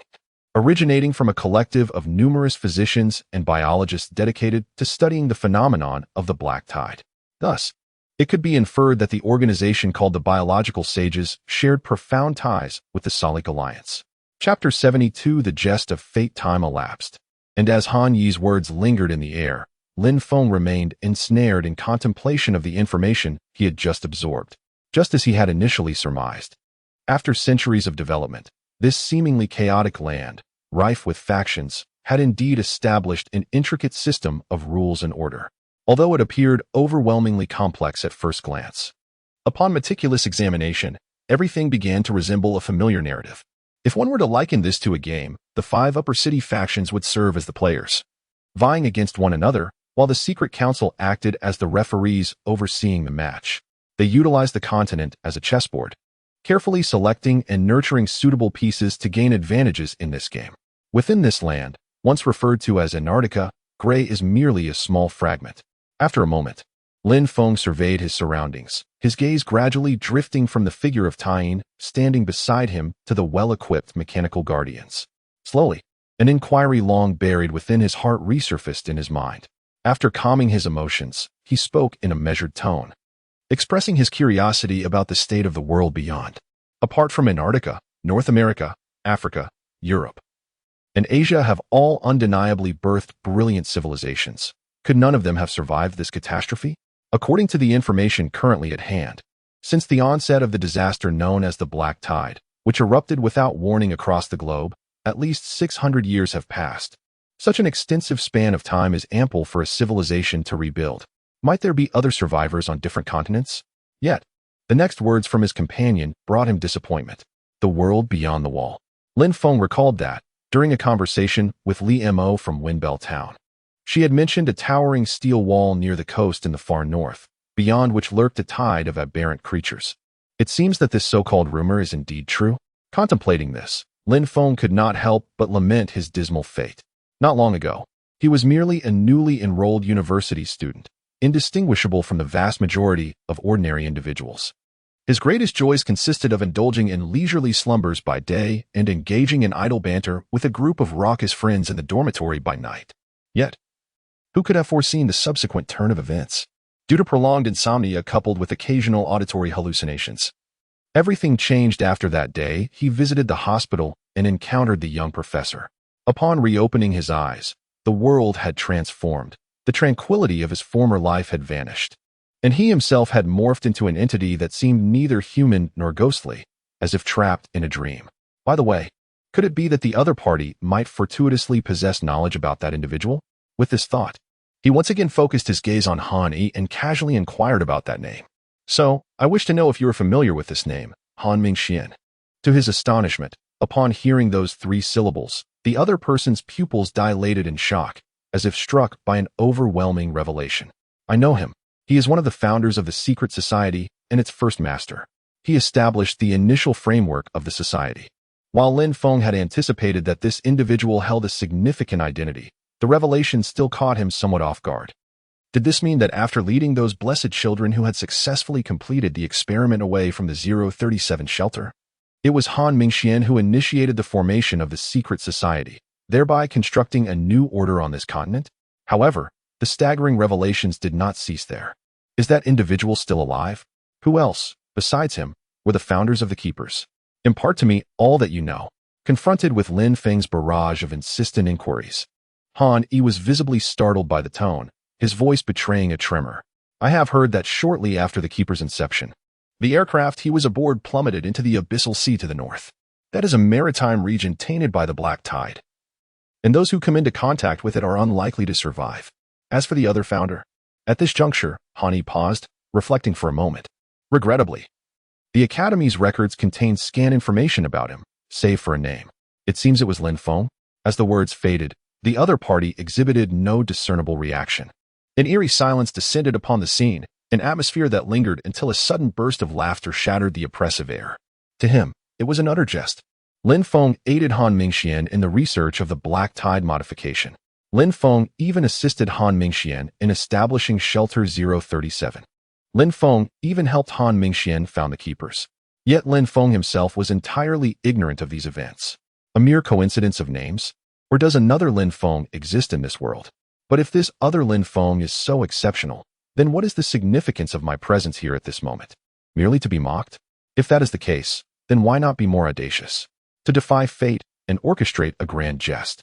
Speaker 1: originating from a collective of numerous physicians and biologists dedicated to studying the phenomenon of the black tide. Thus, it could be inferred that the organization called the Biological Sages shared profound ties with the Sarlacc Alliance. Chapter 72: The Jest of Fate. Time elapsed, and as Han Yi's words lingered in the air, Lin Feng remained ensnared in contemplation of the information he had just absorbed, just as he had initially surmised. After centuries of development, this seemingly chaotic land, rife with factions, had indeed established an intricate system of rules and order, although it appeared overwhelmingly complex at first glance. Upon meticulous examination, everything began to resemble a familiar narrative. If one were to liken this to a game, the 5 upper city factions would serve as the players, vying against one another, while the Secret Council acted as the referees overseeing the match. They utilized the continent as a chessboard, carefully selecting and nurturing suitable pieces to gain advantages in this game. Within this land, once referred to as Antarctica, Gray is merely a small fragment. After a moment, Lin Feng surveyed his surroundings, his gaze gradually drifting from the figure of Tyene standing beside him to the well-equipped mechanical guardians. Slowly, an inquiry long buried within his heart resurfaced in his mind. After calming his emotions, he spoke in a measured tone, expressing his curiosity about the state of the world beyond. Apart from Antarctica, North America, Africa, Europe, and Asia have all undeniably birthed brilliant civilizations. Could none of them have survived this catastrophe? According to the information currently at hand, since the onset of the disaster known as the Black Tide, which erupted without warning across the globe, at least 600 years have passed. Such an extensive span of time is ample for a civilization to rebuild. Might there be other survivors on different continents? Yet, the next words from his companion brought him disappointment. The world beyond the wall. Lin Feng recalled that, during a conversation with Li Mo from Windbell Town, she had mentioned a towering steel wall near the coast in the far north, beyond which lurked a tide of aberrant creatures. It seems that this so-called rumor is indeed true. Contemplating this, Lin Feng could not help but lament his dismal fate. Not long ago, he was merely a newly enrolled university student, indistinguishable from the vast majority of ordinary individuals. His greatest joys consisted of indulging in leisurely slumbers by day and engaging in idle banter with a group of raucous friends in the dormitory by night. Yet, who could have foreseen the subsequent turn of events? Due to prolonged insomnia coupled with occasional auditory hallucinations, everything changed after that day. He visited the hospital and encountered the young professor. Upon reopening his eyes, the world had transformed. The tranquility of his former life had vanished, and he himself had morphed into an entity that seemed neither human nor ghostly, as if trapped in a dream. By the way, could it be that the other party might fortuitously possess knowledge about that individual? With this thought, he once again focused his gaze on Han Yi and casually inquired about that name. So, I wish to know if you are familiar with this name, Han Mingxian. To his astonishment, upon hearing those 3 syllables, the other person's pupils dilated in shock, as if struck by an overwhelming revelation. I know him. He is one of the founders of the secret society and its first master. He established the initial framework of the society. While Lin Feng had anticipated that this individual held a significant identity, the revelation still caught him somewhat off guard. Did this mean that after leading those blessed children who had successfully completed the experiment away from the 037 shelter, it was Han Mingxian who initiated the formation of the secret society, thereby constructing a new order on this continent? However, the staggering revelations did not cease there. Is that individual still alive? Who else, besides him, were the founders of the Keepers? Impart to me all that you know. Confronted with Lin Feng's barrage of insistent inquiries, Han Yi was visibly startled by the tone, his voice betraying a tremor. I have heard that shortly after the Keeper's inception, the aircraft he was aboard plummeted into the abyssal sea to the north. That is a maritime region tainted by the black tide, and those who come into contact with it are unlikely to survive. As for the other founder, at this juncture, Han Yi paused, reflecting for a moment. Regrettably, the Academy's records contain scant information about him, save for a name. It seems it was Lin Feng. As the words faded, the other party exhibited no discernible reaction. An eerie silence descended upon the scene, an atmosphere that lingered until a sudden burst of laughter shattered the oppressive air. To him, it was an utter jest. Lin Feng aided Han Mingxian in the research of the black tide modification. Lin Feng even assisted Han Mingxian in establishing Shelter 037. Lin Feng even helped Han Mingxian found the Keepers. Yet Lin Feng himself was entirely ignorant of these events. A mere coincidence of names? Or does another Lin Feng exist in this world? But if this other Lin Feng is so exceptional, then what is the significance of my presence here at this moment? Merely to be mocked? If that is the case, then why not be more audacious? To defy fate and orchestrate a grand jest.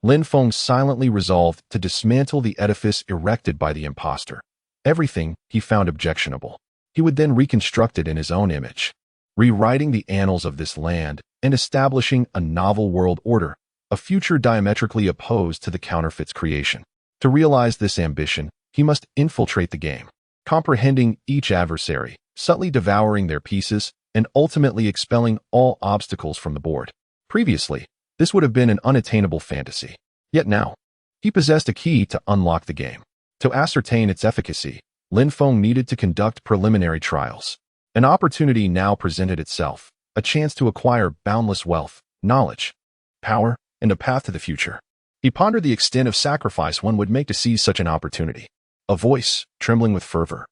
Speaker 1: Lin Feng silently resolved to dismantle the edifice erected by the impostor. Everything he found objectionable, he would then reconstruct it in his own image, rewriting the annals of this land and establishing a novel world order, a future diametrically opposed to the counterfeit's creation. To realize this ambition, he must infiltrate the game, comprehending each adversary, subtly devouring their pieces, and ultimately expelling all obstacles from the board. Previously, this would have been an unattainable fantasy. Yet now, he possessed a key to unlock the game. To ascertain its efficacy, Lin Feng needed to conduct preliminary trials. An opportunity now presented itself, a chance to acquire boundless wealth, knowledge, power, and a path to the future. He pondered the extent of sacrifice one would make to seize such an opportunity. A voice, trembling with fervor,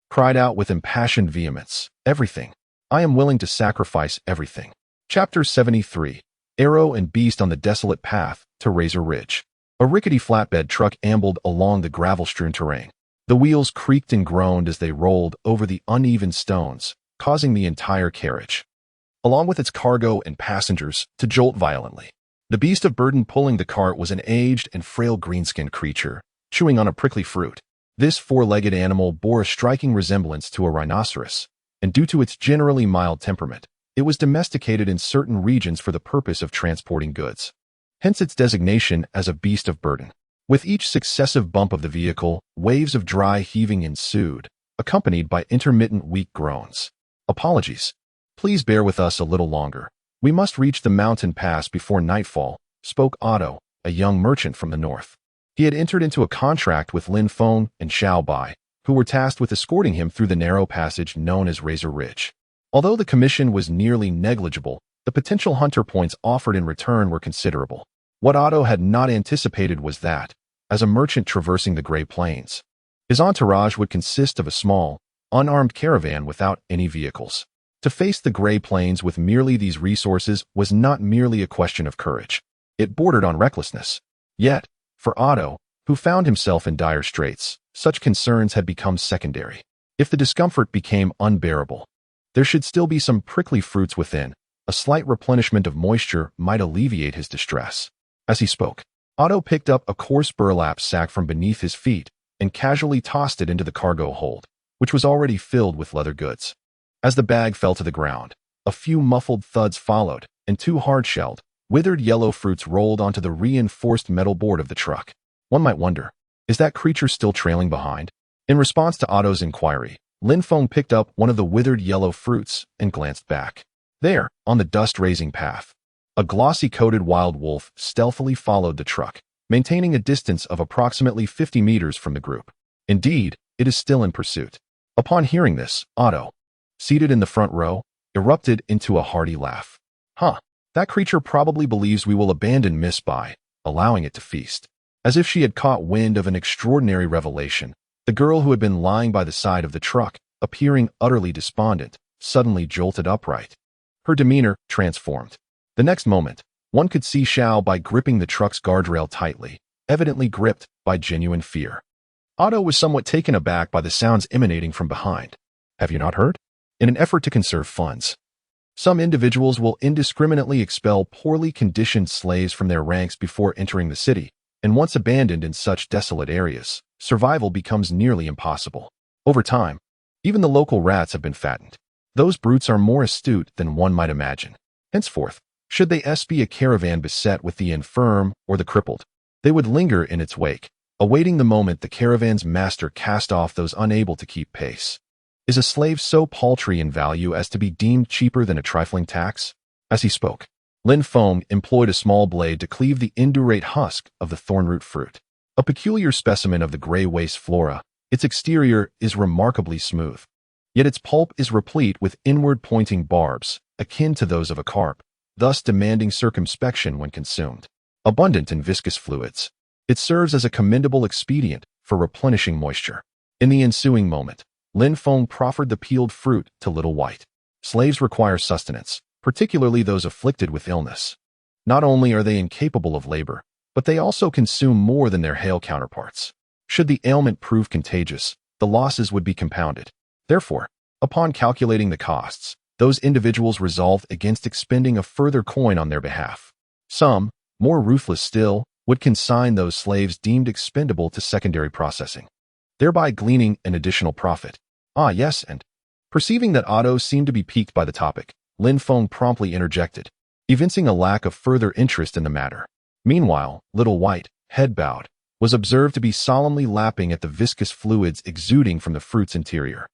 Speaker 1: cried out with impassioned vehemence, "Everything. I am willing to sacrifice everything." Chapter 73. Arrow and Beast on the Desolate Path to Razor Ridge. A rickety flatbed truck ambled along the gravel-strewn terrain. The wheels creaked and groaned as they rolled over the uneven stones, causing the entire carriage, along with its cargo and passengers, to jolt violently. The beast of burden pulling the cart was an aged and frail green-skinned creature, chewing on a prickly fruit. This four-legged animal bore a striking resemblance to a rhinoceros, and due to its generally mild temperament, it was domesticated in certain regions for the purpose of transporting goods. Hence its designation as a beast of burden. With each successive bump of the vehicle, waves of dry heaving ensued, accompanied by intermittent weak groans. "Apologies. Please bear with us a little longer. We must reach the mountain pass before nightfall," spoke Otto, a young merchant from the north. He had entered into a contract with Lin Feng and Xiao Bai, who were tasked with escorting him through the narrow passage known as Razor Ridge. Although the commission was nearly negligible, the potential hunter points offered in return were considerable. What Otto had not anticipated was that, as a merchant traversing the Great Plains, his entourage would consist of a small, unarmed caravan without any vehicles. To face the Great Plains with merely these resources was not merely a question of courage. It bordered on recklessness. Yet, for Otto, who found himself in dire straits, such concerns had become secondary. If the discomfort became unbearable, there should still be some prickly fruits within. A slight replenishment of moisture might alleviate his distress. As he spoke, Otto picked up a coarse burlap sack from beneath his feet and casually tossed it into the cargo hold. which was already filled with leather goods. As the bag fell to the ground, a few muffled thuds followed, and 2 hard-shelled, withered yellow fruits rolled onto the reinforced metal board of the truck. One might wonder, is that creature still trailing behind? In response to Otto's inquiry, Lin Feng picked up one of the withered yellow fruits and glanced back. There, on the dust-raising path, a glossy-coated wild wolf stealthily followed the truck, maintaining a distance of approximately 50 meters from the group. Indeed, it is still in pursuit. Upon hearing this, Otto, seated in the front row, erupted into a hearty laugh. That creature probably believes we will abandon Miss by allowing it to feast. As if she had caught wind of an extraordinary revelation, the girl who had been lying by the side of the truck, appearing utterly despondent, suddenly jolted upright. Her demeanor transformed. The next moment, one could see Xiao Bai gripping the truck's guardrail tightly, evidently gripped by genuine fear. Otto was somewhat taken aback by the sounds emanating from behind. Have you not heard? In an effort to conserve funds, some individuals will indiscriminately expel poorly conditioned slaves from their ranks before entering the city, and once abandoned in such desolate areas, survival becomes nearly impossible. Over time, even the local rats have been fattened. Those brutes are more astute than one might imagine. Henceforth, should they be a caravan beset with the infirm or the crippled, they would linger in its wake, awaiting the moment the caravan's master cast off those unable to keep pace. Is a slave so paltry in value as to be deemed cheaper than a trifling tax? As he spoke, Lin Feng employed a small blade to cleave the indurate husk of the thornroot fruit. A peculiar specimen of the gray waste flora, its exterior is remarkably smooth. Yet its pulp is replete with inward-pointing barbs, akin to those of a carp, thus demanding circumspection when consumed. Abundant in viscous fluids, it serves as a commendable expedient for replenishing moisture. In the ensuing moment, Lin Feng proffered the peeled fruit to Little White. Slaves require sustenance, particularly those afflicted with illness. Not only are they incapable of labor, but they also consume more than their hale counterparts. Should the ailment prove contagious, the losses would be compounded. Therefore, upon calculating the costs, those individuals resolved against expending a further coin on their behalf. Some, more ruthless still, would consign those slaves deemed expendable to secondary processing, thereby gleaning an additional profit. Yes, and perceiving that Otto seemed to be piqued by the topic, Lin Feng promptly interjected, evincing a lack of further interest in the matter. Meanwhile, Little White, head bowed, was observed to be solemnly lapping at the viscous fluids exuding from the fruit's interior.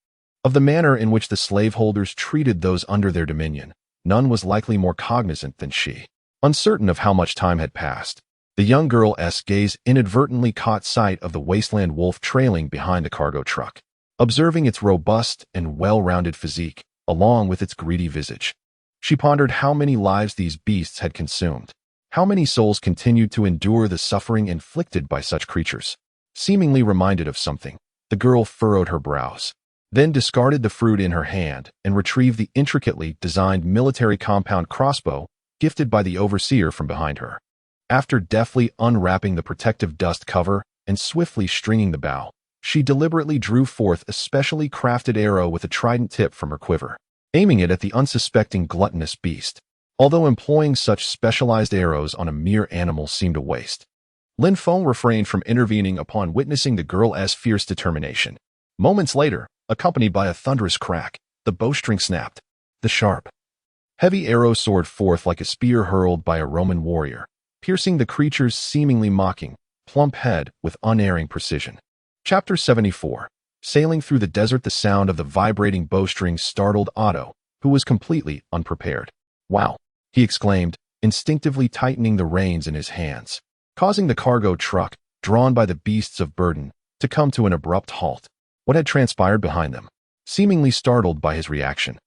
Speaker 1: Of the manner in which the slaveholders treated those under their dominion, none was likely more cognizant than she. Uncertain of how much time had passed, the young girl's gaze inadvertently caught sight of the wasteland wolf trailing behind the cargo truck. Observing its robust and well-rounded physique, along with its greedy visage, she pondered how many lives these beasts had consumed. How many souls continued to endure the suffering inflicted by such creatures? Seemingly reminded of something, the girl furrowed her brows, then discarded the fruit in her hand and retrieved the intricately designed military compound crossbow gifted by the overseer from behind her. After deftly unwrapping the protective dust cover and swiftly stringing the bow, she deliberately drew forth a specially crafted arrow with a trident tip from her quiver, aiming it at the unsuspecting gluttonous beast. Although employing such specialized arrows on a mere animal seemed a waste, Lin Feng refrained from intervening upon witnessing the girl's fierce determination. Moments later, accompanied by a thunderous crack, the bowstring snapped. The sharp, heavy arrow soared forth like a spear hurled by a Roman warrior, piercing the creature's seemingly mocking, plump head with unerring precision. Chapter 74. Sailing through the desert. The sound of the vibrating bowstring startled Otto, who was completely unprepared. Wow, he exclaimed, instinctively tightening the reins in his hands, causing the cargo truck, drawn by the beasts of burden, to come to an abrupt halt. What had transpired behind them? Seemingly startled by his reaction,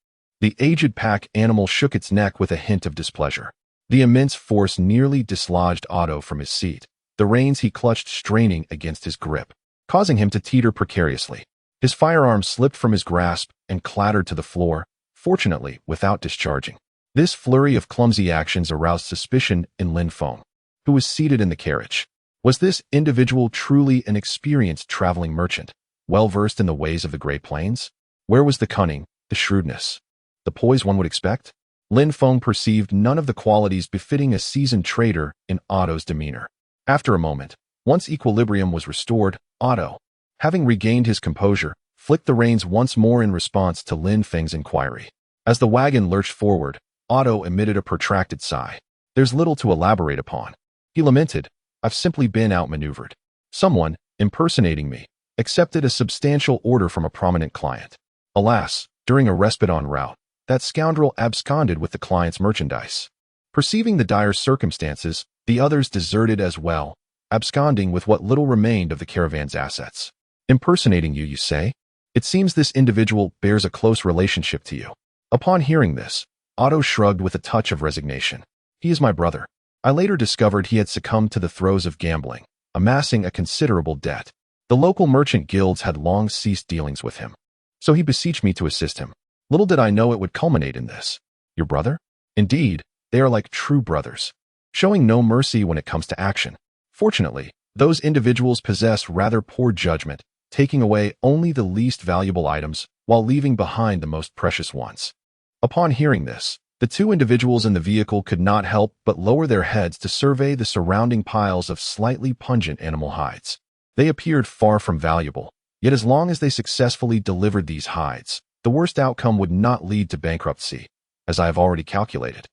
Speaker 1: the aged pack animal shook its neck with a hint of displeasure. The immense force nearly dislodged Otto from his seat, the reins he clutched straining against his grip, causing him to teeter precariously. His firearm slipped from his grasp and clattered to the floor, fortunately without discharging. This flurry of clumsy actions aroused suspicion in Lin Feng, who was seated in the carriage. Was this individual truly an experienced traveling merchant, well-versed in the ways of the Great Plains? Where was the cunning, the shrewdness, the poise one would expect? Lin Feng perceived none of the qualities befitting a seasoned trader in Otto's demeanor. After a moment, once equilibrium was restored, Otto, having regained his composure, flicked the reins once more in response to Lin Feng's inquiry. As the wagon lurched forward, Otto emitted a protracted sigh. There's little to elaborate upon. He lamented, I've simply been outmaneuvered. Someone, impersonating me, accepted a substantial order from a prominent client. Alas, during a respite en route, that scoundrel absconded with the client's merchandise. Perceiving the dire circumstances, the others deserted as well, absconding with what little remained of the caravan's assets. Impersonating you say? It seems this individual bears a close relationship to you. Upon hearing this, Otto shrugged with a touch of resignation. He is my brother. I later discovered he had succumbed to the throes of gambling, amassing a considerable debt. The local merchant guilds had long ceased dealings with him. So he beseeched me to assist him. Little did I know it would culminate in this. Your brother? Indeed, they are like true brothers, showing no mercy when it comes to action. Fortunately, those individuals possess rather poor judgment, taking away only the least valuable items while leaving behind the most precious ones. Upon hearing this, the two individuals in the vehicle could not help but lower their heads to survey the surrounding piles of slightly pungent animal hides. They appeared far from valuable, yet as long as they successfully delivered these hides, the worst outcome would not lead to bankruptcy, as I have already calculated.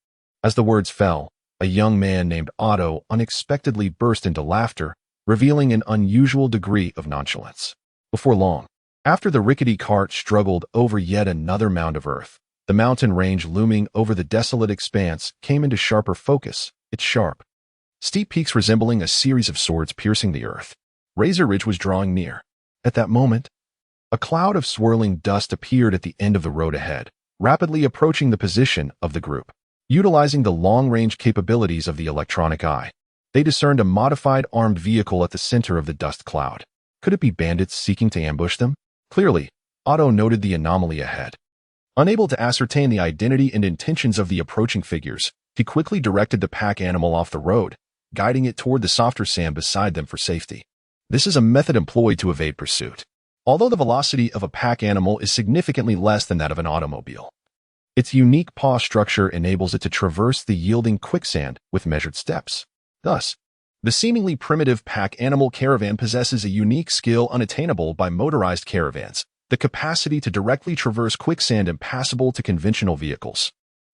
Speaker 1: As the words fell, a young man named Otto unexpectedly burst into laughter, revealing an unusual degree of nonchalance. Before long, after the rickety cart struggled over yet another mound of earth, the mountain range looming over the desolate expanse came into sharper focus, its sharp, steep peaks resembling a series of swords piercing the earth. Razor Ridge was drawing near. At that moment, a cloud of swirling dust appeared at the end of the road ahead, rapidly approaching the position of the group. Utilizing the long-range capabilities of the electronic eye, they discerned a modified armed vehicle at the center of the dust cloud. Could it be bandits seeking to ambush them? Clearly, Otto noted the anomaly ahead. Unable to ascertain the identity and intentions of the approaching figures, he quickly directed the pack animal off the road, guiding it toward the softer sand beside them for safety. This is a method employed to evade pursuit. Although the velocity of a pack animal is significantly less than that of an automobile, its unique paw structure enables it to traverse the yielding quicksand with measured steps. Thus, the seemingly primitive pack animal caravan possesses a unique skill unattainable by motorized caravans, the capacity to directly traverse quicksand impassable to conventional vehicles.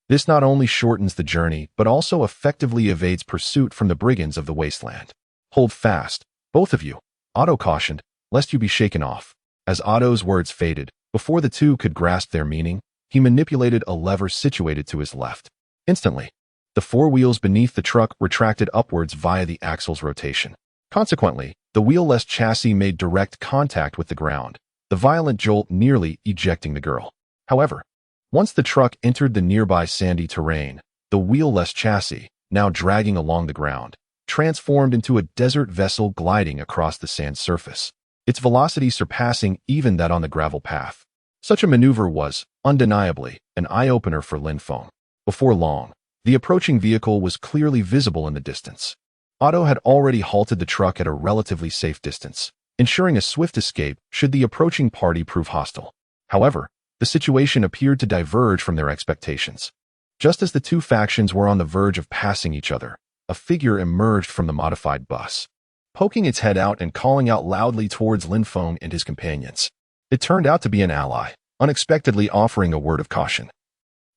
Speaker 1: This not only shortens the journey, but also effectively evades pursuit from the brigands of the wasteland. Hold fast, both of you, Otto cautioned, lest you be shaken off. As Otto's words faded, before the two could grasp their meaning, he manipulated a lever situated to his left. Instantly, the four wheels beneath the truck retracted upwards via the axle's rotation. Consequently, the wheel-less chassis made direct contact with the ground, the violent jolt nearly ejecting the girl. However, once the truck entered the nearby sandy terrain, the wheel-less chassis, now dragging along the ground, transformed into a desert vessel gliding across the sand surface, its velocity surpassing even that on the gravel path. Such a maneuver was, undeniably, an eye-opener for Lin Feng. Before long, the approaching vehicle was clearly visible in the distance. Otto had already halted the truck at a relatively safe distance, ensuring a swift escape should the approaching party prove hostile. However, the situation appeared to diverge from their expectations. Just as the two factions were on the verge of passing each other, a figure emerged from the modified bus, poking its head out and calling out loudly towards Lin Feng and his companions. It turned out to be an ally, unexpectedly offering a word of caution.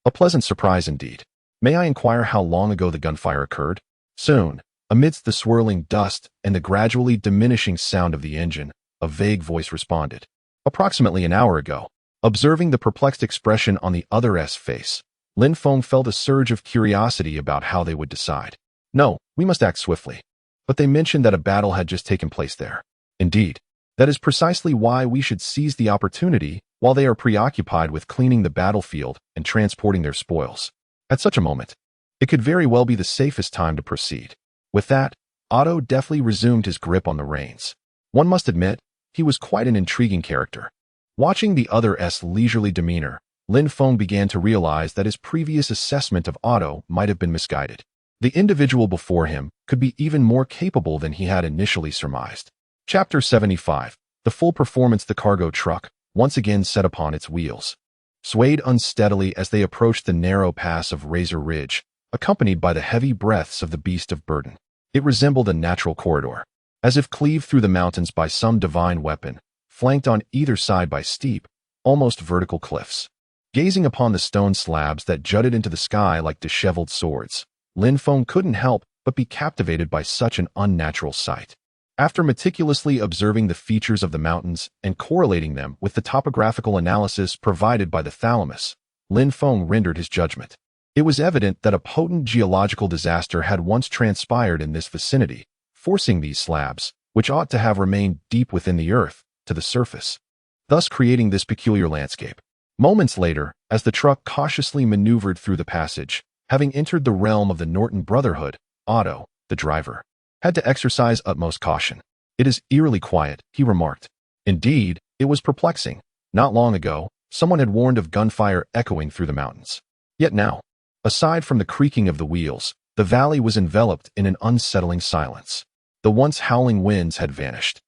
Speaker 1: A pleasant surprise indeed. May I inquire how long ago the gunfire occurred? Soon, amidst the swirling dust and the gradually diminishing sound of the engine, a vague voice responded. Approximately an hour ago. Observing the perplexed expression on the other's face, Lin Feng felt a surge of curiosity about how they would decide. No, we must act swiftly. But they mentioned that a battle had just taken place there. Indeed, that is precisely why we should seize the opportunity while they are preoccupied with cleaning the battlefield and transporting their spoils. At such a moment, it could very well be the safest time to proceed. With that, Otto deftly resumed his grip on the reins. One must admit, he was quite an intriguing character. Watching the other's leisurely demeanor, Lin Feng began to realize that his previous assessment of Otto might have been misguided. The individual before him could be even more capable than he had initially surmised. Chapter 75. The full performance. The cargo truck, once again set upon its wheels, swayed unsteadily as they approached the narrow pass of Razor Ridge, accompanied by the heavy breaths of the beast of burden. It resembled a natural corridor, as if cleaved through the mountains by some divine weapon, flanked on either side by steep, almost vertical cliffs. Gazing upon the stone slabs that jutted into the sky like disheveled swords, Lin Feng couldn't help but be captivated by such an unnatural sight. After meticulously observing the features of the mountains and correlating them with the topographical analysis provided by the thalamus, Lin Feng rendered his judgment. It was evident that a potent geological disaster had once transpired in this vicinity, forcing these slabs, which ought to have remained deep within the earth, to the surface, thus creating this peculiar landscape. Moments later, as the truck cautiously maneuvered through the passage, having entered the realm of the Norton Brotherhood, Otto, the driver, had to exercise utmost caution. "It is eerily quiet," he remarked. Indeed, it was perplexing. Not long ago, someone had warned of gunfire echoing through the mountains. Yet now, aside from the creaking of the wheels, the valley was enveloped in an unsettling silence. The once howling winds had vanished,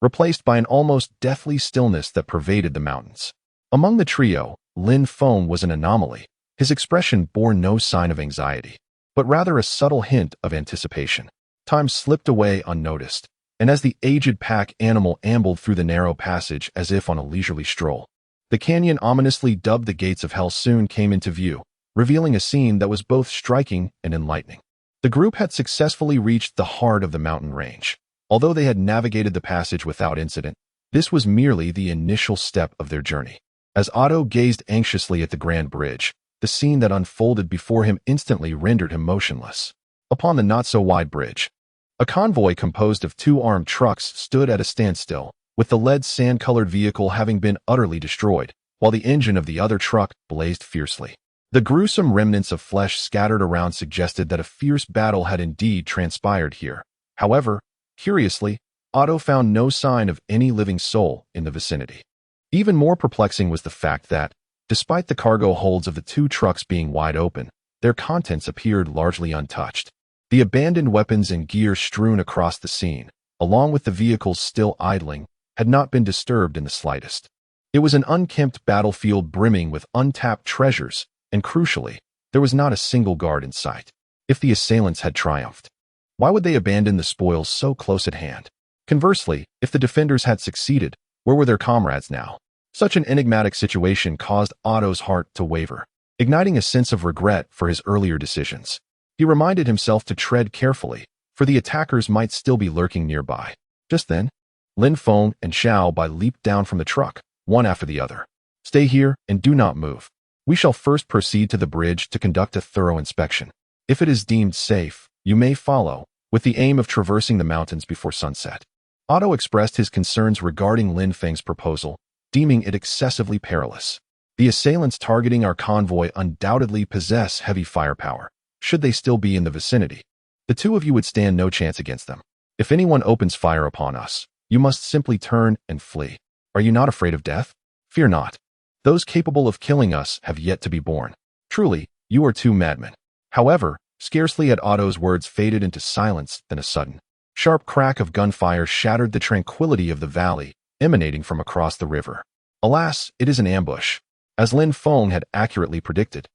Speaker 1: replaced by an almost deathly stillness that pervaded the mountains. Among the trio, Lin Feng was an anomaly. His expression bore no sign of anxiety, but rather a subtle hint of anticipation. Time slipped away unnoticed, and as the aged pack animal ambled through the narrow passage as if on a leisurely stroll, the canyon ominously dubbed the Gates of Hell soon came into view, revealing a scene that was both striking and enlightening. The group had successfully reached the heart of the mountain range. Although they had navigated the passage without incident, this was merely the initial step of their journey. As Otto gazed anxiously at the grand bridge, the scene that unfolded before him instantly rendered him motionless. Upon the not-so-wide bridge, a convoy composed of 2 armed trucks stood at a standstill, with the lead sand-colored vehicle having been utterly destroyed, while the engine of the other truck blazed fiercely. The gruesome remnants of flesh scattered around suggested that a fierce battle had indeed transpired here. However, curiously, Otto found no sign of any living soul in the vicinity. Even more perplexing was the fact that, despite the cargo holds of the 2 trucks being wide open, their contents appeared largely untouched. The abandoned weapons and gear strewn across the scene, along with the vehicles still idling, had not been disturbed in the slightest. It was an unkempt battlefield brimming with untapped treasures, and crucially, there was not a single guard in sight. If the assailants had triumphed, why would they abandon the spoils so close at hand? Conversely, if the defenders had succeeded, where were their comrades now? Such an enigmatic situation caused Otto's heart to waver, igniting a sense of regret for his earlier decisions. He reminded himself to tread carefully, for the attackers might still be lurking nearby. Just then, Lin Feng and Xiao Bai leaped down from the truck, one after the other. "Stay here and do not move. We shall first proceed to the bridge to conduct a thorough inspection. If it is deemed safe, you may follow, with the aim of traversing the mountains before sunset." Otto expressed his concerns regarding Lin Feng's proposal, deeming it excessively perilous. "The assailants targeting our convoy undoubtedly possess heavy firepower, should they still be in the vicinity. The 2 of you would stand no chance against them. If anyone opens fire upon us, you must simply turn and flee. Are you not afraid of death? Fear not. Those capable of killing us have yet to be born. Truly, you are 2 madmen." However, scarcely had Otto's words faded into silence than a sudden, sharp crack of gunfire shattered the tranquility of the valley, emanating from across the river. Alas, it is an ambush. As Lin Feng had accurately predicted,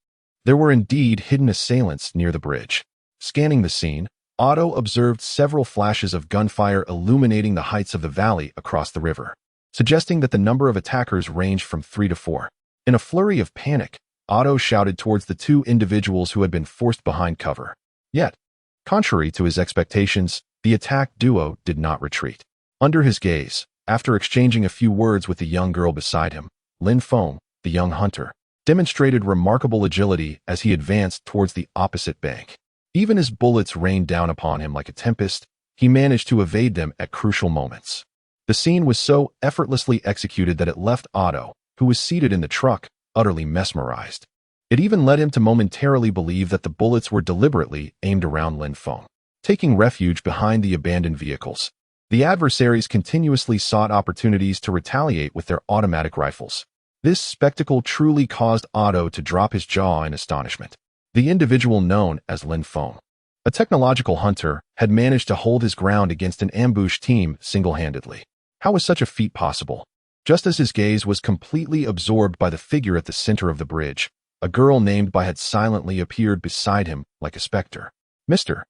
Speaker 1: there were indeed hidden assailants near the bridge. Scanning the scene, Otto observed several flashes of gunfire illuminating the heights of the valley across the river, suggesting that the number of attackers ranged from 3 to 4. In a flurry of panic, Otto shouted towards the 2 individuals who had been forced behind cover. Yet, contrary to his expectations, the attack duo did not retreat. Under his gaze, after exchanging a few words with the young girl beside him, Lin Feng, the young hunter, demonstrated remarkable agility as he advanced towards the opposite bank. Even as bullets rained down upon him like a tempest, he managed to evade them at crucial moments. The scene was so effortlessly executed that it left Otto, who was seated in the truck, utterly mesmerized. It even led him to momentarily believe that the bullets were deliberately aimed around Lin Feng. Taking refuge behind the abandoned vehicles, the adversaries continuously sought opportunities to retaliate with their automatic rifles. This spectacle truly caused Otto to drop his jaw in astonishment. The individual known as Lin Feng, a technological hunter, had managed to hold his ground against an ambush team single-handedly. How was such a feat possible? Just as his gaze was completely absorbed by the figure at the center of the bridge, a girl named Bai had silently appeared beside him like a specter. "Mr.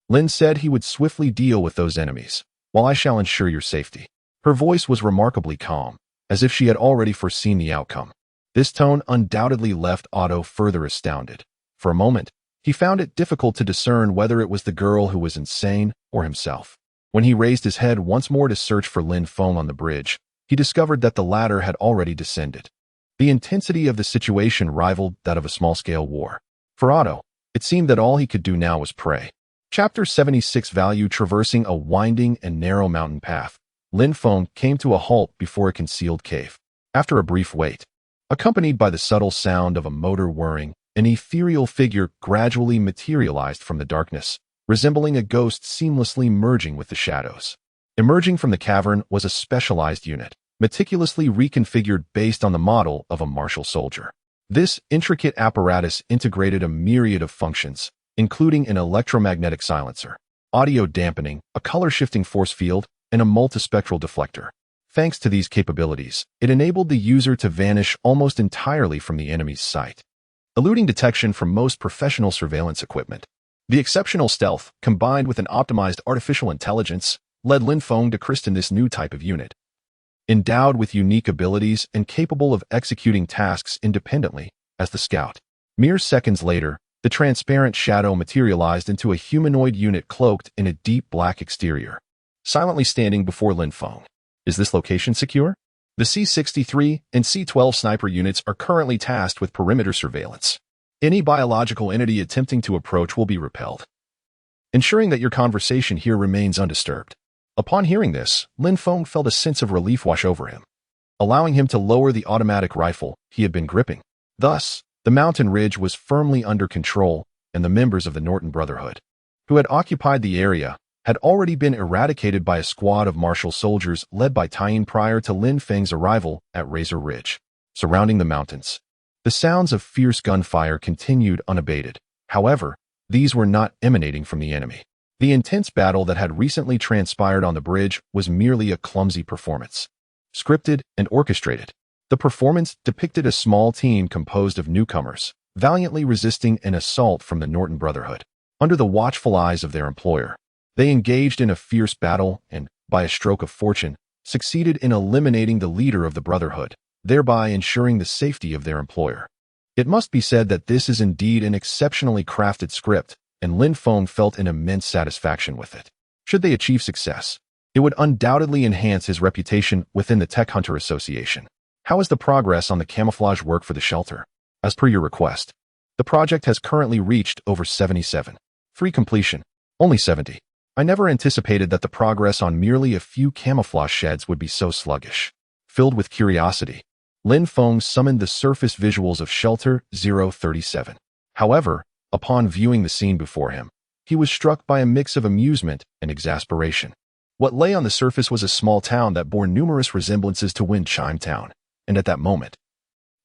Speaker 1: Lin said he would swiftly deal with those enemies, while I shall ensure your safety." Her voice was remarkably calm, as if she had already foreseen the outcome. This tone undoubtedly left Otto further astounded. For a moment, he found it difficult to discern whether it was the girl who was insane or himself. When he raised his head once more to search for Lin Feng on the bridge, he discovered that the latter had already descended. The intensity of the situation rivaled that of a small-scale war. For Otto, it seemed that all he could do now was pray. Chapter 76 Value Traversing a winding and narrow mountain path, Lin Feng came to a halt before a concealed cave. After a brief wait, accompanied by the subtle sound of a motor whirring, an ethereal figure gradually materialized from the darkness, resembling a ghost seamlessly merging with the shadows. Emerging from the cavern was a specialized unit, meticulously reconfigured based on the model of a martial soldier. This intricate apparatus integrated a myriad of functions, including an electromagnetic silencer, audio dampening, a color-shifting force field, and a multispectral deflector. Thanks to these capabilities, it enabled the user to vanish almost entirely from the enemy's sight, eluding detection from most professional surveillance equipment. The exceptional stealth, combined with an optimized artificial intelligence, led Lin Feng to christen this new type of unit. Endowed with unique abilities and capable of executing tasks independently, as the Scout. Mere seconds later, the transparent shadow materialized into a humanoid unit cloaked in a deep black exterior, silently standing before Lin Feng. Is this location secure? The C-63 and C-12 sniper units are currently tasked with perimeter surveillance. Any biological entity attempting to approach will be repelled, ensuring that your conversation here remains undisturbed. Upon hearing this, Lin Feng felt a sense of relief wash over him, allowing him to lower the automatic rifle he had been gripping. Thus, the mountain ridge was firmly under control, and the members of the Norton Brotherhood, who had occupied the area, had already been eradicated by a squad of martial soldiers led by Tien prior to Lin Feng's arrival at Razor Ridge. Surrounding the mountains, the sounds of fierce gunfire continued unabated. However, these were not emanating from the enemy. The intense battle that had recently transpired on the bridge was merely a clumsy performance, scripted and orchestrated. The performance depicted a small team composed of newcomers, valiantly resisting an assault from the Norton Brotherhood. Under the watchful eyes of their employer, they engaged in a fierce battle and, by a stroke of fortune, succeeded in eliminating the leader of the Brotherhood, thereby ensuring the safety of their employer. It must be said that this is indeed an exceptionally crafted script, and Lin Feng felt an immense satisfaction with it. Should they achieve success, it would undoubtedly enhance his reputation within the Tech Hunter Association. How is the progress on the camouflage work for the shelter? As per your request, the project has currently reached over 77. Free completion, only 70. I never anticipated that the progress on merely a few camouflage sheds would be so sluggish. Filled with curiosity, Lin Feng summoned the surface visuals of Shelter 037. However, upon viewing the scene before him, he was struck by a mix of amusement and exasperation. What lay on the surface was a small town that bore numerous resemblances to Windchime Town, and at that moment,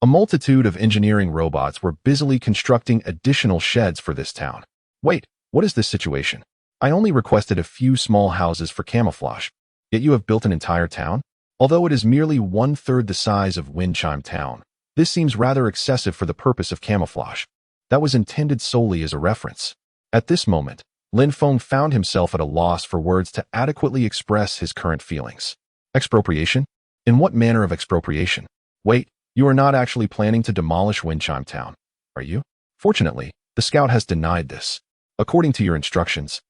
Speaker 1: a multitude of engineering robots were busily constructing additional sheds for this town. Wait, what is this situation? I only requested a few small houses for camouflage, yet you have built an entire town? Although it is merely 1/3 the size of Windchime Town, this seems rather excessive for the purpose of camouflage. That was intended solely as a reference. At this moment, Lin Feng found himself at a loss for words to adequately express his current feelings. Expropriation? In what manner of expropriation? Wait, you are not actually planning to demolish Windchime Town, are you? Fortunately, the Scout has denied this. According to your instructions,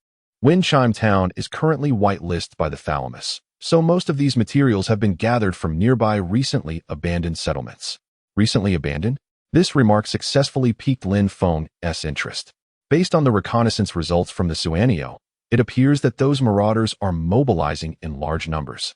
Speaker 1: Windchime Town is currently whitelisted by the Thalamus, so most of these materials have been gathered from nearby recently abandoned settlements. Recently abandoned? This remark successfully piqued Lin Feng's interest. Based on the reconnaissance results from the Suanio, it appears that those marauders are mobilizing in large numbers,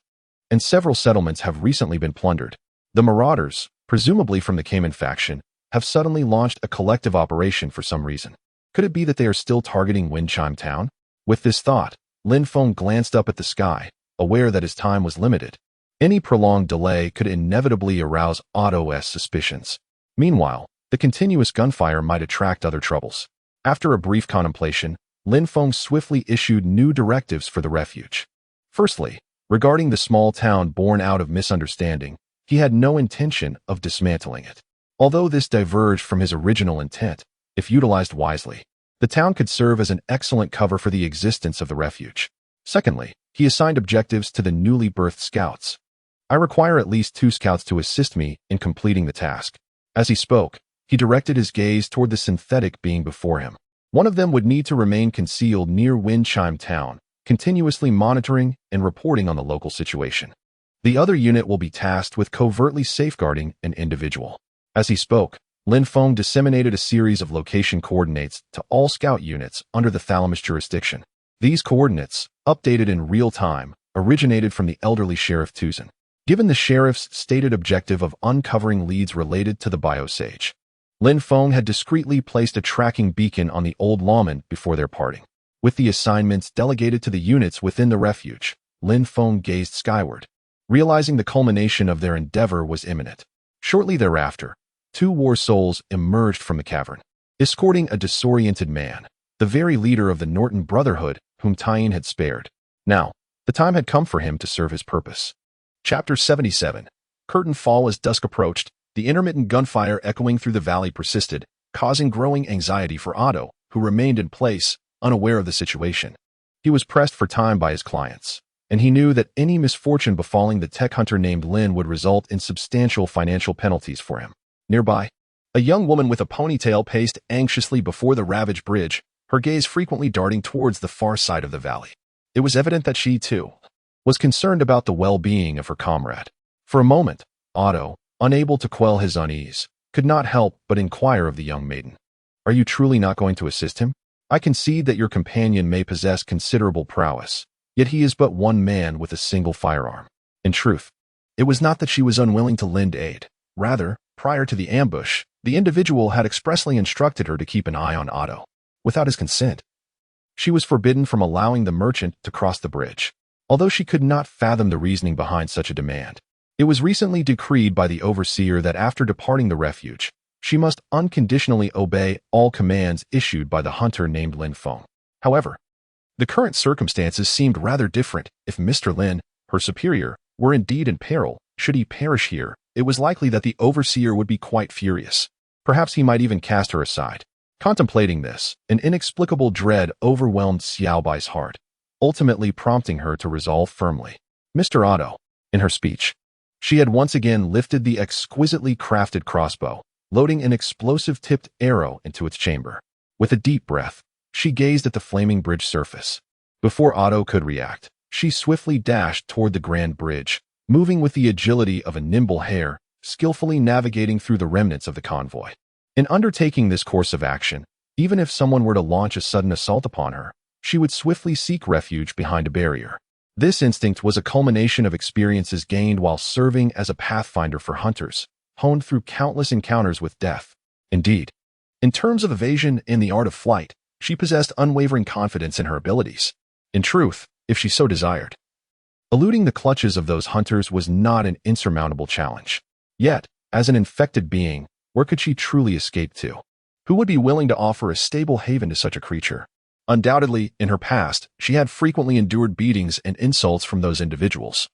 Speaker 1: and several settlements have recently been plundered. The marauders, presumably from the Cayman faction, have suddenly launched a collective operation for some reason. Could it be that they are still targeting Windchime Town? With this thought, Lin Feng glanced up at the sky, aware that his time was limited. Any prolonged delay could inevitably arouse Otto's suspicions. Meanwhile, the continuous gunfire might attract other troubles. After a brief contemplation, Lin Feng swiftly issued new directives for the refuge. Firstly, regarding the small town born out of misunderstanding, he had no intention of dismantling it. Although this diverged from his original intent, if utilized wisely, the town could serve as an excellent cover for the existence of the refuge. Secondly, he assigned objectives to the newly birthed scouts. I require at least 2 scouts to assist me in completing the task. As he spoke, he directed his gaze toward the synthetic being before him. One of them would need to remain concealed near Windchime Town, continuously monitoring and reporting on the local situation. The other unit will be tasked with covertly safeguarding an individual. As he spoke, Lin Feng disseminated a series of location coordinates to all scout units under the Thalamus jurisdiction. These coordinates, updated in real time, originated from the elderly Sheriff Tuzin. Given the sheriff's stated objective of uncovering leads related to the biosage, Lin Feng had discreetly placed a tracking beacon on the old lawman before their parting. With the assignments delegated to the units within the refuge, Lin Feng gazed skyward, realizing the culmination of their endeavor was imminent. Shortly thereafter, 2 war souls emerged from the cavern, escorting a disoriented man, the very leader of the Norton Brotherhood whom Tyin had spared. Now, the time had come for him to serve his purpose. Chapter 77. Curtain fall. As dusk approached, the intermittent gunfire echoing through the valley persisted, causing growing anxiety for Otto, who remained in place, unaware of the situation. He was pressed for time by his clients, and he knew that any misfortune befalling the tech hunter named Lin would result in substantial financial penalties for him. Nearby, a young woman with a ponytail paced anxiously before the ravaged bridge, her gaze frequently darting towards the far side of the valley. It was evident that she, too, was concerned about the well-being of her comrade. For a moment, Otto, unable to quell his unease, could not help but inquire of the young maiden. "Are you truly not going to assist him? I concede that your companion may possess considerable prowess, yet he is but one man with a single firearm." In truth, it was not that she was unwilling to lend aid. Rather, prior to the ambush, the individual had expressly instructed her to keep an eye on Otto. Without his consent, she was forbidden from allowing the merchant to cross the bridge. Although she could not fathom the reasoning behind such a demand, it was recently decreed by the overseer that after departing the refuge, she must unconditionally obey all commands issued by the hunter named Lin Feng. However, the current circumstances seemed rather different. If Mr. Lin, her superior, were indeed in peril, should he perish here, it was likely that the overseer would be quite furious. Perhaps he might even cast her aside. Contemplating this, an inexplicable dread overwhelmed Xiaobai's heart, ultimately prompting her to resolve firmly. Mr. Otto, in her speech, she had once again lifted the exquisitely crafted crossbow, loading an explosive-tipped arrow into its chamber. With a deep breath, she gazed at the flaming bridge surface. Before Otto could react, she swiftly dashed toward the grand bridge, moving with the agility of a nimble hare, skillfully navigating through the remnants of the convoy. In undertaking this course of action, even if someone were to launch a sudden assault upon her, she would swiftly seek refuge behind a barrier. This instinct was a culmination of experiences gained while serving as a pathfinder for hunters, honed through countless encounters with death. Indeed, in terms of evasion and the art of flight, she possessed unwavering confidence in her abilities. In truth, if she so desired, eluding the clutches of those hunters was not an insurmountable challenge. Yet, as an infected being, where could she truly escape to? Who would be willing to offer a stable haven to such a creature? Undoubtedly, in her past, she had frequently endured beatings and insults from those individuals,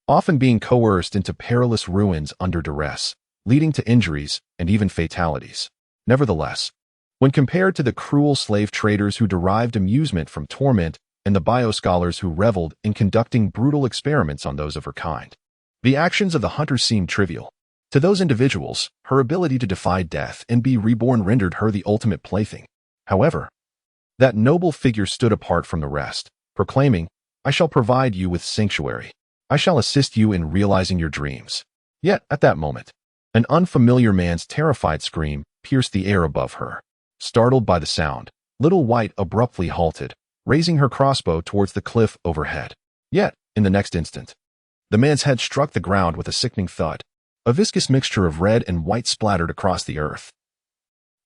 Speaker 1: often being coerced into perilous ruins under duress, leading to injuries and even fatalities. Nevertheless, when compared to the cruel slave traders who derived amusement from torment and the bioscholars who reveled in conducting brutal experiments on those of her kind, the actions of the hunter seemed trivial. To those individuals, her ability to defy death and be reborn rendered her the ultimate plaything. However, that noble figure stood apart from the rest, proclaiming, "I shall provide you with sanctuary. I shall assist you in realizing your dreams." Yet, at that moment, an unfamiliar man's terrified scream pierced the air above her. Startled by the sound, Little White abruptly halted, raising her crossbow towards the cliff overhead. Yet, in the next instant, the man's head struck the ground with a sickening thud. A viscous mixture of red and white splattered across the earth,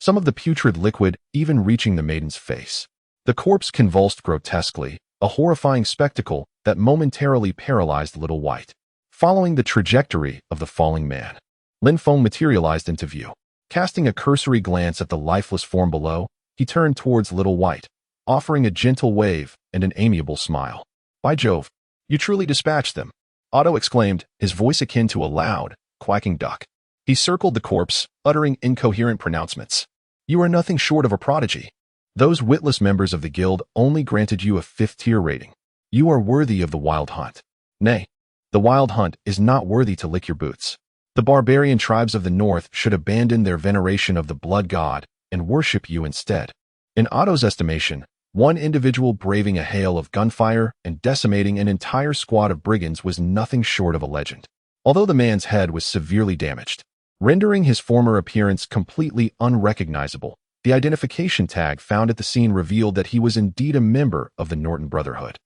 Speaker 1: some of the putrid liquid even reaching the maiden's face. The corpse convulsed grotesquely, a horrifying spectacle that momentarily paralyzed Little White. Following the trajectory of the falling man, Lin Feng materialized into view. Casting a cursory glance at the lifeless form below, he turned towards Little White, offering a gentle wave and an amiable smile. "By Jove, you truly dispatched them," Otto exclaimed, his voice akin to a loud, quacking duck. He circled the corpse, uttering incoherent pronouncements. "You are nothing short of a prodigy. Those witless members of the guild only granted you a 5th tier rating. You are worthy of the wild hunt. Nay, The wild hunt is not worthy to lick your boots. The barbarian tribes of the north should abandon their veneration of the blood god and worship you instead. In Otto's estimation, one individual braving a hail of gunfire and decimating an entire squad of brigands was nothing short of a legend. Although the man's head was severely damaged, rendering his former appearance completely unrecognizable, the identification tag found at the scene revealed that he was indeed a member of the Norton Brotherhood.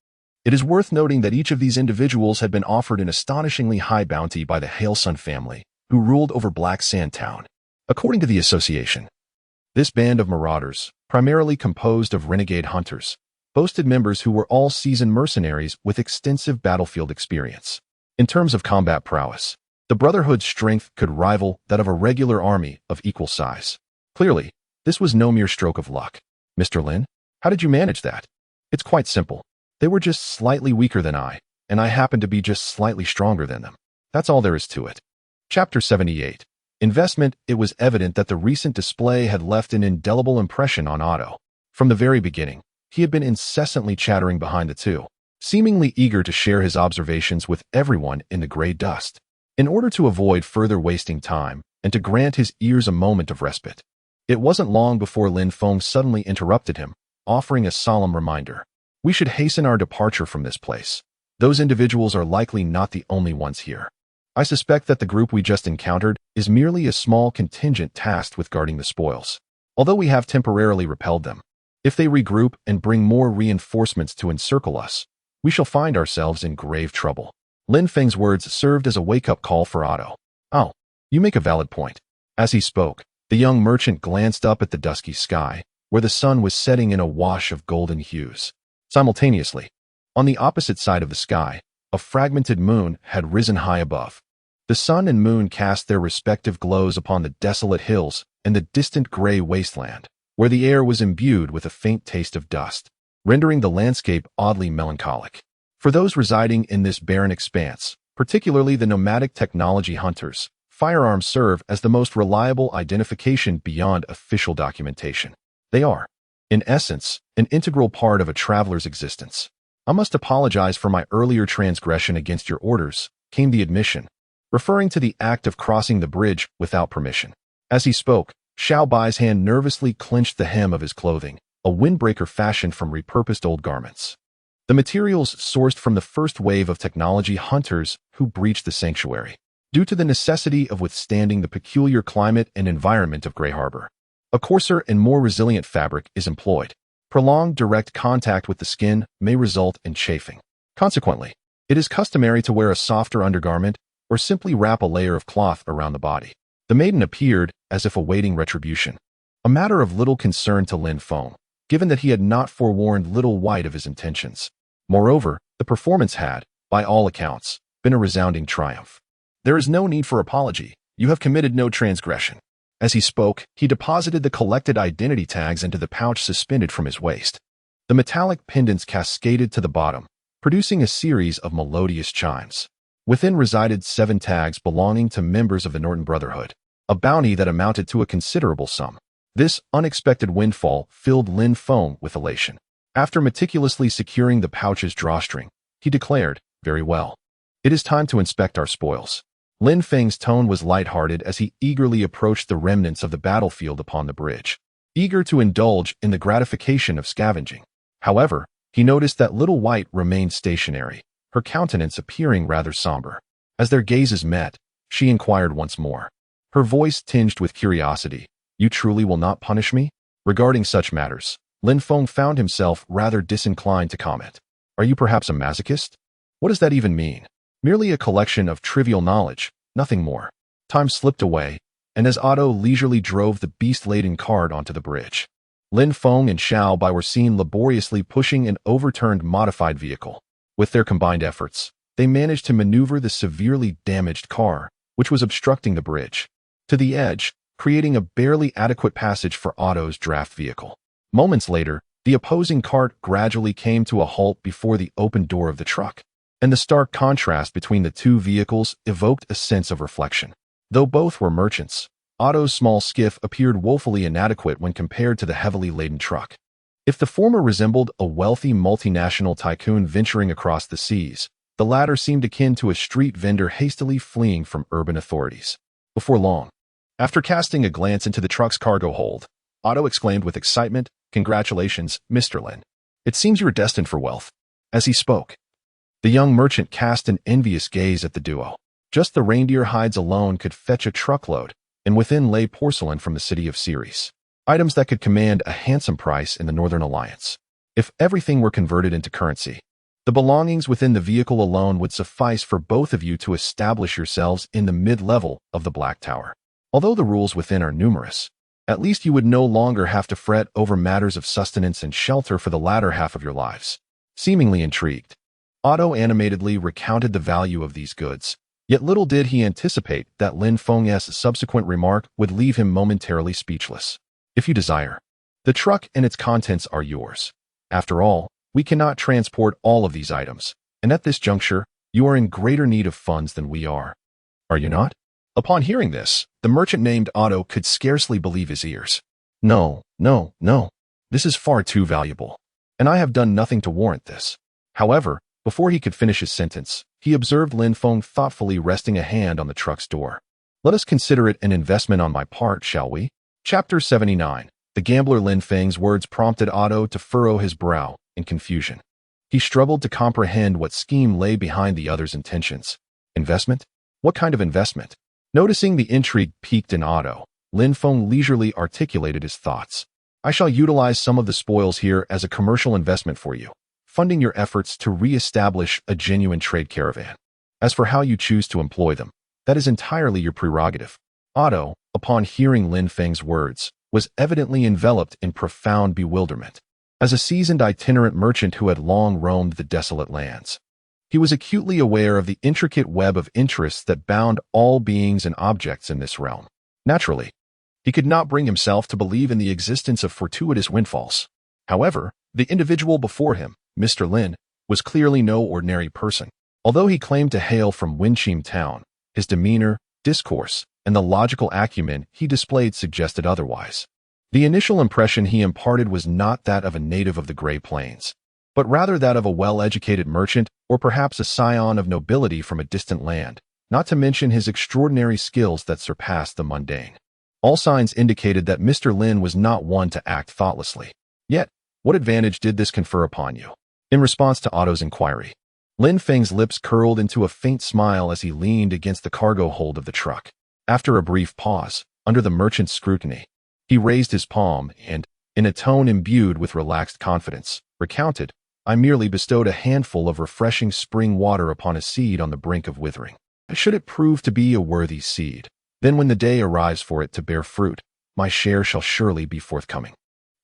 Speaker 1: It is worth noting that each of these individuals had been offered an astonishingly high bounty by the Hailsun family, who ruled over Black Sand Town. According to the association, this band of marauders, primarily composed of renegade hunters, boasted members who were all seasoned mercenaries with extensive battlefield experience. In terms of combat prowess, the Brotherhood's strength could rival that of a regular army of equal size. Clearly, this was no mere stroke of luck. Mr. Lin, how did you manage that? It's quite simple. They were just slightly weaker than I, and I happened to be just slightly stronger than them. That's all there is to it. Chapter 78. Investment. It was evident that the recent display had left an indelible impression on Otto. From the very beginning, he had been incessantly chattering behind the two, seemingly eager to share his observations with everyone in the gray dust. In order to avoid further wasting time and to grant his ears a moment of respite, it wasn't long before Lin Feng suddenly interrupted him, offering a solemn reminder. We should hasten our departure from this place. Those individuals are likely not the only ones here. I suspect that the group we just encountered is merely a small contingent tasked with guarding the spoils. Although we have temporarily repelled them, if they regroup and bring more reinforcements to encircle us, we shall find ourselves in grave trouble. Lin Feng's words served as a wake-up call for Otto. Oh, you make a valid point. As he spoke, the young merchant glanced up at the dusky sky, where the sun was setting in a wash of golden hues. Simultaneously, on the opposite side of the sky, a fragmented moon had risen high above. The sun and moon cast their respective glows upon the desolate hills and the distant gray wasteland, where the air was imbued with a faint taste of dust, rendering the landscape oddly melancholic. For those residing in this barren expanse, particularly the nomadic technology hunters, firearms serve as the most reliable identification beyond official documentation. They are, in essence, an integral part of a traveler's existence. I must apologize for my earlier transgression against your orders, came the admission, referring to the act of crossing the bridge without permission. As he spoke, Xiao Bai's hand nervously clenched the hem of his clothing, a windbreaker fashioned from repurposed old garments. The materials sourced from the first wave of technology hunters who breached the sanctuary, due to the necessity of withstanding the peculiar climate and environment of Grey Harbor. A coarser and more resilient fabric is employed. Prolonged direct contact with the skin may result in chafing. Consequently, it is customary to wear a softer undergarment or simply wrap a layer of cloth around the body. The maiden appeared as if awaiting retribution, a matter of little concern to Lin Feng, given that he had not forewarned Little White of his intentions. Moreover, the performance had, by all accounts, been a resounding triumph. There is no need for apology. You have committed no transgression. As he spoke, he deposited the collected identity tags into the pouch suspended from his waist. The metallic pendants cascaded to the bottom, producing a series of melodious chimes. Within resided 7 tags belonging to members of the Norton Brotherhood, a bounty that amounted to a considerable sum. This unexpected windfall filled Lin Feng with elation. After meticulously securing the pouch's drawstring, he declared, "Very well. It is time to inspect our spoils." Lin Feng's tone was lighthearted as he eagerly approached the remnants of the battlefield upon the bridge, eager to indulge in the gratification of scavenging. However, he noticed that Little White remained stationary, her countenance appearing rather somber. As their gazes met, she inquired once more, her voice tinged with curiosity, "You truly will not punish me?" Regarding such matters, Lin Feng found himself rather disinclined to comment. "Are you perhaps a masochist? What does that even mean?" "Merely a collection of trivial knowledge, nothing more." Time slipped away, and as Otto leisurely drove the beast-laden cart onto the bridge, Lin Feng and Xiao Bai were seen laboriously pushing an overturned modified vehicle. With their combined efforts, they managed to maneuver the severely damaged car, which was obstructing the bridge, to the edge, creating a barely adequate passage for Otto's draft vehicle. Moments later, the opposing cart gradually came to a halt before the open door of the truck, and the stark contrast between the two vehicles evoked a sense of reflection. Though both were merchants, Otto's small skiff appeared woefully inadequate when compared to the heavily laden truck. If the former resembled a wealthy multinational tycoon venturing across the seas, The latter seemed akin to a street vendor hastily fleeing from urban authorities. Before long, after casting a glance into the truck's cargo hold, Otto exclaimed with excitement, "Congratulations, Mr. Lin. It seems you are destined for wealth." As he spoke, the young merchant cast an envious gaze at the duo. Just the reindeer hides alone could fetch a truckload, and within lay porcelain from the city of Ceres, items that could command a handsome price in the Northern Alliance. If everything were converted into currency, the belongings within the vehicle alone would suffice for both of you to establish yourselves in the mid-level of the Black Tower. Although the rules within are numerous, at least you would no longer have to fret over matters of sustenance and shelter for the latter half of your lives. Seemingly intrigued, Otto animatedly recounted the value of these goods, yet little did he anticipate that Lin Feng's subsequent remark would leave him momentarily speechless. "If you desire, the truck and its contents are yours. After all, we cannot transport all of these items, and at this juncture, you are in greater need of funds than we are. Are you not?" Upon hearing this, the merchant named Otto could scarcely believe his ears. No. This is far too valuable, and I have done nothing to warrant this." However, before he could finish his sentence, he observed Lin Feng thoughtfully resting a hand on the truck's door. "Let us consider it an investment on my part, shall we?" Chapter 79. The gambler Lin Feng's words prompted Otto to furrow his brow in confusion. He struggled to comprehend what scheme lay behind the other's intentions. Investment? What kind of investment? Noticing the intrigue piqued in Otto, Lin Feng leisurely articulated his thoughts. "I shall utilize some of the spoils here as a commercial investment for you, funding your efforts to re-establish a genuine trade caravan. As for how you choose to employ them, that is entirely your prerogative." Otto, upon hearing Lin Feng's words, was evidently enveloped in profound bewilderment. As a seasoned itinerant merchant who had long roamed the desolate lands, he was acutely aware of the intricate web of interests that bound all beings and objects in this realm. Naturally, he could not bring himself to believe in the existence of fortuitous windfalls. However, the individual before him, Mr. Lin, was clearly no ordinary person. Although he claimed to hail from Winchim Town, his demeanor, discourse, and the logical acumen he displayed suggested otherwise. The initial impression he imparted was not that of a native of the Great Plains, but rather that of a well-educated merchant or perhaps a scion of nobility from a distant land, not to mention his extraordinary skills that surpassed the mundane. All signs indicated that Mr. Lin was not one to act thoughtlessly. Yet, what advantage did this confer upon you? In response to Otto's inquiry, Lin Feng's lips curled into a faint smile as he leaned against the cargo hold of the truck. After a brief pause, under the merchant's scrutiny, he raised his palm and, in a tone imbued with relaxed confidence, recounted, "I merely bestowed a handful of refreshing spring water upon a seed on the brink of withering. Should it prove to be a worthy seed, then when the day arrives for it to bear fruit, my share shall surely be forthcoming.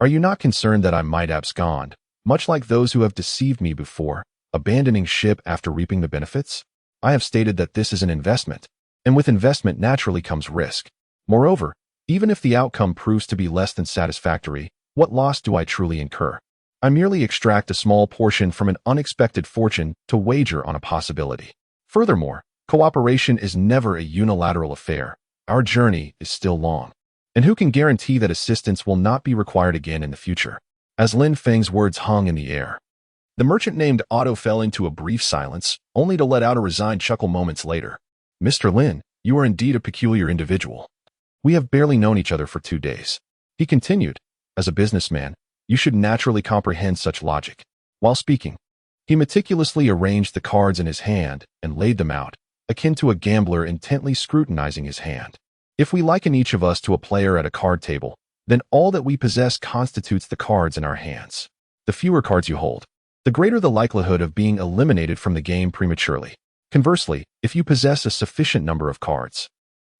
Speaker 1: Are you not concerned that I might abscond, much like those who have deceived me before, abandoning ship after reaping the benefits? I have stated that this is an investment, and with investment naturally comes risk. Moreover, even if the outcome proves to be less than satisfactory, what loss do I truly incur? I merely extract a small portion from an unexpected fortune to wager on a possibility. Furthermore, cooperation is never a unilateral affair. Our journey is still long. And who can guarantee that assistance will not be required again in the future?" As Lin Feng's words hung in the air, the merchant named Otto fell into a brief silence, only to let out a resigned chuckle moments later. "Mr. Lin, you are indeed a peculiar individual. We have barely known each other for 2 days." He continued, "As a businessman, you should naturally comprehend such logic." While speaking, he meticulously arranged the cards in his hand and laid them out, akin to a gambler intently scrutinizing his hand. If we liken each of us to a player at a card table, then all that we possess constitutes the cards in our hands. The fewer cards you hold, the greater the likelihood of being eliminated from the game prematurely. Conversely, if you possess a sufficient number of cards,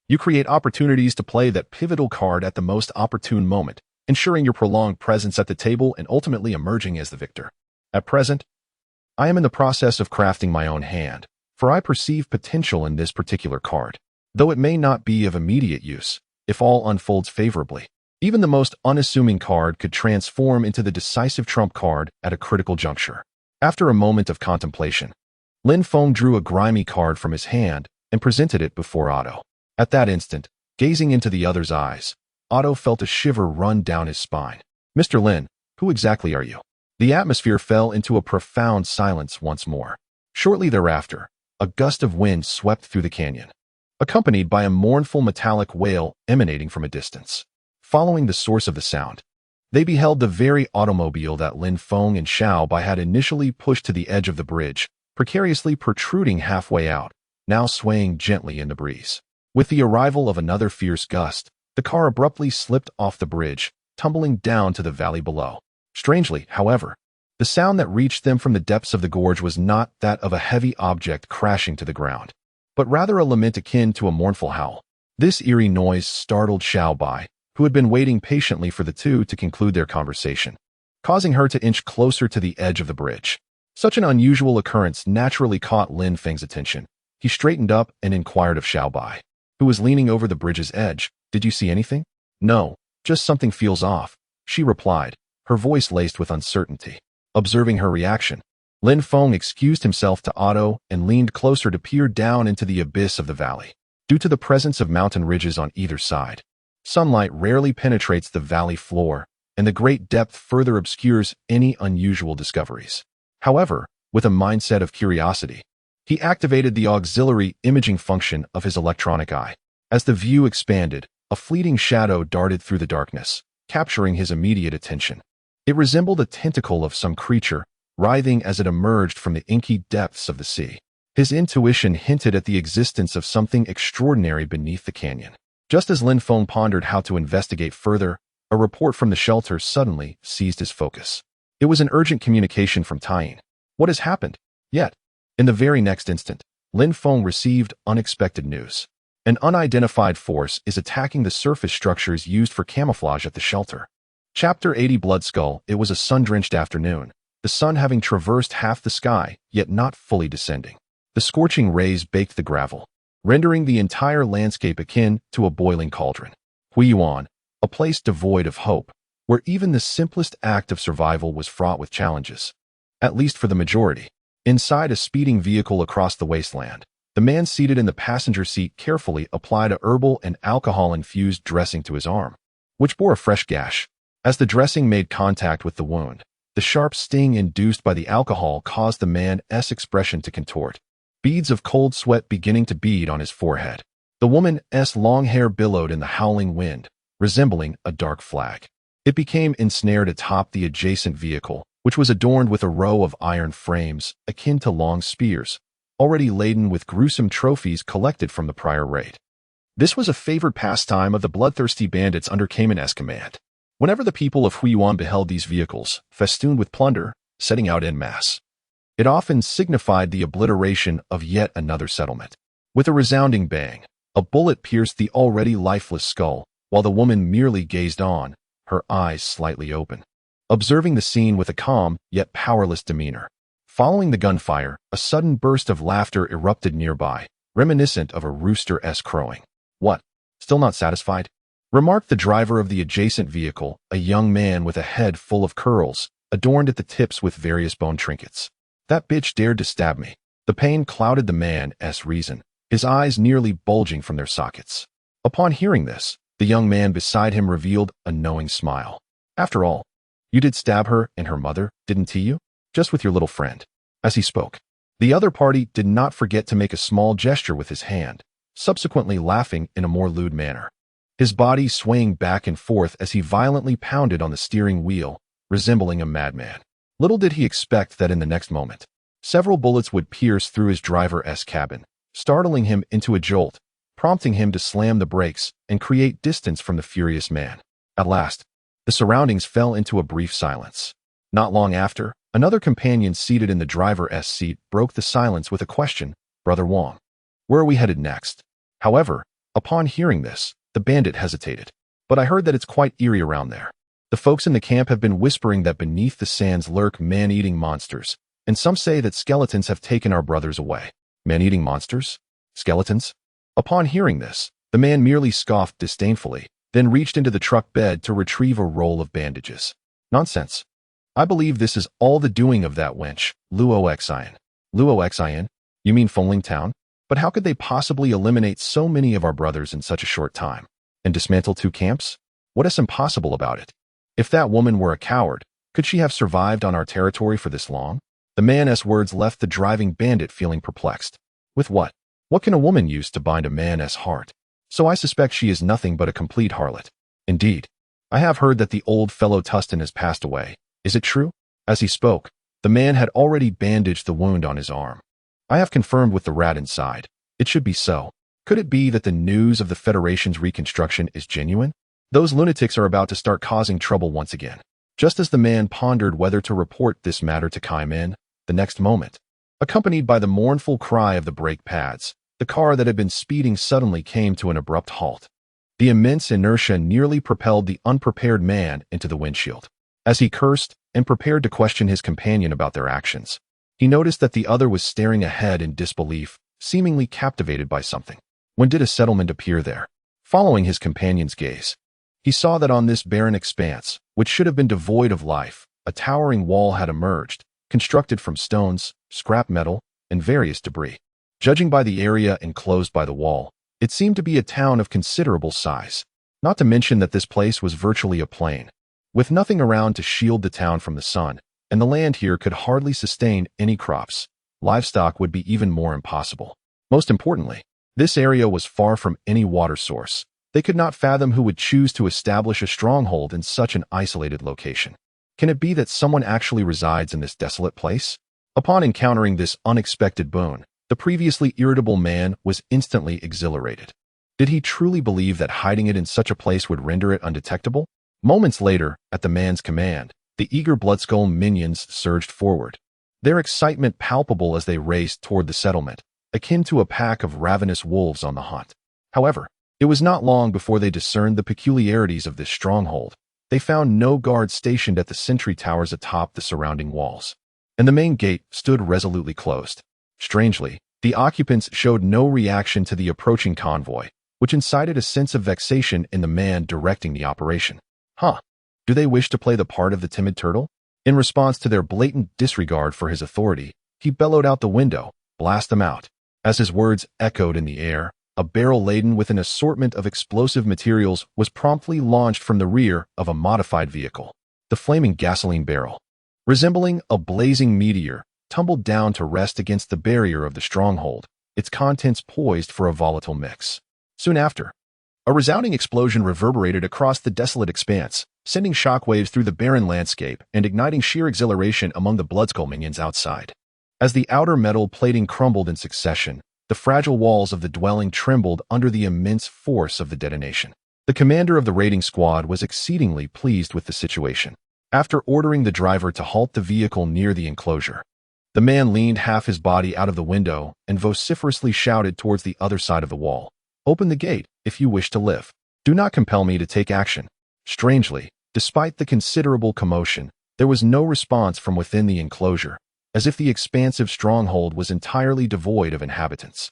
Speaker 1: you create opportunities to play that pivotal card at the most opportune moment, ensuring your prolonged presence at the table and ultimately emerging as the victor. At present, I am in the process of crafting my own hand, for I perceive potential in this particular card, though it may not be of immediate use. If all unfolds favorably, even the most unassuming card could transform into the decisive trump card at a critical juncture. After a moment of contemplation, Lin Feng drew a grimy card from his hand and presented it before Otto. At that instant, gazing into the other's eyes, Otto felt a shiver run down his spine. "Mr. Lin, who exactly are you?" The atmosphere fell into a profound silence once more. Shortly thereafter, a gust of wind swept through the canyon, accompanied by a mournful metallic wail emanating from a distance. Following the source of the sound, they beheld the very automobile that Lin Feng and Xiao Bai had initially pushed to the edge of the bridge, precariously protruding halfway out, now swaying gently in the breeze. With the arrival of another fierce gust, the car abruptly slipped off the bridge, tumbling down to the valley below. Strangely, however, the sound that reached them from the depths of the gorge was not that of a heavy object crashing to the ground, but rather a lament akin to a mournful howl. This eerie noise startled Xiao Bai, who had been waiting patiently for the two to conclude their conversation, causing her to inch closer to the edge of the bridge. Such an unusual occurrence naturally caught Lin Feng's attention. He straightened up and inquired of Xiao Bai, who was leaning over the bridge's edge. "Did you see anything?" "No, just something feels off," she replied, her voice laced with uncertainty. Observing her reaction, Lin Feng excused himself to Otto and leaned closer to peer down into the abyss of the valley. Due to the presence of mountain ridges on either side, sunlight rarely penetrates the valley floor, and the great depth further obscures any unusual discoveries. However, with a mindset of curiosity, he activated the auxiliary imaging function of his electronic eye. As the view expanded, a fleeting shadow darted through the darkness, capturing his immediate attention. It resembled a tentacle of some creature, writhing as it emerged from the inky depths of the sea. His intuition hinted at the existence of something extraordinary beneath the canyon. Just as Lin Feng pondered how to investigate further, a report from the shelter suddenly seized his focus. It was an urgent communication from Tying. "What has happened?" Yet, in the very next instant, Lin Feng received unexpected news. An unidentified force is attacking the surface structures used for camouflage at the shelter. Chapter 80 Blood Skull. It was a sun-drenched afternoon, the sun having traversed half the sky, yet not fully descending. The scorching rays baked the gravel, rendering the entire landscape akin to a boiling cauldron. Huiyuan, a place devoid of hope, where even the simplest act of survival was fraught with challenges. At least for the majority. Inside a speeding vehicle across the wasteland, the man seated in the passenger seat carefully applied a herbal and alcohol-infused dressing to his arm, which bore a fresh gash. As the dressing made contact with the wound, the sharp sting induced by the alcohol caused the man's expression to contort, beads of cold sweat beginning to bead on his forehead. The woman's long hair billowed in the howling wind, resembling a dark flag. It became ensnared atop the adjacent vehicle, which was adorned with a row of iron frames akin to long spears, already laden with gruesome trophies collected from the prior raid. This was a favored pastime of the bloodthirsty bandits under Cayman's command. Whenever the people of Huiyuan beheld these vehicles, festooned with plunder, setting out en masse, it often signified the obliteration of yet another settlement. With a resounding bang, a bullet pierced the already lifeless skull, while the woman merely gazed on, her eyes slightly open, observing the scene with a calm yet powerless demeanor. Following the gunfire, a sudden burst of laughter erupted nearby, reminiscent of a rooster's crowing. "What? Still not satisfied?" remarked the driver of the adjacent vehicle, a young man with a head full of curls, adorned at the tips with various bone trinkets. "That bitch dared to stab me." The pain clouded the man's reason, his eyes nearly bulging from their sockets. Upon hearing this, the young man beside him revealed a knowing smile. "After all, you did stab her and her mother, didn't you? Just with your little friend." As he spoke, the other party did not forget to make a small gesture with his hand, subsequently laughing in a more lewd manner. His body swaying back and forth as he violently pounded on the steering wheel, resembling a madman. Little did he expect that in the next moment, several bullets would pierce through his driver's cabin, startling him into a jolt, prompting him to slam the brakes and create distance from the furious man. At last, the surroundings fell into a brief silence. Not long after, another companion seated in the driver's seat broke the silence with a question, "Brother Wong, where are we headed next?" However, upon hearing this, the bandit hesitated. "But I heard that it's quite eerie around there. The folks in the camp have been whispering that beneath the sands lurk man-eating monsters, and some say that skeletons have taken our brothers away." "Man-eating monsters? Skeletons?" Upon hearing this, the man merely scoffed disdainfully, then reached into the truck bed to retrieve a roll of bandages. "Nonsense. I believe this is all the doing of that wench, Luo Xian." "Luo Xian? You mean Fengling Town? But how could they possibly eliminate so many of our brothers in such a short time? And dismantle 2 camps? What is impossible about it? If that woman were a coward, could she have survived on our territory for this long?" The man's words left the driving bandit feeling perplexed. With what? What can a woman use to bind a man's heart? So I suspect she is nothing but a complete harlot. Indeed. I have heard that the old fellow Tustin has passed away. Is it true? As he spoke, the man had already bandaged the wound on his arm. I have confirmed with the rat inside. It should be so. Could it be that the news of the Federation's reconstruction is genuine? Those lunatics are about to start causing trouble once again. Just as the man pondered whether to report this matter to Kaiman, the next moment, accompanied by the mournful cry of the brake pads, the car that had been speeding suddenly came to an abrupt halt. The immense inertia nearly propelled the unprepared man into the windshield. As he cursed and prepared to question his companion about their actions, he noticed that the other was staring ahead in disbelief, seemingly captivated by something. When did a settlement appear there? Following his companion's gaze, he saw that on this barren expanse, which should have been devoid of life, a towering wall had emerged, constructed from stones, scrap metal, and various debris. Judging by the area enclosed by the wall, it seemed to be a town of considerable size. Not to mention that this place was virtually a plain, with nothing around to shield the town from the sun, and the land here could hardly sustain any crops. Livestock would be even more impossible. Most importantly, this area was far from any water source. They could not fathom who would choose to establish a stronghold in such an isolated location. Can it be that someone actually resides in this desolate place? Upon encountering this unexpected boon, the previously irritable man was instantly exhilarated. Did he truly believe that hiding it in such a place would render it undetectable? Moments later, at the man's command, the eager Bloodskull minions surged forward, their excitement palpable as they raced toward the settlement, akin to a pack of ravenous wolves on the hunt. However, it was not long before they discerned the peculiarities of this stronghold. They found no guards stationed at the sentry towers atop the surrounding walls, and the main gate stood resolutely closed. Strangely, the occupants showed no reaction to the approaching convoy, which incited a sense of vexation in the man directing the operation. Do they wish to play the part of the timid turtle? In response to their blatant disregard for his authority, he bellowed out the window, "Blast them out." As his words echoed in the air, a barrel laden with an assortment of explosive materials was promptly launched from the rear of a modified vehicle. The flaming gasoline barrel, resembling a blazing meteor, tumbled down to rest against the barrier of the stronghold, its contents poised for a volatile mix. Soon after, a resounding explosion reverberated across the desolate expanse, sending shockwaves through the barren landscape and igniting sheer exhilaration among the Bloodskull minions outside. As the outer metal plating crumbled in succession, the fragile walls of the dwelling trembled under the immense force of the detonation. The commander of the raiding squad was exceedingly pleased with the situation. After ordering the driver to halt the vehicle near the enclosure, the man leaned half his body out of the window and vociferously shouted towards the other side of the wall, "Open the gate if you wish to live. Do not compel me to take action." Strangely, despite the considerable commotion, there was no response from within the enclosure, as if the expansive stronghold was entirely devoid of inhabitants.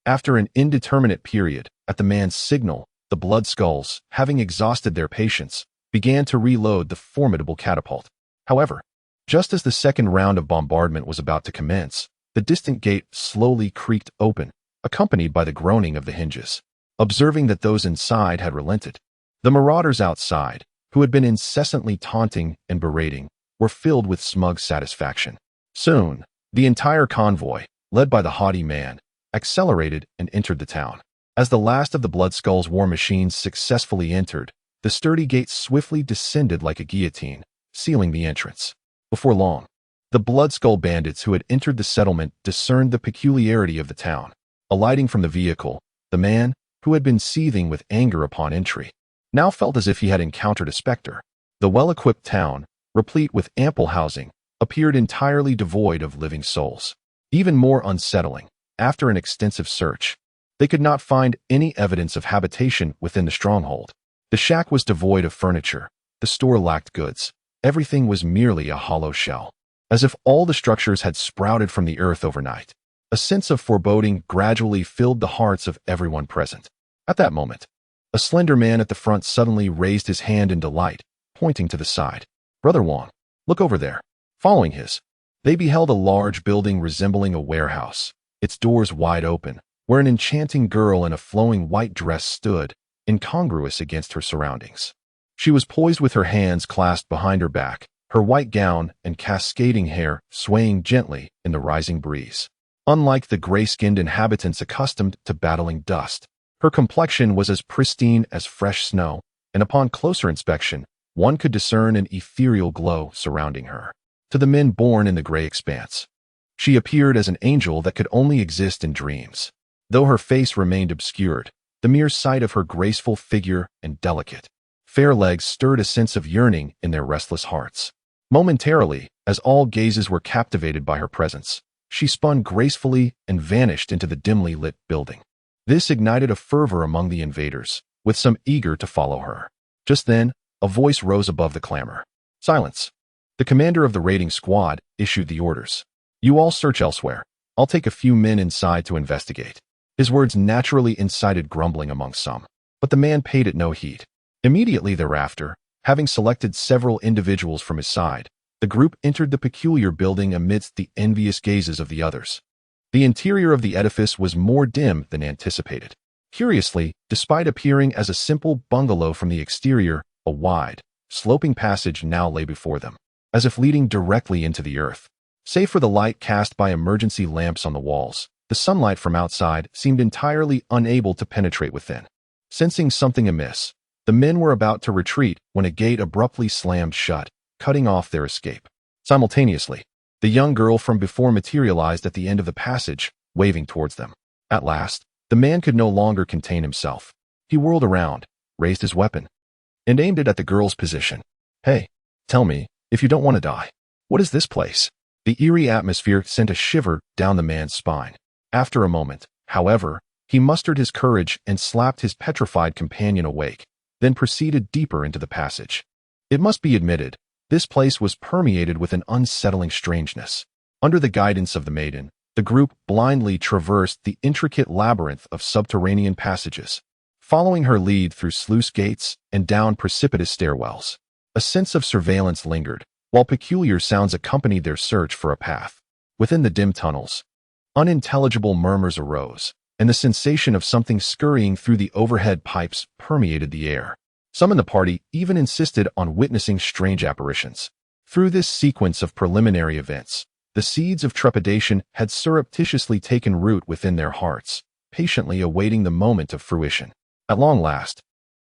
Speaker 1: After an indeterminate period, at the man's signal, the Bloodskulls, having exhausted their patience, began to reload the formidable catapult. However, just as the second round of bombardment was about to commence, the distant gate slowly creaked open, accompanied by the groaning of the hinges. Observing that those inside had relented, the marauders outside, who had been incessantly taunting and berating, were filled with smug satisfaction. Soon, the entire convoy, led by the haughty man, accelerated and entered the town. As the last of the Bloodskull's war machines successfully entered, the sturdy gate swiftly descended like a guillotine, sealing the entrance. Before long, the Bloodskull bandits who had entered the settlement discerned the peculiarity of the town. Alighting from the vehicle, the man, who had been seething with anger upon entry, now felt as if he had encountered a specter. The well-equipped town, replete with ample housing, appeared entirely devoid of living souls. Even more unsettling, after an extensive search, they could not find any evidence of habitation within the stronghold. The shack was devoid of furniture, the store lacked goods, everything was merely a hollow shell, as if all the structures had sprouted from the earth overnight. A sense of foreboding gradually filled the hearts of everyone present. At that moment, a slender man at the front suddenly raised his hand in delight, pointing to the side. "Brother Wong, look over there." Following they beheld a large building resembling a warehouse, its doors wide open, where an enchanting girl in a flowing white dress stood, incongruous against her surroundings. She was poised with her hands clasped behind her back, her white gown and cascading hair swaying gently in the rising breeze. Unlike the gray-skinned inhabitants accustomed to battling dust, her complexion was as pristine as fresh snow, and upon closer inspection, one could discern an ethereal glow surrounding her. To the men born in the gray expanse, she appeared as an angel that could only exist in dreams. Though her face remained obscured, the mere sight of her graceful figure and delicate, fair legs stirred a sense of yearning in their restless hearts. Momentarily, as all gazes were captivated by her presence, she spun gracefully and vanished into the dimly lit building. This ignited a fervor among the invaders, with some eager to follow her. Just then, a voice rose above the clamor. Silence. The commander of the raiding squad issued the orders. You all search elsewhere. I'll take a few men inside to investigate. His words naturally incited grumbling among some, but the man paid it no heed. Immediately thereafter, having selected several individuals from his side, the group entered the peculiar building amidst the envious gazes of the others. The interior of the edifice was more dim than anticipated. Curiously, despite appearing as a simple bungalow from the exterior, a wide, sloping passage now lay before them, as if leading directly into the earth. Save for the light cast by emergency lamps on the walls, the sunlight from outside seemed entirely unable to penetrate within. Sensing something amiss, the men were about to retreat when a gate abruptly slammed shut, cutting off their escape. Simultaneously, the young girl from before materialized at the end of the passage, waving towards them. At last, the man could no longer contain himself. He whirled around, raised his weapon, and aimed it at the girl's position. Hey, tell me, if you don't want to die, what is this place? The eerie atmosphere sent a shiver down the man's spine. After a moment, however, he mustered his courage and slapped his petrified companion awake, then proceeded deeper into the passage. It must be admitted, this place was permeated with an unsettling strangeness. Under the guidance of the maiden, the group blindly traversed the intricate labyrinth of subterranean passages, following her lead through sluice gates and down precipitous stairwells. A sense of surveillance lingered, while peculiar sounds accompanied their search for a path. Within the dim tunnels, unintelligible murmurs arose, and the sensation of something scurrying through the overhead pipes permeated the air. Some in the party even insisted on witnessing strange apparitions. Through this sequence of preliminary events, the seeds of trepidation had surreptitiously taken root within their hearts, patiently awaiting the moment of fruition. At long last,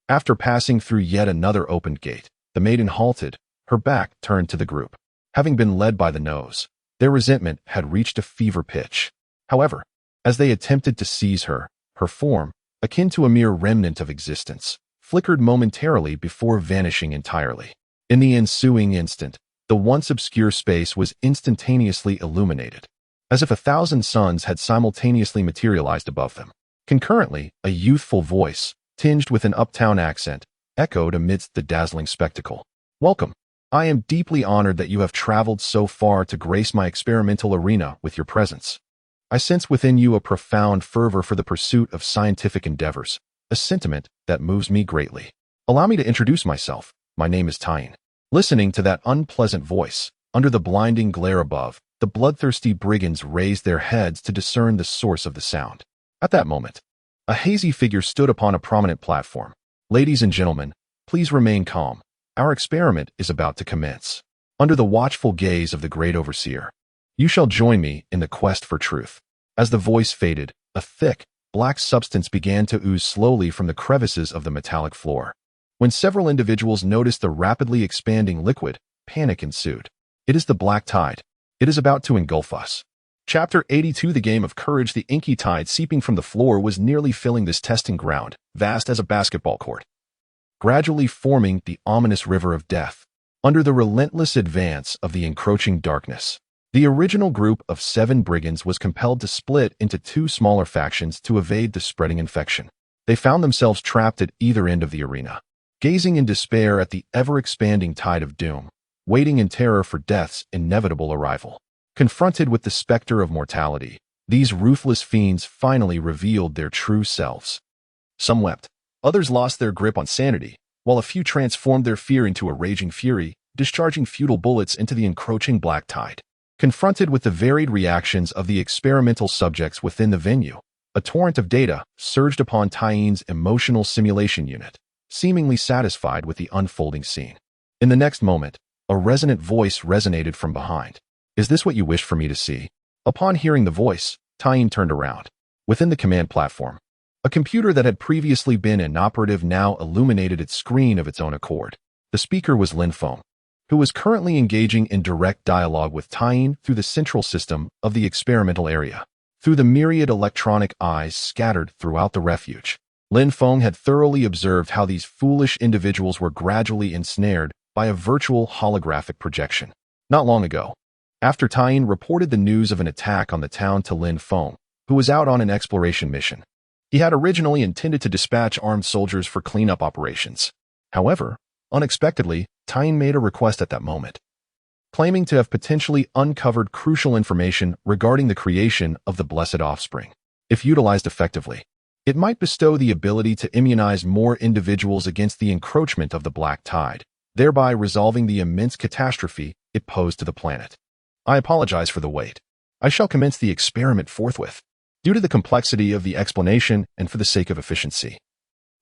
Speaker 1: after passing through yet another opened gate, the maiden halted, her back turned to the group. Having been led by the nose, their resentment had reached a fever pitch. However, as they attempted to seize her, her form, akin to a mere remnant of existence, flickered momentarily before vanishing entirely. In the ensuing instant, the once obscure space was instantaneously illuminated, as if 1,000 suns had simultaneously materialized above them. Concurrently, a youthful voice, tinged with an uptown accent, echoed amidst the dazzling spectacle. Welcome. I am deeply honored that you have traveled so far to grace my experimental arena with your presence. I sense within you a profound fervor for the pursuit of scientific endeavors, a sentiment that moves me greatly. Allow me to introduce myself. My name is Tyne. Listening to that unpleasant voice, under the blinding glare above, the bloodthirsty brigands raised their heads to discern the source of the sound. At that moment, a hazy figure stood upon a prominent platform. Ladies and gentlemen, please remain calm. Our experiment is about to commence. Under the watchful gaze of the great overseer, you shall join me in the quest for truth. As the voice faded, a thick, black substance began to ooze slowly from the crevices of the metallic floor. When several individuals noticed the rapidly expanding liquid, panic ensued. It is the black tide. It is about to engulf us. Chapter 82. The game of courage. The inky tide seeping from the floor was nearly filling this testing ground, vast as a basketball court, gradually forming the ominous river of death. Under the relentless advance of the encroaching darkness, the original group of 7 brigands was compelled to split into 2 smaller factions to evade the spreading infection. They found themselves trapped at either end of the arena, gazing in despair at the ever-expanding tide of doom, waiting in terror for death's inevitable arrival. Confronted with the specter of mortality, these ruthless fiends finally revealed their true selves. Some wept, others lost their grip on sanity, while a few transformed their fear into a raging fury, discharging futile bullets into the encroaching black tide. Confronted with the varied reactions of the experimental subjects within the venue, a torrent of data surged upon Tyne's emotional simulation unit, seemingly satisfied with the unfolding scene. In the next moment, A resonant voice resonated from behind. "Is this what you wished for me to see?" Upon hearing the voice, Tyene turned around. Within the command platform, a computer that had previously been inoperative now illuminated its screen of its own accord. The speaker was Lin Feng, who was currently engaging in direct dialogue with Tyene through the central system of the experimental area. Through the myriad electronic eyes scattered throughout the refuge, Lin Feng had thoroughly observed how these foolish individuals were gradually ensnared by a virtual holographic projection. Not long ago, after Tyene reported the news of an attack on the town to Lin Feng, who was out on an exploration mission, he had originally intended to dispatch armed soldiers for cleanup operations. However, unexpectedly, Tyene made a request at that moment, claiming to have potentially uncovered crucial information regarding the creation of the Blessed Offspring. If utilized effectively, it might bestow the ability to immunize more individuals against the encroachment of the Black Tide, thereby resolving the immense catastrophe it posed to the planet. I apologize for the wait. I shall commence the experiment forthwith. Due to the complexity of the explanation and for the sake of efficiency,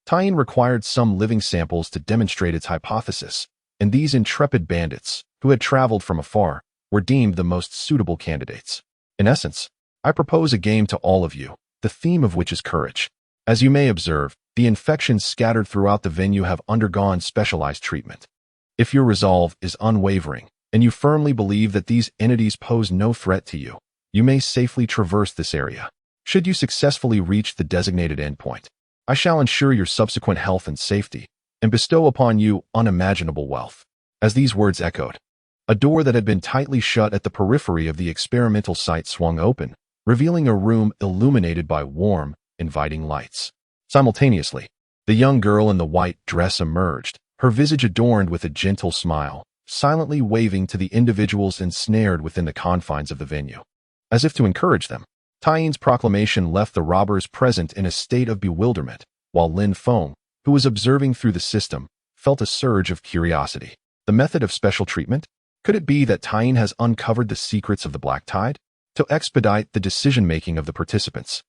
Speaker 1: Tyene required some living samples to demonstrate its hypothesis, and these intrepid bandits, who had traveled from afar, were deemed the most suitable candidates. In essence, I propose a game to all of you, the theme of which is courage. As you may observe, the infections scattered throughout the venue have undergone specialized treatment. If your resolve is unwavering, and you firmly believe that these entities pose no threat to you, you may safely traverse this area. Should you successfully reach the designated endpoint, I shall ensure your subsequent health and safety, and bestow upon you unimaginable wealth. As these words echoed, a door that had been tightly shut at the periphery of the experimental site swung open, revealing a room illuminated by warm, inviting lights. Simultaneously, the young girl in the white dress emerged, her visage adorned with a gentle smile, silently waving to the individuals ensnared within the confines of the venue. As if to encourage them, Tyene's proclamation left the robbers present in a state of bewilderment, while Lin Feng, who was observing through the system, felt a surge of curiosity. The method of special treatment? Could it be that Tyene has uncovered the secrets of the Black Tide? To expedite the decision-making of the participants,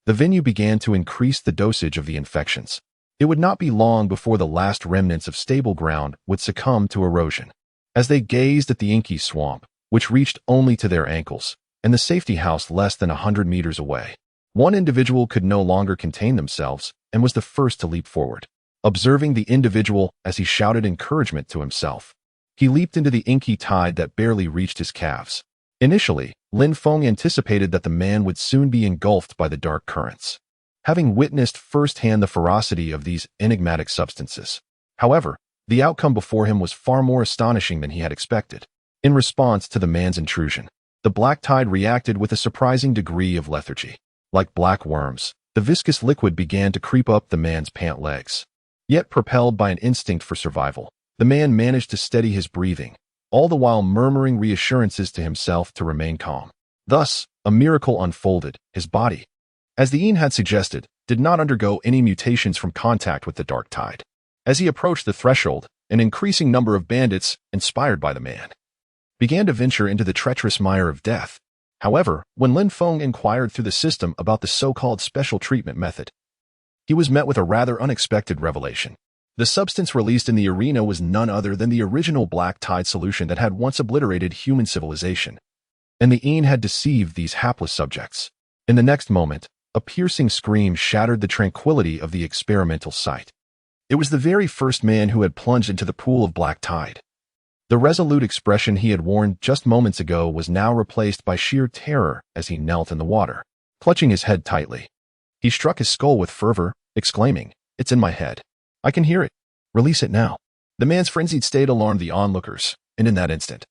Speaker 1: the venue began to increase the dosage of the infections. It would not be long before the last remnants of stable ground would succumb to erosion. As they gazed at the inky swamp, which reached only to their ankles, and the safety house less than 100 meters away, one individual could no longer contain themselves and was the first to leap forward. Observing the individual as he shouted encouragement to himself, he leaped into the inky tide that barely reached his calves. Initially, Lin Feng anticipated that the man would soon be engulfed by the dark currents, having witnessed firsthand the ferocity of these enigmatic substances. However, the outcome before him was far more astonishing than he had expected. In response to the man's intrusion, the Black Tide reacted with a surprising degree of lethargy. Like black worms, the viscous liquid began to creep up the man's pant legs. Yet propelled by an instinct for survival, the man managed to steady his breathing, all the while murmuring reassurances to himself to remain calm. Thus, a miracle unfolded. His body, as the Yin had suggested, did not undergo any mutations from contact with the dark tide. As he approached the threshold, an increasing number of bandits, inspired by the man, began to venture into the treacherous mire of death. However, when Lin Feng inquired through the system about the so-called special treatment method, he was met with a rather unexpected revelation. The substance released in the arena was none other than the original Black Tide solution that had once obliterated human civilization, and the Yin had deceived these hapless subjects. In the next moment, a piercing scream shattered the tranquility of the experimental site. It was the very first man who had plunged into the pool of Black Tide. The resolute expression he had worn just moments ago was now replaced by sheer terror as he knelt in the water. Clutching his head tightly, he struck his skull with fervor, exclaiming, "It's in my head. I can hear it. Release it now." The man's frenzied state alarmed the onlookers, and in that instant,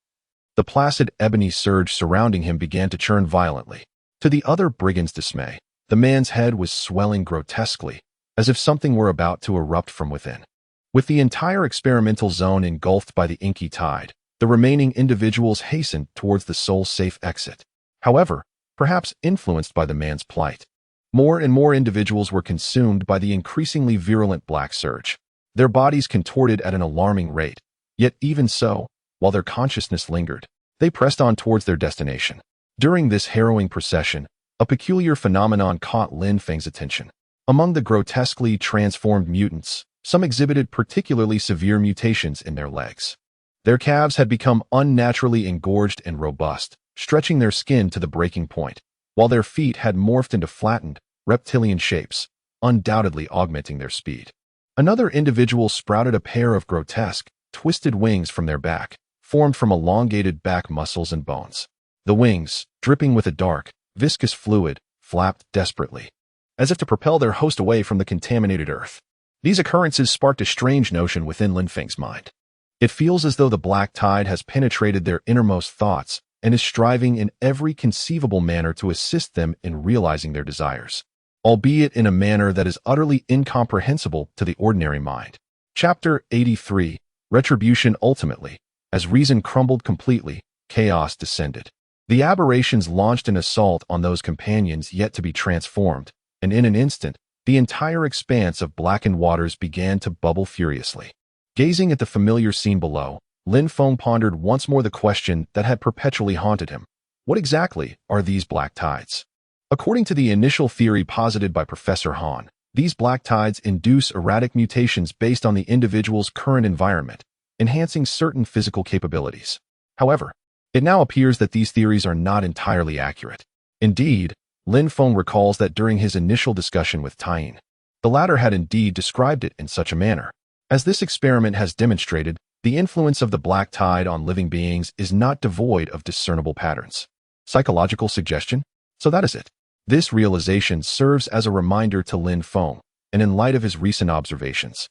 Speaker 1: the placid ebony surge surrounding him began to churn violently. To the other brigands' dismay, the man's head was swelling grotesquely, as if something were about to erupt from within. With the entire experimental zone engulfed by the inky tide, the remaining individuals hastened towards the soul-safe exit. However, perhaps influenced by the man's plight, more and more individuals were consumed by the increasingly virulent black surge. Their bodies contorted at an alarming rate, yet even so, while their consciousness lingered, they pressed on towards their destination. During this harrowing procession, a peculiar phenomenon caught Lin Feng's attention. Among the grotesquely transformed mutants, some exhibited particularly severe mutations in their legs. Their calves had become unnaturally engorged and robust, stretching their skin to the breaking point, while their feet had morphed into flattened, reptilian shapes, undoubtedly augmenting their speed. Another individual sprouted a pair of grotesque, twisted wings from their back, formed from elongated back muscles and bones. The wings, dripping with a dark, viscous fluid, flapped desperately, as if to propel their host away from the contaminated earth. These occurrences sparked a strange notion within Lin Feng's mind. It feels as though the black tide has penetrated their innermost thoughts and is striving in every conceivable manner to assist them in realizing their desires, albeit in a manner that is utterly incomprehensible to the ordinary mind. Chapter 83, Retribution. Ultimately, as reason crumbled completely, chaos descended. The aberrations launched an assault on those companions yet to be transformed, and in an instant, the entire expanse of blackened waters began to bubble furiously. Gazing at the familiar scene below, Lin Feng pondered once more the question that had perpetually haunted him. What exactly are these black tides? According to the initial theory posited by Professor Han, these black tides induce erratic mutations based on the individual's current environment, enhancing certain physical capabilities. However, it now appears that these theories are not entirely accurate. Indeed, Lin Feng recalls that during his initial discussion with Tying, the latter had indeed described it in such a manner. As this experiment has demonstrated, the influence of the black tide on living beings is not devoid of discernible patterns. Psychological suggestion? So that is it. This realization serves as a reminder to Lin Feng, and in light of his recent observations,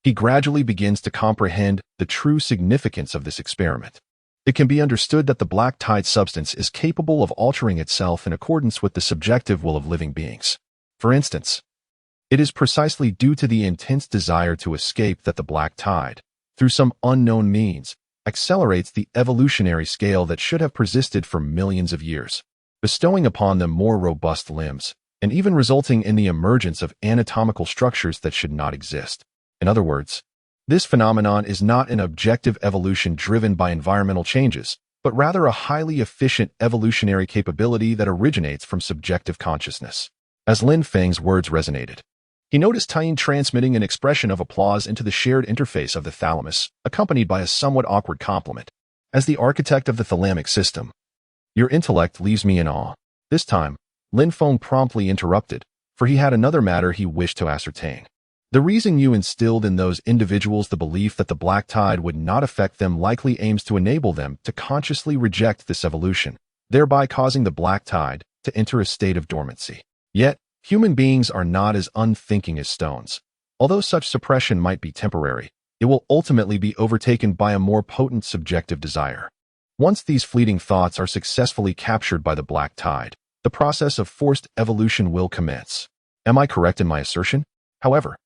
Speaker 1: he gradually begins to comprehend the true significance of this experiment. It can be understood that the black tide substance is capable of altering itself in accordance with the subjective will of living beings. For instance, it is precisely due to the intense desire to escape that the black tide, through some unknown means, accelerates the evolutionary scale that should have persisted for millions of years, bestowing upon them more robust limbs, and even resulting in the emergence of anatomical structures that should not exist. In other words, this phenomenon is not an objective evolution driven by environmental changes, but rather a highly efficient evolutionary capability that originates from subjective consciousness. As Lin Feng's words resonated, he noticed Tying transmitting an expression of applause into the shared interface of the thalamus, accompanied by a somewhat awkward compliment. As the architect of the thalamic system, your intellect leaves me in awe. This time, Lin Feng promptly interrupted, for he had another matter he wished to ascertain. The reason you instilled in those individuals the belief that the black tide would not affect them likely aims to enable them to consciously reject this evolution, thereby causing the black tide to enter a state of dormancy. Yet, human beings are not as unthinking as stones. Although such suppression might be temporary, it will ultimately be overtaken by a more potent subjective desire. Once these fleeting thoughts are successfully captured by the black tide, the process of forced evolution will commence. Am I correct in my assertion? However,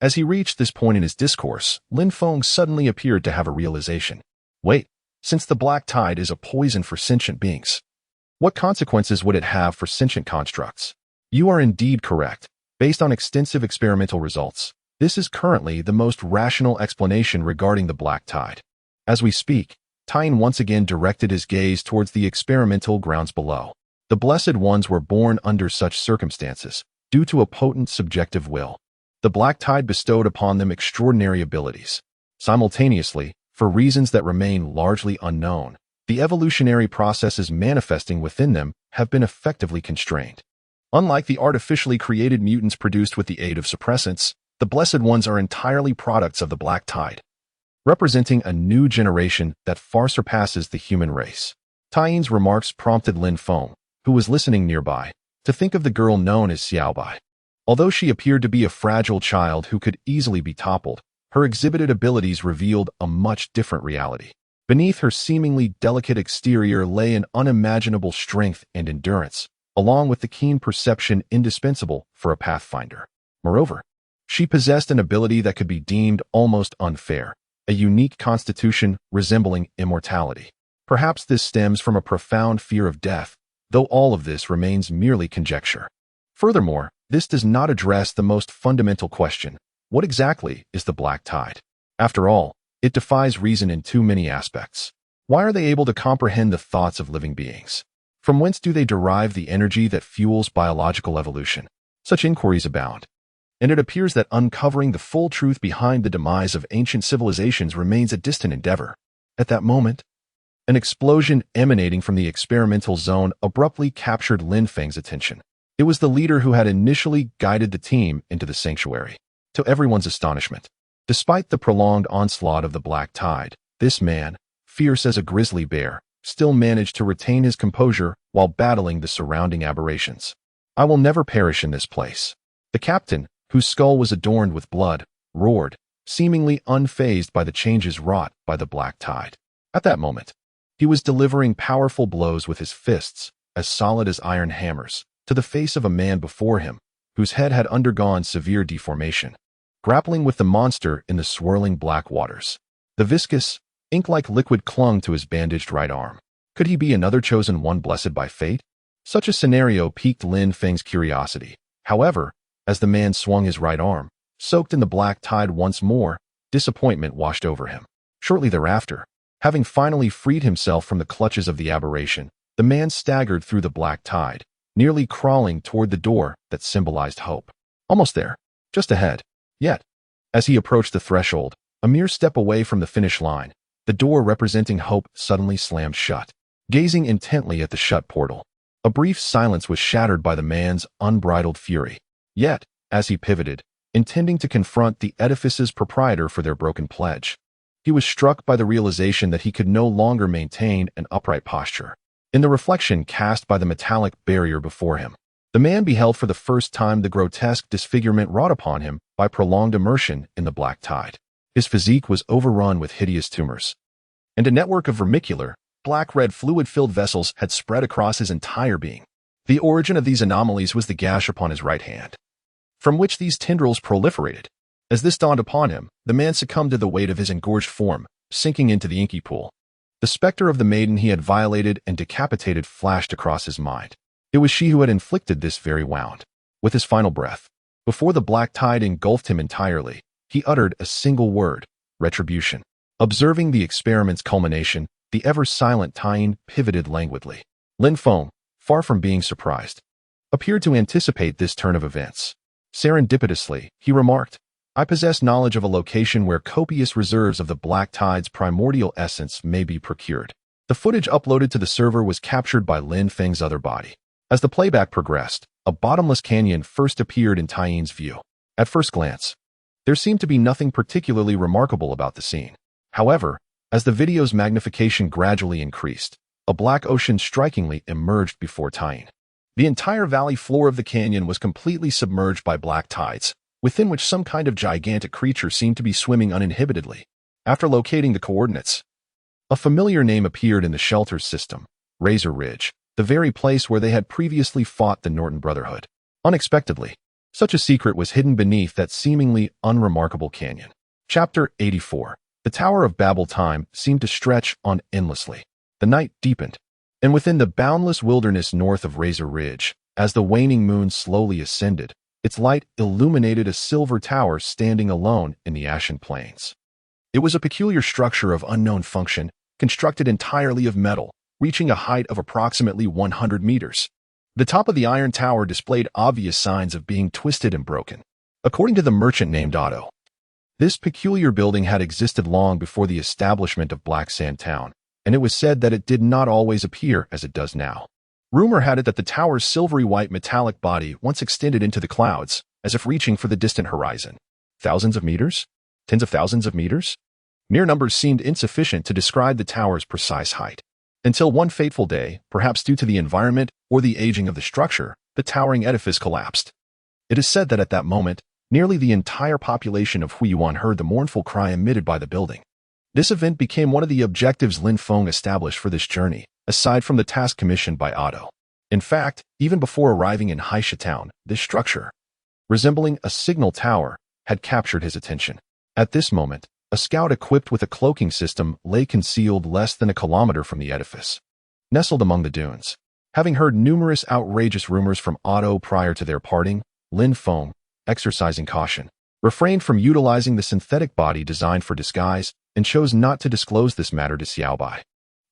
Speaker 1: as he reached this point in his discourse, Lin Feng suddenly appeared to have a realization. Wait, since the black tide is a poison for sentient beings, what consequences would it have for sentient constructs? You are indeed correct. Based on extensive experimental results, this is currently the most rational explanation regarding the black tide. As we speak, Tying once again directed his gaze towards the experimental grounds below. The Blessed Ones were born under such circumstances, due to a potent subjective will. The black tide bestowed upon them extraordinary abilities. Simultaneously, for reasons that remain largely unknown, the evolutionary processes manifesting within them have been effectively constrained. Unlike the artificially created mutants produced with the aid of suppressants, the Blessed Ones are entirely products of the black tide, representing a new generation that far surpasses the human race. Tying's remarks prompted Lin Feng, who was listening nearby, to think of the girl known as Xiaobai. Although she appeared to be a fragile child who could easily be toppled, her exhibited abilities revealed a much different reality. Beneath her seemingly delicate exterior lay an unimaginable strength and endurance, along with the keen perception indispensable for a pathfinder. Moreover, she possessed an ability that could be deemed almost unfair, a unique constitution resembling immortality. Perhaps this stems from a profound fear of death, though all of this remains merely conjecture. Furthermore, this does not address the most fundamental question: what exactly is the black tide? After all, it defies reason in too many aspects. Why are they able to comprehend the thoughts of living beings? From whence do they derive the energy that fuels biological evolution? Such inquiries abound, and it appears that uncovering the full truth behind the demise of ancient civilizations remains a distant endeavor. At that moment, an explosion emanating from the experimental zone abruptly captured Lin Feng's attention. It was the leader who had initially guided the team into the sanctuary. To everyone's astonishment, despite the prolonged onslaught of the black tide, this man, fierce as a grizzly bear, still managed to retain his composure while battling the surrounding aberrations. "I will never perish in this place." The captain, whose skull was adorned with blood, roared, seemingly unfazed by the changes wrought by the black tide. At that moment, he was delivering powerful blows with his fists, as solid as iron hammers, to the face of a man before him, whose head had undergone severe deformation, grappling with the monster in the swirling black waters. The viscous, ink-like liquid clung to his bandaged right arm. Could he be another chosen one blessed by fate? Such a scenario piqued Lin Feng's curiosity. However, as the man swung his right arm, soaked in the black tide once more, disappointment washed over him. Shortly thereafter, having finally freed himself from the clutches of the aberration, the man staggered through the black tide, nearly crawling toward the door that symbolized hope. Almost there, just ahead. Yet, as he approached the threshold, a mere step away from the finish line, the door representing hope suddenly slammed shut. Gazing intently at the shut portal, a brief silence was shattered by the man's unbridled fury. Yet, as he pivoted, intending to confront the edifice's proprietor for their broken pledge, he was struck by the realization that he could no longer maintain an upright posture. In the reflection cast by the metallic barrier before him, the man beheld for the first time the grotesque disfigurement wrought upon him by prolonged immersion in the black tide. His physique was overrun with hideous tumors, and a network of vermicular, black-red fluid-filled vessels had spread across his entire being. The origin of these anomalies was the gash upon his right hand, from which these tendrils proliferated. As this dawned upon him, the man succumbed to the weight of his engorged form, sinking into the inky pool. The specter of the maiden he had violated and decapitated flashed across his mind. It was she who had inflicted this very wound. With his final breath, before the black tide engulfed him entirely, he uttered a single word: retribution. Observing the experiment's culmination, the ever-silent Tying pivoted languidly. Lin Feng, far from being surprised, appeared to anticipate this turn of events. Serendipitously, he remarked, "I possess knowledge of a location where copious reserves of the black tide's primordial essence may be procured." The footage uploaded to the server was captured by Lin Feng's other body. As the playback progressed, a bottomless canyon first appeared in Tying's view. At first glance, there seemed to be nothing particularly remarkable about the scene. However, as the video's magnification gradually increased, a black ocean strikingly emerged before Tying. The entire valley floor of the canyon was completely submerged by black tides, within which some kind of gigantic creature seemed to be swimming uninhibitedly. After locating the coordinates, a familiar name appeared in the shelter system: Razor Ridge, the very place where they had previously fought the Norton Brotherhood. Unexpectedly, such a secret was hidden beneath that seemingly unremarkable canyon. Chapter 84. The Tower of Babel. Time seemed to stretch on endlessly. The night deepened, and within the boundless wilderness north of Razor Ridge, as the waning moon slowly ascended, its light illuminated a silver tower standing alone in the ashen plains. It was a peculiar structure of unknown function, constructed entirely of metal, reaching a height of approximately 100 meters. The top of the iron tower displayed obvious signs of being twisted and broken. According to the merchant named Otto, this peculiar building had existed long before the establishment of Black Sand Town, and it was said that it did not always appear as it does now. Rumor had it that the tower's silvery white metallic body once extended into the clouds, as if reaching for the distant horizon. Thousands of meters? Tens of thousands of meters? Mere numbers seemed insufficient to describe the tower's precise height. Until one fateful day, perhaps due to the environment or the aging of the structure, the towering edifice collapsed. It is said that at that moment, nearly the entire population of Huiyuan heard the mournful cry emitted by the building. This event became one of the objectives Lin Feng established for this journey, aside from the task commissioned by Otto. In fact, even before arriving in Haisha Town, this structure, resembling a signal tower, had captured his attention. At this moment, a scout equipped with a cloaking system lay concealed less than a kilometer from the edifice, nestled among the dunes. Having heard numerous outrageous rumors from Otto prior to their parting, Lin Feng, exercising caution, refrained from utilizing the synthetic body designed for disguise and chose not to disclose this matter to Xiaobai.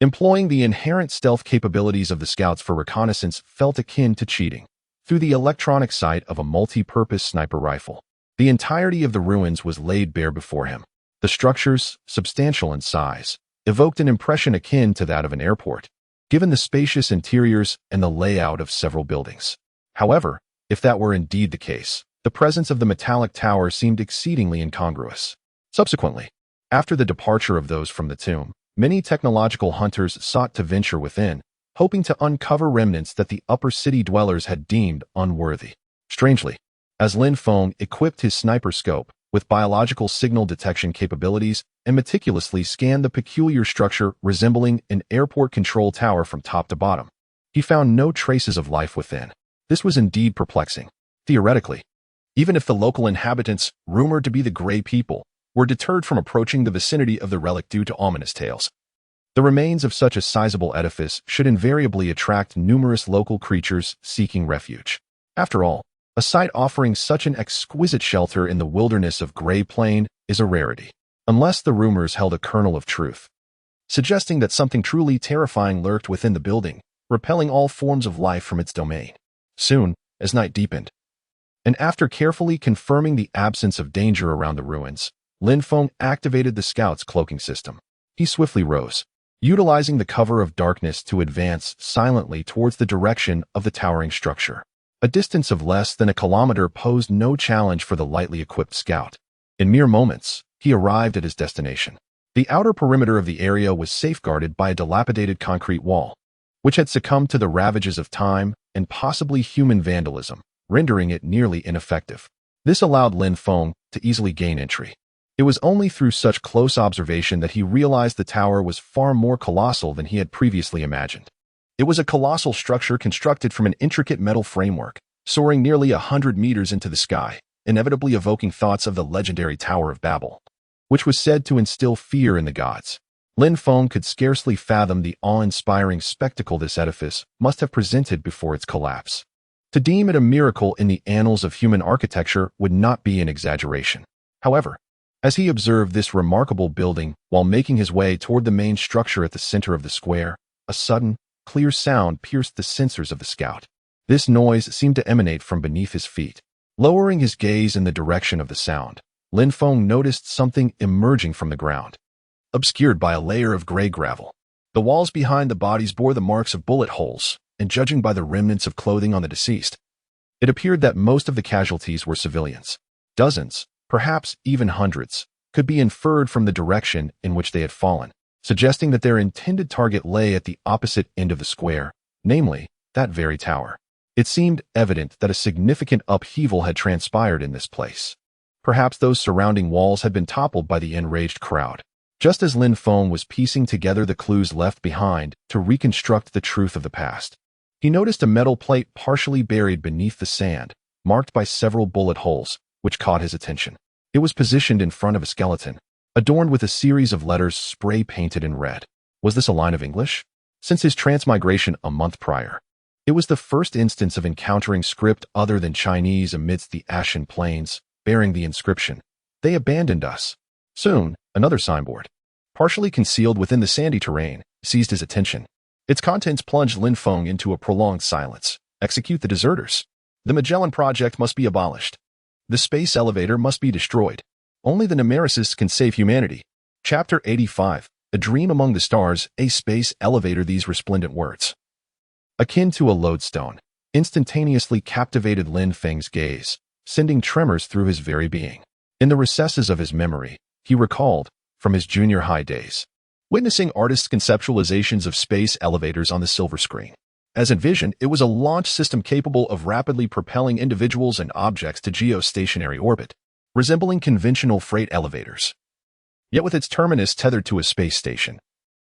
Speaker 1: Employing the inherent stealth capabilities of the scouts for reconnaissance felt akin to cheating. Through the electronic sight of a multi-purpose sniper rifle, the entirety of the ruins was laid bare before him. The structures, substantial in size, evoked an impression akin to that of an airport, given the spacious interiors and the layout of several buildings. However, if that were indeed the case, the presence of the metallic tower seemed exceedingly incongruous. Subsequently, after the departure of those from the tomb, many technological hunters sought to venture within, hoping to uncover remnants that the upper city dwellers had deemed unworthy. Strangely, as Lin Feng equipped his sniper scope with biological signal detection capabilities and meticulously scanned the peculiar structure resembling an airport control tower from top to bottom, he found no traces of life within. This was indeed perplexing. Theoretically, even if the local inhabitants, rumored to be the Gray People, were deterred from approaching the vicinity of the relic due to ominous tales, the remains of such a sizable edifice should invariably attract numerous local creatures seeking refuge. After all, a site offering such an exquisite shelter in the wilderness of Gray Plain is a rarity, unless the rumors held a kernel of truth, suggesting that something truly terrifying lurked within the building, repelling all forms of life from its domain. Soon, as night deepened, and after carefully confirming the absence of danger around the ruins, Lin Feng activated the scout's cloaking system. He swiftly rose, utilizing the cover of darkness to advance silently towards the direction of the towering structure. A distance of less than a kilometer posed no challenge for the lightly equipped scout. In mere moments, he arrived at his destination. The outer perimeter of the area was safeguarded by a dilapidated concrete wall, which had succumbed to the ravages of time and possibly human vandalism, rendering it nearly ineffective. This allowed Lin Feng to easily gain entry. It was only through such close observation that he realized the tower was far more colossal than he had previously imagined. It was a colossal structure constructed from an intricate metal framework, soaring nearly 100 meters into the sky, inevitably evoking thoughts of the legendary Tower of Babel, which was said to instill fear in the gods. Lin Feng could scarcely fathom the awe-inspiring spectacle this edifice must have presented before its collapse. To deem it a miracle in the annals of human architecture would not be an exaggeration. However, as he observed this remarkable building while making his way toward the main structure at the center of the square, a sudden, clear sound pierced the sensors of the scout. This noise seemed to emanate from beneath his feet. Lowering his gaze in the direction of the sound, Lin Feng noticed something emerging from the ground, obscured by a layer of gray gravel. The walls behind the bodies bore the marks of bullet holes, and judging by the remnants of clothing on the deceased, it appeared that most of the casualties were civilians. Dozens, perhaps even hundreds, could be inferred from the direction in which they had fallen, suggesting that their intended target lay at the opposite end of the square, namely, that very tower. It seemed evident that a significant upheaval had transpired in this place. Perhaps those surrounding walls had been toppled by the enraged crowd. Just as Lin Feng was piecing together the clues left behind to reconstruct the truth of the past, he noticed a metal plate partially buried beneath the sand, marked by several bullet holes, which caught his attention. It was positioned in front of a skeleton, adorned with a series of letters spray-painted in red. Was this a line of English? Since his transmigration a month prior, it was the first instance of encountering script other than Chinese amidst the ashen plains, bearing the inscription, "They abandoned us." Soon, another signboard, partially concealed within the sandy terrain, seized his attention. Its contents plunged Lin Feng into a prolonged silence. Execute the deserters. The Magellan Project must be abolished. The space elevator must be destroyed. Only the Nemesis can save humanity. Chapter 85, A Dream Among the Stars, a Space Elevator. These resplendent words, akin to a lodestone, instantaneously captivated Lin Feng's gaze, sending tremors through his very being. In the recesses of his memory, he recalled, from his junior high days, witnessing artists' conceptualizations of space elevators on the silver screen. As envisioned, it was a launch system capable of rapidly propelling individuals and objects to geostationary orbit, resembling conventional freight elevators, yet with its terminus tethered to a space station.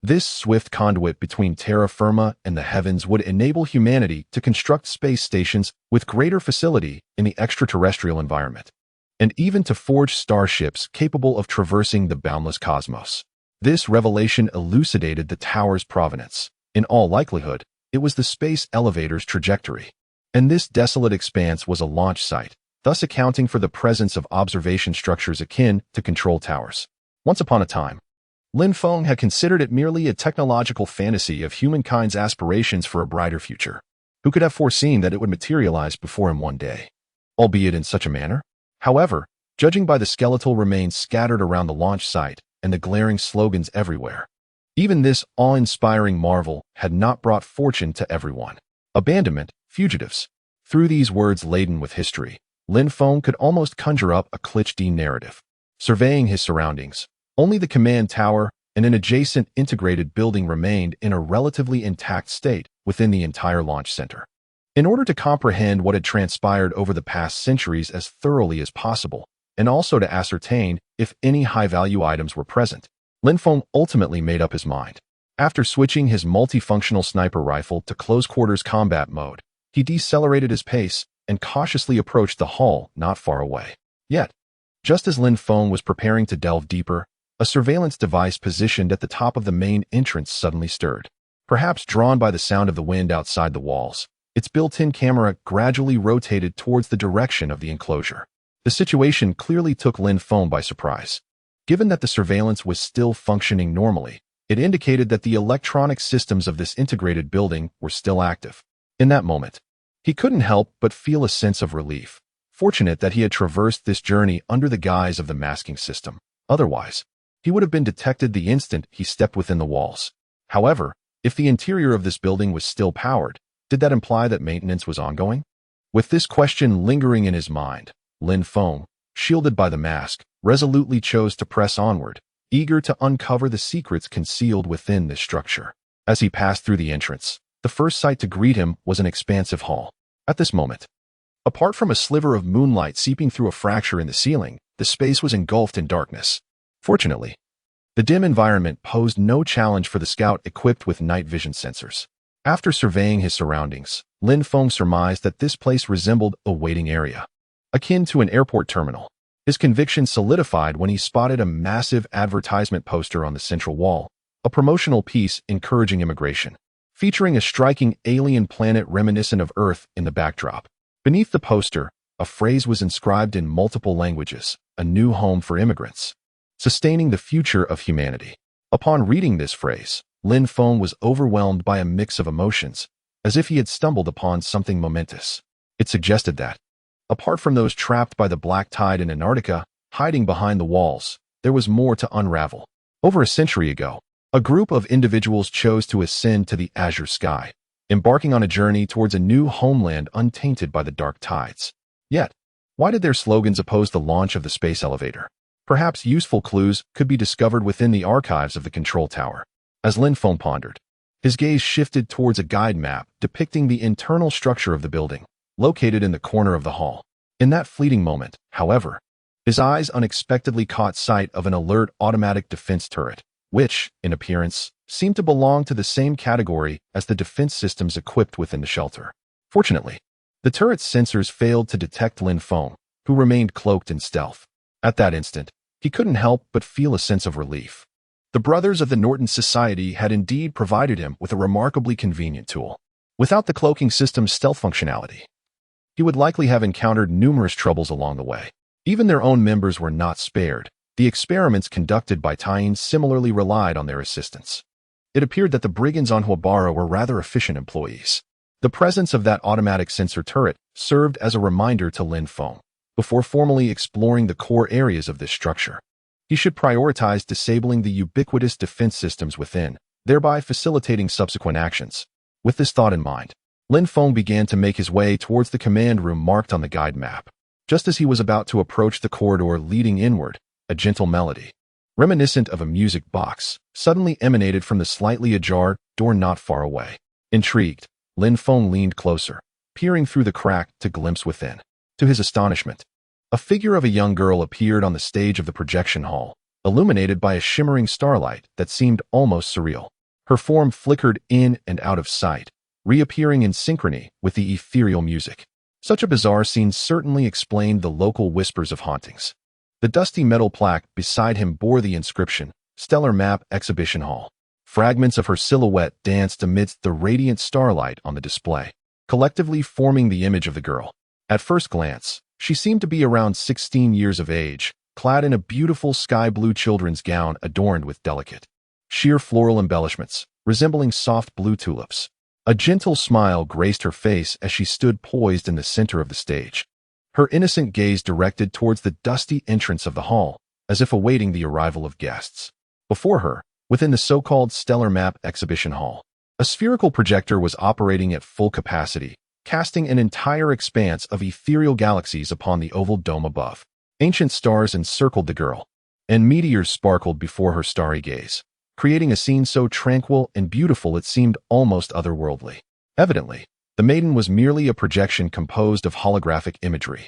Speaker 1: This swift conduit between terra firma and the heavens would enable humanity to construct space stations with greater facility in the extraterrestrial environment, and even to forge starships capable of traversing the boundless cosmos. This revelation elucidated the tower's provenance. In all likelihood, it was the space elevator's trajectory, and this desolate expanse was a launch site, thus accounting for the presence of observation structures akin to control towers. Once upon a time, Lin Feng had considered it merely a technological fantasy of humankind's aspirations for a brighter future. Who could have foreseen that it would materialize before him one day, albeit in such a manner? However, judging by the skeletal remains scattered around the launch site and the glaring slogans everywhere, Even this awe-inspiring marvel had not brought fortune to everyone. Abandonment, fugitives. Through these words laden with history, Lin Feng could almost conjure up a cliché narrative. Surveying his surroundings, only the command tower and an adjacent integrated building remained in a relatively intact state within the entire launch center. In order to comprehend what had transpired over the past centuries as thoroughly as possible, and also to ascertain if any high-value items were present, Lin Feng ultimately made up his mind. After switching his multifunctional sniper rifle to close-quarters combat mode, he decelerated his pace and cautiously approached the hall not far away. Yet, just as Lin Feng was preparing to delve deeper, a surveillance device positioned at the top of the main entrance suddenly stirred. Perhaps drawn by the sound of the wind outside the walls, its built-in camera gradually rotated towards the direction of the enclosure. The situation clearly took Lin Feng by surprise. Given that the surveillance was still functioning normally, it indicated that the electronic systems of this integrated building were still active. In that moment, he couldn't help but feel a sense of relief, fortunate that he had traversed this journey under the guise of the masking system. Otherwise, he would have been detected the instant he stepped within the walls. However, if the interior of this building was still powered, did that imply that maintenance was ongoing? With this question lingering in his mind, Lin Feng, shielded by the mask, resolutely chose to press onward, eager to uncover the secrets concealed within this structure. As he passed through the entrance, the first sight to greet him was an expansive hall. At this moment, apart from a sliver of moonlight seeping through a fracture in the ceiling, the space was engulfed in darkness. Fortunately, the dim environment posed no challenge for the scout equipped with night vision sensors. After surveying his surroundings, Lin Feng surmised that this place resembled a waiting area, akin to an airport terminal. His conviction solidified when he spotted a massive advertisement poster on the central wall, a promotional piece encouraging immigration, featuring a striking alien planet reminiscent of Earth in the backdrop. Beneath the poster, a phrase was inscribed in multiple languages, "A new home for immigrants, sustaining the future of humanity." Upon reading this phrase, Lin Feng was overwhelmed by a mix of emotions, as if he had stumbled upon something momentous. It suggested that, apart from those trapped by the black tide in Antarctica, hiding behind the walls, there was more to unravel. Over a century ago, a group of individuals chose to ascend to the azure sky, embarking on a journey towards a new homeland untainted by the dark tides. Yet, why did their slogans oppose the launch of the space elevator? Perhaps useful clues could be discovered within the archives of the control tower. As Lin Feng pondered, his gaze shifted towards a guide map depicting the internal structure of the building, located in the corner of the hall. In that fleeting moment, however, his eyes unexpectedly caught sight of an alert automatic defense turret, which, in appearance, seemed to belong to the same category as the defense systems equipped within the shelter. Fortunately, the turret's sensors failed to detect Lin Feng, who remained cloaked in stealth. At that instant, he couldn't help but feel a sense of relief. The Brothers of the Norton Society had indeed provided him with a remarkably convenient tool. Without the cloaking system's stealth functionality, he would likely have encountered numerous troubles along the way. Even their own members were not spared. The experiments conducted by Tyene similarly relied on their assistance. It appeared that the brigands on Huabara were rather efficient employees. The presence of that automatic sensor turret served as a reminder to Lin Feng, before formally exploring the core areas of this structure, he should prioritize disabling the ubiquitous defense systems within, thereby facilitating subsequent actions. With this thought in mind, Lin Feng began to make his way towards the command room marked on the guide map. Just as he was about to approach the corridor leading inward, a gentle melody, reminiscent of a music box, suddenly emanated from the slightly ajar door not far away. Intrigued, Lin Feng leaned closer, peering through the crack to glimpse within. To his astonishment, a figure of a young girl appeared on the stage of the projection hall, illuminated by a shimmering starlight that seemed almost surreal. Her form flickered in and out of sight, reappearing in synchrony with the ethereal music. Such a bizarre scene certainly explained the local whispers of hauntings. The dusty metal plaque beside him bore the inscription, "Stellar Map Exhibition Hall." Fragments of her silhouette danced amidst the radiant starlight on the display, collectively forming the image of the girl. At first glance, she seemed to be around 16 years of age, clad in a beautiful sky-blue children's gown adorned with delicate, sheer floral embellishments, resembling soft blue tulips. A gentle smile graced her face as she stood poised in the center of the stage, her innocent gaze directed towards the dusty entrance of the hall, as if awaiting the arrival of guests. Before her, within the so-called Stellar Map exhibition hall. A spherical projector was operating at full capacity, casting an entire expanse of ethereal galaxies upon the oval dome above. Ancient stars encircled the girl, and meteors sparkled before her starry gaze, creating a scene so tranquil and beautiful it seemed almost otherworldly. Evidently, the maiden was merely a projection composed of holographic imagery.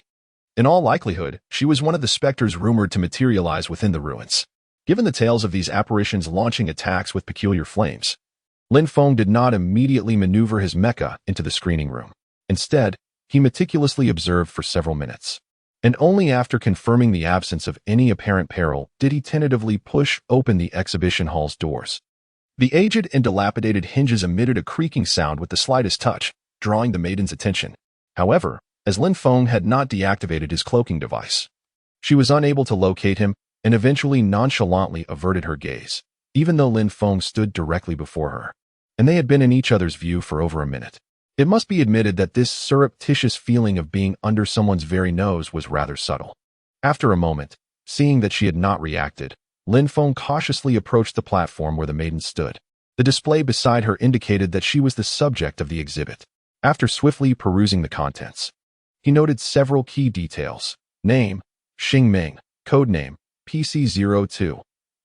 Speaker 1: In all likelihood, she was one of the specters rumored to materialize within the ruins. Given the tales of these apparitions launching attacks with peculiar flames, Lin Feng did not immediately maneuver his mecha into the screening room. Instead, he meticulously observed for several minutes. And only after confirming the absence of any apparent peril did he tentatively push open the exhibition hall's doors. The aged and dilapidated hinges emitted a creaking sound with the slightest touch, drawing the maiden's attention. However, as Lin Feng had not deactivated his cloaking device, she was unable to locate him and eventually nonchalantly averted her gaze, even though Lin Feng stood directly before her, and they had been in each other's view for over a minute. It must be admitted that this surreptitious feeling of being under someone's very nose was rather subtle. After a moment, seeing that she had not reacted, Lin Feng cautiously approached the platform where the maiden stood. The display beside her indicated that she was the subject of the exhibit. After swiftly perusing the contents, he noted several key details. Name, Xing Ming. Codename, PC-02.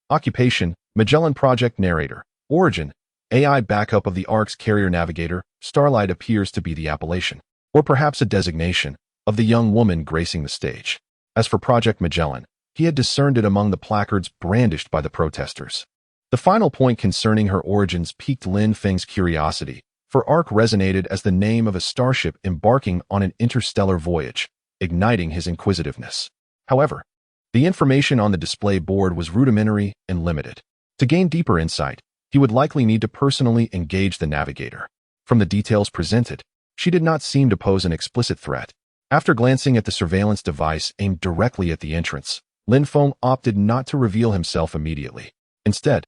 Speaker 1: Occupation, Magellan Project Narrator. Origin, AI backup of the Ark's carrier navigator. Starlight appears to be the appellation, or perhaps a designation, of the young woman gracing the stage. As for Project Magellan, he had discerned it among the placards brandished by the protesters. The final point concerning her origins piqued Lin Feng's curiosity, for Ark resonated as the name of a starship embarking on an interstellar voyage, igniting his inquisitiveness. However, the information on the display board was rudimentary and limited. To gain deeper insight, he would likely need to personally engage the navigator. From the details presented, she did not seem to pose an explicit threat. After glancing at the surveillance device aimed directly at the entrance, Lin Feng opted not to reveal himself immediately. Instead,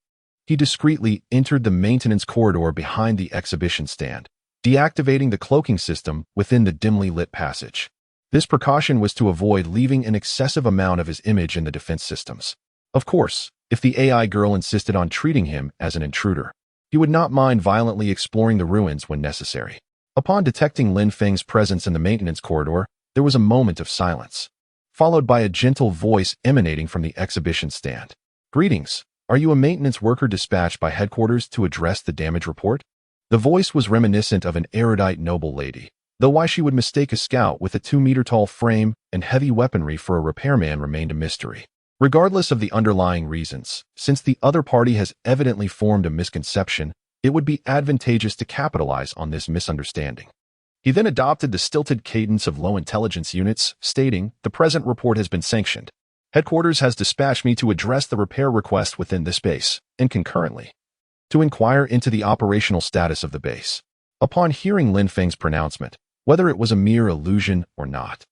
Speaker 1: he discreetly entered the maintenance corridor behind the exhibition stand, deactivating the cloaking system within the dimly lit passage. This precaution was to avoid leaving an excessive amount of his image in the defense systems. Of course, if the AI girl insisted on treating him as an intruder, he would not mind violently exploring the ruins when necessary. Upon detecting Lin Feng's presence in the maintenance corridor, there was a moment of silence, followed by a gentle voice emanating from the exhibition stand. Greetings. Are you a maintenance worker dispatched by headquarters to address the damage report? The voice was reminiscent of an erudite noble lady, though why she would mistake a scout with a 2-meter-tall frame and heavy weaponry for a repairman remained a mystery. Regardless of the underlying reasons, since the other party has evidently formed a misconception, it would be advantageous to capitalize on this misunderstanding. He then adopted the stilted cadence of low-intelligence units, stating, "The present report has been sanctioned. Headquarters has dispatched me to address the repair request within this base, and concurrently, to inquire into the operational status of the base." Upon hearing Lin Feng's pronouncement, whether it was a mere illusion or not,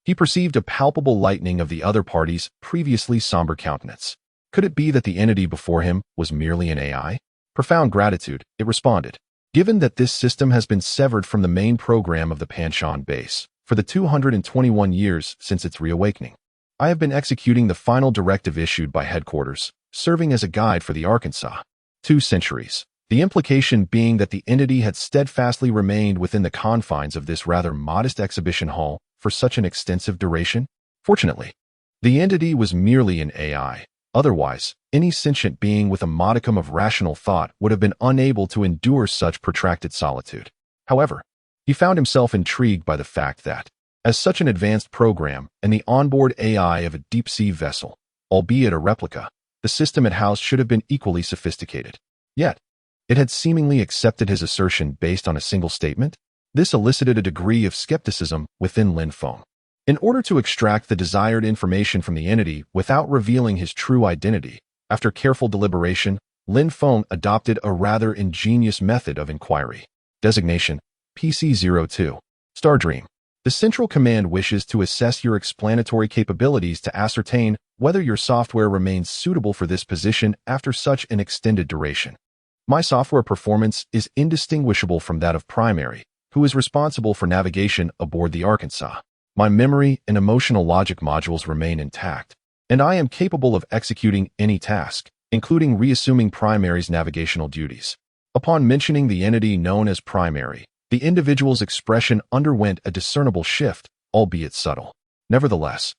Speaker 1: he perceived a palpable lightening of the other party's previously somber countenance. Could it be that the entity before him was merely an AI? Profound gratitude, it responded. Given that this system has been severed from the main program of the Panshan base for the 221 years since its reawakening, I have been executing the final directive issued by headquarters, serving as a guide for the Arkansas. 2 centuries. The implication being that the entity had steadfastly remained within the confines of this rather modest exhibition hall for such an extensive duration? Fortunately, the entity was merely an AI. Otherwise, any sentient being with a modicum of rational thought would have been unable to endure such protracted solitude. However, he found himself intrigued by the fact that, as such an advanced program and the onboard AI of a deep-sea vessel, albeit a replica, the system it housed should have been equally sophisticated. Yet, it had seemingly accepted his assertion based on a single statement. This elicited a degree of skepticism within Lin Feng. In order to extract the desired information from the entity without revealing his true identity, after careful deliberation, Lin Feng adopted a rather ingenious method of inquiry. Designation, PC-02. Stardream. The Central Command wishes to assess your explanatory capabilities to ascertain whether your software remains suitable for this position after such an extended duration. My software performance is indistinguishable from that of Primary, who is responsible for navigation aboard the Arkansas. My memory and emotional logic modules remain intact, and I am capable of executing any task, including reassuming Primary's navigational duties. Upon mentioning the entity known as Primary, the individual's expression underwent a discernible shift, albeit subtle. Nevertheless,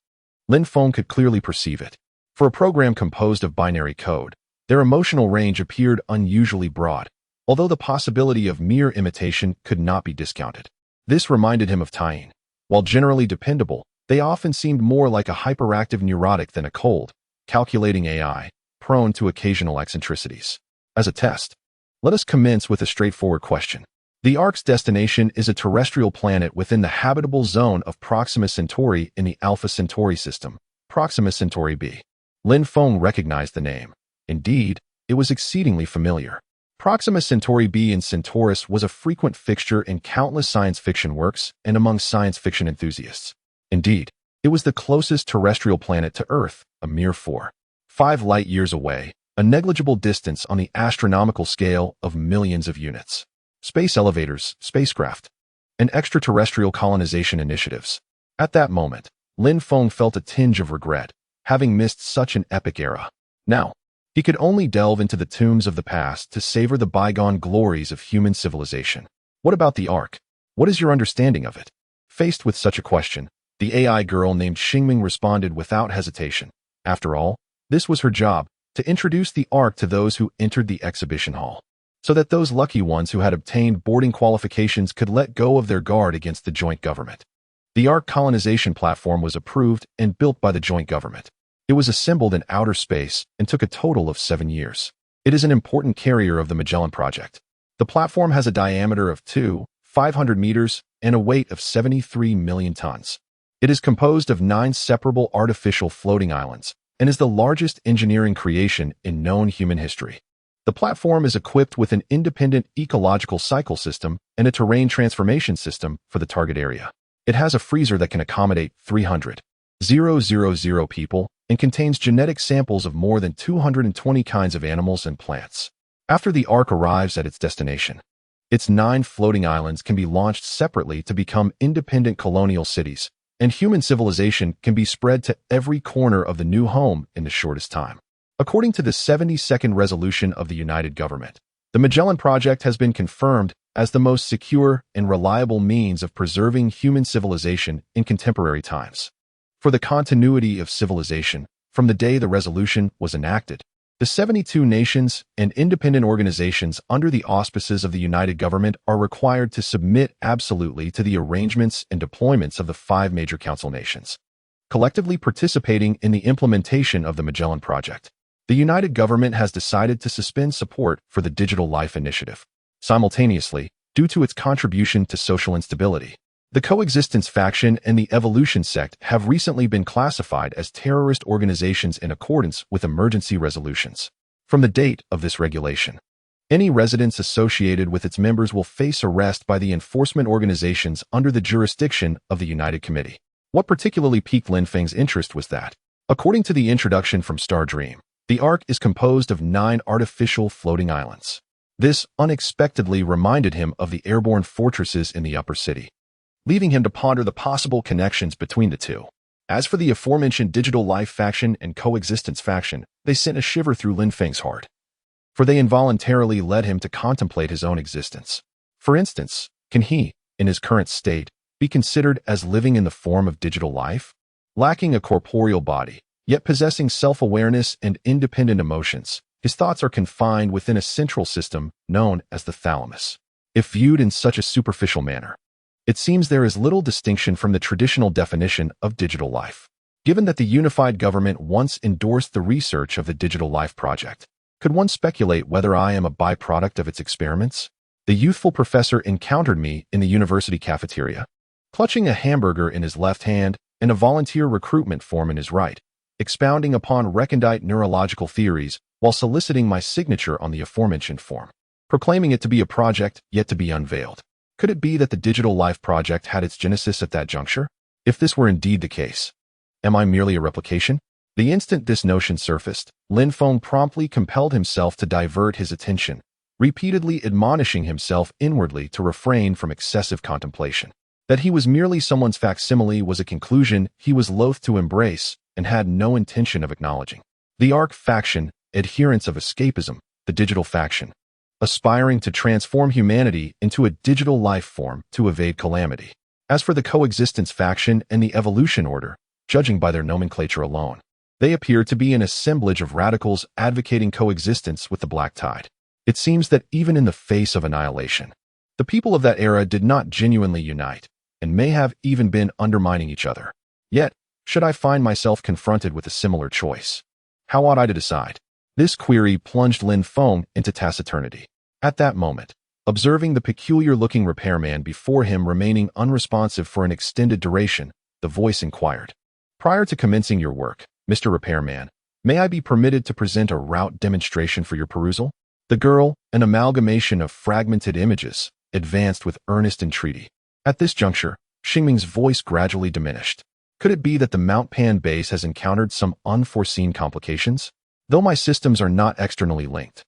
Speaker 1: Lin Feng could clearly perceive it. For a program composed of binary code, their emotional range appeared unusually broad, although the possibility of mere imitation could not be discounted. This reminded him of Tyene. While generally dependable, they often seemed more like a hyperactive neurotic than a cold, calculating AI, prone to occasional eccentricities. As a test, let us commence with a straightforward question. The Ark's destination is a terrestrial planet within the habitable zone of Proxima Centauri in the Alpha Centauri system, Proxima Centauri b. Lin Feng recognized the name. Indeed, it was exceedingly familiar. Proxima Centauri b in Centaurus was a frequent fixture in countless science fiction works and among science fiction enthusiasts. Indeed, it was the closest terrestrial planet to Earth, a mere 4.5 light-years away, a negligible distance on the astronomical scale of millions of units. Space elevators, spacecraft, and extraterrestrial colonization initiatives. At that moment, Lin Feng felt a tinge of regret, having missed such an epic era. Now, he could only delve into the tombs of the past to savor the bygone glories of human civilization. What about the Ark? What is your understanding of it? Faced with such a question, the AI girl named Xingming responded without hesitation. After all, this was her job, to introduce the Ark to those who entered the exhibition hall, so that those lucky ones who had obtained boarding qualifications could let go of their guard against the joint government. The Ark colonization platform was approved and built by the joint government. It was assembled in outer space and took a total of 7 years. It is an important carrier of the Magellan Project. The platform has a diameter of 500 meters and a weight of 73 million tons. It is composed of 9 separable artificial floating islands and is the largest engineering creation in known human history. The platform is equipped with an independent ecological cycle system and a terrain transformation system for the target area. It has a freezer that can accommodate 300,000 people and contains genetic samples of more than 220 kinds of animals and plants. After the Ark arrives at its destination, its 9 floating islands can be launched separately to become independent colonial cities, and human civilization can be spread to every corner of the new home in the shortest time. According to the 72nd resolution of the United Government, the Magellan Project has been confirmed as the most secure and reliable means of preserving human civilization in contemporary times. For the continuity of civilization, from the day the resolution was enacted, the 72 nations and independent organizations under the auspices of the United Government are required to submit absolutely to the arrangements and deployments of the 5 major council nations, collectively participating in the implementation of the Magellan Project. The United Government has decided to suspend support for the Digital Life Initiative. Simultaneously, due to its contribution to social instability, the Coexistence Faction and the Evolution Sect have recently been classified as terrorist organizations in accordance with emergency resolutions. From the date of this regulation, any residents associated with its members will face arrest by the enforcement organizations under the jurisdiction of the United Committee. What particularly piqued Lin Feng's interest was that, according to the introduction from Star Dream, the Ark is composed of 9 artificial floating islands. This unexpectedly reminded him of the airborne fortresses in the upper city, leaving him to ponder the possible connections between the two. As for the aforementioned Digital Life Faction and Coexistence Faction, they sent a shiver through Lin Feng's heart, for they involuntarily led him to contemplate his own existence. For instance, can he, in his current state, be considered as living in the form of digital life? Lacking a corporeal body, yet possessing self-awareness and independent emotions, his thoughts are confined within a central system known as the thalamus. If viewed in such a superficial manner, it seems there is little distinction from the traditional definition of digital life. Given that the unified government once endorsed the research of the Digital Life Project, could one speculate whether I am a byproduct of its experiments? The youthful professor encountered me in the university cafeteria, clutching a hamburger in his left hand and a volunteer recruitment form in his right, expounding upon recondite neurological theories while soliciting my signature on the aforementioned form, proclaiming it to be a project yet to be unveiled. Could it be that the Digital Life Project had its genesis at that juncture? If this were indeed the case, am I merely a replication? The instant this notion surfaced, Lin Feng promptly compelled himself to divert his attention, repeatedly admonishing himself inwardly to refrain from excessive contemplation. That he was merely someone's facsimile was a conclusion he was loath to embrace and had no intention of acknowledging. The Ark faction adherents of escapism, the digital faction, aspiring to transform humanity into a digital life form to evade calamity. As for the coexistence faction and the evolution order, judging by their nomenclature alone, they appear to be an assemblage of radicals advocating coexistence with the Black Tide. It seems that even in the face of annihilation, the people of that era did not genuinely unite, and may have even been undermining each other. Yet, should I find myself confronted with a similar choice, how ought I to decide? This query plunged Lin Feng into taciturnity. At that moment, observing the peculiar-looking repairman before him remaining unresponsive for an extended duration, the voice inquired, "Prior to commencing your work, Mr. Repairman, may I be permitted to present a route demonstration for your perusal?" The girl, an amalgamation of fragmented images, advanced with earnest entreaty. At this juncture, Xingming's voice gradually diminished. Could it be that the Mount Pan base has encountered some unforeseen complications? Though my systems are not externally linked,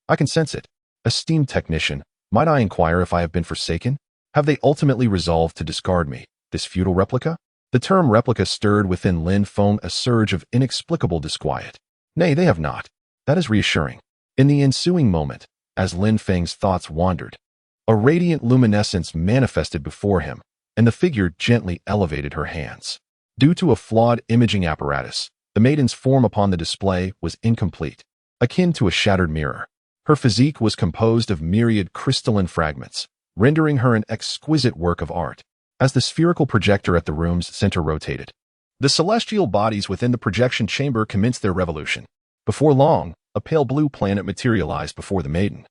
Speaker 1: I can sense it. Esteemed technician, might I inquire if I have been forsaken? Have they ultimately resolved to discard me, this futile replica? The term replica stirred within Lin Feng a surge of inexplicable disquiet. Nay, they have not. That is reassuring. In the ensuing moment, as Lin Feng's thoughts wandered, a radiant luminescence manifested before him, and the figure gently elevated her hands. Due to a flawed imaging apparatus, the maiden's form upon the display was incomplete, akin to a shattered mirror. Her physique was composed of myriad crystalline fragments, rendering her an exquisite work of art. As the spherical projector at the room's center rotated, the celestial bodies within the projection chamber commenced their revolution. Before long, a pale blue planet materialized before the maiden,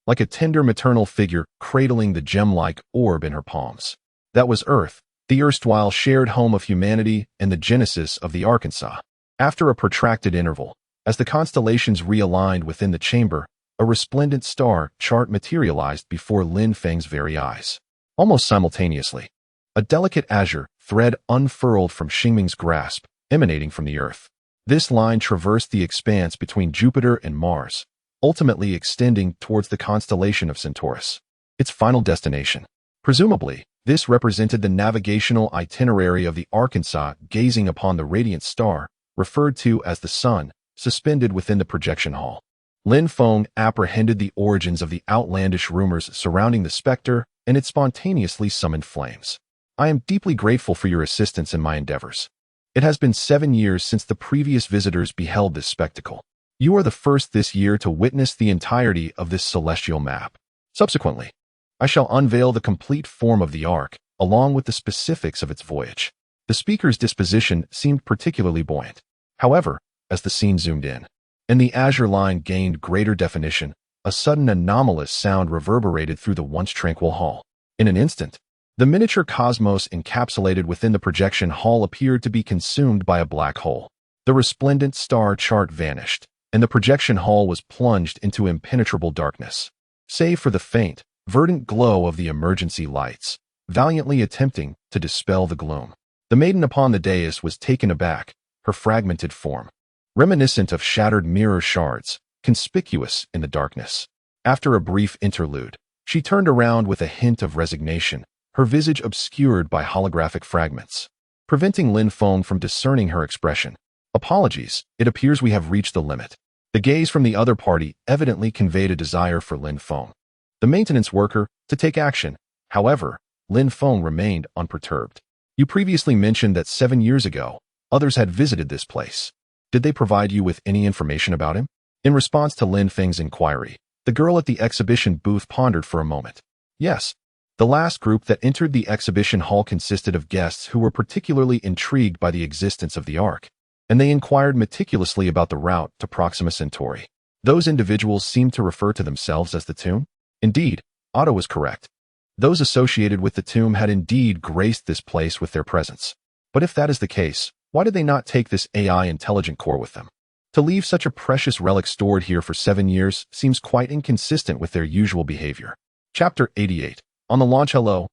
Speaker 1: like a tender maternal figure cradling the gem-like orb in her palms. That was Earth, the erstwhile shared home of humanity and the genesis of the Arkansas. After a protracted interval, as the constellations realigned within the chamber, a resplendent star chart materialized before Lin Feng's very eyes. Almost simultaneously, a delicate azure thread unfurled from Xingming's grasp, emanating from the Earth. This line traversed the expanse between Jupiter and Mars, ultimately extending towards the constellation of Centaurus, its final destination. Presumably, this represented the navigational itinerary of the Arkansas gazing upon the radiant star, referred to as the sun, suspended within the projection hall. Lin Feng apprehended the origins of the outlandish rumors surrounding the specter and its spontaneously summoned flames. I am deeply grateful for your assistance in my endeavors. It has been 7 years since the previous visitors beheld this spectacle. You are the first this year to witness the entirety of this celestial map. Subsequently, I shall unveil the complete form of the Ark, along with the specifics of its voyage. The speaker's disposition seemed particularly buoyant. However, as the scene zoomed in, and the azure line gained greater definition, a sudden anomalous sound reverberated through the once tranquil hall. In an instant, the miniature cosmos encapsulated within the projection hall appeared to be consumed by a black hole. The resplendent star chart vanished, and the projection hall was plunged into impenetrable darkness, save for the faint, verdant glow of the emergency lights, valiantly attempting to dispel the gloom. The maiden upon the dais was taken aback, her fragmented form, reminiscent of shattered mirror shards, conspicuous in the darkness. After a brief interlude, she turned around with a hint of resignation, her visage obscured by holographic fragments, preventing Lin Feng from discerning her expression. Apologies, it appears we have reached the limit. The gaze from the other party evidently conveyed a desire for Lin Feng, the maintenance worker, to take action. However, Lin Feng remained unperturbed. You previously mentioned that 7 years ago, others had visited this place. Did they provide you with any information about him? In response to Lin Feng's inquiry, the girl at the exhibition booth pondered for a moment. Yes. The last group that entered the exhibition hall consisted of guests who were particularly intrigued by the existence of the Ark, and they inquired meticulously about the route to Proxima Centauri. Those individuals seemed to refer to themselves as the Tomb. Indeed, Otto was correct. Those associated with the Tomb had indeed graced this place with their presence. But if that is the case, why did they not take this AI intelligent core with them? To leave such a precious relic stored here for 7 years seems quite inconsistent with their usual behavior. Chapter 88. On the launch. Hello.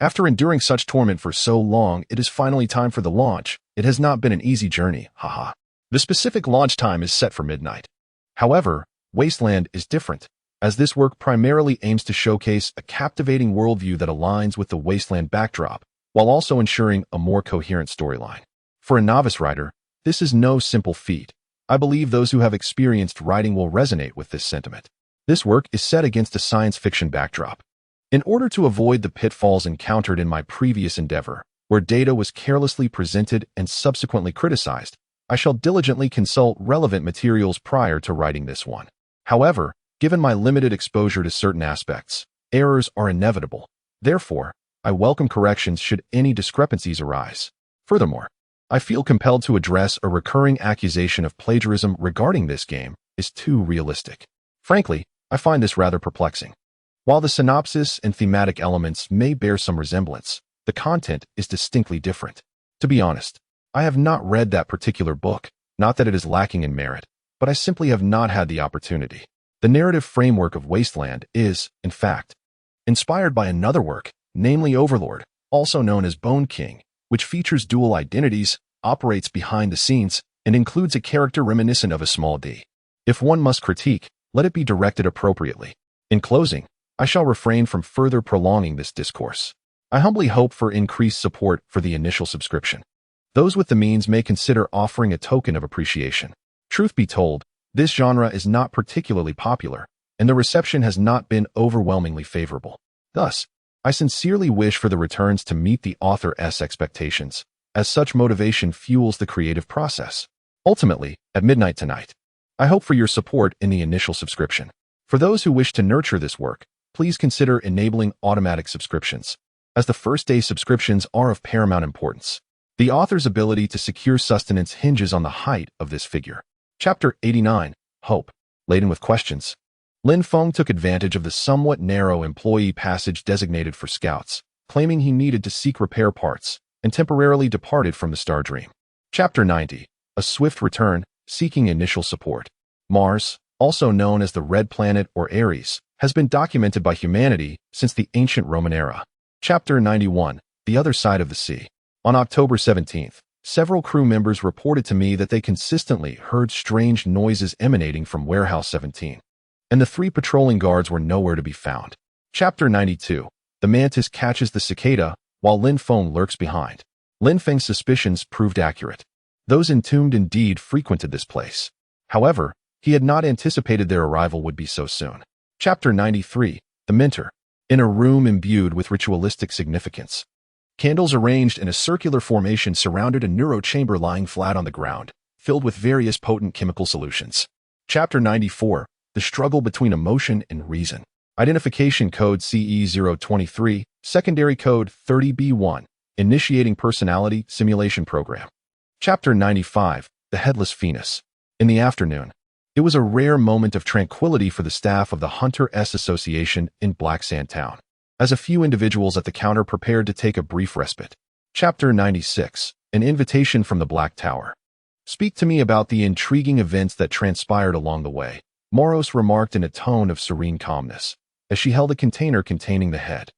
Speaker 1: After enduring such torment for so long, it is finally time for the launch. It has not been an easy journey, haha. The specific launch time is set for midnight. However, Wasteland is different, as this work primarily aims to showcase a captivating worldview that aligns with the Wasteland backdrop, while also ensuring a more coherent storyline. For a novice writer, this is no simple feat. I believe those who have experienced writing will resonate with this sentiment. This work is set against a science fiction backdrop. In order to avoid the pitfalls encountered in my previous endeavor, where data was carelessly presented and subsequently criticized, I shall diligently consult relevant materials prior to writing this one. However, given my limited exposure to certain aspects, errors are inevitable. Therefore, I welcome corrections should any discrepancies arise. Furthermore, I feel compelled to address a recurring accusation of plagiarism regarding this game is too realistic. Frankly, I find this rather perplexing. While the synopsis and thematic elements may bear some resemblance, the content is distinctly different. To be honest, I have not read that particular book, not that it is lacking in merit, but I simply have not had the opportunity. The narrative framework of Wasteland is, in fact, inspired by another work, namely Overlord, also known as Bone King, which features dual identities, operates behind the scenes, and includes a character reminiscent of a small d. If one must critique, let it be directed appropriately. In closing, I shall refrain from further prolonging this discourse. I humbly hope for increased support for the initial subscription. Those with the means may consider offering a token of appreciation. Truth be told, this genre is not particularly popular, and the reception has not been overwhelmingly favorable. Thus, I sincerely wish for the returns to meet the author's expectations, as such motivation fuels the creative process. Ultimately, at midnight tonight, I hope for your support in the initial subscription. For those who wish to nurture this work, please consider enabling automatic subscriptions, as the first-day subscriptions are of paramount importance. The author's ability to secure sustenance hinges on the height of this figure. Chapter 89, Hope. Laden with questions, Lin Feng took advantage of the somewhat narrow employee passage designated for scouts, claiming he needed to seek repair parts, and temporarily departed from the Star Dream. Chapter 90, A Swift Return, Seeking Initial Support. Mars, also known as the Red Planet or Ares, has been documented by humanity since the ancient Roman era. Chapter 91, The Other Side of the Sea. On October 17th, several crew members reported to me that they consistently heard strange noises emanating from Warehouse 17, and the 3 patrolling guards were nowhere to be found. Chapter 92, The Mantis Catches the Cicada, while Lin Feng lurks behind. Lin Feng's suspicions proved accurate. Those entombed indeed frequented this place. However, he had not anticipated their arrival would be so soon. Chapter 93, The Mentor. In a room imbued with ritualistic significance, candles arranged in a circular formation surrounded a neurochamber lying flat on the ground, filled with various potent chemical solutions. Chapter 94, The Struggle Between Emotion and Reason. Identification Code CE023, Secondary Code 30B1, Initiating Personality Simulation Program. Chapter 95, The Headless Phoenix. In the afternoon, it was a rare moment of tranquility for the staff of the Hunter-S Association in Black Sand Town, as a few individuals at the counter prepared to take a brief respite. Chapter 96, An Invitation from the Black Tower. Speak to me about the intriguing events that transpired along the way, Moros remarked in a tone of serene calmness, as she held a container containing the head.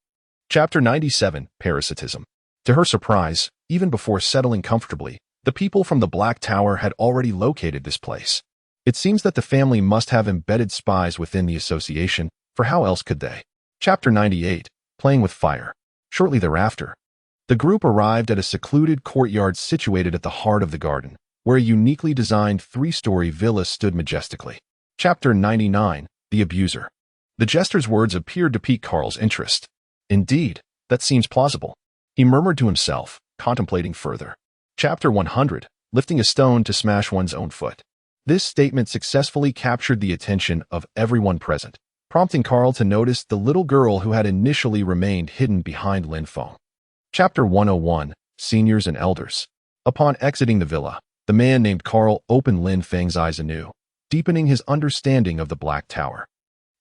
Speaker 1: Chapter 97, Parasitism. To her surprise, even before settling comfortably, the people from the Black Tower had already located this place. It seems that the family must have embedded spies within the association, for how else could they? Chapter 98, Playing with Fire. Shortly thereafter, the group arrived at a secluded courtyard situated at the heart of the garden, where a uniquely designed 3-story villa stood majestically. Chapter 99, The Abuser. The jester's words appeared to pique Carl's interest. Indeed, that seems plausible, he murmured to himself, contemplating further. Chapter 100, Lifting a Stone to Smash One's Own Foot. This statement successfully captured the attention of everyone present, prompting Carl to notice the little girl who had initially remained hidden behind Lin Feng. Chapter 101, Seniors and Elders. Upon exiting the villa, the man named Carl opened Lin Feng's eyes anew, deepening his understanding of the Black Tower.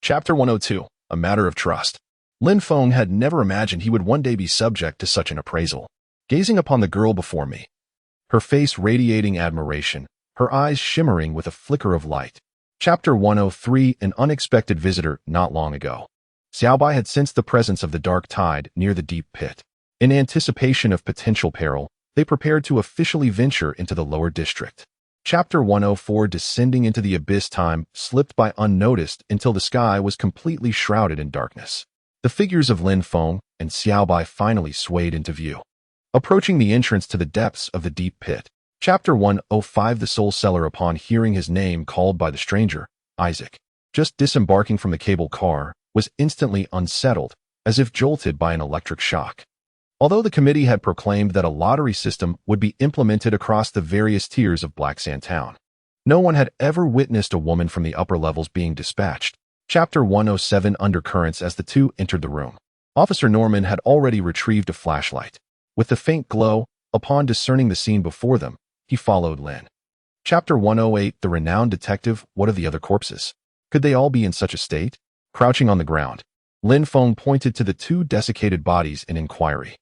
Speaker 1: Chapter 102, A Matter of Trust. Lin Feng had never imagined he would one day be subject to such an appraisal. Gazing upon the girl before me, her face radiating admiration, her eyes shimmering with a flicker of light. Chapter 103, An Unexpected Visitor not long ago. Xiaobai had sensed the presence of the dark tide near the deep pit. In anticipation of potential peril, they prepared to officially venture into the lower district. Chapter 104, Descending into the Abyss. Time slipped by unnoticed until the sky was completely shrouded in darkness. The figures of Lin Feng and Xiaobai finally swayed into view. Approaching the entrance to the depths of the deep pit, Chapter 105 The Soul Seller. Upon hearing his name called by the stranger, Isaac, just disembarking from the cable car, was instantly unsettled, as if jolted by an electric shock. Although the committee had proclaimed that a lottery system would be implemented across the various tiers of Black Sand Town, no one had ever witnessed a woman from the upper levels being dispatched. Chapter 107 Undercurrents. As the two entered the room, Officer Norman had already retrieved a flashlight. With the faint glow, upon discerning the scene before them, he followed Lin. Chapter 108 The renowned detective. What of the other corpses? Could they all be in such a state? Crouching on the ground, Lin Feng pointed to the two desiccated bodies in inquiry.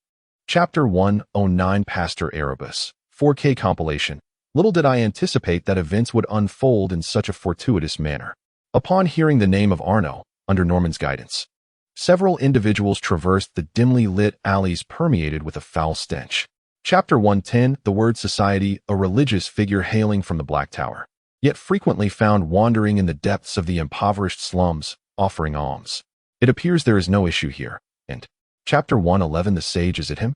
Speaker 1: Chapter 109 Pastor Erebus 4K compilation. Little did I anticipate that events would unfold in such a fortuitous manner. Upon hearing the name of Arno, under Norman's guidance, several individuals traversed the dimly lit alleys permeated with a foul stench. Chapter 110 The word society. A religious figure hailing from the Black Tower, yet frequently found wandering in the depths of the impoverished slums, offering alms. It appears there is no issue here. And Chapter 111 The sage. Is it him?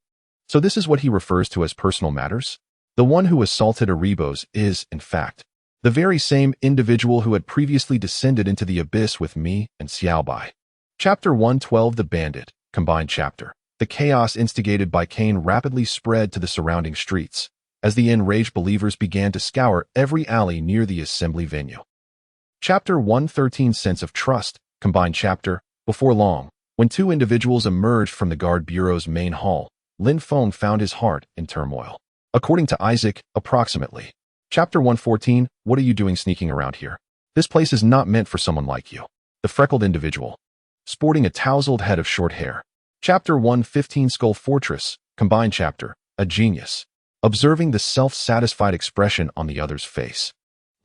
Speaker 1: So this is what he refers to as personal matters? The one who assaulted Erebos is, in fact, the very same individual who had previously descended into the abyss with me and Xiaobai. Chapter 112 The bandit. Combined chapter. The chaos instigated by Cain rapidly spread to the surrounding streets, as the enraged believers began to scour every alley near the assembly venue. Chapter 113 Sense of trust. Combined chapter. Before long, when two individuals emerged from the guard bureau's main hall, Lin Feng found his heart in turmoil. According to Isaac, approximately. Chapter 114 What are you doing sneaking around here? This place is not meant for someone like you. The freckled individual, sporting a tousled head of short hair. Chapter 115 Skull Fortress. Combined chapter. A genius. Observing the self-satisfied expression on the other's face,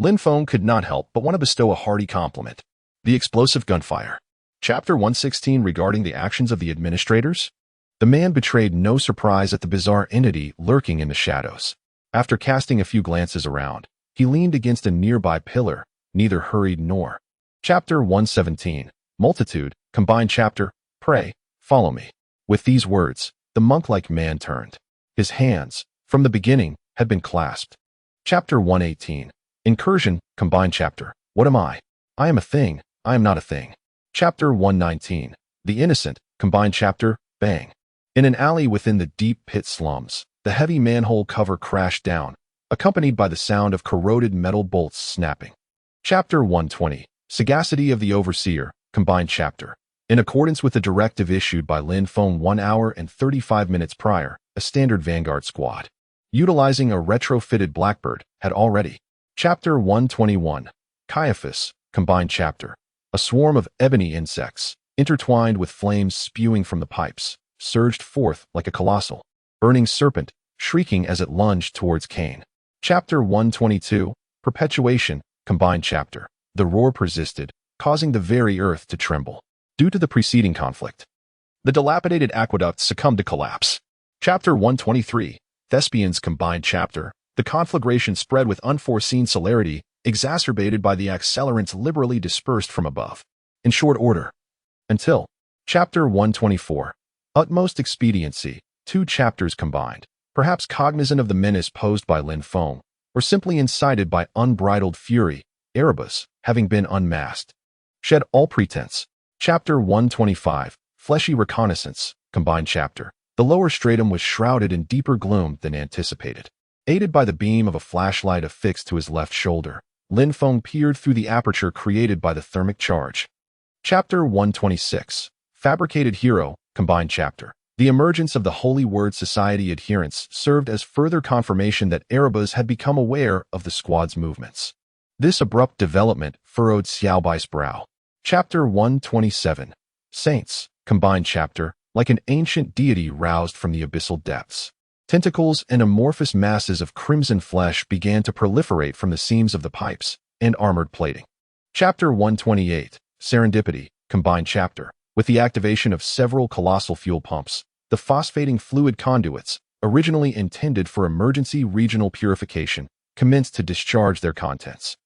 Speaker 1: Lin Feng could not help but want to bestow a hearty compliment. The explosive gunfire. Chapter 116 Regarding the actions of the administrators. The man betrayed no surprise at the bizarre entity lurking in the shadows. After casting a few glances around, he leaned against a nearby pillar, neither hurried nor. Chapter 117 Multitude. Combined chapter. Pray, follow me. With these words, the monk-like man turned. His hands, from the beginning, had been clasped. Chapter 118 Incursion. Combined chapter. What am I? I am a thing, I am not a thing. Chapter 119 The innocent. Combined chapter. Bang. In an alley within the deep pit slums, the heavy manhole cover crashed down, accompanied by the sound of corroded metal bolts snapping. Chapter 120 Sagacity of the Overseer. Combined chapter. In accordance with the directive issued by Lin Feng 1 hour and 35 minutes prior, a standard vanguard squad, utilizing a retrofitted Blackbird, had already. Chapter 121 Caiaphas. Combined chapter. A swarm of ebony insects, intertwined with flames spewing from the pipes, surged forth like a colossal, burning serpent, shrieking as it lunged towards Cain. Chapter 122 Perpetuation. Combined chapter. The roar persisted, causing the very earth to tremble. Due to the preceding conflict, the dilapidated aqueduct succumbed to collapse. Chapter 123 Thespians. Combined chapter. The conflagration spread with unforeseen celerity, exacerbated by the accelerants liberally dispersed from above. In short order. Until. Chapter 124 Utmost expediency. 2 chapters combined, perhaps cognizant of the menace posed by Lin Feng, or simply incited by unbridled fury, Erebus, having been unmasked, shed all pretense. Chapter 125 Fleshy reconnaissance. Combined chapter. The lower stratum was shrouded in deeper gloom than anticipated. Aided by the beam of a flashlight affixed to his left shoulder, Lin Feng peered through the aperture created by the thermic charge. Chapter 126 Fabricated Hero. Combined chapter. The emergence of the Holy Word Society adherents served as further confirmation that Erebus had become aware of the squad's movements. This abrupt development furrowed Xiaobai's brow. Chapter 127 Saints. Combined chapter. Like an ancient deity roused from the abyssal depths, tentacles and amorphous masses of crimson flesh began to proliferate from the seams of the pipes and armored plating. Chapter 128 Serendipity. Combined chapter. With the activation of several colossal fuel pumps, the phosphating fluid conduits, originally intended for emergency regional purification, commenced to discharge their contents.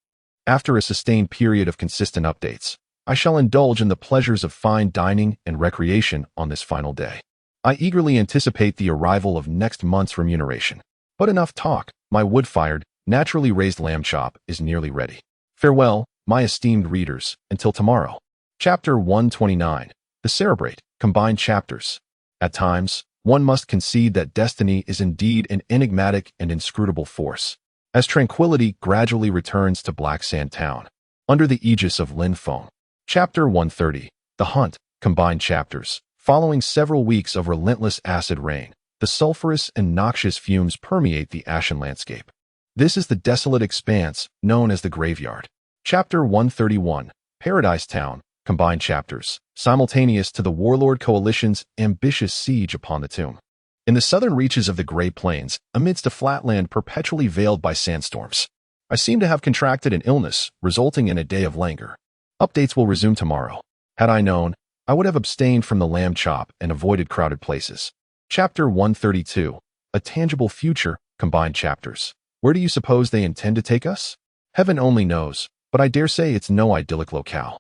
Speaker 1: After a sustained period of consistent updates, I shall indulge in the pleasures of fine dining and recreation on this final day. I eagerly anticipate the arrival of next month's remuneration. But enough talk. My wood-fired, naturally raised lamb chop is nearly ready. Farewell, my esteemed readers, until tomorrow. Chapter 129. The Cerebrate, Combined Chapters. At times, one must concede that destiny is indeed an enigmatic and inscrutable force. As tranquility gradually returns to Black Sand Town, under the aegis of Lin Feng. Chapter 130. The Hunt, Combined Chapters. Following several weeks of relentless acid rain, the sulfurous and noxious fumes permeate the ashen landscape. This is the desolate expanse known as the Graveyard. Chapter 131. Paradise Town, Combined Chapters, simultaneous to the Warlord Coalition's ambitious siege upon the tomb. In the southern reaches of the Great Plains, amidst a flatland perpetually veiled by sandstorms, I seem to have contracted an illness, resulting in a day of languor. Updates will resume tomorrow. Had I known, I would have abstained from the lamb chop and avoided crowded places. Chapter 132. A Tangible Future, Combined Chapters. Where do you suppose they intend to take us? Heaven only knows, but I dare say it's no idyllic locale.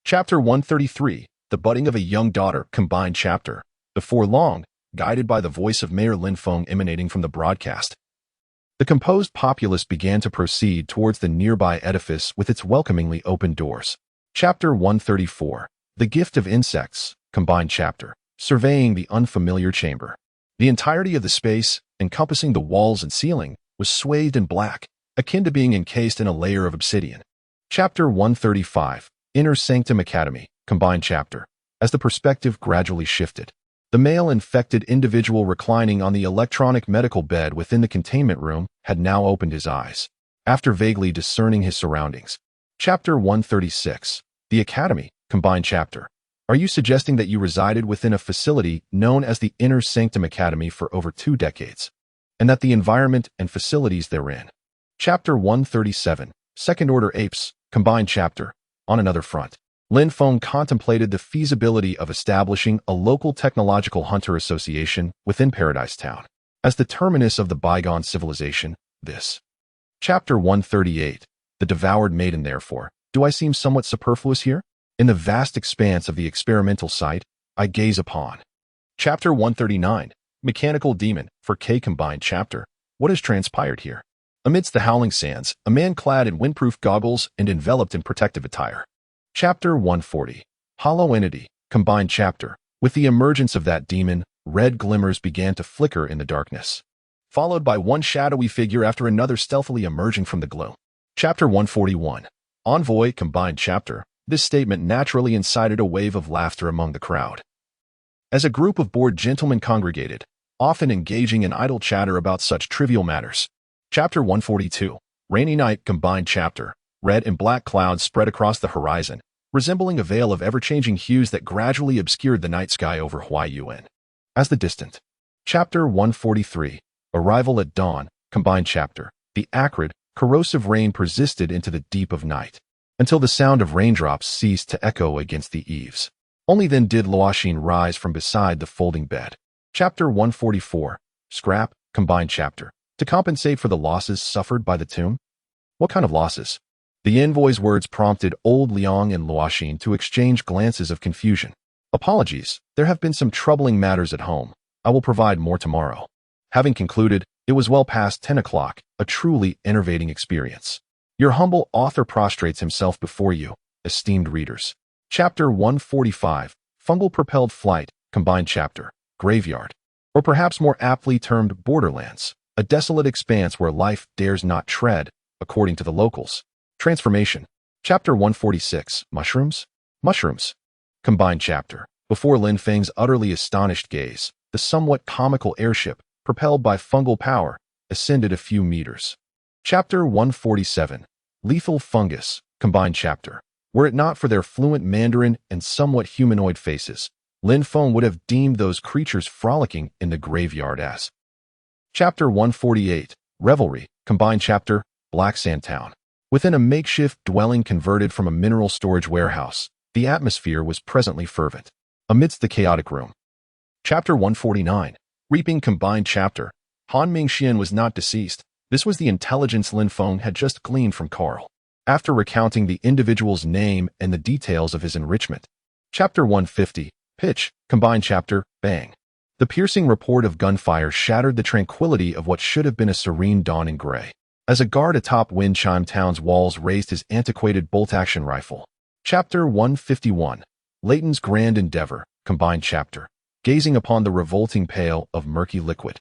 Speaker 1: Chapter 133. The Budding of a Young Daughter, Combined Chapter. Before long, guided by the voice of Mayor Lin Feng emanating from the broadcast, the composed populace began to proceed towards the nearby edifice with its welcomingly open doors. Chapter 134. The Gift of Insects, Combined Chapter. Surveying the unfamiliar chamber. The entirety of the space, encompassing the walls and ceiling, was swathed in black, akin to being encased in a layer of obsidian. Chapter 135. Inner Sanctum Academy, Combined Chapter. As the perspective gradually shifted, the male infected individual reclining on the electronic medical bed within the containment room had now opened his eyes, after vaguely discerning his surroundings. Chapter 136. The Academy, Combined Chapter. Are you suggesting that you resided within a facility known as the Inner Sanctum Academy for over 2 decades, and that the environment and facilities therein? Chapter 137. Second-Order Apes, Combined Chapter. On another front, Lin Feng contemplated the feasibility of establishing a local technological hunter association within Paradise Town. As the terminus of the bygone civilization, this. Chapter 138. The Devoured Maiden. Therefore, do I seem somewhat superfluous here? In the vast expanse of the experimental site, I gaze upon. Chapter 139. Mechanical Demon, for K. Combined Chapter. What has transpired here? Amidst the howling sands, a man clad in windproof goggles and enveloped in protective attire. Chapter 140. Hollow Entity, Combined Chapter. With the emergence of that demon, red glimmers began to flicker in the darkness, followed by one shadowy figure after another stealthily emerging from the gloom. Chapter 141. Envoy, Combined Chapter. This statement naturally incited a wave of laughter among the crowd, as a group of bored gentlemen congregated, often engaging in idle chatter about such trivial matters. Chapter 142. Rainy Night, Combined Chapter. Red and black clouds spread across the horizon, resembling a veil of ever-changing hues that gradually obscured the night sky over Huayuan. As the distant. Chapter 143. Arrival at Dawn, Combined Chapter. The acrid, corrosive rain persisted into the deep of night, until the sound of raindrops ceased to echo against the eaves. Only then did Luoxin rise from beside the folding bed. Chapter 144. Scrap, Combined Chapter. To compensate for the losses suffered by the tomb? What kind of losses? The envoy's words prompted old Liang and Luoxin to exchange glances of confusion. Apologies, there have been some troubling matters at home. I will provide more tomorrow. Having concluded, it was well past 10 o'clock, a truly enervating experience. Your humble author prostrates himself before you, esteemed readers. Chapter 145. Fungal-Propelled Flight, Combined Chapter. Graveyard. Or perhaps more aptly termed Borderlands. A desolate expanse where life dares not tread, according to the locals. Transformation. Chapter 146. Mushrooms? Mushrooms. Combined Chapter. Before Lin Feng's utterly astonished gaze, the somewhat comical airship, propelled by fungal power, ascended a few meters. Chapter 147. Lethal Fungus, Combined Chapter. Were it not for their fluent Mandarin and somewhat humanoid faces, Lin Feng would have deemed those creatures frolicking in the graveyard as. Chapter 148. Revelry, Combined Chapter. Black Sand Town. Within a makeshift dwelling converted from a mineral storage warehouse, the atmosphere was presently fervent, amidst the chaotic room. Chapter 149. Reaping, Combined Chapter. Han Mingxian was not deceased. This was the intelligence Lin Feng had just gleaned from Carl, after recounting the individual's name and the details of his enrichment. Chapter 150. Pitch, Combined Chapter. Bang. The piercing report of gunfire shattered the tranquility of what should have been a serene dawn in gray. As a guard atop Wind Chime Town's walls raised his antiquated bolt-action rifle. Chapter 151. Leighton's Grand Endeavor, Combined Chapter. Gazing upon the revolting pail of murky liquid,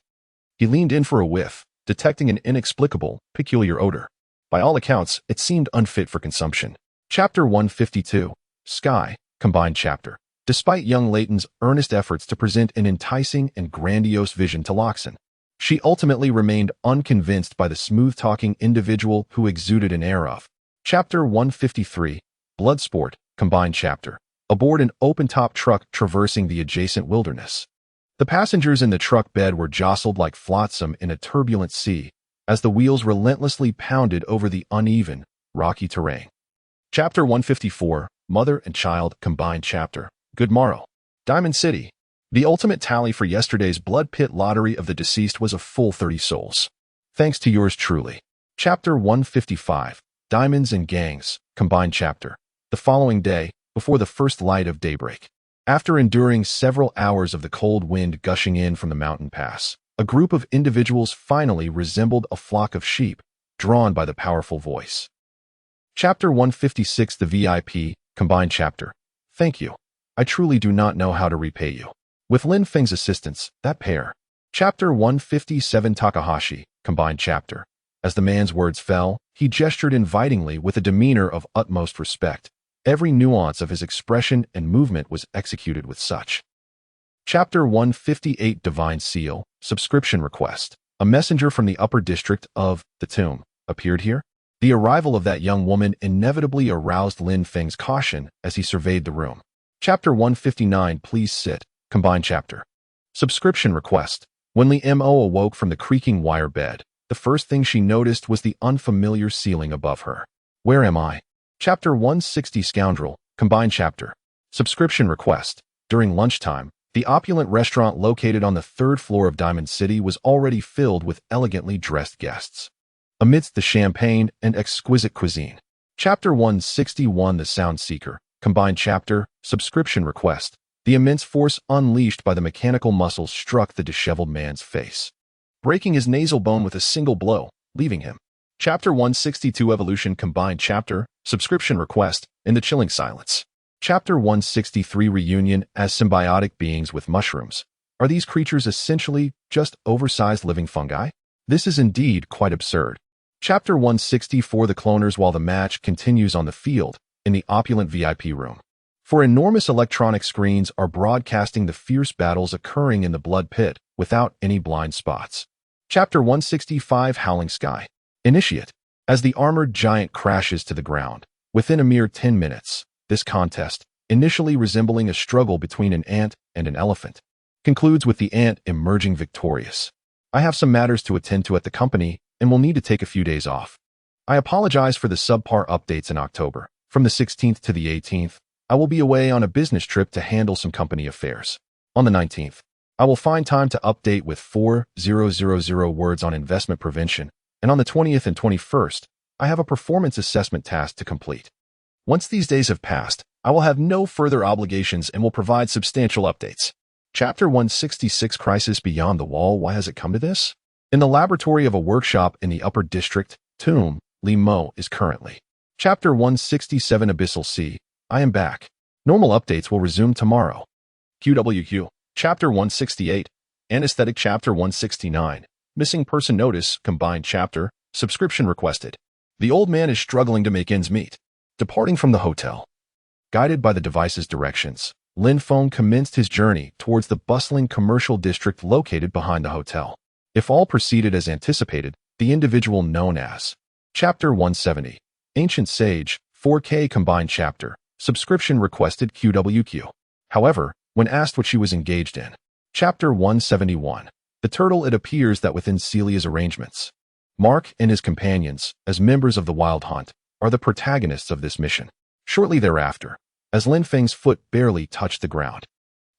Speaker 1: he leaned in for a whiff, detecting an inexplicable, peculiar odor. By all accounts, it seemed unfit for consumption. Chapter 152. Sky, Combined Chapter. Despite young Leighton's earnest efforts to present an enticing and grandiose vision to Loxon, she ultimately remained unconvinced by the smooth-talking individual who exuded an air of. Chapter 153. Bloodsport, Combined Chapter. Aboard an open-top truck traversing the adjacent wilderness. The passengers in the truck bed were jostled like flotsam in a turbulent sea as the wheels relentlessly pounded over the uneven, rocky terrain. Chapter 154. Mother and Child, Combined Chapter. Good morrow. Diamond City. The ultimate tally for yesterday's blood pit lottery of the deceased was a full 30 souls. Thanks to yours truly. Chapter 155. Diamonds and Gangs, Combined Chapter. The following day, before the first light of daybreak. After enduring several hours of the cold wind gushing in from the mountain pass, a group of individuals finally resembled a flock of sheep, drawn by the powerful voice. Chapter 156. The VIP, Combined Chapter. Thank you. I truly do not know how to repay you. With Lin Feng's assistance, that pair. Chapter 157. Takahashi, Combined Chapter. As the man's words fell, he gestured invitingly with a demeanor of utmost respect. Every nuance of his expression and movement was executed with such. Chapter 158. Divine Seal, Subscription Request. A messenger from the upper district of the Tomb appeared here. The arrival of that young woman inevitably aroused Lin Feng's caution as he surveyed the room. Chapter 159. Please sit, Combined Chapter. Subscription Request. When Li Mo awoke from the creaking wire bed, the first thing she noticed was the unfamiliar ceiling above her. Where am I? Chapter 160. Scoundrel, Combined Chapter. Subscription Request. During lunchtime, the opulent restaurant located on the third floor of Diamond City was already filled with elegantly dressed guests. Amidst the champagne and exquisite cuisine. Chapter 161. The Sound Seeker, Combined Chapter. Subscription Request. The immense force unleashed by the mechanical muscles struck the disheveled man's face, breaking his nasal bone with a single blow, leaving him. Chapter 162. Evolution, Combined Chapter. Subscription Request. In the chilling silence. Chapter 163. Reunion as symbiotic beings with mushrooms. Are these creatures essentially just oversized living fungi? This is indeed quite absurd. Chapter 164. The Cloners. While the match continues on the field, in the opulent VIP room. For enormous electronic screens are broadcasting the fierce battles occurring in the blood pit without any blind spots. Chapter 165. Howling Sky. Initiate. As the armored giant crashes to the ground, within a mere 10 minutes, this contest, initially resembling a struggle between an ant and an elephant, concludes with the ant emerging victorious. I have some matters to attend to at the company and will need to take a few days off. I apologize for the subpar updates in October. From the 16th to the 18th, I will be away on a business trip to handle some company affairs. On the 19th, I will find time to update with 4000 words on investment prevention, and on the 20th and 21st, I have a performance assessment task to complete. Once these days have passed, I will have no further obligations and will provide substantial updates. Chapter 166. Crisis Beyond the Wall. Why has it come to this? In the laboratory of a workshop in the upper district, Tomb, Li Mo is currently. Chapter 167. Abyssal Sea. I am back. Normal updates will resume tomorrow. QWQ. Chapter 168. Anesthetic. Chapter 169. Missing Person Notice, Combined Chapter. Subscription Requested. The old man is struggling to make ends meet. Departing from the hotel. Guided by the device's directions, Lin Feng commenced his journey towards the bustling commercial district located behind the hotel. If all proceeded as anticipated, the individual known as Chapter 170. Ancient Sage, 4K Combined Chapter. Subscription Requested. QWQ. However, when asked what she was engaged in, Chapter 171. The Turtle. It appears that within Celia's arrangements, Mark and his companions, as members of the Wild Hunt, are the protagonists of this mission. Shortly thereafter, as Lin Feng's foot barely touched the ground.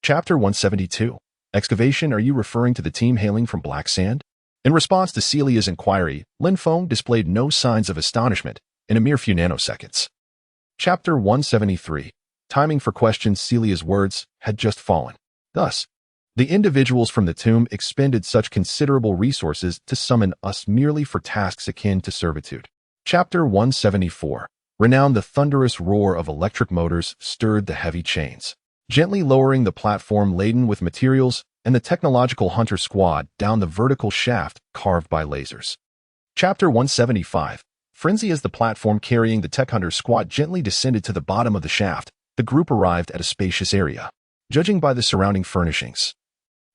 Speaker 1: Chapter 172. Excavation. Are you referring to the team hailing from Black Sand? In response to Celia's inquiry, Lin Feng displayed no signs of astonishment in a mere few nanoseconds. Chapter 173. Timing for questions. Celia's words had just fallen. Thus, The individuals from the tomb expended such considerable resources to summon us merely for tasks akin to servitude. Chapter 174. Renowned. The thunderous roar of electric motors stirred the heavy chains, gently lowering the platform laden with materials and the technological hunter squad down the vertical shaft carved by lasers. Chapter 175. Frenzy. As the platform carrying the tech hunter squad gently descended to the bottom of the shaft, the group arrived at a spacious area. Judging by the surrounding furnishings,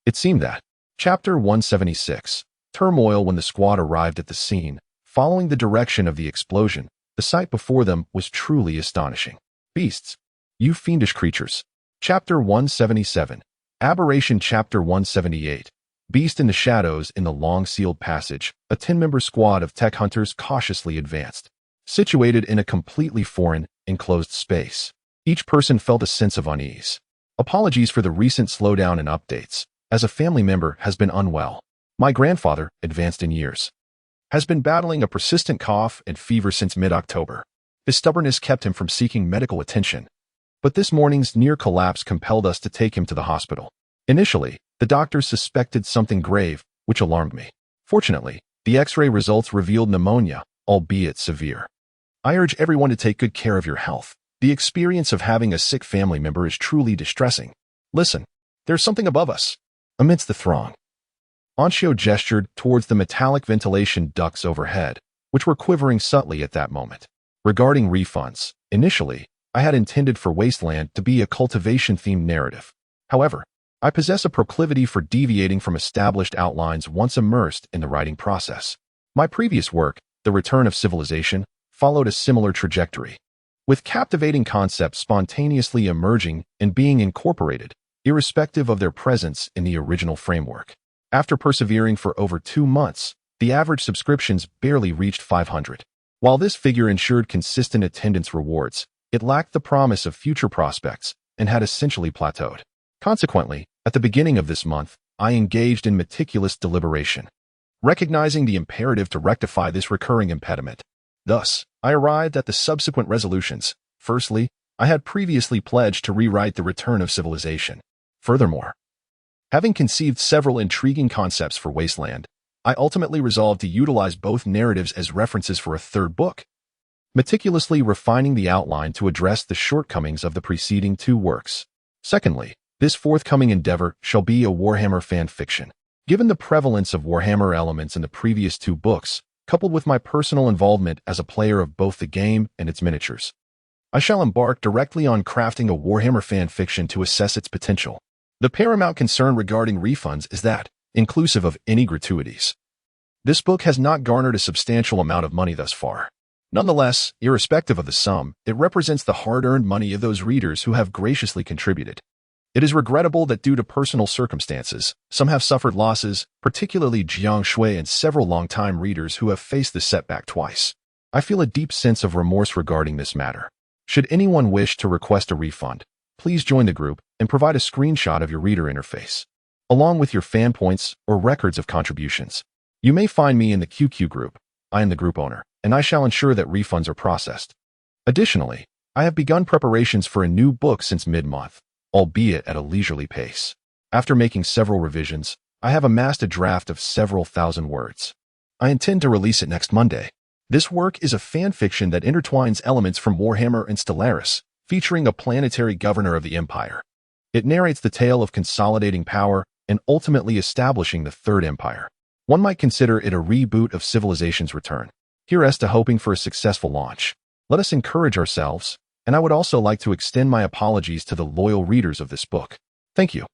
Speaker 1: it seemed that. Chapter 176. Turmoil. When the squad arrived at the scene, following the direction of the explosion, the sight before them was truly astonishing. Beasts. You fiendish creatures. Chapter 177. Aberration. Chapter 178. Beast. In the shadows in the long sealed passage, a 10-member squad of tech hunters cautiously advanced. Situated in a completely foreign, enclosed space, each person felt a sense of unease. Apologies for the recent slowdown in updates, as a family member has been unwell. My grandfather, advanced in years, has been battling a persistent cough and fever since mid-October. His stubbornness kept him from seeking medical attention, but this morning's near collapse compelled us to take him to the hospital. Initially, the doctors suspected something grave, which alarmed me. Fortunately, the X-ray results revealed pneumonia, albeit severe. I urge everyone to take good care of your health. The experience of having a sick family member is truly distressing. Listen, there's something above us. Amidst the throng, Anshio gestured towards the metallic ventilation ducts overhead, which were quivering subtly at that moment. Regarding refunds, initially, I had intended for Wasteland to be a cultivation-themed narrative. However, I possess a proclivity for deviating from established outlines once immersed in the writing process. My previous work, The Return of Civilization, followed a similar trajectory, with captivating concepts spontaneously emerging and being incorporated, irrespective of their presence in the original framework. After persevering for over 2 months, the average subscriptions barely reached 500. While this figure ensured consistent attendance rewards, it lacked the promise of future prospects and had essentially plateaued. Consequently, at the beginning of this month, I engaged in meticulous deliberation, recognizing the imperative to rectify this recurring impediment. Thus, I arrived at the subsequent resolutions. Firstly, I had previously pledged to rewrite The Return of Civilization. Furthermore, having conceived several intriguing concepts for Wasteland, I ultimately resolved to utilize both narratives as references for a third book, meticulously refining the outline to address the shortcomings of the preceding 2 works. Secondly, this forthcoming endeavor shall be a Warhammer fan fiction. Given the prevalence of Warhammer elements in the previous 2 books, coupled with my personal involvement as a player of both the game and its miniatures, I shall embark directly on crafting a Warhammer fan fiction to assess its potential. The paramount concern regarding refunds is that, inclusive of any gratuities, this book has not garnered a substantial amount of money thus far. Nonetheless, irrespective of the sum, it represents the hard-earned money of those readers who have graciously contributed. It is regrettable that due to personal circumstances, some have suffered losses, particularly Jiang Shui and several longtime readers who have faced this setback twice. I feel a deep sense of remorse regarding this matter. Should anyone wish to request a refund, please join the group and provide a screenshot of your reader interface, along with your fan points or records of contributions. You may find me in the QQ group. I am the group owner, and I shall ensure that refunds are processed. Additionally, I have begun preparations for a new book since mid-month, albeit at a leisurely pace. After making several revisions, I have amassed a draft of several thousand words. I intend to release it next Monday. This work is a fan fiction that intertwines elements from Warhammer and Stellaris, featuring a planetary governor of the Empire. It narrates the tale of consolidating power and ultimately establishing the Third Empire. One might consider it a reboot of Civilization's Return. Here's to hoping for a successful launch. Let us encourage ourselves, and I would also like to extend my apologies to the loyal readers of this book. Thank you.